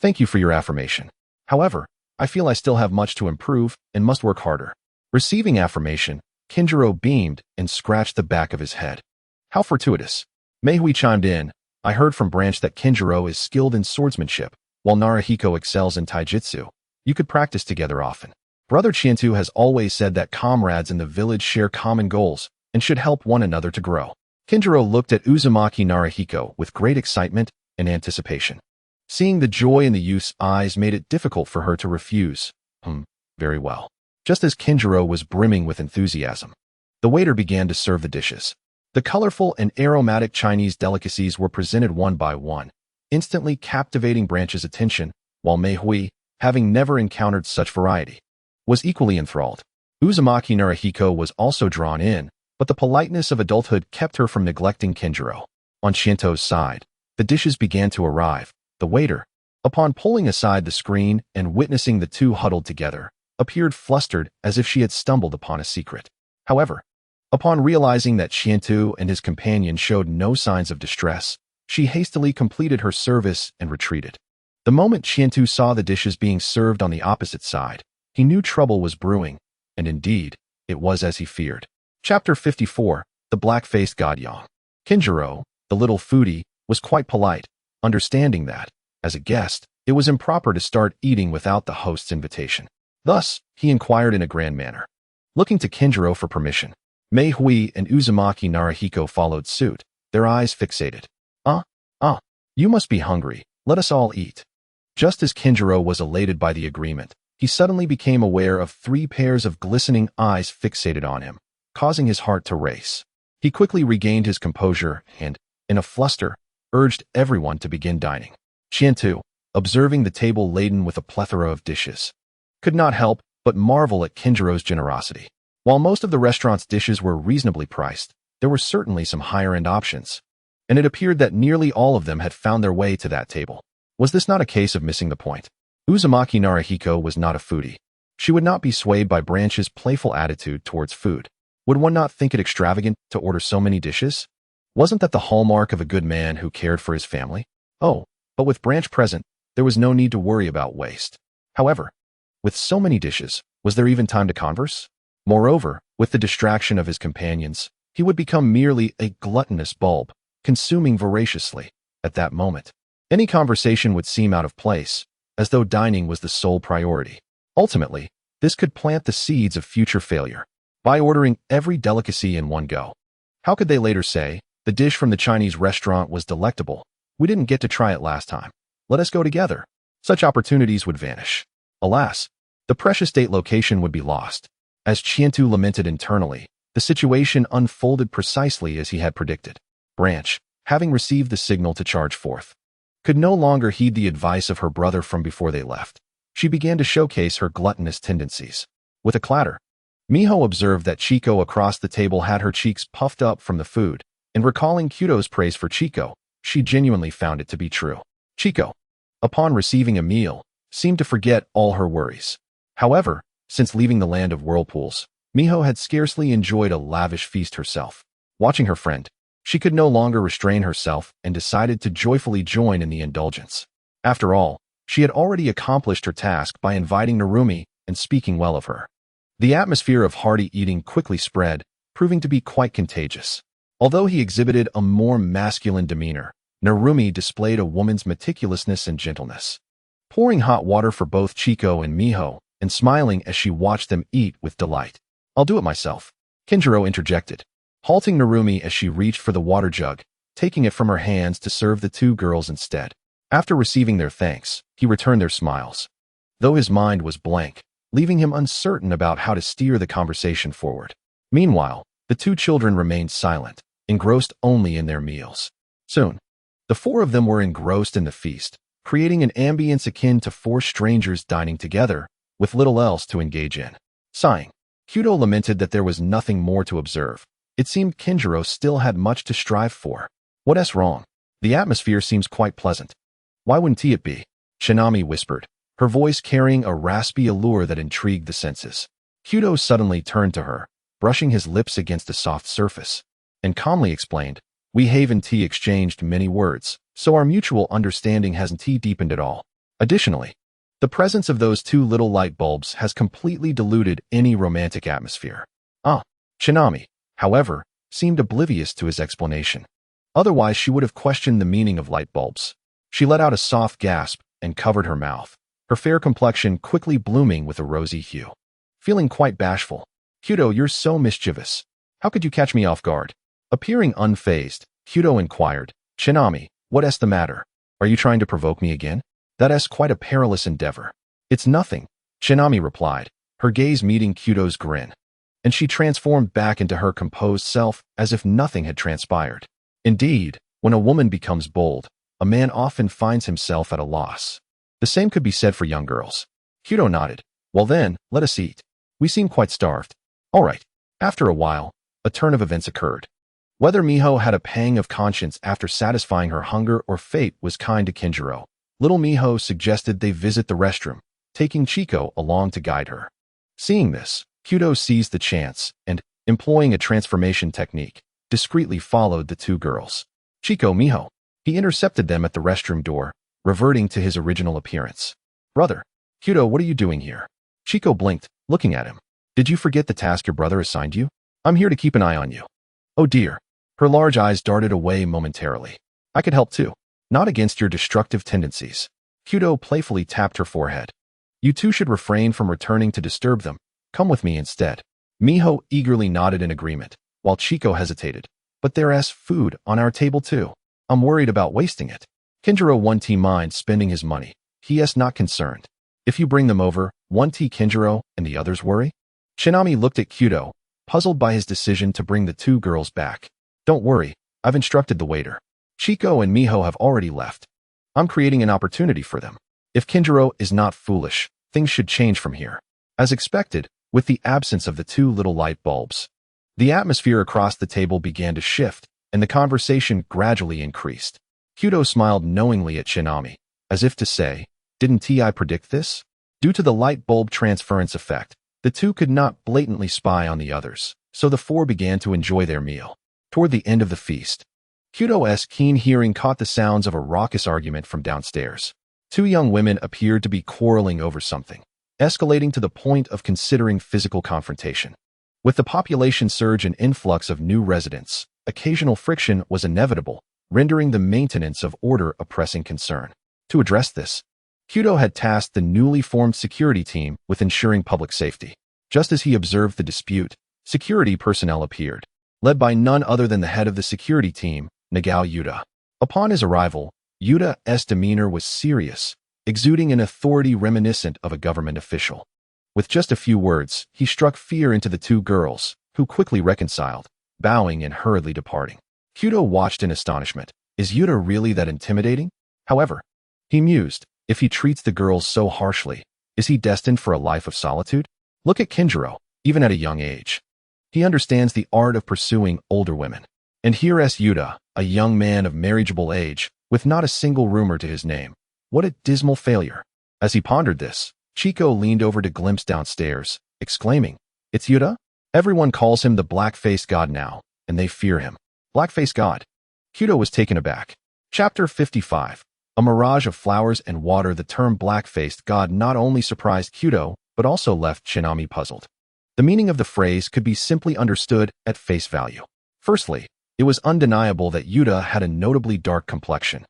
Thank you for your affirmation. However, I feel I still have much to improve and must work harder. Receiving affirmation, Kinjiro beamed and scratched the back of his head. How fortuitous. Mei Hui chimed in. I heard from Branch that Kinjiro is skilled in swordsmanship, while Narihiko excels in taijutsu. You could practice together often. Brother Qiantu has always said that comrades in the village share common goals and should help one another to grow. Kinjiro looked at Uzumaki Narihiko with great excitement and anticipation. Seeing the joy in the youth's eyes made it difficult for her to refuse. Very well. Just as Kinjiro was brimming with enthusiasm, the waiter began to serve the dishes. The colorful and aromatic Chinese delicacies were presented one by one, instantly captivating Branch's attention, while Mei Hui, having never encountered such variety, was equally enthralled. Uzumaki Narihiko was also drawn in, but the politeness of adulthood kept her from neglecting Kinjiro. On Qiantu's side, the dishes began to arrive. The waiter, upon pulling aside the screen and witnessing the two huddled together, appeared flustered as if she had stumbled upon a secret. However, upon realizing that Qiantu and his companion showed no signs of distress, she hastily completed her service and retreated. The moment Qiantu saw the dishes being served on the opposite side, he knew trouble was brewing, and indeed, it was as he feared. Chapter 54, the black-faced Godyong. Kinjiro, the little foodie, was quite polite, understanding that, as a guest, it was improper to start eating without the host's invitation. Thus, he inquired in a grand manner. Looking to Kinjiro for permission, Mei Hui and Uzumaki Narahiko followed suit, their eyes fixated. You must be hungry. Let us all eat. Just as Kinjiro was elated by the agreement, he suddenly became aware of 3 pairs of glistening eyes fixated on him, causing his heart to race. He quickly regained his composure and, in a fluster, urged everyone to begin dining. Qiantu, observing the table laden with a plethora of dishes, could not help but marvel at Kinjiro's generosity. While most of the restaurant's dishes were reasonably priced, there were certainly some higher-end options, and it appeared that nearly all of them had found their way to that table. Was this not a case of missing the point? Uzumaki Narahiko was not a foodie. She would not be swayed by Branch's playful attitude towards food. Would one not think it extravagant to order so many dishes? Wasn't that the hallmark of a good man who cared for his family? Oh, but with Branch present, there was no need to worry about waste. However, with so many dishes, was there even time to converse? Moreover, with the distraction of his companions, he would become merely a gluttonous bulb, consuming voraciously. At that moment, any conversation would seem out of place, as though dining was the sole priority. Ultimately, this could plant the seeds of future failure. By ordering every delicacy in one go, how could they later say, the dish from the Chinese restaurant was delectable, we didn't get to try it last time, let us go together? Such opportunities would vanish. Alas, the precious date location would be lost. As Qiantu lamented internally, the situation unfolded precisely as he had predicted. Branch, having received the signal to charge forth, could no longer heed the advice of her brother from before they left. She began to showcase her gluttonous tendencies. With a clatter, Miho observed that Chico across the table had her cheeks puffed up from the food, and recalling Kyudo's praise for Chico, she genuinely found it to be true. Chico, upon receiving a meal, seemed to forget all her worries. However, since leaving the land of whirlpools, Miho had scarcely enjoyed a lavish feast herself. Watching her friend, she could no longer restrain herself and decided to joyfully join in the indulgence. After all, she had already accomplished her task by inviting Narumi and speaking well of her. The atmosphere of hearty eating quickly spread, proving to be quite contagious. Although he exhibited a more masculine demeanor, Narumi displayed a woman's meticulousness and gentleness. Pouring hot water for both Chico and Miho, and smiling as she watched them eat with delight. I'll do it myself, Kinjiro interjected, halting Narumi as she reached for the water jug, taking it from her hands to serve the 2 girls instead. After receiving their thanks, he returned their smiles, though his mind was blank, leaving him uncertain about how to steer the conversation forward. Meanwhile, the 2 children remained silent, engrossed only in their meals. Soon, the 4 of them were engrossed in the feast, creating an ambience akin to 4 strangers dining together, with little else to engage in. Sighing, Kyudo lamented that there was nothing more to observe. It seemed Kinjiro still had much to strive for. What's wrong? The atmosphere seems quite pleasant. Why wouldn't it be? Shinami whispered, her voice carrying a raspy allure that intrigued the senses. Kyudo suddenly turned to her, brushing his lips against a soft surface, and calmly explained, we haven't exchanged many words, so our mutual understanding hasn't deepened at all. Additionally, the presence of those 2 little light bulbs has completely diluted any romantic atmosphere. Shinami, however, seemed oblivious to his explanation. Otherwise, she would have questioned the meaning of light bulbs. She let out a soft gasp and covered her mouth, her fair complexion quickly blooming with a rosy hue. Feeling quite bashful, Kyudo, you're so mischievous. How could you catch me off guard? Appearing unfazed, Kyudo inquired, Shinami, what's the matter? Are you trying to provoke me again? That's quite a perilous endeavor. It's nothing, Shinami replied, her gaze meeting Kyudo's grin, and she transformed back into her composed self as if nothing had transpired. Indeed, when a woman becomes bold, a man often finds himself at a loss. The same could be said for young girls. Kyudo nodded. Well then, let us eat. We seem quite starved. All right. After a while, a turn of events occurred. Whether Miho had a pang of conscience after satisfying her hunger or fate was kind to Kinjiro, little Miho suggested they visit the restroom, taking Chico along to guide her. Seeing this, Kyudo seized the chance and, employing a transformation technique, discreetly followed the 2 girls. Chico, Miho. He intercepted them at the restroom door, reverting to his original appearance. Brother. Kyudo, what are you doing here? Chico blinked, looking at him. Did you forget the task your brother assigned you? I'm here to keep an eye on you. Oh dear. Her large eyes darted away momentarily. I could help too. Not against your destructive tendencies. Kyudo playfully tapped her forehead. You two should refrain from returning to disturb them. Come with me instead. Miho eagerly nodded in agreement, while Chiko hesitated. But there's food on our table too. I'm worried about wasting it. Kinjiro won't mind spending his money. He is not concerned. If you bring them over, won't Kinjiro and the others worry? Shinami looked at Kyudo, puzzled by his decision to bring the two girls back. Don't worry, I've instructed the waiter. Chiko and Miho have already left. I'm creating an opportunity for them. If Kinjiro is not foolish, things should change from here. As expected, with the absence of the two little light bulbs, the atmosphere across the table began to shift, and the conversation gradually increased. Kyudo smiled knowingly at Shinami, as if to say, didn't I predict this? Due to the light bulb transference effect, the two could not blatantly spy on the others, so the four began to enjoy their meal. Toward the end of the feast, Kyudo's keen hearing caught the sounds of a raucous argument from downstairs. Two young women appeared to be quarreling over something, escalating to the point of considering physical confrontation. With the population surge and influx of new residents, occasional friction was inevitable, rendering the maintenance of order a pressing concern. To address this, Kyudo had tasked the newly formed security team with ensuring public safety. Just as he observed the dispute, security personnel appeared, led by none other than the head of the security team, Nagao Yuta. Upon his arrival, Yuta's demeanor was serious, exuding an authority reminiscent of a government official. With just a few words, he struck fear into the two girls, who quickly reconciled, bowing and hurriedly departing. Kyudo watched in astonishment. Is Yuta really that intimidating? However, he mused, if he treats the girls so harshly, is he destined for a life of solitude? Look at Kinjiro, even at a young age. He understands the art of pursuing older women. And here is Yuta, a young man of marriageable age, with not a single rumor to his name. What a dismal failure. As he pondered this, Chiko leaned over to glimpse downstairs, exclaiming, It's Yuta? Everyone calls him the black-faced god now, and they fear him. Black-faced god. Kyudo was taken aback. Chapter 55. A mirage of flowers and water. The term black-faced god not only surprised Kyudo, but also left Shinami puzzled. The meaning of the phrase could be simply understood at face value. Firstly, it was undeniable that Yuta had a notably dark complexion,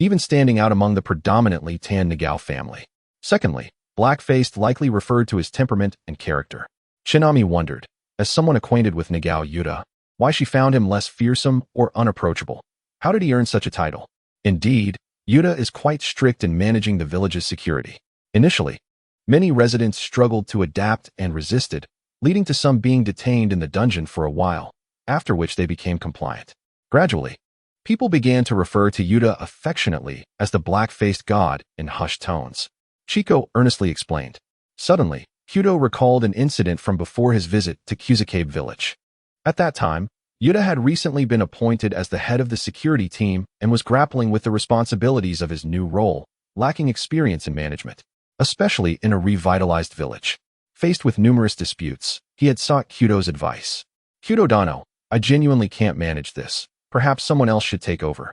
even standing out among the predominantly tan Nagao family. Secondly, black-faced likely referred to his temperament and character. Shinami wondered, as someone acquainted with Nagao Yuta, why she found him less fearsome or unapproachable. How did he earn such a title? Indeed, Yuta is quite strict in managing the village's security. Initially, many residents struggled to adapt and resisted, leading to some being detained in the dungeon for a while, after which they became compliant. Gradually, people began to refer to Yuta affectionately as the black-faced god in hushed tones. Chiko earnestly explained. Suddenly, Kyudo recalled an incident from before his visit to Kusakabe village. At that time, Yuta had recently been appointed as the head of the security team and was grappling with the responsibilities of his new role, lacking experience in management, especially in a revitalized village. Faced with numerous disputes, he had sought Kyudo's advice. Kyudo-dano, I genuinely can't manage this. Perhaps someone else should take over.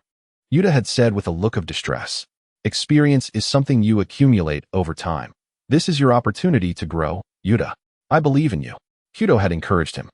Yuta had said with a look of distress. Experience is something you accumulate over time. This is your opportunity to grow, Yuta. I believe in you. Kyudo had encouraged him.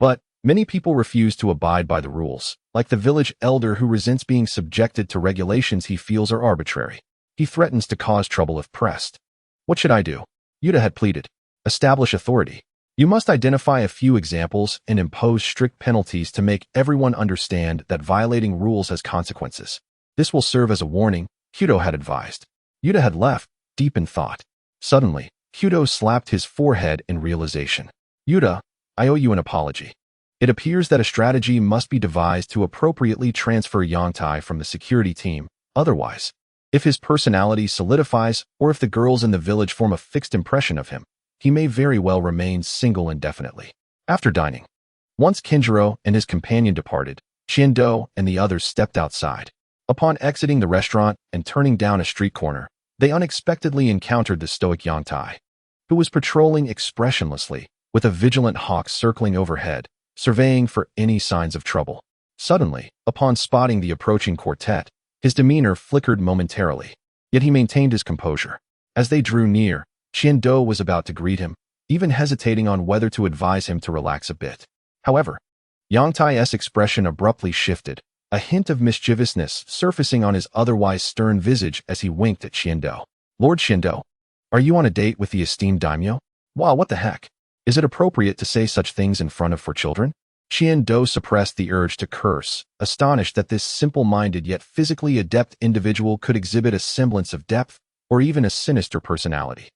But many people refuse to abide by the rules, like the village elder who resents being subjected to regulations he feels are arbitrary. He threatens to cause trouble if pressed. What should I do? Yuta had pleaded. Establish authority. You must identify a few examples and impose strict penalties to make everyone understand that violating rules has consequences. This will serve as a warning, Kyudo had advised. Yuta had left, deep in thought. Suddenly, Kyudo slapped his forehead in realization. Yuta, I owe you an apology. It appears that a strategy must be devised to appropriately transfer Yongtai from the security team. Otherwise, if his personality solidifies or if the girls in the village form a fixed impression of him, he may very well remain single indefinitely. After dining, once Kinjiro and his companion departed, Shindo and the others stepped outside. Upon exiting the restaurant and turning down a street corner, they unexpectedly encountered the stoic Yongtai, who was patrolling expressionlessly, with a vigilant hawk circling overhead, surveying for any signs of trouble. Suddenly, upon spotting the approaching quartet, his demeanor flickered momentarily, yet he maintained his composure. As they drew near, Shindo was about to greet him, even hesitating on whether to advise him to relax a bit. However, Yang Tai's expression abruptly shifted, a hint of mischievousness surfacing on his otherwise stern visage as he winked at Qiando. Lord Qiando, are you on a date with the esteemed daimyo? Wow, what the heck? Is it appropriate to say such things in front of four children? Qiando suppressed the urge to curse, astonished that this simple-minded yet physically adept individual could exhibit a semblance of depth or even a sinister personality.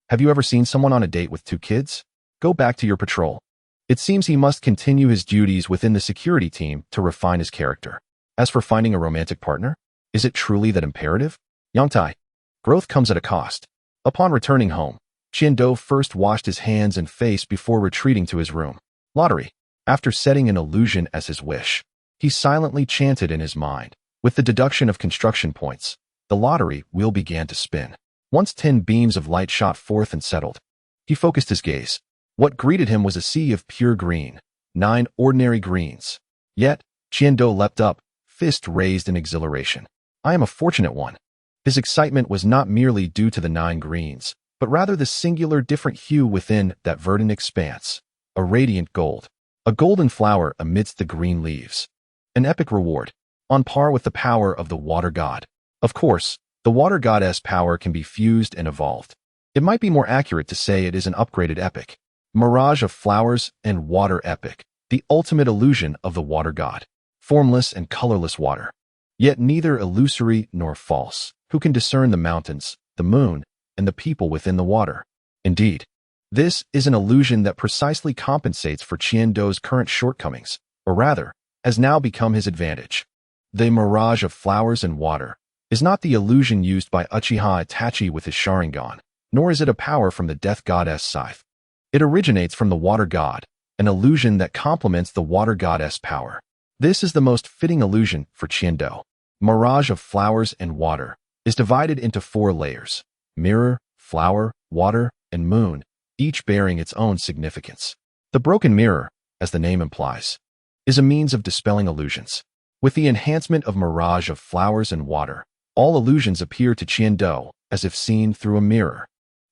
Have you ever seen someone on a date with 2 kids? Go back to your patrol. It seems he must continue his duties within the security team to refine his character. As for finding a romantic partner, is it truly that imperative? Yang Tai, growth comes at a cost. Upon returning home, Qiando first washed his hands and face before retreating to his room. Lottery. After setting an illusion as his wish, he silently chanted in his mind. With the deduction of construction points, the lottery wheel began to spin. Once 10 beams of light shot forth and settled, he focused his gaze. What greeted him was a sea of pure green, 9 ordinary greens. Yet, Qiando leapt up, fist raised in exhilaration. I am a fortunate one. His excitement was not merely due to the 9 greens, but rather the singular different hue within that verdant expanse, a radiant gold. A golden flower amidst the green leaves. An epic reward, on par with the power of the water god. Of course, the water goddess power can be fused and evolved. It might be more accurate to say it is an upgraded epic. Mirage of flowers and water epic, the ultimate illusion of the water god. Formless and colorless water. Yet neither illusory nor false. Who can discern the mountains, the moon, and the people within the water? Indeed, this is an illusion that precisely compensates for Qiando's current shortcomings, or rather, has now become his advantage. The mirage of flowers and water is not the illusion used by Uchiha Itachi with his Sharingan, nor is it a power from the death goddess Scythe. It originates from the water god, an illusion that complements the water goddess power. This is the most fitting illusion for Qiando. Mirage of flowers and water is divided into 4 layers: mirror, flower, water, and moon, each bearing its own significance. The broken mirror, as the name implies, is a means of dispelling illusions. With the enhancement of mirage of flowers and water, all illusions appear to Qiando as if seen through a mirror,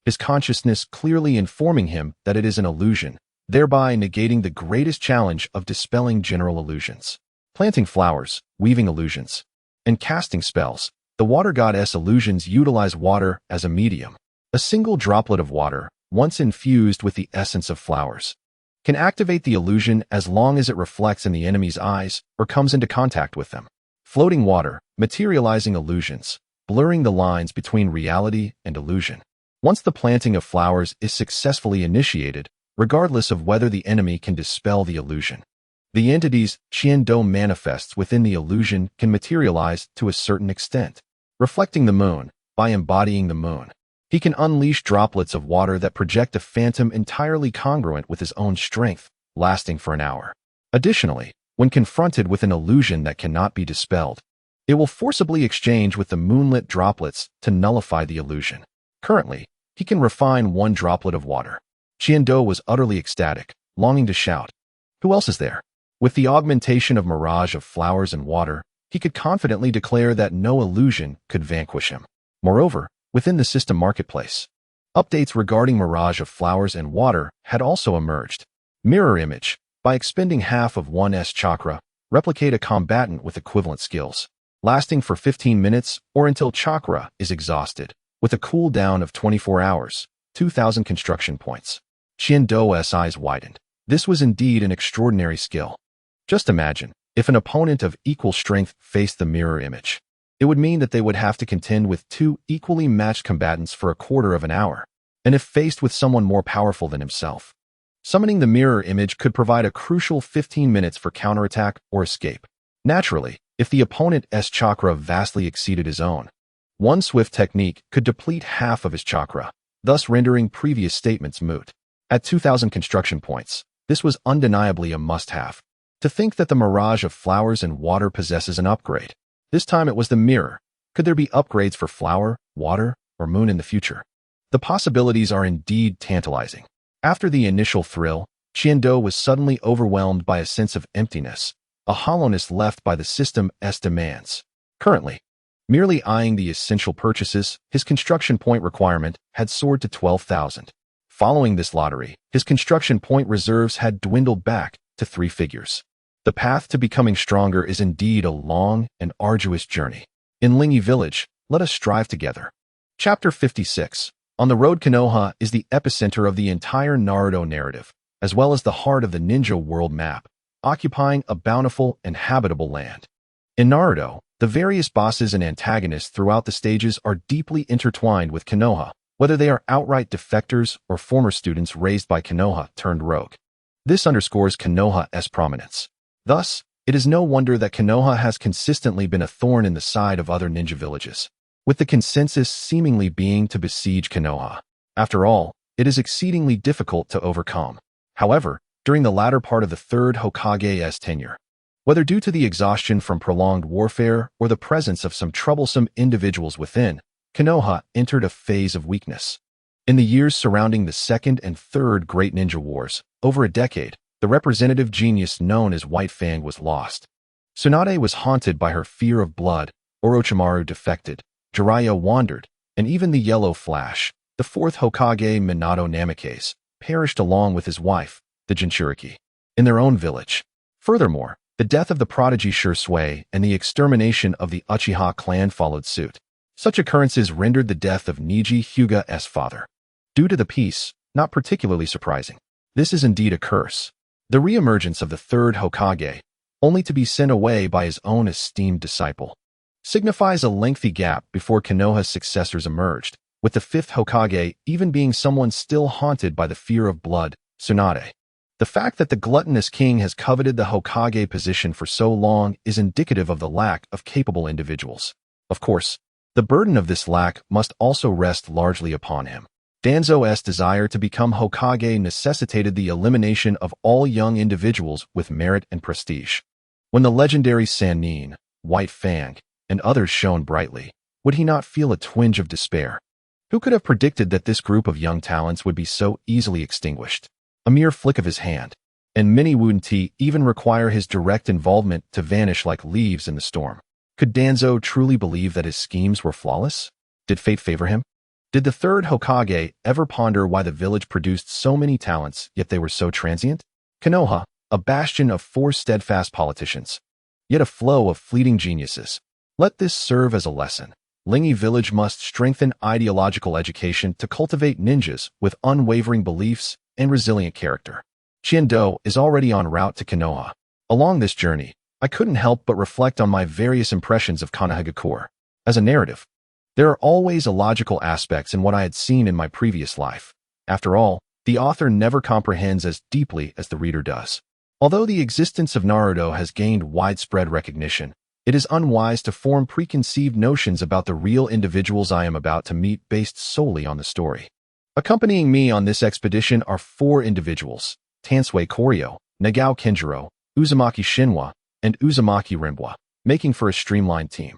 his consciousness clearly informing him that it is an illusion, thereby negating the greatest challenge of dispelling general illusions. Planting flowers, weaving illusions, and casting spells, the water goddess illusions utilize water as a medium. A single droplet of water, once infused with the essence of flowers, can activate the illusion as long as it reflects in the enemy's eyes or comes into contact with them. Floating water, materializing illusions, blurring the lines between reality and illusion. Once the planting of flowers is successfully initiated, regardless of whether the enemy can dispel the illusion, the entities Qiando manifests within the illusion can materialize to a certain extent. Reflecting the moon, by embodying the moon, he can unleash droplets of water that project a phantom entirely congruent with his own strength, lasting for an hour. Additionally, when confronted with an illusion that cannot be dispelled, it will forcibly exchange with the moonlit droplets to nullify the illusion. Currently, he can refine 1 droplet of water. Qiando was utterly ecstatic, longing to shout, "Who else is there?" With the augmentation of mirage of flowers and water, he could confidently declare that no illusion could vanquish him. Moreover, within the system marketplace, updates regarding mirage of flowers and water had also emerged. Mirror image. By expending half of 1's chakra, replicate a combatant with equivalent skills, lasting for 15 minutes or until chakra is exhausted, with a cooldown of 24 hours, 2,000 construction points. Qiando's eyes widened. This was indeed an extraordinary skill. Just imagine, if an opponent of equal strength faced the mirror image. It would mean that they would have to contend with 2 equally matched combatants for a quarter of an hour, and if faced with someone more powerful than himself, summoning the mirror image could provide a crucial 15 minutes for counterattack or escape. Naturally, if the opponent's chakra vastly exceeded his own, one swift technique could deplete half of his chakra, thus rendering previous statements moot. At 2,000 construction points, this was undeniably a must-have. To think that the mirage of flowers and water possesses an upgrade. This time it was the mirror. Could there be upgrades for flower, water, or moon in the future? The possibilities are indeed tantalizing. After the initial thrill, Qiando was suddenly overwhelmed by a sense of emptiness, a hollowness left by the system's demands. Currently, merely eyeing the essential purchases, his construction point requirement had soared to 12,000. Following this lottery, his construction point reserves had dwindled back to 3 figures. The path to becoming stronger is indeed a long and arduous journey. In Lingi Village, let us strive together. Chapter 56. On the Road. Konoha is the epicenter of the entire Naruto narrative, as well as the heart of the ninja world map, occupying a bountiful and habitable land. In Naruto, the various bosses and antagonists throughout the stages are deeply intertwined with Konoha, whether they are outright defectors or former students raised by Konoha turned rogue. This underscores Konoha's prominence. Thus, it is no wonder that Konoha has consistently been a thorn in the side of other ninja villages, with the consensus seemingly being to besiege Konoha. After all, it is exceedingly difficult to overcome. However, during the latter part of the third Hokage's tenure, whether due to the exhaustion from prolonged warfare or the presence of some troublesome individuals within, Konoha entered a phase of weakness. In the years surrounding the Second and Third Great Ninja Wars, over a decade, the representative genius known as White Fang was lost. Tsunade was haunted by her fear of blood, Orochimaru defected, Jiraiya wandered, and even the Yellow Flash, the fourth Hokage Minato Namikaze, perished along with his wife, the Jinchuriki, in their own village. Furthermore, the death of the prodigy Shursui and the extermination of the Uchiha clan followed suit. Such occurrences rendered the death of Neji Hyuga's father, due to the peace, not particularly surprising. This is indeed a curse. The reemergence of the third Hokage, only to be sent away by his own esteemed disciple, signifies a lengthy gap before Konoha's successors emerged, with the fifth Hokage even being someone still haunted by the fear of blood, Tsunade. The fact that the gluttonous king has coveted the Hokage position for so long is indicative of the lack of capable individuals. Of course, the burden of this lack must also rest largely upon him. Danzo's desire to become Hokage necessitated the elimination of all young individuals with merit and prestige. When the legendary Sannin, White Fang, and others shone brightly, would he not feel a twinge of despair? Who could have predicted that this group of young talents would be so easily extinguished? A mere flick of his hand, and many wouldn't even require his direct involvement to vanish like leaves in the storm. Could Danzo truly believe that his schemes were flawless? Did fate favor him? Did the third Hokage ever ponder why the village produced so many talents, yet they were so transient? Konoha, a bastion of four steadfast politicians, yet a flow of fleeting geniuses. Let this serve as a lesson. Lingi Village must strengthen ideological education to cultivate ninjas with unwavering beliefs and resilient character. Chiendo is already en route to Konoha. Along this journey, I couldn't help but reflect on my various impressions of Konohagakure. As a narrative, there are always illogical aspects in what I had seen in my previous life. After all, the author never comprehends as deeply as the reader does. Although the existence of Naruto has gained widespread recognition, it is unwise to form preconceived notions about the real individuals I am about to meet based solely on the story. Accompanying me on this expedition are four individuals: Tansui Koryo, Nagao Kenjiro, Uzumaki Shinwa, and Uzumaki Renwa, making for a streamlined team.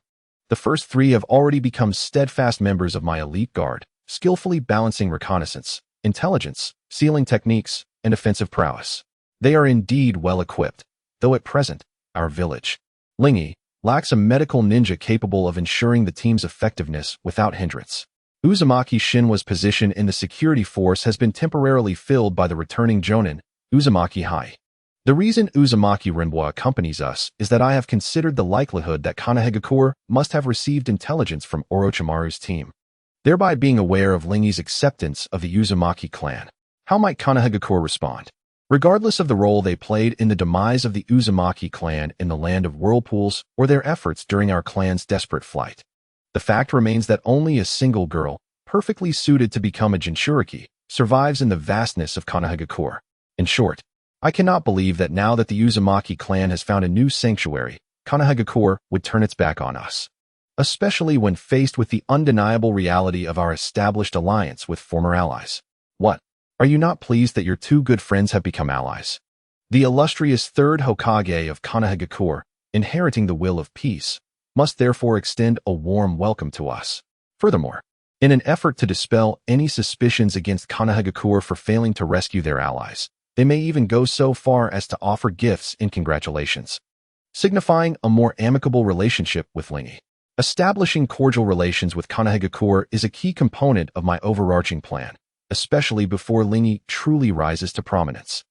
The first three have already become steadfast members of my elite guard, skillfully balancing reconnaissance, intelligence, sealing techniques, and offensive prowess. They are indeed well equipped, though at present, our village, Lingi, lacks a medical ninja capable of ensuring the team's effectiveness without hindrance. Uzumaki Shinwa's position in the security force has been temporarily filled by the returning Jonin, Uzumaki Hai. The reason Uzumaki Renwa accompanies us is that I have considered the likelihood that Konohagakure must have received intelligence from Orochimaru's team, thereby being aware of Lingi's acceptance of the Uzumaki clan. How might Konohagakure respond? Regardless of the role they played in the demise of the Uzumaki clan in the Land of Whirlpools or their efforts during our clan's desperate flight, the fact remains that only a single girl, perfectly suited to become a Jinchuriki, survives in the vastness of Konohagakure. In short, I cannot believe that now that the Uzumaki clan has found a new sanctuary, Konohagakure would turn its back on us, especially when faced with the undeniable reality of our established alliance with former allies. What? Are you not pleased that your two good friends have become allies? The illustrious third Hokage of Konohagakure, inheriting the will of peace, must therefore extend a warm welcome to us. Furthermore, in an effort to dispel any suspicions against Konohagakure for failing to rescue their allies, they may even go so far as to offer gifts in congratulations, signifying a more amicable relationship with Lingi. Establishing cordial relations with Konohagakure is a key component of my overarching plan, especially before Lingi truly rises to prominence,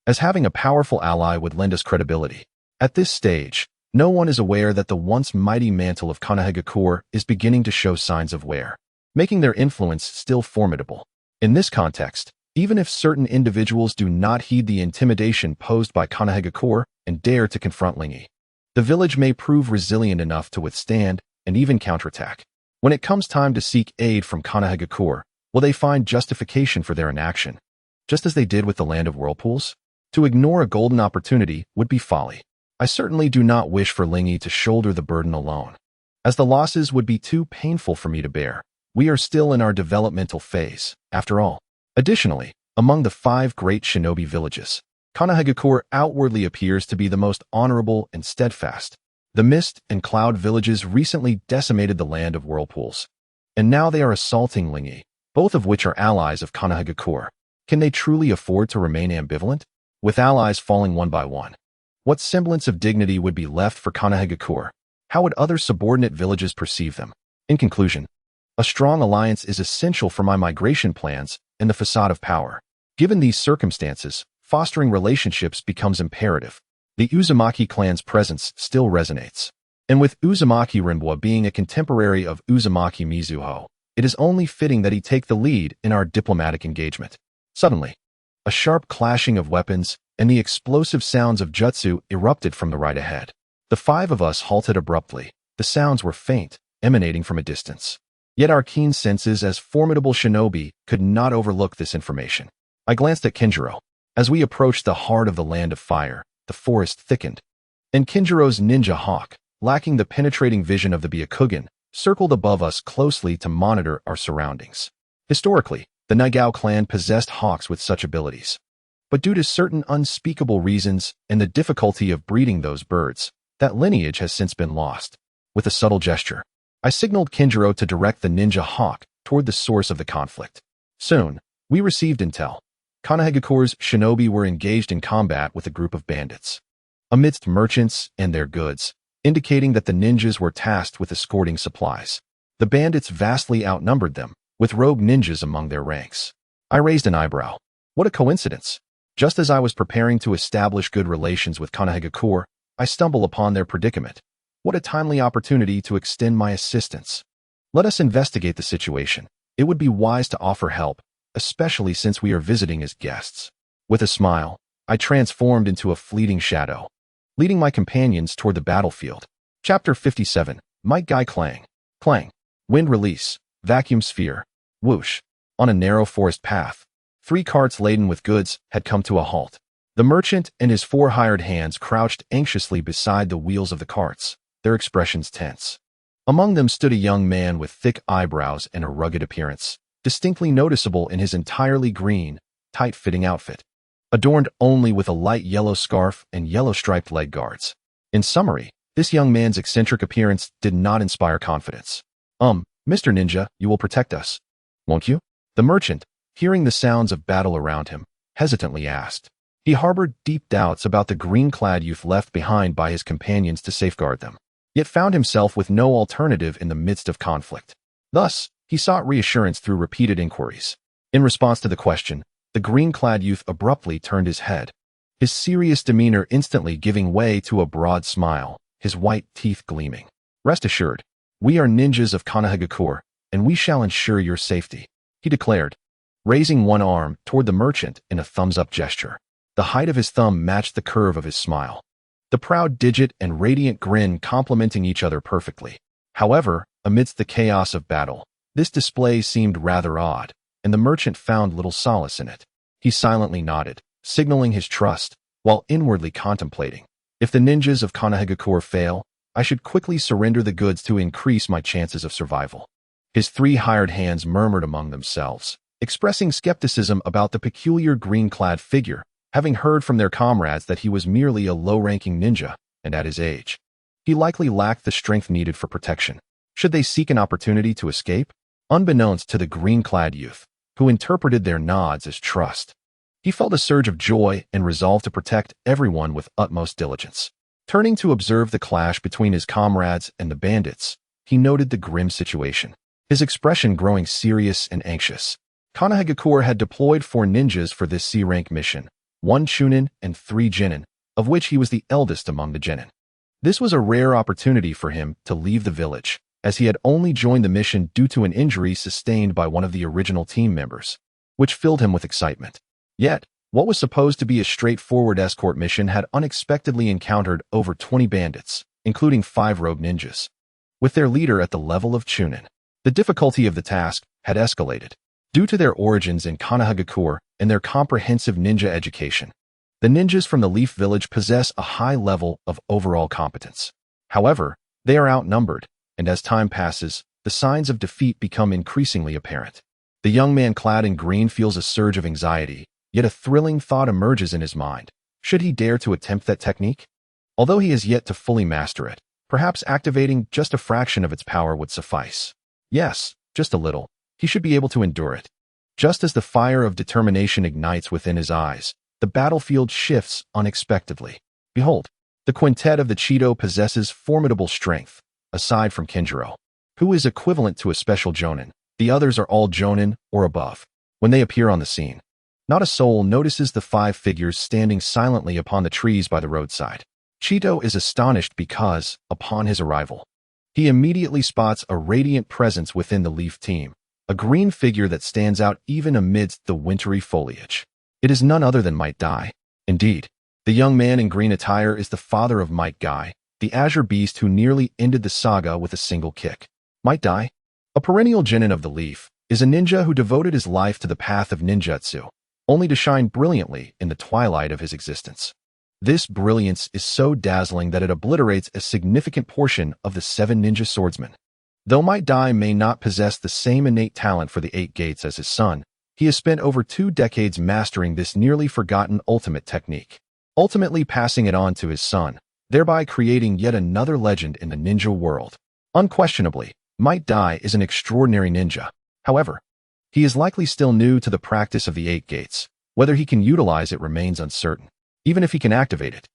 as having a powerful ally would lend us credibility. At this stage, no one is aware that the once mighty mantle of Konohagakure is beginning to show signs of wear, making their influence still formidable. In this context, even if certain individuals do not heed the intimidation posed by Konohagakure and dare to confront Lingy, the village may prove resilient enough to withstand and even counterattack. When it comes time to seek aid from Konohagakure, will they find justification for their inaction, just as they did with the Land of Whirlpools? To ignore a golden opportunity would be folly. I certainly do not wish for Lingy to shoulder the burden alone, as the losses would be too painful for me to bear. We are still in our developmental phase, after all. Additionally, among the 5 great shinobi villages, Konohagakure outwardly appears to be the most honorable and steadfast. The Mist and Cloud villages recently decimated the Land of Whirlpools, and now they are assaulting Lingy, both of which are allies of Konohagakure. Can they truly afford to remain ambivalent? With allies falling one by one, what semblance of dignity would be left for Konohagakure? How would other subordinate villages perceive them? In conclusion, a strong alliance is essential for my migration plans and the facade of power. Given these circumstances, fostering relationships becomes imperative. The Uzumaki clan's presence still resonates. And with Uzumaki Rinbwa being a contemporary of Uzumaki Mizuho, it is only fitting that he take the lead in our diplomatic engagement. Suddenly, a sharp clashing of weapons and the explosive sounds of jutsu erupted from the right ahead. The 5 of us halted abruptly. The sounds were faint, emanating from a distance. Yet our keen senses as formidable shinobi could not overlook this information. I glanced at Kinjiro. As we approached the heart of the Land of Fire, the forest thickened, and Kinjiro's ninja hawk, lacking the penetrating vision of the Byakugan, circled above us closely to monitor our surroundings. Historically, the Nigao clan possessed hawks with such abilities. But due to certain unspeakable reasons and the difficulty of breeding those birds, that lineage has since been lost. With a subtle gesture, I signaled Kinjiro to direct the ninja hawk toward the source of the conflict. Soon, we received intel. Konohagakure's shinobi were engaged in combat with a group of bandits, amidst merchants and their goods, indicating that the ninjas were tasked with escorting supplies. The bandits vastly outnumbered them, with rogue ninjas among their ranks. I raised an eyebrow. What a coincidence! Just as I was preparing to establish good relations with Konohagakure, I stumble upon their predicament. What a timely opportunity to extend my assistance. Let us investigate the situation. It would be wise to offer help, especially since we are visiting as guests. With a smile, I transformed into a fleeting shadow, leading my companions toward the battlefield. Chapter 57, Might Guy Clang. Clang. Wind release. Vacuum sphere. Whoosh. On a narrow forest path, 3 carts laden with goods had come to a halt. The merchant and his 4 hired hands crouched anxiously beside the wheels of the carts, their expressions tense. Among them stood a young man with thick eyebrows and a rugged appearance, distinctly noticeable in his entirely green, tight-fitting outfit, adorned only with a light yellow scarf and yellow-striped leg guards. In summary, this young man's eccentric appearance did not inspire confidence. Mr. Ninja, you will protect us, won't you? The merchant, hearing the sounds of battle around him, hesitantly asked. He harbored deep doubts about the green-clad youth left behind by his companions to safeguard them, yet found himself with no alternative in the midst of conflict. Thus, he sought reassurance through repeated inquiries. In response to the question, the green-clad youth abruptly turned his head, his serious demeanor instantly giving way to a broad smile, his white teeth gleaming. Rest assured, we are ninjas of Konohagakure, and we shall ensure your safety, he declared, raising one arm toward the merchant in a thumbs-up gesture. The height of his thumb matched the curve of his smile, the proud digit and radiant grin complementing each other perfectly. However, amidst the chaos of battle, this display seemed rather odd, and the merchant found little solace in it. He silently nodded, signaling his trust, while inwardly contemplating. If the ninjas of Konohagakure fail, I should quickly surrender the goods to increase my chances of survival. His 3 hired hands murmured among themselves, expressing skepticism about the peculiar green-clad figure, having heard from their comrades that he was merely a low-ranking ninja, and at his age, he likely lacked the strength needed for protection. Should they seek an opportunity to escape? Unbeknownst to the green-clad youth, who interpreted their nods as trust, he felt a surge of joy and resolved to protect everyone with utmost diligence. Turning to observe the clash between his comrades and the bandits, he noted the grim situation, his expression growing serious and anxious. Konohagakure had deployed 4 ninjas for this C-rank mission, 1 chunin and 3 jinin, of which he was the eldest among the genin. This was a rare opportunity for him to leave the village, as he had only joined the mission due to an injury sustained by one of the original team members, which filled him with excitement. Yet, what was supposed to be a straightforward escort mission had unexpectedly encountered over 20 bandits, including 5 rogue ninjas. With their leader at the level of Chunin, the difficulty of the task had escalated. Due to their origins in Konohagakure and their comprehensive ninja education, the ninjas from the Leaf Village possess a high level of overall competence. However, they are outnumbered, and as time passes, the signs of defeat become increasingly apparent. The young man clad in green feels a surge of anxiety, yet a thrilling thought emerges in his mind. Should he dare to attempt that technique? Although he has yet to fully master it, perhaps activating just a fraction of its power would suffice. Yes, just a little. He should be able to endure it. Just as the fire of determination ignites within his eyes, the battlefield shifts unexpectedly. Behold, the quintet of the Cheeto possesses formidable strength, aside from Kenjiro, who is equivalent to a special jonin. The others are all jonin or above. When they appear on the scene, not a soul notices the 5 figures standing silently upon the trees by the roadside. Cheeto is astonished because, upon his arrival, he immediately spots a radiant presence within the Leaf team, a green figure that stands out even amidst the wintry foliage. It is none other than Might Dai. Indeed, the young man in green attire is the father of Might Guy, the azure beast who nearly ended the saga with a single kick. Might Dai, a perennial genin of the Leaf, is a ninja who devoted his life to the path of ninjutsu, only to shine brilliantly in the twilight of his existence. This brilliance is so dazzling that it obliterates a significant portion of the 7 ninja swordsmen. Though Might Dai may not possess the same innate talent for the 8 gates as his son, he has spent over 2 decades mastering this nearly forgotten ultimate technique, ultimately passing it on to his son, thereby creating yet another legend in the ninja world. Unquestionably, Might Dai is an extraordinary ninja. However, he is likely still new to the practice of the 8 gates. Whether he can utilize it remains uncertain. Even if he can activate it,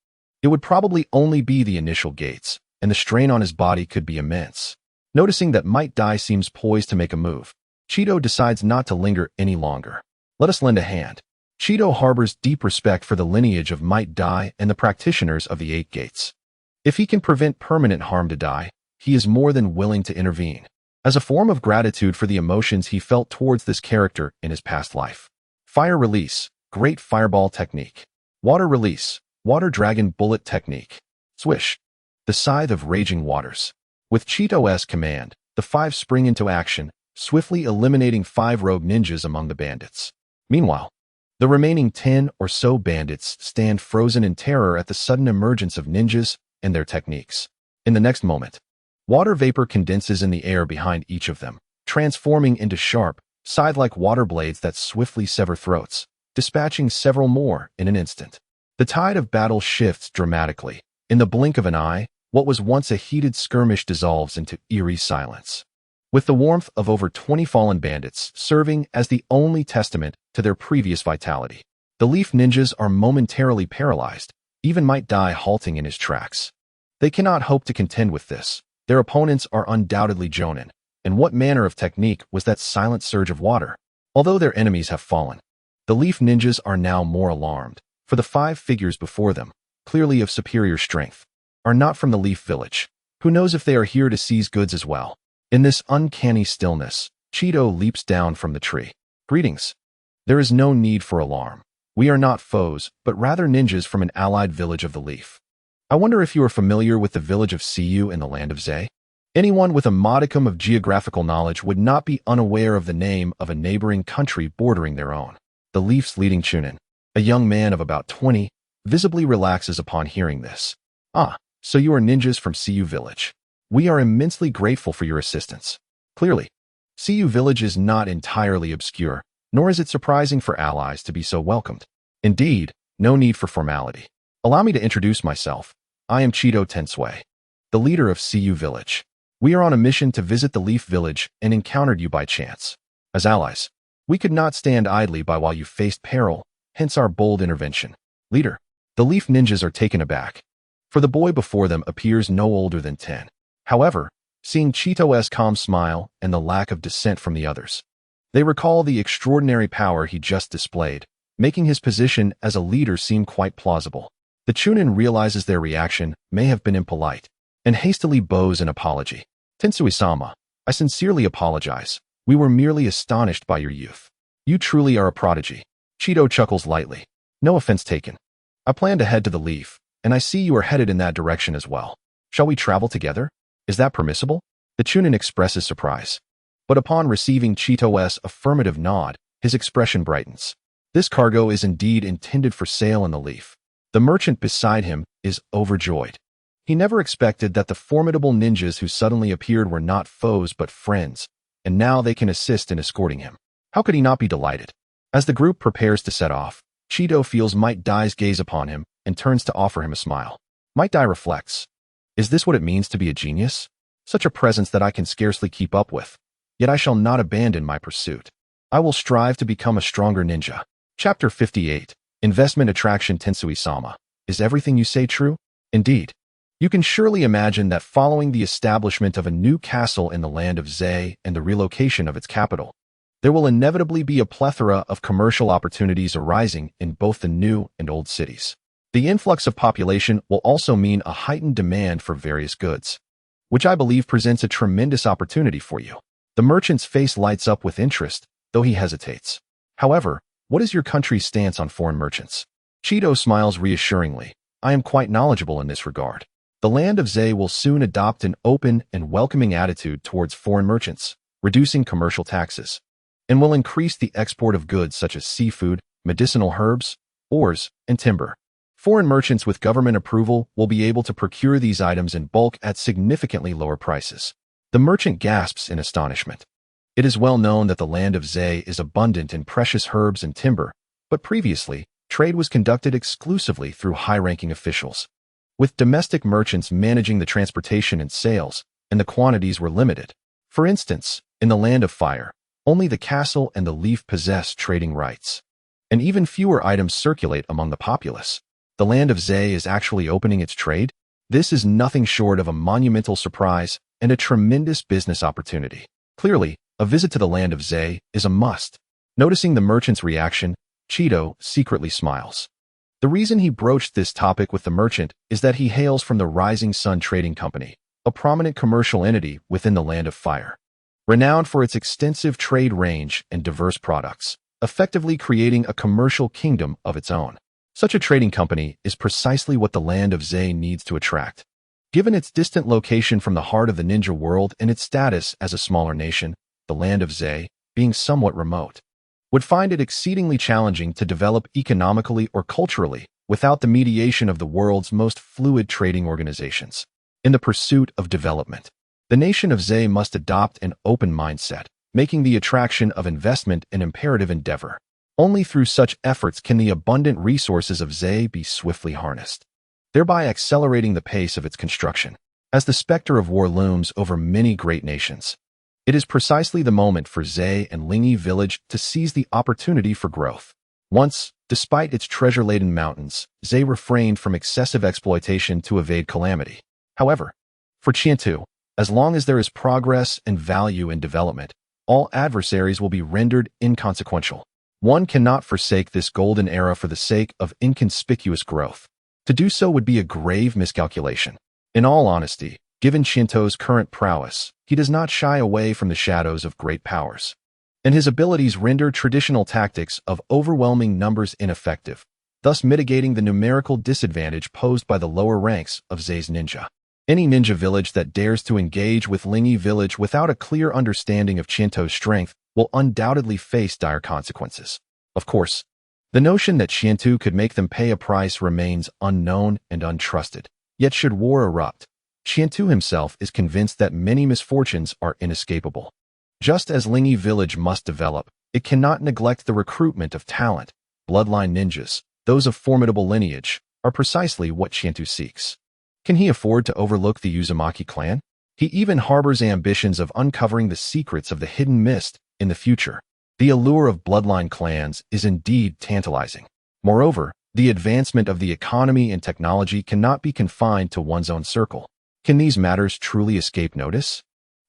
it would probably only be the initial gates, and the strain on his body could be immense. Noticing that Might Dai seems poised to make a move, Cheeto decides not to linger any longer. Let us lend a hand. Cheeto harbors deep respect for the lineage of Might Dai and the practitioners of the 8 gates. If he can prevent permanent harm to Dai, he is more than willing to intervene, as a form of gratitude for the emotions he felt towards this character in his past life. Fire Release, Great Fireball Technique. Water Release, Water Dragon Bullet Technique. Swish, the Scythe of Raging Waters. With Cheeto's command, the 5 spring into action, swiftly eliminating 5 rogue ninjas among the bandits. Meanwhile, the remaining 10 or so bandits stand frozen in terror at the sudden emergence of ninjas and their techniques. In the next moment, water vapor condenses in the air behind each of them, transforming into sharp, scythe-like water blades that swiftly sever throats, dispatching several more in an instant. The tide of battle shifts dramatically. In the blink of an eye, what was once a heated skirmish dissolves into eerie silence, with the warmth of over 20 fallen bandits serving as the only testament to their previous vitality. The Leaf ninjas are momentarily paralyzed, even Might Dai halting in his tracks. They cannot hope to contend with this. Their opponents are undoubtedly jonin, and what manner of technique was that silent surge of water? Although their enemies have fallen, the Leaf ninjas are now more alarmed, for the 5 figures before them, clearly of superior strength, are not from the Leaf Village. Who knows if they are here to seize goods as well? In this uncanny stillness, Cheeto leaps down from the tree. Greetings. There is no need for alarm. We are not foes, but rather ninjas from an allied village of the Leaf. I wonder if you are familiar with the village of Siyu in the land of Zei? Anyone with a modicum of geographical knowledge would not be unaware of the name of a neighboring country bordering their own. The Leaf's leading Chunin, a young man of about 20, visibly relaxes upon hearing this. Ah, so you are ninjas from Siyu Village. We are immensely grateful for your assistance. Clearly, Siyu Village is not entirely obscure, nor is it surprising for allies to be so welcomed. Indeed, no need for formality. Allow me to introduce myself. I am Cheeto Tensui, the leader of Siyu Village. We are on a mission to visit the Leaf Village and encountered you by chance. As allies, we could not stand idly by while you faced peril, hence our bold intervention. Leader, the Leaf ninjas are taken aback, for the boy before them appears no older than 10. However, seeing Cheeto's calm smile and the lack of dissent from the others, they recall the extraordinary power he just displayed, making his position as a leader seem quite plausible. The Chunin realizes their reaction may have been impolite and hastily bows an apology. Tensui-sama, I sincerely apologize. We were merely astonished by your youth. You truly are a prodigy. Cheeto chuckles lightly. No offense taken. I plan to head to the Leaf, and I see you are headed in that direction as well. Shall we travel together? Is that permissible? The Chunin expresses surprise. But upon receiving Cheeto's affirmative nod, his expression brightens. This cargo is indeed intended for sale in the Leaf. The merchant beside him is overjoyed. He never expected that the formidable ninjas who suddenly appeared were not foes but friends, and now they can assist in escorting him. How could he not be delighted? As the group prepares to set off, Cheeto feels Might Dai's gaze upon him and turns to offer him a smile. Might Dai reflects. Is this what it means to be a genius? Such a presence that I can scarcely keep up with. Yet I shall not abandon my pursuit. I will strive to become a stronger ninja. Chapter 58. Investment Attraction. Tensui-sama. Is everything you say true? Indeed. You can surely imagine that following the establishment of a new castle in the land of Zei and the relocation of its capital, there will inevitably be a plethora of commercial opportunities arising in both the new and old cities. The influx of population will also mean a heightened demand for various goods, which I believe presents a tremendous opportunity for you. The merchant's face lights up with interest, though he hesitates. However, what is your country's stance on foreign merchants? Cheeto smiles reassuringly. I am quite knowledgeable in this regard. The land of Zei will soon adopt an open and welcoming attitude towards foreign merchants, reducing commercial taxes, and will increase the export of goods such as seafood, medicinal herbs, ores, and timber. Foreign merchants with government approval will be able to procure these items in bulk at significantly lower prices. The merchant gasps in astonishment. It is well known that the land of Zei is abundant in precious herbs and timber, but previously, trade was conducted exclusively through high-ranking officials, with domestic merchants managing the transportation and sales, and the quantities were limited. For instance, in the land of fire, only the castle and the Leaf possess trading rights, and even fewer items circulate among the populace. The land of Zei is actually opening its trade? This is nothing short of a monumental surprise and a tremendous business opportunity. Clearly, a visit to the land of Zei is a must. Noticing the merchant's reaction, Cheeto secretly smiles. The reason he broached this topic with the merchant is that he hails from the Rising Sun Trading Company, a prominent commercial entity within the land of fire, renowned for its extensive trade range and diverse products, effectively creating a commercial kingdom of its own. Such a trading company is precisely what the land of Zei needs to attract. Given its distant location from the heart of the ninja world and its status as a smaller nation, the land of Zei, being somewhat remote, would find it exceedingly challenging to develop economically or culturally without the mediation of the world's most fluid trading organizations. In the pursuit of development, the nation of Zei must adopt an open mindset, making the attraction of investment an imperative endeavor. Only through such efforts can the abundant resources of Zei be swiftly harnessed, thereby accelerating the pace of its construction. As the specter of war looms over many great nations, it is precisely the moment for Zei and Lingyi village to seize the opportunity for growth. Once, despite its treasure-laden mountains, Zei refrained from excessive exploitation to evade calamity. However, for Qiantu, as long as there is progress and value in development, all adversaries will be rendered inconsequential. One cannot forsake this golden era for the sake of inconspicuous growth. To do so would be a grave miscalculation. In all honesty, given Shinto's current prowess, he does not shy away from the shadows of great powers, and his abilities render traditional tactics of overwhelming numbers ineffective, thus mitigating the numerical disadvantage posed by the lower ranks of Zei's ninja. Any ninja village that dares to engage with Lingyi village without a clear understanding of Shinto's strength will undoubtedly face dire consequences. Of course, the notion that Qiantu could make them pay a price remains unknown and untrusted. Yet should war erupt, Qiantu himself is convinced that many misfortunes are inescapable. Just as Lingyi village must develop, it cannot neglect the recruitment of talent. Bloodline ninjas, those of formidable lineage, are precisely what Qiantu seeks. Can he afford to overlook the Uzumaki clan? He even harbors ambitions of uncovering the secrets of the hidden mist in the future. The allure of bloodline clans is indeed tantalizing. Moreover, the advancement of the economy and technology cannot be confined to one's own circle. Can these matters truly escape notice?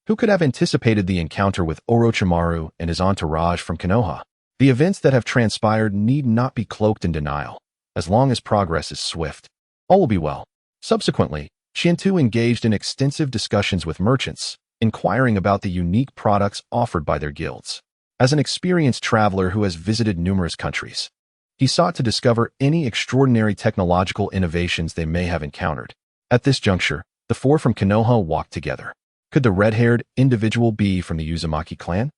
Who could have anticipated the encounter with Orochimaru and his entourage from Konoha? The events that have transpired need not be cloaked in denial. As long as progress is swift, All will be well. Subsequently, Qiantu engaged in extensive discussions with merchants, inquiring about the unique products offered by their guilds. As an experienced traveler who has visited numerous countries, he sought to discover any extraordinary technological innovations they may have encountered. At this juncture, the four from Konoha walked together. Could the red-haired individual be from the Uzumaki clan?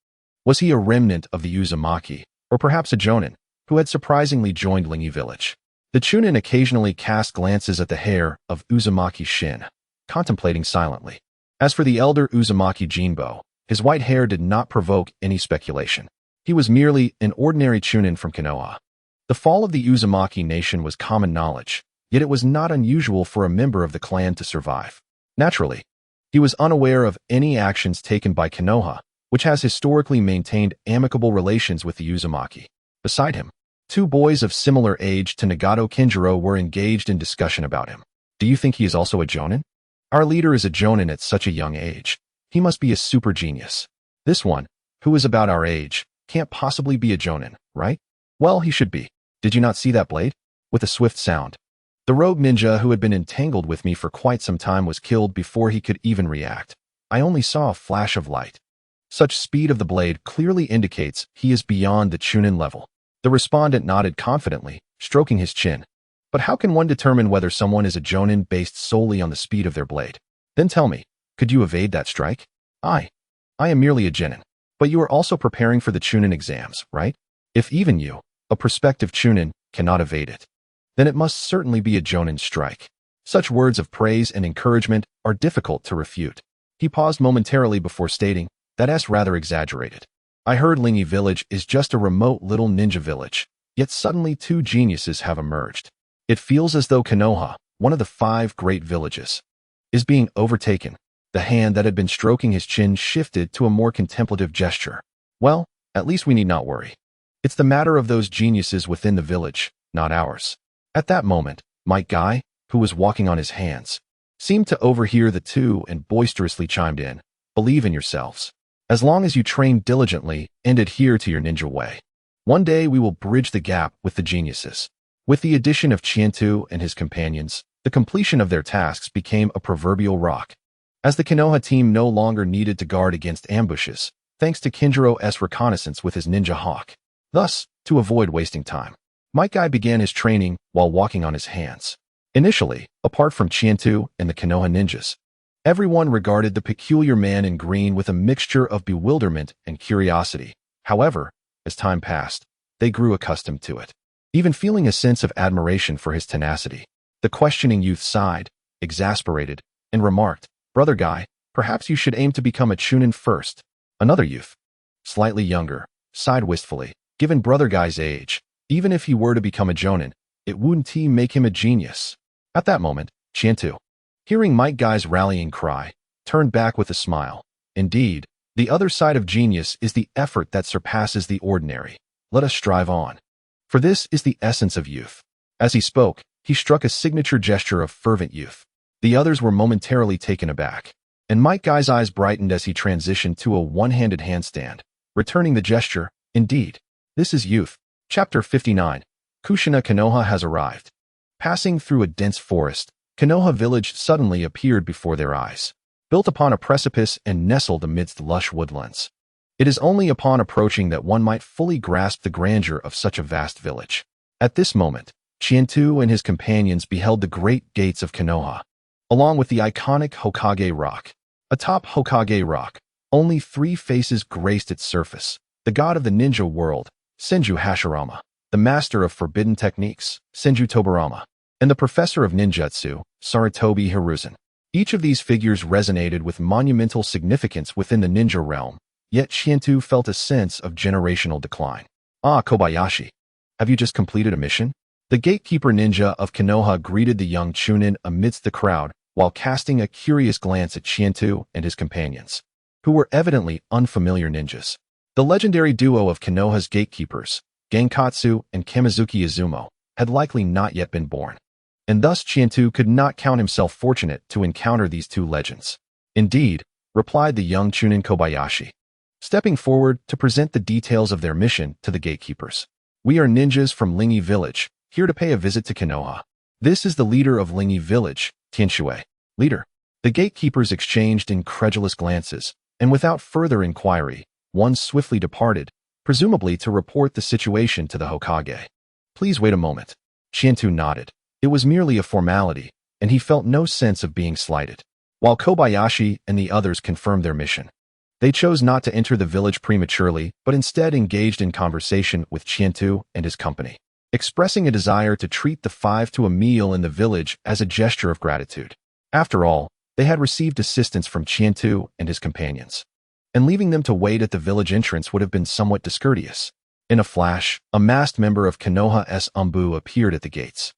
Was he a remnant of the Uzumaki, or perhaps a Jonin, who had surprisingly joined Lingi village? The Chunin occasionally cast glances at the hair of Uzumaki Shin, contemplating silently. As for the elder Uzumaki Jinbo, his white hair did not provoke any speculation. He was merely an ordinary Chunin from Konoha. The fall of the Uzumaki nation was common knowledge, yet it was not unusual for a member of the clan to survive. Naturally, he was unaware of any actions taken by Konoha, which has historically maintained amicable relations with the Uzumaki. Beside him, two boys of similar age to Nagato Kinjiro were engaged in discussion about him. Do you think he is also a Jonin? Our leader is a Jonin at such a young age. He must be a super genius. This one, who is about our age, can't possibly be a Jonin, right? Well, he should be. Did you not see that blade? With a swift sound, the rogue ninja who had been entangled with me for quite some time was killed before he could even react. I only saw a flash of light. Such speed of the blade clearly indicates he is beyond the Chunin level. The respondent nodded confidently, stroking his chin. But how can one determine whether someone is a Jonin based solely on the speed of their blade? Then tell me, could you evade that strike? I am merely a genin. But you are also preparing for the Chunin exams, right? If even you, a prospective Chunin, cannot evade it, then it must certainly be a Jonin strike. Such words of praise and encouragement are difficult to refute. He paused momentarily before stating, that's rather exaggerated. I heard Lingi village is just a remote little ninja village, yet suddenly two geniuses have emerged. It feels as though Konoha, one of the 5 great villages, is being overtaken. The hand that had been stroking his chin shifted to a more contemplative gesture. Well, at least we need not worry. It's the matter of those geniuses within the village, not ours. At that moment, Mike Guy, who was walking on his hands, seemed to overhear the two and boisterously chimed in, "Believe in yourselves. As long as you train diligently and adhere to your ninja way, one day we will bridge the gap with the geniuses." With the addition of Qiantu and his companions, the completion of their tasks became a proverbial rock. As the Konoha team no longer needed to guard against ambushes, thanks to Kinjiro's reconnaissance with his ninja hawk. Thus, to avoid wasting time, Mike Guy began his training while walking on his hands. Initially, apart from Qiantu and the Konoha ninjas, everyone regarded the peculiar man in green with a mixture of bewilderment and curiosity. However, as time passed, they grew accustomed to it, even feeling a sense of admiration for his tenacity. The questioning youth sighed, exasperated, and remarked, "Brother Guy, perhaps you should aim to become a Chunin first." Another youth, slightly younger, sighed wistfully. Given Brother Guy's age, even if he were to become a Jonin, it wouldn't make him a genius. At that moment, Qiantu, hearing Mike Guy's rallying cry, turned back with a smile. Indeed, the other side of genius is the effort that surpasses the ordinary. Let us strive on. For this is the essence of youth. As he spoke, he struck a signature gesture of fervent youth. The others were momentarily taken aback, and Mike Guy's eyes brightened as he transitioned to a one-handed handstand, returning the gesture. Indeed, this is youth. Chapter 59. Kushina Konoha has arrived. Passing through a dense forest, Konoha village suddenly appeared before their eyes, built upon a precipice and nestled amidst lush woodlands. It is only upon approaching that one might fully grasp the grandeur of such a vast village. At this moment, Qiantu and his companions beheld the great gates of Konoha, along with the iconic Hokage Rock. Atop Hokage Rock, only 3 faces graced its surface: the god of the ninja world, Senju Hashirama, the master of forbidden techniques, Senju Tobarama, and the professor of ninjutsu, Sarutobi Hiruzen. Each of these figures resonated with monumental significance within the ninja realm, yet Qiantu felt a sense of generational decline. "Ah, Kobayashi, have you just completed a mission?" The gatekeeper ninja of Konoha greeted the young Chunin amidst the crowd while casting a curious glance at Qiantu and his companions, who were evidently unfamiliar ninjas. The legendary duo of Konoha's gatekeepers, Genkatsu and Kamizuki Izumo, had likely not yet been born, and thus Qiantu could not count himself fortunate to encounter these two legends. "Indeed," replied the young Chunin Kobayashi, stepping forward to present the details of their mission to the gatekeepers. "We are ninjas from Lingi village, here to pay a visit to Konoha. This is the leader of Lingi village, Tianshui. Leader. The gatekeepers exchanged incredulous glances, and without further inquiry, one swiftly departed, presumably to report the situation to the Hokage. Please wait a moment. Qiantu nodded. It was merely a formality, and he felt no sense of being slighted. While Kobayashi and the others confirmed their mission, they chose not to enter the village prematurely, but instead engaged in conversation with Qiantu and his company, expressing a desire to treat the five to a meal in the village as a gesture of gratitude. After all, they had received assistance from Qiantu and his companions, and leaving them to wait at the village entrance would have been somewhat discourteous. In a flash, a masked member of Konoha's Umbu appeared at the gates.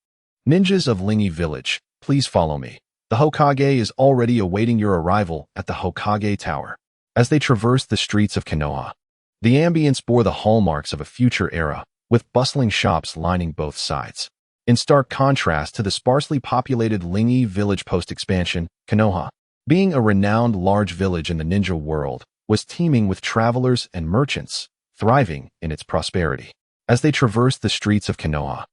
Ninjas of Lingi village, please follow me. The Hokage is already awaiting your arrival at the Hokage Tower. As they traversed the streets of Konoha, the ambience bore the hallmarks of a future era, with bustling shops lining both sides. In stark contrast to the sparsely populated Lingi village post-expansion, Konoha, being a renowned large village in the ninja world, was teeming with travelers and merchants, thriving in its prosperity. As they traversed the streets of Konoha,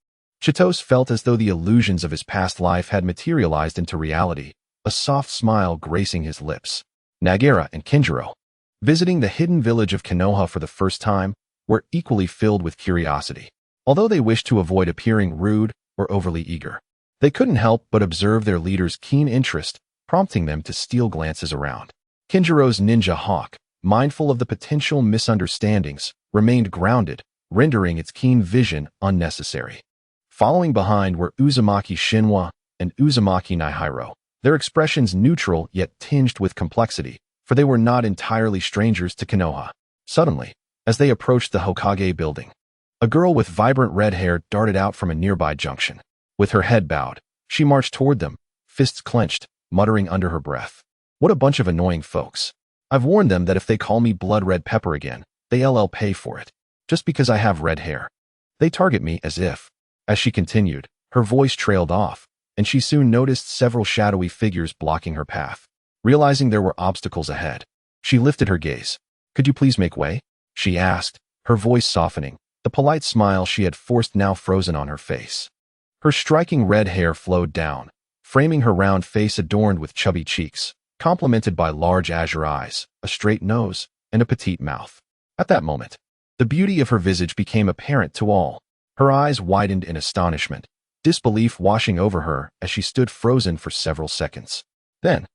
Chitose felt as though the illusions of his past life had materialized into reality, a soft smile gracing his lips. Nagara and Kinjiro, visiting the hidden village of Konoha for the first time, were equally filled with curiosity. Although they wished to avoid appearing rude or overly eager, they couldn't help but observe their leader's keen interest, prompting them to steal glances around. Kinjiro's ninja hawk, mindful of the potential misunderstandings, remained grounded, rendering its keen vision unnecessary. Following behind were Uzumaki Shinwa and Uzumaki Nihiro, their expressions neutral yet tinged with complexity, for they were not entirely strangers to Konoha. Suddenly, as they approached the Hokage building, a girl with vibrant red hair darted out from a nearby junction. With her head bowed, she marched toward them, fists clenched, muttering under her breath. What a bunch of annoying folks. I've warned them that if they call me Blood Red Pepper again, they'll pay for it. Just because I have red hair. They target me as if. As she continued, her voice trailed off, and she soon noticed several shadowy figures blocking her path. Realizing there were obstacles ahead, she lifted her gaze. Could you please make way? She asked, her voice softening, the polite smile she had forced now frozen on her face. Her striking red hair flowed down, framing her round face adorned with chubby cheeks, complemented by large azure eyes, a straight nose, and a petite mouth. At that moment, the beauty of her visage became apparent to all. Her eyes widened in astonishment, disbelief washing over her as she stood frozen for several seconds. Then,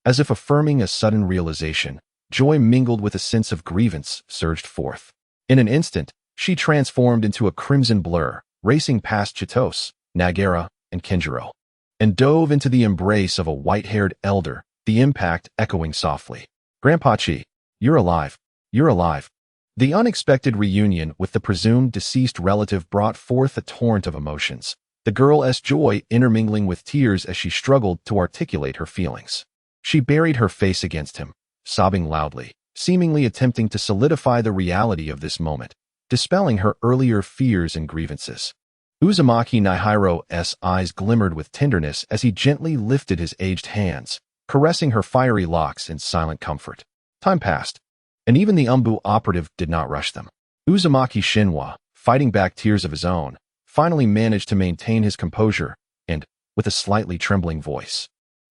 as if affirming a sudden realization, joy mingled with a sense of grievance surged forth. In an instant, she transformed into a crimson blur, racing past Chitose, Nagara, and Kinjiro, and dove into the embrace of a white-haired elder, the impact echoing softly. Grandpachi, you're alive. You're alive. The unexpected reunion with the presumed deceased relative brought forth a torrent of emotions, the girl's joy intermingling with tears as she struggled to articulate her feelings. She buried her face against him, sobbing loudly, seemingly attempting to solidify the reality of this moment, dispelling her earlier fears and grievances. Uzumaki Nihiro's eyes glimmered with tenderness as he gently lifted his aged hands, caressing her fiery locks in silent comfort. Time passed, and even the Umbu operative did not rush them. Uzumaki Shinwa, fighting back tears of his own, finally managed to maintain his composure and, with a slightly trembling voice,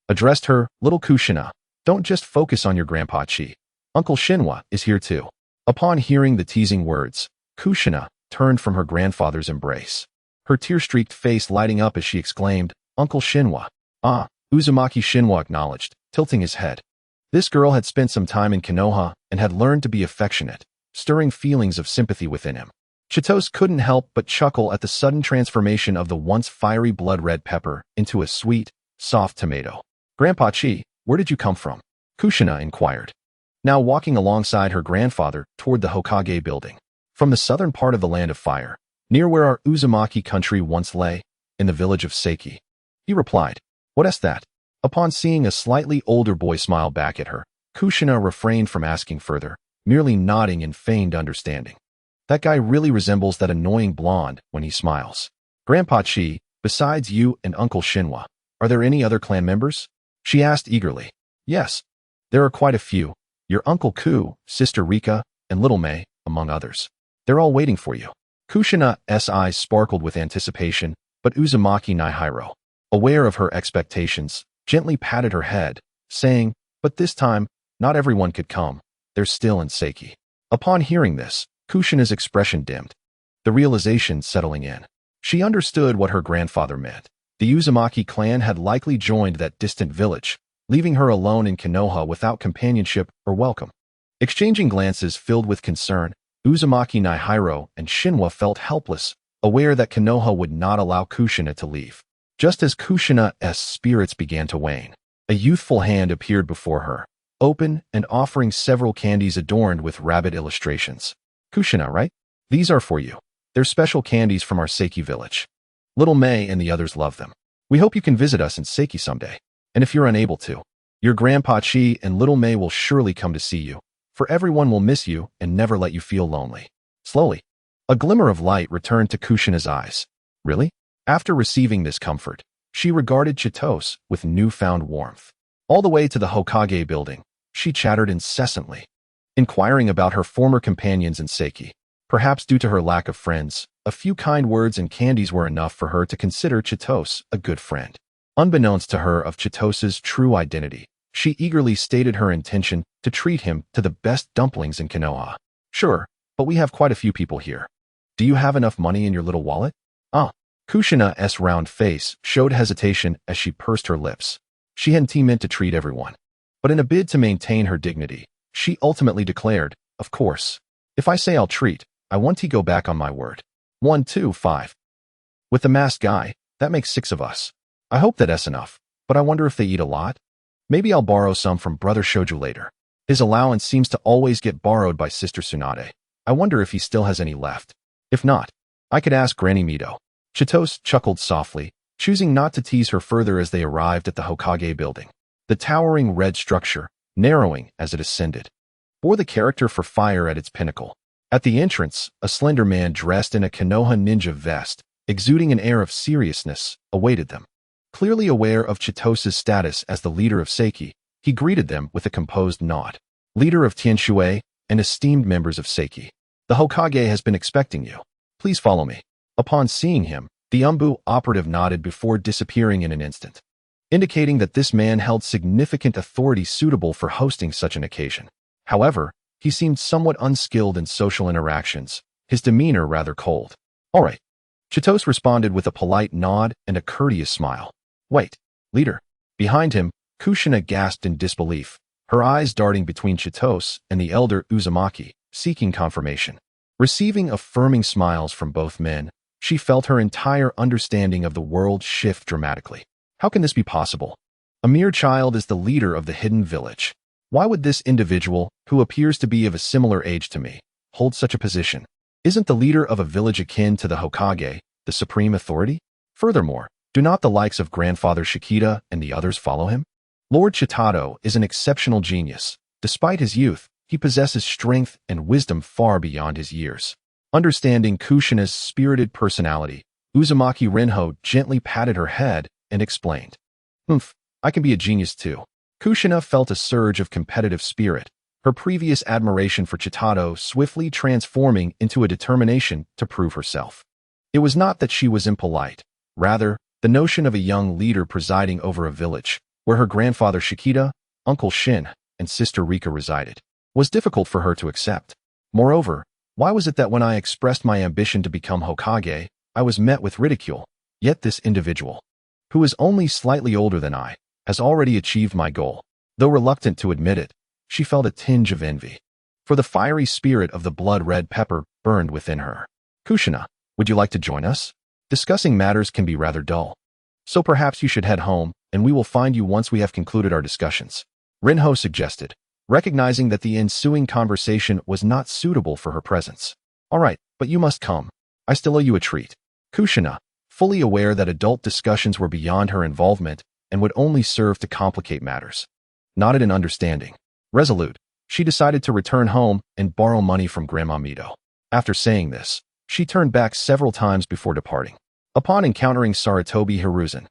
addressed her, Little Kushina, don't just focus on your grandpachi. Uncle Shinwa is here too. Upon hearing the teasing words, Kushina turned from her grandfather's embrace, her tear-streaked face lighting up as she exclaimed, Uncle Shinwa. Ah, Uzumaki Shinwa acknowledged, tilting his head. This girl had spent some time in Konoha and had learned to be affectionate, stirring feelings of sympathy within him. Chitose couldn't help but chuckle at the sudden transformation of the once fiery blood-red pepper into a sweet, soft tomato. Grandpachi, where did you come from? Kushina inquired, now walking alongside her grandfather toward the Hokage building. From the southern part of the Land of Fire, near where our Uzumaki country once lay, in the village of Seiki. He replied, What's that? Upon seeing a slightly older boy smile back at her, Kushina refrained from asking further, merely nodding in feigned understanding. That guy really resembles that annoying blonde when he smiles. Grandpachi, besides you and Uncle Shinwa, are there any other clan members? She asked eagerly. Yes, there are quite a few. Your Uncle Ku, Sister Rika, and Little May, among others. They're all waiting for you. Kushina's eyes sparkled with anticipation, but Uzumaki Nihiro, aware of her expectations, gently patted her head, saying, "But this time, not everyone could come. They're still in Seiki." Upon hearing this, Kushina's expression dimmed, the realization settling in. She understood what her grandfather meant. The Uzumaki clan had likely joined that distant village, leaving her alone in Konoha without companionship or welcome. Exchanging glances filled with concern, Uzumaki Nihiro and Shinwa felt helpless, aware that Konoha would not allow Kushina to leave. Just as Kushina's spirits began to wane, a youthful hand appeared before her, open and offering several candies adorned with rabbit illustrations. "Kushina, right? These are for you. They're special candies from our Seiki village. Little May and the others love them. We hope you can visit us in Seiki someday. And if you're unable to, your Grandpa Chi and Little May will surely come to see you, for everyone will miss you and never let you feel lonely." Slowly, a glimmer of light returned to Kushina's eyes. Really? After receiving this comfort, she regarded Chitose with newfound warmth. All the way to the Hokage building, she chattered incessantly, inquiring about her former companions in Seiki. Perhaps due to her lack of friends, a few kind words and candies were enough for her to consider Chitose a good friend. Unbeknownst to her of Chitose's true identity, she eagerly stated her intention to treat him to the best dumplings in Konoha. "Sure, but we have quite a few people here. Do you have enough money in your little wallet?" Kushina's round face showed hesitation as she pursed her lips. She hadn't meant to treat everyone. But in a bid to maintain her dignity, she ultimately declared, "Of course. If I say I'll treat, I want to go back on my word. 1, 2, 5. With the masked guy, that makes 6 of us. I hope that's enough, but I wonder if they eat a lot. Maybe I'll borrow some from Brother Shoju later. His allowance seems to always get borrowed by Sister Tsunade. I wonder if he still has any left. If not, I could ask Granny Mido." Chitose chuckled softly, choosing not to tease her further as they arrived at the Hokage building. The towering red structure, narrowing as it ascended, bore the character for fire at its pinnacle. At the entrance, a slender man dressed in a Konoha ninja vest, exuding an air of seriousness, awaited them. Clearly aware of Chitose's status as the leader of Seiki, he greeted them with a composed nod. "Leader of Tianshui and esteemed members of Seiki, the Hokage has been expecting you. Please follow me." Upon seeing him, the Umbu operative nodded before disappearing in an instant, indicating that this man held significant authority suitable for hosting such an occasion. However, he seemed somewhat unskilled in social interactions, his demeanor rather cold. "All right." Chitose responded with a polite nod and a courteous smile. "Wait, leader." Behind him, Kushina gasped in disbelief, her eyes darting between Chitose and the elder Uzumaki, seeking confirmation. Receiving affirming smiles from both men, she felt her entire understanding of the world shift dramatically. How can this be possible? A mere child is the leader of the hidden village. Why would this individual, who appears to be of a similar age to me, hold such a position? Isn't the leader of a village akin to the Hokage, the supreme authority? Furthermore, do not the likes of Grandfather Shikida and the others follow him? Lord Chitado is an exceptional genius. Despite his youth, he possesses strength and wisdom far beyond his years. Understanding Kushina's spirited personality, Uzumaki Renho gently patted her head and explained, I can be a genius too." Kushina felt a surge of competitive spirit, her previous admiration for Chitado swiftly transforming into a determination to prove herself. It was not that she was impolite. Rather, the notion of a young leader presiding over a village, where her grandfather Shikida, Uncle Shin, and sister Rika resided, was difficult for her to accept. Moreover, why was it that when I expressed my ambition to become Hokage, I was met with ridicule? Yet this individual, who is only slightly older than I, has already achieved my goal. Though reluctant to admit it, she felt a tinge of envy. For the fiery spirit of the blood-red pepper burned within her. "Kushina, would you like to join us? Discussing matters can be rather dull. So perhaps you should head home, and we will find you once we have concluded our discussions," Renho suggested, recognizing that the ensuing conversation was not suitable for her presence. "All right, but you must come. I still owe you a treat." Kushina, fully aware that adult discussions were beyond her involvement and would only serve to complicate matters, nodded in understanding. Resolute, she decided to return home and borrow money from Grandma Mido. After saying this, she turned back several times before departing. Upon encountering Saratobi Hiruzen,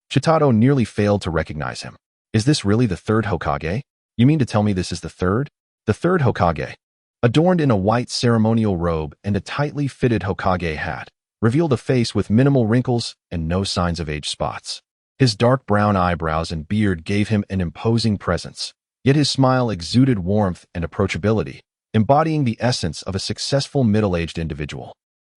Chitado nearly failed to recognize him. "Is this really the third Hokage? You mean to tell me this is the third?" The third Hokage, adorned in a white ceremonial robe and a tightly fitted Hokage hat, revealed a face with minimal wrinkles and no signs of age spots. His dark brown eyebrows and beard gave him an imposing presence, yet his smile exuded warmth and approachability, embodying the essence of a successful middle-aged individual.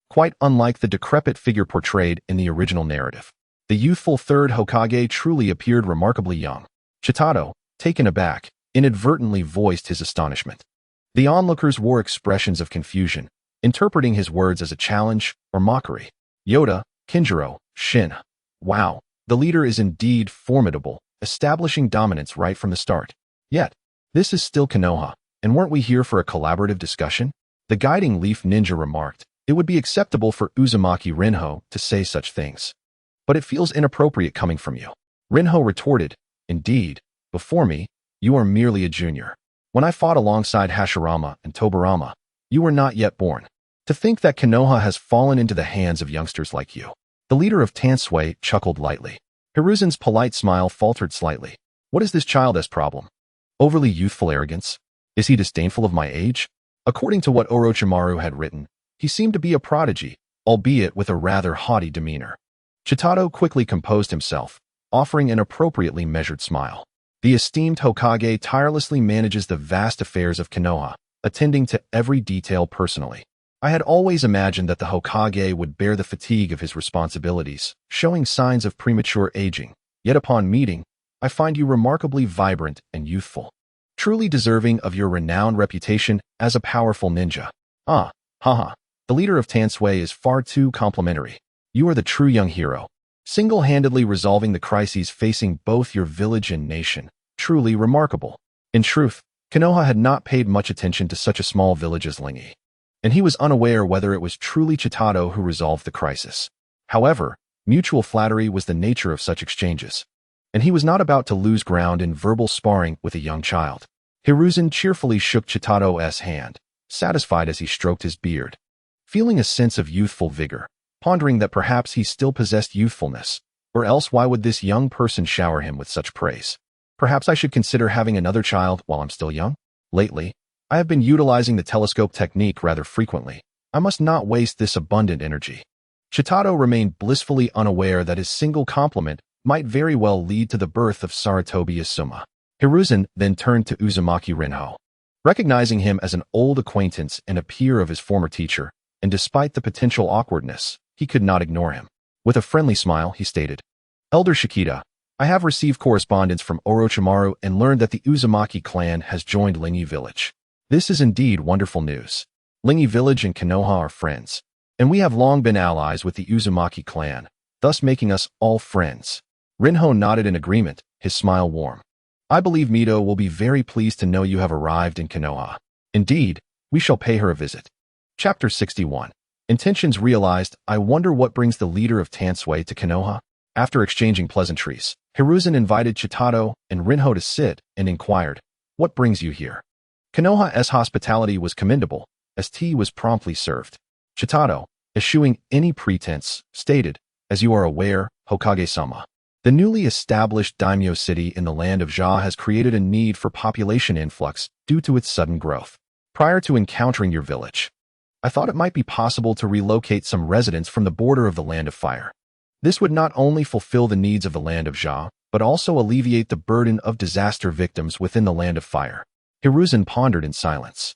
Quite unlike the decrepit figure portrayed in the original narrative, the youthful third Hokage truly appeared remarkably young. Chitado, taken aback, inadvertently voiced his astonishment. The onlookers wore expressions of confusion, interpreting his words as a challenge or mockery. Yoda, Kinjiro, Shin. Wow, the leader is indeed formidable, establishing dominance right from the start. Yet, this is still Konoha, and weren't we here for a collaborative discussion? The guiding leaf ninja remarked, it would be acceptable for Uzumaki Rinho to say such things. But it feels inappropriate coming from you. Rinho retorted, indeed, before me, you are merely a junior. When I fought alongside Hashirama and Tobirama, you were not yet born. To think that Konoha has fallen into the hands of youngsters like you. The leader of Tansui chuckled lightly. Hiruzen's polite smile faltered slightly. What is this child's problem? Overly youthful arrogance? Is he disdainful of my age? According to what Orochimaru had written, he seemed to be a prodigy, albeit with a rather haughty demeanor. Chitado quickly composed himself, offering an appropriately measured smile. The esteemed Hokage tirelessly manages the vast affairs of Konoha, attending to every detail personally. I had always imagined that the Hokage would bear the fatigue of his responsibilities, showing signs of premature aging, yet upon meeting, I find you remarkably vibrant and youthful, truly deserving of your renowned reputation as a powerful ninja. Haha, the leader of Tansui is far too complimentary. You are the true young hero, single-handedly resolving the crises facing both your village and nation. Truly remarkable. In truth, Konoha had not paid much attention to such a small village as Lingi, and he was unaware whether it was truly Chitado who resolved the crisis. However, mutual flattery was the nature of such exchanges, and he was not about to lose ground in verbal sparring with a young child. Hiruzen cheerfully shook Chitado's hand, satisfied as he stroked his beard, feeling a sense of youthful vigor, pondering that perhaps he still possessed youthfulness, or else why would this young person shower him with such praise? Perhaps I should consider having another child while I'm still young? Lately, I have been utilizing the telescope technique rather frequently. I must not waste this abundant energy. Chitado remained blissfully unaware that his single compliment might very well lead to the birth of Saratobi Asuma. Hiruzen then turned to Uzumaki Rinho. Recognizing him as an old acquaintance and a peer of his former teacher, and despite the potential awkwardness, he could not ignore him. With a friendly smile, he stated, Elder Shikita, I have received correspondence from Orochimaru and learned that the Uzumaki clan has joined Lingi village. This is indeed wonderful news. Lingi village and Konoha are friends, and we have long been allies with the Uzumaki clan, thus making us all friends. Rinho nodded in agreement, his smile warm. I believe Mito will be very pleased to know you have arrived in Konoha. Indeed, we shall pay her a visit. Chapter 61. Intentions realized. I wonder what brings the leader of Tansui to Konoha? After exchanging pleasantries, Hiruzen invited Chitado and Rinho to sit and inquired, what brings you here? Konoha's hospitality was commendable, as tea was promptly served. Chitado, eschewing any pretense, stated, as you are aware, Hokage-sama, the newly established daimyo city in the land of Ja has created a need for population influx due to its sudden growth. Prior to encountering your village, I thought it might be possible to relocate some residents from the border of the Land of Fire. This would not only fulfill the needs of the Land of Ja, but also alleviate the burden of disaster victims within the Land of Fire. Hiruzen pondered in silence.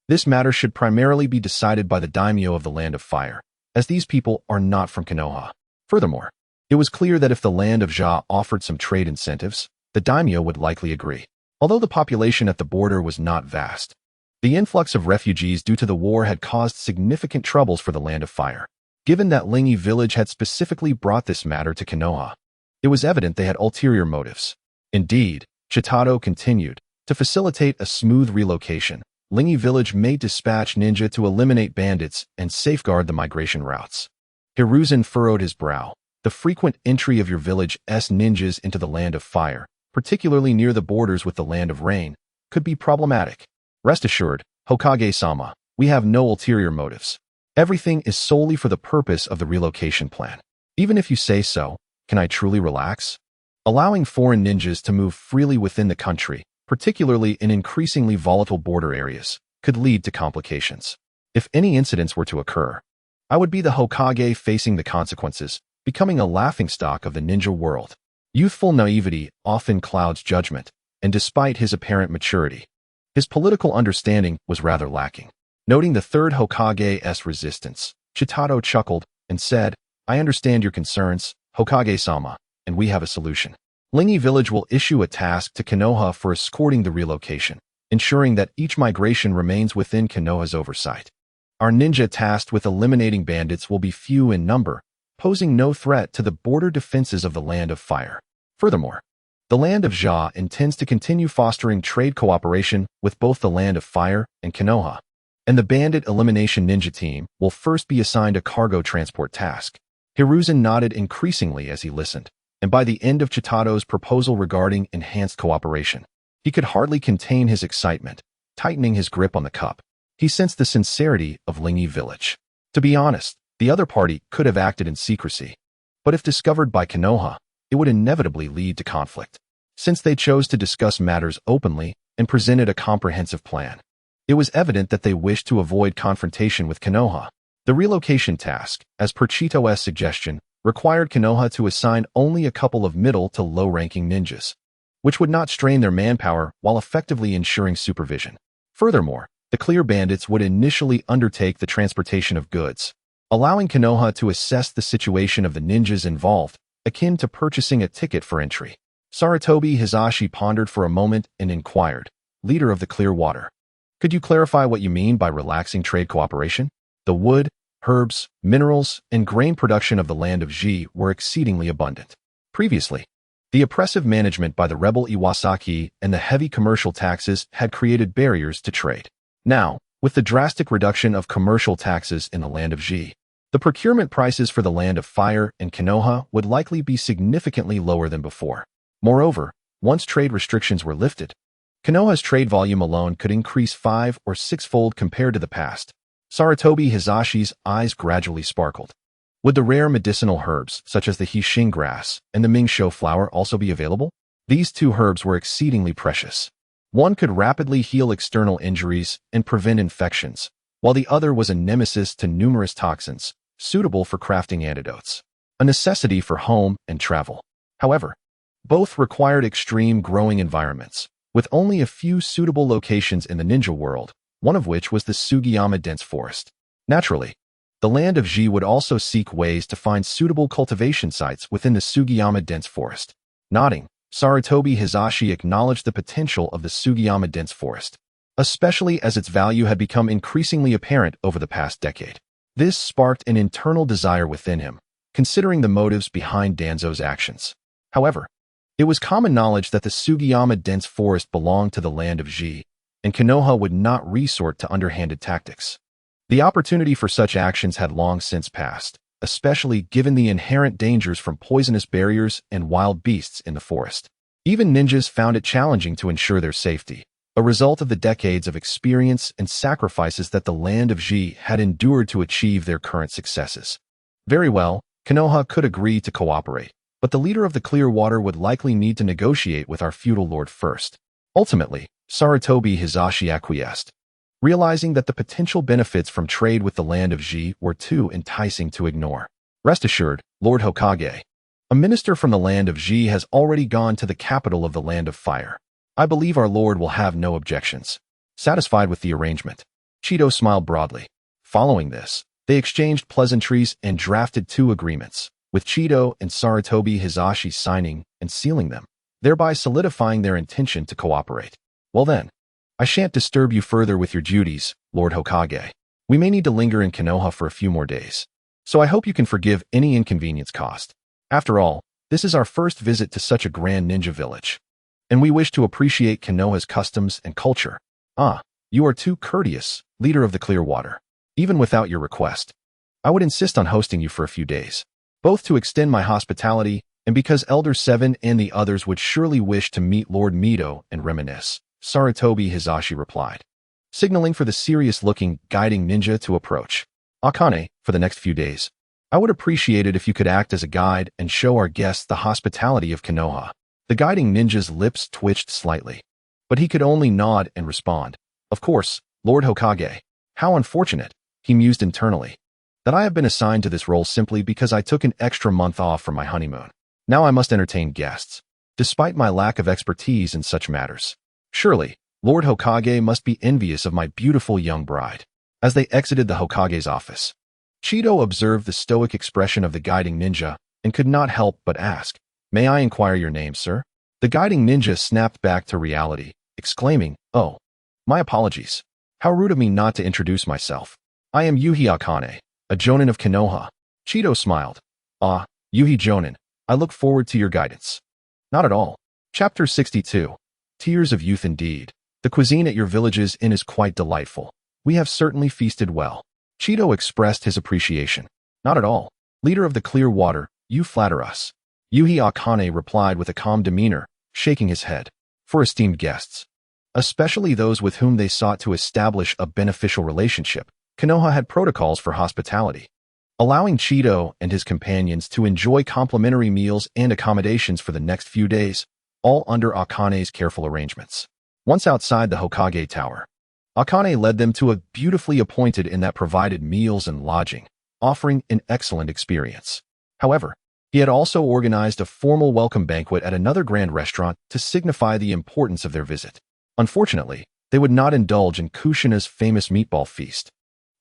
This matter should primarily be decided by the daimyo of the Land of Fire, as these people are not from Konoha. Furthermore, it was clear that if the Land of Ja offered some trade incentives, the daimyo would likely agree. Although the population at the border was not vast, the influx of refugees due to the war had caused significant troubles for the Land of Fire. Given that Lingi village had specifically brought this matter to Konoha, it was evident they had ulterior motives. Indeed, Chitado continued, to facilitate a smooth relocation, Lingi village may dispatch ninja to eliminate bandits and safeguard the migration routes. Hiruzen furrowed his brow. The frequent entry of your village's ninjas into the Land of Fire, particularly near the borders with the Land of Rain, could be problematic. Rest assured, Hokage-sama, we have no ulterior motives. Everything is solely for the purpose of the relocation plan. Even if you say so, can I truly relax? Allowing foreign ninjas to move freely within the country, particularly in increasingly volatile border areas, could lead to complications. If any incidents were to occur, I would be the Hokage facing the consequences, becoming a laughingstock of the ninja world. Youthful naivety often clouds judgment, and despite his apparent maturity, his political understanding was rather lacking. Noting the third Hokage's resistance, Chitado chuckled and said, "I understand your concerns, Hokage-sama, and we have a solution. Lingi Village will issue a task to Konoha for escorting the relocation, ensuring that each migration remains within Konoha's oversight. Our ninja tasked with eliminating bandits will be few in number, posing no threat to the border defenses of the Land of Fire. Furthermore, the Land of Jia intends to continue fostering trade cooperation with both the Land of Fire and Konoha, and the bandit elimination ninja team will first be assigned a cargo transport task." Hiruzen nodded increasingly as he listened, and by the end of Chitado's proposal regarding enhanced cooperation, he could hardly contain his excitement, tightening his grip on the cup. He sensed the sincerity of Lingi Village. To be honest, the other party could have acted in secrecy, but if discovered by Konoha, it would inevitably lead to conflict. Since they chose to discuss matters openly and presented a comprehensive plan, it was evident that they wished to avoid confrontation with Konoha. The relocation task, as per Chito's suggestion, required Konoha to assign only a couple of middle to low-ranking ninjas, which would not strain their manpower while effectively ensuring supervision. Furthermore, the clear bandits would initially undertake the transportation of goods, allowing Konoha to assess the situation of the ninjas involved, akin to purchasing a ticket for entry. Sarutobi Hisashi pondered for a moment and inquired, "Leader of the Clear Water, could you clarify what you mean by relaxing trade cooperation?" The wood, herbs, minerals, and grain production of the Land of Ji were exceedingly abundant. Previously, the oppressive management by the rebel Iwasaki and the heavy commercial taxes had created barriers to trade. Now, with the drastic reduction of commercial taxes in the Land of Ji, the procurement prices for the Land of Fire and Konoha would likely be significantly lower than before. Moreover, once trade restrictions were lifted, Konoha's trade volume alone could increase 5- or 6-fold compared to the past. Sarutobi Hisashi's eyes gradually sparkled. Would the rare medicinal herbs, such as the Hixing grass and the Mingshou flower, also be available? These two herbs were exceedingly precious. One could rapidly heal external injuries and prevent infections, while the other was a nemesis to numerous toxins, suitable for crafting antidotes, a necessity for home and travel. However, both required extreme growing environments, with only a few suitable locations in the ninja world, one of which was the Sugiyama dense forest. Naturally, the Land of Ji would also seek ways to find suitable cultivation sites within the Sugiyama dense forest. Nodding, Sarutobi Hisashi acknowledged the potential of the Sugiyama dense forest, especially as its value had become increasingly apparent over the past decade. This sparked an internal desire within him, considering the motives behind Danzo's actions. However, it was common knowledge that the Sugiyama dense forest belonged to the Land of Ji, and Konoha would not resort to underhanded tactics. The opportunity for such actions had long since passed, especially given the inherent dangers from poisonous barriers and wild beasts in the forest. Even ninjas found it challenging to ensure their safety, a result of the decades of experience and sacrifices that the Land of Ji had endured to achieve their current successes. Very well, Konoha could agree to cooperate, but the leader of the Clear Water would likely need to negotiate with our feudal lord first. Ultimately, Sarutobi Hisashi acquiesced, realizing that the potential benefits from trade with the Land of Ji were too enticing to ignore. "Rest assured, Lord Hokage, a minister from the Land of Ji has already gone to the capital of the Land of Fire. I believe our lord will have no objections." Satisfied with the arrangement, Chito smiled broadly. Following this, they exchanged pleasantries and drafted 2 agreements, with Chito and Sarutobi Hisashi signing and sealing them, thereby solidifying their intention to cooperate. "Well then, I shan't disturb you further with your duties, Lord Hokage. We may need to linger in Konoha for a few more days, so I hope you can forgive any inconvenience caused. After all, this is our first visit to such a grand ninja village, and we wish to appreciate Konoha's customs and culture." "Ah, you are too courteous, leader of the Clear Water. Even without your request, I would insist on hosting you for a few days, both to extend my hospitality and because Elder Seven and the others would surely wish to meet Lord Mito and reminisce," Sarutobi Hisashi replied, signaling for the serious-looking guiding ninja to approach. "Akane, for the next few days, I would appreciate it if you could act as a guide and show our guests the hospitality of Konoha." The guiding ninja's lips twitched slightly, but he could only nod and respond, "Of course, Lord Hokage. How unfortunate," he mused internally, "that I have been assigned to this role simply because I took an extra month off from my honeymoon. Now I must entertain guests, despite my lack of expertise in such matters. Surely, Lord Hokage must be envious of my beautiful young bride. As they exited the Hokage's office, Chido observed the stoic expression of the guiding ninja and could not help but ask, "May I inquire your name, sir?" The guiding ninja snapped back to reality, exclaiming, "Oh, my apologies. How rude of me not to introduce myself. I am Yuhi Akane, a jonin of Konoha." Chido smiled. "Ah, Yuhi Jonin, I look forward to your guidance." "Not at all." Chapter 62. Tears of Youth Indeed. The cuisine at your village's inn is quite delightful. We have certainly feasted well. Chido expressed his appreciation. "Not at all. Leader of the Clear Water, you flatter us." Yuhi Akane replied with a calm demeanor, shaking his head. "For esteemed guests, especially those with whom they sought to establish a beneficial relationship, Konoha had protocols for hospitality, allowing Chido and his companions to enjoy complimentary meals and accommodations for the next few days, all under Akane's careful arrangements. Once outside the Hokage Tower, Akane led them to a beautifully appointed inn that provided meals and lodging, offering an excellent experience. However, he had also organized a formal welcome banquet at another grand restaurant to signify the importance of their visit. Unfortunately, they would not indulge in Kushina's famous meatball feast,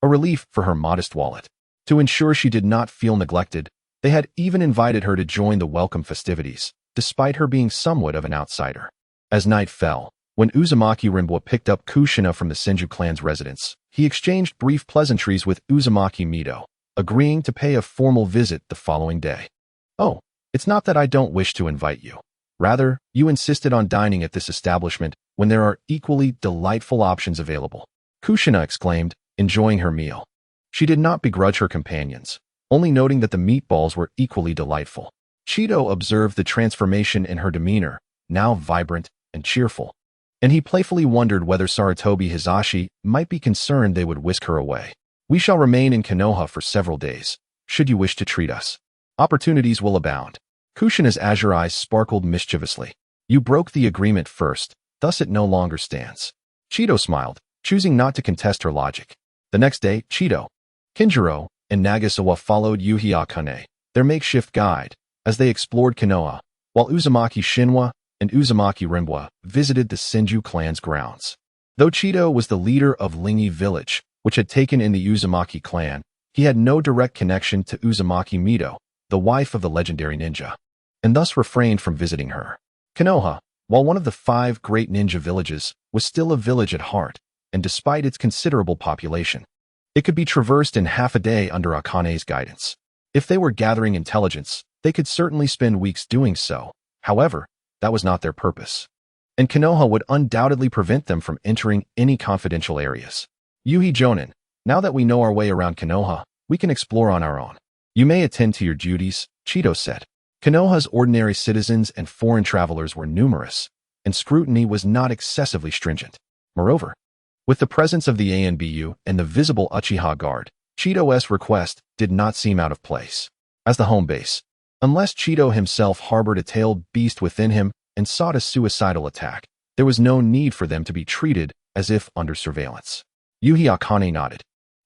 a relief for her modest wallet. To ensure she did not feel neglected, they had even invited her to join the welcome festivities, despite her being somewhat of an outsider. As night fell, when Uzumaki Rinbwa picked up Kushina from the Senju clan's residence, he exchanged brief pleasantries with Uzumaki Mido, agreeing to pay a formal visit the following day. "Oh, it's not that I don't wish to invite you. Rather, you insisted on dining at this establishment when there are equally delightful options available," Kushina exclaimed, enjoying her meal. She did not begrudge her companions, only noting that the meatballs were equally delightful. Chido observed the transformation in her demeanor, now vibrant and cheerful, and he playfully wondered whether Sarutobi Hisashi might be concerned they would whisk her away. "We shall remain in Konoha for several days, should you wish to treat us. Opportunities will abound." Kushina's azure eyes sparkled mischievously. "You broke the agreement first, thus it no longer stands." Chido smiled, choosing not to contest her logic. The next day, Chido, Kinjiro, and Nagasawa followed Yuhi Akane, their makeshift guide, as they explored Konoha, while Uzumaki Shinwa and Uzumaki Rinbwa visited the Senju clan's grounds. Though Chido was the leader of Lingi village, which had taken in the Uzumaki clan, he had no direct connection to Uzumaki Mido, the wife of the legendary ninja, and thus refrained from visiting her. Konoha, while one of the 5 great ninja villages, was still a village at heart, and despite its considerable population, it could be traversed in half a day under Akane's guidance. If they were gathering intelligence, they could certainly spend weeks doing so. However, that was not their purpose, and Konoha would undoubtedly prevent them from entering any confidential areas. "Yuhi Jonin, now that we know our way around Konoha, we can explore on our own. You may attend to your duties," Chido said. Konoha's ordinary citizens and foreign travelers were numerous, and scrutiny was not excessively stringent. Moreover, with the presence of the ANBU and the visible Uchiha Guard, Chido's request did not seem out of place. As the home base, unless Chido himself harbored a tailed beast within him and sought a suicidal attack, there was no need for them to be treated as if under surveillance. Yuhi Akane nodded.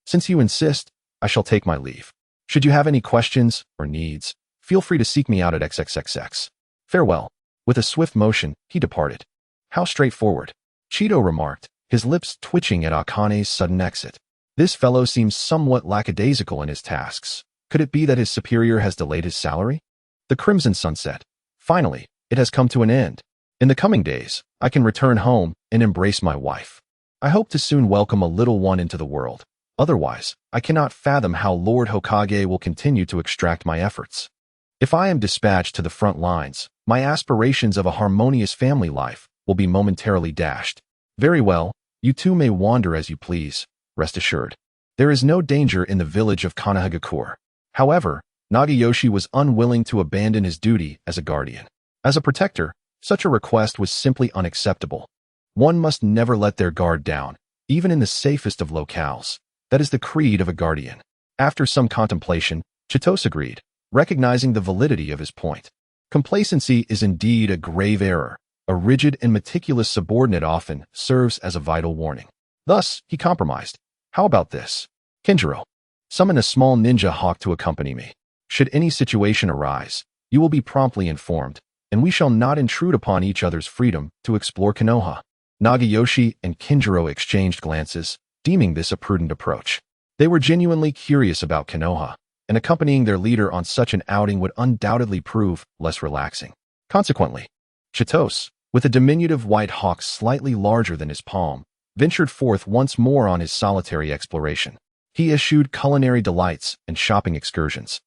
"Since you insist, I shall take my leave. Should you have any questions or needs, feel free to seek me out at XXXX. Farewell." With a swift motion, he departed. "How straightforward," Chido remarked, his lips twitching at Akane's sudden exit. "This fellow seems somewhat lackadaisical in his tasks. Could it be that his superior has delayed his salary?" The crimson sunset. "Finally, it has come to an end. In the coming days, I can return home and embrace my wife. I hope to soon welcome a little one into the world. Otherwise, I cannot fathom how Lord Hokage will continue to extract my efforts. If I am dispatched to the front lines, my aspirations of a harmonious family life will be momentarily dashed. Very well, you two may wander as you please, rest assured. There is no danger in the village of Konohagakure." However, Nagayoshi was unwilling to abandon his duty as a guardian. As a protector, such a request was simply unacceptable. One must never let their guard down, even in the safest of locales. That is the creed of a guardian. After some contemplation, Chitos agreed, recognizing the validity of his point. Complacency is indeed a grave error. A rigid and meticulous subordinate often serves as a vital warning. Thus, he compromised. "How about this? Kinjiro, summon a small ninja hawk to accompany me. Should any situation arise, you will be promptly informed, and we shall not intrude upon each other's freedom to explore Konoha." Nagayoshi and Kinjiro exchanged glances, deeming this a prudent approach. They were genuinely curious about Konoha, and accompanying their leader on such an outing would undoubtedly prove less relaxing. Consequently, Chitose, with a diminutive white hawk slightly larger than his palm, ventured forth once more on his solitary exploration. He eschewed culinary delights and shopping excursions,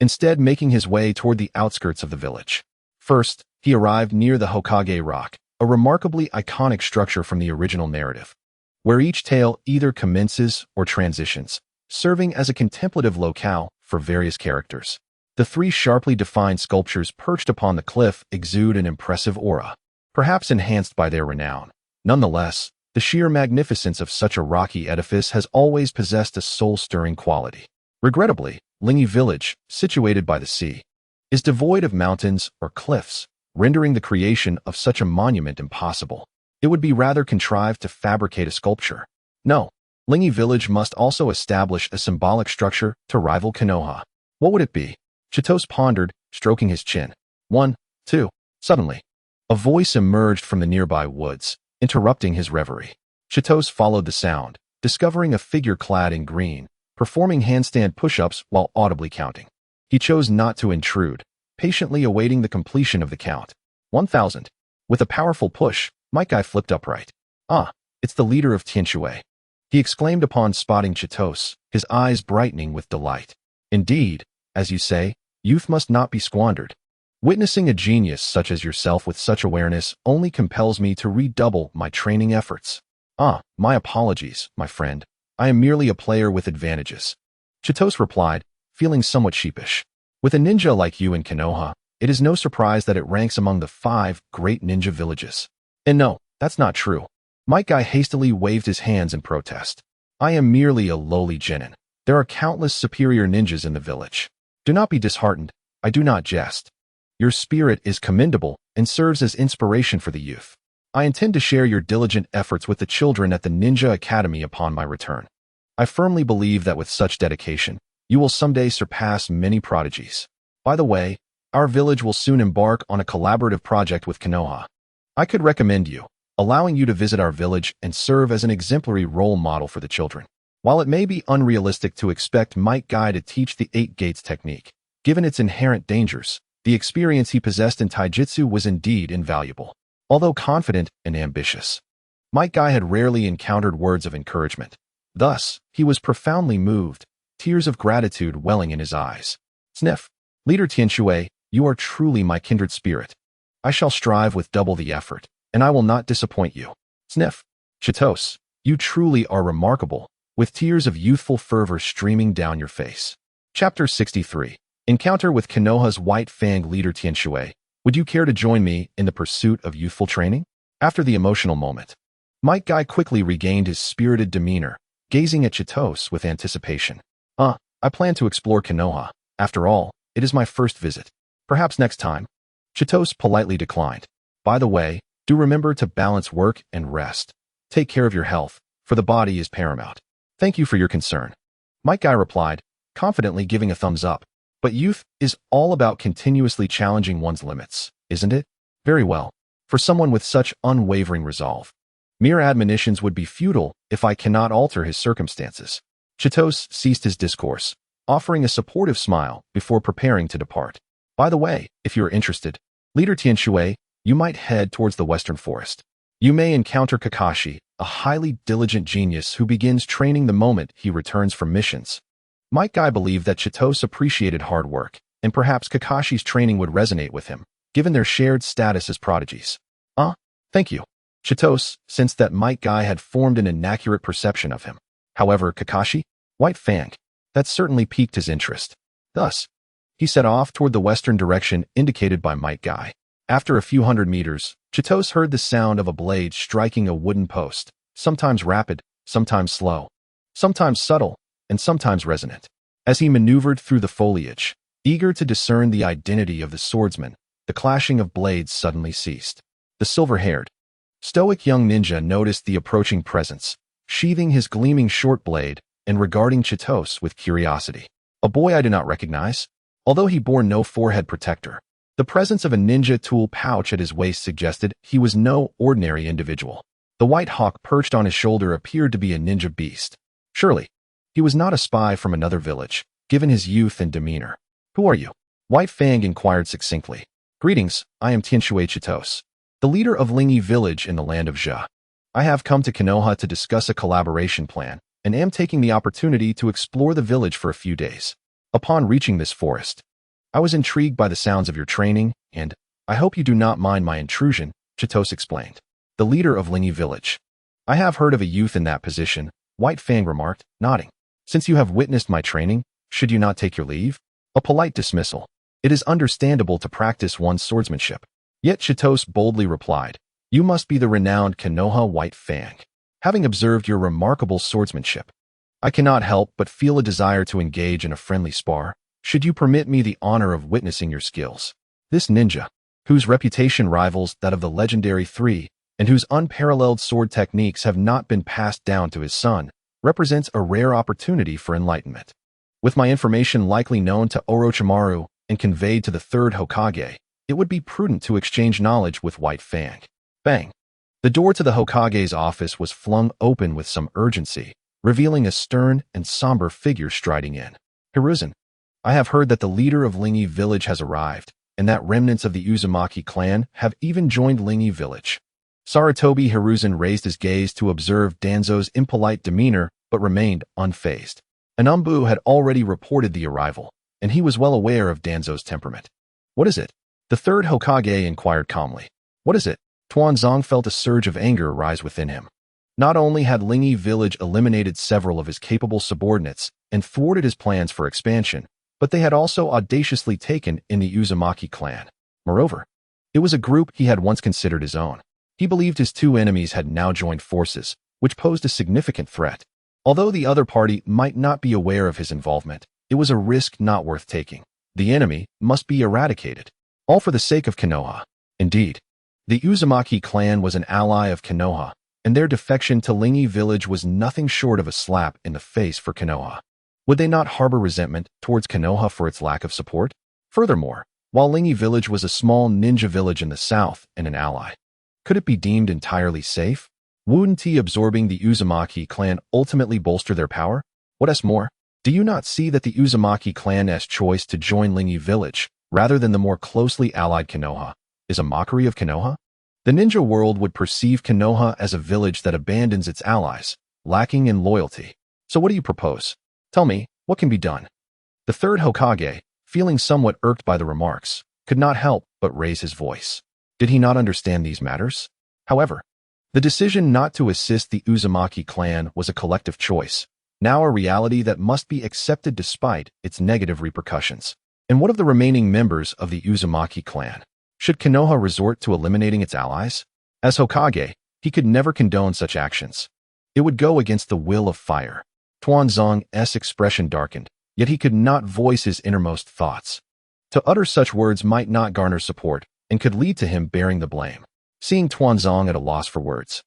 instead making his way toward the outskirts of the village. First, he arrived near the Hokage Rock, a remarkably iconic structure from the original narrative, where each tale either commences or transitions, serving as a contemplative locale for various characters. The three sharply defined sculptures perched upon the cliff exude an impressive aura, perhaps enhanced by their renown. Nonetheless, the sheer magnificence of such a rocky edifice has always possessed a soul-stirring quality. Regrettably, Lingi Village, situated by the sea, is devoid of mountains or cliffs, rendering the creation of such a monument impossible. It would be rather contrived to fabricate a sculpture. No, Lingi Village must also establish a symbolic structure to rival Konoha. What would it be? Chitose pondered, stroking his chin. 1, 2. Suddenly, a voice emerged from the nearby woods, interrupting his reverie. Chitose followed the sound, discovering a figure clad in green, performing handstand push-ups while audibly counting. He chose not to intrude, patiently awaiting the completion of the count. 1,000. With a powerful push, Might Guy flipped upright. "Ah, it's the leader of Tianshui," he exclaimed upon spotting Chitose, his eyes brightening with delight. "Indeed, as you say, youth must not be squandered. Witnessing a genius such as yourself with such awareness only compels me to redouble my training efforts." "Ah, my apologies, my friend. I am merely a player with advantages," Chitose replied, feeling somewhat sheepish. "With a ninja like you in Konoha, it is no surprise that it ranks among the 5 great ninja villages." "And no, that's not true." Might Guy hastily waved his hands in protest. "I am merely a lowly genin. There are countless superior ninjas in the village. Do not be disheartened. I do not jest. Your spirit is commendable and serves as inspiration for the youth. I intend to share your diligent efforts with the children at the Ninja Academy upon my return. I firmly believe that with such dedication, you will someday surpass many prodigies. By the way, our village will soon embark on a collaborative project with Konoha. I could recommend you, allowing you to visit our village and serve as an exemplary role model for the children." While it may be unrealistic to expect Might Guy to teach the 8 gates technique, given its inherent dangers, the experience he possessed in taijutsu was indeed invaluable. Although confident and ambitious, Might Guy had rarely encountered words of encouragement. Thus, he was profoundly moved, tears of gratitude welling in his eyes. "Sniff. Leader Tianshui, you are truly my kindred spirit. I shall strive with double the effort, and I will not disappoint you." "Sniff. Chitose, you truly are remarkable," with tears of youthful fervor streaming down your face. Chapter 63. Encounter with Konoha's white-fanged leader Tianshui. Would you care to join me in the pursuit of youthful training? After the emotional moment, Might Guy quickly regained his spirited demeanor, gazing at Chitose with anticipation. I plan to explore Konoha. After all, it is my first visit. Perhaps next time." Chitose politely declined. "By the way, do remember to balance work and rest. Take care of your health, for the body is paramount." "Thank you for your concern," Might Guy replied, confidently giving a thumbs up. "But youth is all about continuously challenging one's limits, isn't it? Very well. For someone with such unwavering resolve, mere admonitions would be futile if I cannot alter his circumstances." Chitose ceased his discourse, offering a supportive smile before preparing to depart. "By the way, if you are interested, Leader Tianshui, you might head towards the western forest. You may encounter Kakashi, a highly diligent genius who begins training the moment he returns from missions." Might Guy believed that Chitose appreciated hard work, and perhaps Kakashi's training would resonate with him, given their shared status as prodigies. Thank you." Chitose sensed that Might Guy had formed an inaccurate perception of him. However, Kakashi, White Fang, that certainly piqued his interest. Thus, he set off toward the western direction indicated by Might Guy. After a few hundred meters, Chitose heard the sound of a blade striking a wooden post, sometimes rapid, sometimes slow, sometimes subtle, and sometimes resonant. As he maneuvered through the foliage, eager to discern the identity of the swordsman, the clashing of blades suddenly ceased. The silver-haired, stoic young ninja noticed the approaching presence, sheathing his gleaming short blade and regarding Chitose with curiosity. "A boy I do not recognize." Although he bore no forehead protector, The presence of a ninja tool pouch at his waist suggested he was no ordinary individual. The white hawk perched on his shoulder appeared to be a ninja beast. Surely, he was not a spy from another village, given his youth and demeanor. Who are you? White Fang inquired succinctly. Greetings, I am Tianxue Chitos, the leader of Lingi village in the land of Jia. I have come to Konoha to discuss a collaboration plan, and am taking the opportunity to explore the village for a few days. Upon reaching this forest, I was intrigued by the sounds of your training, and I hope you do not mind my intrusion, Chitos explained. The leader of Lingi village. I have heard of a youth in that position, White Fang remarked, nodding. Since you have witnessed my training, should you not take your leave? A polite dismissal. It is understandable to practice one's swordsmanship. Yet Chitos boldly replied, you must be the renowned Konoha White Fang. Having observed your remarkable swordsmanship, I cannot help but feel a desire to engage in a friendly spar, should you permit me the honor of witnessing your skills. This ninja, whose reputation rivals that of the legendary three, and whose unparalleled sword techniques have not been passed down to his son, represents a rare opportunity for enlightenment. With my information likely known to Orochimaru and conveyed to the third Hokage, it would be prudent to exchange knowledge with White Fang. Bang! The door to the Hokage's office was flung open with some urgency, revealing a stern and somber figure striding in. Hiruzen, I have heard that the leader of Lingi village has arrived, and that remnants of the Uzumaki clan have even joined Lingi village. Sarutobi Hiruzen raised his gaze to observe Danzo's impolite demeanor, but remained unfazed. Anumbu had already reported the arrival, and he was well aware of Danzo's temperament. What is it? The third Hokage inquired calmly. What is it? Tuanzong felt a surge of anger rise within him. Not only had Lingi village eliminated several of his capable subordinates and thwarted his plans for expansion, but they had also audaciously taken in the Uzumaki clan. Moreover, it was a group he had once considered his own. He believed his two enemies had now joined forces, which posed a significant threat. Although the other party might not be aware of his involvement, it was a risk not worth taking. The enemy must be eradicated, all for the sake of Konoha. Indeed, the Uzumaki clan was an ally of Konoha, and their defection to Lingi village was nothing short of a slap in the face for Konoha. Would they not harbor resentment towards Konoha for its lack of support? Furthermore, while Lingi village was a small ninja village in the south and an ally, could it be deemed entirely safe? Wouldn't absorbing the Uzumaki clan ultimately bolster their power? What else more? Do you not see that the Uzumaki clan's choice to join Lingi village, rather than the more closely allied Konoha, is a mockery of Konoha? The ninja world would perceive Konoha as a village that abandons its allies, lacking in loyalty. So what do you propose? Tell me, what can be done? The third Hokage, feeling somewhat irked by the remarks, could not help but raise his voice. Did he not understand these matters? However, the decision not to assist the Uzumaki clan was a collective choice, now a reality that must be accepted despite its negative repercussions. And what of the remaining members of the Uzumaki clan? Should Konoha resort to eliminating its allies? As Hokage, he could never condone such actions. It would go against the will of fire. Tuanzong's expression darkened, yet he could not voice his innermost thoughts. To utter such words might not garner support, and could lead to him bearing the blame. Seeing Tuanzong at a loss for words,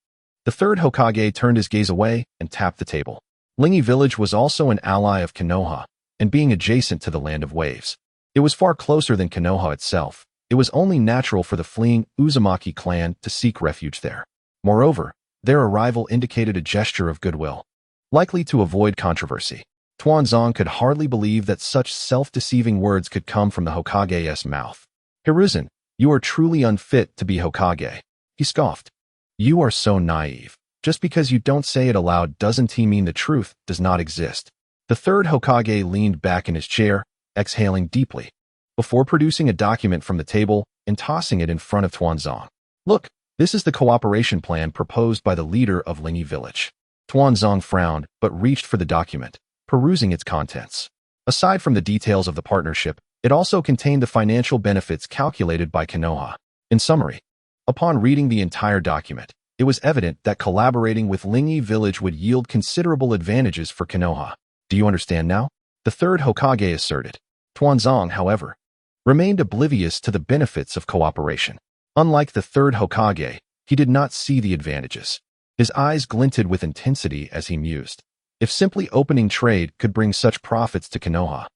the third Hokage turned his gaze away and tapped the table. Lingi village was also an ally of Konoha, and being adjacent to the Land of Waves, it was far closer than Konoha itself. It was only natural for the fleeing Uzumaki clan to seek refuge there. Moreover, their arrival indicated a gesture of goodwill, likely to avoid controversy. Tuanzong could hardly believe that such self-deceiving words could come from the Hokage's mouth. Hiruzen, you are truly unfit to be Hokage, he scoffed. You are so naive. Just because you don't say it aloud doesn't mean the truth does not exist. The third Hokage leaned back in his chair, exhaling deeply, before producing a document from the table and tossing it in front of Tuanzong. Look, this is the cooperation plan proposed by the leader of Lingi village. Tuanzong frowned but reached for the document, perusing its contents. Aside from the details of the partnership, it also contained the financial benefits calculated by Konoha. In summary, upon reading the entire document, it was evident that collaborating with Lingi village would yield considerable advantages for Konoha. Do you understand now? The third Hokage asserted. Tuanzong, however, remained oblivious to the benefits of cooperation. Unlike the third Hokage, he did not see the advantages. His eyes glinted with intensity as he mused. If simply opening trade could bring such profits to Konoha,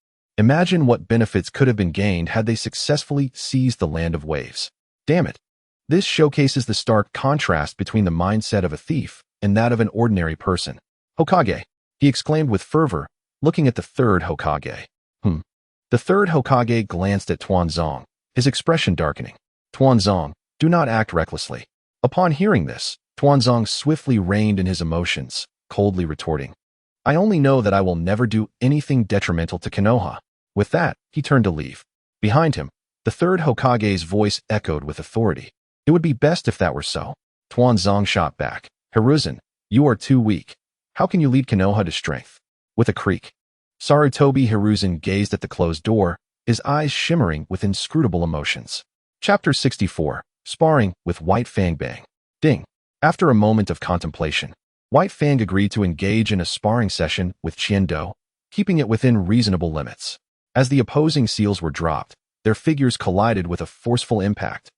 Imagine what benefits could have been gained had they successfully seized the land of waves. Damn it. This showcases the stark contrast between the mindset of a thief and that of an ordinary person. Hokage, he exclaimed with fervor, looking at the third Hokage. The third Hokage glanced at Tuanzong, his expression darkening. Tuanzong, do not act recklessly. Upon hearing this, Tuanzong swiftly reined in his emotions, coldly retorting, I only know that I will never do anything detrimental to Konoha. With that, he turned to leave. Behind him, the third Hokage's voice echoed with authority. It would be best if that were so. Tuanzong shot back. Hiruzen, you are too weak. How can you lead Konoha to strength? With a creak, Sarutobi Hiruzen gazed at the closed door, his eyes shimmering with inscrutable emotions. Chapter 64, Sparring with White Fang Bang. Ding. After a moment of contemplation, White Fang agreed to engage in a sparring session with Qiando, keeping it within reasonable limits. As the opposing seals were dropped, their figures collided with a forceful impact.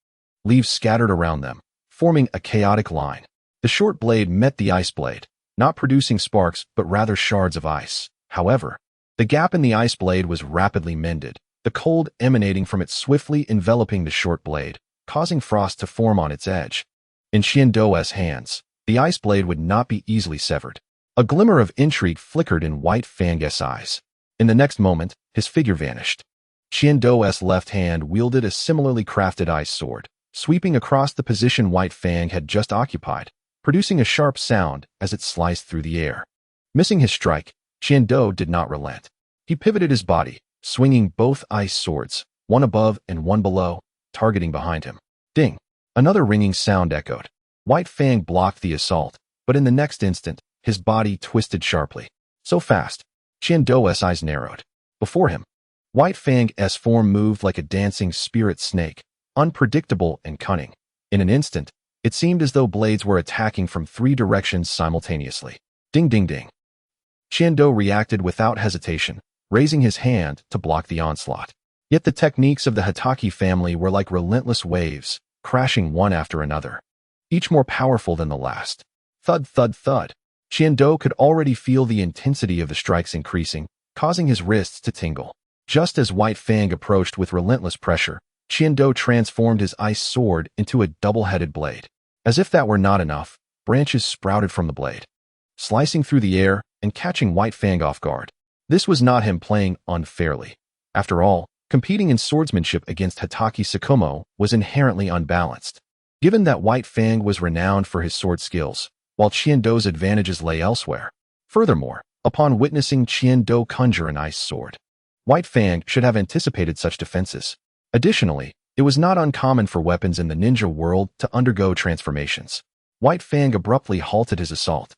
Leaves scattered around them, forming a chaotic line. The short blade met the ice blade, not producing sparks but rather shards of ice. However, the gap in the ice blade was rapidly mended, the cold emanating from it swiftly enveloping the short blade, causing frost to form on its edge. In Qiando's hands, the ice blade would not be easily severed. A glimmer of intrigue flickered in White Fang's eyes. In the next moment, his figure vanished. Qiando's left hand wielded a similarly crafted ice sword, sweeping across the position White Fang had just occupied, producing a sharp sound as it sliced through the air. Missing his strike, Qiando did not relent. He pivoted his body, swinging both ice swords, one above and one below, targeting behind him. Ding! Another ringing sound echoed. White Fang blocked the assault, but in the next instant, his body twisted sharply. So fast, Qiando's eyes narrowed. Before him, White Fang's form moved like a dancing spirit snake, unpredictable and cunning. In an instant, it seemed as though blades were attacking from 3 directions simultaneously. Ding ding ding. Qiando reacted without hesitation, raising his hand to block the onslaught. Yet the techniques of the Hitaki family were like relentless waves, crashing one after another, each more powerful than the last. Thud thud thud. Qiando could already feel the intensity of the strikes increasing, causing his wrists to tingle. Just as White Fang approached with relentless pressure, Qiando transformed his ice sword into a double-headed blade. As if that were not enough, branches sprouted from the blade, slicing through the air and catching White Fang off guard. This was not him playing unfairly. After all, competing in swordsmanship against Hitaki Sakumo was inherently unbalanced. Given that White Fang was renowned for his sword skills, while Qiando's advantages lay elsewhere. Furthermore, upon witnessing Qiando conjure an ice sword, White Fang should have anticipated such defenses. Additionally, it was not uncommon for weapons in the ninja world to undergo transformations. White Fang abruptly halted his assault,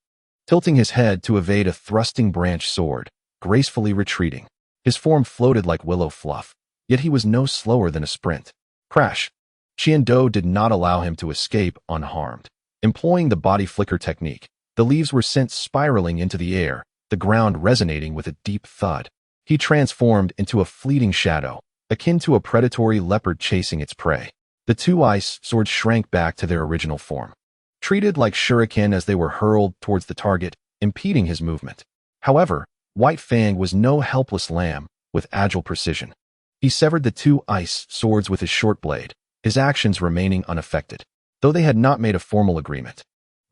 tilting his head to evade a thrusting branch sword, gracefully retreating. His form floated like willow fluff, yet he was no slower than a sprint. Crash! Qiando did not allow him to escape unharmed. Employing the body flicker technique, the leaves were sent spiraling into the air, the ground resonating with a deep thud. He transformed into a fleeting shadow, akin to a predatory leopard chasing its prey. The 2 ice swords shrank back to their original form, treated like shuriken as they were hurled towards the target, impeding his movement. However, White Fang was no helpless lamb, with agile precision. He severed the 2 ice swords with his short blade, his actions remaining unaffected, though they had not made a formal agreement.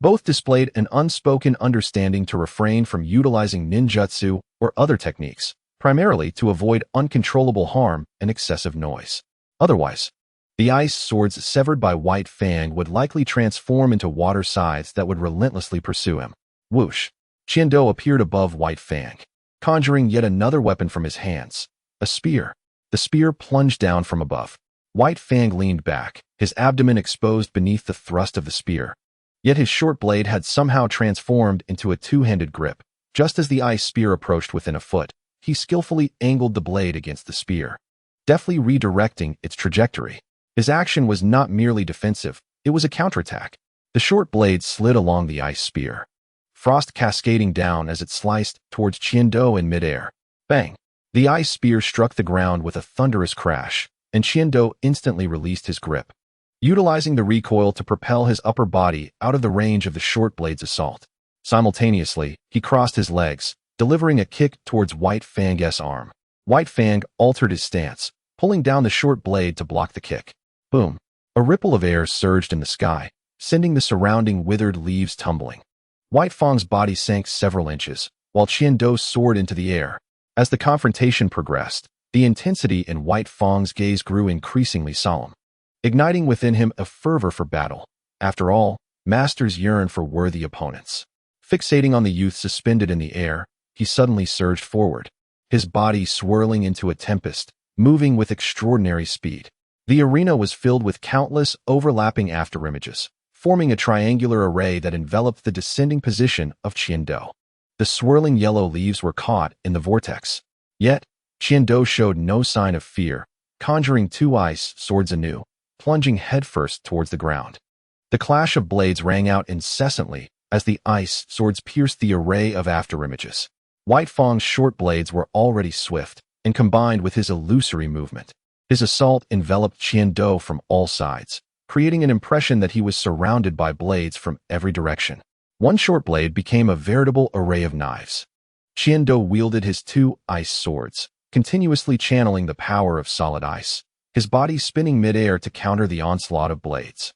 Both displayed an unspoken understanding to refrain from utilizing ninjutsu or other techniques, primarily to avoid uncontrollable harm and excessive noise. Otherwise, the ice swords severed by White Fang would likely transform into water scythes that would relentlessly pursue him. Whoosh! Qiando appeared above White Fang, conjuring yet another weapon from his hands, a spear. The spear plunged down from above. White Fang leaned back, his abdomen exposed beneath the thrust of the spear. Yet his short blade had somehow transformed into a 2-handed grip. Just as the ice spear approached within a foot, he skillfully angled the blade against the spear, deftly redirecting its trajectory. His action was not merely defensive, it was a counterattack. The short blade slid along the ice spear, frost cascading down as it sliced towards Qiando in midair. Bang! The ice spear struck the ground with a thunderous crash, and Qiando instantly released his grip, utilizing the recoil to propel his upper body out of the range of the short blade's assault. Simultaneously, he crossed his legs, delivering a kick towards White Fang's arm. White Fang altered his stance, pulling down the short blade to block the kick. Boom! A ripple of air surged in the sky, sending the surrounding withered leaves tumbling. White Fang's body sank several inches, while Qiando's soared into the air. As the confrontation progressed, the intensity in White Fang's gaze grew increasingly solemn, igniting within him a fervor for battle. After all, masters yearn for worthy opponents. Fixating on the youth suspended in the air, he suddenly surged forward, his body swirling into a tempest, moving with extraordinary speed. The arena was filled with countless overlapping afterimages, forming a triangular array that enveloped the descending position of Qiando. The swirling yellow leaves were caught in the vortex. Yet, Qiando showed no sign of fear, conjuring two ice swords anew, plunging headfirst towards the ground. The clash of blades rang out incessantly as the ice swords pierced the array of afterimages. White Fang's short blades were already swift, and combined with his illusory movement, his assault enveloped Qiando from all sides, creating an impression that he was surrounded by blades from every direction. One short blade became a veritable array of knives. Qiando wielded his two ice swords, continuously channeling the power of solid ice, his body spinning mid-air to counter the onslaught of blades.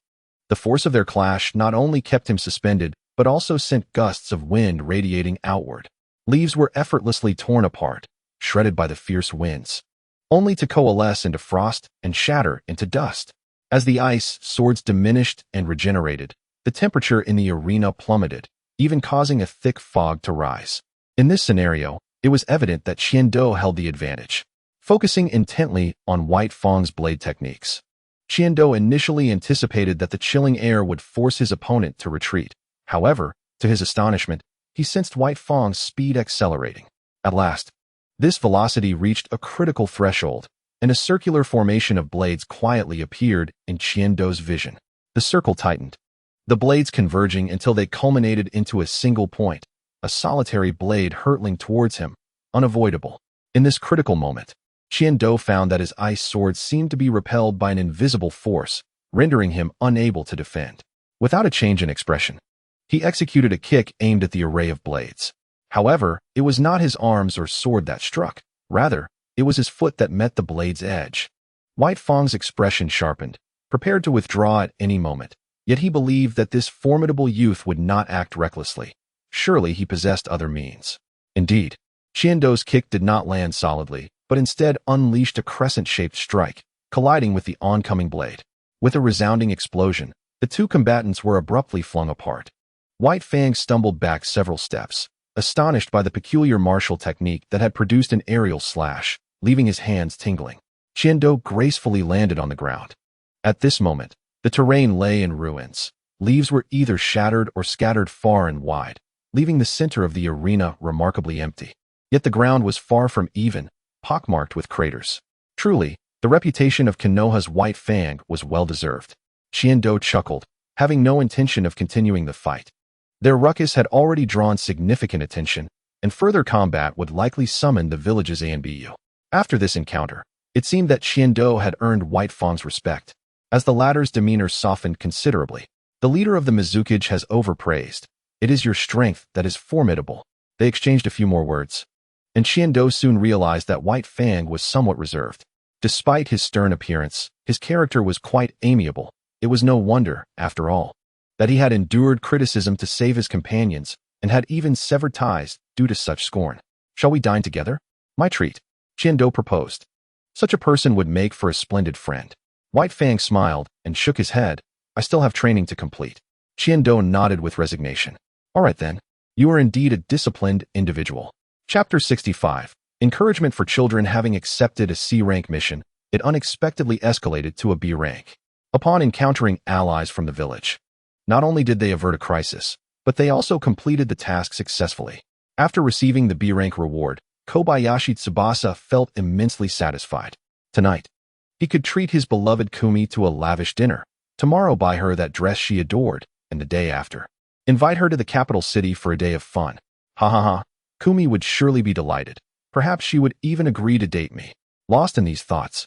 The force of their clash not only kept him suspended, but also sent gusts of wind radiating outward. Leaves were effortlessly torn apart, shredded by the fierce winds, only to coalesce into frost and shatter into dust. As the ice swords diminished and regenerated, the temperature in the arena plummeted, even causing a thick fog to rise. In this scenario, it was evident that Qiando held the advantage. Focusing intently on White Fang's blade techniques, Qiando initially anticipated that the chilling air would force his opponent to retreat. However, to his astonishment, he sensed White Fang's speed accelerating. At last, this velocity reached a critical threshold, and a circular formation of blades quietly appeared in Qiando's vision. The circle tightened, the blades converging until they culminated into a single point, a solitary blade hurtling towards him, unavoidable. In this critical moment, Qiando found that his ice sword seemed to be repelled by an invisible force, rendering him unable to defend. Without a change in expression, he executed a kick aimed at the array of blades. However, it was not his arms or sword that struck. Rather, it was his foot that met the blade's edge. White Fang's expression sharpened, prepared to withdraw at any moment, yet he believed that this formidable youth would not act recklessly. Surely he possessed other means. Indeed, Qiando's kick did not land solidly, but instead unleashed a crescent-shaped strike, colliding with the oncoming blade. With a resounding explosion, the two combatants were abruptly flung apart. White Fang stumbled back several steps, astonished by the peculiar martial technique that had produced an aerial slash, leaving his hands tingling. Qiando gracefully landed on the ground. At this moment, the terrain lay in ruins. Leaves were either shattered or scattered far and wide, leaving the center of the arena remarkably empty. Yet the ground was far from even, pockmarked with craters. Truly, the reputation of Konoha's White Fang was well-deserved. Qiando chuckled, having no intention of continuing the fight. Their ruckus had already drawn significant attention, and further combat would likely summon the village's ANBU. After this encounter, it seemed that Qiando had earned White Fang's respect. As the latter's demeanor softened considerably, the leader of the Mizukage has overpraised. It is your strength that is formidable. They exchanged a few more words, and Qiando soon realized that White Fang was somewhat reserved. Despite his stern appearance, his character was quite amiable. It was no wonder, after all, that he had endured criticism to save his companions, and had even severed ties due to such scorn. Shall we dine together? My treat, Qiando proposed. Such a person would make for a splendid friend. White Fang smiled and shook his head. I still have training to complete. Qiando nodded with resignation. All right then, you are indeed a disciplined individual. Chapter 65. Encouragement for children. Having accepted a C-rank mission, it unexpectedly escalated to a B rank. Upon encountering allies from the village, not only did they avert a crisis, but they also completed the task successfully. After receiving the B-rank reward, Kobayashi Tsubasa felt immensely satisfied. Tonight, he could treat his beloved Kumi to a lavish dinner. Tomorrow buy her that dress she adored, and the day after, invite her to the capital city for a day of fun. Ha ha ha, Kumi would surely be delighted. Perhaps she would even agree to date me. Lost in these thoughts,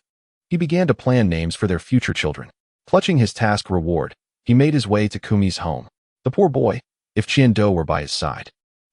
he began to plan names for their future children. Clutching his task reward, he made his way to Kumi's home. The poor boy, if Qiando were by his side,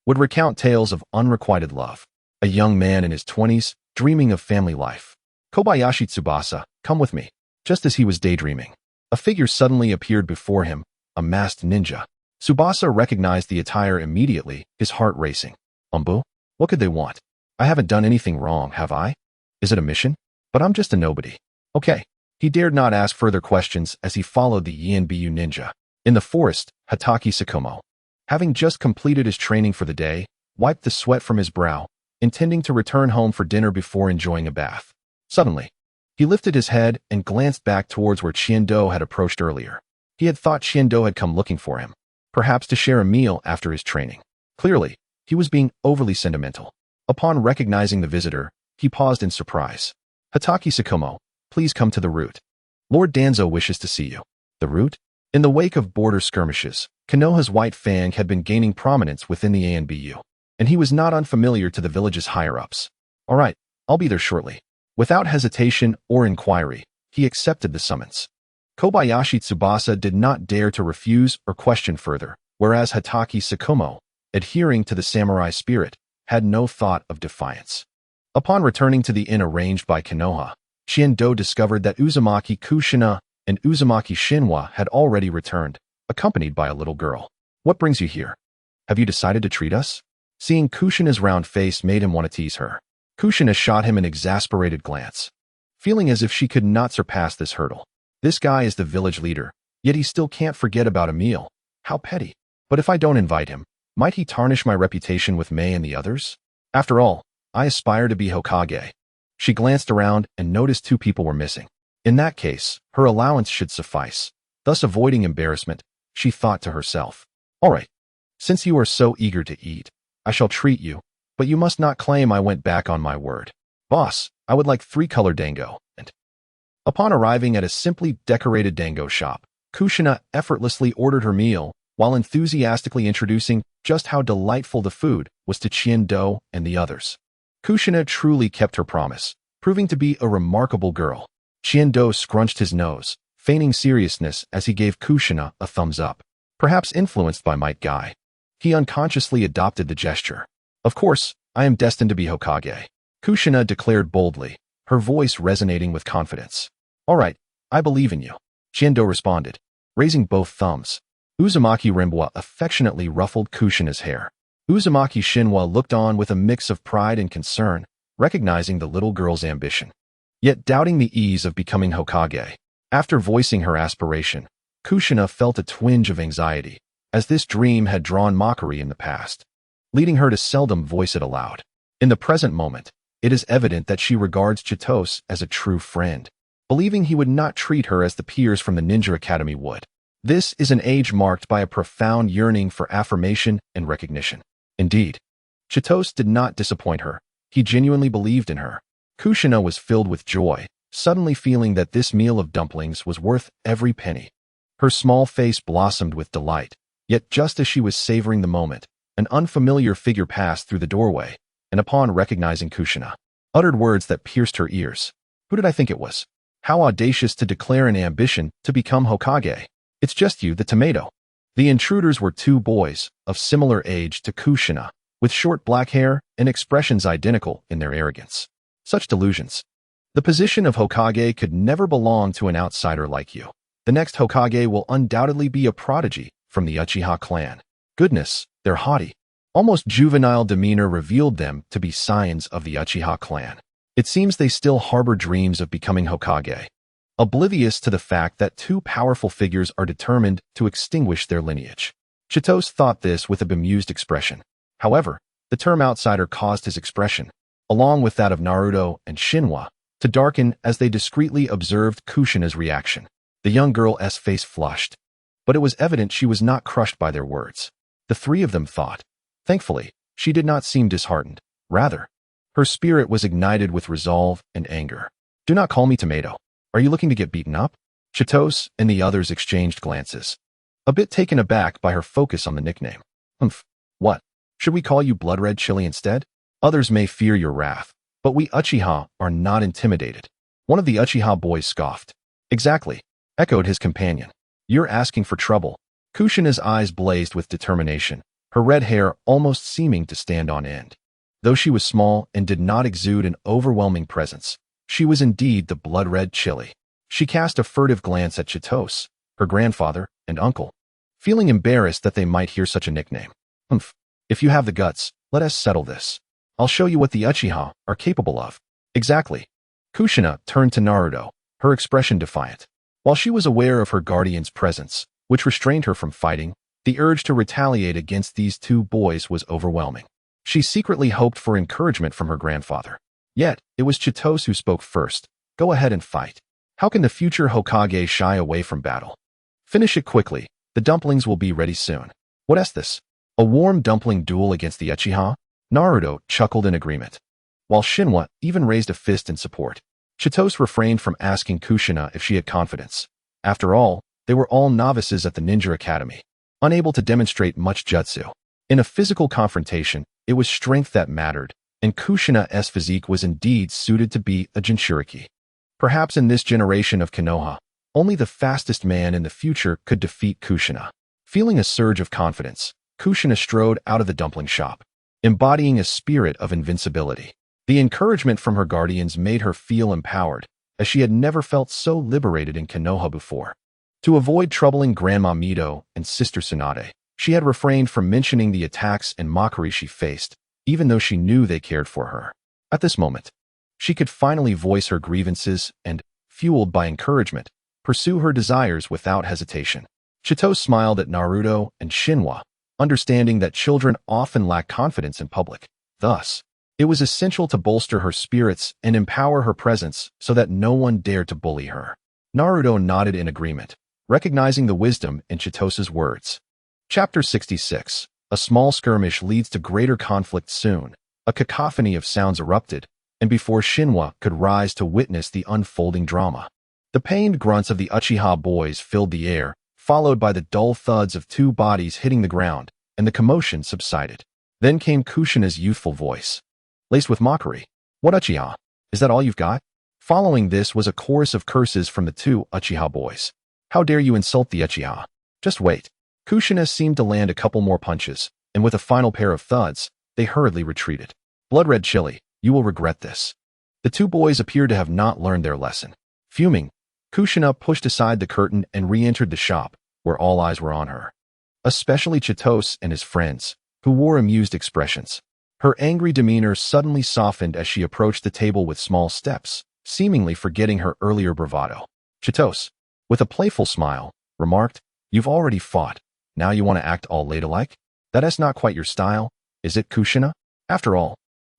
would recount tales of unrequited love. A young man in his 20s, dreaming of family life. Kobayashi Tsubasa, come with me. Just as he was daydreaming, a figure suddenly appeared before him, a masked ninja. Tsubasa recognized the attire immediately, his heart racing. Umbu? What could they want? I haven't done anything wrong, have I? Is it a mission? But I'm just a nobody. Okay. He dared not ask further questions as he followed the Yanbu ninja. In the forest, Hataki Sakumo, having just completed his training for the day, wiped the sweat from his brow, intending to return home for dinner before enjoying a bath. Suddenly, he lifted his head and glanced back towards where Chiendo had approached earlier. He had thought Chiendo had come looking for him, perhaps to share a meal after his training. Clearly, he was being overly sentimental. Upon recognizing the visitor, he paused in surprise. Hataki Sakumo, please come to the route. Lord Danzo wishes to see you. The route? In the wake of border skirmishes, Konoha's white fang had been gaining prominence within the ANBU, and he was not unfamiliar to the village's higher-ups. All right, I'll be there shortly. Without hesitation or inquiry, he accepted the summons. Kobayashi Tsubasa did not dare to refuse or question further, whereas Hataki Sakumo, adhering to the samurai spirit, had no thought of defiance. Upon returning to the inn arranged by Konoha, Shiendo discovered that Uzumaki Kushina and Uzumaki Shinwa had already returned, accompanied by a little girl. What brings you here? Have you decided to treat us? Seeing Kushina's round face made him want to tease her. Kushina shot him an exasperated glance, feeling as if she could not surpass this hurdle. This guy is the village leader, yet he still can't forget about a meal. How petty. But if I don't invite him, might he tarnish my reputation with Mei and the others? After all, I aspire to be Hokage. She glanced around and noticed 2 people were missing. In that case, her allowance should suffice. Thus avoiding embarrassment, she thought to herself. All right, since you are so eager to eat, I shall treat you, but you must not claim I went back on my word. Boss, I would like 3-color dango. And upon arriving at a simply decorated dango shop, Kushina effortlessly ordered her meal, while enthusiastically introducing just how delightful the food was to Chiendo and the others. Kushina truly kept her promise, proving to be a remarkable girl. Chiendo scrunched his nose, feigning seriousness as he gave Kushina a thumbs up. Perhaps influenced by Might Guy, he unconsciously adopted the gesture. Of course, I am destined to be Hokage, Kushina declared boldly, her voice resonating with confidence. All right, I believe in you, Chiendo responded, raising both thumbs. Uzumaki Rinbwa affectionately ruffled Kushina's hair. Uzumaki Shinwa looked on with a mix of pride and concern, recognizing the little girl's ambition, yet doubting the ease of becoming Hokage. After voicing her aspiration, Kushina felt a twinge of anxiety, as this dream had drawn mockery in the past, leading her to seldom voice it aloud. In the present moment, it is evident that she regards Chitose as a true friend, believing he would not treat her as the peers from the Ninja Academy would. This is an age marked by a profound yearning for affirmation and recognition. Indeed, Chitose did not disappoint her. He genuinely believed in her. Kushina was filled with joy, suddenly feeling that this meal of dumplings was worth every penny. Her small face blossomed with delight, yet just as she was savoring the moment, an unfamiliar figure passed through the doorway, and upon recognizing Kushina, uttered words that pierced her ears. Who did I think it was? How audacious to declare an ambition to become Hokage. It's just you, the tomato. The intruders were 2 boys, of similar age to Kushina, with short black hair and expressions identical in their arrogance. Such delusions. The position of Hokage could never belong to an outsider like you. The next Hokage will undoubtedly be a prodigy from the Uchiha clan. Goodness, their haughty, almost juvenile demeanor revealed them to be scions of the Uchiha clan. It seems they still harbor dreams of becoming Hokage, oblivious to the fact that 2 powerful figures are determined to extinguish their lineage. Chitose thought this with a bemused expression. However, the term outsider caused his expression, along with that of Naruto and Shinwa, to darken as they discreetly observed Kushina's reaction. The young girl's face flushed, but it was evident she was not crushed by their words. The 3 of them thought. Thankfully, she did not seem disheartened. Rather, her spirit was ignited with resolve and anger. Do not call me tomato. Are you looking to get beaten up? Chitose and the others exchanged glances, a bit taken aback by her focus on the nickname. Humph. What? Should we call you Blood Red Chili instead? Others may fear your wrath, but we Uchiha are not intimidated. One of the Uchiha boys scoffed. Exactly, echoed his companion. You're asking for trouble. Kushina's eyes blazed with determination, her red hair almost seeming to stand on end. Though she was small and did not exude an overwhelming presence, she was indeed the blood-red chili. She cast a furtive glance at Chitose, her grandfather, and uncle, feeling embarrassed that they might hear such a nickname. Humph. If you have the guts, let us settle this. I'll show you what the Uchiha are capable of. Exactly. Kushina turned to Naruto, her expression defiant. While she was aware of her guardian's presence, which restrained her from fighting, the urge to retaliate against these two boys was overwhelming. She secretly hoped for encouragement from her grandfather. Yet, it was Chitose who spoke first. Go ahead and fight. How can the future Hokage shy away from battle? Finish it quickly. The dumplings will be ready soon. What is this? A warm dumpling duel against the Uchiha? Naruto chuckled in agreement, while Shinwa even raised a fist in support. Chitose refrained from asking Kushina if she had confidence. After all, they were all novices at the ninja academy, unable to demonstrate much jutsu. In a physical confrontation, it was strength that mattered, and Kushina's physique was indeed suited to be a Jinchuriki. Perhaps in this generation of Konoha, only the fastest man in the future could defeat Kushina. Feeling a surge of confidence, Kushina strode out of the dumpling shop, embodying a spirit of invincibility. The encouragement from her guardians made her feel empowered, as she had never felt so liberated in Konoha before. To avoid troubling Grandma Mito and Sister Tsunade, she had refrained from mentioning the attacks and mockery she faced, even though she knew they cared for her. At this moment, she could finally voice her grievances and, fueled by encouragement, pursue her desires without hesitation. Chitose smiled at Naruto and Shinwa, understanding that children often lack confidence in public. Thus, it was essential to bolster her spirits and empower her presence so that no one dared to bully her. Naruto nodded in agreement, recognizing the wisdom in Chitose's words. Chapter 66. A small skirmish leads to greater conflict soon. A cacophony of sounds erupted, and before Shinwa could rise to witness the unfolding drama, the pained grunts of the Uchiha boys filled the air, followed by the dull thuds of two bodies hitting the ground, and the commotion subsided. Then came Kushina's youthful voice, laced with mockery. What Uchiha? Is that all you've got? Following this was a chorus of curses from the two Uchiha boys. How dare you insult the Uchiha? Just wait. Kushina seemed to land a couple more punches, and with a final pair of thuds, they hurriedly retreated. Blood-red chili, you will regret this. The two boys appeared to have not learned their lesson. Fuming, Kushina pushed aside the curtain and re-entered the shop, where all eyes were on her, especially Chitose and his friends, who wore amused expressions. Her angry demeanor suddenly softened as she approached the table with small steps, seemingly forgetting her earlier bravado. Chitose, with a playful smile, remarked, "You've already fought. Now you want to act all ladylike? That is not quite your style, is it, Kushina? After all,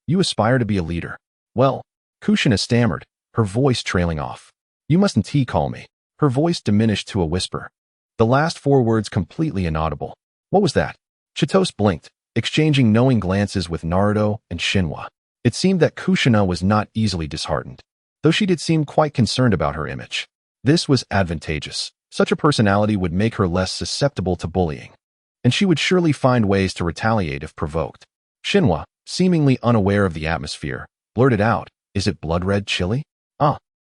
you aspire to be a leader." Well, Kushina stammered, her voice trailing off. "You mustn't call me." Her voice diminished to a whisper, the last four words completely inaudible. What was that? Chitose blinked, exchanging knowing glances with Naruto and Shinwa. It seemed that Kushina was not easily disheartened, though she did seem quite concerned about her image. This was advantageous. Such a personality would make her less susceptible to bullying, and she would surely find ways to retaliate if provoked. Shinwa, seemingly unaware of the atmosphere, blurted out, "Is it blood-red chili?"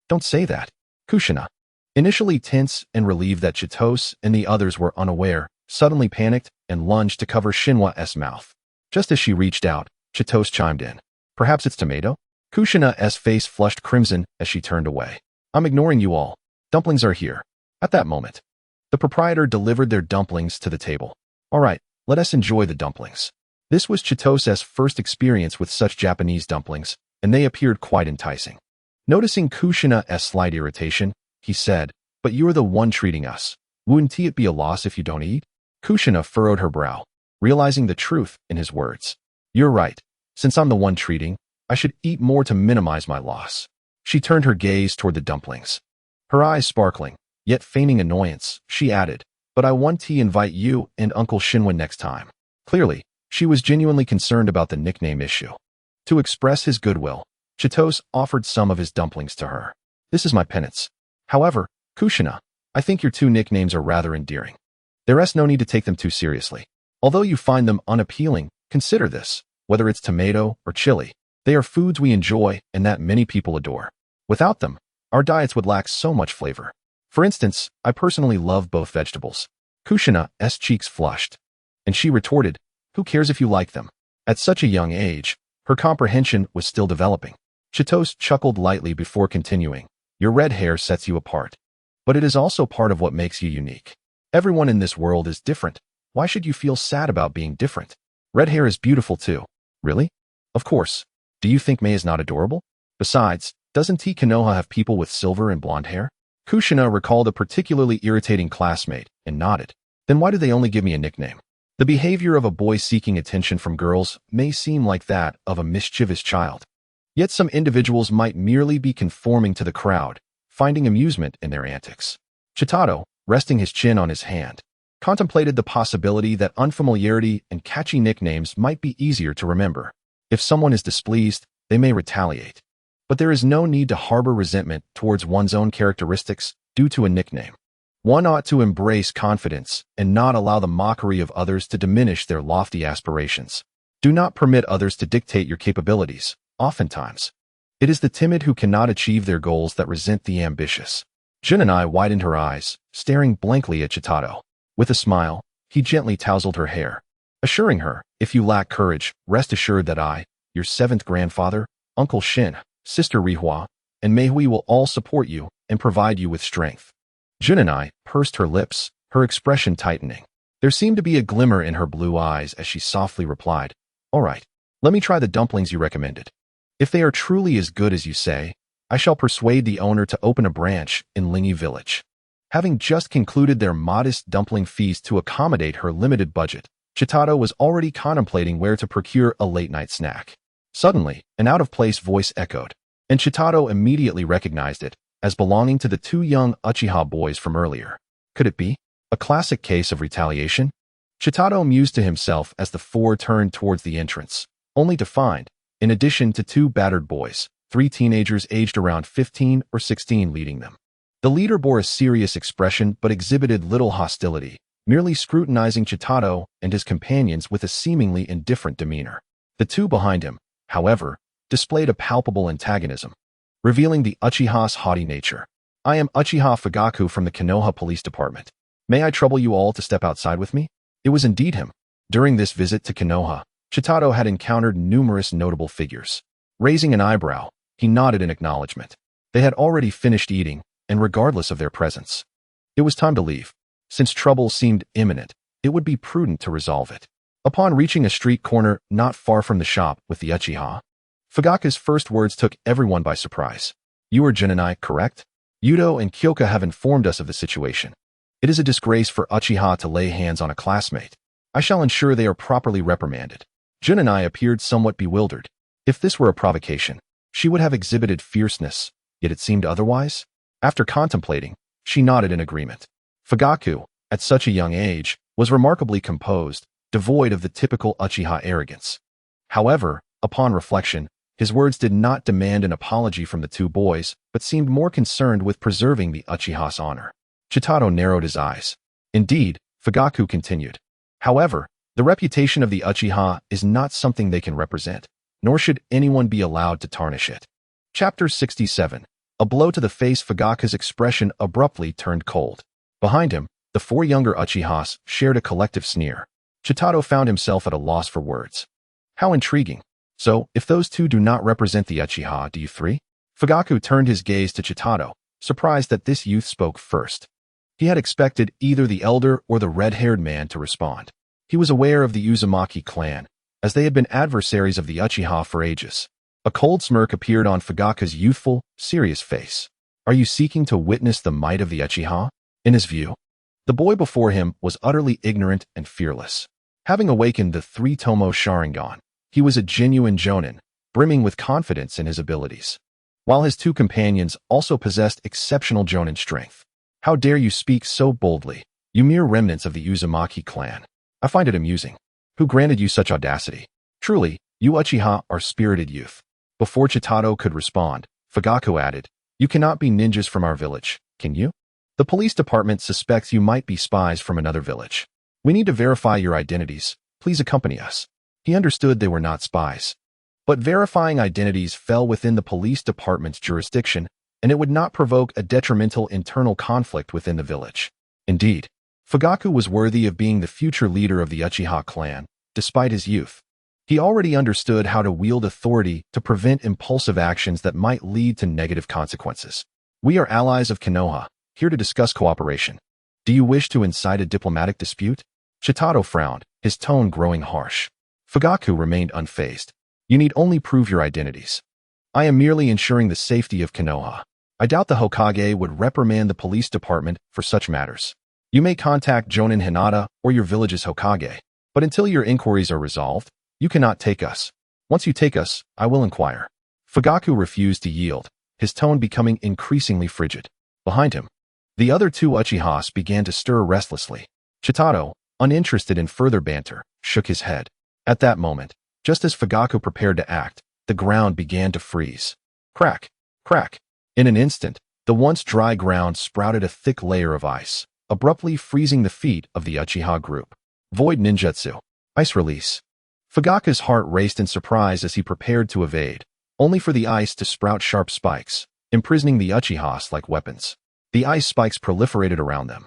Don't say that. Kushina, initially tense and relieved that Chitose and the others were unaware, suddenly panicked and lunged to cover Shinwa's mouth. Just as she reached out, Chitose chimed in. "Perhaps it's tomato?" Kushina's face flushed crimson as she turned away. "I'm ignoring you all. Dumplings are here." At that moment, the proprietor delivered their dumplings to the table. "All right, let us enjoy the dumplings." This was Chitose's first experience with such Japanese dumplings, and they appeared quite enticing. Noticing Kushina's slight irritation, he said, "But you're the one treating us. Wouldn't it be a loss if you don't eat?" Kushina furrowed her brow, realizing the truth in his words. "You're right. Since I'm the one treating, I should eat more to minimize my loss." She turned her gaze toward the dumplings. Her eyes sparkling, yet feigning annoyance, she added, "But I want to invite you and Uncle Shinwa next time." Clearly, she was genuinely concerned about the nickname issue. To express his goodwill, Chitose offered some of his dumplings to her. "This is my penance. However, Kushina, I think your two nicknames are rather endearing. There is no need to take them too seriously. Although you find them unappealing, consider this, whether it's tomato or chili, they are foods we enjoy and that many people adore. Without them, our diets would lack so much flavor. For instance, I personally love both vegetables." Kushina's cheeks flushed, and she retorted, "Who cares if you like them?" At such a young age, Her comprehension was still developing. Chitose chuckled lightly before continuing. Your red hair sets you apart. But it is also part of what makes you unique. Everyone in this world is different. Why should you feel sad about being different? Red hair is beautiful too. Really? Of course. Do you think May is not adorable? Besides, doesn't T. Konoha have people with silver and blonde hair? Kushina recalled a particularly irritating classmate and nodded. Then why do they only give me a nickname? The behavior of a boy seeking attention from girls may seem like that of a mischievous child. Yet some individuals might merely be conforming to the crowd, finding amusement in their antics. Chitado, resting his chin on his hand, contemplated the possibility that unfamiliarity and catchy nicknames might be easier to remember. If someone is displeased, they may retaliate. But there is no need to harbor resentment towards one's own characteristics due to a nickname. One ought to embrace confidence and not allow the mockery of others to diminish their lofty aspirations. Do not permit others to dictate your capabilities. Oftentimes, it is the timid who cannot achieve their goals that resent the ambitious. Junanai widened her eyes, staring blankly at Chitado. With a smile, he gently tousled her hair, assuring her, if you lack courage, rest assured that I, your seventh grandfather, Uncle Shin, Sister Rihua, and Meihui will all support you and provide you with strength. Junanai pursed her lips, her expression tightening. There seemed to be a glimmer in her blue eyes as she softly replied, All right, let me try the dumplings you recommended. If they are truly as good as you say, I shall persuade the owner to open a branch in Lingi Village. Having just concluded their modest dumpling feast to accommodate her limited budget, Chitado was already contemplating where to procure a late-night snack. Suddenly, an out-of-place voice echoed, and Chitado immediately recognized it as belonging to the two young Uchiha boys from earlier. Could it be a classic case of retaliation? Chitado mused to himself as the four turned towards the entrance, only to find, in addition to two battered boys, three teenagers aged around 15 or 16 leading them. The leader bore a serious expression but exhibited little hostility, merely scrutinizing Chitado and his companions with a seemingly indifferent demeanor. The two behind him, however, displayed a palpable antagonism, revealing the Uchiha's haughty nature. I am Uchiha Fugaku from the Konoha Police Department. May I trouble you all to step outside with me? It was indeed him. During this visit to Konoha, Chitado had encountered numerous notable figures. Raising an eyebrow, he nodded in acknowledgement. They had already finished eating, and regardless of their presence, it was time to leave. Since trouble seemed imminent, it would be prudent to resolve it. Upon reaching a street corner not far from the shop with the Uchiha, Fugaku's first words took everyone by surprise. You are Junanai, correct? Yudo and Kyoka have informed us of the situation. It is a disgrace for Uchiha to lay hands on a classmate. I shall ensure they are properly reprimanded. Junanai appeared somewhat bewildered. If this were a provocation, she would have exhibited fierceness, yet it seemed otherwise. After contemplating, she nodded in agreement. Fugaku, at such a young age, was remarkably composed, devoid of the typical Uchiha arrogance. However, upon reflection, his words did not demand an apology from the two boys, but seemed more concerned with preserving the Uchiha's honor. Chitado narrowed his eyes. Indeed, Fugaku continued. However, the reputation of the Uchiha is not something they can represent, nor should anyone be allowed to tarnish it. Chapter 67. A blow to the face. Fugaku's expression abruptly turned cold. Behind him, the four younger Uchihas shared a collective sneer. Chitado found himself at a loss for words. How intriguing. So, if those two do not represent the Uchiha, do you three? Fugaku turned his gaze to Chitado, surprised that this youth spoke first. He had expected either the elder or the red-haired man to respond. He was aware of the Uzumaki clan, as they had been adversaries of the Uchiha for ages. A cold smirk appeared on Fugaku's youthful, serious face. Are you seeking to witness the might of the Uchiha? In his view, the boy before him was utterly ignorant and fearless. Having awakened the three-tomo Sharingan, he was a genuine jonin, brimming with confidence in his abilities. While his two companions also possessed exceptional jonin strength. How dare you speak so boldly, you mere remnants of the Uzumaki clan. I find it amusing. Who granted you such audacity? Truly, you Uchiha are spirited youth. Before Chitado could respond, Fugaku added, You cannot be ninjas from our village, can you? The police department suspects you might be spies from another village. We need to verify your identities. Please accompany us. He understood they were not spies. But verifying identities fell within the police department's jurisdiction, and it would not provoke a detrimental internal conflict within the village. Indeed, Fugaku was worthy of being the future leader of the Uchiha clan, despite his youth. He already understood how to wield authority to prevent impulsive actions that might lead to negative consequences. We are allies of Konoha, here to discuss cooperation. Do you wish to incite a diplomatic dispute? Chitado frowned, his tone growing harsh. Fugaku remained unfazed. You need only prove your identities. I am merely ensuring the safety of Konoha. I doubt the Hokage would reprimand the police department for such matters. You may contact Jonin Hinata or your village's Hokage, but until your inquiries are resolved, you cannot take us. Once you take us, I will inquire. Fugaku refused to yield, his tone becoming increasingly frigid. Behind him, the other two Uchihas began to stir restlessly. Chitado, uninterested in further banter, shook his head. At that moment, just as Fugaku prepared to act, the ground began to freeze. Crack, crack. In an instant, the once dry ground sprouted a thick layer of ice, abruptly freezing the feet of the Uchiha group. Void ninjutsu. Ice release. Fugaku's heart raced in surprise as he prepared to evade, only for the ice to sprout sharp spikes, imprisoning the Uchihas like weapons. The ice spikes proliferated around them,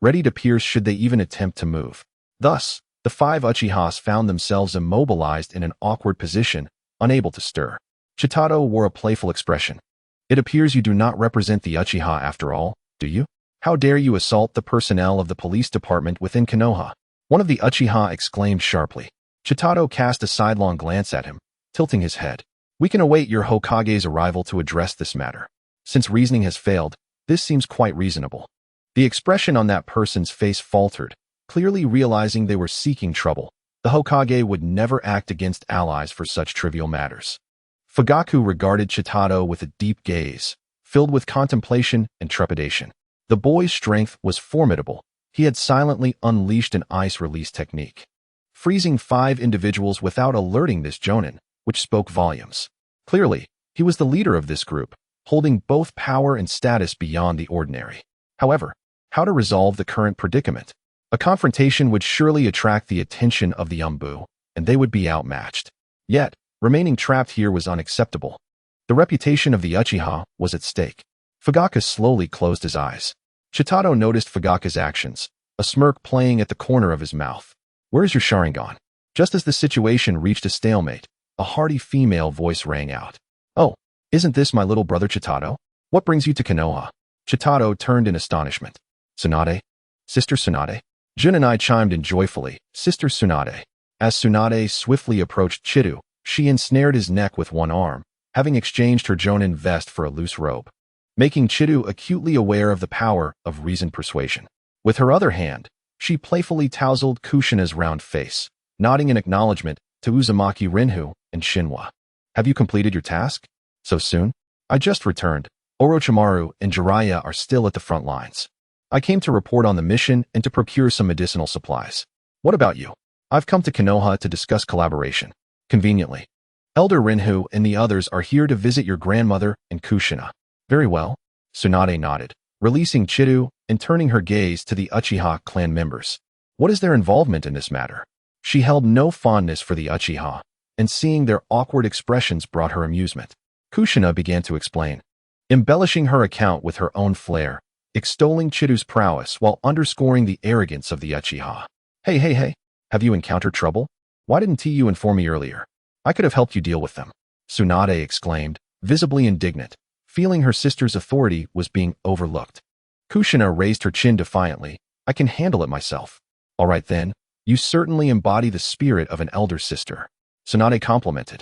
ready to pierce should they even attempt to move. Thus, the 5 Uchihas found themselves immobilized in an awkward position, unable to stir. Chitado wore a playful expression. It appears you do not represent the Uchiha after all, do you? How dare you assault the personnel of the police department within Konoha? One of the Uchiha exclaimed sharply. Chitado cast a sidelong glance at him, tilting his head. We can await your Hokage's arrival to address this matter. Since reasoning has failed, this seems quite reasonable. The expression on that person's face faltered, clearly realizing they were seeking trouble. The Hokage would never act against allies for such trivial matters. Fugaku regarded Chitado with a deep gaze, filled with contemplation and trepidation. The boy's strength was formidable. He had silently unleashed an ice release technique, freezing 5 individuals without alerting this Jonin, which spoke volumes. Clearly, he was the leader of this group, holding both power and status beyond the ordinary. However, how to resolve the current predicament? A confrontation would surely attract the attention of the Umbu, and they would be outmatched. Yet, remaining trapped here was unacceptable. The reputation of the Uchiha was at stake. Fugaku slowly closed his eyes. Chitado noticed Fugaku's actions, a smirk playing at the corner of his mouth. Where is your Sharingan? Just as the situation reached a stalemate, a hearty female voice rang out. Oh, isn't this my little brother Chitado? What brings you to Konoha? Chitado turned in astonishment. Tsunade? Sister Tsunade? Jun and I chimed in joyfully, Sister Tsunade. As Tsunade swiftly approached Chidu, she ensnared his neck with one arm, having exchanged her Jonin vest for a loose robe, making Chidu acutely aware of the power of reasoned persuasion. With her other hand, she playfully tousled Kushina's round face, nodding in acknowledgement to Uzumaki Rinhu and Shinwa. Have you completed your task? So soon? I just returned. Orochimaru and Jiraiya are still at the front lines. I came to report on the mission and to procure some medicinal supplies. What about you? I've come to Konoha to discuss collaboration. Conveniently, Elder Rinhu and the others are here to visit your grandmother and Kushina. Very well. Tsunade nodded, releasing Chidu and turning her gaze to the Uchiha clan members. What is their involvement in this matter? She held no fondness for the Uchiha, and seeing their awkward expressions brought her amusement. Kushina began to explain, embellishing her account with her own flair, extolling Chidu's prowess while underscoring the arrogance of the Uchiha. Hey, have you encountered trouble? Why didn't you inform me earlier? I could have helped you deal with them. Tsunade exclaimed, visibly indignant, feeling her sister's authority was being overlooked. Kushina raised her chin defiantly. I can handle it myself. All right then, you certainly embody the spirit of an elder sister. Tsunade complimented,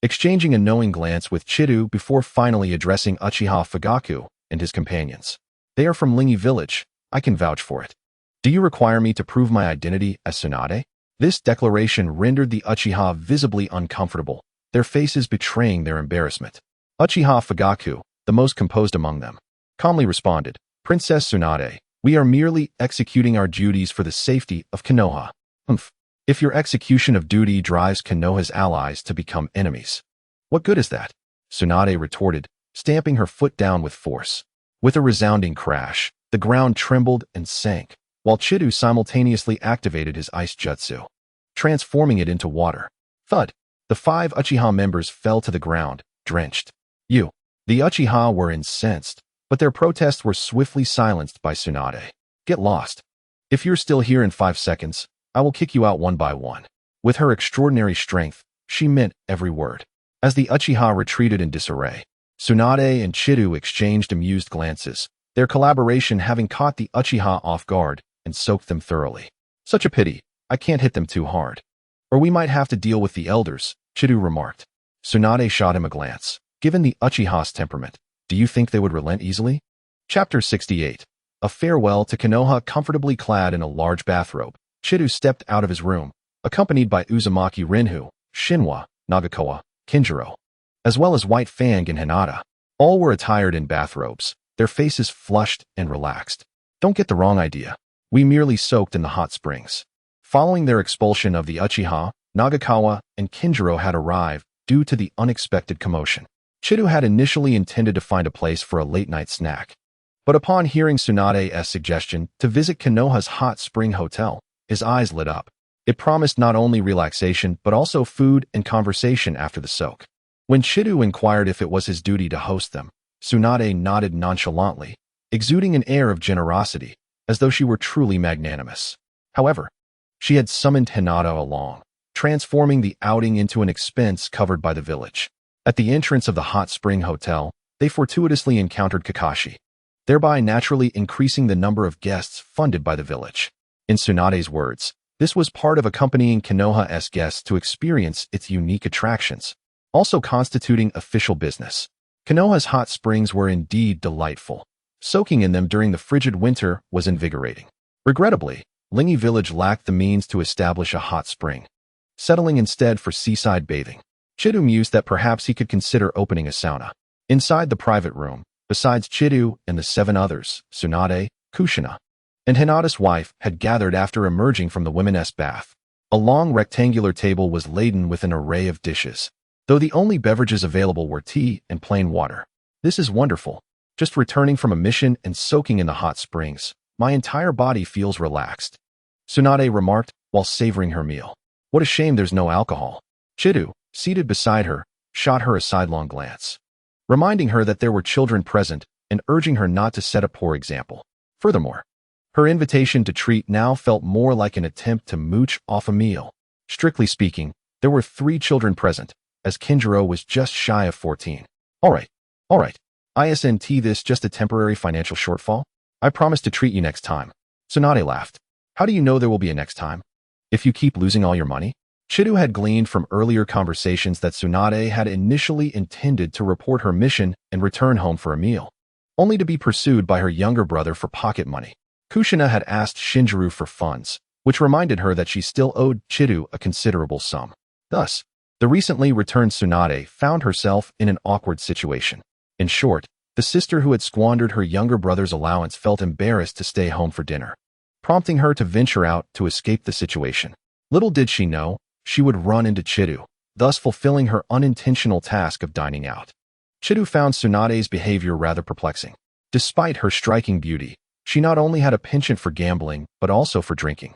exchanging a knowing glance with Chidu before finally addressing Uchiha Fugaku and his companions. They are from Lingi village, I can vouch for it. Do you require me to prove my identity as Tsunade? This declaration rendered the Uchiha visibly uncomfortable, their faces betraying their embarrassment. Uchiha Fugaku, the most composed among them, calmly responded, Princess Tsunade, we are merely executing our duties for the safety of Konoha. If your execution of duty drives Konoha's allies to become enemies, what good is that? Tsunade retorted, stamping her foot down with force. With a resounding crash, the ground trembled and sank, while Chidu simultaneously activated his ice jutsu, transforming it into water. Thud! The 5 Uchiha members fell to the ground, drenched. The Uchiha were incensed, but their protests were swiftly silenced by Tsunade. Get lost. If you're still here in 5 seconds, I will kick you out one by one. With her extraordinary strength, She meant every word. As the Uchiha retreated in disarray, Tsunade and Chidu exchanged amused glances, their collaboration having caught the Uchiha off guard and soaked them thoroughly. Such a pity, I can't hit them too hard. Or we might have to deal with the elders, Chidu remarked. Tsunade shot him a glance. Given the Uchiha's temperament, do you think they would relent easily? Chapter 68. A farewell to Konoha. Comfortably clad in a large bathrobe, Chidu stepped out of his room, accompanied by Uzumaki Rinhu, Shinwa, Nagakawa, Kinjiro, as well as White Fang and Hinata. All were attired in bathrobes, their faces flushed and relaxed. Don't get the wrong idea. We merely soaked in the hot springs. Following their expulsion of the Uchiha, Nagakawa and Kinjiro had arrived due to the unexpected commotion. Chidu had initially intended to find a place for a late-night snack. But upon hearing Tsunade's suggestion to visit Konoha's hot spring hotel, his eyes lit up. It promised not only relaxation but also food and conversation after the soak. When Chidu inquired if it was his duty to host them, Tsunade nodded nonchalantly, exuding an air of generosity, as though she were truly magnanimous. However, she had summoned Hinata along, transforming the outing into an expense covered by the village. At the entrance of the hot spring hotel, they fortuitously encountered Kakashi, thereby naturally increasing the number of guests funded by the village. In Tsunade's words, this was part of accompanying Konoha's guests to experience its unique attractions, also constituting official business. Konoha's hot springs were indeed delightful. Soaking in them during the frigid winter was invigorating. Regrettably, Lingi Village lacked the means to establish a hot spring, settling instead for seaside bathing. Chidu mused that perhaps he could consider opening a sauna. Inside the private room, besides Chidu and the 7 others, Tsunade, Kushina, and Hinata's wife had gathered after emerging from the women's bath. A long rectangular table was laden with an array of dishes, though the only beverages available were tea and plain water. This is wonderful. Just returning from a mission and soaking in the hot springs, my entire body feels relaxed, Tsunade remarked while savoring her meal. What a shame there's no alcohol. Chidu, seated beside her, shot her a sidelong glance, reminding her that there were children present and urging her not to set a poor example. Furthermore, her invitation to treat now felt more like an attempt to mooch off a meal. Strictly speaking, there were 3 children present, as Kinjiro was just shy of 14. All right. Isn't this just a temporary financial shortfall? I promise to treat you next time. Tsunade laughed. How do you know there will be a next time? If you keep losing all your money? Chidu had gleaned from earlier conversations that Tsunade had initially intended to report her mission and return home for a meal, only to be pursued by her younger brother for pocket money. Kushina had asked Shinjiro for funds, which reminded her that she still owed Chidu a considerable sum. Thus, the recently returned Tsunade found herself in an awkward situation. In short, the sister who had squandered her younger brother's allowance felt embarrassed to stay home for dinner, prompting her to venture out to escape the situation. Little did she know, she would run into Chidu, thus fulfilling her unintentional task of dining out. Chidu found Tsunade's behavior rather perplexing. Despite her striking beauty, she not only had a penchant for gambling, but also for drinking,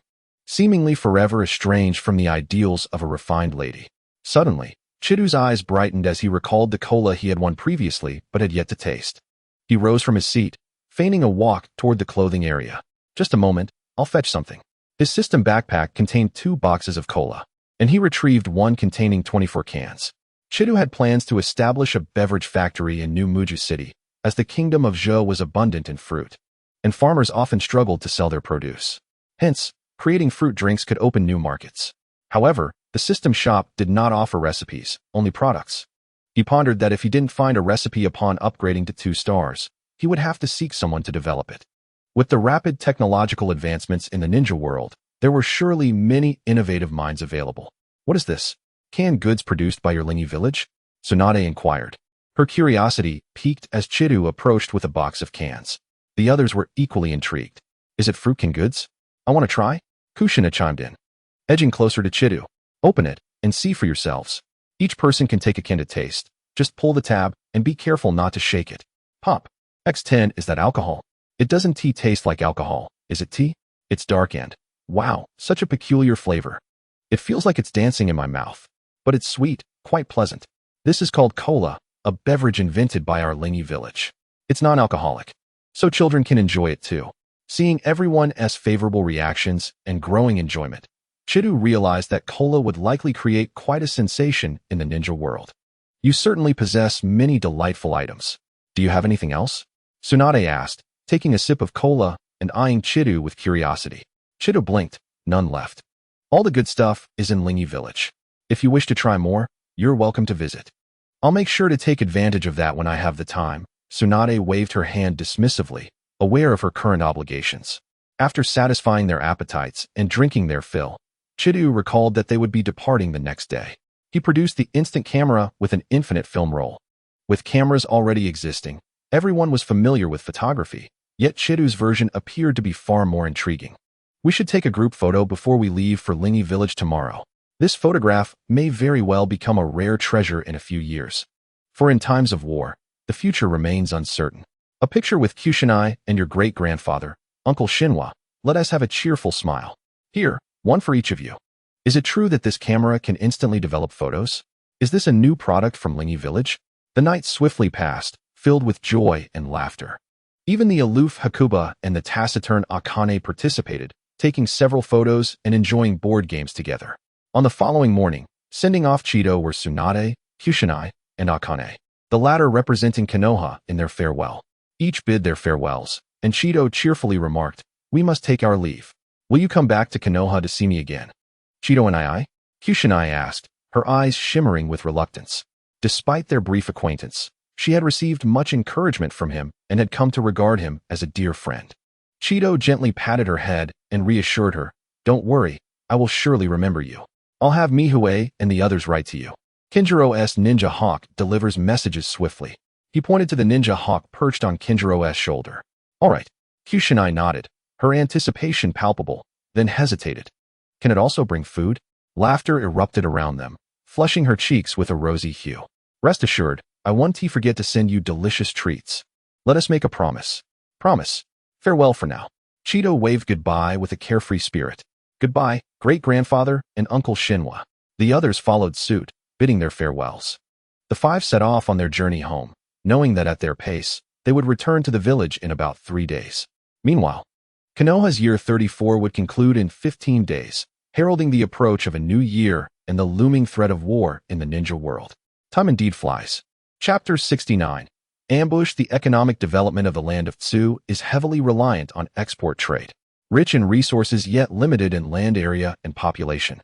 seemingly forever estranged from the ideals of a refined lady. Suddenly, Chidu's eyes brightened as he recalled the cola he had won previously but had yet to taste. He rose from his seat, feigning a walk toward the clothing area. Just a moment, I'll fetch something. His system backpack contained 2 boxes of cola, and he retrieved one containing 24 cans. Chidu had plans to establish a beverage factory in New Muju City, as the kingdom of Zhou was abundant in fruit, and farmers often struggled to sell their produce. Hence, creating fruit drinks could open new markets. However, the system shop did not offer recipes, only products. He pondered that if he didn't find a recipe upon upgrading to 2 stars, he would have to seek someone to develop it. With the rapid technological advancements in the ninja world, there were surely many innovative minds available. What is this? Canned goods produced by your Lingi village? Tsunade inquired. Her curiosity piqued as Chidu approached with a box of cans. The others were equally intrigued. Is it fruit canned goods? I want to try? Kushina chimed in, edging closer to Chidu. Open it and see for yourselves. Each person can take a can to taste. Just pull the tab and be careful not to shake it. Pop. X10, is that alcohol? It doesn't tea taste like alcohol, is it tea? It's dark and, wow, such a peculiar flavor. It feels like it's dancing in my mouth. But it's sweet, quite pleasant. This is called cola, a beverage invented by our Lingi village. It's non-alcoholic, so children can enjoy it too. Seeing everyone's favorable reactions and growing enjoyment, Chidu realized that cola would likely create quite a sensation in the ninja world. You certainly possess many delightful items. Do you have anything else? Tsunade asked, taking a sip of cola and eyeing Chidu with curiosity. Chidu blinked, none left. All the good stuff is in Lingy Village. If you wish to try more, you're welcome to visit. I'll make sure to take advantage of that when I have the time. Tsunade waved her hand dismissively, aware of her current obligations. After satisfying their appetites and drinking their fill, Chidu recalled that they would be departing the next day. He produced the instant camera with an infinite film roll. With cameras already existing, everyone was familiar with photography, yet Chidu's version appeared to be far more intriguing. We should take a group photo before we leave for Lingy Village tomorrow. This photograph may very well become a rare treasure in a few years. For in times of war, the future remains uncertain. A picture with Kushinai and your great-grandfather, Uncle Shinwa. Let us have a cheerful smile. Here, one for each of you. Is it true that this camera can instantly develop photos? Is this a new product from Lingy Village? The night swiftly passed, filled with joy and laughter. Even the aloof Hakuba and the taciturn Akane participated, taking several photos and enjoying board games together. On the following morning, sending off Chido were Tsunade, Kushinai, and Akane, the latter representing Konoha in their farewell. Each bid their farewells, and Chido cheerfully remarked, "We must take our leave. Will you come back to Konoha to see me again?" Chido and I? Kushinai asked, her eyes shimmering with reluctance. Despite their brief acquaintance, she had received much encouragement from him and had come to regard him as a dear friend. Chido gently patted her head and reassured her, "Don't worry, I will surely remember you. I'll have Mihue and the others write to you." Kinjiro's ninja hawk delivers messages swiftly. He pointed to the ninja hawk perched on Kinjiro's shoulder. "All right." Kushinai nodded, her anticipation palpable, then hesitated. "Can it also bring food?" Laughter erupted around them, flushing her cheeks with a rosy hue. "Rest assured, I won't forget to send you delicious treats. Let us make a promise." "Promise. Farewell for now." Chido waved goodbye with a carefree spirit. "Goodbye, great-grandfather and Uncle Shinwa." The others followed suit, bidding their farewells. The five set off on their journey home, knowing that at their pace, they would return to the village in about 3 days. Meanwhile, Konoha's year 34 would conclude in 15 days, heralding the approach of a new year and the looming threat of war in the ninja world. Time indeed flies. Chapter 69. Ambush. The economic development of the land of Tsu is heavily reliant on export trade. Rich in resources yet limited in land area and population,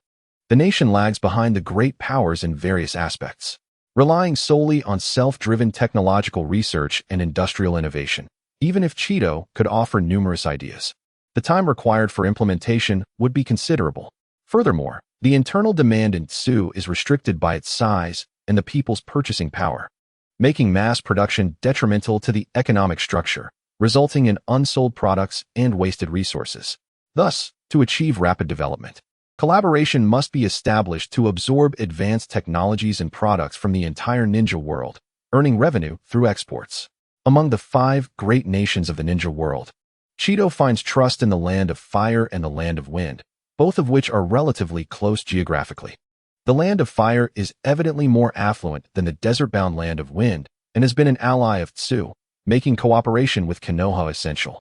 the nation lags behind the great powers in various aspects. Relying solely on self-driven technological research and industrial innovation, even if Chido could offer numerous ideas, the time required for implementation would be considerable. Furthermore, the internal demand in Tsu is restricted by its size and the people's purchasing power, making mass production detrimental to the economic structure, resulting in unsold products and wasted resources. Thus, to achieve rapid development, collaboration must be established to absorb advanced technologies and products from the entire ninja world, earning revenue through exports. Among the 5 great nations of the ninja world, Chido finds trust in the land of fire and the land of wind, both of which are relatively close geographically. The land of fire is evidently more affluent than the desert-bound land of wind and has been an ally of Tsu, making cooperation with Konoha essential.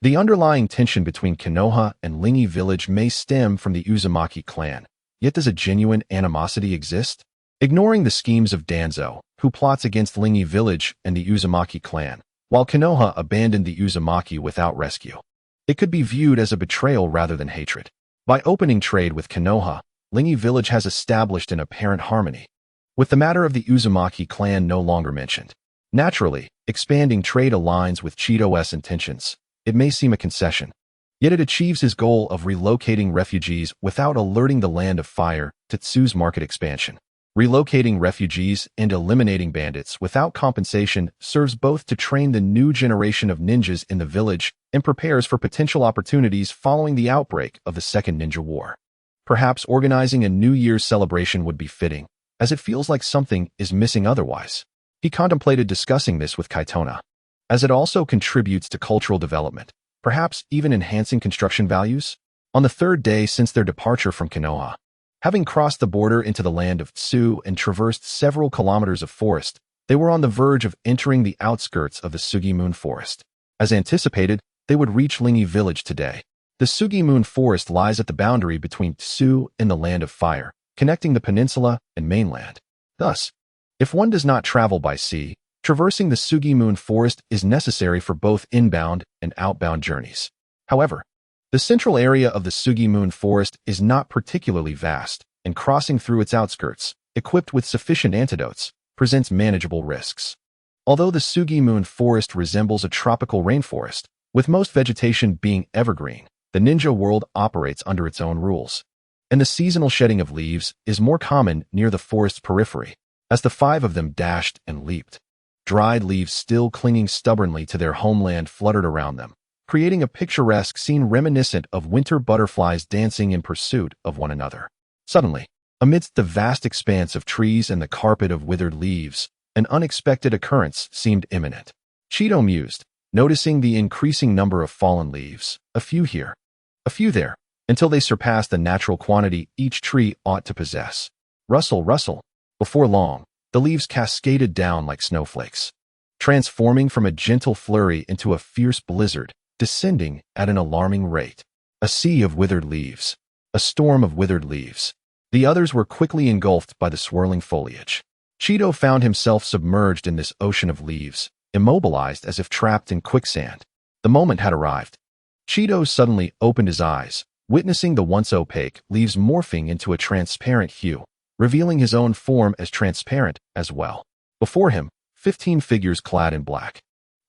The underlying tension between Konoha and Lingy Village may stem from the Uzumaki clan, yet does a genuine animosity exist? Ignoring the schemes of Danzo, who plots against Lingy Village and the Uzumaki clan, while Konoha abandoned the Uzumaki without rescue, it could be viewed as a betrayal rather than hatred. By opening trade with Konoha, Lingy Village has established an apparent harmony, with the matter of the Uzumaki clan no longer mentioned. Naturally, expanding trade aligns with Chido's intentions. It may seem a concession, yet it achieves his goal of relocating refugees without alerting the land of fire to Tsu's market expansion. Relocating refugees and eliminating bandits without compensation serves both to train the new generation of ninjas in the village and prepares for potential opportunities following the outbreak of the Second Ninja War. Perhaps organizing a New Year's celebration would be fitting, as it feels like something is missing otherwise. He contemplated discussing this with Kaitona, as it also contributes to cultural development, perhaps even enhancing construction values. On the 3rd day since their departure from Konoha, having crossed the border into the land of Tsu and traversed several kilometers of forest, they were on the verge of entering the outskirts of the Sugimoon forest. As anticipated, they would reach Lingy Village today. The Sugimoon Forest lies at the boundary between Tsu and the Land of Fire, connecting the peninsula and mainland. Thus, if one does not travel by sea, traversing the Sugimoon Forest is necessary for both inbound and outbound journeys. However, the central area of the Sugimoon Forest is not particularly vast, and crossing through its outskirts, equipped with sufficient antidotes, presents manageable risks. Although the Sugimoon Forest resembles a tropical rainforest, with most vegetation being evergreen, the ninja world operates under its own rules, and the seasonal shedding of leaves is more common near the forest's periphery, as the 5 of them dashed and leaped. Dried leaves still clinging stubbornly to their homeland fluttered around them, creating a picturesque scene reminiscent of winter butterflies dancing in pursuit of one another. Suddenly, amidst the vast expanse of trees and the carpet of withered leaves, an unexpected occurrence seemed imminent. Cheeto mused, noticing the increasing number of fallen leaves, a few here, a few there, until they surpassed the natural quantity each tree ought to possess. Rustle, rustle. Before long, the leaves cascaded down like snowflakes, transforming from a gentle flurry into a fierce blizzard, descending at an alarming rate. A sea of withered leaves. A storm of withered leaves. The others were quickly engulfed by the swirling foliage. Cheeto found himself submerged in this ocean of leaves, immobilized as if trapped in quicksand. The moment had arrived. Cheeto suddenly opened his eyes, witnessing the once opaque leaves morphing into a transparent hue, revealing his own form as transparent as well. Before him, 15 figures clad in black.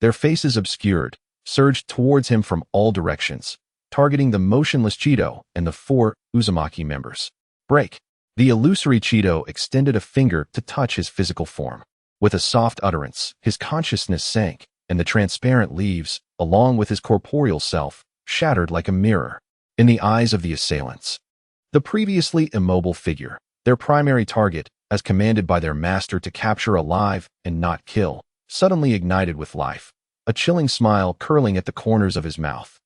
Their faces obscured, surged towards him from all directions, targeting the motionless Cheeto and the 4 Uzumaki members. Break. The illusory Cheeto extended a finger to touch his physical form. With a soft utterance, his consciousness sank, and the transparent leaves, along with his corporeal self, shattered like a mirror in the eyes of the assailants. The previously immobile figure, their primary target, as commanded by their master to capture alive and not kill, suddenly ignited with life, a chilling smile curling at the corners of his mouth.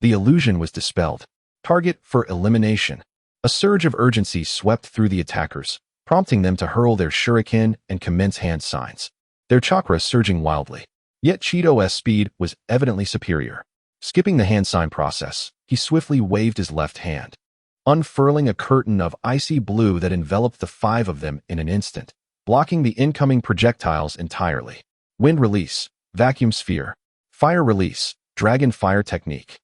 The illusion was dispelled. Target for elimination. A surge of urgency swept through the attackers, prompting them to hurl their shuriken and commence hand signs, their chakra surging wildly. Yet Cheeto's speed was evidently superior. Skipping the hand sign process, he swiftly waved his left hand, unfurling a curtain of icy blue that enveloped the 5 of them in an instant, blocking the incoming projectiles entirely. Wind release, vacuum sphere, fire release, dragon fire technique.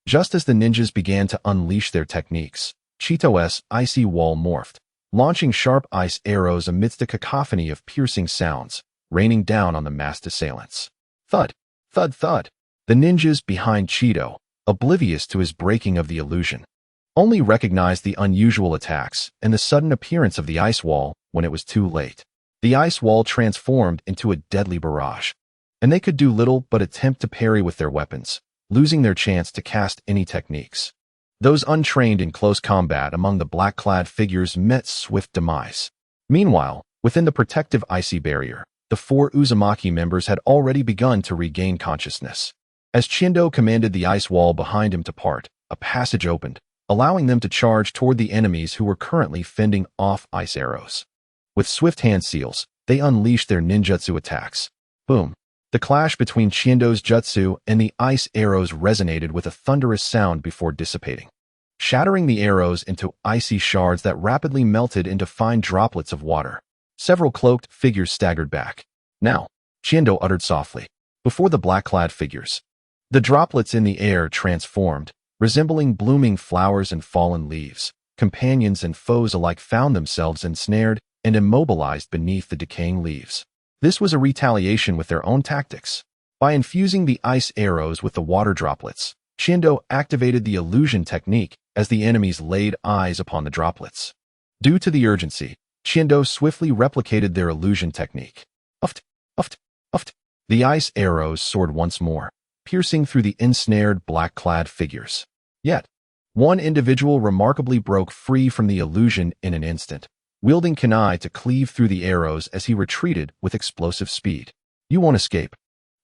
Just as the ninjas began to unleash their techniques, Cheeto's icy wall morphed, launching sharp ice arrows amidst a cacophony of piercing sounds, raining down on the massed assailants. Thud, thud, thud. The ninjas behind Cheeto, oblivious to his breaking of the illusion, only recognized the unusual attacks and the sudden appearance of the ice wall when it was too late. The ice wall transformed into a deadly barrage, and they could do little but attempt to parry with their weapons, losing their chance to cast any techniques. Those untrained in close combat among the black-clad figures met swift demise. Meanwhile, within the protective icy barrier, the 4 Uzumaki members had already begun to regain consciousness. As Chindo commanded the ice wall behind him to part, a passage opened, allowing them to charge toward the enemies who were currently fending off ice arrows. With swift hand seals, they unleashed their ninjutsu attacks. Boom! The clash between Chindo's jutsu and the ice arrows resonated with a thunderous sound before dissipating, shattering the arrows into icy shards that rapidly melted into fine droplets of water. Several cloaked figures staggered back. Now, Chindo uttered softly, before the black-clad figures. The droplets in the air transformed, resembling blooming flowers and fallen leaves. Companions and foes alike found themselves ensnared and immobilized beneath the decaying leaves. This was a retaliation with their own tactics. By infusing the ice arrows with the water droplets, Chindo activated the illusion technique as the enemies laid eyes upon the droplets. Due to the urgency, Chindo swiftly replicated their illusion technique. Uft, uft, uft. The ice arrows soared once more, piercing through the ensnared black-clad figures. Yet, one individual remarkably broke free from the illusion in an instant, wielding kunai to cleave through the arrows as he retreated with explosive speed. You won't escape.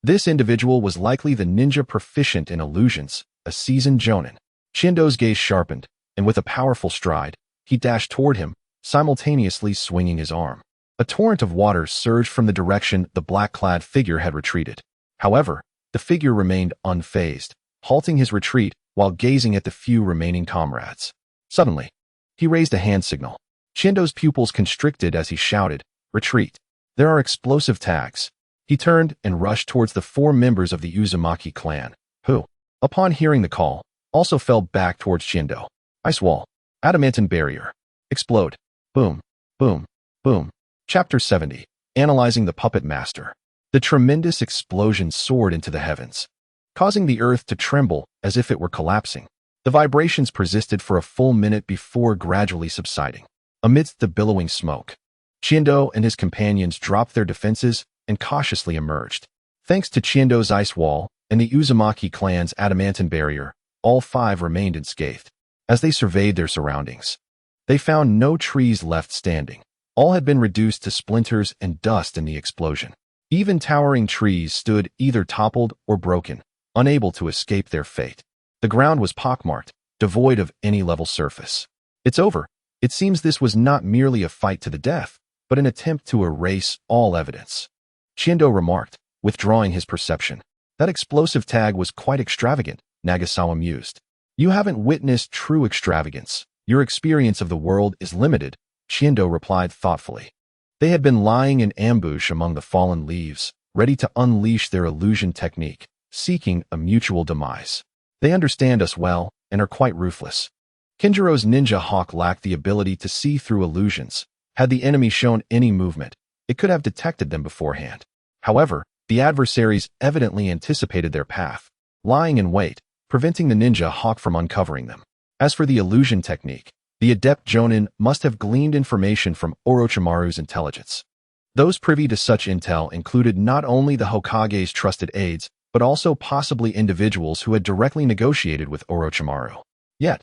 This individual was likely the ninja proficient in illusions, a seasoned jonin. Chindo's gaze sharpened, and with a powerful stride, he dashed toward him, simultaneously swinging his arm. A torrent of water surged from the direction the black-clad figure had retreated. However, the figure remained unfazed, halting his retreat while gazing at the few remaining comrades. Suddenly, he raised a hand signal. Shindo's pupils constricted as he shouted, "Retreat! There are explosive tags." He turned and rushed towards the 4 members of the Uzumaki clan, who, upon hearing the call, also fell back towards Shindo. Ice wall. Adamantine barrier. Explode. Boom. Boom. Boom. Chapter 70. Analyzing the Puppet Master. The tremendous explosion soared into the heavens, causing the earth to tremble as if it were collapsing. The vibrations persisted for a full minute before gradually subsiding. Amidst the billowing smoke, Chindo and his companions dropped their defenses and cautiously emerged. Thanks to Chindo's ice wall and the Uzumaki clan's adamantine barrier, all 5 remained unscathed. As they surveyed their surroundings, they found no trees left standing. All had been reduced to splinters and dust in the explosion. Even towering trees stood either toppled or broken, unable to escape their fate. The ground was pockmarked, devoid of any level surface. "It's over." It seems this was not merely a fight to the death, but an attempt to erase all evidence, Chindo remarked, withdrawing his perception. "That explosive tag was quite extravagant," Nagasawa mused. "You haven't witnessed true extravagance. Your experience of the world is limited," Chindo replied thoughtfully. They had been lying in ambush among the fallen leaves, ready to unleash their illusion technique, seeking a mutual demise. "They understand us well and are quite ruthless." Kinjiro's ninja hawk lacked the ability to see through illusions. Had the enemy shown any movement, it could have detected them beforehand. However, the adversaries evidently anticipated their path, lying in wait, preventing the ninja hawk from uncovering them. As for the illusion technique, the adept Jonin must have gleaned information from Orochimaru's intelligence. Those privy to such intel included not only the Hokage's trusted aides, but also possibly individuals who had directly negotiated with Orochimaru. Yet,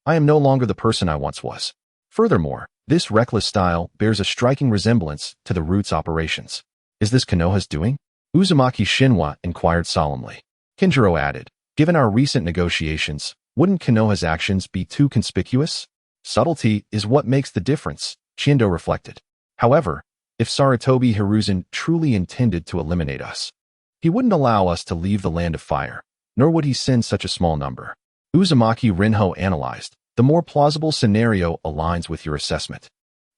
I am no longer the person I once was. Furthermore, this reckless style bears a striking resemblance to the Root's operations. "Is this Konoha's doing?" Uzumaki Shinwa inquired solemnly. Kinjiro added, "Given our recent negotiations, wouldn't Konoha's actions be too conspicuous?" "Subtlety is what makes the difference," Chindo reflected. "However, if Sarutobi Hiruzen truly intended to eliminate us, he wouldn't allow us to leave the land of fire, nor would he send such a small number." Uzumaki Rinho analyzed, "The more plausible scenario aligns with your assessment."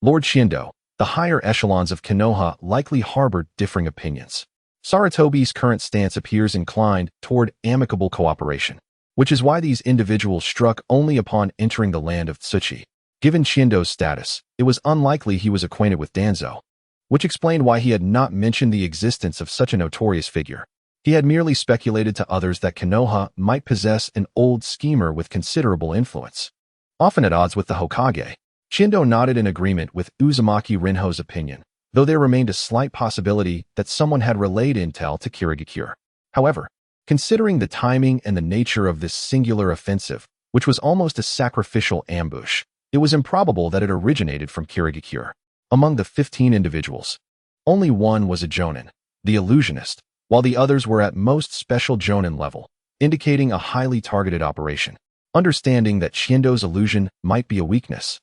Lord Shindo, the higher echelons of Konoha likely harbored differing opinions. Sarutobi's current stance appears inclined toward amicable cooperation, which is why these individuals struck only upon entering the land of Tsuchi. Given Shindo's status, it was unlikely he was acquainted with Danzo, which explained why he had not mentioned the existence of such a notorious figure. He had merely speculated to others that Konoha might possess an old schemer with considerable influence. Often at odds with the Hokage, Shindo nodded in agreement with Uzumaki Rinho's opinion, though there remained a slight possibility that someone had relayed intel to Kirigakure. However, considering the timing and the nature of this singular offensive, which was almost a sacrificial ambush, it was improbable that it originated from Kirigakure. Among the 15 individuals, only one was a Jonin, the illusionist, while the others were at most special Jonin level, indicating a highly targeted operation. Understanding that Shindo's illusion might be a weakness,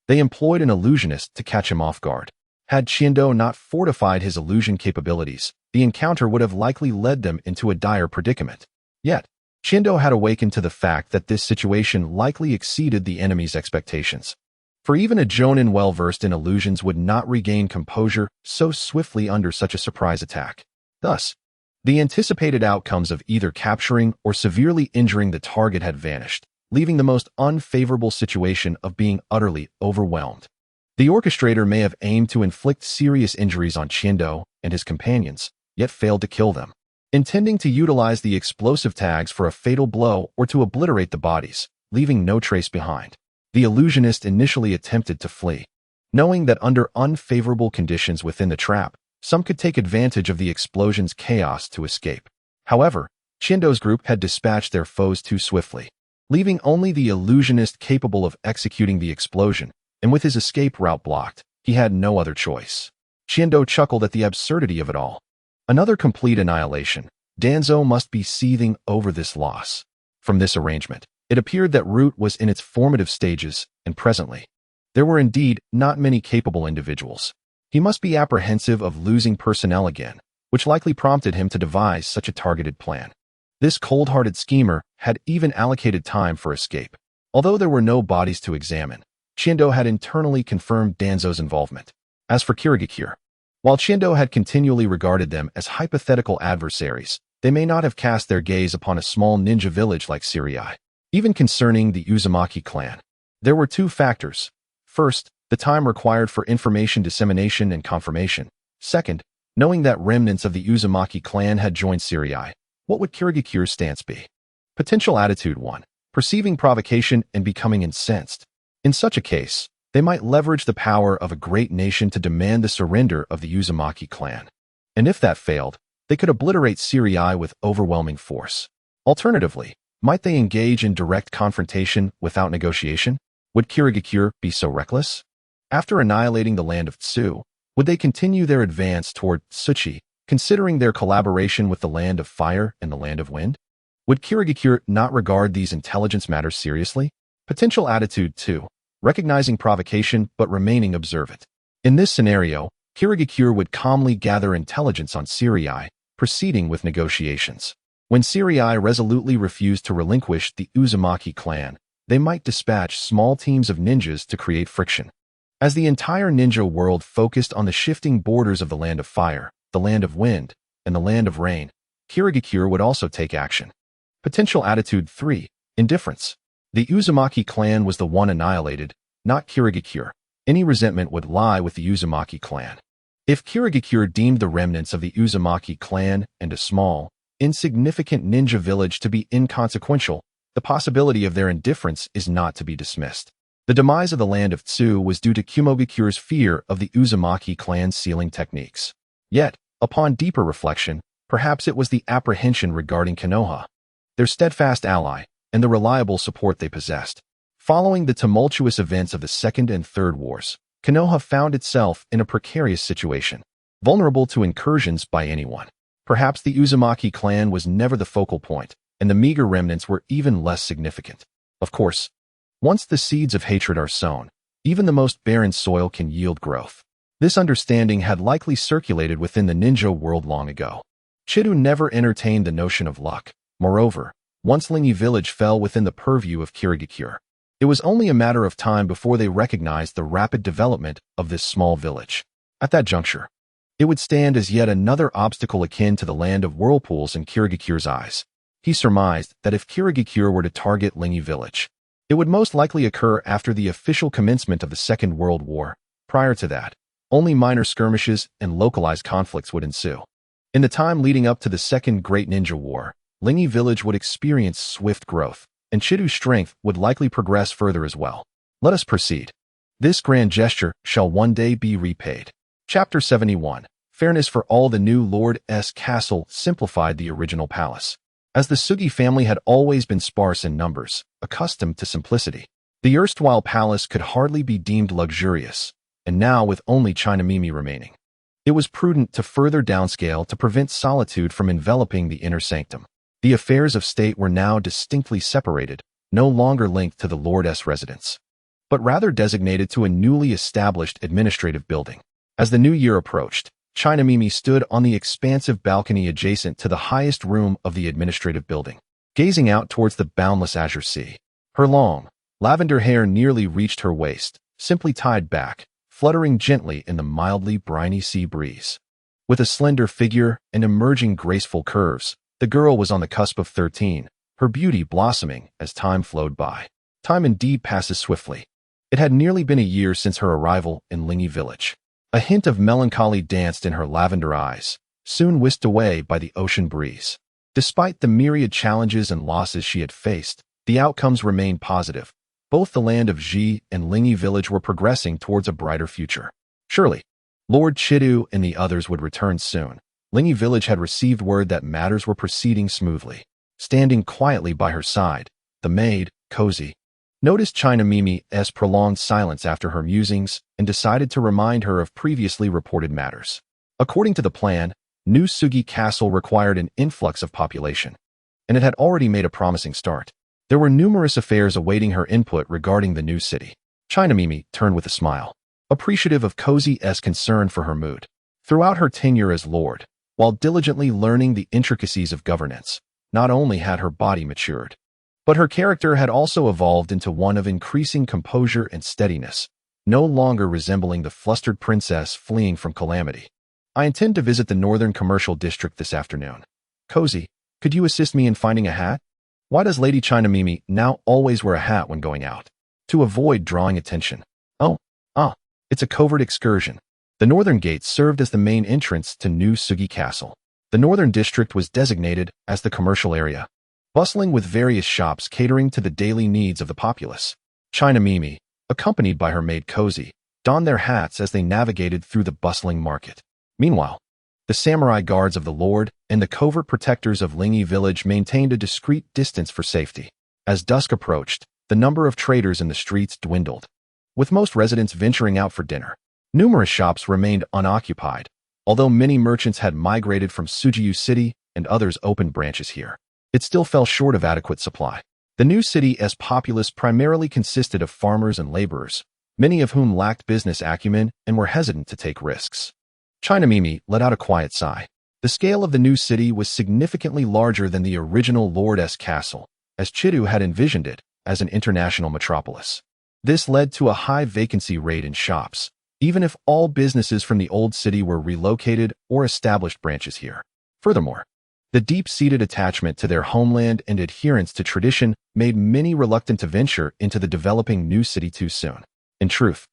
they employed an illusionist to catch him off guard. Had Shindo not fortified his illusion capabilities, the encounter would have likely led them into a dire predicament. Yet, Shindo had awakened to the fact that this situation likely exceeded the enemy's expectations. For even a Jonin well-versed in illusions would not regain composure so swiftly under such a surprise attack. Thus, the anticipated outcomes of either capturing or severely injuring the target had vanished, leaving the most unfavorable situation of being utterly overwhelmed. The orchestrator may have aimed to inflict serious injuries on Shindo and his companions, yet failed to kill them, intending to utilize the explosive tags for a fatal blow or to obliterate the bodies, leaving no trace behind. The illusionist initially attempted to flee, knowing that under unfavorable conditions within the trap, some could take advantage of the explosion's chaos to escape. However, Shindo's group had dispatched their foes too swiftly, leaving only the illusionist capable of executing the explosion, and with his escape route blocked, he had no other choice. Shindo chuckled at the absurdity of it all. Another complete annihilation. Danzo must be seething over this loss. From this arrangement, it appeared that Root was in its formative stages, and presently, there were indeed not many capable individuals. He must be apprehensive of losing personnel again, which likely prompted him to devise such a targeted plan. This cold-hearted schemer had even allocated time for escape. Although there were no bodies to examine, Chindo had internally confirmed Danzo's involvement. As for Kirigakure, while Chindo had continually regarded them as hypothetical adversaries, they may not have cast their gaze upon a small ninja village like Sirii. Even concerning the Uzumaki clan, there were two factors. First, the time required for information dissemination and confirmation. Second, knowing that remnants of the Uzumaki clan had joined Sirii, what would Kirigakure's stance be? Potential attitude 1. Perceiving provocation and becoming incensed. In such a case, they might leverage the power of a great nation to demand the surrender of the Uzumaki clan. And if that failed, they could obliterate Sirii with overwhelming force. Alternatively, might they engage in direct confrontation without negotiation? Would Kirigakure be so reckless? After annihilating the land of Tsu, would they continue their advance toward Tsuchi, considering their collaboration with the land of fire and the land of wind? Would Kirigakure not regard these intelligence matters seriously? Potential attitude 2. Recognizing provocation but remaining observant. In this scenario, Kirigakure would calmly gather intelligence on Sirii, proceeding with negotiations. When Sirii resolutely refused to relinquish the Uzumaki clan, they might dispatch small teams of ninjas to create friction. As the entire ninja world focused on the shifting borders of the land of fire, the land of wind, and the land of rain, Kirigakure would also take action. Potential attitude 3. Indifference. The Uzumaki clan was the one annihilated, not Kirigakure. Any resentment would lie with the Uzumaki clan. If Kirigakure deemed the remnants of the Uzumaki clan and a small, insignificant ninja village to be inconsequential, the possibility of their indifference is not to be dismissed. The demise of the land of Tsu was due to Kumogakure's fear of the Uzumaki clan's sealing techniques. Yet, upon deeper reflection, perhaps it was the apprehension regarding Konoha, their steadfast ally, and the reliable support they possessed. Following the tumultuous events of the Second and Third Wars, Konoha found itself in a precarious situation, vulnerable to incursions by anyone. Perhaps the Uzumaki clan was never the focal point, and the meager remnants were even less significant. Of course, once the seeds of hatred are sown, even the most barren soil can yield growth. This understanding had likely circulated within the ninja world long ago. Chidu never entertained the notion of luck. Moreover, once Lingi village fell within the purview of Kirigakure, it was only a matter of time before they recognized the rapid development of this small village. At that juncture, it would stand as yet another obstacle akin to the land of whirlpools in Kirigakure's eyes. He surmised that if Kirigakure were to target Lingi village, it would most likely occur after the official commencement of the Second World War. Prior to that, only minor skirmishes and localized conflicts would ensue. In the time leading up to the Second Great Ninja War, Lingi village would experience swift growth, and Chidu's strength would likely progress further as well. Let us proceed. This grand gesture shall one day be repaid. Chapter 71. Fairness for all. The new Lord's castle simplified the original palace. As the Sugi family had always been sparse in numbers, accustomed to simplicity, the erstwhile palace could hardly be deemed luxurious, and now with only Chinomimi remaining, it was prudent to further downscale to prevent solitude from enveloping the inner sanctum. The affairs of state were now distinctly separated, no longer linked to the Lord's residence, but rather designated to a newly established administrative building. As the new year approached, Chinomimi stood on the expansive balcony adjacent to the highest room of the administrative building, gazing out towards the boundless azure sea. Her long, lavender hair nearly reached her waist, simply tied back, fluttering gently in the mildly briny sea breeze. With a slender figure and emerging graceful curves, the girl was on the cusp of 13, her beauty blossoming as time flowed by. Time indeed passes swiftly. It had nearly been a year since her arrival in Lingi village. A hint of melancholy danced in her lavender eyes, soon whisked away by the ocean breeze. Despite the myriad challenges and losses she had faced, the outcomes remained positive. Both the land of Ji and Lingi village were progressing towards a brighter future. Surely, Lord Chidu and the others would return soon. Lingi village had received word that matters were proceeding smoothly. Standing quietly by her side, the maid, Cozy, noticed Chinomimi's prolonged silence after her musings and decided to remind her of previously reported matters. According to the plan, New Sugi Castle required an influx of population, and it had already made a promising start. There were numerous affairs awaiting her input regarding the new city. Chinomimi turned with a smile, appreciative of Cozy's concern for her mood. Throughout her tenure as lord, while diligently learning the intricacies of governance, Not only had her body matured, but her character had also evolved into one of increasing composure and steadiness, no longer resembling the flustered princess fleeing from calamity. I intend to visit the Northern Commercial District this afternoon. Cozy, could you assist me in finding a hat? Why does Lady China Mimi now always wear a hat when going out? To avoid drawing attention. It's a covert excursion. The Northern Gate served as the main entrance to New Sugi Castle. The Northern District was designated as the commercial area, bustling with various shops catering to the daily needs of the populace. China Mimi, accompanied by her maid Cozy, donned their hats as they navigated through the bustling market. Meanwhile, the samurai guards of the Lord and the covert protectors of Lingi village maintained a discreet distance for safety. As dusk approached, the number of traders in the streets dwindled, with most residents venturing out for dinner. Numerous shops remained unoccupied, although many merchants had migrated from Sujiu City and others opened branches here. It still fell short of adequate supply. The new city's populace primarily consisted of farmers and laborers, many of whom lacked business acumen and were hesitant to take risks. China Mimi let out a quiet sigh. The scale of the new city was significantly larger than the original Lord's castle, as Chidu had envisioned it as an international metropolis. This led to a high vacancy rate in shops, even if all businesses from the old city were relocated or established branches here. Furthermore, the deep-seated attachment to their homeland and adherence to tradition made many reluctant to venture into the developing new city too soon. In truth,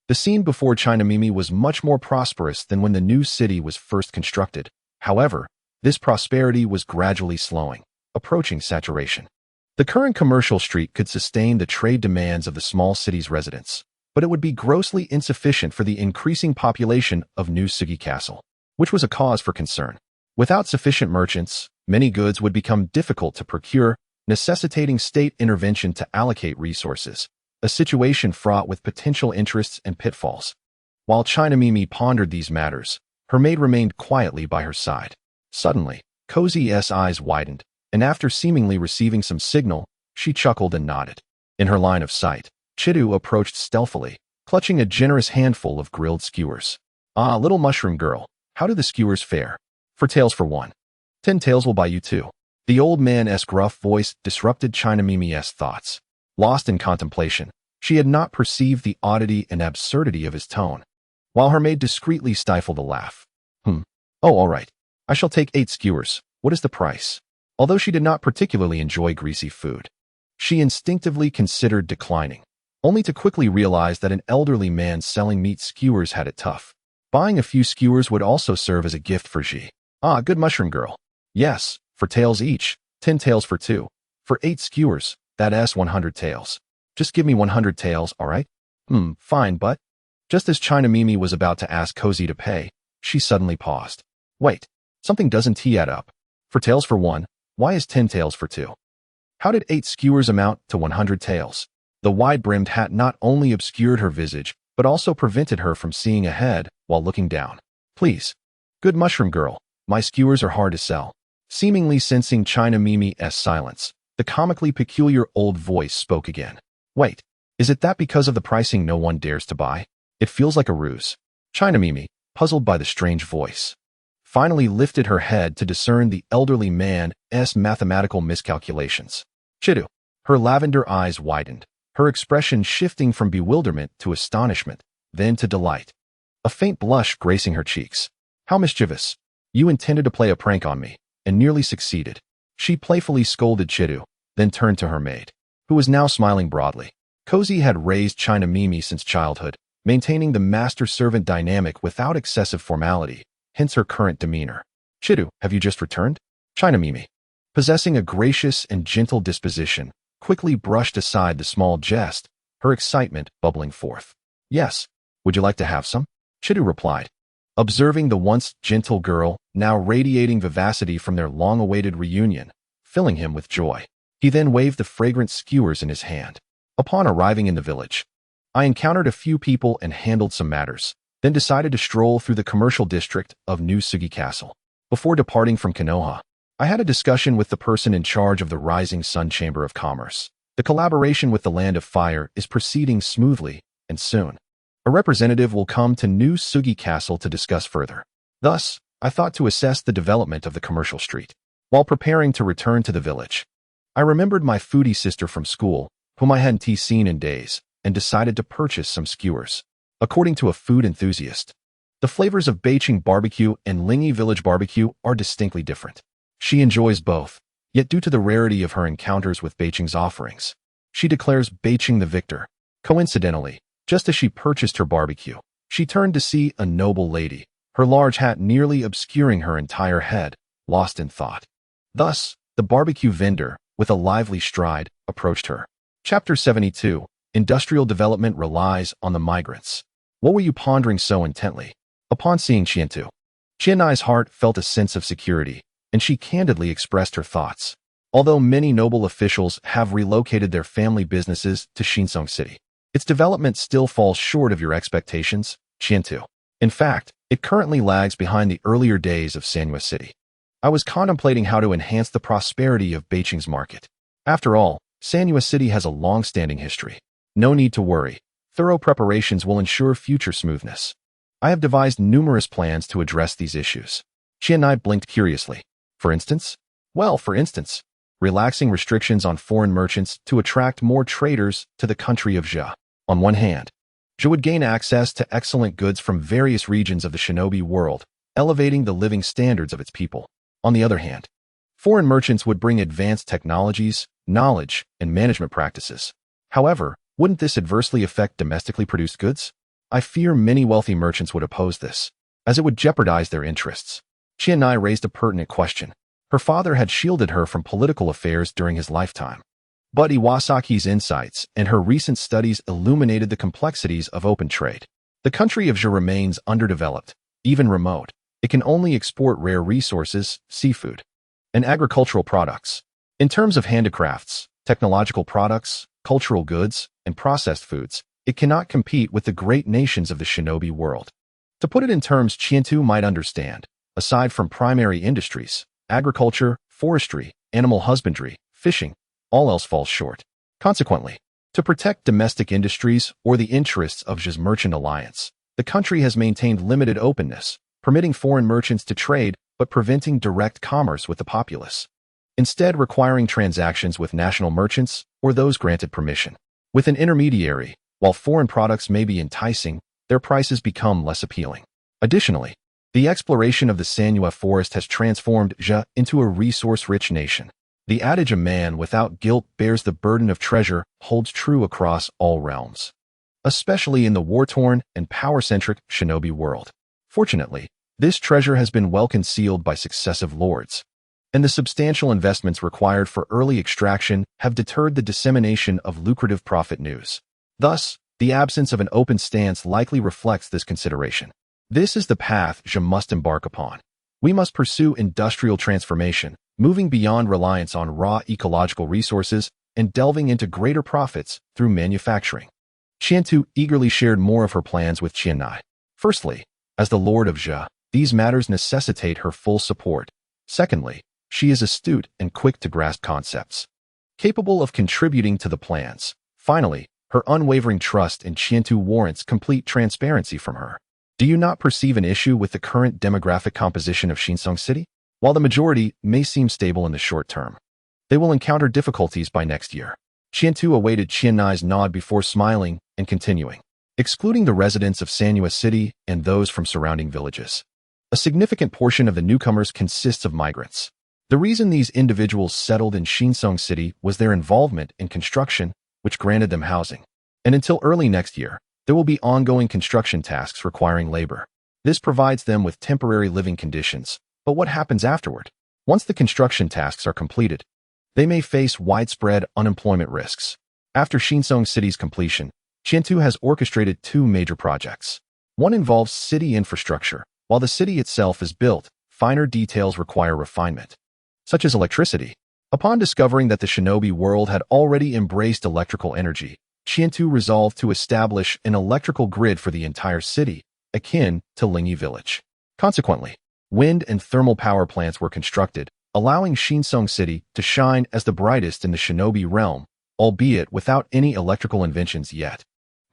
the scene before China Mimi was much more prosperous than when the new city was first constructed. However, this prosperity was gradually slowing, approaching saturation. The current commercial street could sustain the trade demands of the small city's residents, but it would be grossly insufficient for the increasing population of New Sugi Castle, which was a cause for concern. Without sufficient merchants, many goods would become difficult to procure, necessitating state intervention to allocate resources, a situation fraught with potential interests and pitfalls. While China Mimi pondered these matters, her maid remained quietly by her side. Suddenly, Cozy's eyes widened, and after seemingly receiving some signal, she chuckled and nodded. In her line of sight, Chidu approached stealthily, clutching a generous handful of grilled skewers. "Ah, little mushroom girl, how do the skewers fare? 4 taels for 1. 10 taels will buy you 2. The old man's gruff voice disrupted China Mimi's thoughts. Lost in contemplation, she had not perceived the oddity and absurdity of his tone, while her maid discreetly stifled a laugh. Oh, all right. I shall take 8 skewers. What is the price?" Although she did not particularly enjoy greasy food, she instinctively considered declining, only to quickly realize that an elderly man selling meat skewers had it tough. Buying a few skewers would also serve as a gift for Ji. "Ah, good mushroom girl. Yes, 4 taels each, 10 taels for 2. For 8 skewers, that's 100 taels. Just give me 100 taels, all right?" Fine, but..." Just as China Mimi was about to ask Cozy to pay, she suddenly paused. "Wait, something doesn't add up. 4 taels for 1, why is 10 taels for 2? How did 8 skewers amount to 100 taels?" The wide-brimmed hat not only obscured her visage, but also prevented her from seeing ahead while looking down. "Please, good mushroom girl, my skewers are hard to sell." Seemingly sensing China Mimi's silence, the comically peculiar old voice spoke again. "Wait, is it that because of the pricing no one dares to buy? It feels like a ruse." China Mimi, puzzled by the strange voice, finally lifted her head to discern the elderly man's mathematical miscalculations. Chidu, her lavender eyes widened, her expression shifting from bewilderment to astonishment, then to delight, a faint blush gracing her cheeks. "How mischievous. You intended to play a prank on me, and nearly succeeded." She playfully scolded Chidu, then turned to her maid, who was now smiling broadly. Cozy had raised China Mimi since childhood, maintaining the master-servant dynamic without excessive formality, hence her current demeanor. "Chidu, have you just returned?" China Mimi, possessing a gracious and gentle disposition, quickly brushed aside the small jest, her excitement bubbling forth. "Yes. Would you like to have some?" Chidu replied, observing the once gentle girl now radiating vivacity from their long-awaited reunion, filling him with joy. He then waved the fragrant skewers in his hand. Upon arriving in the village, I encountered a few people and handled some matters, then decided to stroll through the commercial district of New Sugi Castle. Before departing from Konoha, I had a discussion with the person in charge of the Rising Sun Chamber of Commerce. The collaboration with the Land of Fire is proceeding smoothly, and soon, a representative will come to New Sugi Castle to discuss further. Thus, I thought to assess the development of the commercial street. While preparing to return to the village, I remembered my foodie sister from school, whom I hadn't seen in days, and decided to purchase some skewers. According to a food enthusiast, the flavors of Beijing barbecue and Linyi village barbecue are distinctly different. She enjoys both, yet due to the rarity of her encounters with Beijing's offerings, she declares Beijing the victor. Coincidentally, just as she purchased her barbecue, she turned to see a noble lady, her large hat nearly obscuring her entire head, lost in thought. Thus, the barbecue vendor, with a lively stride, approached her. Chapter 72. Industrial development relies on the migrants. What were you pondering so intently? Upon seeing Qiantu, Qianai's heart felt a sense of security, and she candidly expressed her thoughts. Although many noble officials have relocated their family businesses to Shinsong City, its development still falls short of your expectations, Qiantu. In fact, it currently lags behind the earlier days of Sanyue City. I was contemplating how to enhance the prosperity of Beijing's market. After all, Sanyue City has a long-standing history. No need to worry. Thorough preparations will ensure future smoothness. I have devised numerous plans to address these issues. Qianai blinked curiously. For instance? Well, for instance, relaxing restrictions on foreign merchants to attract more traders to the country of Zhe. On one hand, Zhe would gain access to excellent goods from various regions of the Shinobi world, elevating the living standards of its people. On the other hand, foreign merchants would bring advanced technologies, knowledge, and management practices. However, wouldn't this adversely affect domestically produced goods? I fear many wealthy merchants would oppose this, as it would jeopardize their interests. Qianai raised a pertinent question. Her father had shielded her from political affairs during his lifetime. But Iwasaki's insights and her recent studies illuminated the complexities of open trade. The country of Zhe remains underdeveloped, even remote. It can only export rare resources, seafood, and agricultural products. In terms of handicrafts, technological products, cultural goods, and processed foods, it cannot compete with the great nations of the Shinobi world. To put it in terms Qiantu might understand, aside from primary industries, agriculture, forestry, animal husbandry, fishing, all else falls short. Consequently, to protect domestic industries or the interests of Zhe's merchant alliance, the country has maintained limited openness, permitting foreign merchants to trade but preventing direct commerce with the populace, instead requiring transactions with national merchants or those granted permission. With an intermediary, while foreign products may be enticing, their prices become less appealing. Additionally, the exploration of the Sanyue forest has transformed Zhe into a resource-rich nation. The adage a man without guilt bears the burden of treasure holds true across all realms, especially in the war-torn and power-centric Shinobi world. Fortunately, this treasure has been well concealed by successive lords, and the substantial investments required for early extraction have deterred the dissemination of lucrative profit news. Thus, the absence of an open stance likely reflects this consideration. This is the path Zhe must embark upon. We must pursue industrial transformation, moving beyond reliance on raw ecological resources and delving into greater profits through manufacturing. Qiantu eagerly shared more of her plans with Qianai. Firstly, as the Lord of Zhe, these matters necessitate her full support. Secondly, she is astute and quick to grasp concepts, capable of contributing to the plans. Finally, her unwavering trust in Qiantu warrants complete transparency from her. Do you not perceive an issue with the current demographic composition of Shinsong City? While the majority may seem stable in the short term, they will encounter difficulties by next year. Qiantu awaited Qianai's nod before smiling and continuing. Excluding the residents of Sanyue City and those from surrounding villages, a significant portion of the newcomers consists of migrants. The reason these individuals settled in Shinsong City was their involvement in construction, which granted them housing. And until early next year, there will be ongoing construction tasks requiring labor. This provides them with temporary living conditions. But what happens afterward? Once the construction tasks are completed, they may face widespread unemployment risks. After Shinsong City's completion, Qiantu has orchestrated two major projects. One involves city infrastructure. While the city itself is built, finer details require refinement, such as electricity. Upon discovering that the Shinobi world had already embraced electrical energy, Qiantu resolved to establish an electrical grid for the entire city, akin to Linyi village. Consequently, wind and thermal power plants were constructed, allowing Shinsong City to shine as the brightest in the Shinobi realm, albeit without any electrical inventions yet,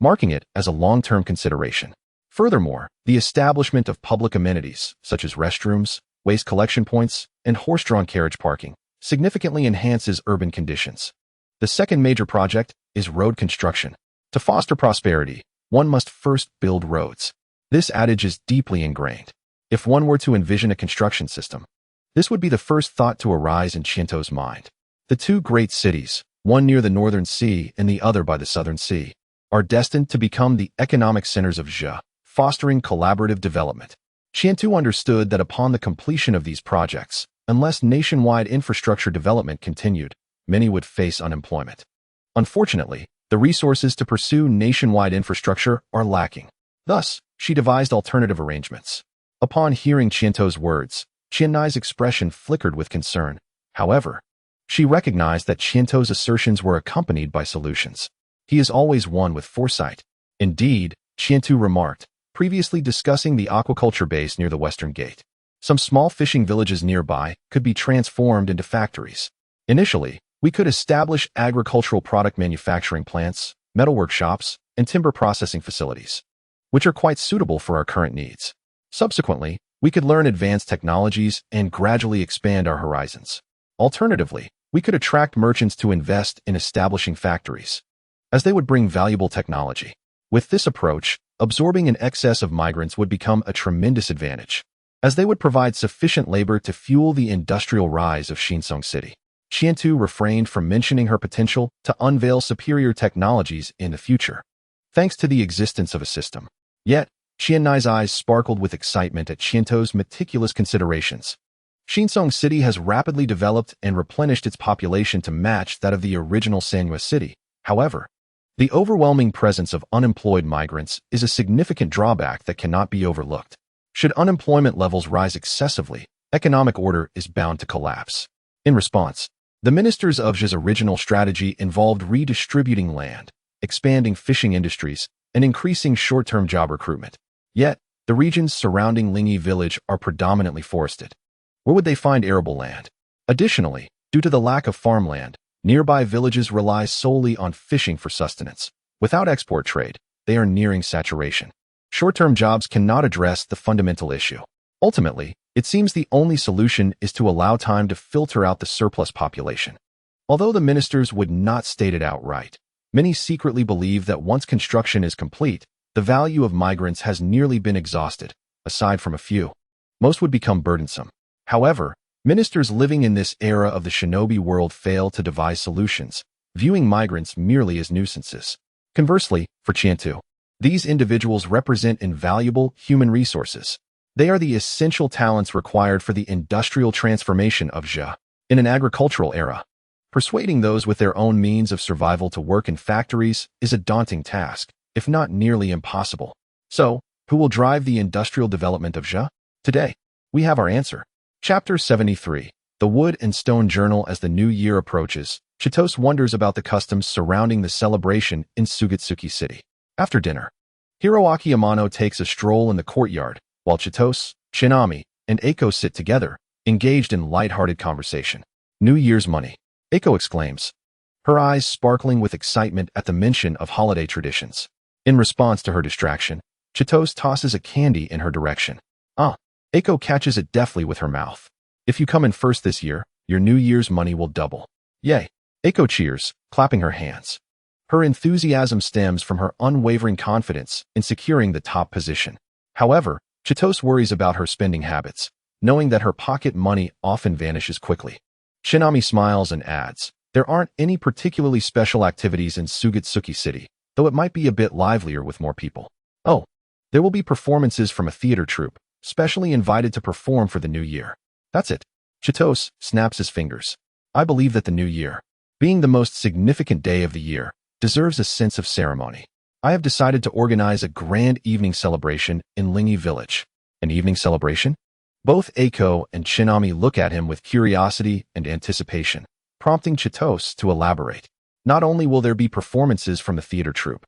marking it as a long-term consideration. Furthermore, the establishment of public amenities, such as restrooms, waste collection points, and horse-drawn carriage parking, significantly enhances urban conditions. The second major project is road construction. To foster prosperity, one must first build roads. This adage is deeply ingrained. If one were to envision a construction system, this would be the first thought to arise in Shinto's mind. The two great cities, one near the northern sea and the other by the southern sea, are destined to become the economic centers of Zhe, fostering collaborative development. Shinto understood that upon the completion of these projects, unless nationwide infrastructure development continued, many would face unemployment. Unfortunately, the resources to pursue nationwide infrastructure are lacking. Thus, she devised alternative arrangements. Upon hearing Shinto's words, Chienai's expression flickered with concern. However, she recognized that Shinto's assertions were accompanied by solutions. He is always one with foresight. Indeed, Shinto remarked, previously discussing the aquaculture base near the western gate. Some small fishing villages nearby could be transformed into factories. Initially, we could establish agricultural product manufacturing plants, metal workshops, and timber processing facilities, which are quite suitable for our current needs. Subsequently, we could learn advanced technologies and gradually expand our horizons. Alternatively, we could attract merchants to invest in establishing factories, as they would bring valuable technology. With this approach, absorbing an excess of migrants would become a tremendous advantage, as they would provide sufficient labor to fuel the industrial rise of Shinsong City. Shinto refrained from mentioning her potential to unveil superior technologies in the future, thanks to the existence of a system. Yet, Chienai's eyes sparkled with excitement at Shinto's meticulous considerations. Shinsong City has rapidly developed and replenished its population to match that of the original Sanyue City. However, the overwhelming presence of unemployed migrants is a significant drawback that cannot be overlooked. Should unemployment levels rise excessively, economic order is bound to collapse. In response, the ministers of Zhe's original strategy involved redistributing land, expanding fishing industries, and increasing short-term job recruitment. Yet, the regions surrounding Lingyi village are predominantly forested. Where would they find arable land? Additionally, due to the lack of farmland, nearby villages rely solely on fishing for sustenance. Without export trade, they are nearing saturation. Short-term jobs cannot address the fundamental issue. Ultimately, it seems the only solution is to allow time to filter out the surplus population. Although the ministers would not state it outright, many secretly believe that once construction is complete, the value of migrants has nearly been exhausted. Aside from a few, most would become burdensome. However, ministers living in this era of the Shinobi world fail to devise solutions, viewing migrants merely as nuisances. Conversely, for Shinto, these individuals represent invaluable human resources. They are the essential talents required for the industrial transformation of Zhe. In an agricultural era, persuading those with their own means of survival to work in factories is a daunting task, if not nearly impossible. So, who will drive the industrial development of Zhe? Today, we have our answer. Chapter 73. The Wood and Stone Journal. As the new year approaches, Chitose wonders about the customs surrounding the celebration in Sugetsuki City. After dinner, Hiroaki Amano takes a stroll in the courtyard, while Chitose, Shinami, and Eiko sit together, engaged in light-hearted conversation. New Year's money, Eiko exclaims, her eyes sparkling with excitement at the mention of holiday traditions. In response to her distraction, Chitose tosses a candy in her direction. Eiko catches it deftly with her mouth. If you come in first this year, your New Year's money will double. Yay! Eiko cheers, clapping her hands. Her enthusiasm stems from her unwavering confidence in securing the top position. However, Chitose worries about her spending habits, knowing that her pocket money often vanishes quickly. Shinami smiles and adds, there aren't any particularly special activities in Sugetsuki City, though it might be a bit livelier with more people. Oh, there will be performances from a theater troupe, specially invited to perform for the new year. That's it. Chitose snaps his fingers. I believe that the new year, being the most significant day of the year, deserves a sense of ceremony. I have decided to organize a grand evening celebration in Lingyi village. An evening celebration? Both Eiko and Shinami look at him with curiosity and anticipation, prompting Chitose to elaborate. Not only will there be performances from the theater troupe,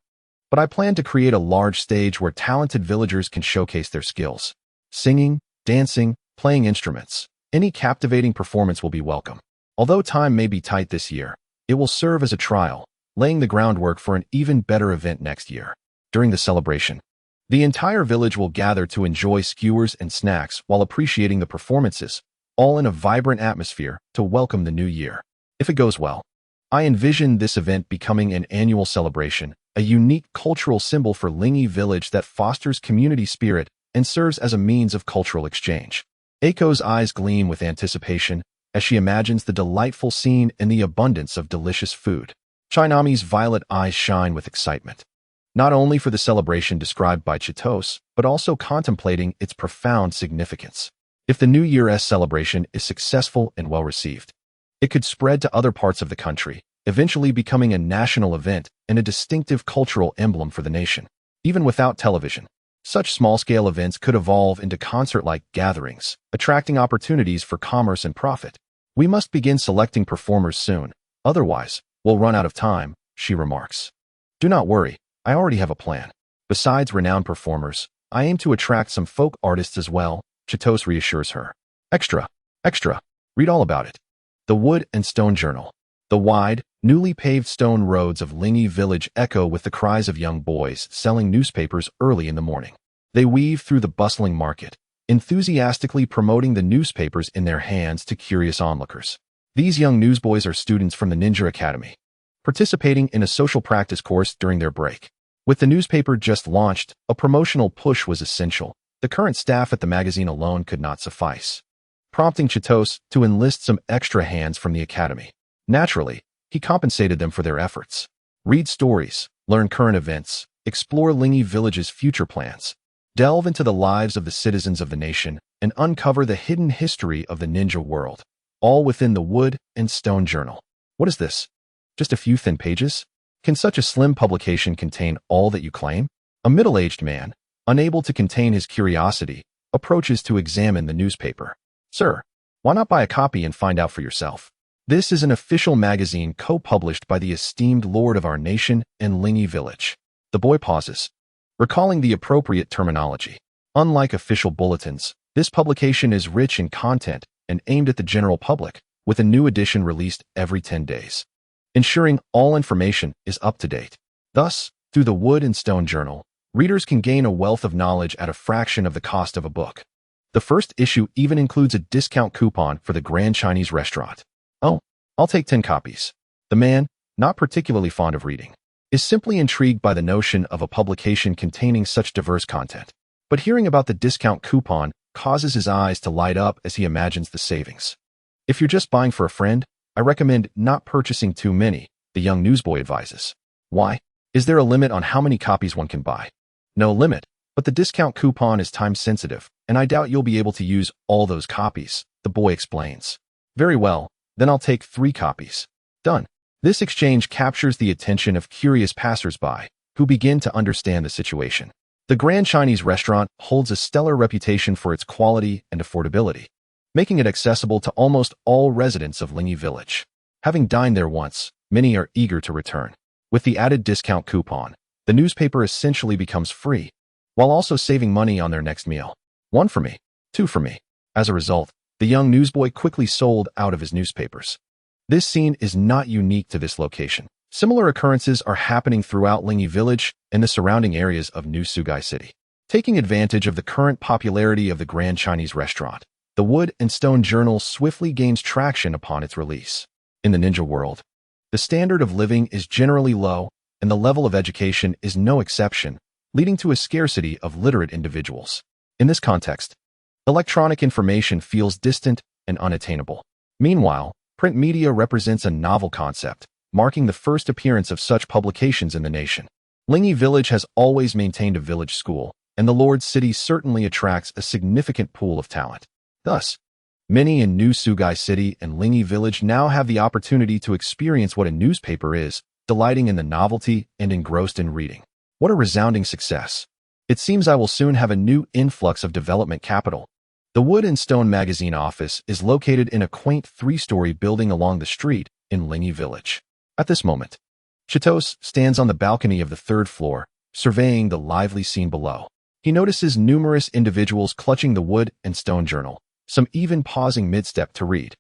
but I plan to create a large stage where talented villagers can showcase their skills. Singing, dancing, playing instruments. Any captivating performance will be welcome. Although time may be tight this year, it will serve as a trial, laying the groundwork for an even better event next year. During the celebration, The entire village will gather to enjoy skewers and snacks while appreciating the performances, all in a vibrant atmosphere to welcome the new year. If it goes well, I envision this event becoming an annual celebration, a unique cultural symbol for Lingi Village that fosters community spirit and serves as a means of cultural exchange. Aiko's eyes gleam with anticipation as she imagines the delightful scene and the abundance of delicious food. Shinami's violet eyes shine with excitement, not only for the celebration described by Chitose, but also contemplating its profound significance. If the New Year's celebration is successful and well-received, it could spread to other parts of the country, eventually becoming a national event and a distinctive cultural emblem for the nation. Even without television, such small-scale events could evolve into concert-like gatherings, attracting opportunities for commerce and profit. We must begin selecting performers soon, otherwise, we'll run out of time, she remarks. Do not worry, I already have a plan. Besides renowned performers, I aim to attract some folk artists as well, Chitose reassures her. Extra, read all about it. The Wood and Stone Journal. The wide, newly paved stone roads of Lingi Village echo with the cries of young boys selling newspapers early in the morning. They weave through the bustling market, enthusiastically promoting the newspapers in their hands to curious onlookers. These young newsboys are students from the Ninja Academy, participating in a social practice course during their break. With the newspaper just launched, a promotional push was essential. The current staff at the magazine alone could not suffice, prompting Chitose to enlist some extra hands from the academy. Naturally, he compensated them for their efforts. Read stories, learn current events, explore Lingi Village's future plans, delve into the lives of the citizens of the nation, and uncover the hidden history of the ninja world, all within the Wood and Stone Journal. What is this? Just a few thin pages? Can such a slim publication contain all that you claim? A middle-aged man, unable to contain his curiosity, approaches to examine the newspaper. Sir, why not buy a copy and find out for yourself? This is an official magazine co-published by the esteemed lord of our nation and Lingi Village. The boy pauses, recalling the appropriate terminology. Unlike official bulletins, this publication is rich in content and aimed at the general public, with a new edition released every 10 days, ensuring all information is up to date. Thus, through the Wood and Stone Journal, readers can gain a wealth of knowledge at a fraction of the cost of a book. The first issue even includes a discount coupon for the Grand Chinese Restaurant. Oh, I'll take 10 copies. The man, not particularly fond of reading, is simply intrigued by the notion of a publication containing such diverse content. But hearing about the discount coupon causes his eyes to light up as he imagines the savings. If you're just buying for a friend, I recommend not purchasing too many, the young newsboy advises. Why? Is there a limit on how many copies one can buy? No limit, but the discount coupon is time-sensitive, and I doubt you'll be able to use all those copies, the boy explains. Very well, then I'll take 3 copies. Done. This exchange captures the attention of curious passers-by, who begin to understand the situation. The Grand Chinese Restaurant holds a stellar reputation for its quality and affordability, making it accessible to almost all residents of Lingi Village. Having dined there once, many are eager to return. With the added discount coupon, the newspaper essentially becomes free, while also saving money on their next meal. 1 for me, 2 for me. As a result, the young newsboy quickly sold out of his newspapers. This scene is not unique to this location. Similar occurrences are happening throughout Lingi Village and the surrounding areas of New Sugai City. Taking advantage of the current popularity of the Grand Chinese Restaurant, the Wood and Stone Journal swiftly gains traction upon its release. In the ninja world, the standard of living is generally low, and the level of education is no exception, leading to a scarcity of literate individuals. In this context, electronic information feels distant and unattainable. Meanwhile, print media represents a novel concept, marking the first appearance of such publications in the nation. Lingi Village has always maintained a village school, and the Lord's City certainly attracts a significant pool of talent. Thus, many in New Sugai City and Lingi Village now have the opportunity to experience what a newspaper is, delighting in the novelty and engrossed in reading. What a resounding success! It seems I will soon have a new influx of development capital. The Wood and Stone magazine office is located in a quaint 3-story building along the street in Lingi Village. At this moment, Chitose stands on the balcony of the 3rd floor, surveying the lively scene below. He notices numerous individuals clutching the Wood and Stone Journal, some even pausing mid-step to read.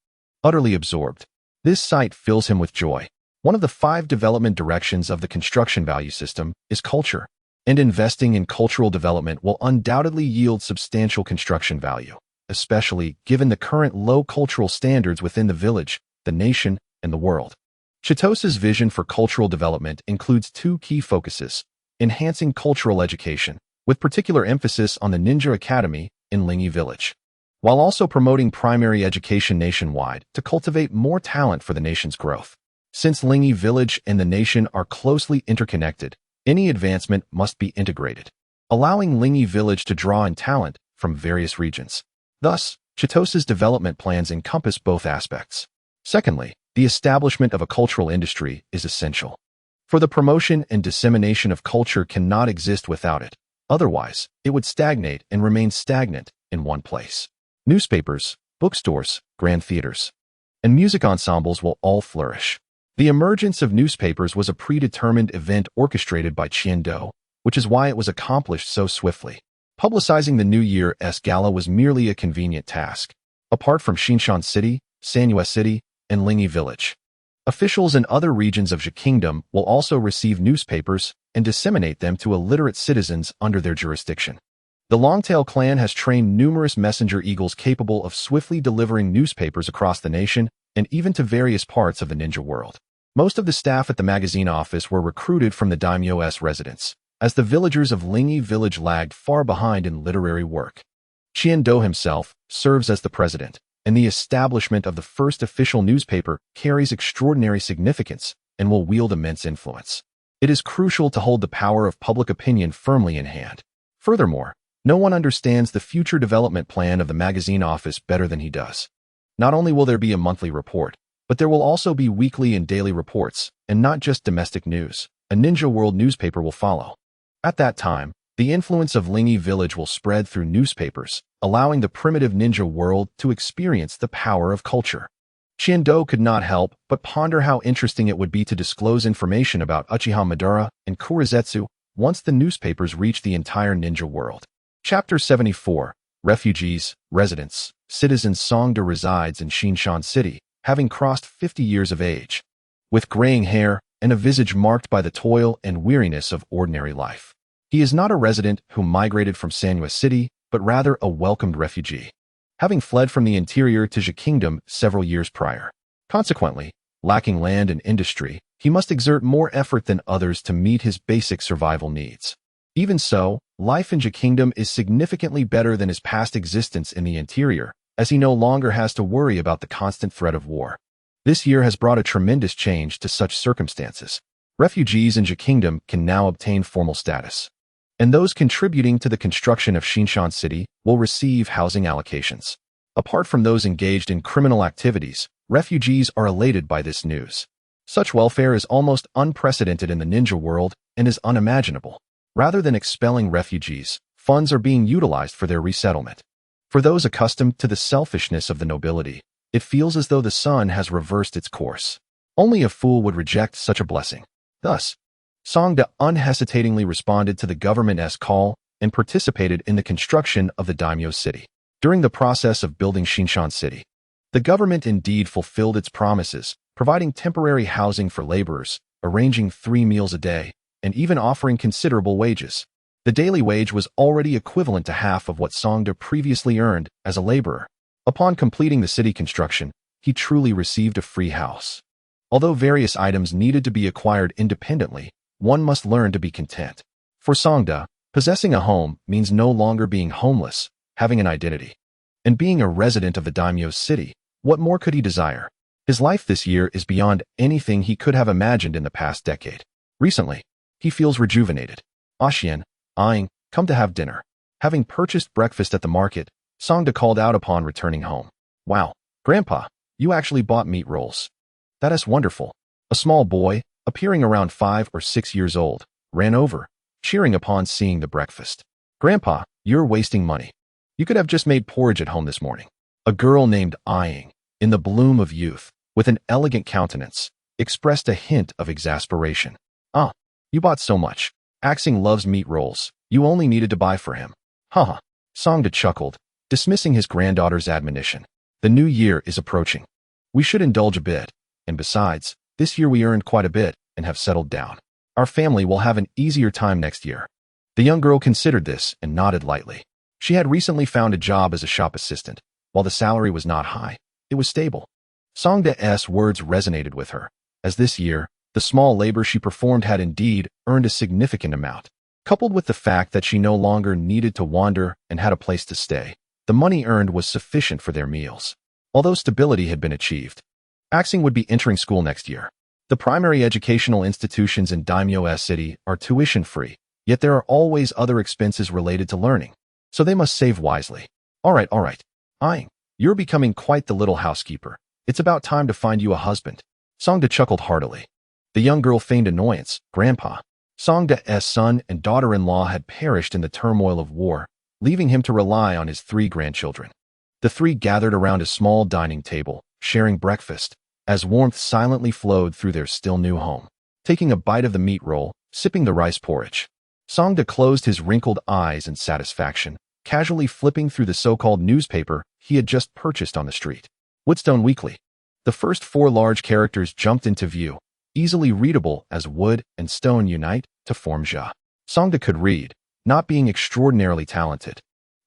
Utterly absorbed, this sight fills him with joy. One of the 5 development directions of the construction value system is culture. and investing in cultural development will undoubtedly yield substantial construction value, especially given the current low cultural standards within the village, the nation, and the world. Chitosa's vision for cultural development includes two key focuses: enhancing cultural education, with particular emphasis on the Ninja Academy in Lingi Village, while also promoting primary education nationwide to cultivate more talent for the nation's growth. Since Lingi Village and the nation are closely interconnected, any advancement must be integrated, allowing Lingi Village to draw in talent from various regions. Thus, Chitosa's development plans encompass both aspects. Secondly, the establishment of a cultural industry is essential. For the promotion and dissemination of culture cannot exist without it. Otherwise, it would stagnate and remain stagnant in one place. Newspapers, bookstores, grand theaters, and music ensembles will all flourish. The emergence of newspapers was a predetermined event orchestrated by Qiando, which is why it was accomplished so swiftly. Publicizing the New Year's gala was merely a convenient task. Apart from Shinshan City, Sanyue City, and Lingi Village, officials in other regions of the kingdom will also receive newspapers and disseminate them to illiterate citizens under their jurisdiction. The Longtail clan has trained numerous messenger eagles capable of swiftly delivering newspapers across the nation and even to various parts of the ninja world. Most of the staff at the magazine office were recruited from the daimyo's residence, as the villagers of Lingi Village lagged far behind in literary work. Qiando himself serves as the president, and the establishment of the first official newspaper carries extraordinary significance and will wield immense influence. It is crucial to hold the power of public opinion firmly in hand. Furthermore, no one understands the future development plan of the magazine office better than he does. Not only will there be a monthly report, but there will also be weekly and daily reports, and not just domestic news. A Ninja World newspaper will follow. At that time, the influence of Lingi Village will spread through newspapers, allowing the primitive ninja world to experience the power of culture. Qiando could not help but ponder how interesting it would be to disclose information about Uchiha Madara and Kurizetsu once the newspapers reach the entire ninja world. Chapter 74. Refugees, Residents, Citizens. Songda resides in Shinshan City, having crossed 50 years of age, with graying hair and a visage marked by the toil and weariness of ordinary life. He is not a resident who migrated from Sanyue City, but rather a welcomed refugee, having fled from the interior to the kingdom several years prior. Consequently, lacking land and industry, he must exert more effort than others to meet his basic survival needs. Even so, life in the kingdom is significantly better than his past existence in the interior, as he no longer has to worry about the constant threat of war. This year has brought a tremendous change to such circumstances. Refugees in the kingdom can now obtain formal status, and those contributing to the construction of Shinshan City will receive housing allocations. Apart from those engaged in criminal activities, refugees are elated by this news. Such welfare is almost unprecedented in the ninja world and is unimaginable. Rather than expelling refugees, funds are being utilized for their resettlement. For those accustomed to the selfishness of the nobility, it feels as though the sun has reversed its course. Only a fool would reject such a blessing. Thus, Songda unhesitatingly responded to the government's call and participated in the construction of the daimyo city. During the process of building Shinshan City, the government indeed fulfilled its promises, providing temporary housing for laborers, arranging 3 meals a day, and even offering considerable wages. The daily wage was already equivalent to half of what Songda previously earned as a laborer. Upon completing the city construction, he truly received a free house. Although various items needed to be acquired independently, one must learn to be content. For Songda, possessing a home means no longer being homeless, having an identity. And being a resident of the daimyo city, what more could he desire? His life this year is beyond anything he could have imagined in the past decade. Recently, he feels rejuvenated. Ashian, Aing, come to have dinner. Having purchased breakfast at the market, Songda called out upon returning home. Wow, Grandpa, you actually bought meat rolls. That is wonderful. A small boy, appearing around 5 or 6 years old, ran over, cheering upon seeing the breakfast. Grandpa, you're wasting money. You could have just made porridge at home this morning. A girl named Aing, in the bloom of youth, with an elegant countenance, expressed a hint of exasperation. Ah, you bought so much. Axing loves meat rolls. You only needed to buy for him. Haha. Songda chuckled, dismissing his granddaughter's admonition. The new year is approaching. We should indulge a bit. And besides, this year we earned quite a bit and have settled down. Our family will have an easier time next year. The young girl considered this and nodded lightly. She had recently found a job as a shop assistant. While the salary was not high, it was stable. Songda's words resonated with her, as this year, the small labor she performed had indeed earned a significant amount. Coupled with the fact that she no longer needed to wander and had a place to stay, the money earned was sufficient for their meals. Although stability had been achieved, Axing would be entering school next year. The primary educational institutions in Daimyo City are tuition-free, yet there are always other expenses related to learning, so they must save wisely. All right. Aing, you're becoming quite the little housekeeper. It's about time to find you a husband. Songda chuckled heartily. The young girl feigned annoyance. Grandpa. Songda's son and daughter-in-law had perished in the turmoil of war, leaving him to rely on his 3 grandchildren. The 3 gathered around a small dining table, sharing breakfast, as warmth silently flowed through their still new home. Taking a bite of the meat roll, sipping the rice porridge, Songda closed his wrinkled eyes in satisfaction, casually flipping through the so-called newspaper he had just purchased on the street. Woodstone Weekly. The first 4 large characters jumped into view, easily readable as wood and stone unite to form Ja. Songda could read, not being extraordinarily talented,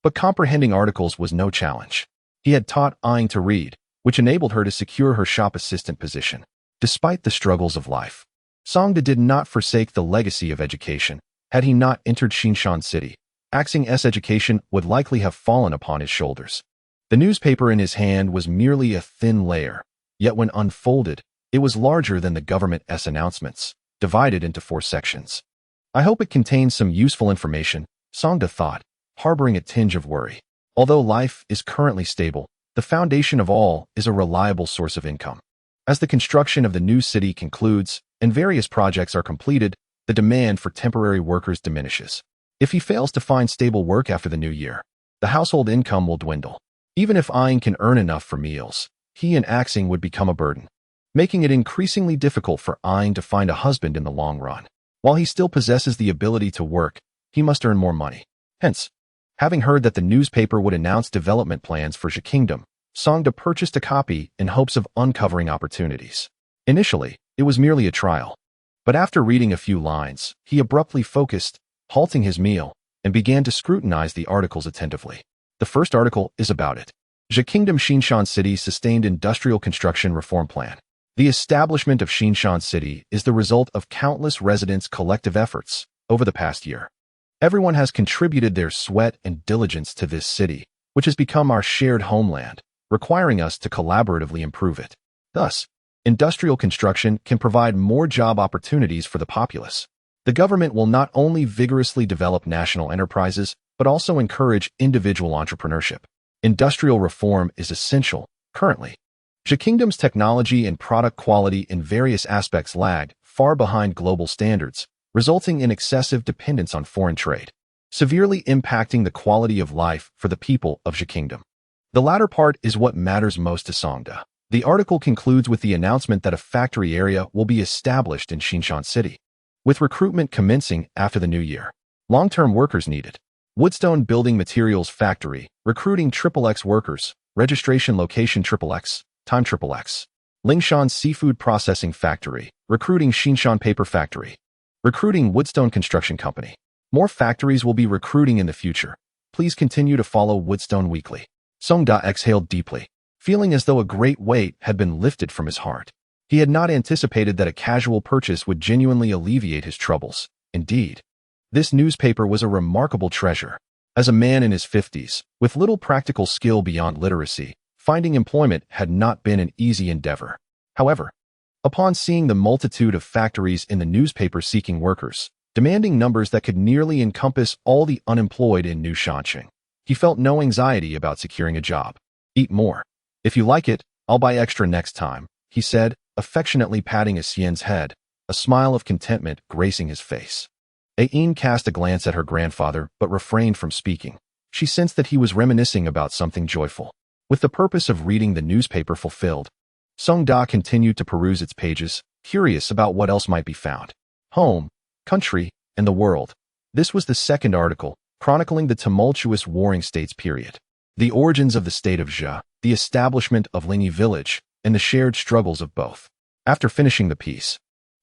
but comprehending articles was no challenge. He had taught Aing to read, which enabled her to secure her shop assistant position. Despite the struggles of life, Songda did not forsake the legacy of education. Had he not entered Shinshan City, Axing's education would likely have fallen upon his shoulders. The newspaper in his hand was merely a thin layer, yet when unfolded, it was larger than the government's announcements, divided into 4 sections. I hope it contains some useful information, Songda thought, harboring a tinge of worry. Although life is currently stable, the foundation of all is a reliable source of income. As the construction of the new city concludes and various projects are completed, the demand for temporary workers diminishes. If he fails to find stable work after the new year, the household income will dwindle. Even if Aing can earn enough for meals, he and Axing would become a burden, making it increasingly difficult for Aing to find a husband in the long run. While he still possesses the ability to work, he must earn more money. Hence, having heard that the newspaper would announce development plans for Ja Kingdom, Songda purchased a copy in hopes of uncovering opportunities. Initially, it was merely a trial. But after reading a few lines, he abruptly focused, halting his meal, and began to scrutinize the articles attentively. The first article is about it. Ja Kingdom Shinshan City Sustained Industrial Construction Reform Plan. The establishment of Shinshan City is the result of countless residents' collective efforts over the past year. Everyone has contributed their sweat and diligence to this city, which has become our shared homeland, requiring us to collaboratively improve it. Thus, industrial construction can provide more job opportunities for the populace. The government will not only vigorously develop national enterprises, but also encourage individual entrepreneurship. Industrial reform is essential. Currently, Ja Kingdom's technology and product quality in various aspects lag far behind global standards, resulting in excessive dependence on foreign trade, severely impacting the quality of life for the people of Ja Kingdom. The latter part is what matters most to Songda. The article concludes with the announcement that a factory area will be established in Shinshan City, with recruitment commencing after the new year. Long-term workers needed. Woodstone Building Materials Factory, recruiting XXX workers, registration location XXX, time XXX. Lingshan Seafood Processing Factory, recruiting Shinshan Paper Factory, recruiting Woodstone Construction Company. More factories will be recruiting in the future. Please continue to follow Woodstone Weekly. Songda exhaled deeply, feeling as though a great weight had been lifted from his heart. He had not anticipated that a casual purchase would genuinely alleviate his troubles. Indeed, this newspaper was a remarkable treasure. As a man in his 50s, with little practical skill beyond literacy, finding employment had not been an easy endeavor. However, upon seeing the multitude of factories in the newspaper seeking workers, demanding numbers that could nearly encompass all the unemployed in New Shanxing, he felt no anxiety about securing a job. Eat more. If you like it, I'll buy extra next time, he said, affectionately patting Xian's head, a smile of contentment gracing his face. Ain cast a glance at her grandfather but refrained from speaking. She sensed that he was reminiscing about something joyful. With the purpose of reading the newspaper fulfilled, Songda continued to peruse its pages, curious about what else might be found. Home, country, and the world. This was the second article, chronicling the tumultuous warring states period. The origins of the state of Jia, the establishment of Lingyi village, and the shared struggles of both. After finishing the piece,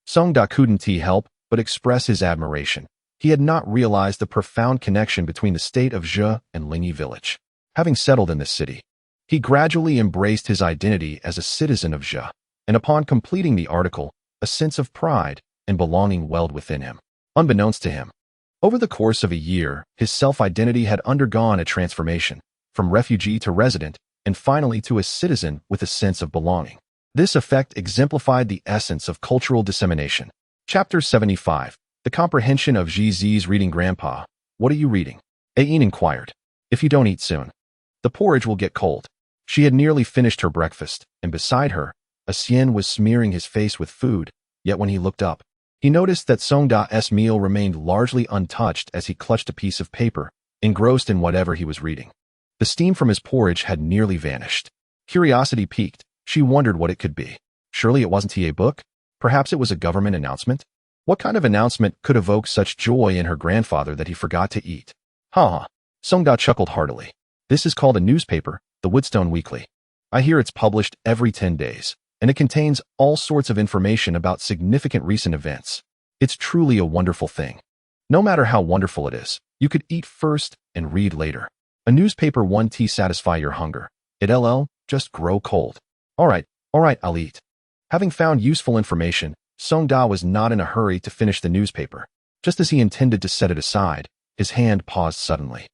Songda couldn't help but express his admiration. He had not realized the profound connection between the state of Zhe and Lingyi village. Having settled in this city, he gradually embraced his identity as a citizen of Zhe, and upon completing the article, a sense of pride and belonging welled within him. Unbeknownst to him, over the course of a year, his self-identity had undergone a transformation, from refugee to resident, and finally to a citizen with a sense of belonging. This effect exemplified the essence of cultural dissemination. Chapter 75. The comprehension of Zi's reading. Grandpa, what are you reading? Ayin inquired. If you don't eat soon, the porridge will get cold. She had nearly finished her breakfast, and beside her, Xian was smearing his face with food, yet when he looked up, he noticed that Songda's meal remained largely untouched as he clutched a piece of paper, engrossed in whatever he was reading. The steam from his porridge had nearly vanished. Curiosity piqued. She wondered what it could be. Surely it wasn't a book? Perhaps it was a government announcement? What kind of announcement could evoke such joy in her grandfather that he forgot to eat? Ha! Songda chuckled heartily. This is called a newspaper, the Woodstone Weekly. I hear it's published every 10 days, and it contains all sorts of information about significant recent events. It's truly a wonderful thing. No matter how wonderful it is, you could eat first and read later. A newspaper won't satisfy your hunger. It'll just grow cold. All right, I'll eat. Having found useful information, Songda was not in a hurry to finish the newspaper. Just as he intended to set it aside, his hand paused suddenly.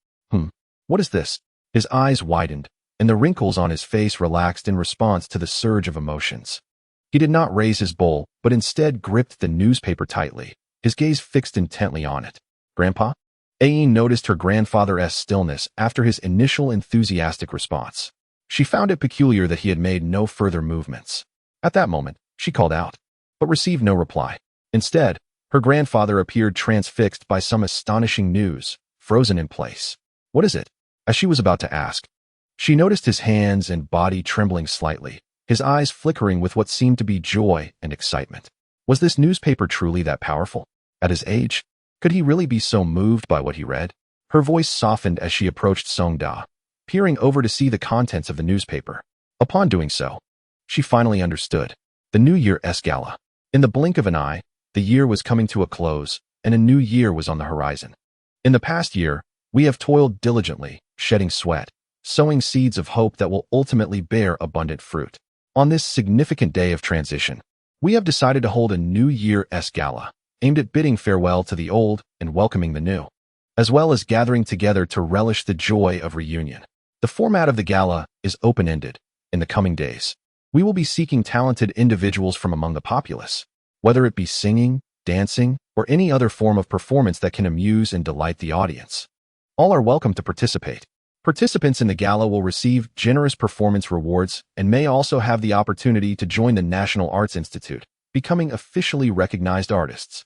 What is this? His eyes widened, and the wrinkles on his face relaxed in response to the surge of emotions. He did not raise his bowl, but instead gripped the newspaper tightly, his gaze fixed intently on it. Grandpa? Ayin noticed her grandfather's stillness after his initial enthusiastic response. She found it peculiar that he had made no further movements. At that moment, she called out, but received no reply. Instead, her grandfather appeared transfixed by some astonishing news, frozen in place. What is it? As she was about to ask, she noticed his hands and body trembling slightly, his eyes flickering with what seemed to be joy and excitement. Was this newspaper truly that powerful? At his age, could he really be so moved by what he read? Her voice softened as she approached Songda, peering over to see the contents of the newspaper. Upon doing so, she finally understood. The New Year's Gala. In the blink of an eye, the year was coming to a close, and a new year was on the horizon. In the past year, we have toiled diligently, shedding sweat, sowing seeds of hope that will ultimately bear abundant fruit. On this significant day of transition, we have decided to hold a New Year's Gala, aimed at bidding farewell to the old and welcoming the new, as well as gathering together to relish the joy of reunion. The format of the gala is open-ended. In the coming days, we will be seeking talented individuals from among the populace, whether it be singing, dancing, or any other form of performance that can amuse and delight the audience. All are welcome to participate. Participants in the gala will receive generous performance rewards and may also have the opportunity to join the National Arts Institute, becoming officially recognized artists.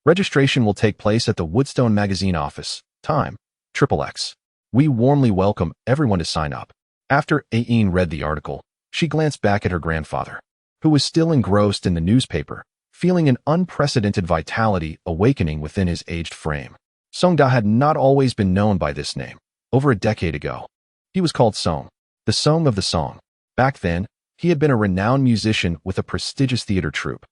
Registration will take place at the Woodstone magazine office. Time, XXX. We warmly welcome everyone to sign up. After Ayin read the article, she glanced back at her grandfather, who was still engrossed in the newspaper, feeling an unprecedented vitality awakening within his aged frame. Songda had not always been known by this name. Over a decade ago, he was called Song, the Song of the Song. Back then, he had been a renowned musician with a prestigious theater troupe,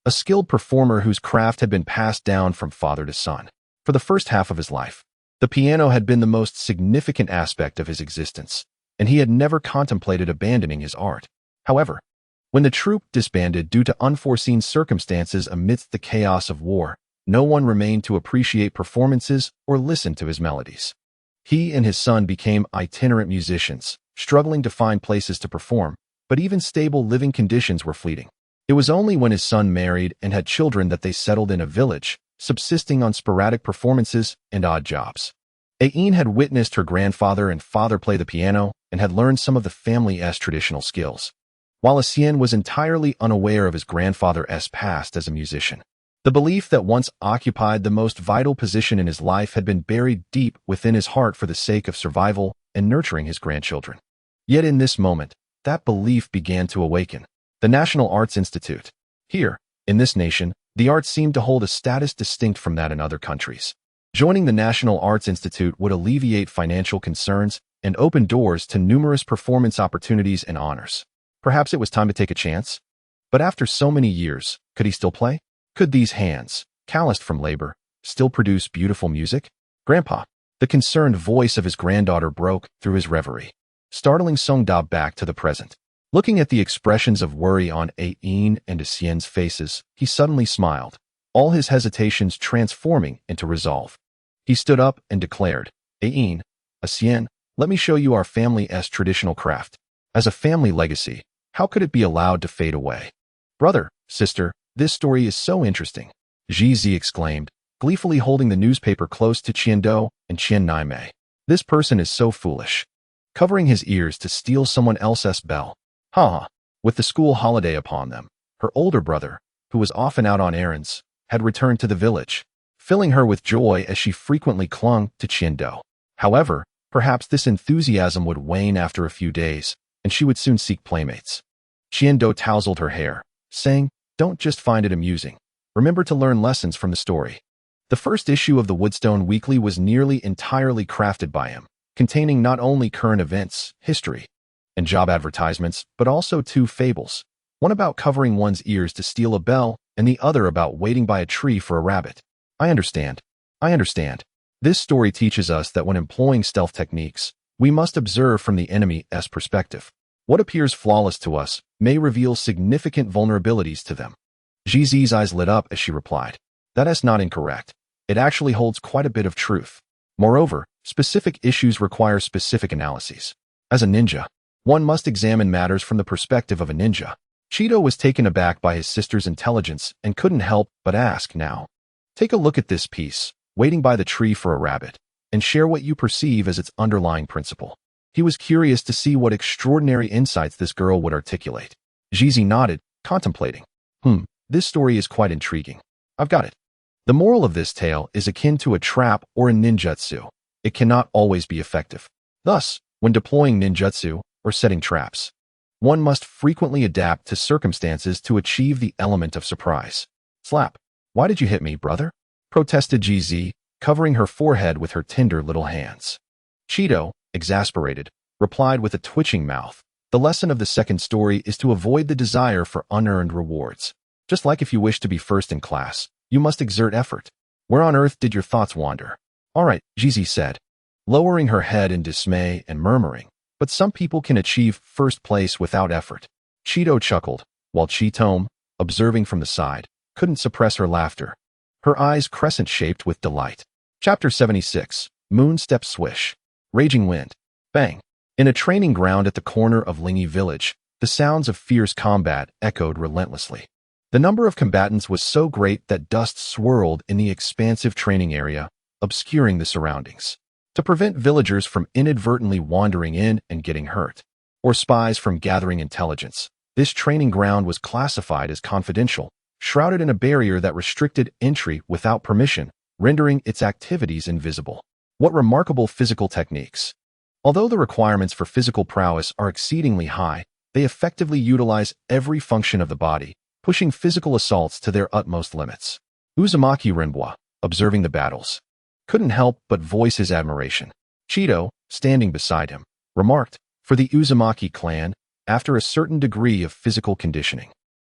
a skilled performer whose craft had been passed down from father to son. For the first half of his life, the piano had been the most significant aspect of his existence, and he had never contemplated abandoning his art. However, when the troupe disbanded due to unforeseen circumstances amidst the chaos of war, no one remained to appreciate performances or listen to his melodies. He and his son became itinerant musicians, struggling to find places to perform, but even stable living conditions were fleeting. It was only when his son married and had children that they settled in a village, subsisting on sporadic performances and odd jobs. Ayin had witnessed her grandfather and father play the piano and had learned some of the family's traditional skills, while Xian was entirely unaware of his grandfather's past as a musician. The belief that once occupied the most vital position in his life had been buried deep within his heart for the sake of survival and nurturing his grandchildren. Yet in this moment, that belief began to awaken. The National Arts Institute. Here, in this nation, the arts seemed to hold a status distinct from that in other countries. Joining the National Arts Institute would alleviate financial concerns and open doors to numerous performance opportunities and honors. Perhaps it was time to take a chance? But after so many years, could he still play? Could these hands, calloused from labor, still produce beautiful music? Grandpa. The concerned voice of his granddaughter broke through his reverie, startling Songda back to the present. Looking at the expressions of worry on Ain and Isien's faces, he suddenly smiled, all his hesitations transforming into resolve. He stood up and declared, Ain, Isien, let me show you our family's traditional craft. As a family legacy, how could it be allowed to fade away? Brother, sister, this story is so interesting, Jizi exclaimed, gleefully holding the newspaper close to Qiando and Qian Naimei. This person is so foolish. Covering his ears to steal someone else's bell. Ha! With the school holiday upon them, her older brother, who was often out on errands, had returned to the village, filling her with joy as she frequently clung to Qiando. However, perhaps this enthusiasm would wane after a few days, and she would soon seek playmates. Qiando tousled her hair, saying, don't just find it amusing. Remember to learn lessons from the story. The first issue of the Woodstone Weekly was nearly entirely crafted by him, containing not only current events, history, and job advertisements, but also two fables, one about covering one's ears to steal a bell, and the other about waiting by a tree for a rabbit. I understand. This story teaches us that when employing stealth techniques, we must observe from the enemy's perspective. What appears flawless to us may reveal significant vulnerabilities to them. Jizi's eyes lit up as she replied, that is not incorrect. It actually holds quite a bit of truth. Moreover, specific issues require specific analyses. As a ninja, one must examine matters from the perspective of a ninja. Cheeto was taken aback by his sister's intelligence and couldn't help but ask now. Take a look at this piece, waiting by the tree for a rabbit, and share what you perceive as its underlying principle. He was curious to see what extraordinary insights this girl would articulate. Jizi nodded, contemplating. This story is quite intriguing. I've got it. The moral of this tale is akin to a trap or a ninjutsu. It cannot always be effective. Thus, when deploying ninjutsu or setting traps, one must frequently adapt to circumstances to achieve the element of surprise. Slap. Why did you hit me, brother? Protested Jizi, covering her forehead with her tender little hands. Cheeto, exasperated, replied with a twitching mouth. The lesson of the second story is to avoid the desire for unearned rewards. Just like if you wish to be first in class, you must exert effort. Where on earth did your thoughts wander? All right, Jizi said, lowering her head in dismay and murmuring, but some people can achieve first place without effort. Cheeto chuckled, while Cheetome, observing from the side, couldn't suppress her laughter, her eyes crescent-shaped with delight. Chapter 76, Moonstep Swish. Raging Wind. Bang. In a training ground at the corner of Lingi Village, the sounds of fierce combat echoed relentlessly. The number of combatants was so great that dust swirled in the expansive training area, obscuring the surroundings. To prevent villagers from inadvertently wandering in and getting hurt, or spies from gathering intelligence, this training ground was classified as confidential, shrouded in a barrier that restricted entry without permission, rendering its activities invisible. What remarkable physical techniques! Although the requirements for physical prowess are exceedingly high, they effectively utilize every function of the body, pushing physical assaults to their utmost limits. Uzumaki Renbois, observing the battles, couldn't help but voice his admiration. Cheeto, standing beside him, remarked, for the Uzumaki clan, after a certain degree of physical conditioning,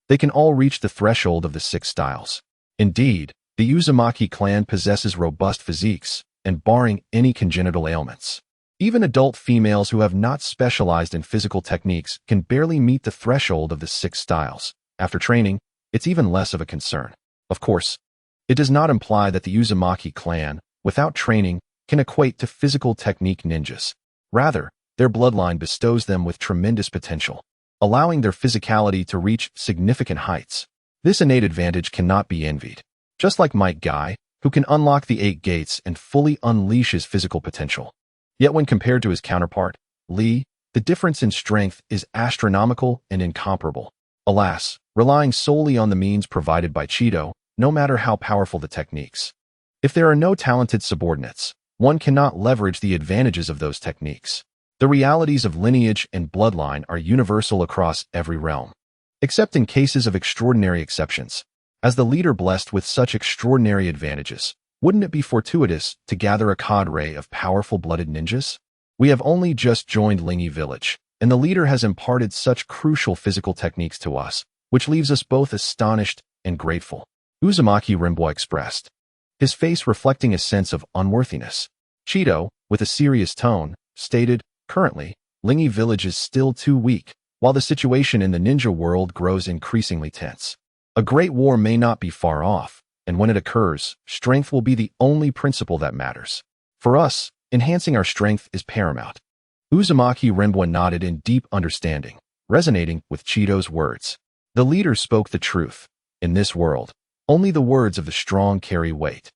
they can all reach the threshold of the 6 styles. Indeed, the Uzumaki clan possesses robust physiques, and barring any congenital ailments, even adult females who have not specialized in physical techniques can barely meet the threshold of the 6 styles. After training, it's even less of a concern. Of course, it does not imply that the Uzumaki clan, without training, can equate to physical technique ninjas. Rather, their bloodline bestows them with tremendous potential, allowing their physicality to reach significant heights. This innate advantage cannot be envied. Just like Mike Guy, who can unlock the 8 gates and fully unleash his physical potential. Yet when compared to his counterpart, Lee, the difference in strength is astronomical and incomparable. Alas, relying solely on the means provided by Cheeto, no matter how powerful the techniques. If there are no talented subordinates, one cannot leverage the advantages of those techniques. The realities of lineage and bloodline are universal across every realm, except in cases of extraordinary exceptions. As the leader blessed with such extraordinary advantages, wouldn't it be fortuitous to gather a cadre of powerful-blooded ninjas? We have only just joined Lingi Village, and the leader has imparted such crucial physical techniques to us, which leaves us both astonished and grateful. Uzumaki Renbois expressed. his face reflecting a sense of unworthiness. Cheeto, with a serious tone, stated, "Currently, Lingy Village is still too weak, while the situation in the ninja world grows increasingly tense. A great war may not be far off, and when it occurs, strength will be the only principle that matters. For us, enhancing our strength is paramount." Uzumaki Renbwa nodded in deep understanding, resonating with Cheeto's words. The leader spoke the truth. In this world, only the words of the strong carry weight,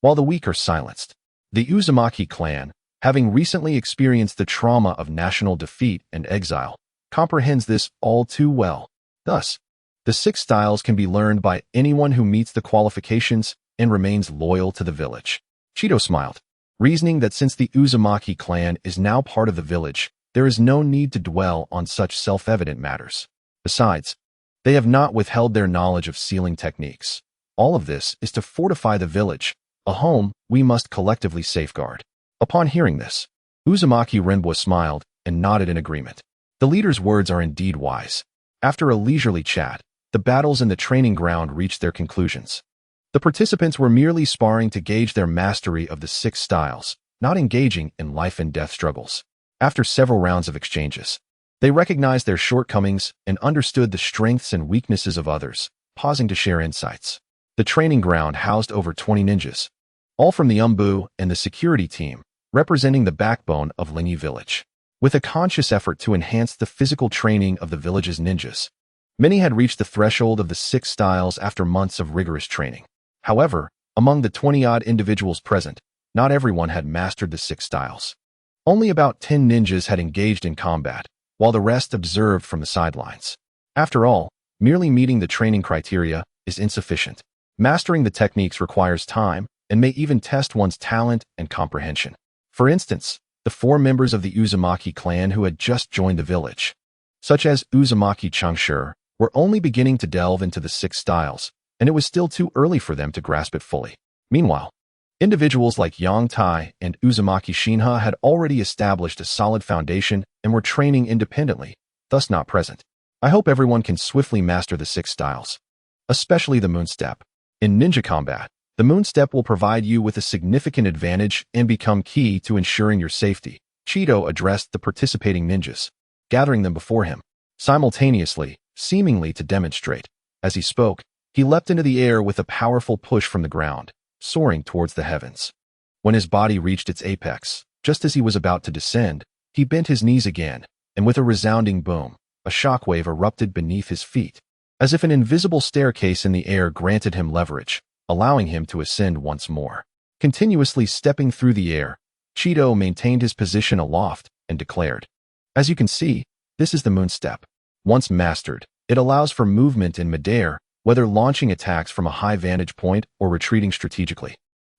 while the weak are silenced. The Uzumaki clan, having recently experienced the trauma of national defeat and exile, comprehends this all too well. Thus, the 6 styles can be learned by anyone who meets the qualifications and remains loyal to the village. Cheeto smiled, reasoning that since the Uzumaki clan is now part of the village, there is no need to dwell on such self-evident matters. Besides, they have not withheld their knowledge of sealing techniques. All of this is to fortify the village, a home we must collectively safeguard. Upon hearing this, Uzumaki Renbwa smiled and nodded in agreement. The leader's words are indeed wise. After a leisurely chat, the battles in the training ground reached their conclusions. The participants were merely sparring to gauge their mastery of the 6 styles, not engaging in life-and-death struggles. After several rounds of exchanges, they recognized their shortcomings and understood the strengths and weaknesses of others, pausing to share insights. The training ground housed over 20 ninjas, all from the Umbu and the security team, representing the backbone of Lingy Village. With a conscious effort to enhance the physical training of the village's ninjas, many had reached the threshold of the 6 styles after months of rigorous training. However, among the 20-odd individuals present, not everyone had mastered the 6 styles. Only about 10 ninjas had engaged in combat, while the rest observed from the sidelines. After all, merely meeting the training criteria is insufficient. Mastering the techniques requires time and may even test one's talent and comprehension. For instance, the 4 members of the Uzumaki clan who had just joined the village, such as Uzumaki Changshur, were only beginning to delve into the 6 styles, and it was still too early for them to grasp it fully. Meanwhile, individuals like Yang Tai and Uzumaki Shinha had already established a solid foundation and were training independently, thus not present. I hope everyone can swiftly master the 6 styles, especially the moon step. In ninja combat, the moon step will provide you with a significant advantage and become key to ensuring your safety. Cheeto addressed the participating ninjas, gathering them before him, simultaneously, seemingly to demonstrate. As he spoke, he leapt into the air with a powerful push from the ground, soaring towards the heavens. When his body reached its apex, just as he was about to descend, he bent his knees again, and with a resounding boom, a shockwave erupted beneath his feet, as if an invisible staircase in the air granted him leverage, allowing him to ascend once more. Continuously stepping through the air, Cheeto maintained his position aloft and declared, "As you can see, this is the moon step. Once mastered, it allows for movement in midair, whether launching attacks from a high vantage point or retreating strategically.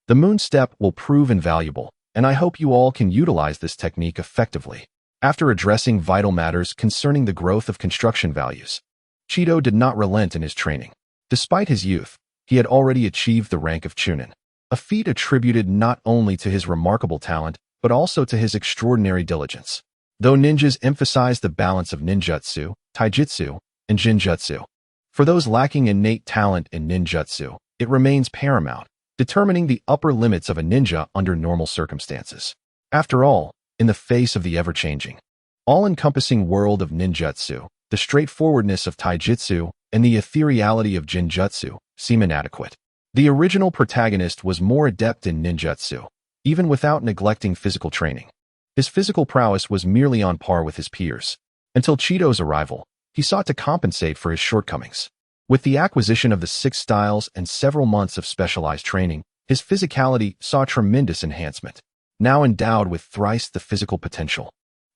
The moon step will prove invaluable, and I hope you all can utilize this technique effectively." After addressing vital matters concerning the growth of construction values, Cheeto did not relent in his training. Despite his youth, he had already achieved the rank of Chunin, a feat attributed not only to his remarkable talent, but also to his extraordinary diligence. Though ninjas emphasize the balance of ninjutsu, taijutsu, and jinjutsu, for those lacking innate talent in ninjutsu, it remains paramount, determining the upper limits of a ninja under normal circumstances. After all, in the face of the ever-changing, all-encompassing world of ninjutsu, the straightforwardness of taijutsu and the ethereality of jinjutsu seem inadequate. The original protagonist was more adept in ninjutsu, even without neglecting physical training. His physical prowess was merely on par with his peers. Until Cheeto's arrival, he sought to compensate for his shortcomings. With the acquisition of the 6 styles and several months of specialized training, his physicality saw tremendous enhancement. Now endowed with thrice the physical potential,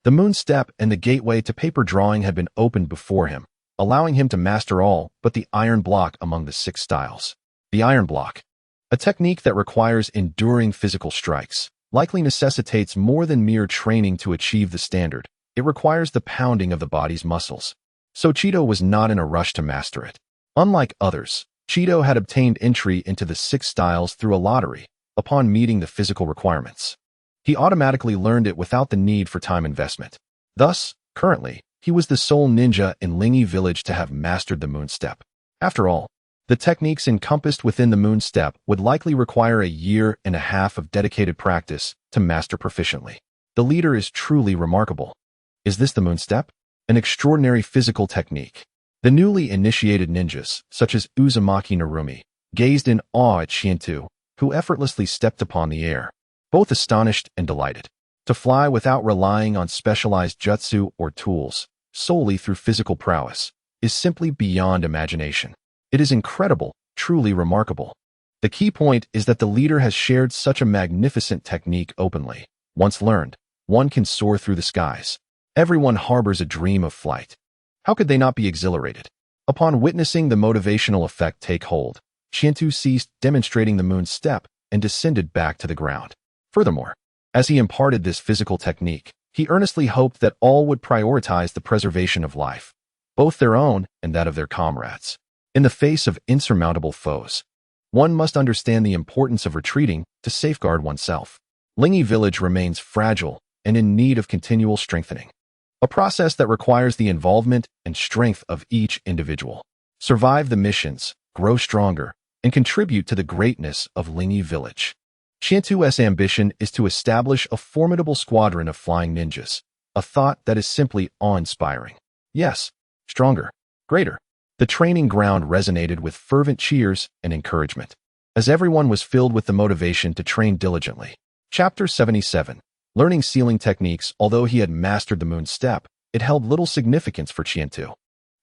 the moon step and the gateway to paper drawing had been opened before him, allowing him to master all but the iron block among the 6 styles. The iron block, a technique that requires enduring physical strikes, likely necessitates more than mere training to achieve the standard. It requires the pounding of the body's muscles. So Cheeto was not in a rush to master it. Unlike others, Cheeto had obtained entry into the 6 styles through a lottery upon meeting the physical requirements. He automatically learned it without the need for time investment. Thus, currently, he was the sole ninja in Lingy Village to have mastered the moon step. After all, The techniques encompassed within the moon step would likely require a year and a half of dedicated practice to master proficiently. The leader is truly remarkable. Is this the moon step? An extraordinary physical technique. The newly initiated ninjas, such as Uzumaki Narumi, gazed in awe at Shiento, who effortlessly stepped upon the air, both astonished and delighted. To fly without relying on specialized jutsu or tools, solely through physical prowess, is simply beyond imagination. It is incredible, truly remarkable. The key point is that the leader has shared such a magnificent technique openly. Once learned, one can soar through the skies. Everyone harbors a dream of flight. How could they not be exhilarated? Upon witnessing the motivational effect take hold, Shiento ceased demonstrating the moon step and descended back to the ground. Furthermore, as he imparted this physical technique, he earnestly hoped that all would prioritize the preservation of life, both their own and that of their comrades. In the face of insurmountable foes, one must understand the importance of retreating to safeguard oneself. Lingi village remains fragile and in need of continual strengthening, a process that requires the involvement and strength of each individual. Survive the missions, grow stronger, and contribute to the greatness of Lingi village. Shiento's ambition is to establish a formidable squadron of flying ninjas, a thought that is simply awe-inspiring. Yes, stronger, greater. The training ground resonated with fervent cheers and encouragement, as everyone was filled with the motivation to train diligently. Chapter 77. Learning sealing techniques. Although he had mastered the moon step, it held little significance for Shiento,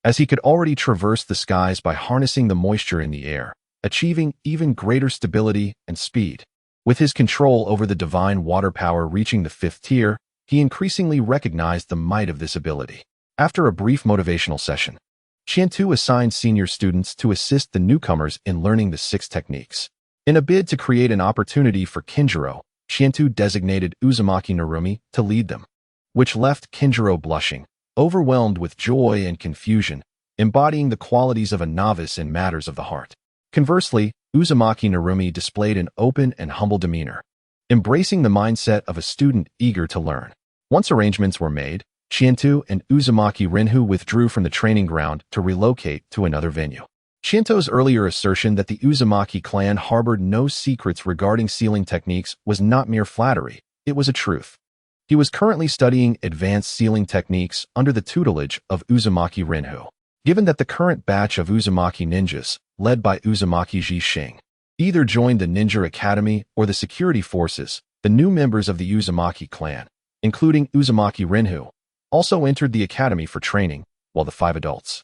as he could already traverse the skies by harnessing the moisture in the air, achieving even greater stability and speed. With his control over the divine water power reaching the 5th tier, he increasingly recognized the might of this ability. After a brief motivational session, Shiento assigned senior students to assist the newcomers in learning the 6 techniques. In a bid to create an opportunity for Kinjiro, Shiento designated Uzumaki Narumi to lead them, which left Kinjiro blushing, overwhelmed with joy and confusion, embodying the qualities of a novice in matters of the heart. Conversely, Uzumaki Narumi displayed an open and humble demeanor, embracing the mindset of a student eager to learn. Once arrangements were made, Shiento and Uzumaki Rinhu withdrew from the training ground to relocate to another venue. Shiento's earlier assertion that the Uzumaki clan harbored no secrets regarding sealing techniques was not mere flattery, it was a truth. He was currently studying advanced sealing techniques under the tutelage of Uzumaki Rinhu. Given that the current batch of Uzumaki ninjas, led by Uzumaki Jishing, either joined the Ninja Academy or the security forces, the new members of the Uzumaki clan, including Uzumaki Rinhu, also entered the academy for training, while the 5 adults,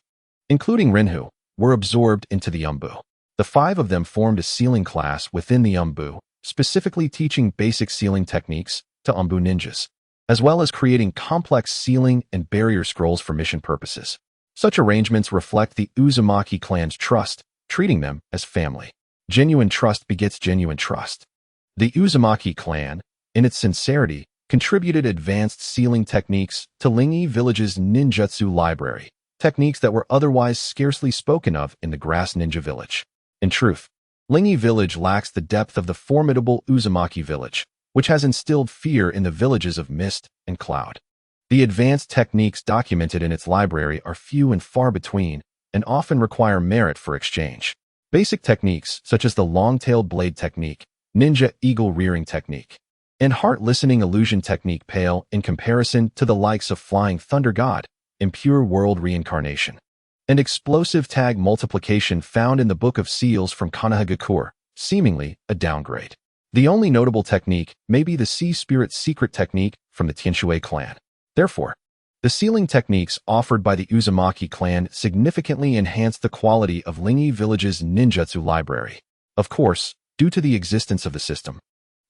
including Rinhu, were absorbed into the Umbu. The 5 of them formed a sealing class within the Umbu, specifically teaching basic sealing techniques to Umbu ninjas, as well as creating complex sealing and barrier scrolls for mission purposes. Such arrangements reflect the Uzumaki clan's trust, treating them as family. Genuine trust begets genuine trust. The Uzumaki clan, in its sincerity, contributed advanced sealing techniques to Lingi village's ninjutsu library, techniques that were otherwise scarcely spoken of in the Grass Ninja Village. In truth, Lingi village lacks the depth of the formidable Uzumaki village, which has instilled fear in the villages of Mist and Cloud. The advanced techniques documented in its library are few and far between, and often require merit for exchange. Basic techniques, such as the long-tailed blade technique, ninja eagle rearing technique, and heart-listening illusion technique pale in comparison to the likes of flying thunder god, impure world reincarnation, and explosive tag multiplication found in the Book of Seals from Konohagakure, seemingly a downgrade. The only notable technique may be the Sea Spirit secret technique from the Tianxue clan. Therefore, the sealing techniques offered by the Uzumaki clan significantly enhance the quality of Lingi village's ninjutsu library. Of course, due to the existence of the system,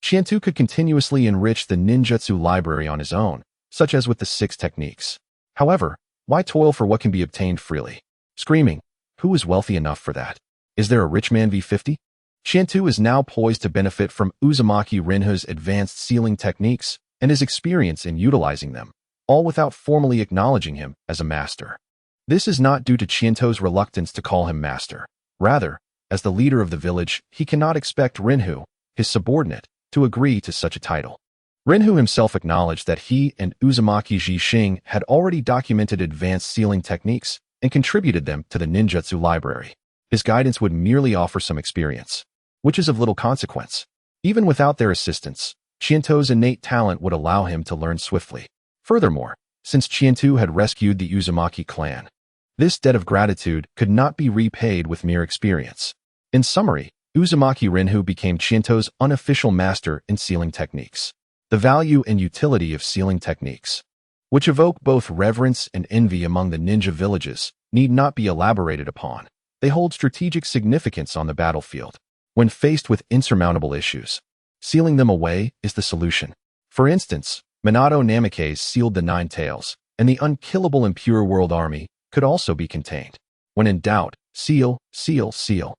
Shiento could continuously enrich the ninjutsu library on his own, such as with the 6 techniques. However, why toil for what can be obtained freely? Screaming, who is wealthy enough for that? Is there a rich man v50? Shiento is now poised to benefit from Uzumaki Rinhu's advanced sealing techniques and his experience in utilizing them, all without formally acknowledging him as a master. This is not due to Shiento's reluctance to call him master. Rather, as the leader of the village, he cannot expect Rinhu, his subordinate, to agree to such a title. Rinhu himself acknowledged that he and Uzumaki Jishing had already documented advanced sealing techniques and contributed them to the ninjutsu library. His guidance would merely offer some experience, which is of little consequence. Even without their assistance, Chiento's innate talent would allow him to learn swiftly. Furthermore, since Chiento had rescued the Uzumaki clan, this debt of gratitude could not be repaid with mere experience. In summary, Uzumaki Rinhu became Chiento's unofficial master in sealing techniques. The value and utility of sealing techniques, which evoke both reverence and envy among the ninja villages, need not be elaborated upon. They hold strategic significance on the battlefield. When faced with insurmountable issues, sealing them away is the solution. For instance, Minato Namikaze sealed the Nine Tails, and the unkillable Impure World Army could also be contained. When in doubt, seal, seal, seal.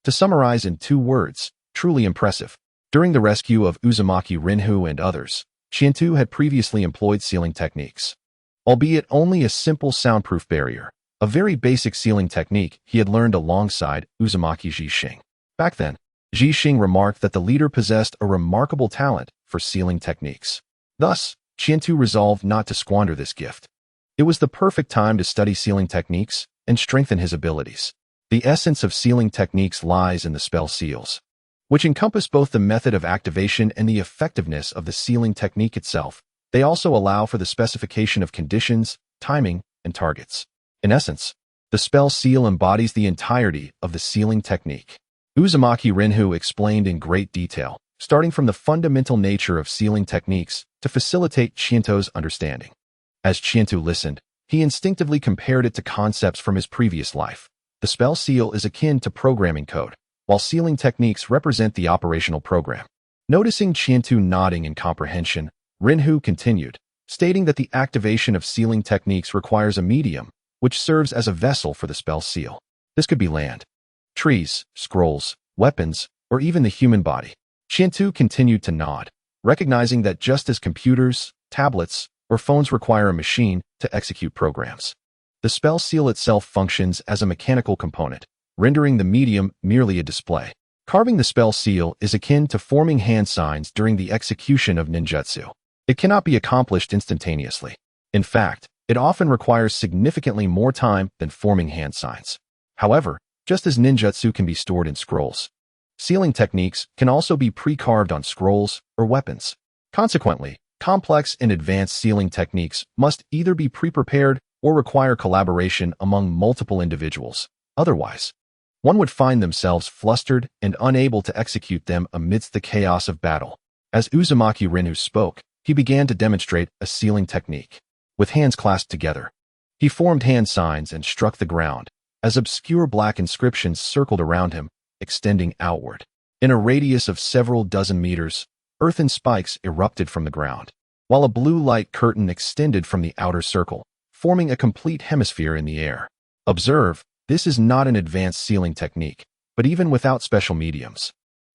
To summarize in 2 words, truly impressive. During the rescue of Uzumaki Rinhu and others, Chiento had previously employed sealing techniques. Albeit only a simple soundproof barrier, a very basic sealing technique he had learned alongside Uzumaki Jixing. Back then, Jixing remarked that the leader possessed a remarkable talent for sealing techniques. Thus, Chiento resolved not to squander this gift. It was the perfect time to study sealing techniques and strengthen his abilities. The essence of sealing techniques lies in the spell seals, which encompass both the method of activation and the effectiveness of the sealing technique itself. They also allow for the specification of conditions, timing, and targets. In essence, the spell seal embodies the entirety of the sealing technique. Uzumaki Rinhu explained in great detail, starting from the fundamental nature of sealing techniques to facilitate Chiento's understanding. As Chiento listened, he instinctively compared it to concepts from his previous life. The spell seal is akin to programming code, while sealing techniques represent the operational program. Noticing Chiento nodding in comprehension, Rinhu continued, stating that the activation of sealing techniques requires a medium, which serves as a vessel for the spell seal. This could be land, trees, scrolls, weapons, or even the human body. Chiento continued to nod, recognizing that just as computers, tablets, or phones require a machine to execute programs, the spell seal itself functions as a mechanical component, rendering the medium merely a display. Carving the spell seal is akin to forming hand signs during the execution of ninjutsu. It cannot be accomplished instantaneously. In fact, it often requires significantly more time than forming hand signs. However, just as ninjutsu can be stored in scrolls, sealing techniques can also be pre-carved on scrolls or weapons. Consequently, complex and advanced sealing techniques must either be pre-prepared or require collaboration among multiple individuals. Otherwise, one would find themselves flustered and unable to execute them amidst the chaos of battle. As Uzumaki Rinhu spoke, he began to demonstrate a sealing technique. With hands clasped together, he formed hand signs and struck the ground, as obscure black inscriptions circled around him, extending outward. In a radius of several dozen meters, earthen spikes erupted from the ground, while a blue light curtain extended from the outer circle, forming a complete hemisphere in the air. Observe, this is not an advanced sealing technique, but even without special mediums,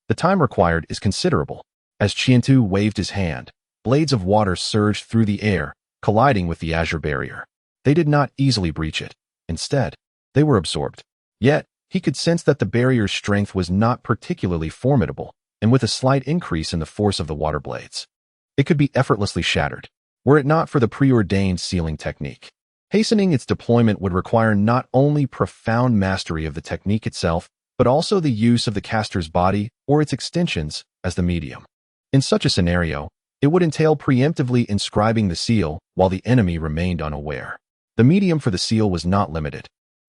the time required is considerable. As Chiento waved his hand, blades of water surged through the air, colliding with the azure barrier. They did not easily breach it. Instead, they were absorbed. Yet, he could sense that the barrier's strength was not particularly formidable, and with a slight increase in the force of the water blades, it could be effortlessly shattered, were it not for the preordained sealing technique. Hastening its deployment would require not only profound mastery of the technique itself, but also the use of the caster's body or its extensions as the medium. In such a scenario, it would entail preemptively inscribing the seal while the enemy remained unaware. The medium for the seal was not limited,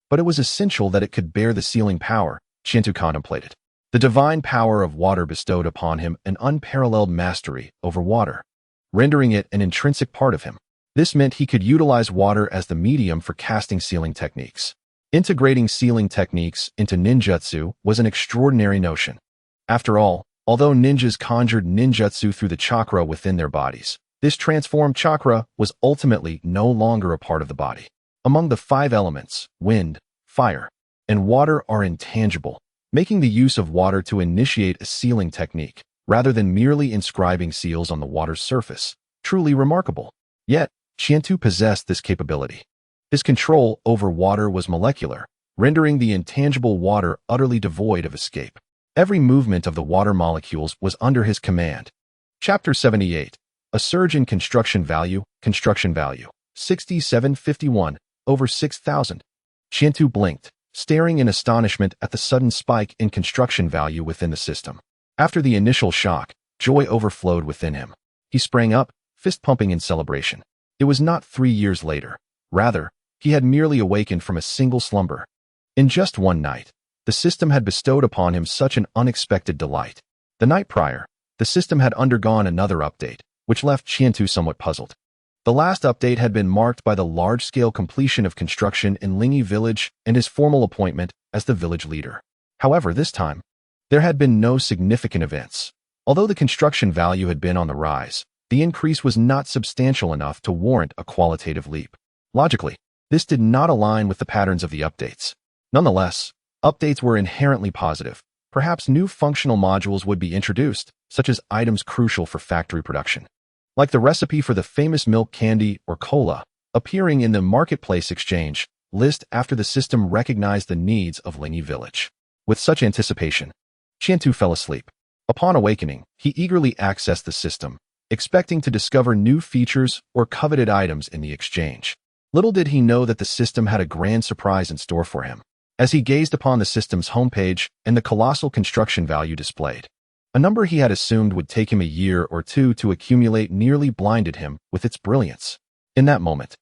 but it was essential that it could bear the sealing power. Chiento contemplated. The divine power of water bestowed upon him an unparalleled mastery over water, rendering it an intrinsic part of him. This meant he could utilize water as the medium for casting sealing techniques. Integrating sealing techniques into ninjutsu was an extraordinary notion. After all, although ninjas conjured ninjutsu through the chakra within their bodies, this transformed chakra was ultimately no longer a part of the body. Among the 5 elements, wind, fire, and water are intangible, making the use of water to initiate a sealing technique, rather than merely inscribing seals on the water's surface, truly remarkable. Yet, Chiento possessed this capability. His control over water was molecular, rendering the intangible water utterly devoid of escape. Every movement of the water molecules was under his command. Chapter 78. A surge in construction value, 6751, over 6,000. Chiento blinked, staring in astonishment at the sudden spike in construction value within the system. After the initial shock, joy overflowed within him. He sprang up, fist-pumping in celebration. It was not 3 years later. Rather, he had merely awakened from a single slumber. In just one night, the system had bestowed upon him such an unexpected delight. The night prior, the system had undergone another update, which left Qiantu somewhat puzzled. The last update had been marked by the large-scale completion of construction in Linyi village and his formal appointment as the village leader. However, this time, there had been no significant events. Although the construction value had been on the rise, the increase was not substantial enough to warrant a qualitative leap. Logically, this did not align with the patterns of the updates. Nonetheless, updates were inherently positive. Perhaps new functional modules would be introduced, such as items crucial for factory production, like the recipe for the famous milk candy or cola, appearing in the marketplace exchange list after the system recognized the needs of Linyi village. With such anticipation, Qiantu fell asleep. Upon awakening, he eagerly accessed the system, expecting to discover new features or coveted items in the exchange. Little did he know that the system had a grand surprise in store for him. As he gazed upon the system's homepage and the colossal construction value displayed, a number he had assumed would take him a year or two to accumulate nearly blinded him with its brilliance. In that moment,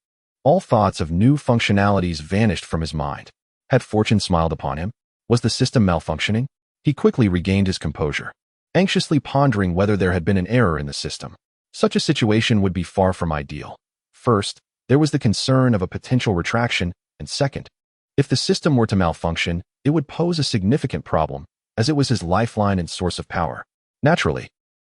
all thoughts of new functionalities vanished from his mind. Had fortune smiled upon him? Was the system malfunctioning? He quickly regained his composure, anxiously pondering whether there had been an error in the system. Such a situation would be far from ideal. First, there was the concern of a potential retraction, and second, if the system were to malfunction, it would pose a significant problem, as it was his lifeline and source of power. Naturally,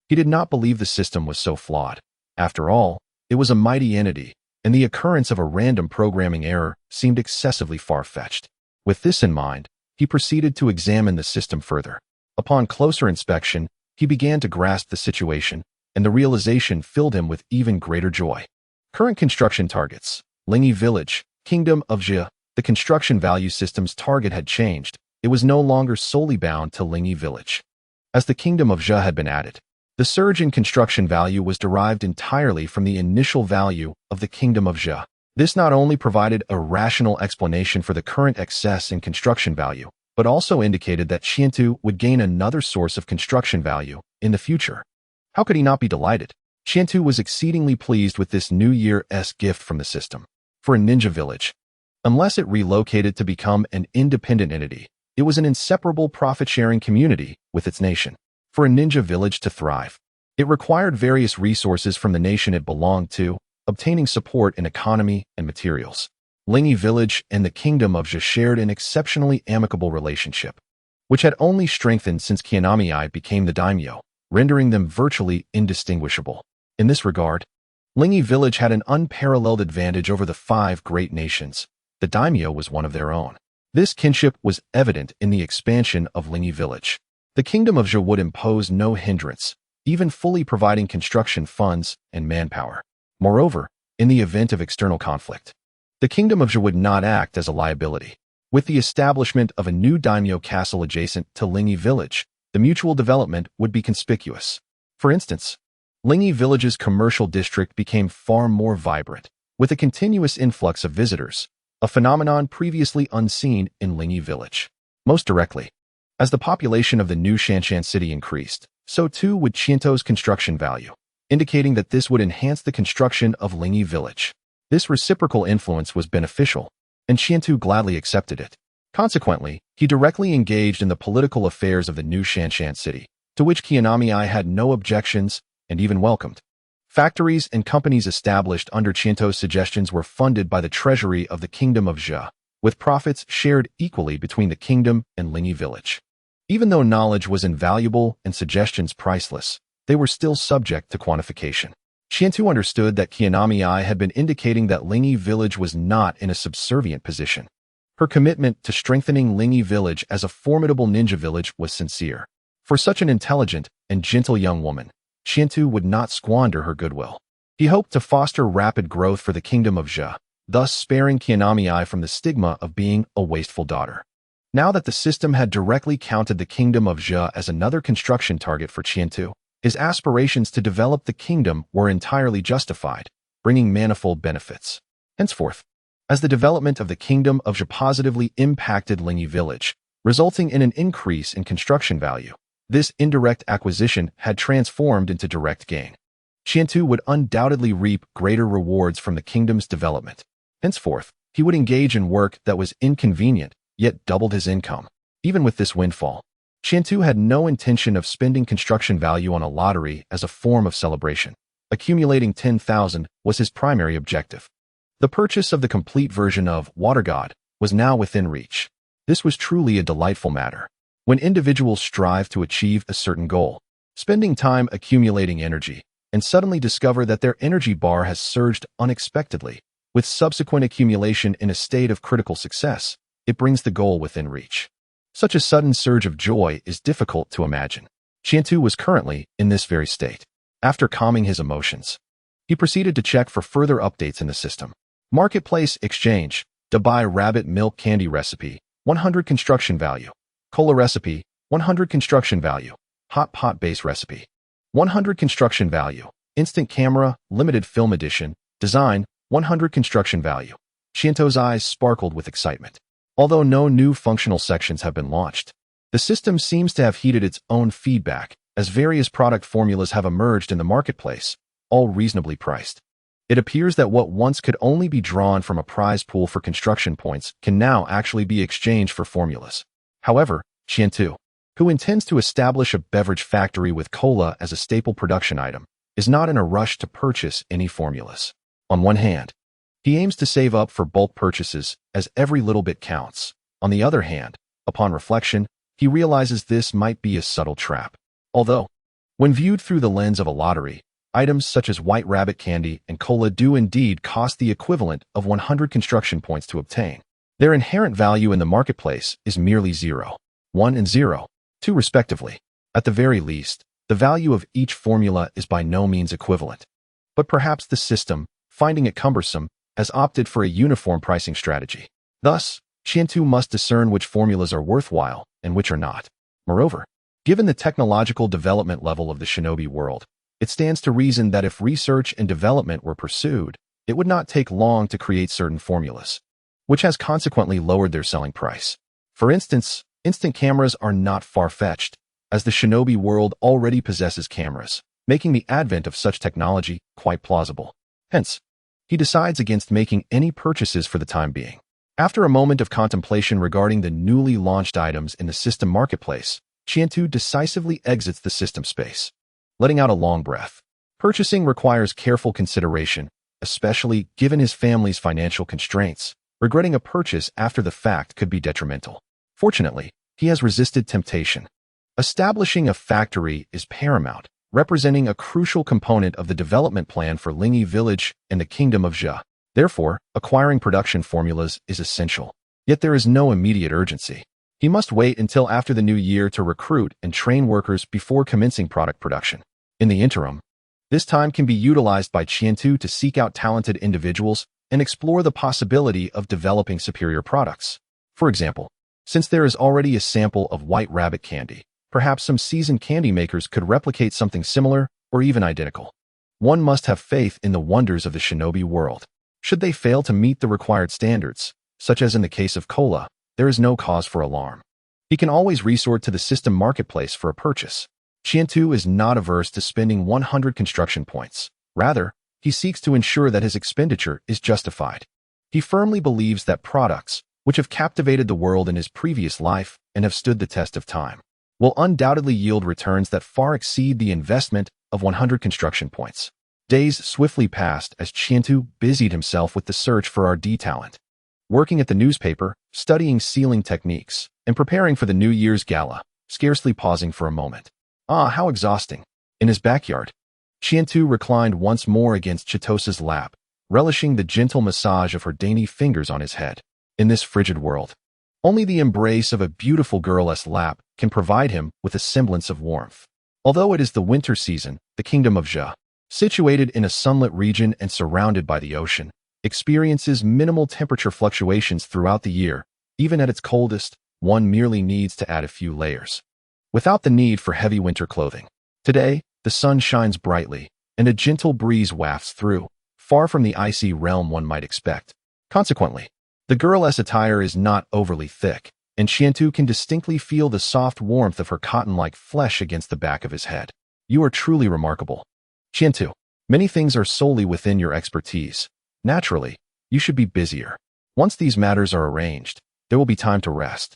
he did not believe the system was so flawed. After all, it was a mighty entity, and the occurrence of a random programming error seemed excessively far-fetched. With this in mind, he proceeded to examine the system further. Upon closer inspection, he began to grasp the situation, and the realization filled him with even greater joy. Current construction targets. Linyi village, Kingdom of Jia. The construction value system's target had changed. It was no longer solely bound to Linyi village. As the Kingdom of Jia had been added, the surge in construction value was derived entirely from the initial value of the Kingdom of Jia. This not only provided a rational explanation for the current excess in construction value, but also indicated that Qiantu would gain another source of construction value in the future. How could he not be delighted? Qiantu was exceedingly pleased with this New Year's gift from the system. For a ninja village, unless it relocated to become an independent entity, it was an inseparable profit-sharing community with its nation. For a ninja village to thrive, it required various resources from the nation it belonged to, obtaining support in economy and materials. Linyi village and the Kingdom of Jia shared an exceptionally amicable relationship, which had only strengthened since Kunoichi became the daimyo, rendering them virtually indistinguishable. In this regard, Linyi village had an unparalleled advantage over the 5 great nations. The daimyo was one of their own. This kinship was evident in the expansion of Linyi village. The Kingdom of Jia would impose no hindrance, even fully providing construction funds and manpower. Moreover, in the event of external conflict, the Kingdom of Jia would not act as a liability. With the establishment of a new daimyo castle adjacent to Linyi village, the mutual development would be conspicuous. For instance, Linyi village's commercial district became far more vibrant, with a continuous influx of visitors, a phenomenon previously unseen in Linyi village. Most directly, as the population of the new Shanshan city increased, so too would Qiantu's construction value, indicating that this would enhance the construction of Linyi village. This reciprocal influence was beneficial, and Qiantu gladly accepted it. Consequently, he directly engaged in the political affairs of the new Shanshan city, to which Kunoichi had no objections and even welcomed. Factories and companies established under Qiantu's suggestions were funded by the treasury of the Kingdom of Jia, with profits shared equally between the kingdom and Linyi village. Even though knowledge was invaluable and suggestions priceless, they were still subject to quantification. Qiantu understood that Kunoichi had been indicating that Linyi village was not in a subservient position. Her commitment to strengthening Linyi village as a formidable ninja village was sincere. For such an intelligent and gentle young woman, Qiantu would not squander her goodwill. He hoped to foster rapid growth for the Kingdom of Jia, thus sparing Kunoichi from the stigma of being a wasteful daughter. Now that the system had directly counted the Kingdom of Jia as another construction target for Qiantu, his aspirations to develop the kingdom were entirely justified, bringing manifold benefits. Henceforth, as the development of the Kingdom of Zha positively impacted Linyi Village, resulting in an increase in construction value. This indirect acquisition had transformed into direct gain. Qiantu would undoubtedly reap greater rewards from the kingdom's development. Henceforth, he would engage in work that was inconvenient, yet doubled his income. Even with this windfall, Qiantu had no intention of spending construction value on a lottery as a form of celebration. Accumulating 10,000 was his primary objective. The purchase of the complete version of Water God was now within reach. This was truly a delightful matter. When individuals strive to achieve a certain goal, spending time accumulating energy, and suddenly discover that their energy bar has surged unexpectedly, with subsequent accumulation in a state of critical success, it brings the goal within reach. Such a sudden surge of joy is difficult to imagine. Qiantu was currently in this very state. After calming his emotions, he proceeded to check for further updates in the system. Marketplace exchange, Dubai rabbit milk candy recipe, 100 construction value. Cola recipe, 100 construction value. Hot pot base recipe, 100 construction value. Instant camera, limited film edition, design, 100 construction value. Qiantu's eyes sparkled with excitement. Although no new functional sections have been launched, the system seems to have heeded its own feedback, as various product formulas have emerged in the marketplace, all reasonably priced. It appears that what once could only be drawn from a prize pool for construction points can now actually be exchanged for formulas. However, Qiantu, who intends to establish a beverage factory with cola as a staple production item, is not in a rush to purchase any formulas. On one hand, he aims to save up for bulk purchases, as every little bit counts. On the other hand, upon reflection, he realizes this might be a subtle trap. Although, when viewed through the lens of a lottery, items such as white rabbit candy and cola do indeed cost the equivalent of 100 construction points to obtain. Their inherent value in the marketplace is merely 0, 1 and 0, 2 respectively. At the very least, the value of each formula is by no means equivalent. But perhaps the system, finding it cumbersome, has opted for a uniform pricing strategy. Thus, Qiantu must discern which formulas are worthwhile and which are not. Moreover, given the technological development level of the Shinobi world, it stands to reason that if research and development were pursued, it would not take long to create certain formulas, which has consequently lowered their selling price. For instance, instant cameras are not far-fetched, as the Shinobi world already possesses cameras, making the advent of such technology quite plausible. Hence, he decides against making any purchases for the time being. After a moment of contemplation regarding the newly launched items in the system marketplace, Qiantu decisively exits the system space, letting out a long breath. Purchasing requires careful consideration, especially given his family's financial constraints. Regretting a purchase after the fact could be detrimental. Fortunately, he has resisted temptation. Establishing a factory is paramount, representing a crucial component of the development plan for Linyi Village and the Kingdom of Zha. Therefore, acquiring production formulas is essential. Yet there is no immediate urgency. He must wait until after the new year to recruit and train workers before commencing product production. In the interim, this time can be utilized by Qiantu to seek out talented individuals and explore the possibility of developing superior products. For example, since there is already a sample of white rabbit candy, perhaps some seasoned candy makers could replicate something similar or even identical. One must have faith in the wonders of the Shinobi world. Should they fail to meet the required standards, such as in the case of cola, there is no cause for alarm. He can always resort to the system marketplace for a purchase. Qiantu is not averse to spending 100 construction points. Rather, he seeks to ensure that his expenditure is justified. He firmly believes that products, which have captivated the world in his previous life and have stood the test of time, will undoubtedly yield returns that far exceed the investment of 100 construction points. Days swiftly passed as Qiantu busied himself with the search for RD talent. Working at the newspaper, studying sealing techniques, and preparing for the New Year's gala, scarcely pausing for a moment. Ah, how exhausting. In his backyard, Qiantu reclined once more against Chitosa's lap, relishing the gentle massage of her dainty fingers on his head. In this frigid world, only the embrace of a beautiful girl's lap can provide him with a semblance of warmth. Although it is the winter season, the Kingdom of Zha, situated in a sunlit region and surrounded by the ocean, experiences minimal temperature fluctuations throughout the year. Even at its coldest, one merely needs to add a few layers, without the need for heavy winter clothing. Today, the sun shines brightly, and a gentle breeze wafts through, far from the icy realm one might expect. Consequently, the girl's attire is not overly thick, and Qiantu can distinctly feel the soft warmth of her cotton-like flesh against the back of his head. You are truly remarkable. Qiantu, many things are solely within your expertise. Naturally, you should be busier. Once these matters are arranged, there will be time to rest.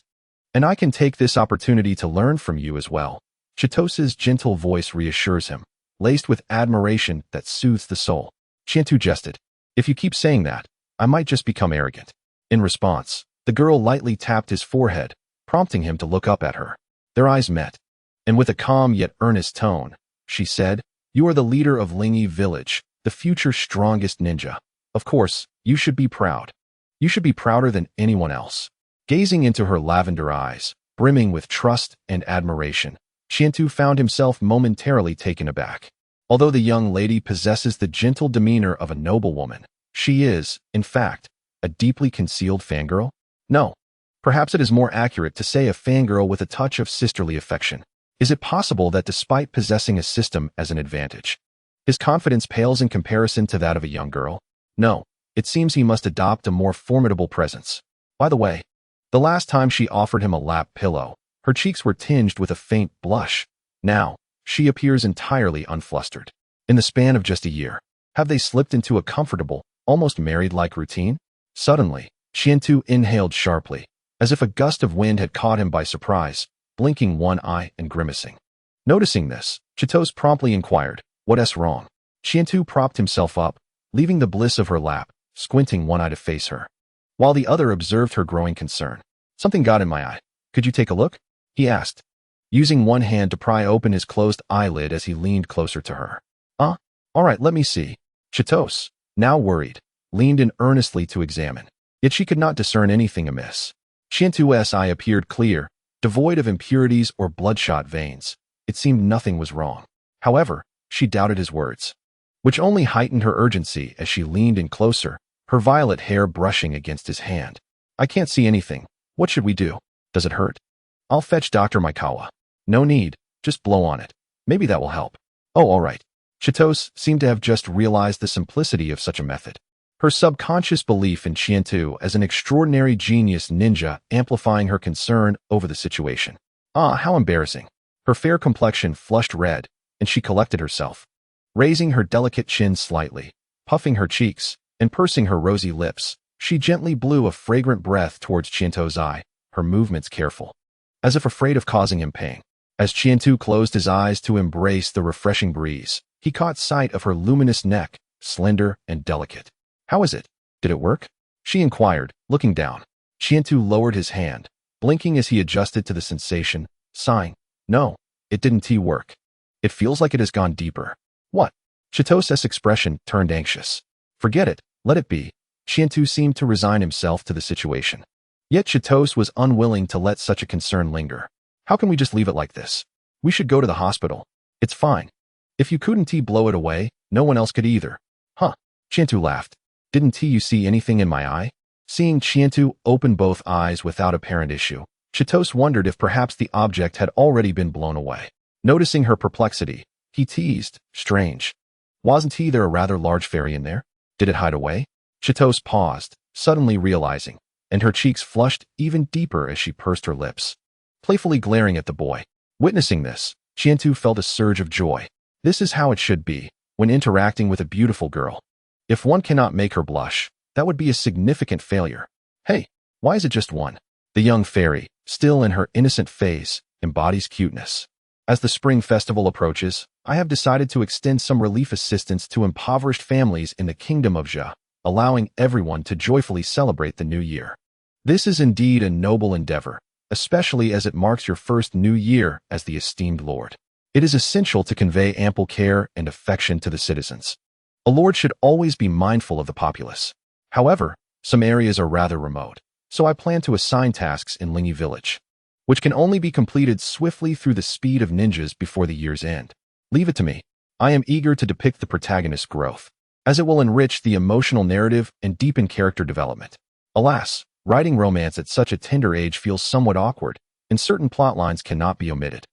And I can take this opportunity to learn from you as well. Chitosa's gentle voice reassures him, laced with admiration that soothes the soul. Qiantu jested. If you keep saying that, I might just become arrogant. In response, the girl lightly tapped his forehead, prompting him to look up at her. Their eyes met, and with a calm yet earnest tone, she said, "You are the leader of Lingi Village, the future strongest ninja. Of course, you should be proud. You should be prouder than anyone else." Gazing into her lavender eyes, brimming with trust and admiration, Qiantu found himself momentarily taken aback. Although the young lady possesses the gentle demeanor of a noblewoman, she is, in fact, a deeply concealed fangirl? No. Perhaps it is more accurate to say a fangirl with a touch of sisterly affection. Is it possible that despite possessing a system as an advantage, his confidence pales in comparison to that of a young girl? No, it seems he must adopt a more formidable presence. By the way, the last time she offered him a lap pillow, her cheeks were tinged with a faint blush. Now, she appears entirely unflustered. In the span of just a year, have they slipped into a comfortable, almost married-like routine? Suddenly, Qiantu inhaled sharply, as if a gust of wind had caught him by surprise, blinking one eye and grimacing. Noticing this, Chitose promptly inquired, "What's wrong?" Qiantu propped himself up, leaving the bliss of her lap, squinting one eye to face her, while the other observed her growing concern. "Something got in my eye. Could you take a look?" he asked, using one hand to pry open his closed eyelid as he leaned closer to her. All right, let me see." Chitose, now worried, leaned in earnestly to examine, yet she could not discern anything amiss. Qiantu's eye appeared clear, devoid of impurities or bloodshot veins. It seemed nothing was wrong. However, she doubted his words, which only heightened her urgency as she leaned in closer, her violet hair brushing against his hand. "I can't see anything. What should we do? Does it hurt?" "I'll fetch Dr. Maikawa." "No need, just blow on it. Maybe that will help." "Oh, all right." Chitose seemed to have just realized the simplicity of such a method, her subconscious belief in Qiantu as an extraordinary genius ninja amplifying her concern over the situation. How embarrassing. Her fair complexion flushed red, and she collected herself, raising her delicate chin slightly, puffing her cheeks, and pursing her rosy lips. She gently blew a fragrant breath towards Qiantu's eye, her movements careful, as if afraid of causing him pain. As Qiantu closed his eyes to embrace the refreshing breeze, he caught sight of her luminous neck, slender and delicate. "How is it? Did it work?" she inquired, looking down. Qiantu lowered his hand, blinking as he adjusted to the sensation, sighing, "No, it didn't work. It feels like it has gone deeper." "What?" Chitose's expression turned anxious. "Forget it, let it be." Qiantu seemed to resign himself to the situation. Yet Chitose was unwilling to let such a concern linger. "How can we just leave it like this? We should go to the hospital. It's fine. If you couldn't blow it away, no one else could either." "Huh?" Qiantu laughed. "Didn't you see anything in my eye?" Seeing Qiantu open both eyes without apparent issue, Chitose wondered if perhaps the object had already been blown away. Noticing her perplexity, he teased, "Strange. Wasn't there a rather large fairy in there? Did it hide away?" Chitose paused, suddenly realizing, and her cheeks flushed even deeper as she pursed her lips, playfully glaring at the boy. Witnessing this, Qiantu felt a surge of joy. This is how it should be when interacting with a beautiful girl. If one cannot make her blush, that would be a significant failure. "Hey, why is it just one?" The young fairy, still in her innocent phase, embodies cuteness. "As the spring festival approaches, I have decided to extend some relief assistance to impoverished families in the kingdom of Jia, allowing everyone to joyfully celebrate the new year. This is indeed a noble endeavor, especially as it marks your first new year as the esteemed lord. It is essential to convey ample care and affection to the citizens. A lord should always be mindful of the populace. However, some areas are rather remote, so I plan to assign tasks in Lingi Village, which can only be completed swiftly through the speed of ninjas before the year's end. Leave it to me. I am eager to depict the protagonist's growth, as it will enrich the emotional narrative and deepen character development. Alas, writing romance at such a tender age feels somewhat awkward, and certain plotlines cannot be omitted.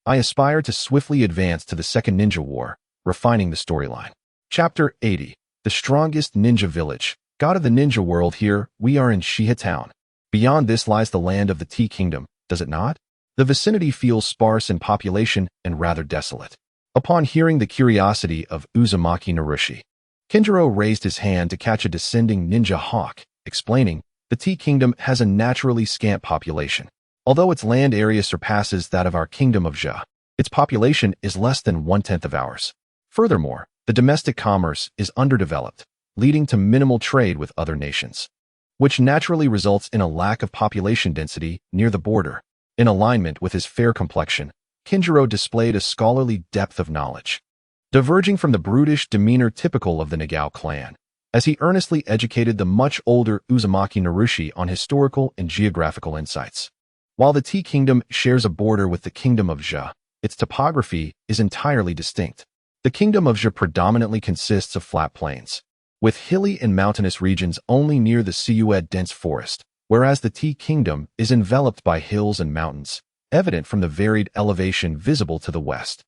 I aspire to swiftly advance to the Second Ninja War, refining the storyline." Chapter 80. The Strongest Ninja Village. God of the ninja world, here we are in Shiha Town. Beyond this lies the land of the Tea Kingdom, does it not? The vicinity feels sparse in population and rather desolate. Upon hearing the curiosity of Uzumaki Narushi, Kinjiro raised his hand to catch a descending ninja hawk, explaining, the Tea Kingdom has a naturally scant population. Although its land area surpasses that of our kingdom of Jia, its population is less than 1/10 of ours. Furthermore, the domestic commerce is underdeveloped, leading to minimal trade with other nations, which naturally results in a lack of population density near the border. In alignment with his fair complexion, Kinjiro displayed a scholarly depth of knowledge, diverging from the brutish demeanor typical of the Nagao clan, as he earnestly educated the much older Uzumaki Narushi on historical and geographical insights. While the Tea Kingdom shares a border with the Kingdom of Jia, its topography is entirely distinct. The Kingdom of Jia predominantly consists of flat plains, with hilly and mountainous regions only near the Siued dense forest, whereas the Tea Kingdom is enveloped by hills and mountains, evident from the varied elevation visible to the west.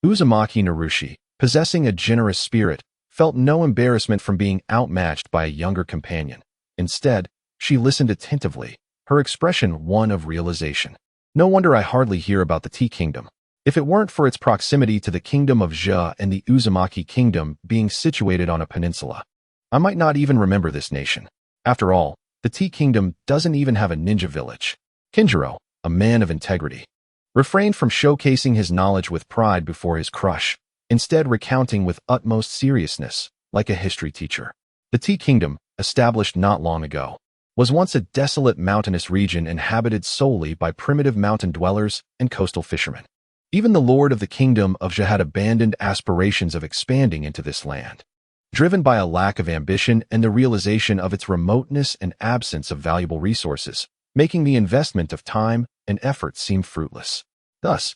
Uzumaki Narushi, possessing a generous spirit, felt no embarrassment from being outmatched by a younger companion. Instead, she listened attentively, her expression one of realization. No wonder I hardly hear about the Tea Kingdom. If it weren't for its proximity to the Kingdom of Jia and the Uzumaki Kingdom being situated on a peninsula, I might not even remember this nation. After all, the Tea Kingdom doesn't even have a ninja village. Kinjiro, a man of integrity, refrained from showcasing his knowledge with pride before his crush, instead recounting with utmost seriousness, like a history teacher. The Tea Kingdom, established not long ago, was once a desolate mountainous region inhabited solely by primitive mountain dwellers and coastal fishermen. Even the lord of the Kingdom of Jia had abandoned aspirations of expanding into this land, driven by a lack of ambition and the realization of its remoteness and absence of valuable resources, making the investment of time and effort seem fruitless. Thus,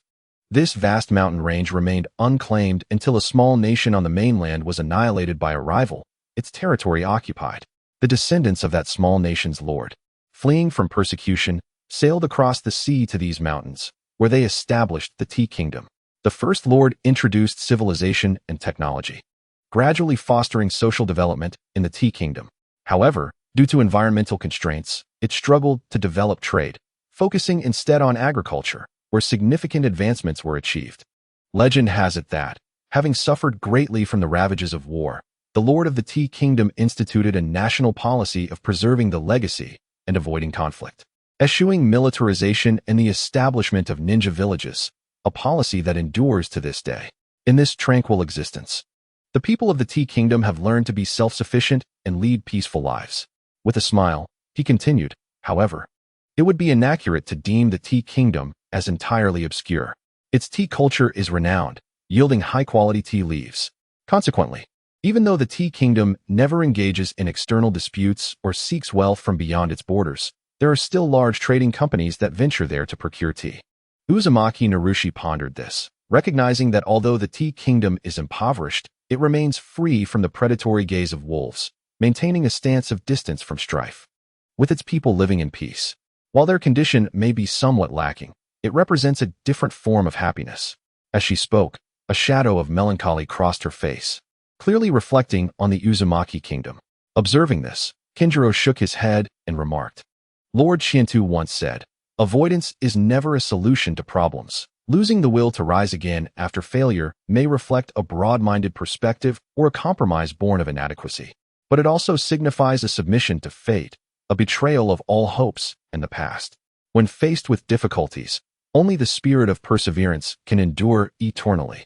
this vast mountain range remained unclaimed until a small nation on the mainland was annihilated by a rival, its territory occupied. The descendants of that small nation's lord, fleeing from persecution, sailed across the sea to these mountains, where they established the Tea Kingdom. The first lord introduced civilization and technology, gradually fostering social development in the Tea Kingdom. However, due to environmental constraints, it struggled to develop trade, focusing instead on agriculture, where significant advancements were achieved. Legend has it that, having suffered greatly from the ravages of war, the lord of the Tea Kingdom instituted a national policy of preserving the legacy and avoiding conflict, eschewing militarization and the establishment of ninja villages, a policy that endures to this day. In this tranquil existence, the people of the Tea Kingdom have learned to be self-sufficient and lead peaceful lives. With a smile, he continued, however, it would be inaccurate to deem the Tea Kingdom as entirely obscure. Its tea culture is renowned, yielding high-quality tea leaves. Consequently, even though the Tea Kingdom never engages in external disputes or seeks wealth from beyond its borders, there are still large trading companies that venture there to procure tea. Uzumaki Narushi pondered this, recognizing that although the Tea Kingdom is impoverished, it remains free from the predatory gaze of wolves, maintaining a stance of distance from strife. With its people living in peace, while their condition may be somewhat lacking, it represents a different form of happiness. As she spoke, a shadow of melancholy crossed her face, clearly reflecting on the Uzumaki Kingdom. Observing this, Kinjiro shook his head and remarked, Lord Shinto once said, avoidance is never a solution to problems. Losing the will to rise again after failure may reflect a broad-minded perspective or a compromise born of inadequacy, but it also signifies a submission to fate, a betrayal of all hopes and the past. When faced with difficulties, only the spirit of perseverance can endure eternally.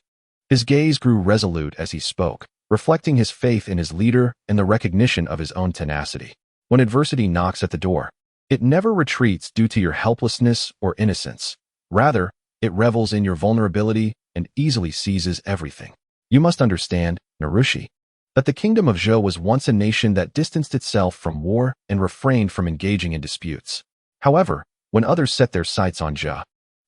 His gaze grew resolute as he spoke, reflecting his faith in his leader and the recognition of his own tenacity. When adversity knocks at the door, it never retreats due to your helplessness or innocence. Rather, it revels in your vulnerability and easily seizes everything. You must understand, Narushi, that the Kingdom of Jia was once a nation that distanced itself from war and refrained from engaging in disputes. However, when others set their sights on Jia,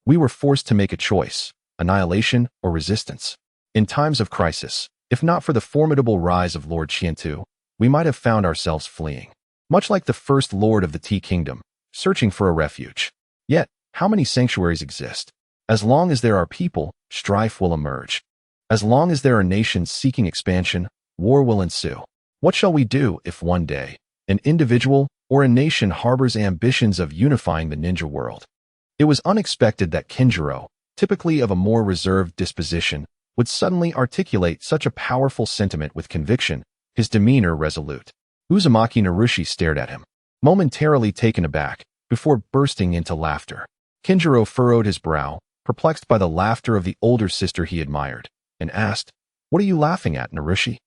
we were forced to make a choice, annihilation or resistance. In times of crisis, if not for the formidable rise of Lord Shinto, we might have found ourselves fleeing, much like the first lord of the Tea Kingdom, searching for a refuge. Yet, how many sanctuaries exist? As long as there are people, strife will emerge. As long as there are nations seeking expansion, war will ensue. What shall we do if one day, an individual or a nation harbors ambitions of unifying the ninja world. It was unexpected that Kinjiro, typically of a more reserved disposition, would suddenly articulate such a powerful sentiment with conviction, his demeanor resolute. Uzumaki Narushi stared at him, momentarily taken aback, before bursting into laughter. Kinjiro furrowed his brow, perplexed by the laughter of the older sister he admired, and asked, "What are you laughing at, Narushi?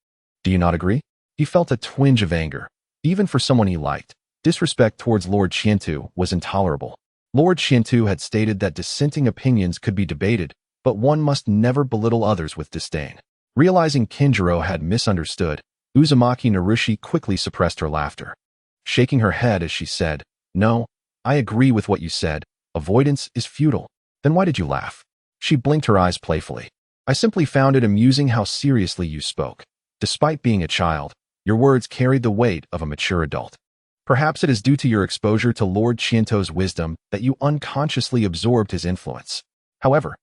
Do you not agree?" He felt a twinge of anger. Even for someone he liked, disrespect towards Lord Shientu was intolerable. Lord Shientu had stated that dissenting opinions could be debated, but one must never belittle others with disdain. Realizing Kinjiro had misunderstood, Uzumaki Narushi quickly suppressed her laughter, shaking her head as she said, "No, I agree with what you said. Avoidance is futile." "Then why did you laugh?" She blinked her eyes playfully. "I simply found it amusing how seriously you spoke. Despite being a child, your words carried the weight of a mature adult. Perhaps it is due to your exposure to Lord Shiento's wisdom that you unconsciously absorbed his influence. However,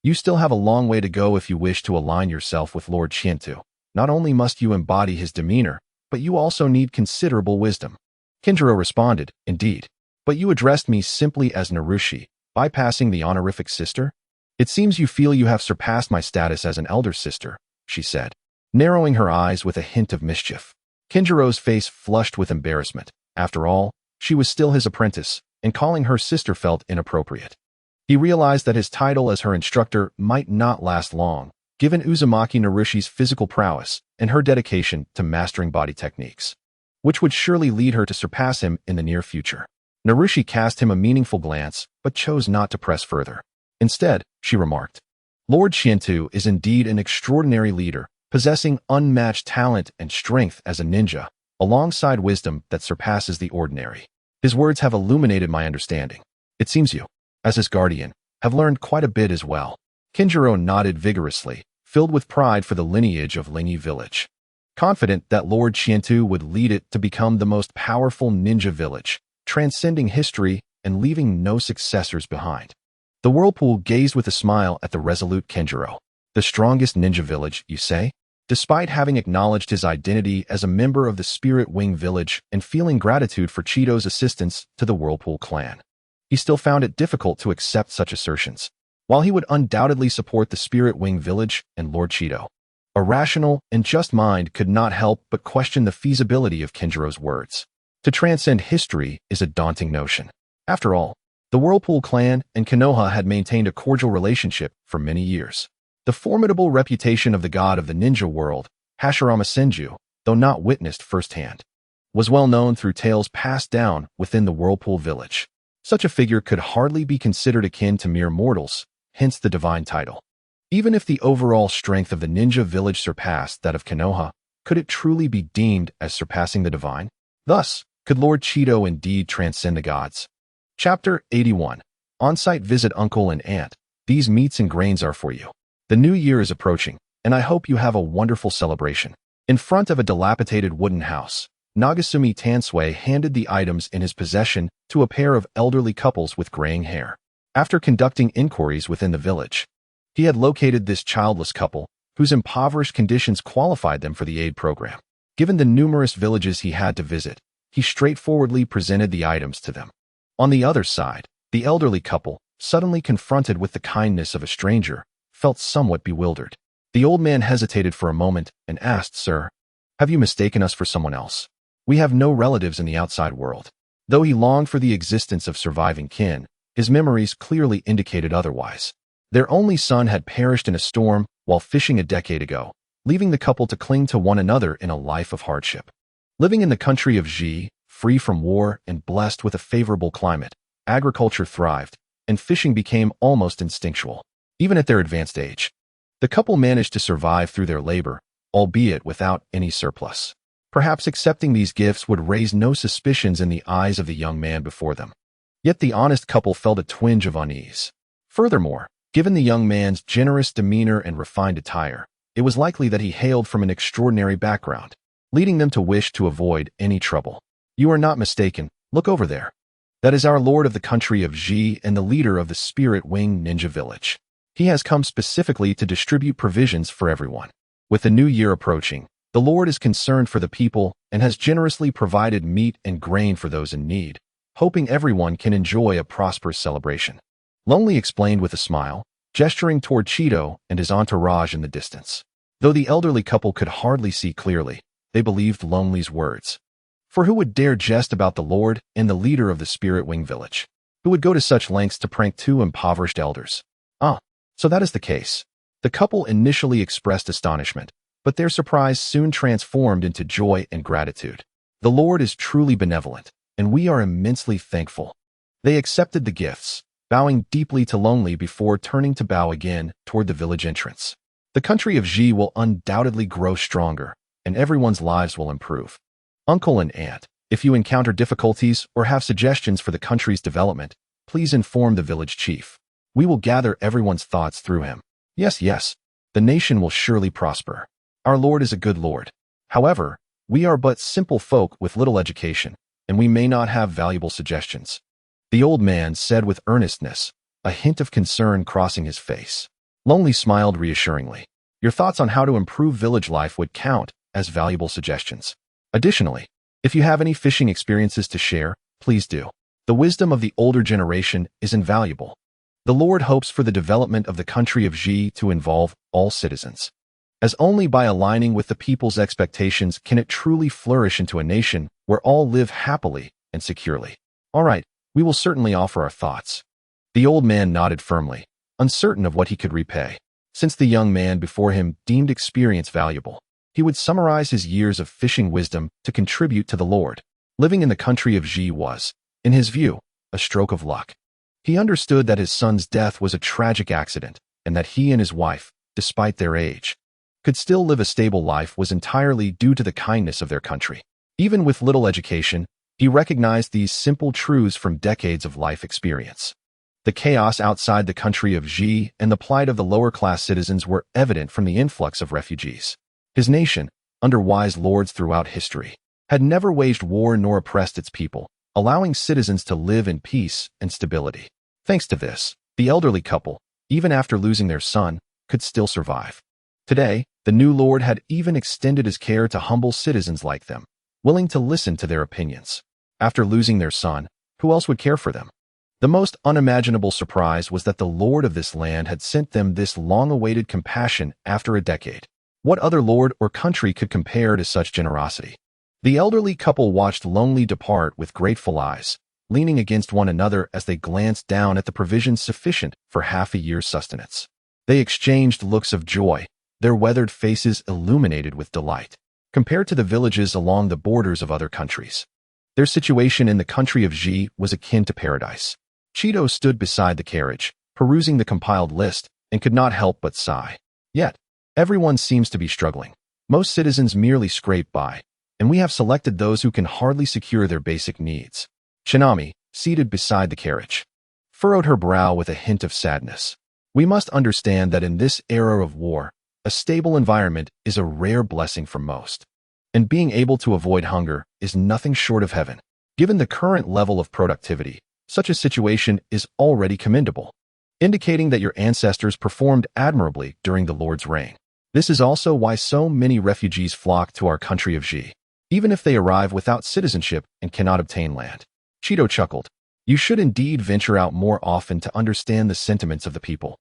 you still have a long way to go if you wish to align yourself with Lord Shientu. Not only must you embody his demeanor, but you also need considerable wisdom." Kinjiro responded, "Indeed. But you addressed me simply as Narushi, bypassing the honorific sister? It seems you feel you have surpassed my status as an elder sister," she said, narrowing her eyes with a hint of mischief. Kinjiro's face flushed with embarrassment. After all, she was still his apprentice, and calling her sister felt inappropriate. He realized that his title as her instructor might not last long, given Uzumaki Narushi's physical prowess and her dedication to mastering body techniques, which would surely lead her to surpass him in the near future. Narushi cast him a meaningful glance, but chose not to press further. Instead, she remarked, "Lord Shientu is indeed an extraordinary leader, possessing unmatched talent and strength as a ninja, alongside wisdom that surpasses the ordinary. His words have illuminated my understanding. It seems you, as his guardian, have learned quite a bit as well." Kinjiro nodded vigorously, filled with pride for the lineage of Lingi village. Confident that Lord Shientu would lead it to become the most powerful ninja village, transcending history and leaving no successors behind. The whirlpool gazed with a smile at the resolute Kinjiro. "The strongest ninja village, you say?" Despite having acknowledged his identity as a member of the Spirit Wing village and feeling gratitude for Cheeto's assistance to the Whirlpool clan, he still found it difficult to accept such assertions. While he would undoubtedly support the Spirit Wing village and Lord Cheeto, a rational and just mind could not help but question the feasibility of Kinjiro's words. To transcend history is a daunting notion. After all, the Whirlpool clan and Konoha had maintained a cordial relationship for many years. The formidable reputation of the god of the ninja world, Hashirama Senju, though not witnessed firsthand, was well known through tales passed down within the Whirlpool village. Such a figure could hardly be considered akin to mere mortals, hence the divine title. Even if the overall strength of the ninja village surpassed that of Konoha, could it truly be deemed as surpassing the divine? Thus, could Lord Cheeto indeed transcend the gods? Chapter 81. On-site visit uncle and aunt. These meats and grains are for you. The new year is approaching, and I hope you have a wonderful celebration. In front of a dilapidated wooden house, Nagasumi Tansui handed the items in his possession to a pair of elderly couples with graying hair. After conducting inquiries within the village, he had located this childless couple, whose impoverished conditions qualified them for the aid program. Given the numerous villages he had to visit, he straightforwardly presented the items to them. On the other side, the elderly couple, suddenly confronted with the kindness of a stranger, felt somewhat bewildered. The old man hesitated for a moment and asked, "Sir, have you mistaken us for someone else? We have no relatives in the outside world." Though he longed for the existence of surviving kin, his memories clearly indicated otherwise. Their only son had perished in a storm while fishing a decade ago, leaving the couple to cling to one another in a life of hardship. Living in the country of Ji, free from war and blessed with a favorable climate, agriculture thrived, and fishing became almost instinctual. Even at their advanced age, the couple managed to survive through their labor, albeit without any surplus. Perhaps accepting these gifts would raise no suspicions in the eyes of the young man before them. Yet the honest couple felt a twinge of unease. Furthermore, given the young man's generous demeanor and refined attire, it was likely that he hailed from an extraordinary background, leading them to wish to avoid any trouble. "You are not mistaken. Look over there. That is our lord of the country of Ji and the leader of the Spirit Wing Ninja Village. He has come specifically to distribute provisions for everyone." With the new year approaching, The Lord is concerned for the people and has generously provided meat and grain for those in need, hoping everyone can enjoy a prosperous celebration. Lonely explained with a smile, gesturing toward Cheeto and his entourage in the distance. Though the elderly couple could hardly see clearly, they believed Lonely's words. For who would dare jest about the Lord and the leader of the Spirit Wing village? Who would go to such lengths to prank two impoverished elders? So that is the case. The couple initially expressed astonishment, but their surprise soon transformed into joy and gratitude. The Lord is truly benevolent, and we are immensely thankful. They accepted the gifts, bowing deeply to Lonely before turning to bow again toward the village entrance. The country of Ji will undoubtedly grow stronger, and everyone's lives will improve. Uncle and Aunt, if you encounter difficulties or have suggestions for the country's development, please inform the village chief. We will gather everyone's thoughts through him. Yes, the nation will surely prosper. Our Lord is a good Lord. However, we are but simple folk with little education, and we may not have valuable suggestions. The old man said with earnestness, a hint of concern crossing his face. Lonely smiled reassuringly. Your thoughts on how to improve village life would count as valuable suggestions. Additionally, if you have any fishing experiences to share, please do. The wisdom of the older generation is invaluable. The Lord hopes for the development of the country of Ji to involve all citizens. As only by aligning with the people's expectations can it truly flourish into a nation where all live happily and securely. All right, we will certainly offer our thoughts. The old man nodded firmly, uncertain of what he could repay. Since the young man before him deemed experience valuable, he would summarize his years of fishing wisdom to contribute to the Lord. Living in the country of Ji was, in his view, a stroke of luck. He understood that his son's death was a tragic accident, and that he and his wife, despite their age, could still live a stable life was entirely due to the kindness of their country. Even with little education, he recognized these simple truths from decades of life experience. The chaos outside the country of Ji and the plight of the lower-class citizens were evident from the influx of refugees. His nation, under wise lords throughout history, had never waged war nor oppressed its people, allowing citizens to live in peace and stability. Thanks to this, the elderly couple, even after losing their son, could still survive. Today, the new lord had even extended his care to humble citizens like them, willing to listen to their opinions. After losing their son, who else would care for them? The most unimaginable surprise was that the lord of this land had sent them this long-awaited compassion after a decade. What other lord or country could compare to such generosity? The elderly couple watched Lonely depart with grateful eyes, leaning against one another as they glanced down at the provisions sufficient for half a year's sustenance. They exchanged looks of joy, their weathered faces illuminated with delight. Compared to the villages along the borders of other countries, their situation in the country of Ji was akin to paradise. Cheeto stood beside the carriage, perusing the compiled list, and could not help but sigh. Yet, everyone seems to be struggling. Most citizens merely scrape by, and we have selected those who can hardly secure their basic needs. Shinobi, seated beside the carriage, furrowed her brow with a hint of sadness. We must understand that in this era of war, a stable environment is a rare blessing for most. And being able to avoid hunger is nothing short of heaven. Given the current level of productivity, such a situation is already commendable, indicating that your ancestors performed admirably during the Lord's reign. This is also why so many refugees flock to our country of Ji, even if they arrive without citizenship and cannot obtain land. Cheeto chuckled. You should indeed venture out more often to understand the sentiments of the people.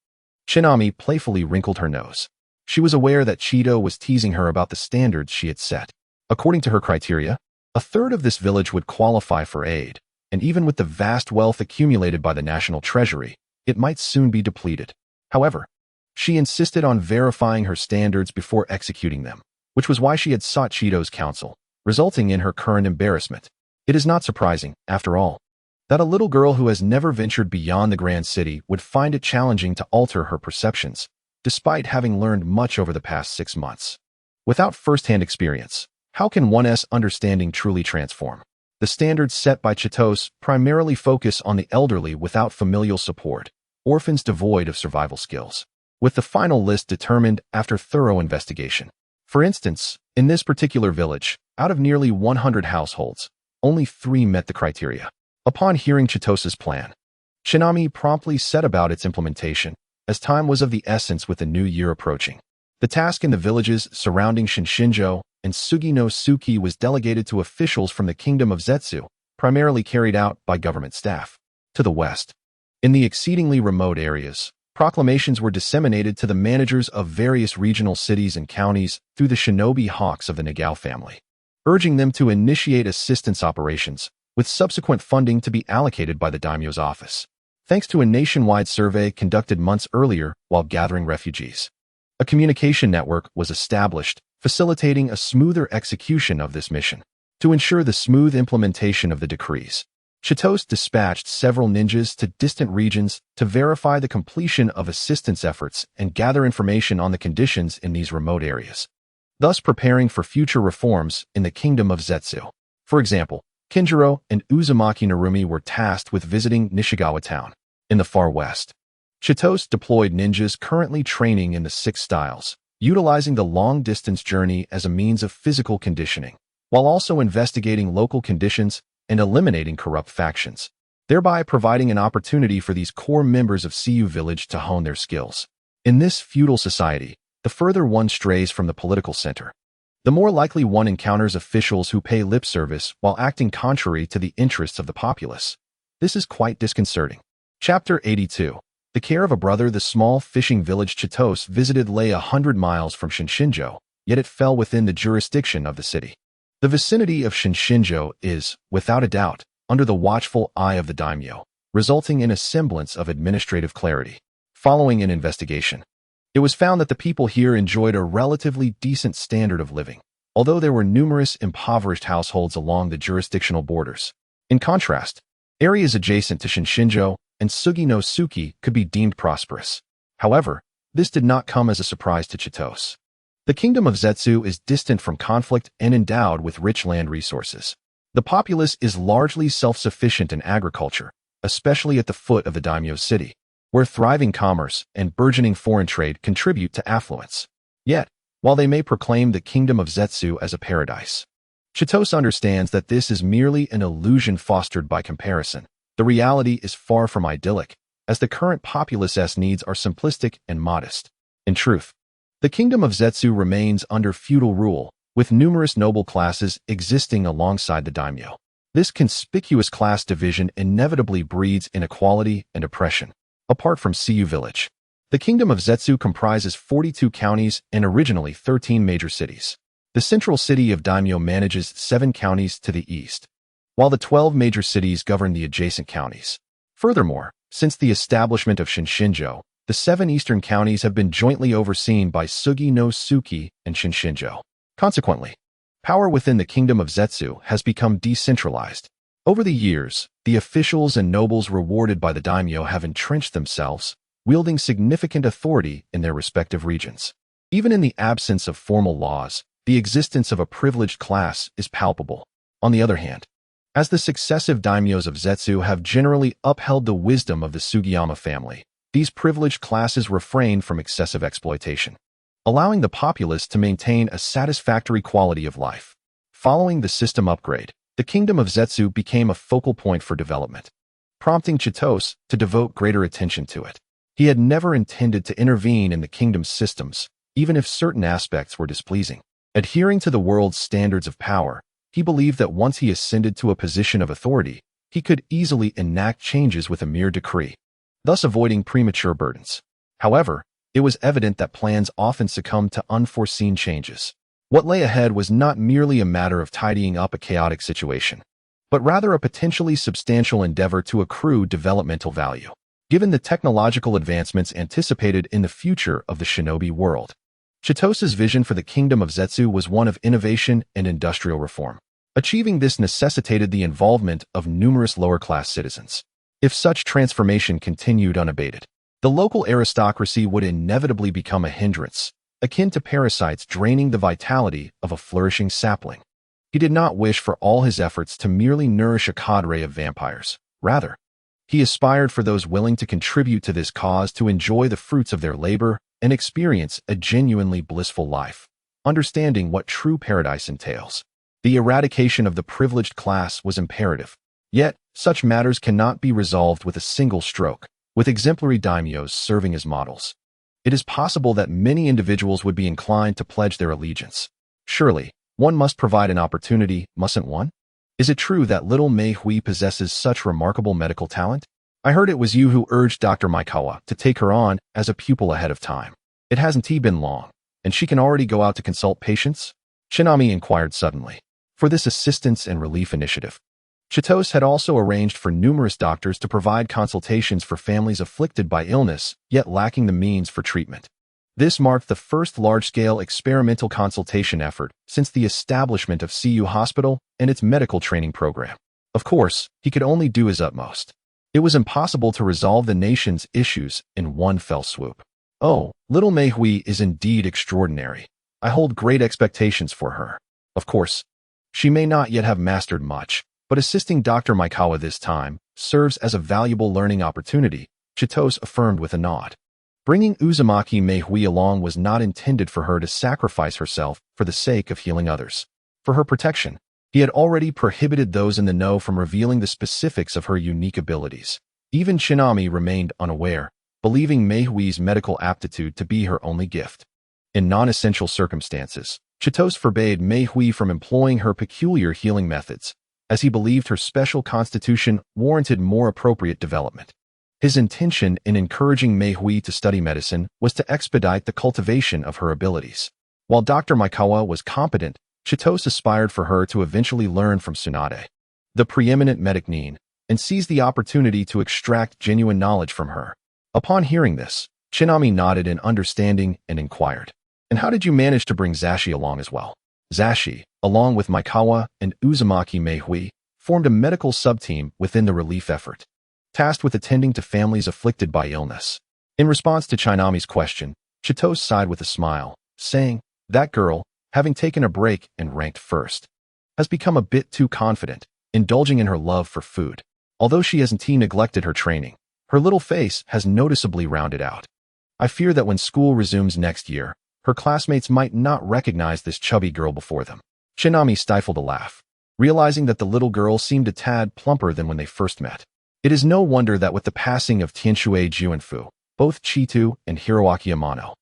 Shinami playfully wrinkled her nose. She was aware that Cheeto was teasing her about the standards she had set. According to her criteria, a third of this village would qualify for aid, and even with the vast wealth accumulated by the national treasury, it might soon be depleted. However, she insisted on verifying her standards before executing them, which was why she had sought Cheeto's counsel, resulting in her current embarrassment. It is not surprising, after all, that a little girl who has never ventured beyond the grand city would find it challenging to alter her perceptions, despite having learned much over the past 6 months. Without first-hand experience, how can one's understanding truly transform? The standards set by Chitos primarily focus on the elderly without familial support, orphans devoid of survival skills, with the final list determined after thorough investigation. For instance, in this particular village, out of nearly 100 households, only 3 met the criteria. Upon hearing Chitos's plan, Shinami promptly set about its implementation, as time was of the essence with the new year approaching. The task in the villages surrounding Shinshinjo and Sugi no Suki was delegated to officials from the kingdom of Zetsu, primarily carried out by government staff. To the west, in the exceedingly remote areas, proclamations were disseminated to the managers of various regional cities and counties through the Shinobi hawks of the Nagao family, urging them to initiate assistance operations, with subsequent funding to be allocated by the daimyo's office, thanks to a nationwide survey conducted months earlier while gathering refugees. A communication network was established, facilitating a smoother execution of this mission. To ensure the smooth implementation of the decrees, Chitose dispatched several ninjas to distant regions to verify the completion of assistance efforts and gather information on the conditions in these remote areas, thus preparing for future reforms in the kingdom of Zetsu. For example, Kinjiro and Uzumaki Narumi were tasked with visiting Nishigawa town. In the far west, Chitose deployed ninjas currently training in the 6 styles, utilizing the long-distance journey as a means of physical conditioning, while also investigating local conditions and eliminating corrupt factions, thereby providing an opportunity for these core members of CU Village to hone their skills. In this feudal society, the further one strays from the political center, the more likely one encounters officials who pay lip service while acting contrary to the interests of the populace. This is quite disconcerting. Chapter 82. The care of a brother. The small fishing village Chitose visited lay 100 miles from Shinshinjo, yet it fell within the jurisdiction of the city. The vicinity of Shinshinjo is, without a doubt, under the watchful eye of the daimyo, resulting in a semblance of administrative clarity. Following an investigation, it was found that the people here enjoyed a relatively decent standard of living, although there were numerous impoverished households along the jurisdictional borders. In contrast, areas adjacent to Shinshinjo and Sugi no Suki could be deemed prosperous. However, this did not come as a surprise to Chitose. The kingdom of Zetsu is distant from conflict and endowed with rich land resources. The populace is largely self-sufficient in agriculture, especially at the foot of the daimyo's city, where thriving commerce and burgeoning foreign trade contribute to affluence. Yet, while they may proclaim the kingdom of Zetsu as a paradise, Chitose understands that this is merely an illusion fostered by comparison. The reality is far from idyllic, as the current populace's needs are simplistic and modest. In truth, the kingdom of Zetsu remains under feudal rule, with numerous noble classes existing alongside the daimyo. This conspicuous class division inevitably breeds inequality and oppression. Apart from CU Village, the kingdom of Zetsu comprises 42 counties and originally 13 major cities. The central city of daimyo manages 7 counties to the east, while the 12 major cities govern the adjacent counties. Furthermore, since the establishment of Shinshinjo, the 7 eastern counties have been jointly overseen by Sugi no Suki and Shinshinjo. Consequently, power within the kingdom of Zetsu has become decentralized. Over the years, the officials and nobles rewarded by the daimyo have entrenched themselves, wielding significant authority in their respective regions. Even in the absence of formal laws, the existence of a privileged class is palpable. On the other hand, as the successive daimyos of Zetsu have generally upheld the wisdom of the Sugiyama family, these privileged classes refrain from excessive exploitation, allowing the populace to maintain a satisfactory quality of life. Following the system upgrade, the kingdom of Zetsu became a focal point for development, prompting Chitose to devote greater attention to it. He had never intended to intervene in the kingdom's systems, even if certain aspects were displeasing. Adhering to the world's standards of power, he believed that once he ascended to a position of authority, he could easily enact changes with a mere decree, thus avoiding premature burdens. However, it was evident that plans often succumbed to unforeseen changes. What lay ahead was not merely a matter of tidying up a chaotic situation, but rather a potentially substantial endeavor to accrue developmental value. Given the technological advancements anticipated in the future of the Shinobi world, Chitose's vision for the kingdom of Zetsu was one of innovation and industrial reform. Achieving this necessitated the involvement of numerous lower-class citizens. If such transformation continued unabated, the local aristocracy would inevitably become a hindrance, akin to parasites draining the vitality of a flourishing sapling. He did not wish for all his efforts to merely nourish a cadre of vampires. Rather, he aspired for those willing to contribute to this cause to enjoy the fruits of their labor and experience a genuinely blissful life. Understanding what true paradise entails, the eradication of the privileged class was imperative. Yet, such matters cannot be resolved with a single stroke, with exemplary daimyos serving as models. It is possible that many individuals would be inclined to pledge their allegiance. Surely, One must provide an opportunity, mustn't one? Is it true that little Mei Hui possesses such remarkable medical talent? I heard it was you who urged Dr. Maikawa to take her on as a pupil ahead of time. It hasn't been long, and she can already go out to consult patients? Shinami inquired suddenly. For this assistance and relief initiative, Chitose had also arranged for numerous doctors to provide consultations for families afflicted by illness, yet lacking the means for treatment. This marked the first large-scale experimental consultation effort since the establishment of CU Hospital and its medical training program. Of course, he could only do his utmost. It was impossible to resolve the nation's issues in one fell swoop. Oh, little Mei Hui is indeed extraordinary. I hold great expectations for her. Of course, she may not yet have mastered much, but assisting Dr. Maikawa this time serves as a valuable learning opportunity, Chitose affirmed with a nod. Bringing Uzumaki Mei Hui along was not intended for her to sacrifice herself for the sake of healing others. For her protection, he had already prohibited those in the know from revealing the specifics of her unique abilities. Even Shinami remained unaware, believing Mei Hui's medical aptitude to be her only gift. In non-essential circumstances, Chitose forbade Mei Hui from employing her peculiar healing methods, as he believed her special constitution warranted more appropriate development. His intention in encouraging Mei Hui to study medicine was to expedite the cultivation of her abilities. While Dr. Maikawa was competent, Chitose aspired for her to eventually learn from Tsunade, the preeminent medic nin, and seize the opportunity to extract genuine knowledge from her. Upon hearing this, Shinami nodded in understanding and inquired, "And how did you manage to bring Zashi along as well?" Zashi, along with Maikawa and Uzumaki Mei Hui, formed a medical sub-team within the relief effort, tasked with attending to families afflicted by illness. In response to Shinami's question, Chitose sighed with a smile, saying, "That girl, having taken a break and ranked first, has become a bit too confident, indulging in her love for food. Although she hasn't neglected her training, her little face has noticeably rounded out. I fear that when school resumes next year, her classmates might not recognize this chubby girl before them." Shinami stifled a laugh, realizing that the little girl seemed a tad plumper than when they first met. It is no wonder that with the passing of Tianxue Juanfu, both Chitu and Hiroaki Amano,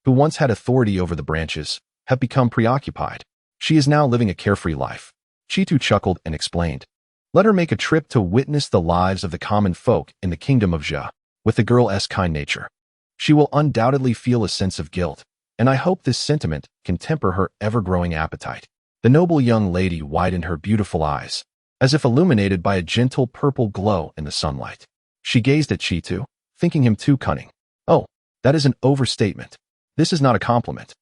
who once had authority over the branches, have become preoccupied. She is now living a carefree life. Chitu chuckled and explained, "Let her make a trip to witness the lives of the common folk in the kingdom of Jia, with the girl's kind nature. She will undoubtedly feel a sense of guilt, and I hope this sentiment can temper her ever-growing appetite." The noble young lady widened her beautiful eyes, as if illuminated by a gentle purple glow in the sunlight. She gazed at Chitu, thinking him too cunning. "Oh, that is an overstatement. This is not a compliment."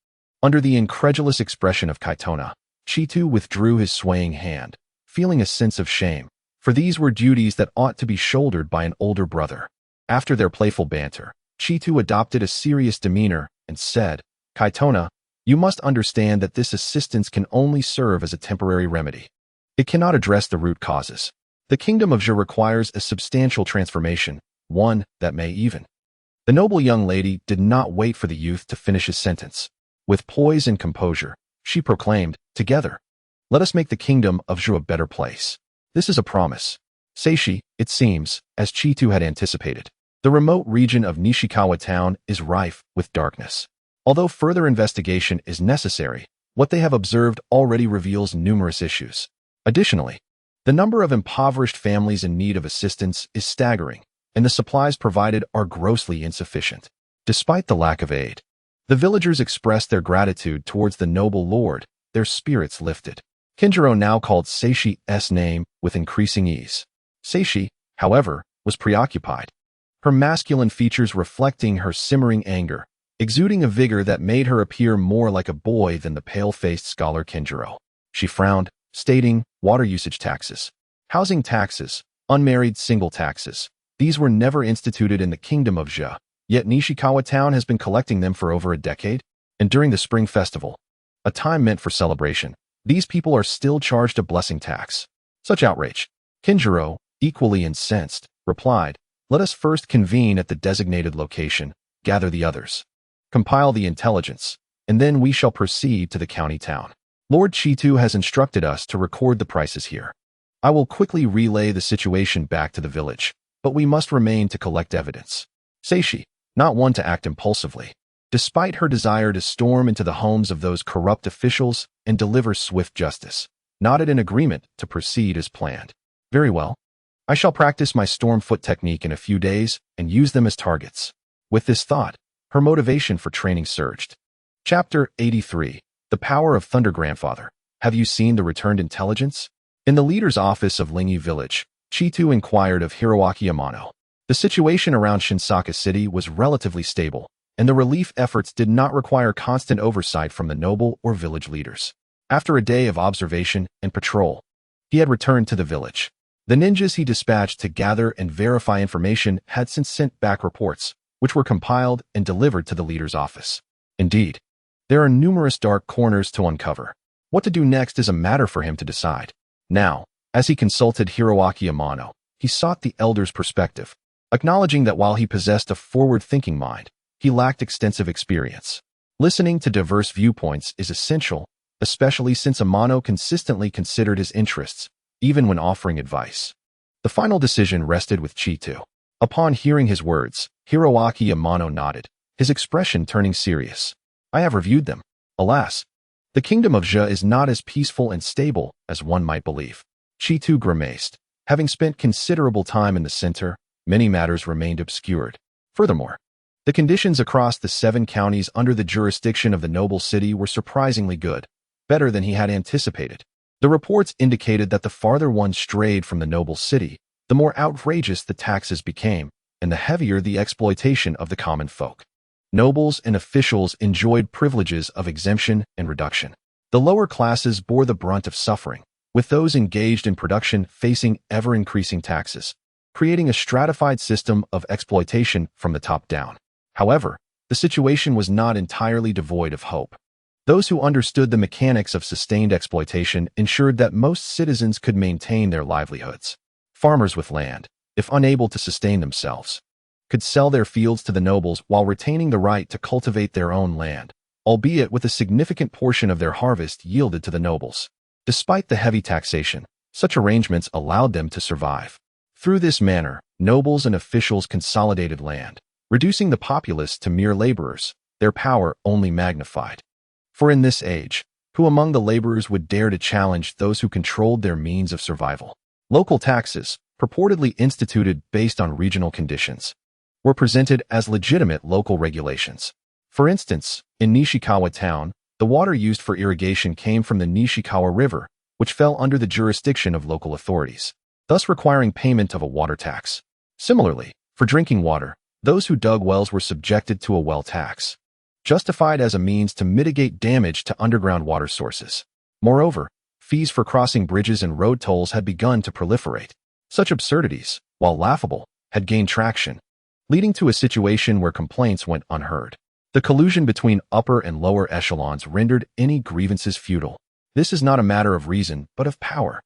Under the incredulous expression of Kaitona, Chitu withdrew his swaying hand, feeling a sense of shame, for these were duties that ought to be shouldered by an older brother. After their playful banter, Chitu adopted a serious demeanor and said, "Kaitona, you must understand that this assistance can only serve as a temporary remedy. It cannot address the root causes. The kingdom of Jia requires a substantial transformation, one that may even." The noble young lady did not wait for the youth to finish his sentence. With poise and composure, she proclaimed, "Together, let us make the kingdom of Jia a better place. This is a promise." Seishi, it seems, as Chitu had anticipated, the remote region of Nishikawa town is rife with darkness. Although further investigation is necessary, what they have observed already reveals numerous issues. Additionally, the number of impoverished families in need of assistance is staggering, and the supplies provided are grossly insufficient. Despite the lack of aid, the villagers expressed their gratitude towards the noble lord, their spirits lifted. Kinjiro now called Seishi's name with increasing ease. Seishi, however, was preoccupied, her masculine features reflecting her simmering anger, exuding a vigor that made her appear more like a boy than the pale-faced scholar Kinjiro. She frowned, stating, "Water usage taxes, housing taxes, unmarried single taxes. These were never instituted in the kingdom of Jia, yet Nishikawa town has been collecting them for over a decade, and during the spring festival, a time meant for celebration, these people are still charged a blessing tax. Such outrage." Kinjiro, equally incensed, replied, "Let us first convene at the designated location, gather the others, compile the intelligence, and then we shall proceed to the county town. Lord Chitu has instructed us to record the prices here. I will quickly relay the situation back to the village, but we must remain to collect evidence." Seishi, not one to act impulsively, despite her desire to storm into the homes of those corrupt officials and deliver swift justice, nodded in agreement to proceed as planned. Very well. I shall practice my storm foot technique in a few days and use them as targets. With this thought, her motivation for training surged. Chapter 83. The Power of Thunder Grandfather. Have you seen the returned intelligence? In the leader's office of Lingi Village, Chitu inquired of Hiroaki Amano. The situation around Shinsaka City was relatively stable, and the relief efforts did not require constant oversight from the noble or village leaders. After a day of observation and patrol, he had returned to the village. The ninjas he dispatched to gather and verify information had since sent back reports, which were compiled and delivered to the leader's office. Indeed, there are numerous dark corners to uncover. What to do next is a matter for him to decide. Now, as he consulted Hiroaki Amano, he sought the elder's perspective, acknowledging that while he possessed a forward-thinking mind, he lacked extensive experience. Listening to diverse viewpoints is essential, especially since Amano consistently considered his interests, even when offering advice. The final decision rested with Chitu. Upon hearing his words, Hiroaki Amano nodded, his expression turning serious. I have reviewed them. Alas, the kingdom of Zhe is not as peaceful and stable as one might believe. Chitu grimaced. Having spent considerable time in the center, many matters remained obscured. Furthermore, the conditions across the 7 counties under the jurisdiction of the noble city were surprisingly good, better than he had anticipated. The reports indicated that the farther one strayed from the noble city, the more outrageous the taxes became, and the heavier the exploitation of the common folk. Nobles and officials enjoyed privileges of exemption and reduction. The lower classes bore the brunt of suffering, with those engaged in production facing ever-increasing taxes, creating a stratified system of exploitation from the top down. However, the situation was not entirely devoid of hope. Those who understood the mechanics of sustained exploitation ensured that most citizens could maintain their livelihoods. Farmers with land, if unable to sustain themselves, could sell their fields to the nobles while retaining the right to cultivate their own land, albeit with a significant portion of their harvest yielded to the nobles. Despite the heavy taxation, such arrangements allowed them to survive. Through this manner, nobles and officials consolidated land, reducing the populace to mere laborers, their power only magnified. For in this age, who among the laborers would dare to challenge those who controlled their means of survival? Local taxes, purportedly instituted based on regional conditions, were presented as legitimate local regulations. For instance, in Nishikawa town, the water used for irrigation came from the Nishikawa River, which fell under the jurisdiction of local authorities, thus requiring payment of a water tax. Similarly, for drinking water, those who dug wells were subjected to a well tax, justified as a means to mitigate damage to underground water sources. Moreover, fees for crossing bridges and road tolls had begun to proliferate. Such absurdities, while laughable, had gained traction, leading to a situation where complaints went unheard. The collusion between upper and lower echelons rendered any grievances futile. This is not a matter of reason, but of power.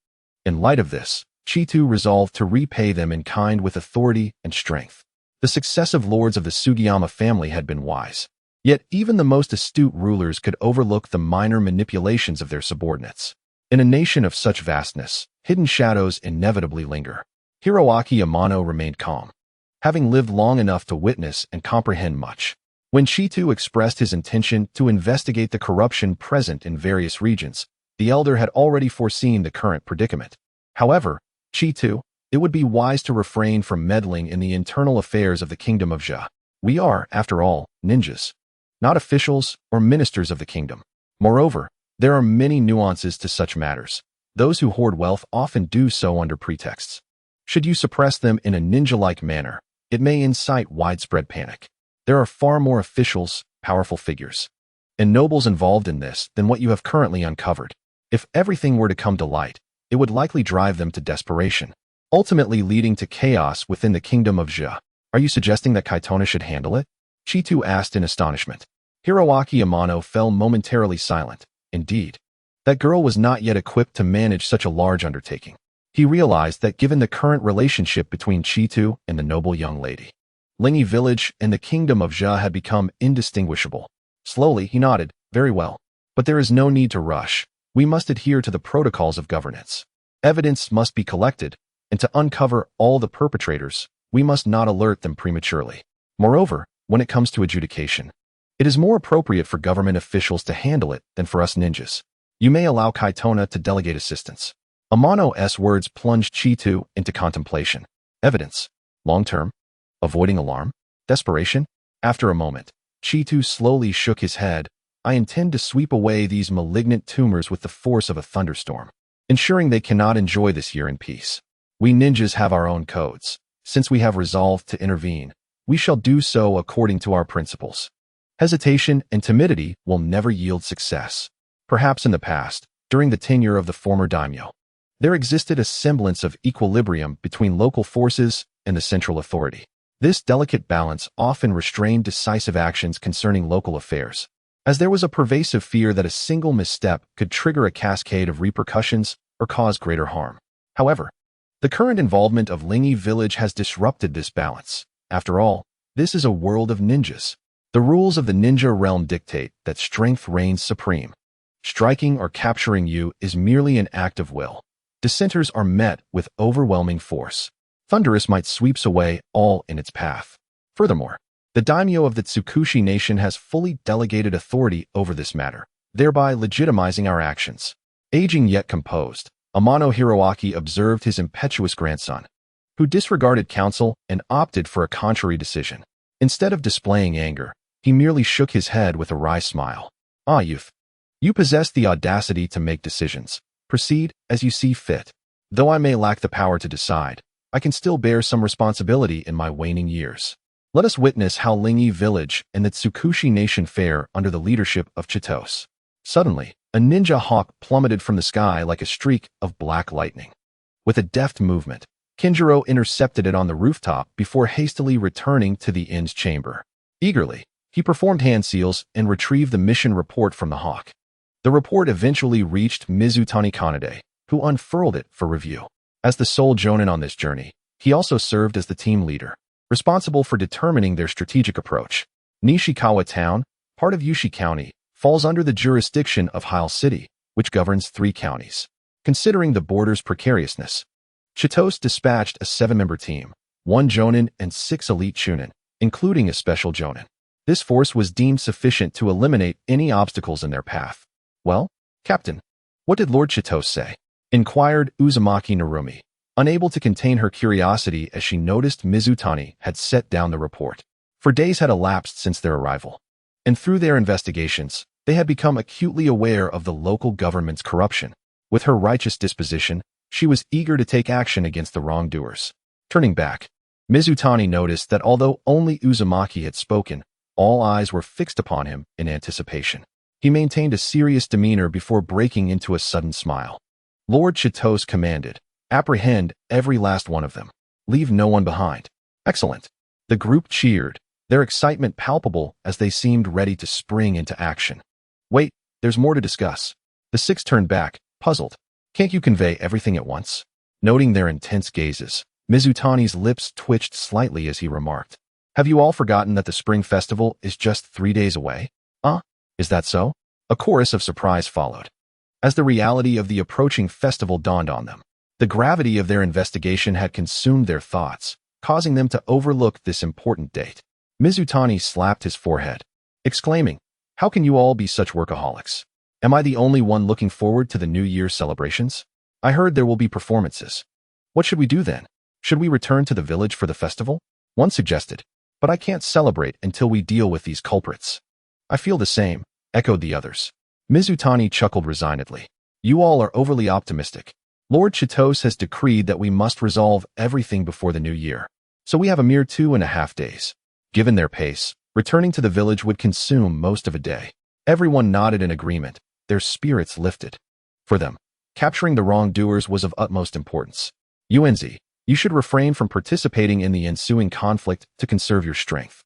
In light of this, Chitu resolved to repay them in kind with authority and strength. The successive lords of the Sugiyama family had been wise. Yet even the most astute rulers could overlook the minor manipulations of their subordinates. In a nation of such vastness, hidden shadows inevitably linger. Hiroaki Amano remained calm, having lived long enough to witness and comprehend much. When Chitu expressed his intention to investigate the corruption present in various regions, the elder had already foreseen the current predicament. However, Chitu, it would be wise to refrain from meddling in the internal affairs of the kingdom of Zhe. We are, after all, ninjas, not officials or ministers of the kingdom. Moreover, there are many nuances to such matters. Those who hoard wealth often do so under pretexts. Should you suppress them in a ninja-like manner, it may incite widespread panic. There are far more officials, powerful figures, and nobles involved in this than what you have currently uncovered. If everything were to come to light, it would likely drive them to desperation, ultimately leading to chaos within the kingdom of Zhe. Are you suggesting that Kaitona should handle it? Chitu asked in astonishment. Hiroaki Amano fell momentarily silent. Indeed, that girl was not yet equipped to manage such a large undertaking. He realized that given the current relationship between Chitu and the noble young lady, Lingi village and the kingdom of Zhe had become indistinguishable. Slowly, he nodded. Very well. But there is no need to rush. We must adhere to the protocols of governance. Evidence must be collected, and to uncover all the perpetrators, we must not alert them prematurely. Moreover, when it comes to adjudication, It is more appropriate for government officials to handle it than for us ninjas. You may allow Kaitona to delegate assistance. Amano's words plunged Chitu into contemplation. Evidence. Long-term. Avoiding alarm. Desperation. After a moment, Chitu slowly shook his head. I intend to sweep away these malignant tumors with the force of a thunderstorm, ensuring they cannot enjoy this year in peace. We ninjas have our own codes. Since we have resolved to intervene, we shall do so according to our principles. Hesitation and timidity will never yield success. Perhaps in the past, during the tenure of the former daimyo, there existed a semblance of equilibrium between local forces and the central authority. This delicate balance often restrained decisive actions concerning local affairs, as there was a pervasive fear that a single misstep could trigger a cascade of repercussions or cause greater harm. However, the current involvement of Lingi village has disrupted this balance. After all, this is a world of ninjas. The rules of the ninja realm dictate that strength reigns supreme. Striking or capturing you is merely an act of will. Dissenters are met with overwhelming force. Thunderous might sweeps away all in its path. Furthermore, the daimyo of the Tsukushi nation has fully delegated authority over this matter, thereby legitimizing our actions. Aging yet composed, Amano Hiroaki observed his impetuous grandson, who disregarded counsel and opted for a contrary decision. Instead of displaying anger, he merely shook his head with a wry smile. Ah, youth. You possess the audacity to make decisions. Proceed as you see fit. Though I may lack the power to decide, I can still bear some responsibility in my waning years. Let us witness how Lingi village and the Tsukushi nation fare under the leadership of Chitose. Suddenly, a ninja hawk plummeted from the sky like a streak of black lightning. With a deft movement, Kinjiro intercepted it on the rooftop before hastily returning to the inn's chamber. Eagerly, he performed hand seals and retrieved the mission report from the hawk. The report eventually reached Mizutani Kanade, who unfurled it for review. As the sole jonin on this journey, he also served as the team leader, responsible for determining their strategic approach. Nishikawa Town, part of Yushi County, falls under the jurisdiction of Heil City, which governs 3 counties. Considering the border's precariousness, Chitose dispatched a 7-member team, 1 jonin and 6 elite chunin, including a special jonin. This force was deemed sufficient to eliminate any obstacles in their path. Well, Captain, what did Lord Chitose say? Inquired Uzumaki Narumi, unable to contain her curiosity as she noticed Mizutani had set down the report. For days had elapsed since their arrival, and through their investigations, they had become acutely aware of the local government's corruption. With her righteous disposition, she was eager to take action against the wrongdoers. Turning back, Mizutani noticed that although only Uzumaki had spoken, all eyes were fixed upon him in anticipation. He maintained a serious demeanor before breaking into a sudden smile. Lord Chitose commanded, apprehend every last one of them. Leave no one behind. Excellent. The group cheered, their excitement palpable as they seemed ready to spring into action. Wait, there's more to discuss. The 6 turned back, puzzled. Can't you convey everything at once? Noting their intense gazes, Mizutani's lips twitched slightly as he remarked, have you all forgotten that the spring festival is just 3 days away? Is that so? A chorus of surprise followed. As the reality of the approaching festival dawned on them, the gravity of their investigation had consumed their thoughts, causing them to overlook this important date. Mizutani slapped his forehead, exclaiming, how can you all be such workaholics? Am I the only one looking forward to the New Year's celebrations? I heard there will be performances. What should we do then? Should we return to the village for the festival? One suggested, but I can't celebrate until we deal with these culprits. I feel the same, echoed the others. Mizutani chuckled resignedly. You all are overly optimistic. Lord Chitose has decreed that we must resolve everything before the new year, so we have a mere 2.5 days. Given their pace, returning to the village would consume most of a day. Everyone nodded in agreement, their spirits lifted. For them, capturing the wrongdoers was of utmost importance. UNZ, you should refrain from participating in the ensuing conflict to conserve your strength.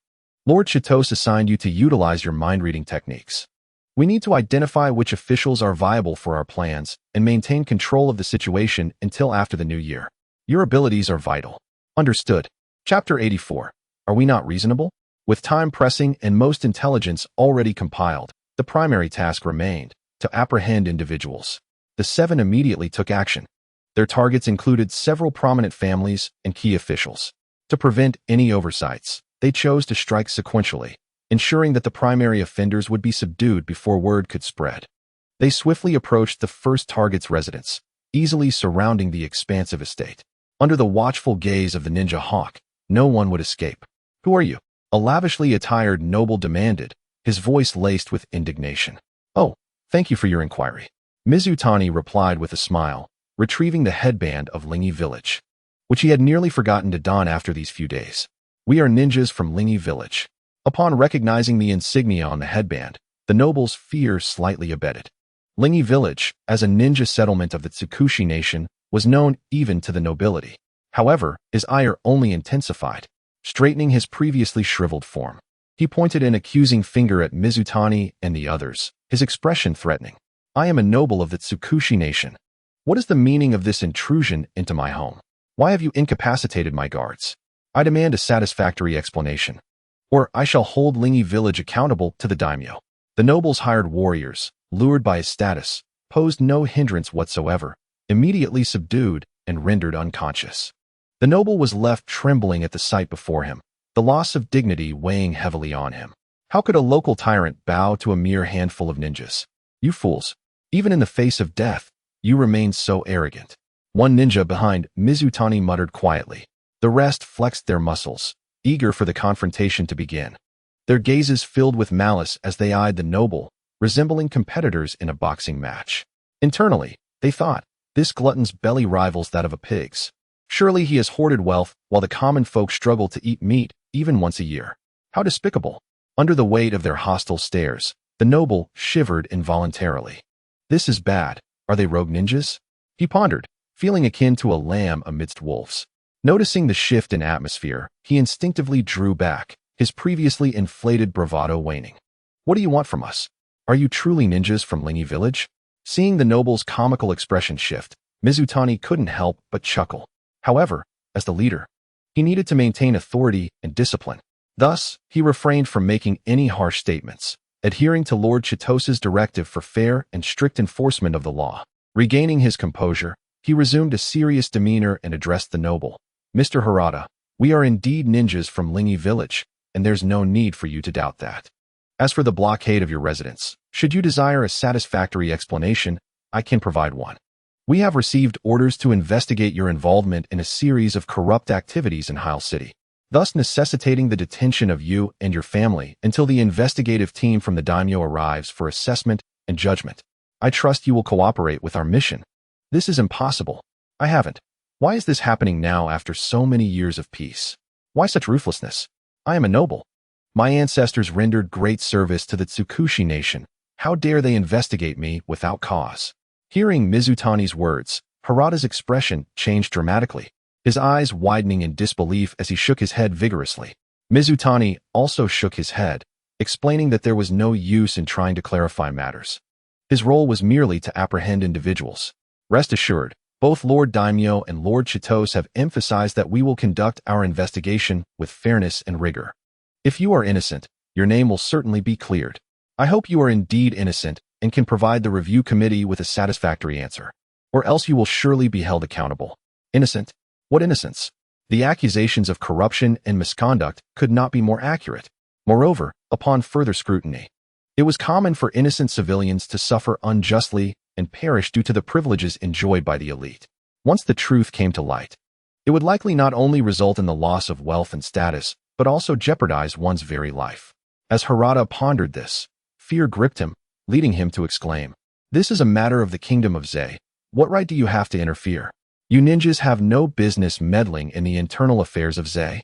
Lord Chitose assigned you to utilize your mind-reading techniques. We need to identify which officials are viable for our plans and maintain control of the situation until after the new year. Your abilities are vital. Understood. Chapter 84. Are we not reasonable? With time pressing and most intelligence already compiled, the primary task remained to apprehend individuals. The 7 immediately took action. Their targets included several prominent families and key officials. To prevent any oversights, they chose to strike sequentially, ensuring that the primary offenders would be subdued before word could spread. They swiftly approached the first target's residence, easily surrounding the expansive estate. Under the watchful gaze of the ninja hawk, no one would escape. "Who are you?" a lavishly attired noble demanded, his voice laced with indignation. "Oh, thank you for your inquiry," Mizutani replied with a smile, retrieving the headband of Lingi village, which he had nearly forgotten to don after these few days. "We are ninjas from Lingi village." Upon recognizing the insignia on the headband, the noble's fear slightly abated. Lingi village, as a ninja settlement of the Tsukushi nation, was known even to the nobility. However, his ire only intensified, straightening his previously shriveled form. He pointed an accusing finger at Mizutani and the others, his expression threatening. "I am a noble of the Tsukushi nation. What is the meaning of this intrusion into my home? Why have you incapacitated my guards? I demand a satisfactory explanation, or I shall hold Lingi village accountable to the daimyo." The noble's hired warriors, lured by his status, posed no hindrance whatsoever, immediately subdued and rendered unconscious. The noble was left trembling at the sight before him, the loss of dignity weighing heavily on him. How could a local tyrant bow to a mere handful of ninjas? "You fools! Even in the face of death, you remain so arrogant." One ninja behind Mizutani muttered quietly. The rest flexed their muscles, eager for the confrontation to begin. Their gazes filled with malice as they eyed the noble, resembling competitors in a boxing match. Internally, they thought, this glutton's belly rivals that of a pig's. Surely he has hoarded wealth while the common folk struggle to eat meat even once a year. How despicable! Under the weight of their hostile stares, the noble shivered involuntarily. "This is bad. Are they rogue ninjas?" he pondered, feeling akin to a lamb amidst wolves. Noticing the shift in atmosphere, he instinctively drew back, his previously inflated bravado waning. "What do you want from us? Are you truly ninjas from Lingi village?" Seeing the noble's comical expression shift, Mizutani couldn't help but chuckle. However, as the leader, he needed to maintain authority and discipline. Thus, he refrained from making any harsh statements, adhering to Lord Chitosa's directive for fair and strict enforcement of the law. Regaining his composure, he resumed a serious demeanor and addressed the noble. "Mr. Harada, we are indeed ninjas from Lingi village, and there's no need for you to doubt that. As for the blockade of your residence, should you desire a satisfactory explanation, I can provide one. We have received orders to investigate your involvement in a series of corrupt activities in Hyle City, thus necessitating the detention of you and your family until the investigative team from the daimyo arrives for assessment and judgment. I trust you will cooperate with our mission." "This is impossible. I haven't. Why is this happening now after so many years of peace? Why such ruthlessness? I am a noble. My ancestors rendered great service to the Tsukushi nation. How dare they investigate me without cause?" Hearing Mizutani's words, Harada's expression changed dramatically, his eyes widening in disbelief as he shook his head vigorously. Mizutani also shook his head, explaining that there was no use in trying to clarify matters. His role was merely to apprehend individuals. "Rest assured, both Lord Daimyo and Lord Chitose have emphasized that we will conduct our investigation with fairness and rigor. If you are innocent, your name will certainly be cleared. I hope you are indeed innocent and can provide the review committee with a satisfactory answer, or else you will surely be held accountable." Innocent? What innocence? The accusations of corruption and misconduct could not be more accurate. Moreover, upon further scrutiny, it was common for innocent civilians to suffer unjustly and perish due to the privileges enjoyed by the elite. Once the truth came to light, it would likely not only result in the loss of wealth and status, but also jeopardize one's very life. As Harada pondered this, fear gripped him, leading him to exclaim, "This is a matter of the kingdom of Zei. What right do you have to interfere? You ninjas have no business meddling in the internal affairs of Zei.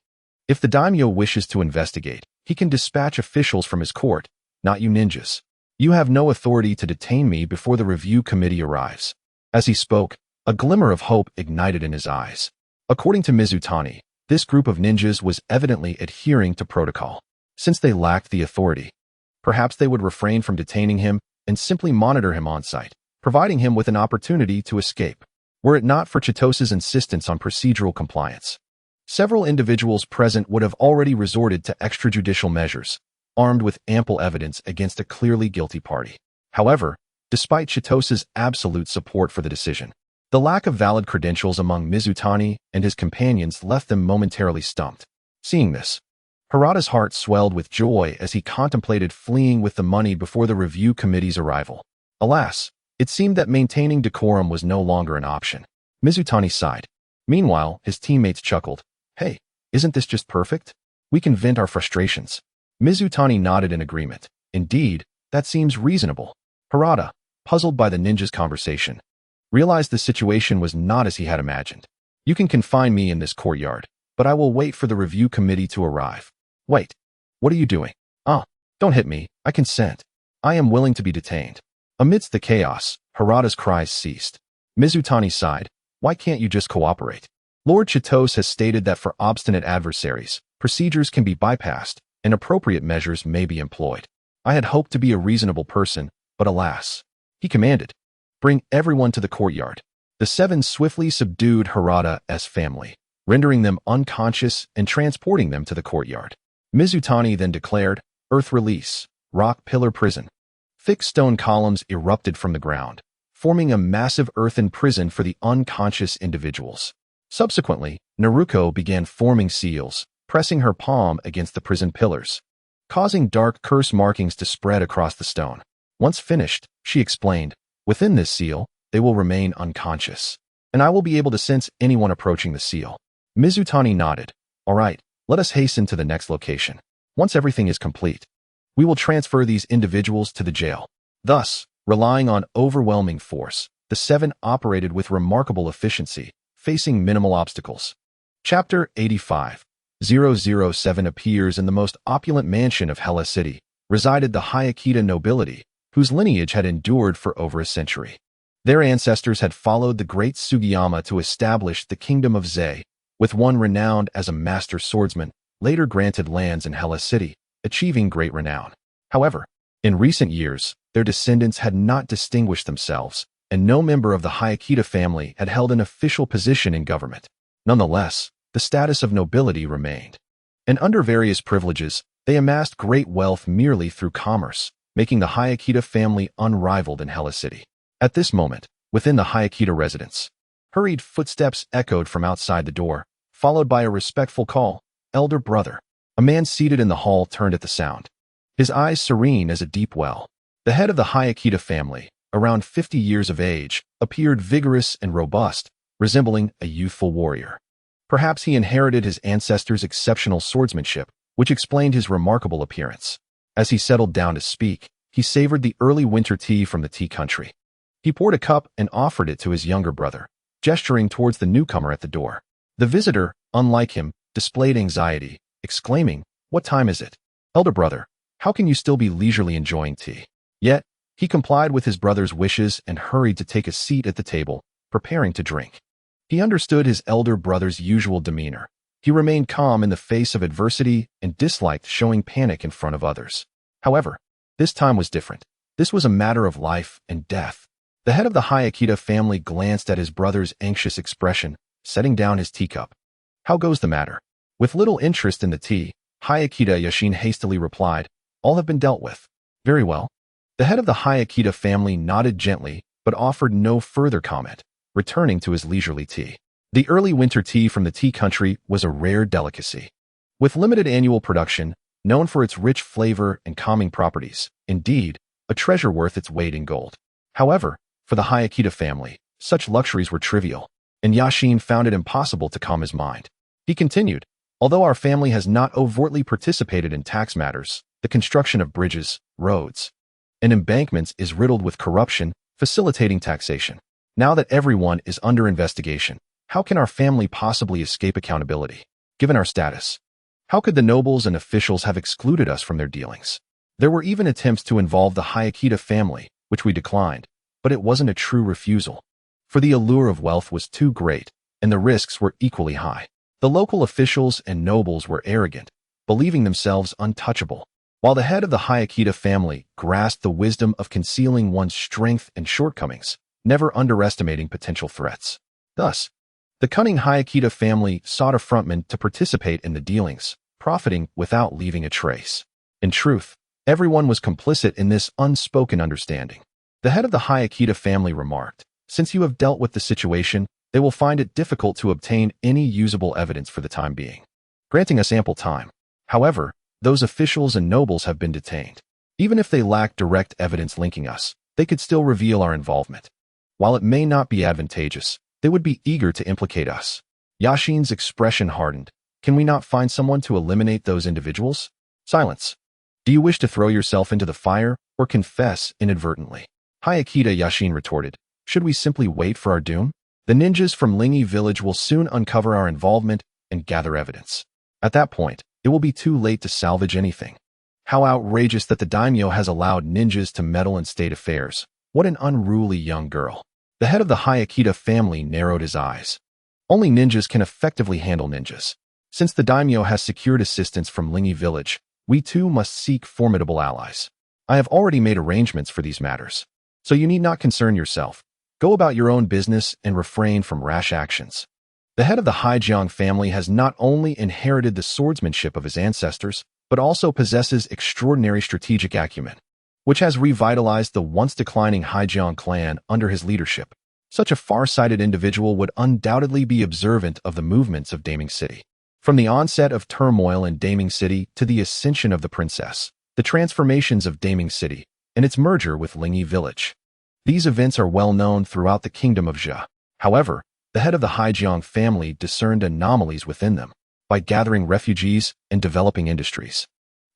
If the daimyo wishes to investigate, he can dispatch officials from his court, not you ninjas. You have no authority to detain me before the review committee arrives." As he spoke, a glimmer of hope ignited in his eyes. According to Mizutani, this group of ninjas was evidently adhering to protocol. Since they lacked the authority, perhaps they would refrain from detaining him and simply monitor him on site, providing him with an opportunity to escape. Were it not for Chitosa's insistence on procedural compliance, several individuals present would have already resorted to extrajudicial measures, armed with ample evidence against a clearly guilty party. However, despite Chitosa's absolute support for the decision, the lack of valid credentials among Mizutani and his companions left them momentarily stumped. Seeing this, Harada's heart swelled with joy as he contemplated fleeing with the money before the review committee's arrival. Alas, it seemed that maintaining decorum was no longer an option. Mizutani sighed. Meanwhile, his teammates chuckled. Hey, isn't this just perfect? We can vent our frustrations. Mizutani nodded in agreement. Indeed, that seems reasonable. Harada, puzzled by the ninja's conversation, realized the situation was not as he had imagined. You can confine me in this courtyard, but I will wait for the review committee to arrive. Wait, what are you doing? Don't hit me, I consent. I am willing to be detained. Amidst the chaos, Harada's cries ceased. Mizutani sighed. Why can't you just cooperate? Lord Chitos has stated that for obstinate adversaries, procedures can be bypassed, and appropriate measures may be employed. I had hoped to be a reasonable person, but alas. He commanded. Bring everyone to the courtyard. The seven swiftly subdued Harada's family, rendering them unconscious and transporting them to the courtyard. Mizutani then declared, Earth release, rock pillar prison. Thick stone columns erupted from the ground, forming a massive earthen prison for the unconscious individuals. Subsequently, Naruto began forming seals, pressing her palm against the prison pillars, causing dark curse markings to spread across the stone. Once finished, she explained, within this seal, they will remain unconscious, and I will be able to sense anyone approaching the seal. Mizutani nodded. All right, let us hasten to the next location. Once everything is complete, we will transfer these individuals to the jail. Thus, relying on overwhelming force, the seven operated with remarkable efficiency, facing minimal obstacles. Chapter 85. 007 appears in the most opulent mansion of Hella City, resided the Hayakita nobility, whose lineage had endured for over a century. Their ancestors had followed the great Sugiyama to establish the kingdom of Zei, with one renowned as a master swordsman, later granted lands in Hella City, achieving great renown. However, in recent years, their descendants had not distinguished themselves, and no member of the Hayakita family had held an official position in government. Nonetheless, the status of nobility remained. And under various privileges, they amassed great wealth merely through commerce, making the Hayakita family unrivaled in Hella City. At this moment, within the Hayakita residence, hurried footsteps echoed from outside the door, followed by a respectful call, Elder brother. A man seated in the hall turned at the sound, his eyes serene as a deep well. The head of the Hayakita family, around 50 years of age, appeared vigorous and robust, resembling a youthful warrior. Perhaps he inherited his ancestors' exceptional swordsmanship, which explained his remarkable appearance. As he settled down to speak, he savored the early winter tea from the tea country. He poured a cup and offered it to his younger brother, gesturing towards the newcomer at the door. The visitor, unlike him, displayed anxiety, exclaiming, What time is it? Elder brother, how can you still be leisurely enjoying tea? Yet, he complied with his brother's wishes and hurried to take a seat at the table, preparing to drink. He understood his elder brother's usual demeanor. He remained calm in the face of adversity and disliked showing panic in front of others. However, this time was different. This was a matter of life and death. The head of the Hayakita family glanced at his brother's anxious expression, setting down his teacup. How goes the matter? With little interest in the tea, Hayakita Yashin hastily replied, All have been dealt with. Very well. The head of the Hayakita family nodded gently, but offered no further comment, returning to his leisurely tea. The early winter tea from the tea country was a rare delicacy. With limited annual production, known for its rich flavor and calming properties, indeed, a treasure worth its weight in gold. However, for the Hayakita family, such luxuries were trivial, and Yashin found it impossible to calm his mind. He continued, Although our family has not overtly participated in tax matters, the construction of bridges, roads, and embankments is riddled with corruption, facilitating taxation. Now that everyone is under investigation, how can our family possibly escape accountability? Given our status, how could the nobles and officials have excluded us from their dealings? There were even attempts to involve the Hayakita family, which we declined, but it wasn't a true refusal. For the allure of wealth was too great, and the risks were equally high. The local officials and nobles were arrogant, believing themselves untouchable, while the head of the Hayakita family grasped the wisdom of concealing one's strength and shortcomings, never underestimating potential threats. Thus, the cunning Hayakita family sought a frontman to participate in the dealings, profiting without leaving a trace. In truth, everyone was complicit in this unspoken understanding. The head of the Hayakita family remarked, Since you have dealt with the situation, they will find it difficult to obtain any usable evidence for the time being, granting us ample time. However, those officials and nobles have been detained. Even if they lack direct evidence linking us, they could still reveal our involvement. While it may not be advantageous, they would be eager to implicate us. Yashin's expression hardened. Can we not find someone to eliminate those individuals? Silence. Do you wish to throw yourself into the fire or confess inadvertently? Hayakita, Yashin retorted. Should we simply wait for our doom? The ninjas from Lingi village will soon uncover our involvement and gather evidence. At that point, it will be too late to salvage anything. How outrageous that the daimyo has allowed ninjas to meddle in state affairs. What an unruly young girl. The head of the Hayakita family narrowed his eyes. Only ninjas can effectively handle ninjas. Since the daimyo has secured assistance from Lingi village, we too must seek formidable allies. I have already made arrangements for these matters. So you need not concern yourself. Go about your own business and refrain from rash actions. The head of the Haijiang family has not only inherited the swordsmanship of his ancestors, but also possesses extraordinary strategic acumen, which has revitalized the once declining Haijiang clan under his leadership. Such a far-sighted individual would undoubtedly be observant of the movements of Daming City. From the onset of turmoil in Daming City to the ascension of the princess, the transformations of Daming City, and its merger with Lingi village. These events are well known throughout the kingdom of Jia. However, the head of the Haijiang family discerned anomalies within them by gathering refugees and developing industries.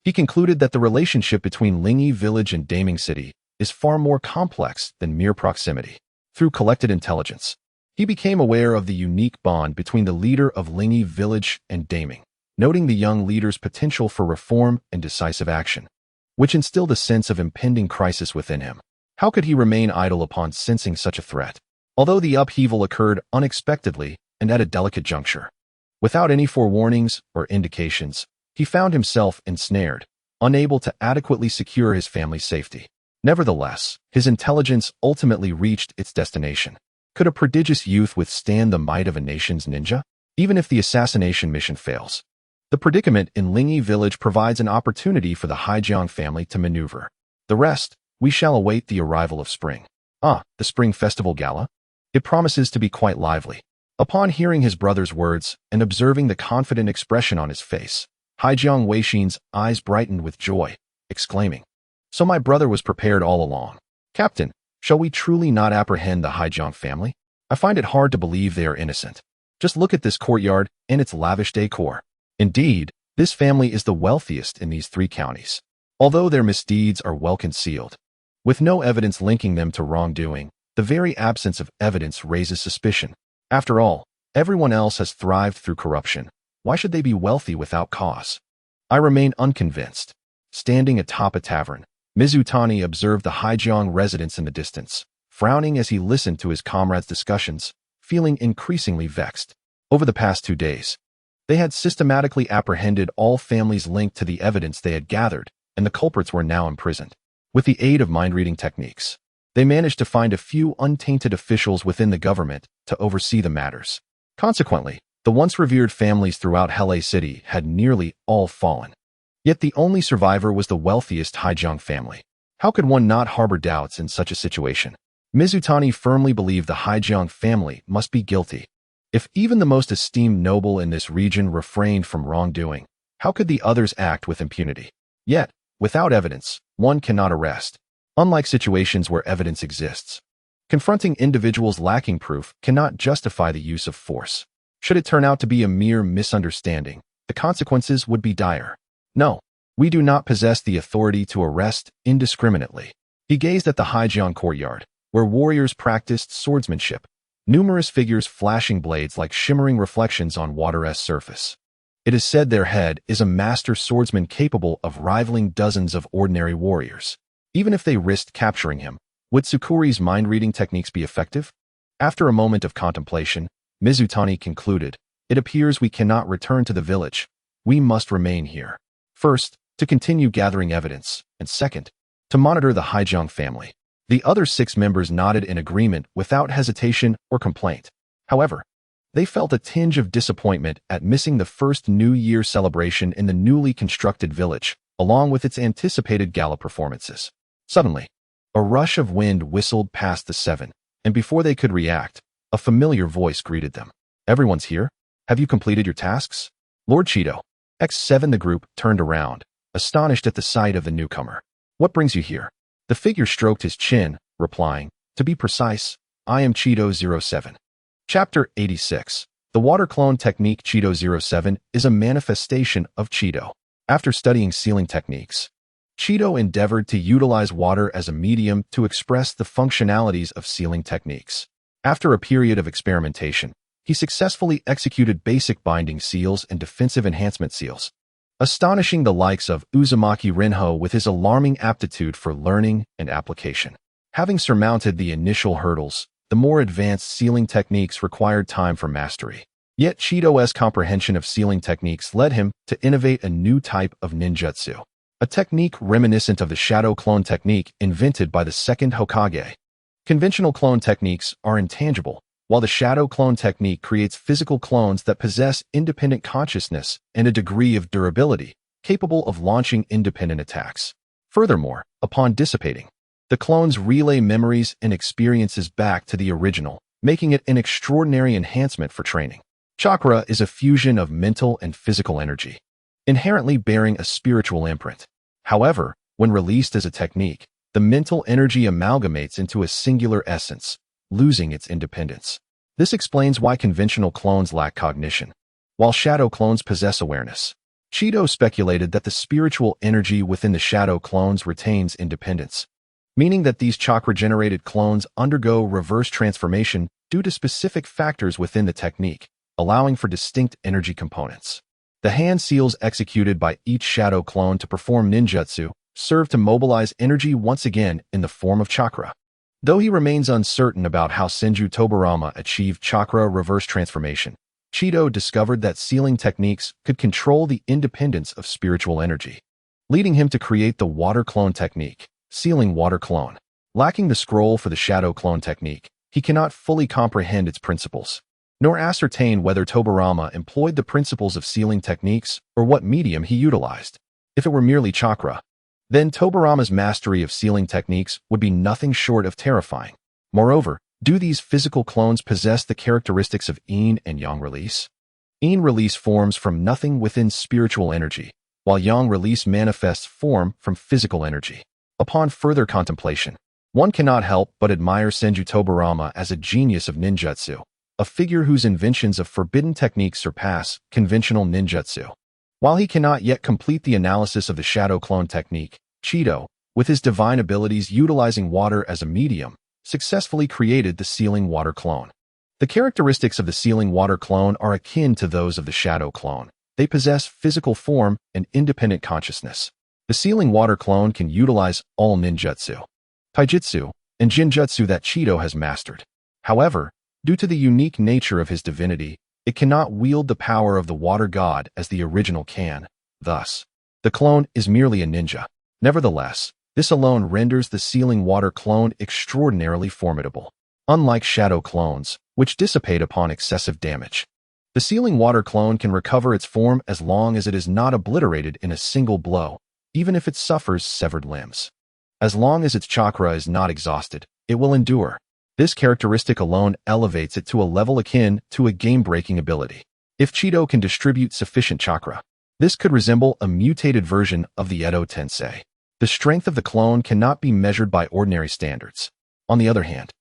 He concluded that the relationship between Lingi village and Daming City is far more complex than mere proximity. Through collected intelligence, he became aware of the unique bond between the leader of Lingi village and Daming, noting the young leader's potential for reform and decisive action, which instilled a sense of impending crisis within him. How could he remain idle upon sensing such a threat? Although the upheaval occurred unexpectedly and at a delicate juncture, without any forewarnings or indications, he found himself ensnared, unable to adequately secure his family's safety. Nevertheless, his intelligence ultimately reached its destination. Could a prodigious youth withstand the might of a nation's ninja? Even if the assassination mission fails, the predicament in Lingi village provides an opportunity for the Haijiang family to maneuver. The rest, we shall await the arrival of spring. The Spring Festival Gala? It promises to be quite lively. Upon hearing his brother's words and observing the confident expression on his face, Haijiang Weishin's eyes brightened with joy, exclaiming, "So my brother was prepared all along. Captain, shall we truly not apprehend the Haijiang family? I find it hard to believe they are innocent. Just look at this courtyard and its lavish decor. Indeed, this family is the wealthiest in these 3 counties, although their misdeeds are well concealed. With no evidence linking them to wrongdoing, the very absence of evidence raises suspicion. After all, everyone else has thrived through corruption. Why should they be wealthy without cause?" I remain unconvinced. Standing atop a tavern, Mizutani observed the Haijiang residents in the distance, frowning as he listened to his comrades' discussions, feeling increasingly vexed. Over the past 2 days, they had systematically apprehended all families linked to the evidence they had gathered, and the culprits were now imprisoned. With the aid of mind-reading techniques, they managed to find a few untainted officials within the government to oversee the matters. Consequently, the once revered families throughout Hele City had nearly all fallen. Yet the only survivor was the wealthiest Haijiang family. How could one not harbor doubts in such a situation? Mizutani firmly believed the Haijiang family must be guilty. If even the most esteemed noble in this region refrained from wrongdoing, how could the others act with impunity? Yet, without evidence, one cannot arrest. Unlike situations where evidence exists, confronting individuals lacking proof cannot justify the use of force. Should it turn out to be a mere misunderstanding, the consequences would be dire. No, we do not possess the authority to arrest indiscriminately. He gazed at the Haijiang courtyard, where warriors practiced swordsmanship, numerous figures flashing blades like shimmering reflections on water's surface. It is said their head is a master swordsman capable of rivaling dozens of ordinary warriors. Even if they risked capturing him, would Tsukuri's mind-reading techniques be effective? After a moment of contemplation, Mizutani concluded, "It appears we cannot return to the village. We must remain here. First, to continue gathering evidence, and second, to monitor the Haijiang family." The other 6 members nodded in agreement without hesitation or complaint. However, they felt a tinge of disappointment at missing the first New Year celebration in the newly constructed village, along with its anticipated gala performances. Suddenly, a rush of wind whistled past the 7, and before they could react, a familiar voice greeted them. "Everyone's here? Have you completed your tasks?" "Lord Cheeto, X7. The group turned around, astonished at the sight of the newcomer. What brings you here? The figure stroked his chin, replying, to be precise, I am Cheeto07. Chapter 86. The water clone technique. Cheeto07 is a manifestation of Cheeto. After studying sealing techniques, Cheeto endeavored to utilize water as a medium to express the functionalities of sealing techniques. After a period of experimentation, he successfully executed basic binding seals and defensive enhancement seals, astonishing the likes of Uzumaki Rinho with his alarming aptitude for learning and application. Having surmounted the initial hurdles, the more advanced sealing techniques required time for mastery. Yet Cheeto's comprehension of sealing techniques led him to innovate a new type of ninjutsu, a technique reminiscent of the shadow clone technique invented by the second Hokage. Conventional clone techniques are intangible, while the shadow clone technique creates physical clones that possess independent consciousness and a degree of durability, capable of launching independent attacks. Furthermore, upon dissipating, the clones relay memories and experiences back to the original, making it an extraordinary enhancement for training. Chakra is a fusion of mental and physical energy, inherently bearing a spiritual imprint. However, when released as a technique, the mental energy amalgamates into a singular essence, losing its independence. This explains why conventional clones lack cognition, while shadow clones possess awareness. Cheeto speculated that the spiritual energy within the shadow clones retains independence, meaning that these chakra-generated clones undergo reverse transformation due to specific factors within the technique, allowing for distinct energy components. The hand seals executed by each shadow clone to perform ninjutsu serve to mobilize energy once again in the form of chakra. Though he remains uncertain about how Senju Tobarama achieved chakra reverse transformation, Cheeto discovered that sealing techniques could control the independence of spiritual energy, leading him to create the water clone technique, sealing water clone. Lacking the scroll for the shadow clone technique, he cannot fully comprehend its principles, nor ascertain whether Tobarama employed the principles of sealing techniques or what medium he utilized. If it were merely chakra, then Tobarama's mastery of sealing techniques would be nothing short of terrifying. Moreover, do these physical clones possess the characteristics of yin and yang release? Yin release forms from nothing within spiritual energy, while yang release manifests form from physical energy. Upon further contemplation, one cannot help but admire Senju Tobarama as a genius of ninjutsu, a figure whose inventions of forbidden techniques surpass conventional ninjutsu. While he cannot yet complete the analysis of the shadow clone technique, Cheeto, with his divine abilities utilizing water as a medium, successfully created the sealing water clone. The characteristics of the sealing water clone are akin to those of the shadow clone. They possess physical form and independent consciousness. The sealing water clone can utilize all ninjutsu, taijutsu, and jinjutsu that Cheeto has mastered. However, due to the unique nature of his divinity, it cannot wield the power of the water god as the original can. Thus, the clone is merely a ninja. Nevertheless, this alone renders the sealing water clone extraordinarily formidable. Unlike shadow clones, which dissipate upon excessive damage, the sealing water clone can recover its form as long as it is not obliterated in a single blow, even if it suffers severed limbs. As long as its chakra is not exhausted, it will endure. This characteristic alone elevates it to a level akin to a game-breaking ability. If Cheeto can distribute sufficient chakra, this could resemble a mutated version of the Edo Tensei. The strength of the clone cannot be measured by ordinary standards. On the other hand,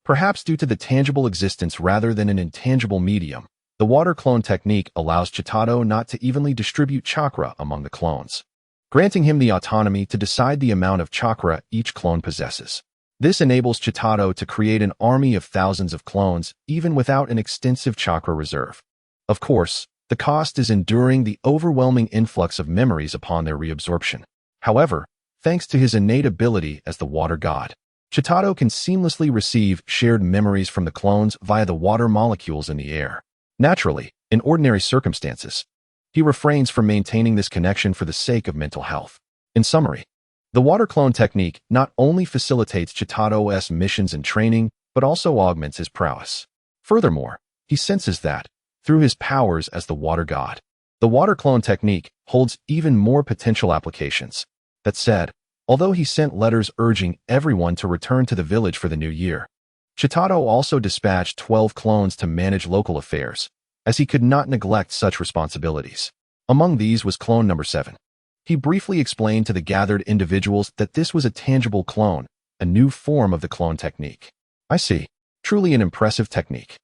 perhaps due to the tangible existence rather than an intangible medium, the water clone technique allows Chitado not to evenly distribute chakra among the clones, granting him the autonomy to decide the amount of chakra each clone possesses. This enables Chitado to create an army of thousands of clones even without an extensive chakra reserve. Of course, the cost is enduring the overwhelming influx of memories upon their reabsorption. However, thanks to his innate ability as the water god, Chitado can seamlessly receive shared memories from the clones via the water molecules in the air. Naturally, in ordinary circumstances, he refrains from maintaining this connection for the sake of mental health. In summary, the water clone technique not only facilitates Chitado's missions and training, but also augments his prowess. Furthermore, he senses that, through his powers as the water god, the water clone technique holds even more potential applications. That said, although he sent letters urging everyone to return to the village for the new year, Chitado also dispatched 12 clones to manage local affairs, as he could not neglect such responsibilities. Among these was clone number 7. He briefly explained to the gathered individuals that this was a tangible clone, a new form of the clone technique. I see. Truly an impressive technique.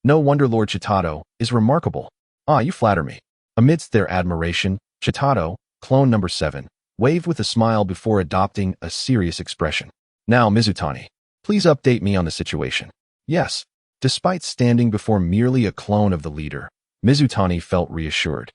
No wonder Lord Chitado is remarkable. Ah, you flatter me. Amidst their admiration, Chitado, clone number 7, waved with a smile before adopting a serious expression. Now, Mizutani, please update me on the situation. Yes. Despite standing before merely a clone of the leader, Mizutani felt reassured.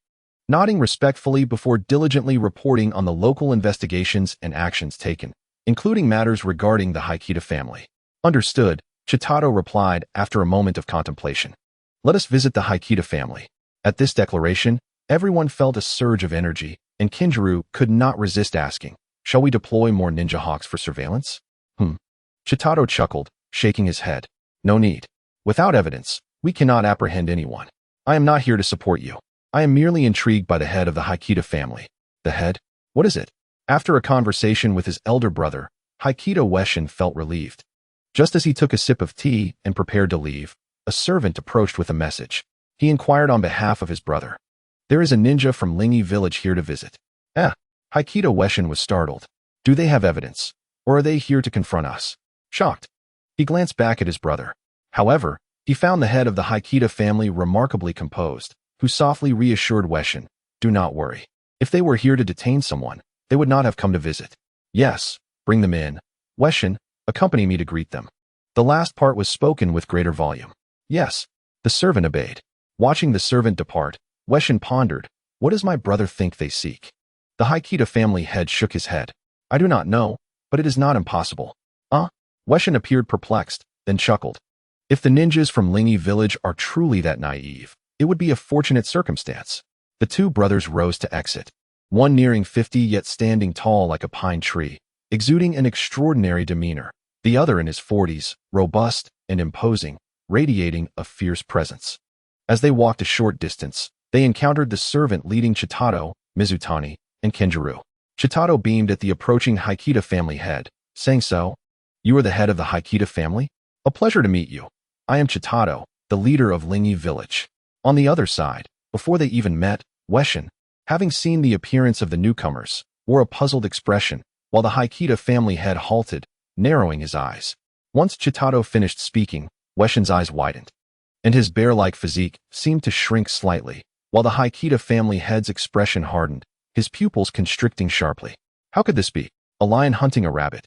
Nodding respectfully before diligently reporting on the local investigations and actions taken, including matters regarding the Haikita family. Understood, Chitado replied after a moment of contemplation. Let us visit the Haikita family. At this declaration, everyone felt a surge of energy, and Kinjiro could not resist asking, shall we deploy more ninja hawks for surveillance? Chitado chuckled, shaking his head. No need. Without evidence, we cannot apprehend anyone. I am not here to support you. I am merely intrigued by the head of the Haikita family. The head? What is it? After a conversation with his elder brother, Haikita Weshin felt relieved. Just as he took a sip of tea and prepared to leave, a servant approached with a message. He inquired on behalf of his brother. There is a ninja from Lingi village here to visit. Haikita Weshin was startled. Do they have evidence? Or are they here to confront us? Shocked. He glanced back at his brother. However, he found the head of the Haikita family remarkably composed, who softly reassured Weshin, do not worry. If they were here to detain someone, they would not have come to visit. Yes, bring them in. Weshin, accompany me to greet them. The last part was spoken with greater volume. Yes. The servant obeyed. Watching the servant depart, Weshin pondered, what does my brother think they seek? The Haikita family head shook his head. I do not know, but it is not impossible. Weshin appeared perplexed, then chuckled. If the ninjas from Lingi village are truly that naive, it would be a fortunate circumstance. The two brothers rose to exit. One nearing 50 yet standing tall like a pine tree, exuding an extraordinary demeanor. The other in his 40s, robust and imposing, radiating a fierce presence. As they walked a short distance, they encountered the servant leading Chitado, Mizutani, and Kinjiro. Chitado beamed at the approaching Haikita family head, saying, so, you are the head of the Haikita family? A pleasure to meet you. I am Chitado, the leader of Lingi village. On the other side, before they even met, Weshin, having seen the appearance of the newcomers, wore a puzzled expression, while the Haikita family head halted, narrowing his eyes. Once Chitado finished speaking, Weshin's eyes widened, and his bear-like physique seemed to shrink slightly, while the Haikita family head's expression hardened, his pupils constricting sharply. How could this be? A lion hunting a rabbit.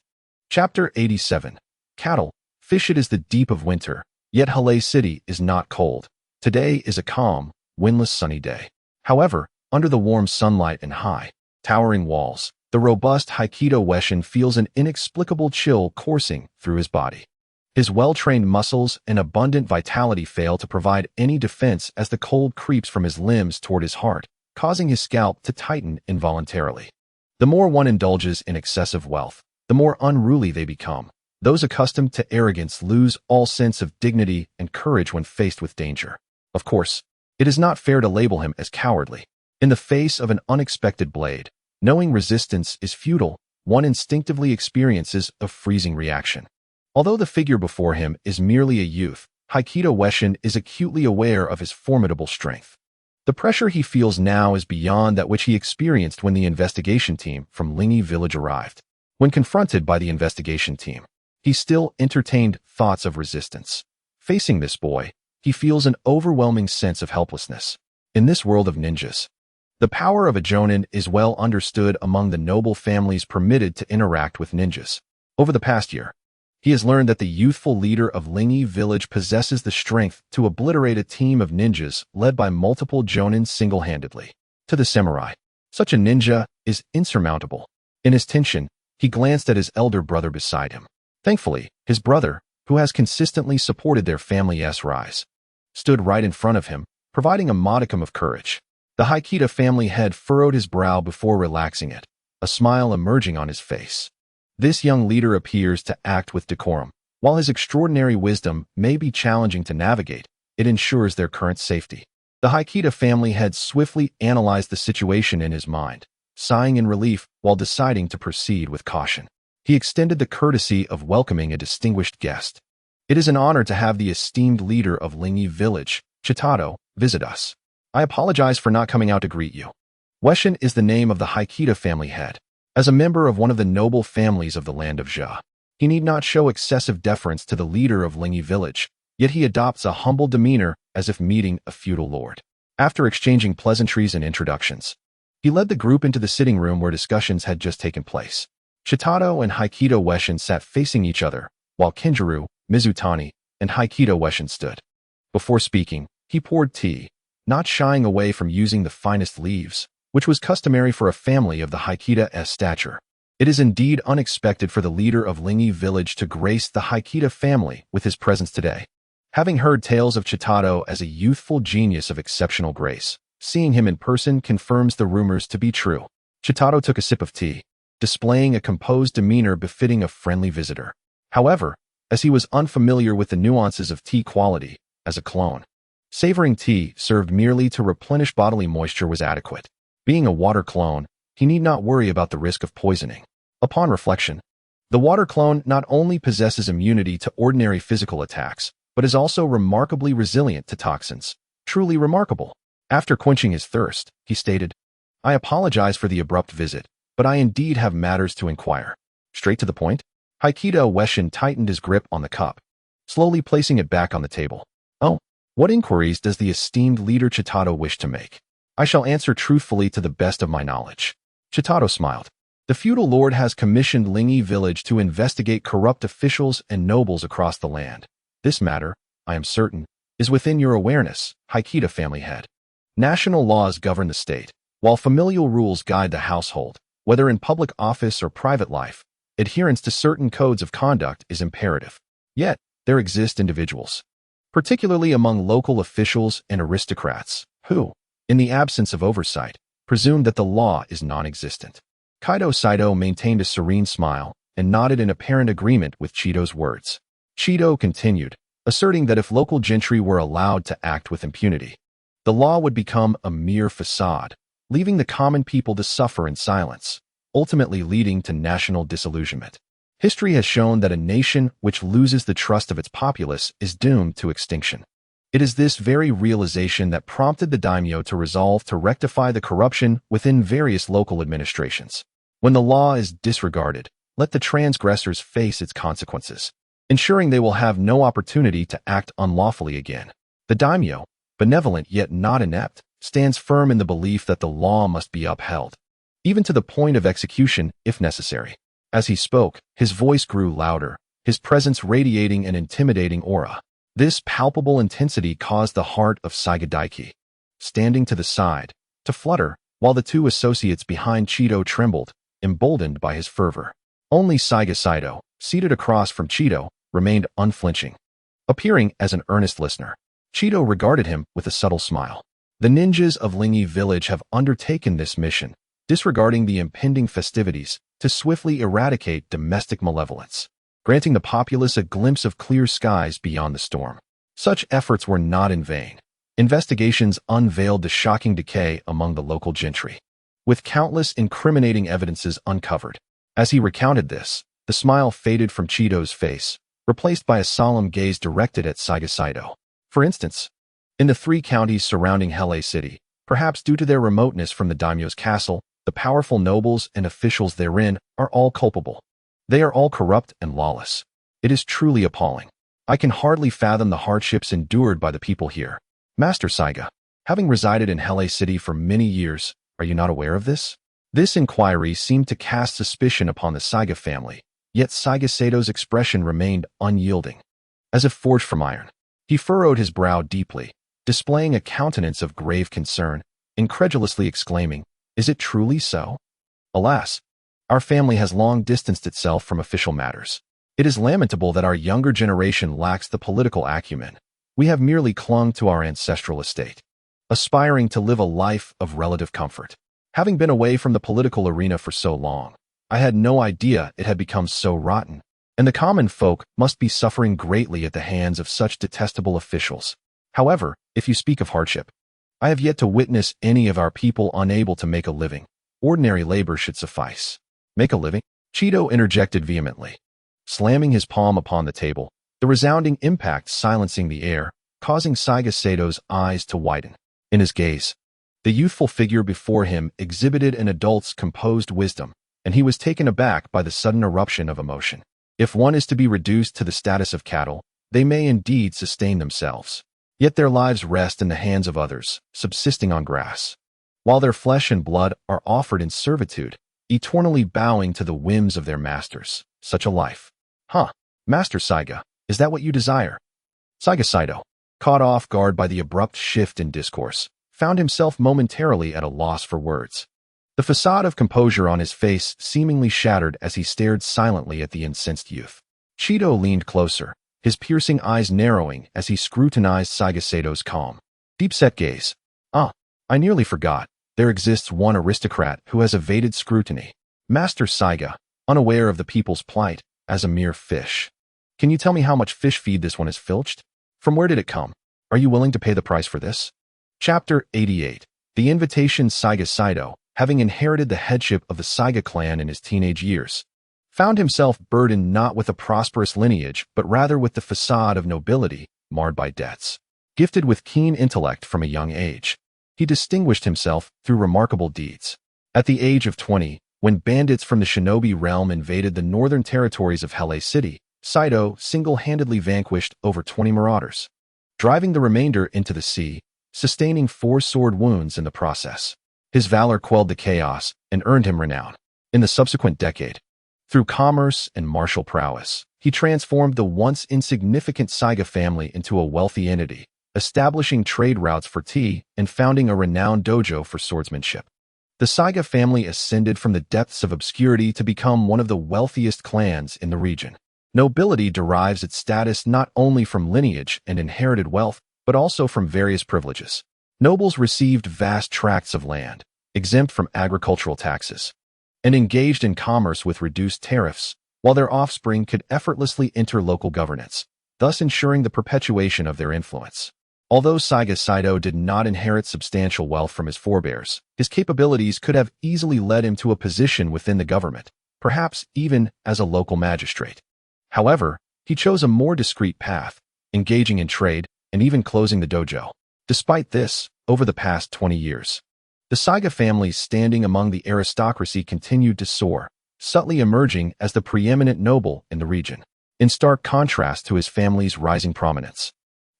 Chapter 87. Cattle. Fish. It is the deep of winter, yet Halei City is not cold. Today is a calm, windless sunny day. However, under the warm sunlight and high, towering walls, the robust Haikita Weshin feels an inexplicable chill coursing through his body. His well-trained muscles and abundant vitality fail to provide any defense as the cold creeps from his limbs toward his heart, causing his scalp to tighten involuntarily. The more one indulges in excessive wealth, the more unruly they become. Those accustomed to arrogance lose all sense of dignity and courage when faced with danger. Of course, it is not fair to label him as cowardly. In the face of an unexpected blade, knowing resistance is futile, one instinctively experiences a freezing reaction. Although the figure before him is merely a youth, Haikita Weshin is acutely aware of his formidable strength. The pressure he feels now is beyond that which he experienced when the investigation team from Lingi village arrived. When confronted by the investigation team, he still entertained thoughts of resistance. Facing this boy, he feels an overwhelming sense of helplessness. In this world of ninjas, the power of a jonin is well understood among the noble families permitted to interact with ninjas. Over the past year, he has learned that the youthful leader of Lingi village possesses the strength to obliterate a team of ninjas led by multiple jonin single-handedly. To the samurai, such a ninja is insurmountable. In his tension, he glanced at his elder brother beside him. Thankfully, his brother, who has consistently supported their family's rise, stood right in front of him, providing a modicum of courage. The Haikita family head furrowed his brow before relaxing it, a smile emerging on his face. This young leader appears to act with decorum. While his extraordinary wisdom may be challenging to navigate, it ensures their current safety. The Haikita family head swiftly analyzed the situation in his mind, sighing in relief while deciding to proceed with caution. He extended the courtesy of welcoming a distinguished guest. It is an honor to have the esteemed leader of Lingi village, Chitado, visit us. I apologize for not coming out to greet you. Weshin is the name of the Haikita family head. As a member of one of the noble families of the land of Jia, he need not show excessive deference to the leader of Lingyi village, yet he adopts a humble demeanor as if meeting a feudal lord. After exchanging pleasantries and introductions, he led the group into the sitting room where discussions had just taken place. Chitado and Haikito Weshin sat facing each other, while Kinjiro, Mizutani, and Haikito Weshin stood. Before speaking, he poured tea, not shying away from using the finest leaves, which was customary for a family of the Haikita-esque stature. It is indeed unexpected for the leader of Lingyi village to grace the Haikita family with his presence today. Having heard tales of Chitado as a youthful genius of exceptional grace, seeing him in person confirms the rumors to be true. Chitado took a sip of tea, displaying a composed demeanor befitting a friendly visitor. However, as he was unfamiliar with the nuances of tea quality, as a clone, savoring tea served merely to replenish bodily moisture was adequate. Being a water clone, he need not worry about the risk of poisoning. Upon reflection, the water clone not only possesses immunity to ordinary physical attacks, but is also remarkably resilient to toxins. Truly remarkable. After quenching his thirst, he stated, "I apologize for the abrupt visit, but I indeed have matters to inquire." Straight to the point, Haikito Weshin tightened his grip on the cup, slowly placing it back on the table. "Oh, what inquiries does the esteemed leader Chitado wish to make?" "I shall answer truthfully to the best of my knowledge." Chitado smiled. "The feudal lord has commissioned Lingyi village to investigate corrupt officials and nobles across the land. This matter, I am certain, is within your awareness, Haikita family head. National laws govern the state, while familial rules guide the household. Whether in public office or private life, adherence to certain codes of conduct is imperative. Yet, there exist individuals, particularly among local officials and aristocrats, who, in the absence of oversight, presume that the law is non-existent." Kaido Saito maintained a serene smile and nodded in apparent agreement with Chido's words. Chido continued, asserting that if local gentry were allowed to act with impunity, the law would become a mere facade, leaving the common people to suffer in silence, ultimately leading to national disillusionment. History has shown that a nation which loses the trust of its populace is doomed to extinction. It is this very realization that prompted the daimyo to resolve to rectify the corruption within various local administrations. When the law is disregarded, let the transgressors face its consequences, ensuring they will have no opportunity to act unlawfully again. The daimyo, benevolent yet not inept, stands firm in the belief that the law must be upheld, even to the point of execution if necessary. As he spoke, his voice grew louder, his presence radiating an intimidating aura. This palpable intensity caused the heart of Saiga Daiki, standing to the side, to flutter, while the two associates behind Chido trembled, emboldened by his fervor. Only Saiga Saito, seated across from Chido, remained unflinching, appearing as an earnest listener. Chido regarded him with a subtle smile. The ninjas of Lingyi village have undertaken this mission, disregarding the impending festivities, to swiftly eradicate domestic malevolence, granting the populace a glimpse of clear skies beyond the storm. Such efforts were not in vain. Investigations unveiled the shocking decay among the local gentry, with countless incriminating evidences uncovered. As he recounted this, the smile faded from Chido's face, replaced by a solemn gaze directed at Saiga Saito. For instance, in the 3 counties surrounding Hele City, perhaps due to their remoteness from the daimyo's castle, the powerful nobles and officials therein are all culpable. They are all corrupt and lawless. It is truly appalling. I can hardly fathom the hardships endured by the people here. Master Saiga, having resided in Hele City for many years, are you not aware of this? This inquiry seemed to cast suspicion upon the Saiga family, yet Saiga Sato's expression remained unyielding, as if forged from iron. He furrowed his brow deeply, displaying a countenance of grave concern, incredulously exclaiming, "Is it truly so? Alas, our family has long distanced itself from official matters. It is lamentable that our younger generation lacks the political acumen. We have merely clung to our ancestral estate, aspiring to live a life of relative comfort. Having been away from the political arena for so long, I had no idea it had become so rotten, and the common folk must be suffering greatly at the hands of such detestable officials. However, if you speak of hardship, I have yet to witness any of our people unable to make a living. Ordinary labor should suffice." "Make a living?" Chido interjected vehemently, slamming his palm upon the table, the resounding impact silencing the air, causing Saiga Sato's eyes to widen. In his gaze, The youthful figure before him exhibited an adult's composed wisdom, and he was taken aback by the sudden eruption of emotion. If one is to be reduced to the status of cattle, they may indeed sustain themselves. Yet their lives rest in the hands of others, subsisting on grass. While their flesh and blood are offered in servitude, eternally bowing to the whims of their masters. Such a life. Huh, Master Saiga, is that what you desire? Saiga Saito, caught off guard by the abrupt shift in discourse, found himself momentarily at a loss for words. The facade of composure on his face seemingly shattered as he stared silently at the incensed youth. Cheeto leaned closer, his piercing eyes narrowing as he scrutinized Saiga Saito's calm, deep-set gaze. I nearly forgot. There exists one aristocrat who has evaded scrutiny. Master Saiga, unaware of the people's plight, as a mere fish. Can you tell me how much fish feed this one has filched? From where did it come? Are you willing to pay the price for this? Chapter 88. The Invitation. Saiga Saito, having inherited the headship of the Saiga clan in his teenage years, found himself burdened not with a prosperous lineage but rather with the facade of nobility, marred by debts. Gifted with keen intellect from a young age, he distinguished himself through remarkable deeds. At the age of 20, when bandits from the Shinobi realm invaded the northern territories of Hele City, Saito single-handedly vanquished over 20 marauders, driving the remainder into the sea, sustaining 4 sword wounds in the process. His valor quelled the chaos and earned him renown. In the subsequent decade, through commerce and martial prowess, he transformed the once insignificant Saiga family into a wealthy entity, establishing trade routes for tea and founding a renowned dojo for swordsmanship. The Saiga family ascended from the depths of obscurity to become one of the wealthiest clans in the region. Nobility derives its status not only from lineage and inherited wealth, but also from various privileges. Nobles received vast tracts of land, exempt from agricultural taxes, and engaged in commerce with reduced tariffs, while their offspring could effortlessly enter local governance, thus ensuring the perpetuation of their influence. Although Saiga Saito did not inherit substantial wealth from his forebears, his capabilities could have easily led him to a position within the government, perhaps even as a local magistrate. However, he chose a more discreet path, engaging in trade and even closing the dojo. Despite this, over the past 20 years, the Saiga family's standing among the aristocracy continued to soar, subtly emerging as the preeminent noble in the region. In stark contrast to his family's rising prominence,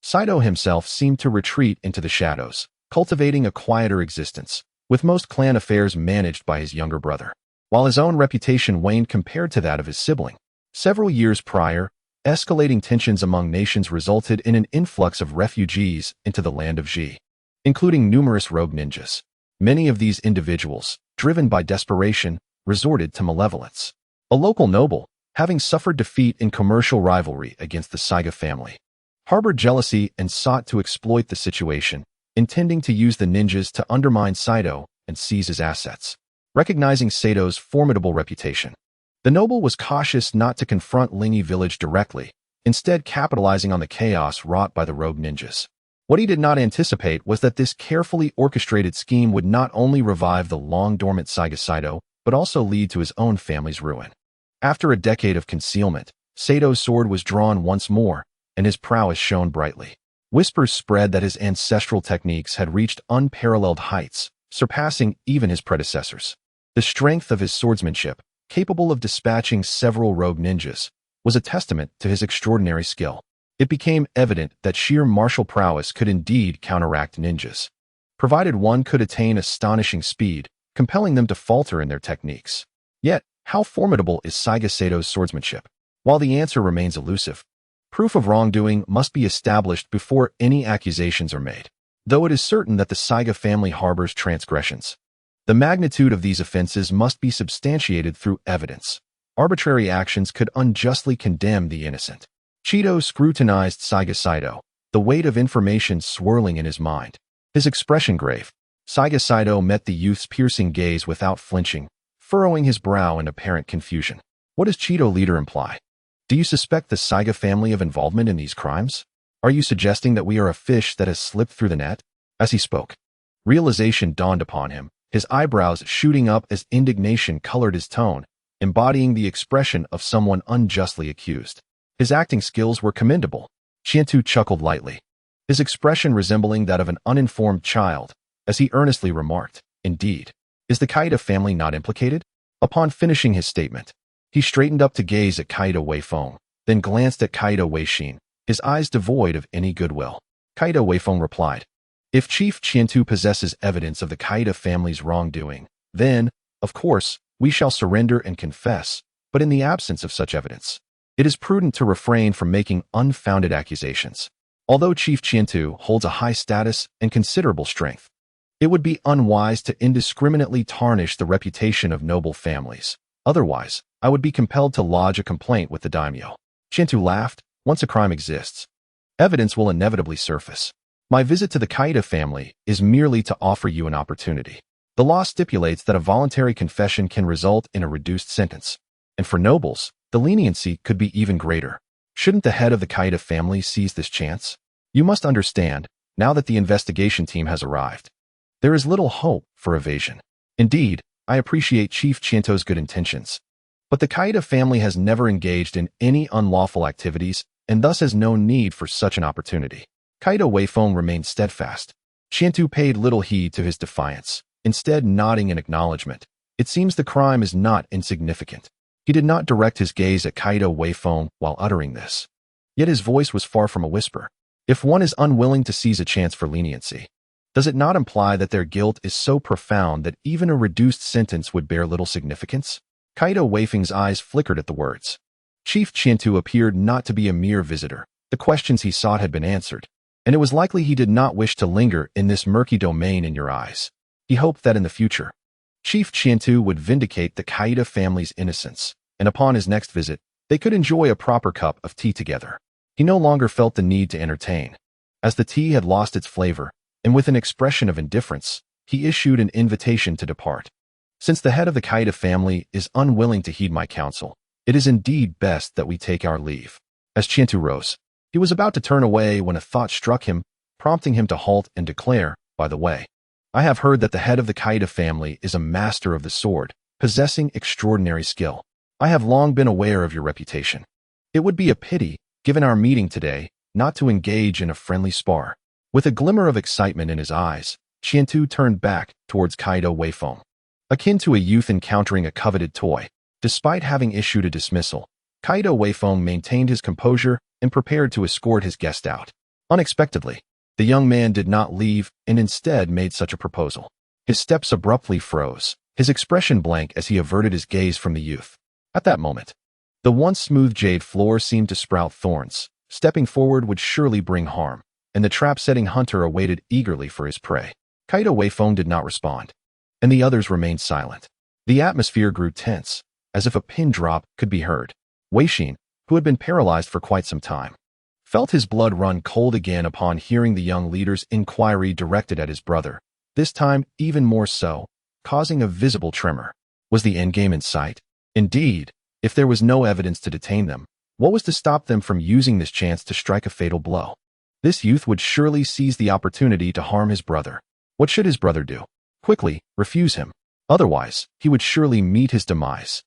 Saito himself seemed to retreat into the shadows, cultivating a quieter existence, with most clan affairs managed by his younger brother. While his own reputation waned compared to that of his sibling, several years prior, escalating tensions among nations resulted in an influx of refugees into the land of Ji, including numerous rogue ninjas. Many of these individuals, driven by desperation, resorted to malevolence. A local noble, having suffered defeat in commercial rivalry against the Saiga family, harbored jealousy and sought to exploit the situation, intending to use the ninjas to undermine Saito and seize his assets. Recognizing Saito's formidable reputation, the noble was cautious not to confront Lingi village directly, instead capitalizing on the chaos wrought by the rogue ninjas. What he did not anticipate was that this carefully orchestrated scheme would not only revive the long-dormant Saiga Saito, but also lead to his own family's ruin. After a decade of concealment, Saito's sword was drawn once more, and his prowess shone brightly. Whispers spread that his ancestral techniques had reached unparalleled heights, surpassing even his predecessors. The strength of his swordsmanship, capable of dispatching several rogue ninjas, was a testament to his extraordinary skill. It became evident that sheer martial prowess could indeed counteract ninjas, provided one could attain astonishing speed, compelling them to falter in their techniques. Yet, how formidable is Saiga Saito's swordsmanship? While the answer remains elusive, proof of wrongdoing must be established before any accusations are made. Though it is certain that the Saiga family harbors transgressions, the magnitude of these offenses must be substantiated through evidence. Arbitrary actions could unjustly condemn the innocent. Cheeto scrutinized Saiga Saito, the weight of information swirling in his mind. His expression grave. Saiga Saito met the youth's piercing gaze without flinching, furrowing his brow in apparent confusion. What does Cheeto leader imply? Do you suspect the Saiga family of involvement in these crimes? Are you suggesting that we are a fish that has slipped through the net? As he spoke, realization dawned upon him, his eyebrows shooting up as indignation colored his tone, embodying the expression of someone unjustly accused. His acting skills were commendable. Chientu chuckled lightly, his expression resembling that of an uninformed child, as he earnestly remarked, "Indeed. Is the Kaida family not implicated?" Upon finishing his statement, he straightened up to gaze at Kaida Weifeng, then glanced at Kaida Weishin, his eyes devoid of any goodwill. Kaida Weifeng replied, "If Chief Qiantu possesses evidence of the Kaida family's wrongdoing, then, of course, we shall surrender and confess, but in the absence of such evidence, it is prudent to refrain from making unfounded accusations. Although Chief Qiantu holds a high status and considerable strength, it would be unwise to indiscriminately tarnish the reputation of noble families. Otherwise, I would be compelled to lodge a complaint with the daimyo." Qiantu laughed. "Once a crime exists, evidence will inevitably surface. My visit to the Kaida family is merely to offer you an opportunity. The law stipulates that a voluntary confession can result in a reduced sentence, and for nobles, the leniency could be even greater. Shouldn't the head of the Kaida family seize this chance? You must understand, now that the investigation team has arrived, there is little hope for evasion. Indeed, I appreciate Chief Qiantu's good intentions, but the Kaida family has never engaged in any unlawful activities and thus has no need for such an opportunity." Kaida Weifeng remained steadfast. Qiantu paid little heed to his defiance, instead nodding in acknowledgement. It seems the crime is not insignificant. He did not direct his gaze at Kaida Weifeng while uttering this. Yet his voice was far from a whisper. If one is unwilling to seize a chance for leniency, does it not imply that their guilt is so profound that even a reduced sentence would bear little significance? Kaida Weifeng's eyes flickered at the words. Chief Qiantu appeared not to be a mere visitor. The questions he sought had been answered, and it was likely he did not wish to linger in this murky domain in your eyes. He hoped that in the future, Chief Qiantu would vindicate the Kaida family's innocence, and upon his next visit, they could enjoy a proper cup of tea together. He no longer felt the need to entertain, as the tea had lost its flavor, and with an expression of indifference, he issued an invitation to depart. "Since the head of the Kaida family is unwilling to heed my counsel, it is indeed best that we take our leave." As Qiantu rose, he was about to turn away when a thought struck him, prompting him to halt and declare, "By the way, I have heard that the head of the Kaida family is a master of the sword, possessing extraordinary skill. I have long been aware of your reputation. It would be a pity, given our meeting today, not to engage in a friendly spar." With a glimmer of excitement in his eyes, Qiantu turned back towards Kaida Weifeng. Akin to a youth encountering a coveted toy, despite having issued a dismissal, Kaida Weifeng maintained his composure and prepared to escort his guest out. Unexpectedly, the young man did not leave and instead made such a proposal. His steps abruptly froze, his expression blank as he averted his gaze from the youth. At that moment, the once smooth jade floor seemed to sprout thorns. Stepping forward would surely bring harm, and the trap-setting hunter awaited eagerly for his prey. Kaida Weifeng did not respond, and the others remained silent. The atmosphere grew tense, as if a pin drop could be heard. Weishin, who had been paralyzed for quite some time, felt his blood run cold again upon hearing the young leader's inquiry directed at his brother, this time even more so, causing a visible tremor. Was the endgame in sight? Indeed, if there was no evidence to detain them, what was to stop them from using this chance to strike a fatal blow? This youth would surely seize the opportunity to harm his brother. What should his brother do? Quickly, refuse him. Otherwise, he would surely meet his demise.